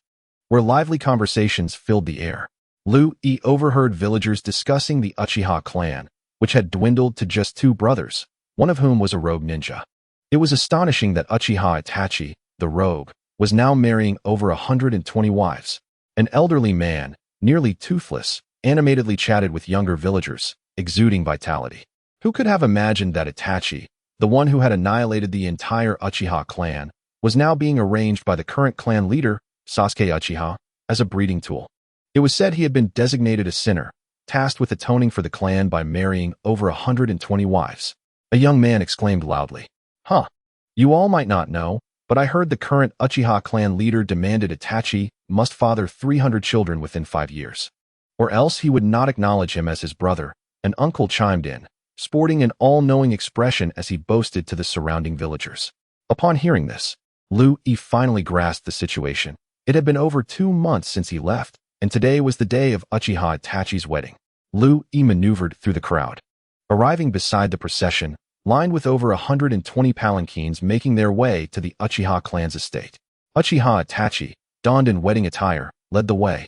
where lively conversations filled the air. Liu Yi overheard villagers discussing the Uchiha clan, which had dwindled to just 2 brothers, one of whom was a rogue ninja. It was astonishing that Uchiha Itachi, the rogue, was now marrying over 120 wives. An elderly man, nearly toothless, animatedly chatted with younger villagers, exuding vitality. Who could have imagined that Itachi, the one who had annihilated the entire Uchiha clan, was now being arranged by the current clan leader, Sasuke Uchiha, as a breeding tool? It was said he had been designated a sinner, tasked with atoning for the clan by marrying over 120 wives. A young man exclaimed loudly, "Huh, you all might not know, but I heard the current Uchiha clan leader demanded Itachi must father 300 children within 5 years, or else he would not acknowledge him as his brother." An uncle chimed in, sporting an all-knowing expression as he boasted to the surrounding villagers. Upon hearing this, Liu Yi finally grasped the situation. It had been over 2 months since he left, and today was the day of Uchiha Itachi's wedding. Liu Yi maneuvered through the crowd, arriving beside the procession, lined with over 120 palanquins making their way to the Uchiha clan's estate. Uchiha Itachi, donned in wedding attire, led the way,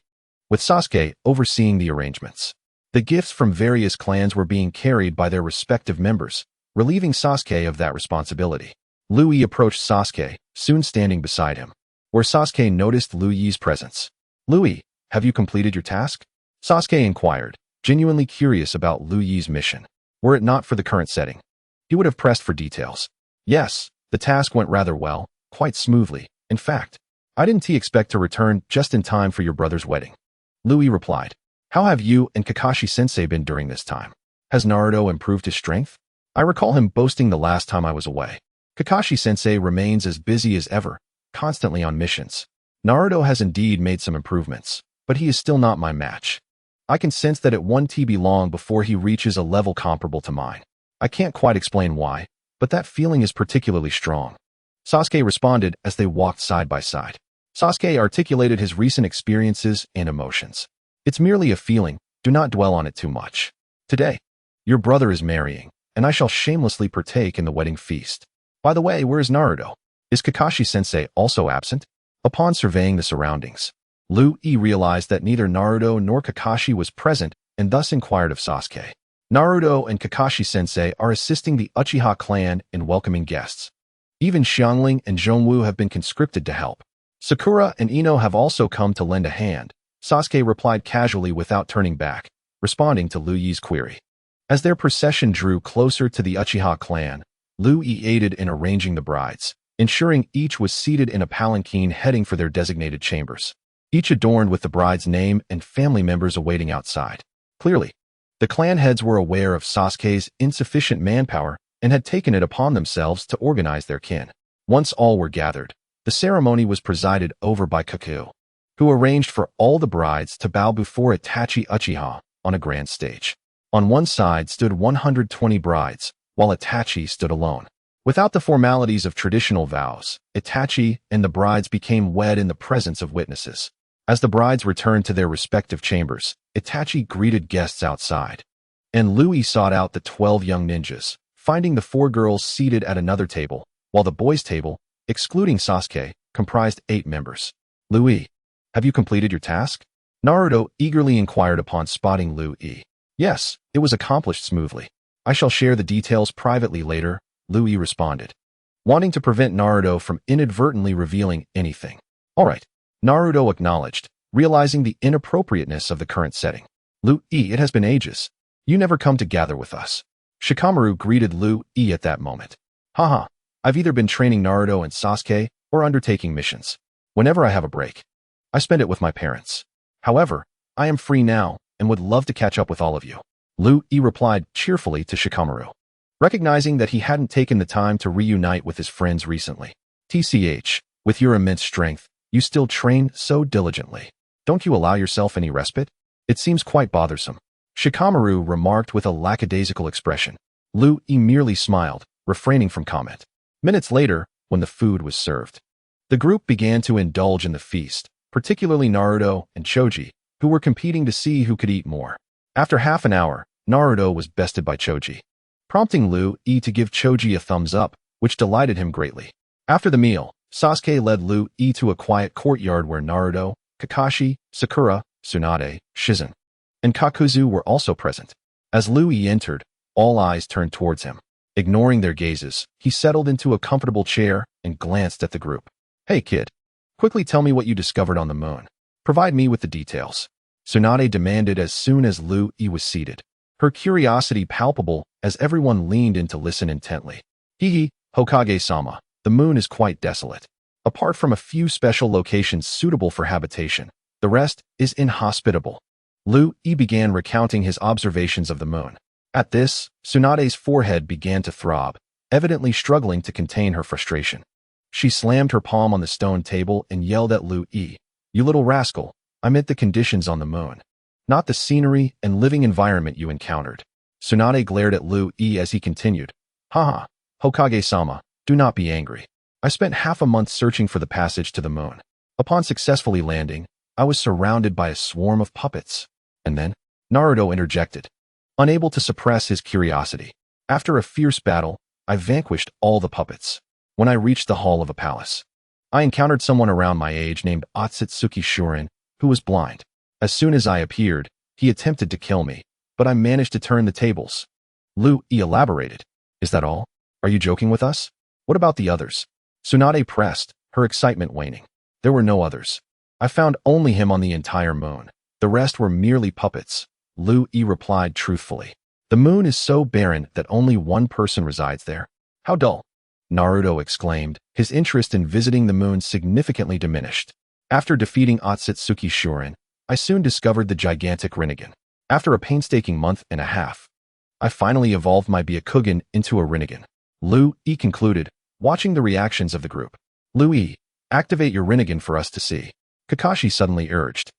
with Sasuke overseeing the arrangements. The gifts from various clans were being carried by their respective members, relieving Sasuke of that responsibility. Liu Yi approached Sasuke, soon standing beside him, where Sasuke noticed Liu Yi's presence. "Liu Yi, have you completed your task?" Sasuke inquired, genuinely curious about Liu Yi's mission. Were it not for the current setting, he would have pressed for details. "Yes, the task went rather well, quite smoothly. In fact, I didn't expect to return just in time for your brother's wedding." Liu Yi replied, "How have you and Kakashi-sensei been during this time? Has Naruto improved his strength? I recall him boasting the last time I was away." Kakashi-sensei remains as busy as ever, constantly on missions. Naruto has indeed made some improvements, but he is still not my match. I can sense that it won't be long before he reaches a level comparable to mine. I can't quite explain why, but that feeling is particularly strong. Sasuke responded as they walked side by side. Sasuke articulated his recent experiences and emotions. It's merely a feeling, do not dwell on it too much. Today, your brother is marrying, and I shall shamelessly partake in the wedding feast. By the way, where is Naruto? Is Kakashi-sensei also absent? Upon surveying the surroundings, Lu-E realized that neither Naruto nor Kakashi was present and thus inquired of Sasuke. Naruto and Kakashi-sensei are assisting the Uchiha clan in welcoming guests. Even Xiangling and Zhongwu have been conscripted to help. Sakura and Ino have also come to lend a hand, Sasuke replied casually without turning back, responding to Lu-Yi's query. As their procession drew closer to the Uchiha clan, Lu-E aided in arranging the brides, ensuring each was seated in a palanquin heading for their designated chambers, each adorned with the bride's name and family members awaiting outside. Clearly, the clan heads were aware of Sasuke's insufficient manpower and had taken it upon themselves to organize their kin. Once all were gathered, the ceremony was presided over by Kaku, who arranged for all the brides to bow before Itachi Uchiha on a grand stage. On one side stood 120 brides, while Itachi stood alone. Without the formalities of traditional vows, Itachi and the brides became wed in the presence of witnesses. As the brides returned to their respective chambers, Itachi greeted guests outside, and Lu-E sought out the 12 young ninjas, finding the 4 girls seated at another table, while the boys' table, excluding Sasuke, comprised 8 members. Lu-E, have you completed your task? Naruto eagerly inquired upon spotting Lu-E. Yes, it was accomplished smoothly. I shall share the details privately later, Lu-E responded, wanting to prevent Naruto from inadvertently revealing anything. All right, Naruto acknowledged, realizing the inappropriateness of the current setting. Lu-E, it has been ages. You never come to gather with us. Shikamaru greeted Lu-E at that moment. Haha, I've either been training Naruto and Sasuke or undertaking missions. Whenever I have a break, I spend it with my parents. However, I am free now and would love to catch up with all of you. Lu-E replied cheerfully to Shikamaru, recognizing that he hadn't taken the time to reunite with his friends recently. TCH, with your immense strength, you still train so diligently. Don't you allow yourself any respite? It seems quite bothersome. Shikamaru remarked with a lackadaisical expression. Lu-E merely smiled, refraining from comment. Minutes later, when the food was served, the group began to indulge in the feast, particularly Naruto and Choji, who were competing to see who could eat more. After half an hour, Naruto was bested by Choji, prompting Lu-E to give Choji a thumbs up, which delighted him greatly. After the meal, Sasuke led Lu-E to a quiet courtyard where Naruto, Kakashi, Sakura, Tsunade, Shizen, and Kakuzu were also present. As Lu-E entered, all eyes turned towards him. Ignoring their gazes, he settled into a comfortable chair and glanced at the group. Hey kid, quickly tell me what you discovered on the moon. Provide me with the details, Tsunade demanded as soon as Lu-E was seated, her curiosity palpable as everyone leaned in to listen intently. Hihi, Hokage-sama, the moon is quite desolate. Apart from a few special locations suitable for habitation, the rest is inhospitable. Lu-E began recounting his observations of the moon. At this, Tsunade's forehead began to throb, evidently struggling to contain her frustration. She slammed her palm on the stone table and yelled at Lu-E, "You little rascal, I meant the conditions on the moon, not the scenery and living environment you encountered." Tsunade glared at Lu-E as he continued, "Haha, Hokage-sama, do not be angry. I spent half a month searching for the passage to the moon. Upon successfully landing, I was surrounded by a swarm of puppets." And then, Naruto interjected, unable to suppress his curiosity. "After a fierce battle, I vanquished all the puppets. When I reached the hall of a palace, I encountered someone around my age named Otsutsuki Shurin, who was blind. As soon as I appeared, he attempted to kill me, but I managed to turn the tables." Lu-E elaborated. "Is that all? Are you joking with us? What about the others?" Tsunade pressed, her excitement waning. "There were no others. I found only him on the entire moon. The rest were merely puppets," Lu-E replied truthfully. "The moon is so barren that only one person resides there. How dull," Naruto exclaimed, his interest in visiting the moon significantly diminished. "After defeating Otsutsuki Shurin, I soon discovered the gigantic Rinnegan. After a painstaking month and a half, I finally evolved my Byakugan into a Rinnegan," Lu-E concluded, watching the reactions of the group. "Lu-E, activate your Rinnegan for us to see," Kakashi suddenly urged.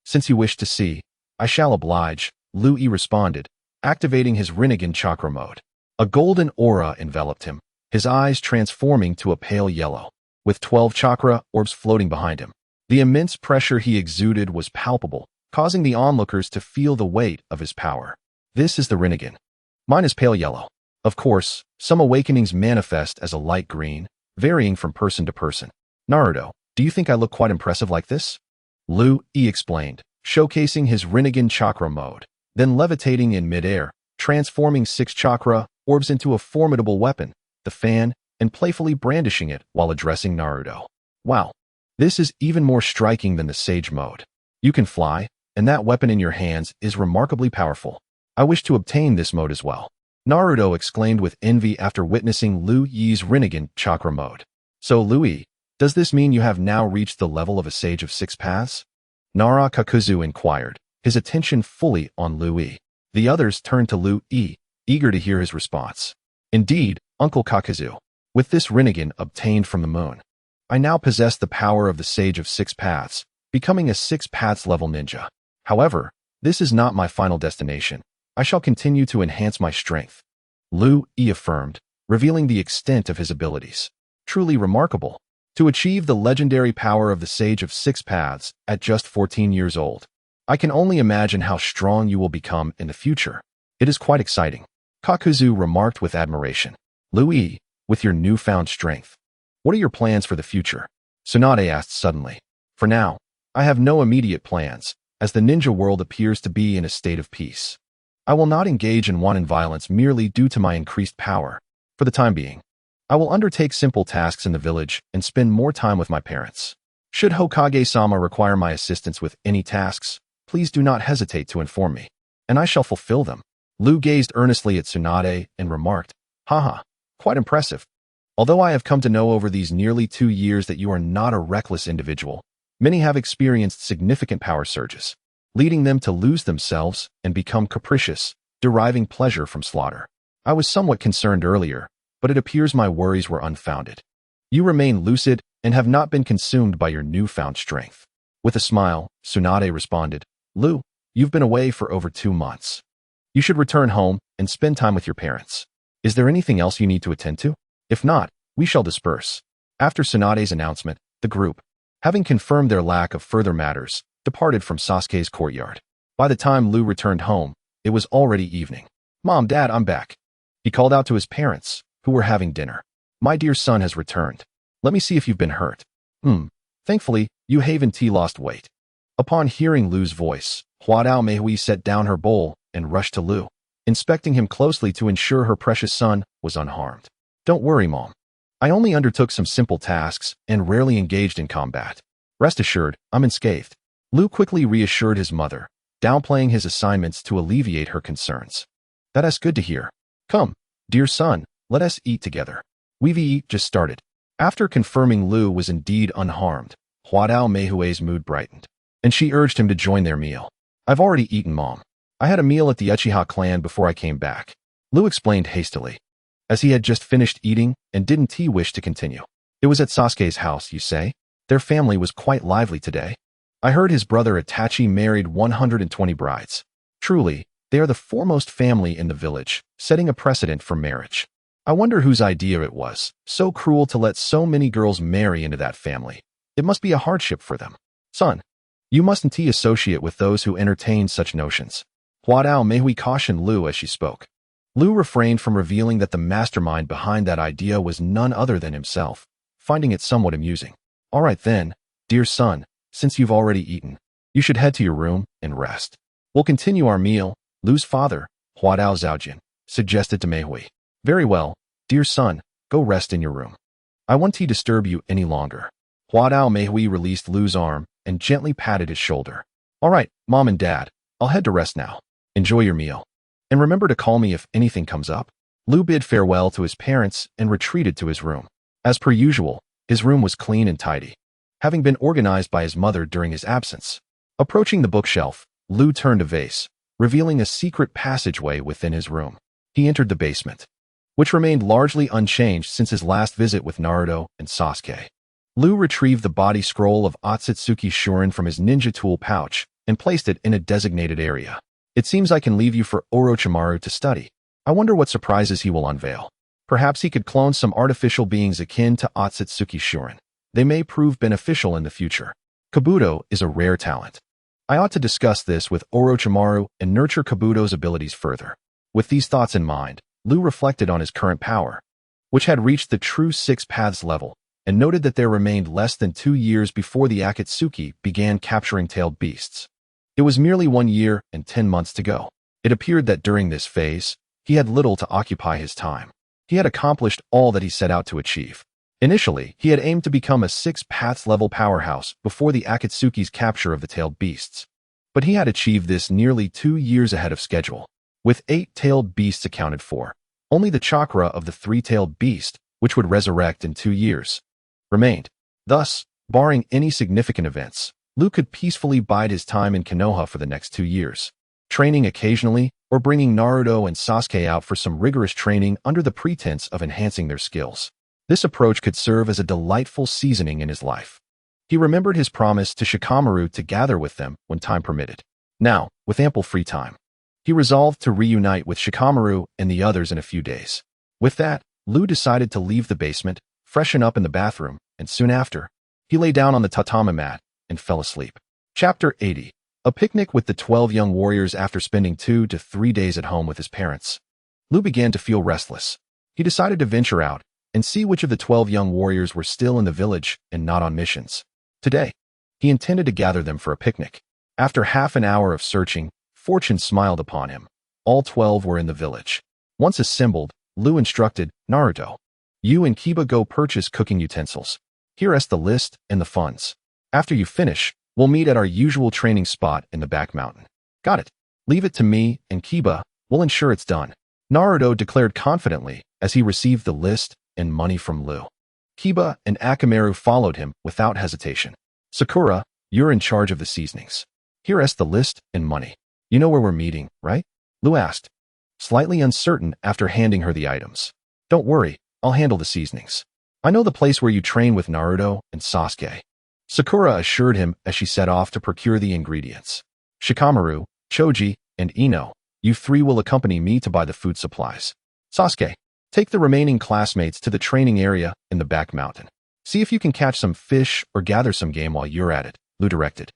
"Since you wish to see, I shall oblige," Lu-E responded, activating his Rinnegan chakra mode. A golden aura enveloped him, his eyes transforming to a pale yellow, with 12 chakra orbs floating behind him. The immense pressure he exuded was palpable, causing the onlookers to feel the weight of his power. This is the Rinnegan. Mine is pale yellow. Of course, some awakenings manifest as a light green, varying from person to person. Naruto, do you think I look quite impressive like this? Lu E explained, showcasing his Rinnegan chakra mode, then levitating in midair, transforming 6 chakra orbs into a formidable weapon, the fan, and playfully brandishing it while addressing Naruto. Wow, this is even more striking than the Sage mode. You can fly, and that weapon in your hands is remarkably powerful. I wish to obtain this mode as well. Naruto exclaimed with envy after witnessing Lu Yi's Rinnegan chakra mode. So Lu Yi, does this mean you have now reached the level of a Sage of 6 Paths? Nara Kakuzu inquired, his attention fully on Lu Yi. The others turned to Lu Yi, eager to hear his response. Indeed, Uncle Kakuzu, with this Rinnegan obtained from the moon, I now possess the power of the Sage of 6 Paths, becoming a 6 Paths level ninja. However, this is not my final destination. I shall continue to enhance my strength. Lu Yi affirmed, revealing the extent of his abilities. Truly remarkable. To achieve the legendary power of the Sage of 6 Paths at just 14 years old. I can only imagine how strong you will become in the future. It is quite exciting. Kakuzu remarked with admiration. Lu Yi, with your newfound strength, what are your plans for the future? Tsunade asked suddenly. For now, I have no immediate plans, as the ninja world appears to be in a state of peace. I will not engage in wanton violence merely due to my increased power. For the time being, I will undertake simple tasks in the village and spend more time with my parents. Should Hokage-sama require my assistance with any tasks, please do not hesitate to inform me, and I shall fulfill them. Lu gazed earnestly at Tsunade and remarked, Haha, quite impressive. Although I have come to know over these nearly 2 years that you are not a reckless individual, many have experienced significant power surges, leading them to lose themselves and become capricious, deriving pleasure from slaughter. I was somewhat concerned earlier, but it appears my worries were unfounded. You remain lucid and have not been consumed by your newfound strength. With a smile, Tsunade responded, Lu, you've been away for over 2 months. You should return home and spend time with your parents. Is there anything else you need to attend to? If not, we shall disperse. After Tsunade's announcement, the group, having confirmed their lack of further matters, departed from Sasuke's courtyard. By the time Lu returned home, it was already evening. Mom, Dad, I'm back. He called out to his parents, who were having dinner. My dear son has returned. Let me see if you've been hurt. Thankfully, you haven't lost weight. Upon hearing Lu's voice, Huadao Mehui set down her bowl and rushed to Lu, inspecting him closely to ensure her precious son was unharmed. Don't worry, Mom. I only undertook some simple tasks and rarely engaged in combat. Rest assured, I'm unscathed. Lu quickly reassured his mother, downplaying his assignments to alleviate her concerns. That's good to hear. Come, dear son, let us eat together. We've just started. After confirming Lu was indeed unharmed, Huadao Meihui's mood brightened, and she urged him to join their meal. I've already eaten, Mom. I had a meal at the Uchiha clan before I came back. Lu explained hastily, as he had just finished eating and didn't wish to continue. It was at Sasuke's house, you say? Their family was quite lively today. I heard his brother Itachi married 120 brides. Truly, they are the foremost family in the village, setting a precedent for marriage. I wonder whose idea it was, so cruel to let so many girls marry into that family. It must be a hardship for them. Son, you mustn't associate with those who entertain such notions. Huadao Mehui cautioned Lu as she spoke. Lu refrained from revealing that the mastermind behind that idea was none other than himself, finding it somewhat amusing. All right then, dear son, since you've already eaten, you should head to your room and rest. We'll continue our meal, Lu's father, Huadao Zhaojin, suggested to Mehui. Very well, dear son, go rest in your room. I won't disturb you any longer. Huadao Mehui released Lu's arm and gently patted his shoulder. All right, Mom and Dad, I'll head to rest now. Enjoy your meal. And remember to call me if anything comes up. Lu bid farewell to his parents and retreated to his room. As per usual, his room was clean and tidy, having been organized by his mother during his absence. Approaching the bookshelf, Lu turned a vase, revealing a secret passageway within his room. He entered the basement, which remained largely unchanged since his last visit with Naruto and Sasuke. Lu retrieved the body scroll of Otsutsuki Shurin from his ninja tool pouch and placed it in a designated area. It seems I can leave you for Orochimaru to study. I wonder what surprises he will unveil. Perhaps he could clone some artificial beings akin to Otsutsuki Shurin. They may prove beneficial in the future. Kabuto is a rare talent. I ought to discuss this with Orochimaru and nurture Kabuto's abilities further. With these thoughts in mind, Lu reflected on his current power, which had reached the true 6 paths level, and noted that there remained less than 2 years before the Akatsuki began capturing tailed beasts. It was merely 1 year and 10 months to go. It appeared that during this phase, he had little to occupy his time. He had accomplished all that he set out to achieve. Initially, he had aimed to become a 6 paths level powerhouse before the Akatsuki's capture of the tailed beasts. But he had achieved this nearly 2 years ahead of schedule. With 8 tailed beasts accounted for, only the chakra of the 3-tailed beast, which would resurrect in 2 years, remained. Thus, barring any significant events, Lu could peacefully bide his time in Konoha for the next 2 years, training occasionally or bringing Naruto and Sasuke out for some rigorous training under the pretense of enhancing their skills. This approach could serve as a delightful seasoning in his life. He remembered his promise to Shikamaru to gather with them when time permitted. Now, with ample free time, he resolved to reunite with Shikamaru and the others in a few days. With that, Lu decided to leave the basement, freshen up in the bathroom, and soon after, he lay down on the tatami mat and fell asleep. Chapter 80. A picnic with the 12 young warriors. After spending 2 to 3 days at home with his parents, Lu began to feel restless. He decided to venture out and see which of the 12 young warriors were still in the village and not on missions. Today, he intended to gather them for a picnic. After half an hour of searching, fortune smiled upon him. All 12 were in the village. Once assembled, Lu instructed, Naruto, you and Kiba go purchase cooking utensils. Here is the list and the funds. After you finish, we'll meet at our usual training spot in the back mountain. Got it. Leave it to me and Kiba, we'll ensure it's done. Naruto declared confidently as he received the list and money from Lu. Kiba and Akamaru followed him without hesitation. Sakura, you're in charge of the seasonings. Here is the list and money. You know where we're meeting, right? Lu asked, slightly uncertain after handing her the items. Don't worry, I'll handle the seasonings. I know the place where you train with Naruto and Sasuke. Sakura assured him as she set off to procure the ingredients. Shikamaru, Choji, and Ino, you 3 will accompany me to buy the food supplies. Sasuke, take the remaining classmates to the training area in the back mountain. See if you can catch some fish or gather some game while you're at it, Lu directed,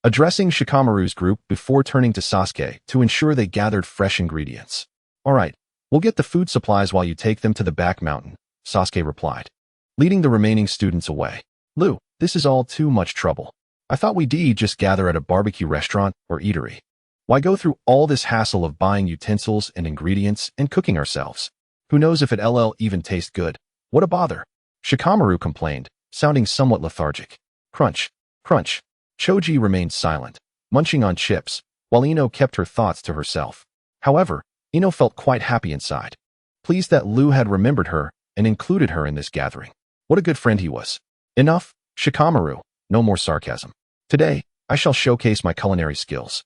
addressing Shikamaru's group before turning to Sasuke to ensure they gathered fresh ingredients. All right, we'll get the food supplies while you take them to the back mountain, Sasuke replied, leading the remaining students away. Lu, this is all too much trouble. I thought we'd just gather at a barbecue restaurant or eatery. Why go through all this hassle of buying utensils and ingredients and cooking ourselves? Who knows if it'll even taste good? What a bother. Shikamaru complained, sounding somewhat lethargic. Crunch, crunch. Choji remained silent, munching on chips, while Ino kept her thoughts to herself. However, Ino felt quite happy inside, pleased that Lu had remembered her and included her in this gathering. What a good friend he was. Enough, Shikamaru, no more sarcasm. Today, I shall showcase my culinary skills,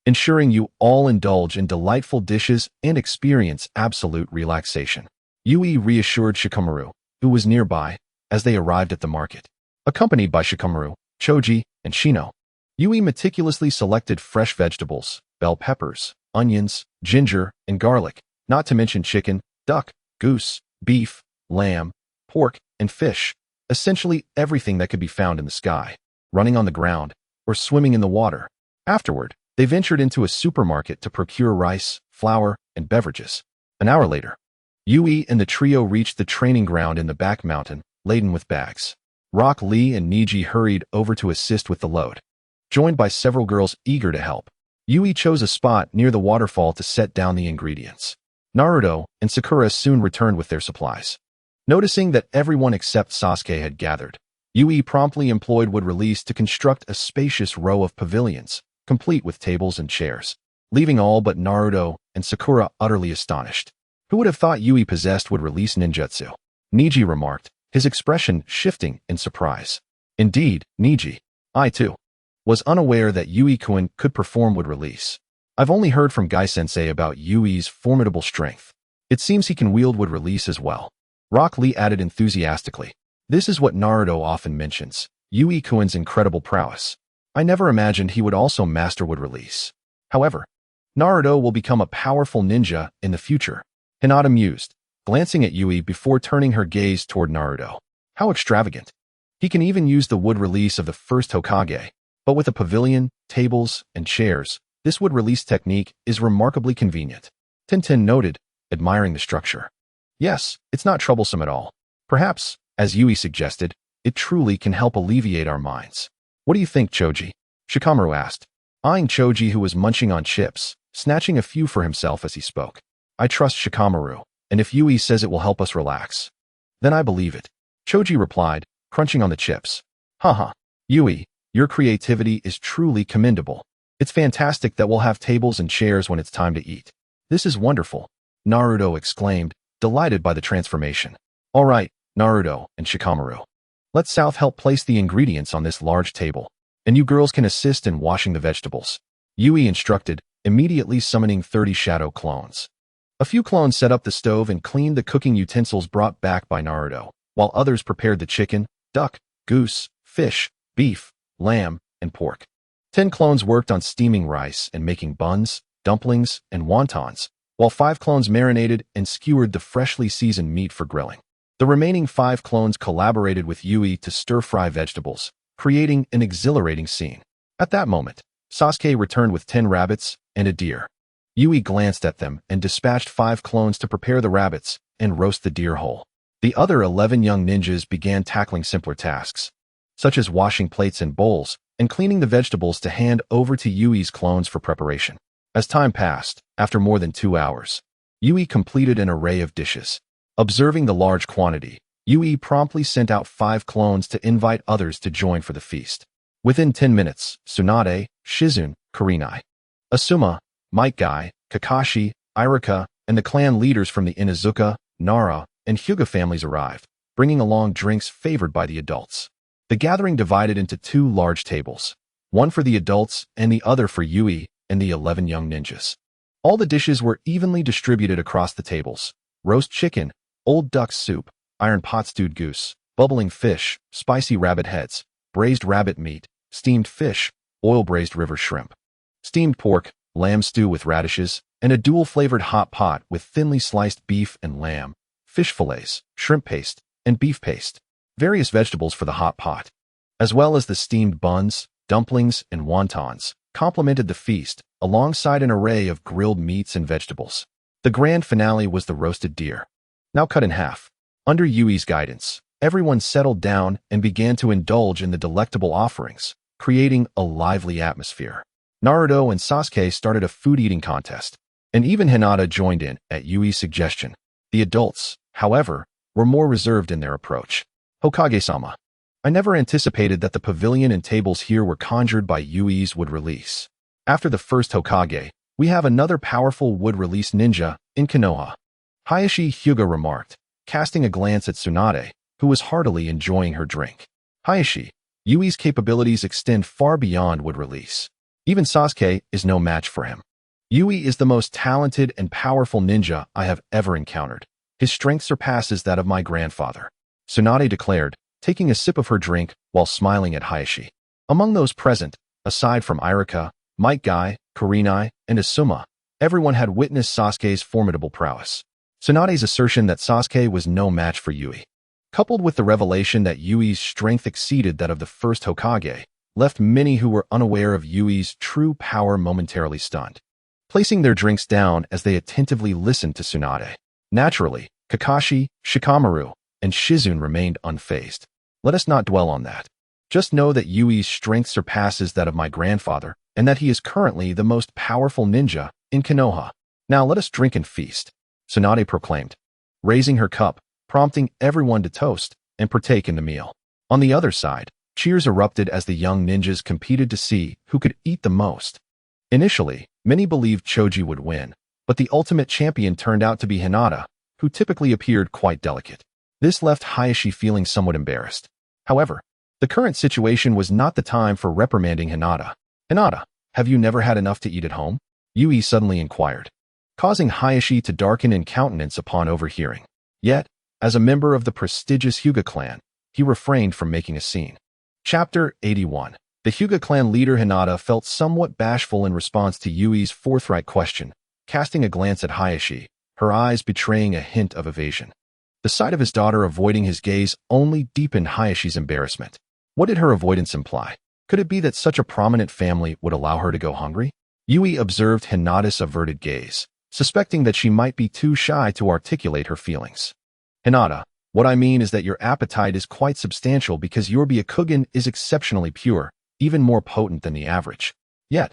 ensuring you all indulge in delightful dishes and experience absolute relaxation. Yui reassured Shikamaru, who was nearby, as they arrived at the market. Accompanied by Shikamaru, Choji, and Shino, Yui meticulously selected fresh vegetables, bell peppers, onions, ginger, and garlic, not to mention chicken, duck, goose, beef, lamb, pork, and fish, essentially everything that could be found in the sky, running on the ground, or swimming in the water. Afterward, they ventured into a supermarket to procure rice, flour, and beverages. An hour later, Yui and the trio reached the training ground in the back mountain, laden with bags. Rock Lee and Niji hurried over to assist with the load. Joined by several girls eager to help, Yui chose a spot near the waterfall to set down the ingredients. Naruto and Sakura soon returned with their supplies. Noticing that everyone except Sasuke had gathered, Yui promptly employed wood release to construct a spacious row of pavilions, complete with tables and chairs, leaving all but Naruto and Sakura utterly astonished. Who would have thought Yui possessed wood release ninjutsu? Niji remarked, his expression shifting in surprise. Indeed, Niji, I too, was unaware that Yui-kun could perform wood release. I've only heard from Gai-sensei about Yui's formidable strength. It seems he can wield wood release as well. Rock Lee added enthusiastically. This is what Naruto often mentions, Yui-kun's incredible prowess. I never imagined he would also master wood release. However, Naruto will become a powerful ninja in the future. Hinata mused, glancing at Yui before turning her gaze toward Naruto. How extravagant. He can even use the wood release of the first Hokage, But with a pavilion, tables, and chairs, this wood-release technique is remarkably convenient. Tintin noted, admiring the structure. Yes, it's not troublesome at all. Perhaps, as Yui suggested, it truly can help alleviate our minds. What do you think, Choji? Shikamaru asked, eyeing Choji, who was munching on chips, snatching a few for himself as he spoke. I trust Shikamaru, and if Yui says it will help us relax, then I believe it. Choji replied, crunching on the chips. Haha, Yui, your creativity is truly commendable. It's fantastic that we'll have tables and chairs when it's time to eat. This is wonderful, Naruto exclaimed, delighted by the transformation. All right, Naruto and Shikamaru. Let South help place the ingredients on this large table, and you girls can assist in washing the vegetables. Yui instructed, immediately summoning 30 shadow clones. A few clones set up the stove and cleaned the cooking utensils brought back by Naruto, while others prepared the chicken, duck, goose, fish, beef, lamb, and pork. 10 clones worked on steaming rice and making buns, dumplings, and wontons, while 5 clones marinated and skewered the freshly seasoned meat for grilling. The remaining 5 clones collaborated with Yui to stir-fry vegetables, creating an exhilarating scene. At that moment, Sasuke returned with 10 rabbits and a deer. Yui glanced at them and dispatched 5 clones to prepare the rabbits and roast the deer whole. The other 11 young ninjas began tackling simpler tasks, such as washing plates and bowls and cleaning the vegetables to hand over to Yui's clones for preparation. As time passed, after more than 2 hours, Yui completed an array of dishes. Observing the large quantity, Yui promptly sent out 5 clones to invite others to join for the feast. Within 10 minutes, Tsunade, Shizune, Kurenai, Asuma, Might Guy, Kakashi, Iruka, and the clan leaders from the Inuzuka, Nara, and Hyuga families arrived, bringing along drinks favored by the adults. The gathering divided into 2 large tables, one for the adults and the other for Yui and the 11 young ninjas. All the dishes were evenly distributed across the tables: roast chicken, old duck soup, iron pot stewed goose, bubbling fish, spicy rabbit heads, braised rabbit meat, steamed fish, oil-braised river shrimp, steamed pork, lamb stew with radishes, and a dual-flavored hot pot with thinly sliced beef and lamb, fish fillets, shrimp paste, and beef paste, various vegetables for the hot pot, as well as the steamed buns, dumplings, and wontons, complemented the feast, alongside an array of grilled meats and vegetables. The grand finale was the roasted deer, now cut in half. Under Yui's guidance, everyone settled down and began to indulge in the delectable offerings, creating a lively atmosphere. Naruto and Sasuke started a food-eating contest, and even Hinata joined in at Yui's suggestion. The adults, however, were more reserved in their approach. Hokage-sama. I never anticipated that the pavilion and tables here were conjured by Yui's wood-release. After the first Hokage, we have another powerful wood-release ninja in Konoha. Hayashi Hyuga remarked, casting a glance at Tsunade, who was heartily enjoying her drink. Hayashi, Yui's capabilities extend far beyond wood-release. Even Sasuke is no match for him. Yui is the most talented and powerful ninja I have ever encountered. His strength surpasses that of my grandfather, Tsunade declared, taking a sip of her drink while smiling at Hayashi. Among those present, aside from Iruka, Might Guy, Kurenai, and Asuma, everyone had witnessed Sasuke's formidable prowess. Tsunade's assertion that Sasuke was no match for Yui, coupled with the revelation that Yui's strength exceeded that of the first Hokage, left many who were unaware of Yui's true power momentarily stunned, placing their drinks down as they attentively listened to Tsunade. Naturally, Kakashi, Shikamaru, and Shizune remained unfazed. Let us not dwell on that. Just know that Yui's strength surpasses that of my grandfather, and that he is currently the most powerful ninja in Konoha. Now let us drink and feast, Tsunade proclaimed, raising her cup, prompting everyone to toast and partake in the meal. On the other side, cheers erupted as the young ninjas competed to see who could eat the most. Initially, many believed Choji would win, but the ultimate champion turned out to be Hinata, who typically appeared quite delicate. This left Hayashi feeling somewhat embarrassed. However, the current situation was not the time for reprimanding Hinata. Hinata, have you never had enough to eat at home? Yui suddenly inquired, causing Hayashi to darken in countenance upon overhearing. Yet, as a member of the prestigious Hyuga clan, he refrained from making a scene. Chapter 81. The Hyuga clan leader Hinata felt somewhat bashful in response to Yui's forthright question, casting a glance at Hayashi, her eyes betraying a hint of evasion. The sight of his daughter avoiding his gaze only deepened Hayashi's embarrassment. What did her avoidance imply? Could it be that such a prominent family would allow her to go hungry? Yui observed Hinata's averted gaze, suspecting that she might be too shy to articulate her feelings. Hinata, what I mean is that your appetite is quite substantial because your Byakugan is exceptionally pure, even more potent than the average. Yet,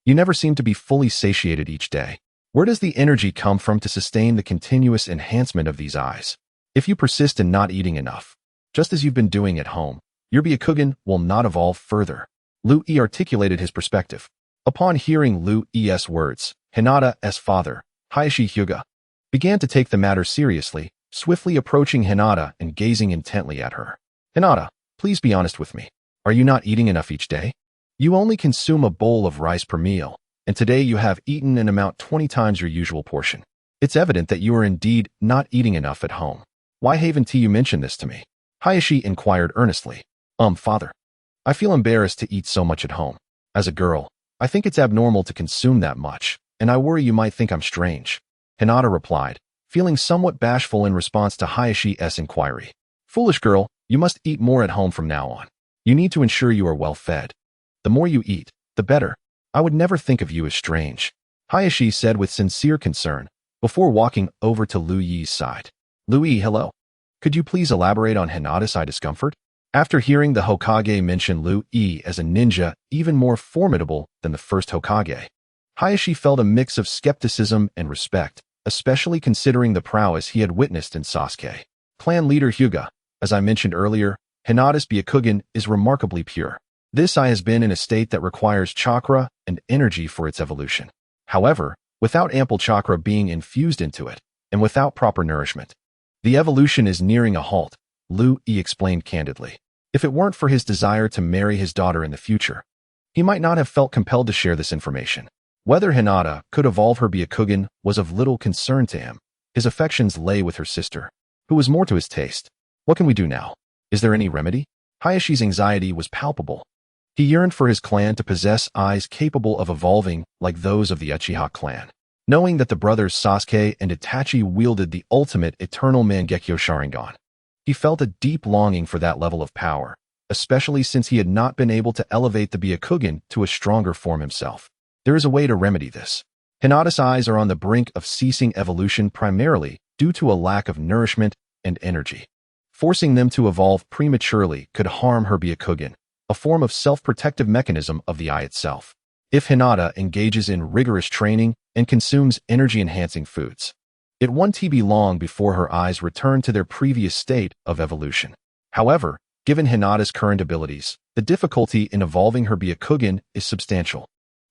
you never seem to be fully satiated each day. Where does the energy come from to sustain the continuous enhancement of these eyes? If you persist in not eating enough, just as you've been doing at home, your Byakugan will not evolve further. Lu E articulated his perspective. Upon hearing Lu E's words, Hinata's father, Hayashi Hyuga, began to take the matter seriously, swiftly approaching Hinata and gazing intently at her. Hinata, please be honest with me. Are you not eating enough each day? You only consume a bowl of rice per meal, and today you have eaten an amount 20 times your usual portion. It's evident that you are indeed not eating enough at home. Why haven't you mentioned this to me? Hayashi inquired earnestly. Father. I feel embarrassed to eat so much at home. As a girl, I think it's abnormal to consume that much, and I worry you might think I'm strange. Hinata replied, feeling somewhat bashful in response to Hayashi's inquiry. Foolish girl, you must eat more at home from now on. You need to ensure you are well fed. The more you eat, the better. I would never think of you as strange, Hayashi said with sincere concern, before walking over to Lu Yi's side. Lu Yi, hello. Could you please elaborate on Hinata's eye discomfort? After hearing the Hokage mention Lu Yi as a ninja even more formidable than the first Hokage, Hayashi felt a mix of skepticism and respect, especially considering the prowess he had witnessed in Sasuke. Clan leader Hyuga, as I mentioned earlier, Hinata's Byakugan is remarkably pure. This eye has been in a state that requires chakra and energy for its evolution. However, without ample chakra being infused into it, and without proper nourishment, the evolution is nearing a halt, Lu Yi explained candidly. If it weren't for his desire to marry his daughter in the future, he might not have felt compelled to share this information. Whether Hinata could evolve her Byakugan was of little concern to him. His affections lay with her sister, who was more to his taste. What can we do now? Is there any remedy? Hayashi's anxiety was palpable. He yearned for his clan to possess eyes capable of evolving like those of the Uchiha clan. Knowing that the brothers Sasuke and Itachi wielded the ultimate eternal Mangekyo Sharingan, he felt a deep longing for that level of power, especially since he had not been able to elevate the Byakugan to a stronger form himself. There is a way to remedy this. Hinata's eyes are on the brink of ceasing evolution primarily due to a lack of nourishment and energy. Forcing them to evolve prematurely could harm her Byakugan, a form of self-protective mechanism of the eye itself. If Hinata engages in rigorous training and consumes energy-enhancing foods, it won't be long before her eyes return to their previous state of evolution. However, given Hinata's current abilities, the difficulty in evolving her Byakugan is substantial.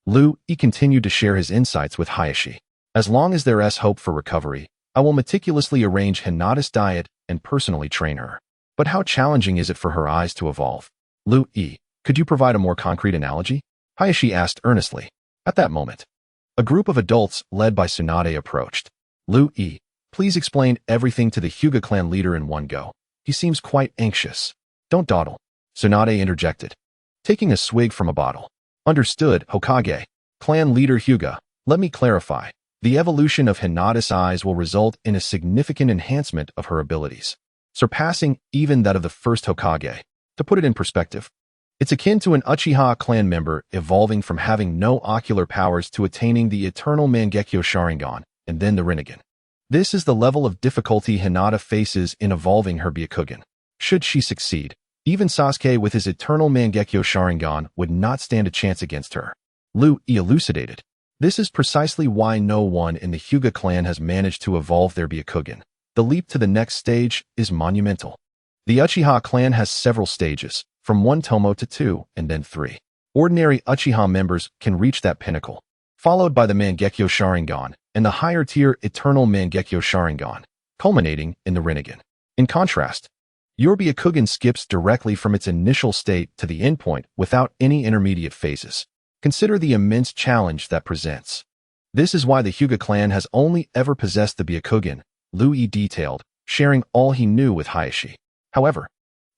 Lu Yi continued to share his insights with Hayashi. As long as there is hope for recovery, I will meticulously arrange Hinata's diet and personally train her. But how challenging is it for her eyes to evolve? Lu Yi, could you provide a more concrete analogy? Hayashi asked earnestly. At that moment, a group of adults led by Tsunade approached. Lu Yi, please explain everything to the Hyuga clan leader in one go. He seems quite anxious. Don't dawdle, Tsunade interjected, taking a swig from a bottle. Understood, Hokage. Clan leader Hyuga, let me clarify. The evolution of Hinata's eyes will result in a significant enhancement of her abilities, surpassing even that of the first Hokage. To put it in perspective, it's akin to an Uchiha clan member evolving from having no ocular powers to attaining the eternal Mangekyo Sharingan, and then the Rinnegan. This is the level of difficulty Hinata faces in evolving her Byakugan. Should she succeed, even Sasuke with his eternal Mangekyo Sharingan would not stand a chance against her. Lu Yi elucidated. This is precisely why no one in the Hyuga clan has managed to evolve their Byakugan. The leap to the next stage is monumental. The Uchiha clan has several stages, from 1 tomo to 2 and then 3. Ordinary Uchiha members can reach that pinnacle, followed by the Mangekyo Sharingan and the higher tier Eternal Mangekyo Sharingan, culminating in the Rinnegan. In contrast, your Byakugan skips directly from its initial state to the endpoint without any intermediate phases. Consider the immense challenge that presents. This is why the Hyuga clan has only ever possessed the Byakugan, Lu Yi detailed, sharing all he knew with Hayashi. However,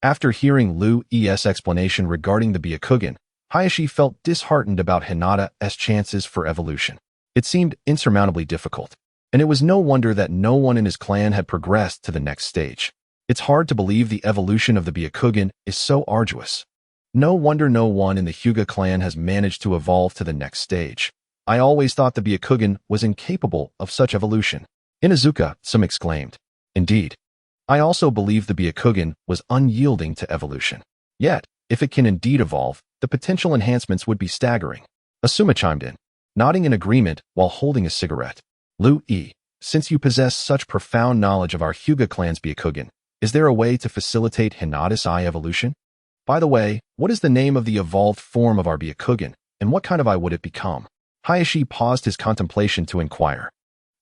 after hearing Lu Yi's explanation regarding the Byakugan, Hayashi felt disheartened about Hinata's chances for evolution. It seemed insurmountably difficult, and it was no wonder that no one in his clan had progressed to the next stage. It's hard to believe the evolution of the Byakugan is so arduous. No wonder no one in the Hyuga clan has managed to evolve to the next stage. I always thought the Byakugan was incapable of such evolution. Inuzuka, some exclaimed. Indeed. I also believe the Byakugan was unyielding to evolution. Yet, if it can indeed evolve, the potential enhancements would be staggering. Asuma chimed in, nodding in agreement while holding a cigarette. Lu-E, since you possess such profound knowledge of our Hyuga clan's Byakugan, is there a way to facilitate Hinata's eye evolution? By the way, what is the name of the evolved form of our Byakugan, and what kind of eye would it become? Hayashi paused his contemplation to inquire.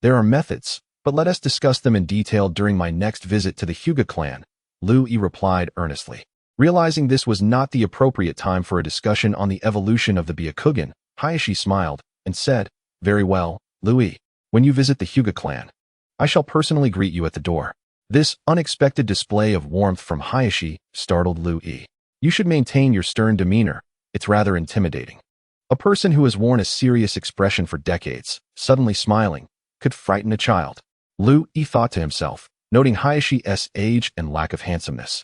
There are methods, but let us discuss them in detail during my next visit to the Hyuga clan, Lu-E replied earnestly. Realizing this was not the appropriate time for a discussion on the evolution of the Byakugan, Hayashi smiled and said, Very well, Lu-E. When you visit the Hyuga clan, I shall personally greet you at the door. This unexpected display of warmth from Hayashi startled Lu-E. You should maintain your stern demeanor. It's rather intimidating. A person who has worn a serious expression for decades, suddenly smiling, could frighten a child. Lu-E thought to himself, noting Hayashi's age and lack of handsomeness,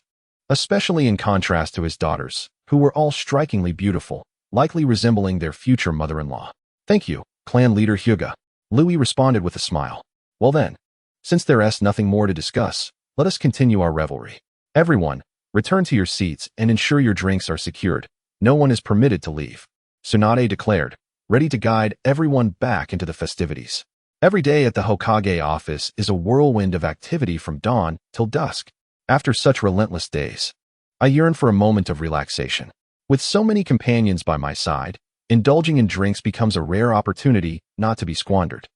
especially in contrast to his daughters, who were all strikingly beautiful, likely resembling their future mother-in-law. Thank you, clan leader Hyuga. Lu-E responded with a smile. Well then, since there's nothing more to discuss, let us continue our revelry. Everyone, return to your seats and ensure your drinks are secured. No one is permitted to leave. Tsunade declared, ready to guide everyone back into the festivities. Every day at the Hokage office is a whirlwind of activity from dawn till dusk. After such relentless days, I yearn for a moment of relaxation. With so many companions by my side, indulging in drinks becomes a rare opportunity not to be squandered.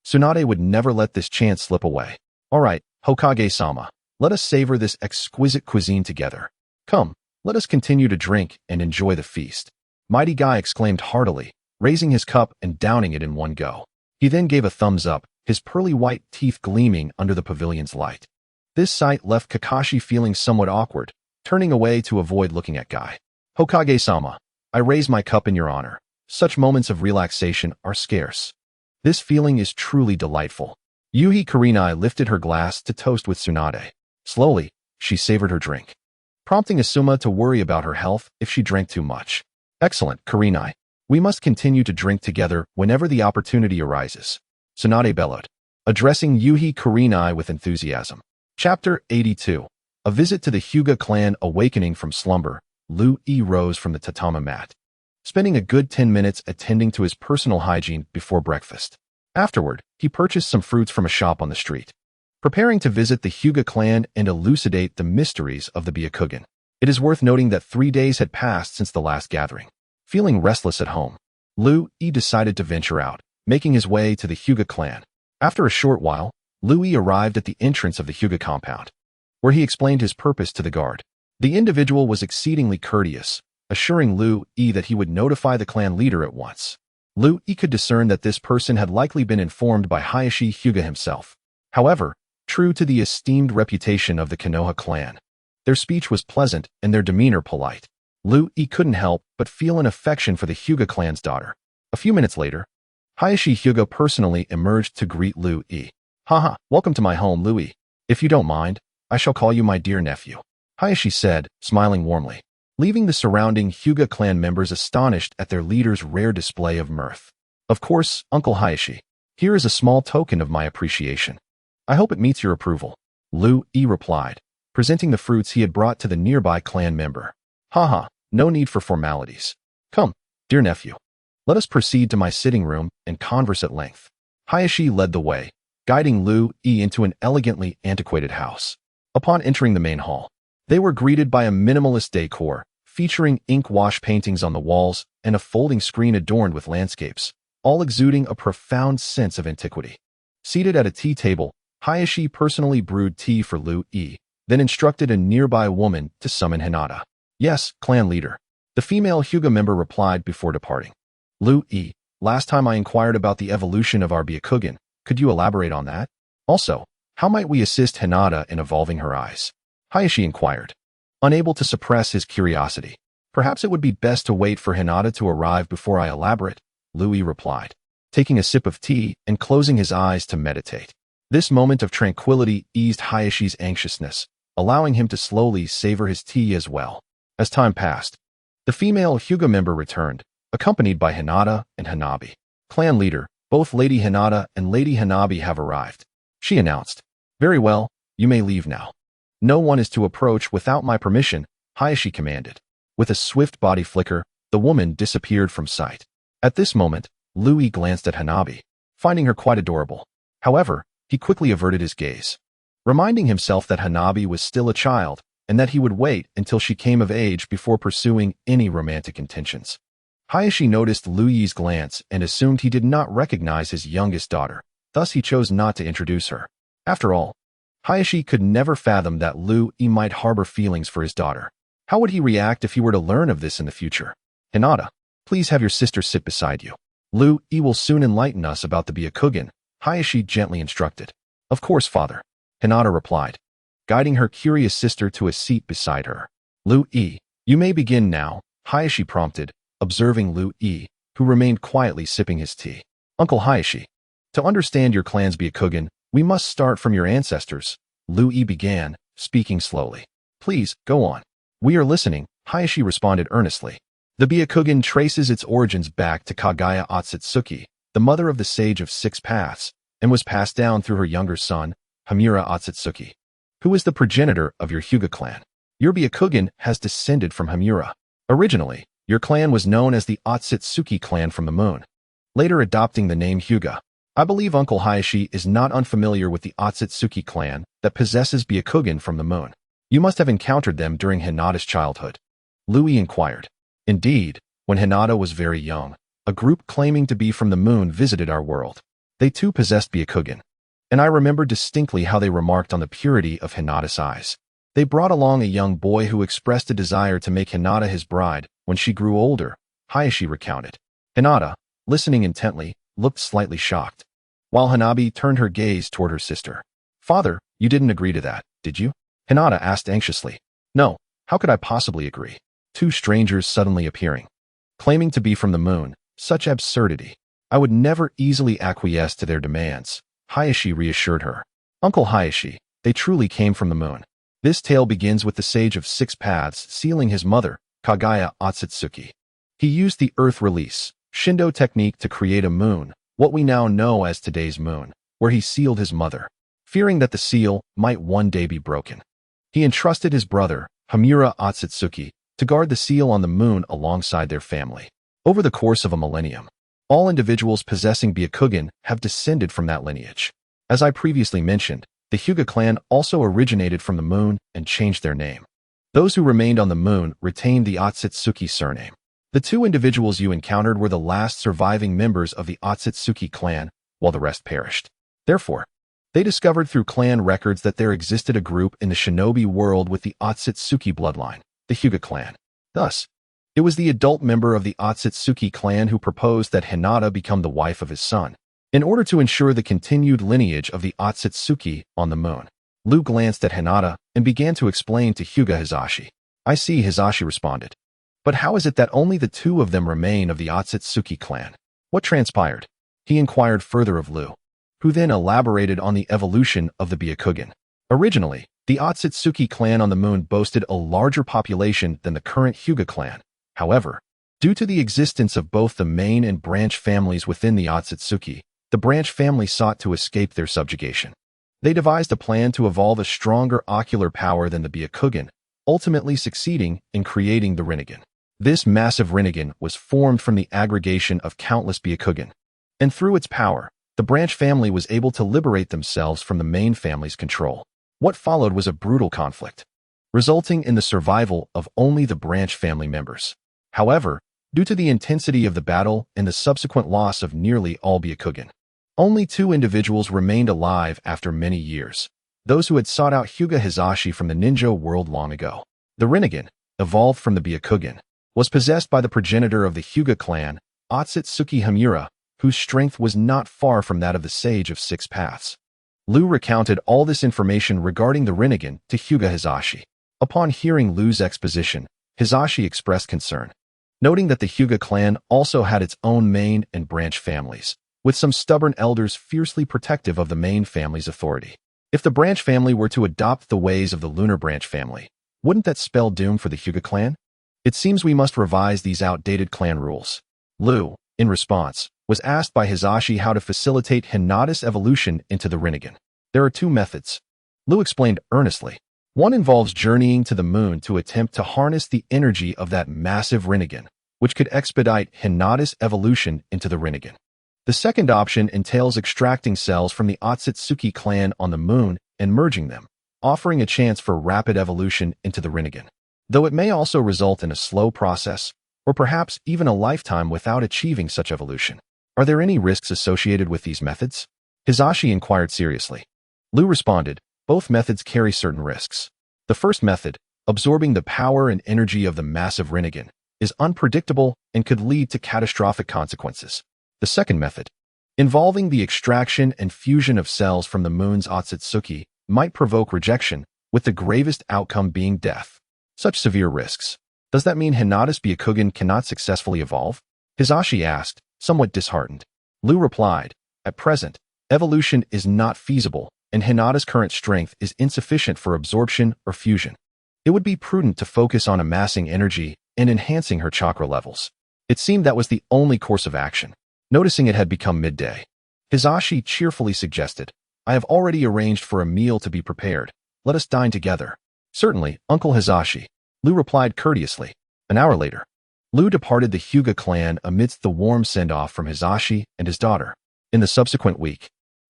Tsunade would never let this chance slip away. All right, Hokage-sama, let us savor this exquisite cuisine together. Come, let us continue to drink and enjoy the feast. Mighty Guy exclaimed heartily, raising his cup and downing it in one go. He then gave a thumbs up, his pearly white teeth gleaming under the pavilion's light. This sight left Kakashi feeling somewhat awkward, turning away to avoid looking at Guy. Hokage-sama, I raise my cup in your honor. Such moments of relaxation are scarce. This feeling is truly delightful. Yuhi Kurenai lifted her glass to toast with Tsunade. Slowly, she savored her drink, prompting Asuma to worry about her health if she drank too much. Excellent, Kurenai. We must continue to drink together whenever the opportunity arises. Tsunade bellowed, addressing Yuhi Kurenai with enthusiasm. Chapter 82. A visit to the Hyuga clan. Awakening from slumber, Lu-E rose from the tatami mat, spending a good 10 minutes attending to his personal hygiene before breakfast. Afterward, he purchased some fruits from a shop on the street, preparing to visit the Hyuga clan and elucidate the mysteries of the Byakugan. It is worth noting that 3 days had passed since the last gathering. Feeling restless at home, Lu-E decided to venture out, making his way to the Hyuga clan. After a short while, Lu-E arrived at the entrance of the Hyuga compound, where he explained his purpose to the guard. The individual was exceedingly courteous, assuring Lu-E that he would notify the clan leader at once. Lu-E could discern that this person had likely been informed by Hayashi Hyuga himself. However, true to the esteemed reputation of the Konoha clan, their speech was pleasant and their demeanor polite. Lu-E couldn't help but feel an affection for the Hyuga clan's daughter. A few minutes later, Hayashi Hyuga personally emerged to greet Lu-E. Haha, welcome to my home, Lu-E. If you don't mind, I shall call you my dear nephew, Hayashi said, smiling warmly, leaving the surrounding Hyuga clan members astonished at their leader's rare display of mirth. Of course, Uncle Hayashi, here is a small token of my appreciation. I hope it meets your approval, Lu-E replied, presenting the fruits he had brought to the nearby clan member. Haha, no need for formalities. Come, dear nephew. Let us proceed to my sitting room and converse at length. Hayashi led the way, guiding Lu-E into an elegantly antiquated house. Upon entering the main hall, they were greeted by a minimalist decor, featuring ink wash paintings on the walls and a folding screen adorned with landscapes, all exuding a profound sense of antiquity. Seated at a tea table, Hayashi personally brewed tea for Lu-E, then instructed a nearby woman to summon Hinata. Yes, clan leader, the female Hyuga member replied before departing. Lu-E, last time I inquired about the evolution of our Byakugan. Could you elaborate on that? Also, how might we assist Hinata in evolving her eyes? Hayashi inquired, unable to suppress his curiosity. Perhaps it would be best to wait for Hinata to arrive before I elaborate, Lu-E replied, taking a sip of tea and closing his eyes to meditate. This moment of tranquility eased Hayashi's anxiousness, allowing him to slowly savor his tea as well. As time passed, The female Hyuga member returned, accompanied by Hinata and Hanabi. Clan leader, both Lady Hinata and Lady Hanabi have arrived. She announced. Very well, you may leave now. No one is to approach without my permission, Hayashi commanded. With a swift body flicker, the woman disappeared from sight. At this moment, Louis glanced at Hanabi, finding her quite adorable. However, he quickly averted his gaze, reminding himself that Hanabi was still a child and that he would wait until she came of age before pursuing any romantic intentions. Hayashi noticed Louis's glance and assumed he did not recognize his youngest daughter, thus he chose not to introduce her. After all, Hayashi could never fathom that Louis might harbor feelings for his daughter. How would he react if he were to learn of this in the future? Hinata, please have your sister sit beside you. Louis will soon enlighten us about the Byakugan, Hayashi gently instructed. Of course, father, Hinata replied, guiding her curious sister to a seat beside her. Louis, you may begin now, Hayashi prompted, observing Louis, who remained quietly sipping his tea. Uncle Hayashi, to understand your clan's Byakugan, we must start from your ancestors, Louis began, speaking slowly. Please, go on. We are listening, Hayashi responded earnestly. The Byakugan traces its origins back to Kaguya Otsutsuki, the mother of the Sage of Six Paths, and was passed down through her younger son, Hamura Otsutsuki, who is the progenitor of your Hyuga clan. Your Byakugan has descended from Hamura. Originally, your clan was known as the Otsutsuki clan from the moon, later adopting the name Hyuga. I believe Uncle Hayashi is not unfamiliar with the Otsutsuki clan that possesses Byakugan from the moon. You must have encountered them during Hinata's childhood. Louis inquired. Indeed, when Hinata was very young, a group claiming to be from the moon visited our world. They too possessed Byakugan, and I remember distinctly how they remarked on the purity of Hinata's eyes. They brought along a young boy who expressed a desire to make Hinata his bride when she grew older, Hayashi recounted. Hinata, listening intently, looked slightly shocked, while Hanabi turned her gaze toward her sister. Father, you didn't agree to that, did you? Hinata asked anxiously. No, how could I possibly agree? Two strangers suddenly appearing, claiming to be from the moon, such absurdity. I would never easily acquiesce to their demands, Hayashi reassured her. Uncle Hayashi, they truly came from the moon. This tale begins with the Sage of Six Paths sealing his mother, Kaguya Otsutsuki. He used the Earth Release, Shindo technique to create a moon, what we now know as today's moon, where he sealed his mother, fearing that the seal might one day be broken. He entrusted his brother, Hamura Otsutsuki, to guard the seal on the moon alongside their family. Over the course of a millennium, all individuals possessing Byakugan have descended from that lineage. As I previously mentioned, the Hyuga clan also originated from the moon and changed their name. Those who remained on the moon retained the Otsutsuki surname. The two individuals you encountered were the last surviving members of the Otsutsuki clan, while the rest perished. Therefore, they discovered through clan records that there existed a group in the shinobi world with the Otsutsuki bloodline, the Hyuga clan. Thus, it was the adult member of the Otsutsuki clan who proposed that Hinata become the wife of his son, in order to ensure the continued lineage of the Otsutsuki on the moon. Liu glanced at Hinata and began to explain to Hyuga Hizashi. I see, Hizashi responded. But how is it that only the two of them remain of the Otsutsuki clan? What transpired? He inquired further of Liu, who then elaborated on the evolution of the Byakugan. Originally, the Otsutsuki clan on the moon boasted a larger population than the current Hyuga clan. However, due to the existence of both the main and branch families within the Otsutsuki, the branch family sought to escape their subjugation. They devised a plan to evolve a stronger ocular power than the Byakugan, ultimately succeeding in creating the Rinnegan. This massive Rinnegan was formed from the aggregation of countless Byakugan, and through its power, the branch family was able to liberate themselves from the main family's control. What followed was a brutal conflict, resulting in the survival of only the branch family members. However, due to the intensity of the battle and the subsequent loss of nearly all Byakugan, only two individuals remained alive after many years, those who had sought out Hyuga Hizashi from the ninja world long ago. The Rinnegan, evolved from the Byakugan, was possessed by the progenitor of the Hyuga clan, Otsutsuki Hamura, whose strength was not far from that of the Sage of Six Paths. Liu recounted all this information regarding the Rinnegan to Hyuga Hizashi. Upon hearing Liu's exposition, Hizashi expressed concern, noting that the Hyuga clan also had its own main and branch families, with some stubborn elders fiercely protective of the main family's authority. If the branch family were to adopt the ways of the lunar branch family, wouldn't that spell doom for the Hyuga clan? It seems we must revise these outdated clan rules. Lu, in response, was asked by Hisashi how to facilitate Hinata's evolution into the Rinnegan. There are two methods. Lu explained earnestly. One involves journeying to the moon to attempt to harness the energy of that massive Rinnegan, which could expedite Hinata's evolution into the Rinnegan. The second option entails extracting cells from the Otsutsuki clan on the moon and merging them, offering a chance for rapid evolution into the Rinnegan. Though it may also result in a slow process, or perhaps even a lifetime without achieving such evolution. Are there any risks associated with these methods? Hisashi inquired seriously. Lu responded, both methods carry certain risks. The first method, absorbing the power and energy of the massive Rinnegan, is unpredictable and could lead to catastrophic consequences. The second method, involving the extraction and fusion of cells from the moon's Otsutsuki, might provoke rejection, with the gravest outcome being death. Such severe risks. Does that mean Hinata's Byakugan cannot successfully evolve? Hisashi asked, somewhat disheartened. Lu replied, at present, evolution is not feasible, and Hinata's current strength is insufficient for absorption or fusion. It would be prudent to focus on amassing energy and enhancing her chakra levels. It seemed that was the only course of action. Noticing it had become midday, Hisashi cheerfully suggested, I have already arranged for a meal to be prepared. Let us dine together. Certainly, Uncle Hisashi. Lu replied courteously. An hour later, Lu departed the Hyuga clan amidst the warm send-off from Hisashi and his daughter. In the subsequent week,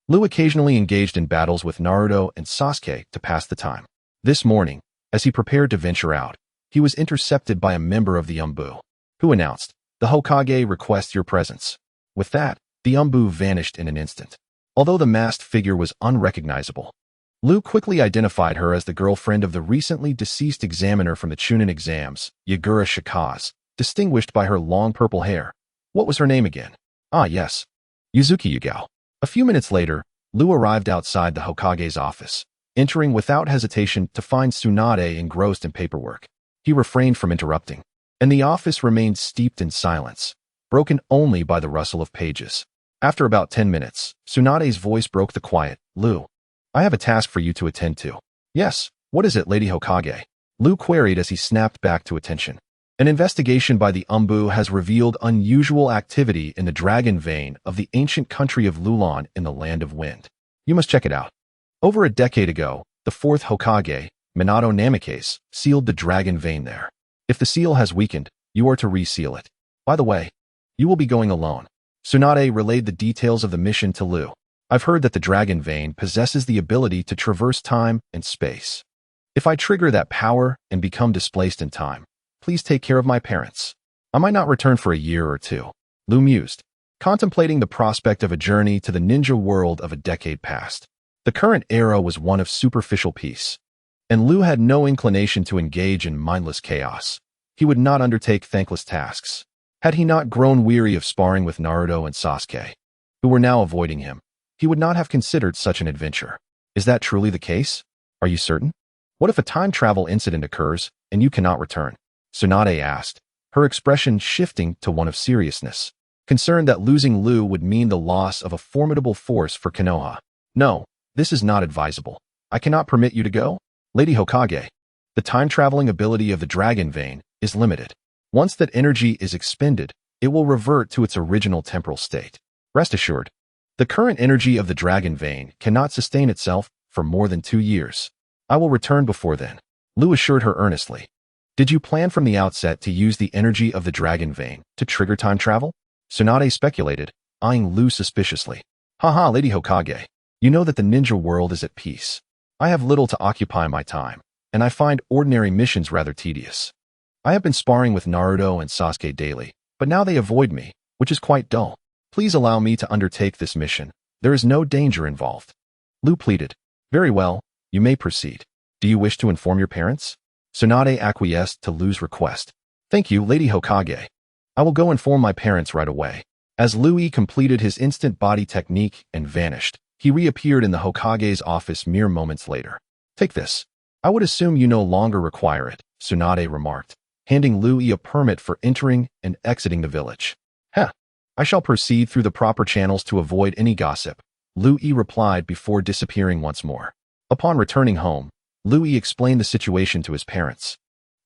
Lu occasionally engaged in battles with Naruto and Sasuke to pass the time. This morning, as he prepared to venture out, he was intercepted by a member of the Umbu, who announced, the Hokage requests your presence. With that, the Umbu vanished in an instant. Although the masked figure was unrecognizable, Lu quickly identified her as the girlfriend of the recently deceased examiner from the Chunin exams, Yagura Shikaze, distinguished by her long purple hair. What was her name again? Ah, yes. Yuzuki Yugao. A few minutes later, Lu arrived outside the Hokage's office, entering without hesitation to find Tsunade engrossed in paperwork. He refrained from interrupting, and the office remained steeped in silence, broken only by the rustle of pages. After about 10 minutes, Tsunade's voice broke the quiet. Lu, I have a task for you to attend to. Yes, what is it, Lady Hokage? Lu queried as he snapped back to attention. An investigation by the Umbu has revealed unusual activity in the dragon vein of the ancient country of Lulan in the Land of Wind. You must check it out. Over a decade ago, the fourth Hokage, Minato Namikaze, sealed the dragon vein there. If the seal has weakened, you are to reseal it. By the way, you will be going alone. Tsunade relayed the details of the mission to Lu. I've heard that the dragon vein possesses the ability to traverse time and space. If I trigger that power and become displaced in time, please take care of my parents. I might not return for a year or two. Lu mused, contemplating the prospect of a journey to the ninja world of a decade past. The current era was one of superficial peace, and Lu had no inclination to engage in mindless chaos. He would not undertake thankless tasks. Had he not grown weary of sparring with Naruto and Sasuke, who were now avoiding him, he would not have considered such an adventure. Is that truly the case? Are you certain? What if a time travel incident occurs and you cannot return? Tsunade asked, her expression shifting to one of seriousness, concerned that losing Lu would mean the loss of a formidable force for Konoha. No, this is not advisable. I cannot permit you to go. Lady Hokage, the time-traveling ability of the dragon vein is limited. Once that energy is expended, it will revert to its original temporal state. Rest assured, the current energy of the dragon vein cannot sustain itself for more than 2 years. I will return before then. Lu assured her earnestly. Did you plan from the outset to use the energy of the dragon vein to trigger time travel? Tsunade speculated, eyeing Lu suspiciously. Haha, Lady Hokage. You know that the ninja world is at peace. I have little to occupy my time, and I find ordinary missions rather tedious. I have been sparring with Naruto and Sasuke daily, but now they avoid me, which is quite dull. Please allow me to undertake this mission. There is no danger involved. Lu pleaded. Very well, you may proceed. Do you wish to inform your parents? Tsunade acquiesced to Lu's request. Thank you, Lady Hokage. I will go inform my parents right away. As Lui completed his instant body technique and vanished, he reappeared in the Hokage's office mere moments later. Take this. I would assume you no longer require it, Tsunade remarked, handing Lui a permit for entering and exiting the village. Heh. I shall proceed through the proper channels to avoid any gossip, Lui replied before disappearing once more. Upon returning home, Lui explained the situation to his parents.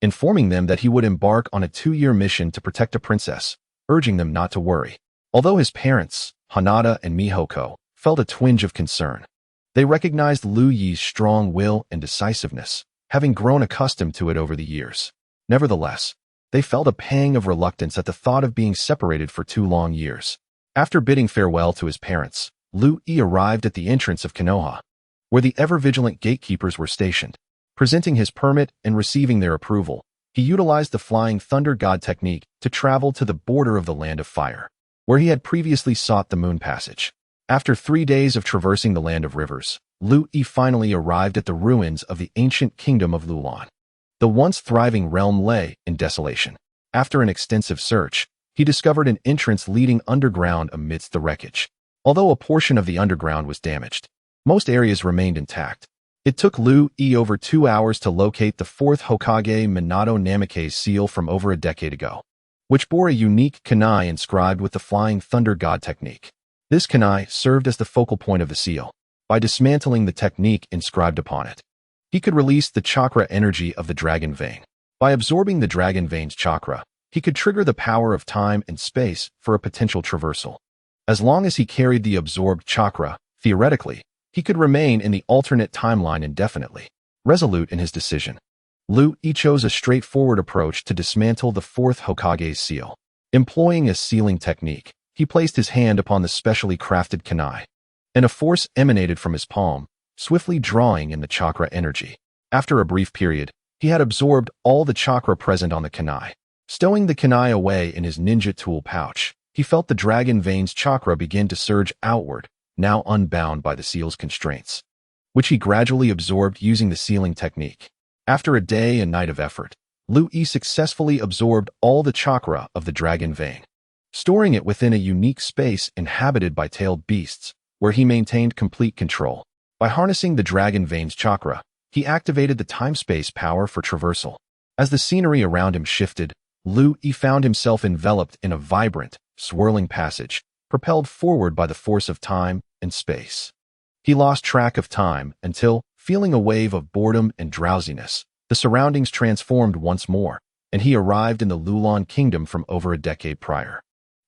informing them that he would embark on a 2-year mission to protect a princess, urging them not to worry. Although his parents, Hanada and Mihoko, felt a twinge of concern, they recognized Lu Yi's strong will and decisiveness, having grown accustomed to it over the years. Nevertheless, they felt a pang of reluctance at the thought of being separated for 2 long years. After bidding farewell to his parents, Lu Yi arrived at the entrance of Konoha, where the ever-vigilant gatekeepers were stationed. Presenting his permit and receiving their approval, he utilized the Flying Thunder God technique to travel to the border of the Land of Fire, where he had previously sought the Moon Passage. After 3 days of traversing the Land of Rivers, Lu Yi finally arrived at the ruins of the ancient kingdom of Lulan. The once thriving realm lay in desolation. After an extensive search, he discovered an entrance leading underground amidst the wreckage. Although a portion of the underground was damaged, most areas remained intact. It took Lu Yi over 2 hours to locate the 4th Hokage Minato Namikaze's seal from over a decade ago, which bore a unique kunai inscribed with the Flying Thunder God technique. This kunai served as the focal point of the seal. By dismantling the technique inscribed upon it, he could release the chakra energy of the dragon vein. By absorbing the dragon vein's chakra, he could trigger the power of time and space for a potential traversal. As long as he carried the absorbed chakra, theoretically, he could remain in the alternate timeline indefinitely. Resolute in his decision, Lu Yi chose a straightforward approach to dismantle the 4th Hokage's seal. Employing a sealing technique, he placed his hand upon the specially crafted kunai, and a force emanated from his palm, swiftly drawing in the chakra energy. After a brief period, he had absorbed all the chakra present on the kunai. Stowing the kunai away in his ninja tool pouch, he felt the dragon vein's chakra begin to surge outward, now unbound by the seal's constraints, which he gradually absorbed using the sealing technique. After a day and night of effort, Lu Yi successfully absorbed all the chakra of the dragon vein, storing it within a unique space inhabited by tailed beasts, where he maintained complete control. By harnessing the dragon vein's chakra, he activated the time-space power for traversal. As the scenery around him shifted, Lu Yi found himself enveloped in a vibrant, swirling passage, propelled forward by the force of time and space. He lost track of time until, feeling a wave of boredom and drowsiness, the surroundings transformed once more, and he arrived in the Lulan Kingdom from over a decade prior.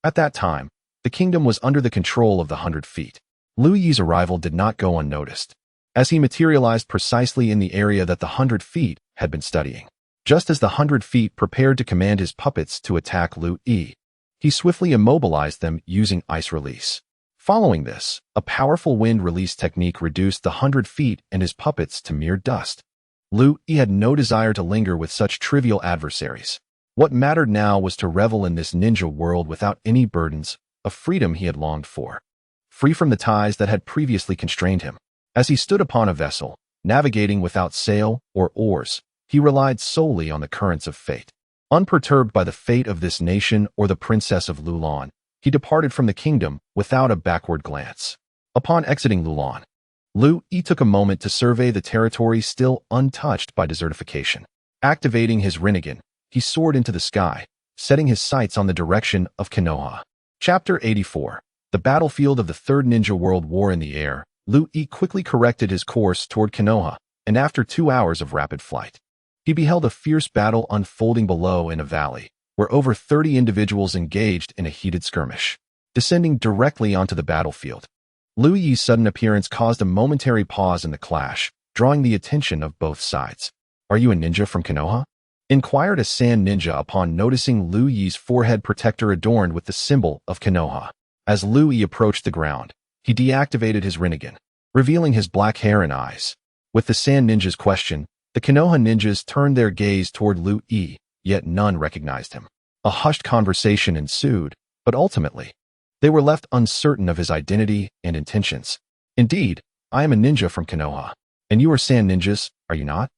At that time, the kingdom was under the control of the 100 Feet. Lu Yi's arrival did not go unnoticed, as he materialized precisely in the area that the 100 Feet had been studying. Just as the 100 Feet prepared to command his puppets to attack Lu Yi, he swiftly immobilized them using ice release. Following this, a powerful wind release technique reduced the 100 Feet and his puppets to mere dust. Lu Yi had no desire to linger with such trivial adversaries. What mattered now was to revel in this ninja world without any burdens, a freedom he had longed for, free from the ties that had previously constrained him. As he stood upon a vessel, navigating without sail or oars, he relied solely on the currents of fate. Unperturbed by the fate of this nation or the princess of Lulan, he departed from the kingdom without a backward glance. Upon exiting Lulan, Lu Yi took a moment to survey the territory still untouched by desertification. Activating his Rinnegan, he soared into the sky, setting his sights on the direction of Konoha. Chapter 84. The battlefield of the Third Ninja World War. In the air, Lu Yi quickly corrected his course toward Konoha, and after 2 hours of rapid flight, he beheld a fierce battle unfolding below in a valley, where over 30 individuals engaged in a heated skirmish. Descending directly onto the battlefield, Lu Yi's sudden appearance caused a momentary pause in the clash, drawing the attention of both sides. "Are you a ninja from Konoha?" inquired a sand ninja upon noticing Lu Yi's forehead protector adorned with the symbol of Konoha. As Lu Yi approached the ground, he deactivated his Rinnegan, revealing his black hair and eyes. With the sand ninja's question, the Konoha ninjas turned their gaze toward Lu Yi, yet none recognized him. A hushed conversation ensued, but ultimately, they were left uncertain of his identity and intentions. "Indeed, I am a ninja from Konoha. And you are sand ninjas, are you not?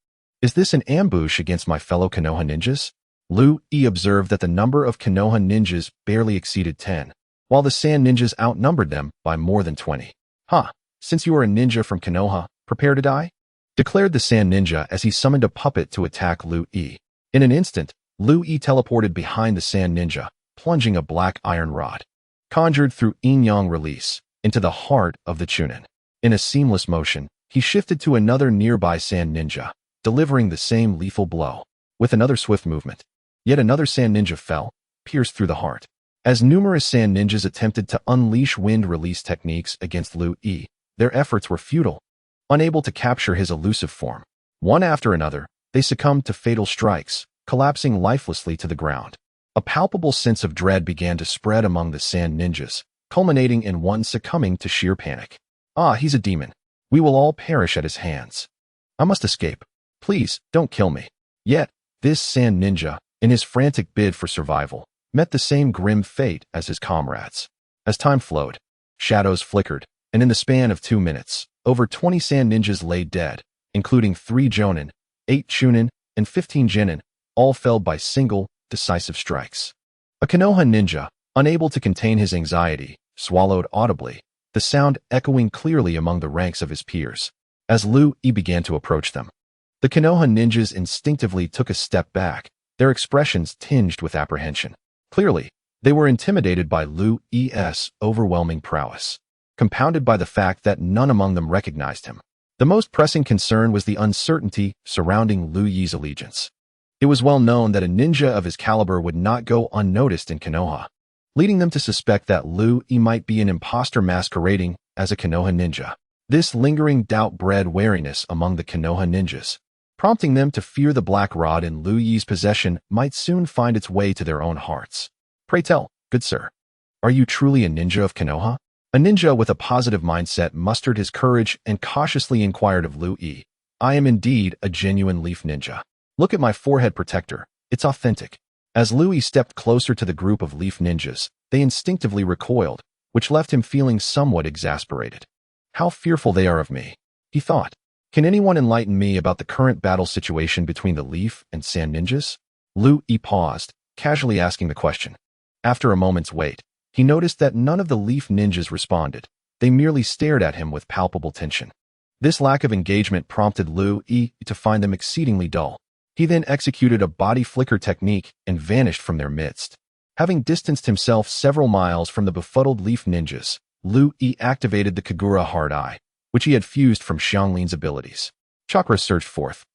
Is this an ambush against my fellow Konoha ninjas?" Lu Yi observed that the number of Konoha ninjas barely exceeded 10, while the sand ninjas outnumbered them by more than 20. Since you are a ninja from Konoha, prepare to die," declared the sand ninja as he summoned a puppet to attack Lu Yi. In an instant, Lu Yi teleported behind the sand ninja, plunging a black iron rod, conjured through yin-yang release, into the heart of the Chunin. In a seamless motion, he shifted to another nearby sand ninja, delivering the same lethal blow. With another swift movement, yet another sand ninja fell, pierced through the heart. As numerous sand ninjas attempted to unleash wind release techniques against Lu Yi, their efforts were futile. Unable to capture his elusive form, one after another, they succumbed to fatal strikes, collapsing lifelessly to the ground. A palpable sense of dread began to spread among the sand ninjas, culminating in one succumbing to sheer panic. Ah, he's a demon. We will all perish at his hands. I must escape. Please, don't kill me. Yet, this sand ninja, in his frantic bid for survival, met the same grim fate as his comrades. As time flowed, shadows flickered, and in the span of 2 minutes, over 20 sand ninjas lay dead, including 3 jonin, 8 chunin, and 15 genin, all felled by single, decisive strikes. A Konoha ninja, unable to contain his anxiety, swallowed audibly, the sound echoing clearly among the ranks of his peers, as Lu Yi began to approach them. The Konoha ninjas instinctively took a step back, their expressions tinged with apprehension. Clearly, they were intimidated by Lu Yi's overwhelming prowess, compounded by the fact that none among them recognized him. The most pressing concern was the uncertainty surrounding Lu Yi's allegiance. It was well known that a ninja of his caliber would not go unnoticed in Konoha, leading them to suspect that Lu Yi might be an imposter masquerading as a Konoha ninja. This lingering doubt bred wariness among the Konoha ninjas, prompting them to fear the black rod in Lu Yi's possession might soon find its way to their own hearts. Pray tell, good sir, are you truly a ninja of Konoha? A ninja with a positive mindset mustered his courage and cautiously inquired of Lu Yi. I am indeed a genuine leaf ninja. Look at my forehead protector, it's authentic. As Lu Yi stepped closer to the group of leaf ninjas, they instinctively recoiled, which left him feeling somewhat exasperated. How fearful they are of me, he thought. Can anyone enlighten me about the current battle situation between the leaf and sand ninjas? Lu Yi paused, casually asking the question. After a moment's wait, he noticed that none of the leaf ninjas responded. They merely stared at him with palpable tension. This lack of engagement prompted Lu Yi to find them exceedingly dull. He then executed a body flicker technique and vanished from their midst. Having distanced himself several miles from the befuddled leaf ninjas, Lu Yi activated the Kagura Hard Eye, which he had fused from Xianglin's abilities. Chakra surged forth,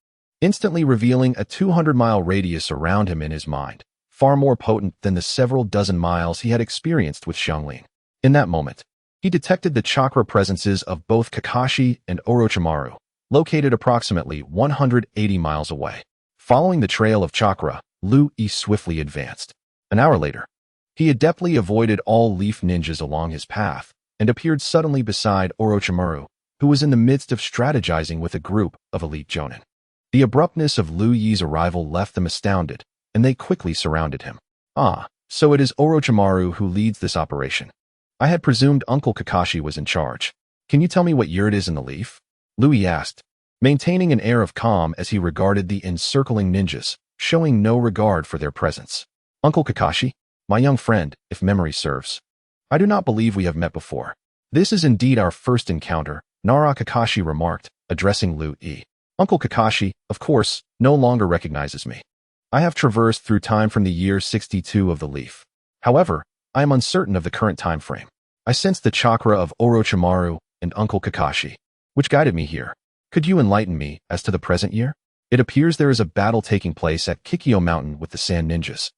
instantly revealing a 200-mile radius around him in his mind, far more potent than the several dozen miles he had experienced with Xianglin. In that moment, he detected the chakra presences of both Kakashi and Orochimaru, located approximately 180 miles away. Following the trail of chakra, Lu Yi swiftly advanced. An hour later, he adeptly avoided all leaf ninjas along his path and appeared suddenly beside Orochimaru, who was in the midst of strategizing with a group of elite jonin. The abruptness of Lu Yi's arrival left them astounded, and they quickly surrounded him. Ah, so it is Orochimaru who leads this operation. I had presumed Uncle Kakashi was in charge. Can you tell me what year it is in the leaf? Lu Yi asked, maintaining an air of calm as he regarded the encircling ninjas, showing no regard for their presence. Uncle Kakashi, my young friend, if memory serves. I do not believe we have met before. This is indeed our first encounter, Nara Kakashi remarked, addressing Lu Yi. Uncle Kakashi, of course, no longer recognizes me. I have traversed through time from the year 62 of the leaf. However, I am uncertain of the current time frame. I sense the chakra of Orochimaru and Uncle Kakashi, which guided me here. Could you enlighten me as to the present year? It appears there is a battle taking place at Kikyo Mountain with the Sand Ninjas.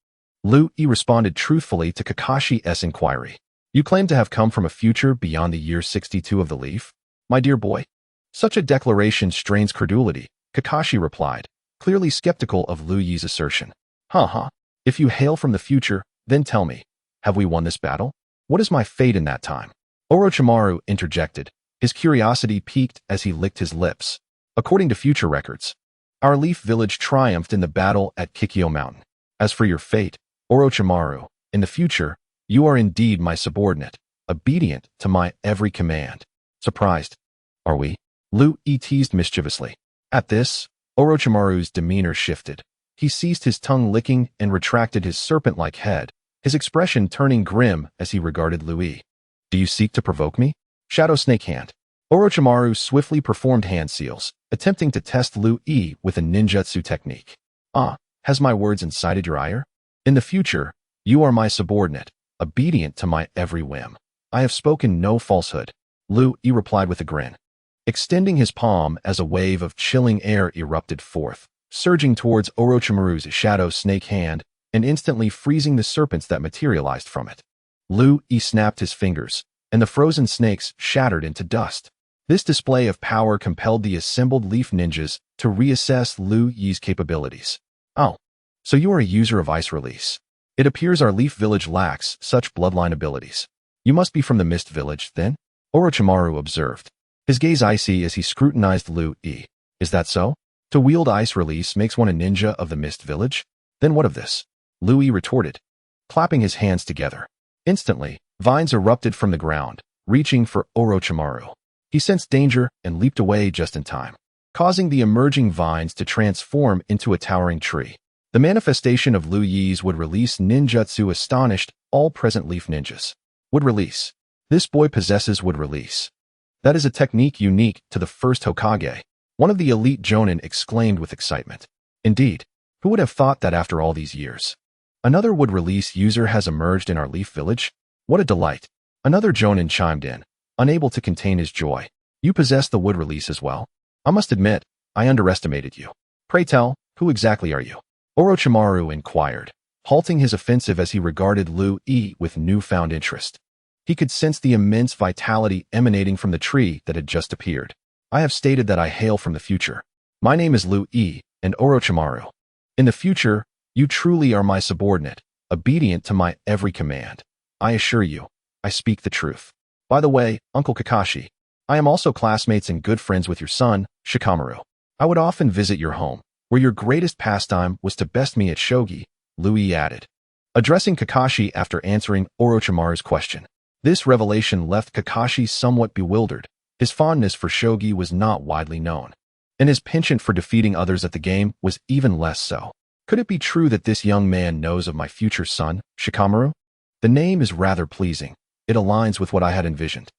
Lu Yi responded truthfully to Kakashi's inquiry. You claim to have come from a future beyond the year 62 of the leaf? My dear boy? Such a declaration strains credulity, Kakashi replied, clearly skeptical of Lu Yi's assertion. If you hail from the future, then tell me, have we won this battle? What is my fate in that time? Orochimaru interjected, his curiosity piqued as he licked his lips. According to future records, our leaf village triumphed in the battle at Kikyo Mountain. As for your fate, Orochimaru, in the future, you are indeed my subordinate, obedient to my every command. Surprised, are we? Lu Yi teased mischievously. At this, Orochimaru's demeanor shifted. He ceased his tongue licking and retracted his serpent-like head, his expression turning grim as he regarded Lu Yi. Do you seek to provoke me? Shadow Snake Hand. Orochimaru swiftly performed hand seals, attempting to test Lu Yi with a ninjutsu technique. Has my words incited your ire? In the future, you are my subordinate, obedient to my every whim. I have spoken no falsehood. Lu Yi replied with a grin, extending his palm as a wave of chilling air erupted forth. surging towards Orochimaru's shadow snake hand and instantly freezing the serpents that materialized from it. Lu Yi snapped his fingers, and the frozen snakes shattered into dust. This display of power compelled the assembled leaf ninjas to reassess Lu Yi's capabilities. Oh, so you are a user of ice release. It appears our leaf village lacks such bloodline abilities. You must be from the Mist Village, then? Orochimaru observed, his gaze icy as he scrutinized Lu Yi. Is that so? To wield ice release makes one a ninja of the Mist Village? Then what of this? Lu Yi retorted, clapping his hands together. Instantly, vines erupted from the ground, reaching for Orochimaru. He sensed danger and leaped away just in time, causing the emerging vines to transform into a towering tree. The manifestation of Lu Yi's would release ninjutsu astonished all present leaf ninjas. Would release. This boy possesses would release. That is a technique unique to the first Hokage. One of the elite Jonin exclaimed with excitement. Indeed, who would have thought that after all these years? Another would release user has emerged in our leaf village? What a delight. Another Jonin chimed in, unable to contain his joy. You possess the wood release as well? I must admit, I underestimated you. Pray tell, who exactly are you? Orochimaru inquired, halting his offensive as he regarded Lu Yi with newfound interest. He could sense the immense vitality emanating from the tree that had just appeared. I have stated that I hail from the future. My name is Lu Yi, and Orochimaru. In the future, you truly are my subordinate, obedient to my every command. I assure you, I speak the truth. By the way, Uncle Kakashi, I am also classmates and good friends with your son, Shikamaru. I would often visit your home, where your greatest pastime was to best me at shogi, Lu Yi added, addressing Kakashi after answering Orochimaru's question. This revelation left Kakashi somewhat bewildered. His fondness for shogi was not widely known, and his penchant for defeating others at the game was even less so. Could it be true that this young man knows of my future son, Shikamaru? The name is rather pleasing. It aligns with what I had envisioned.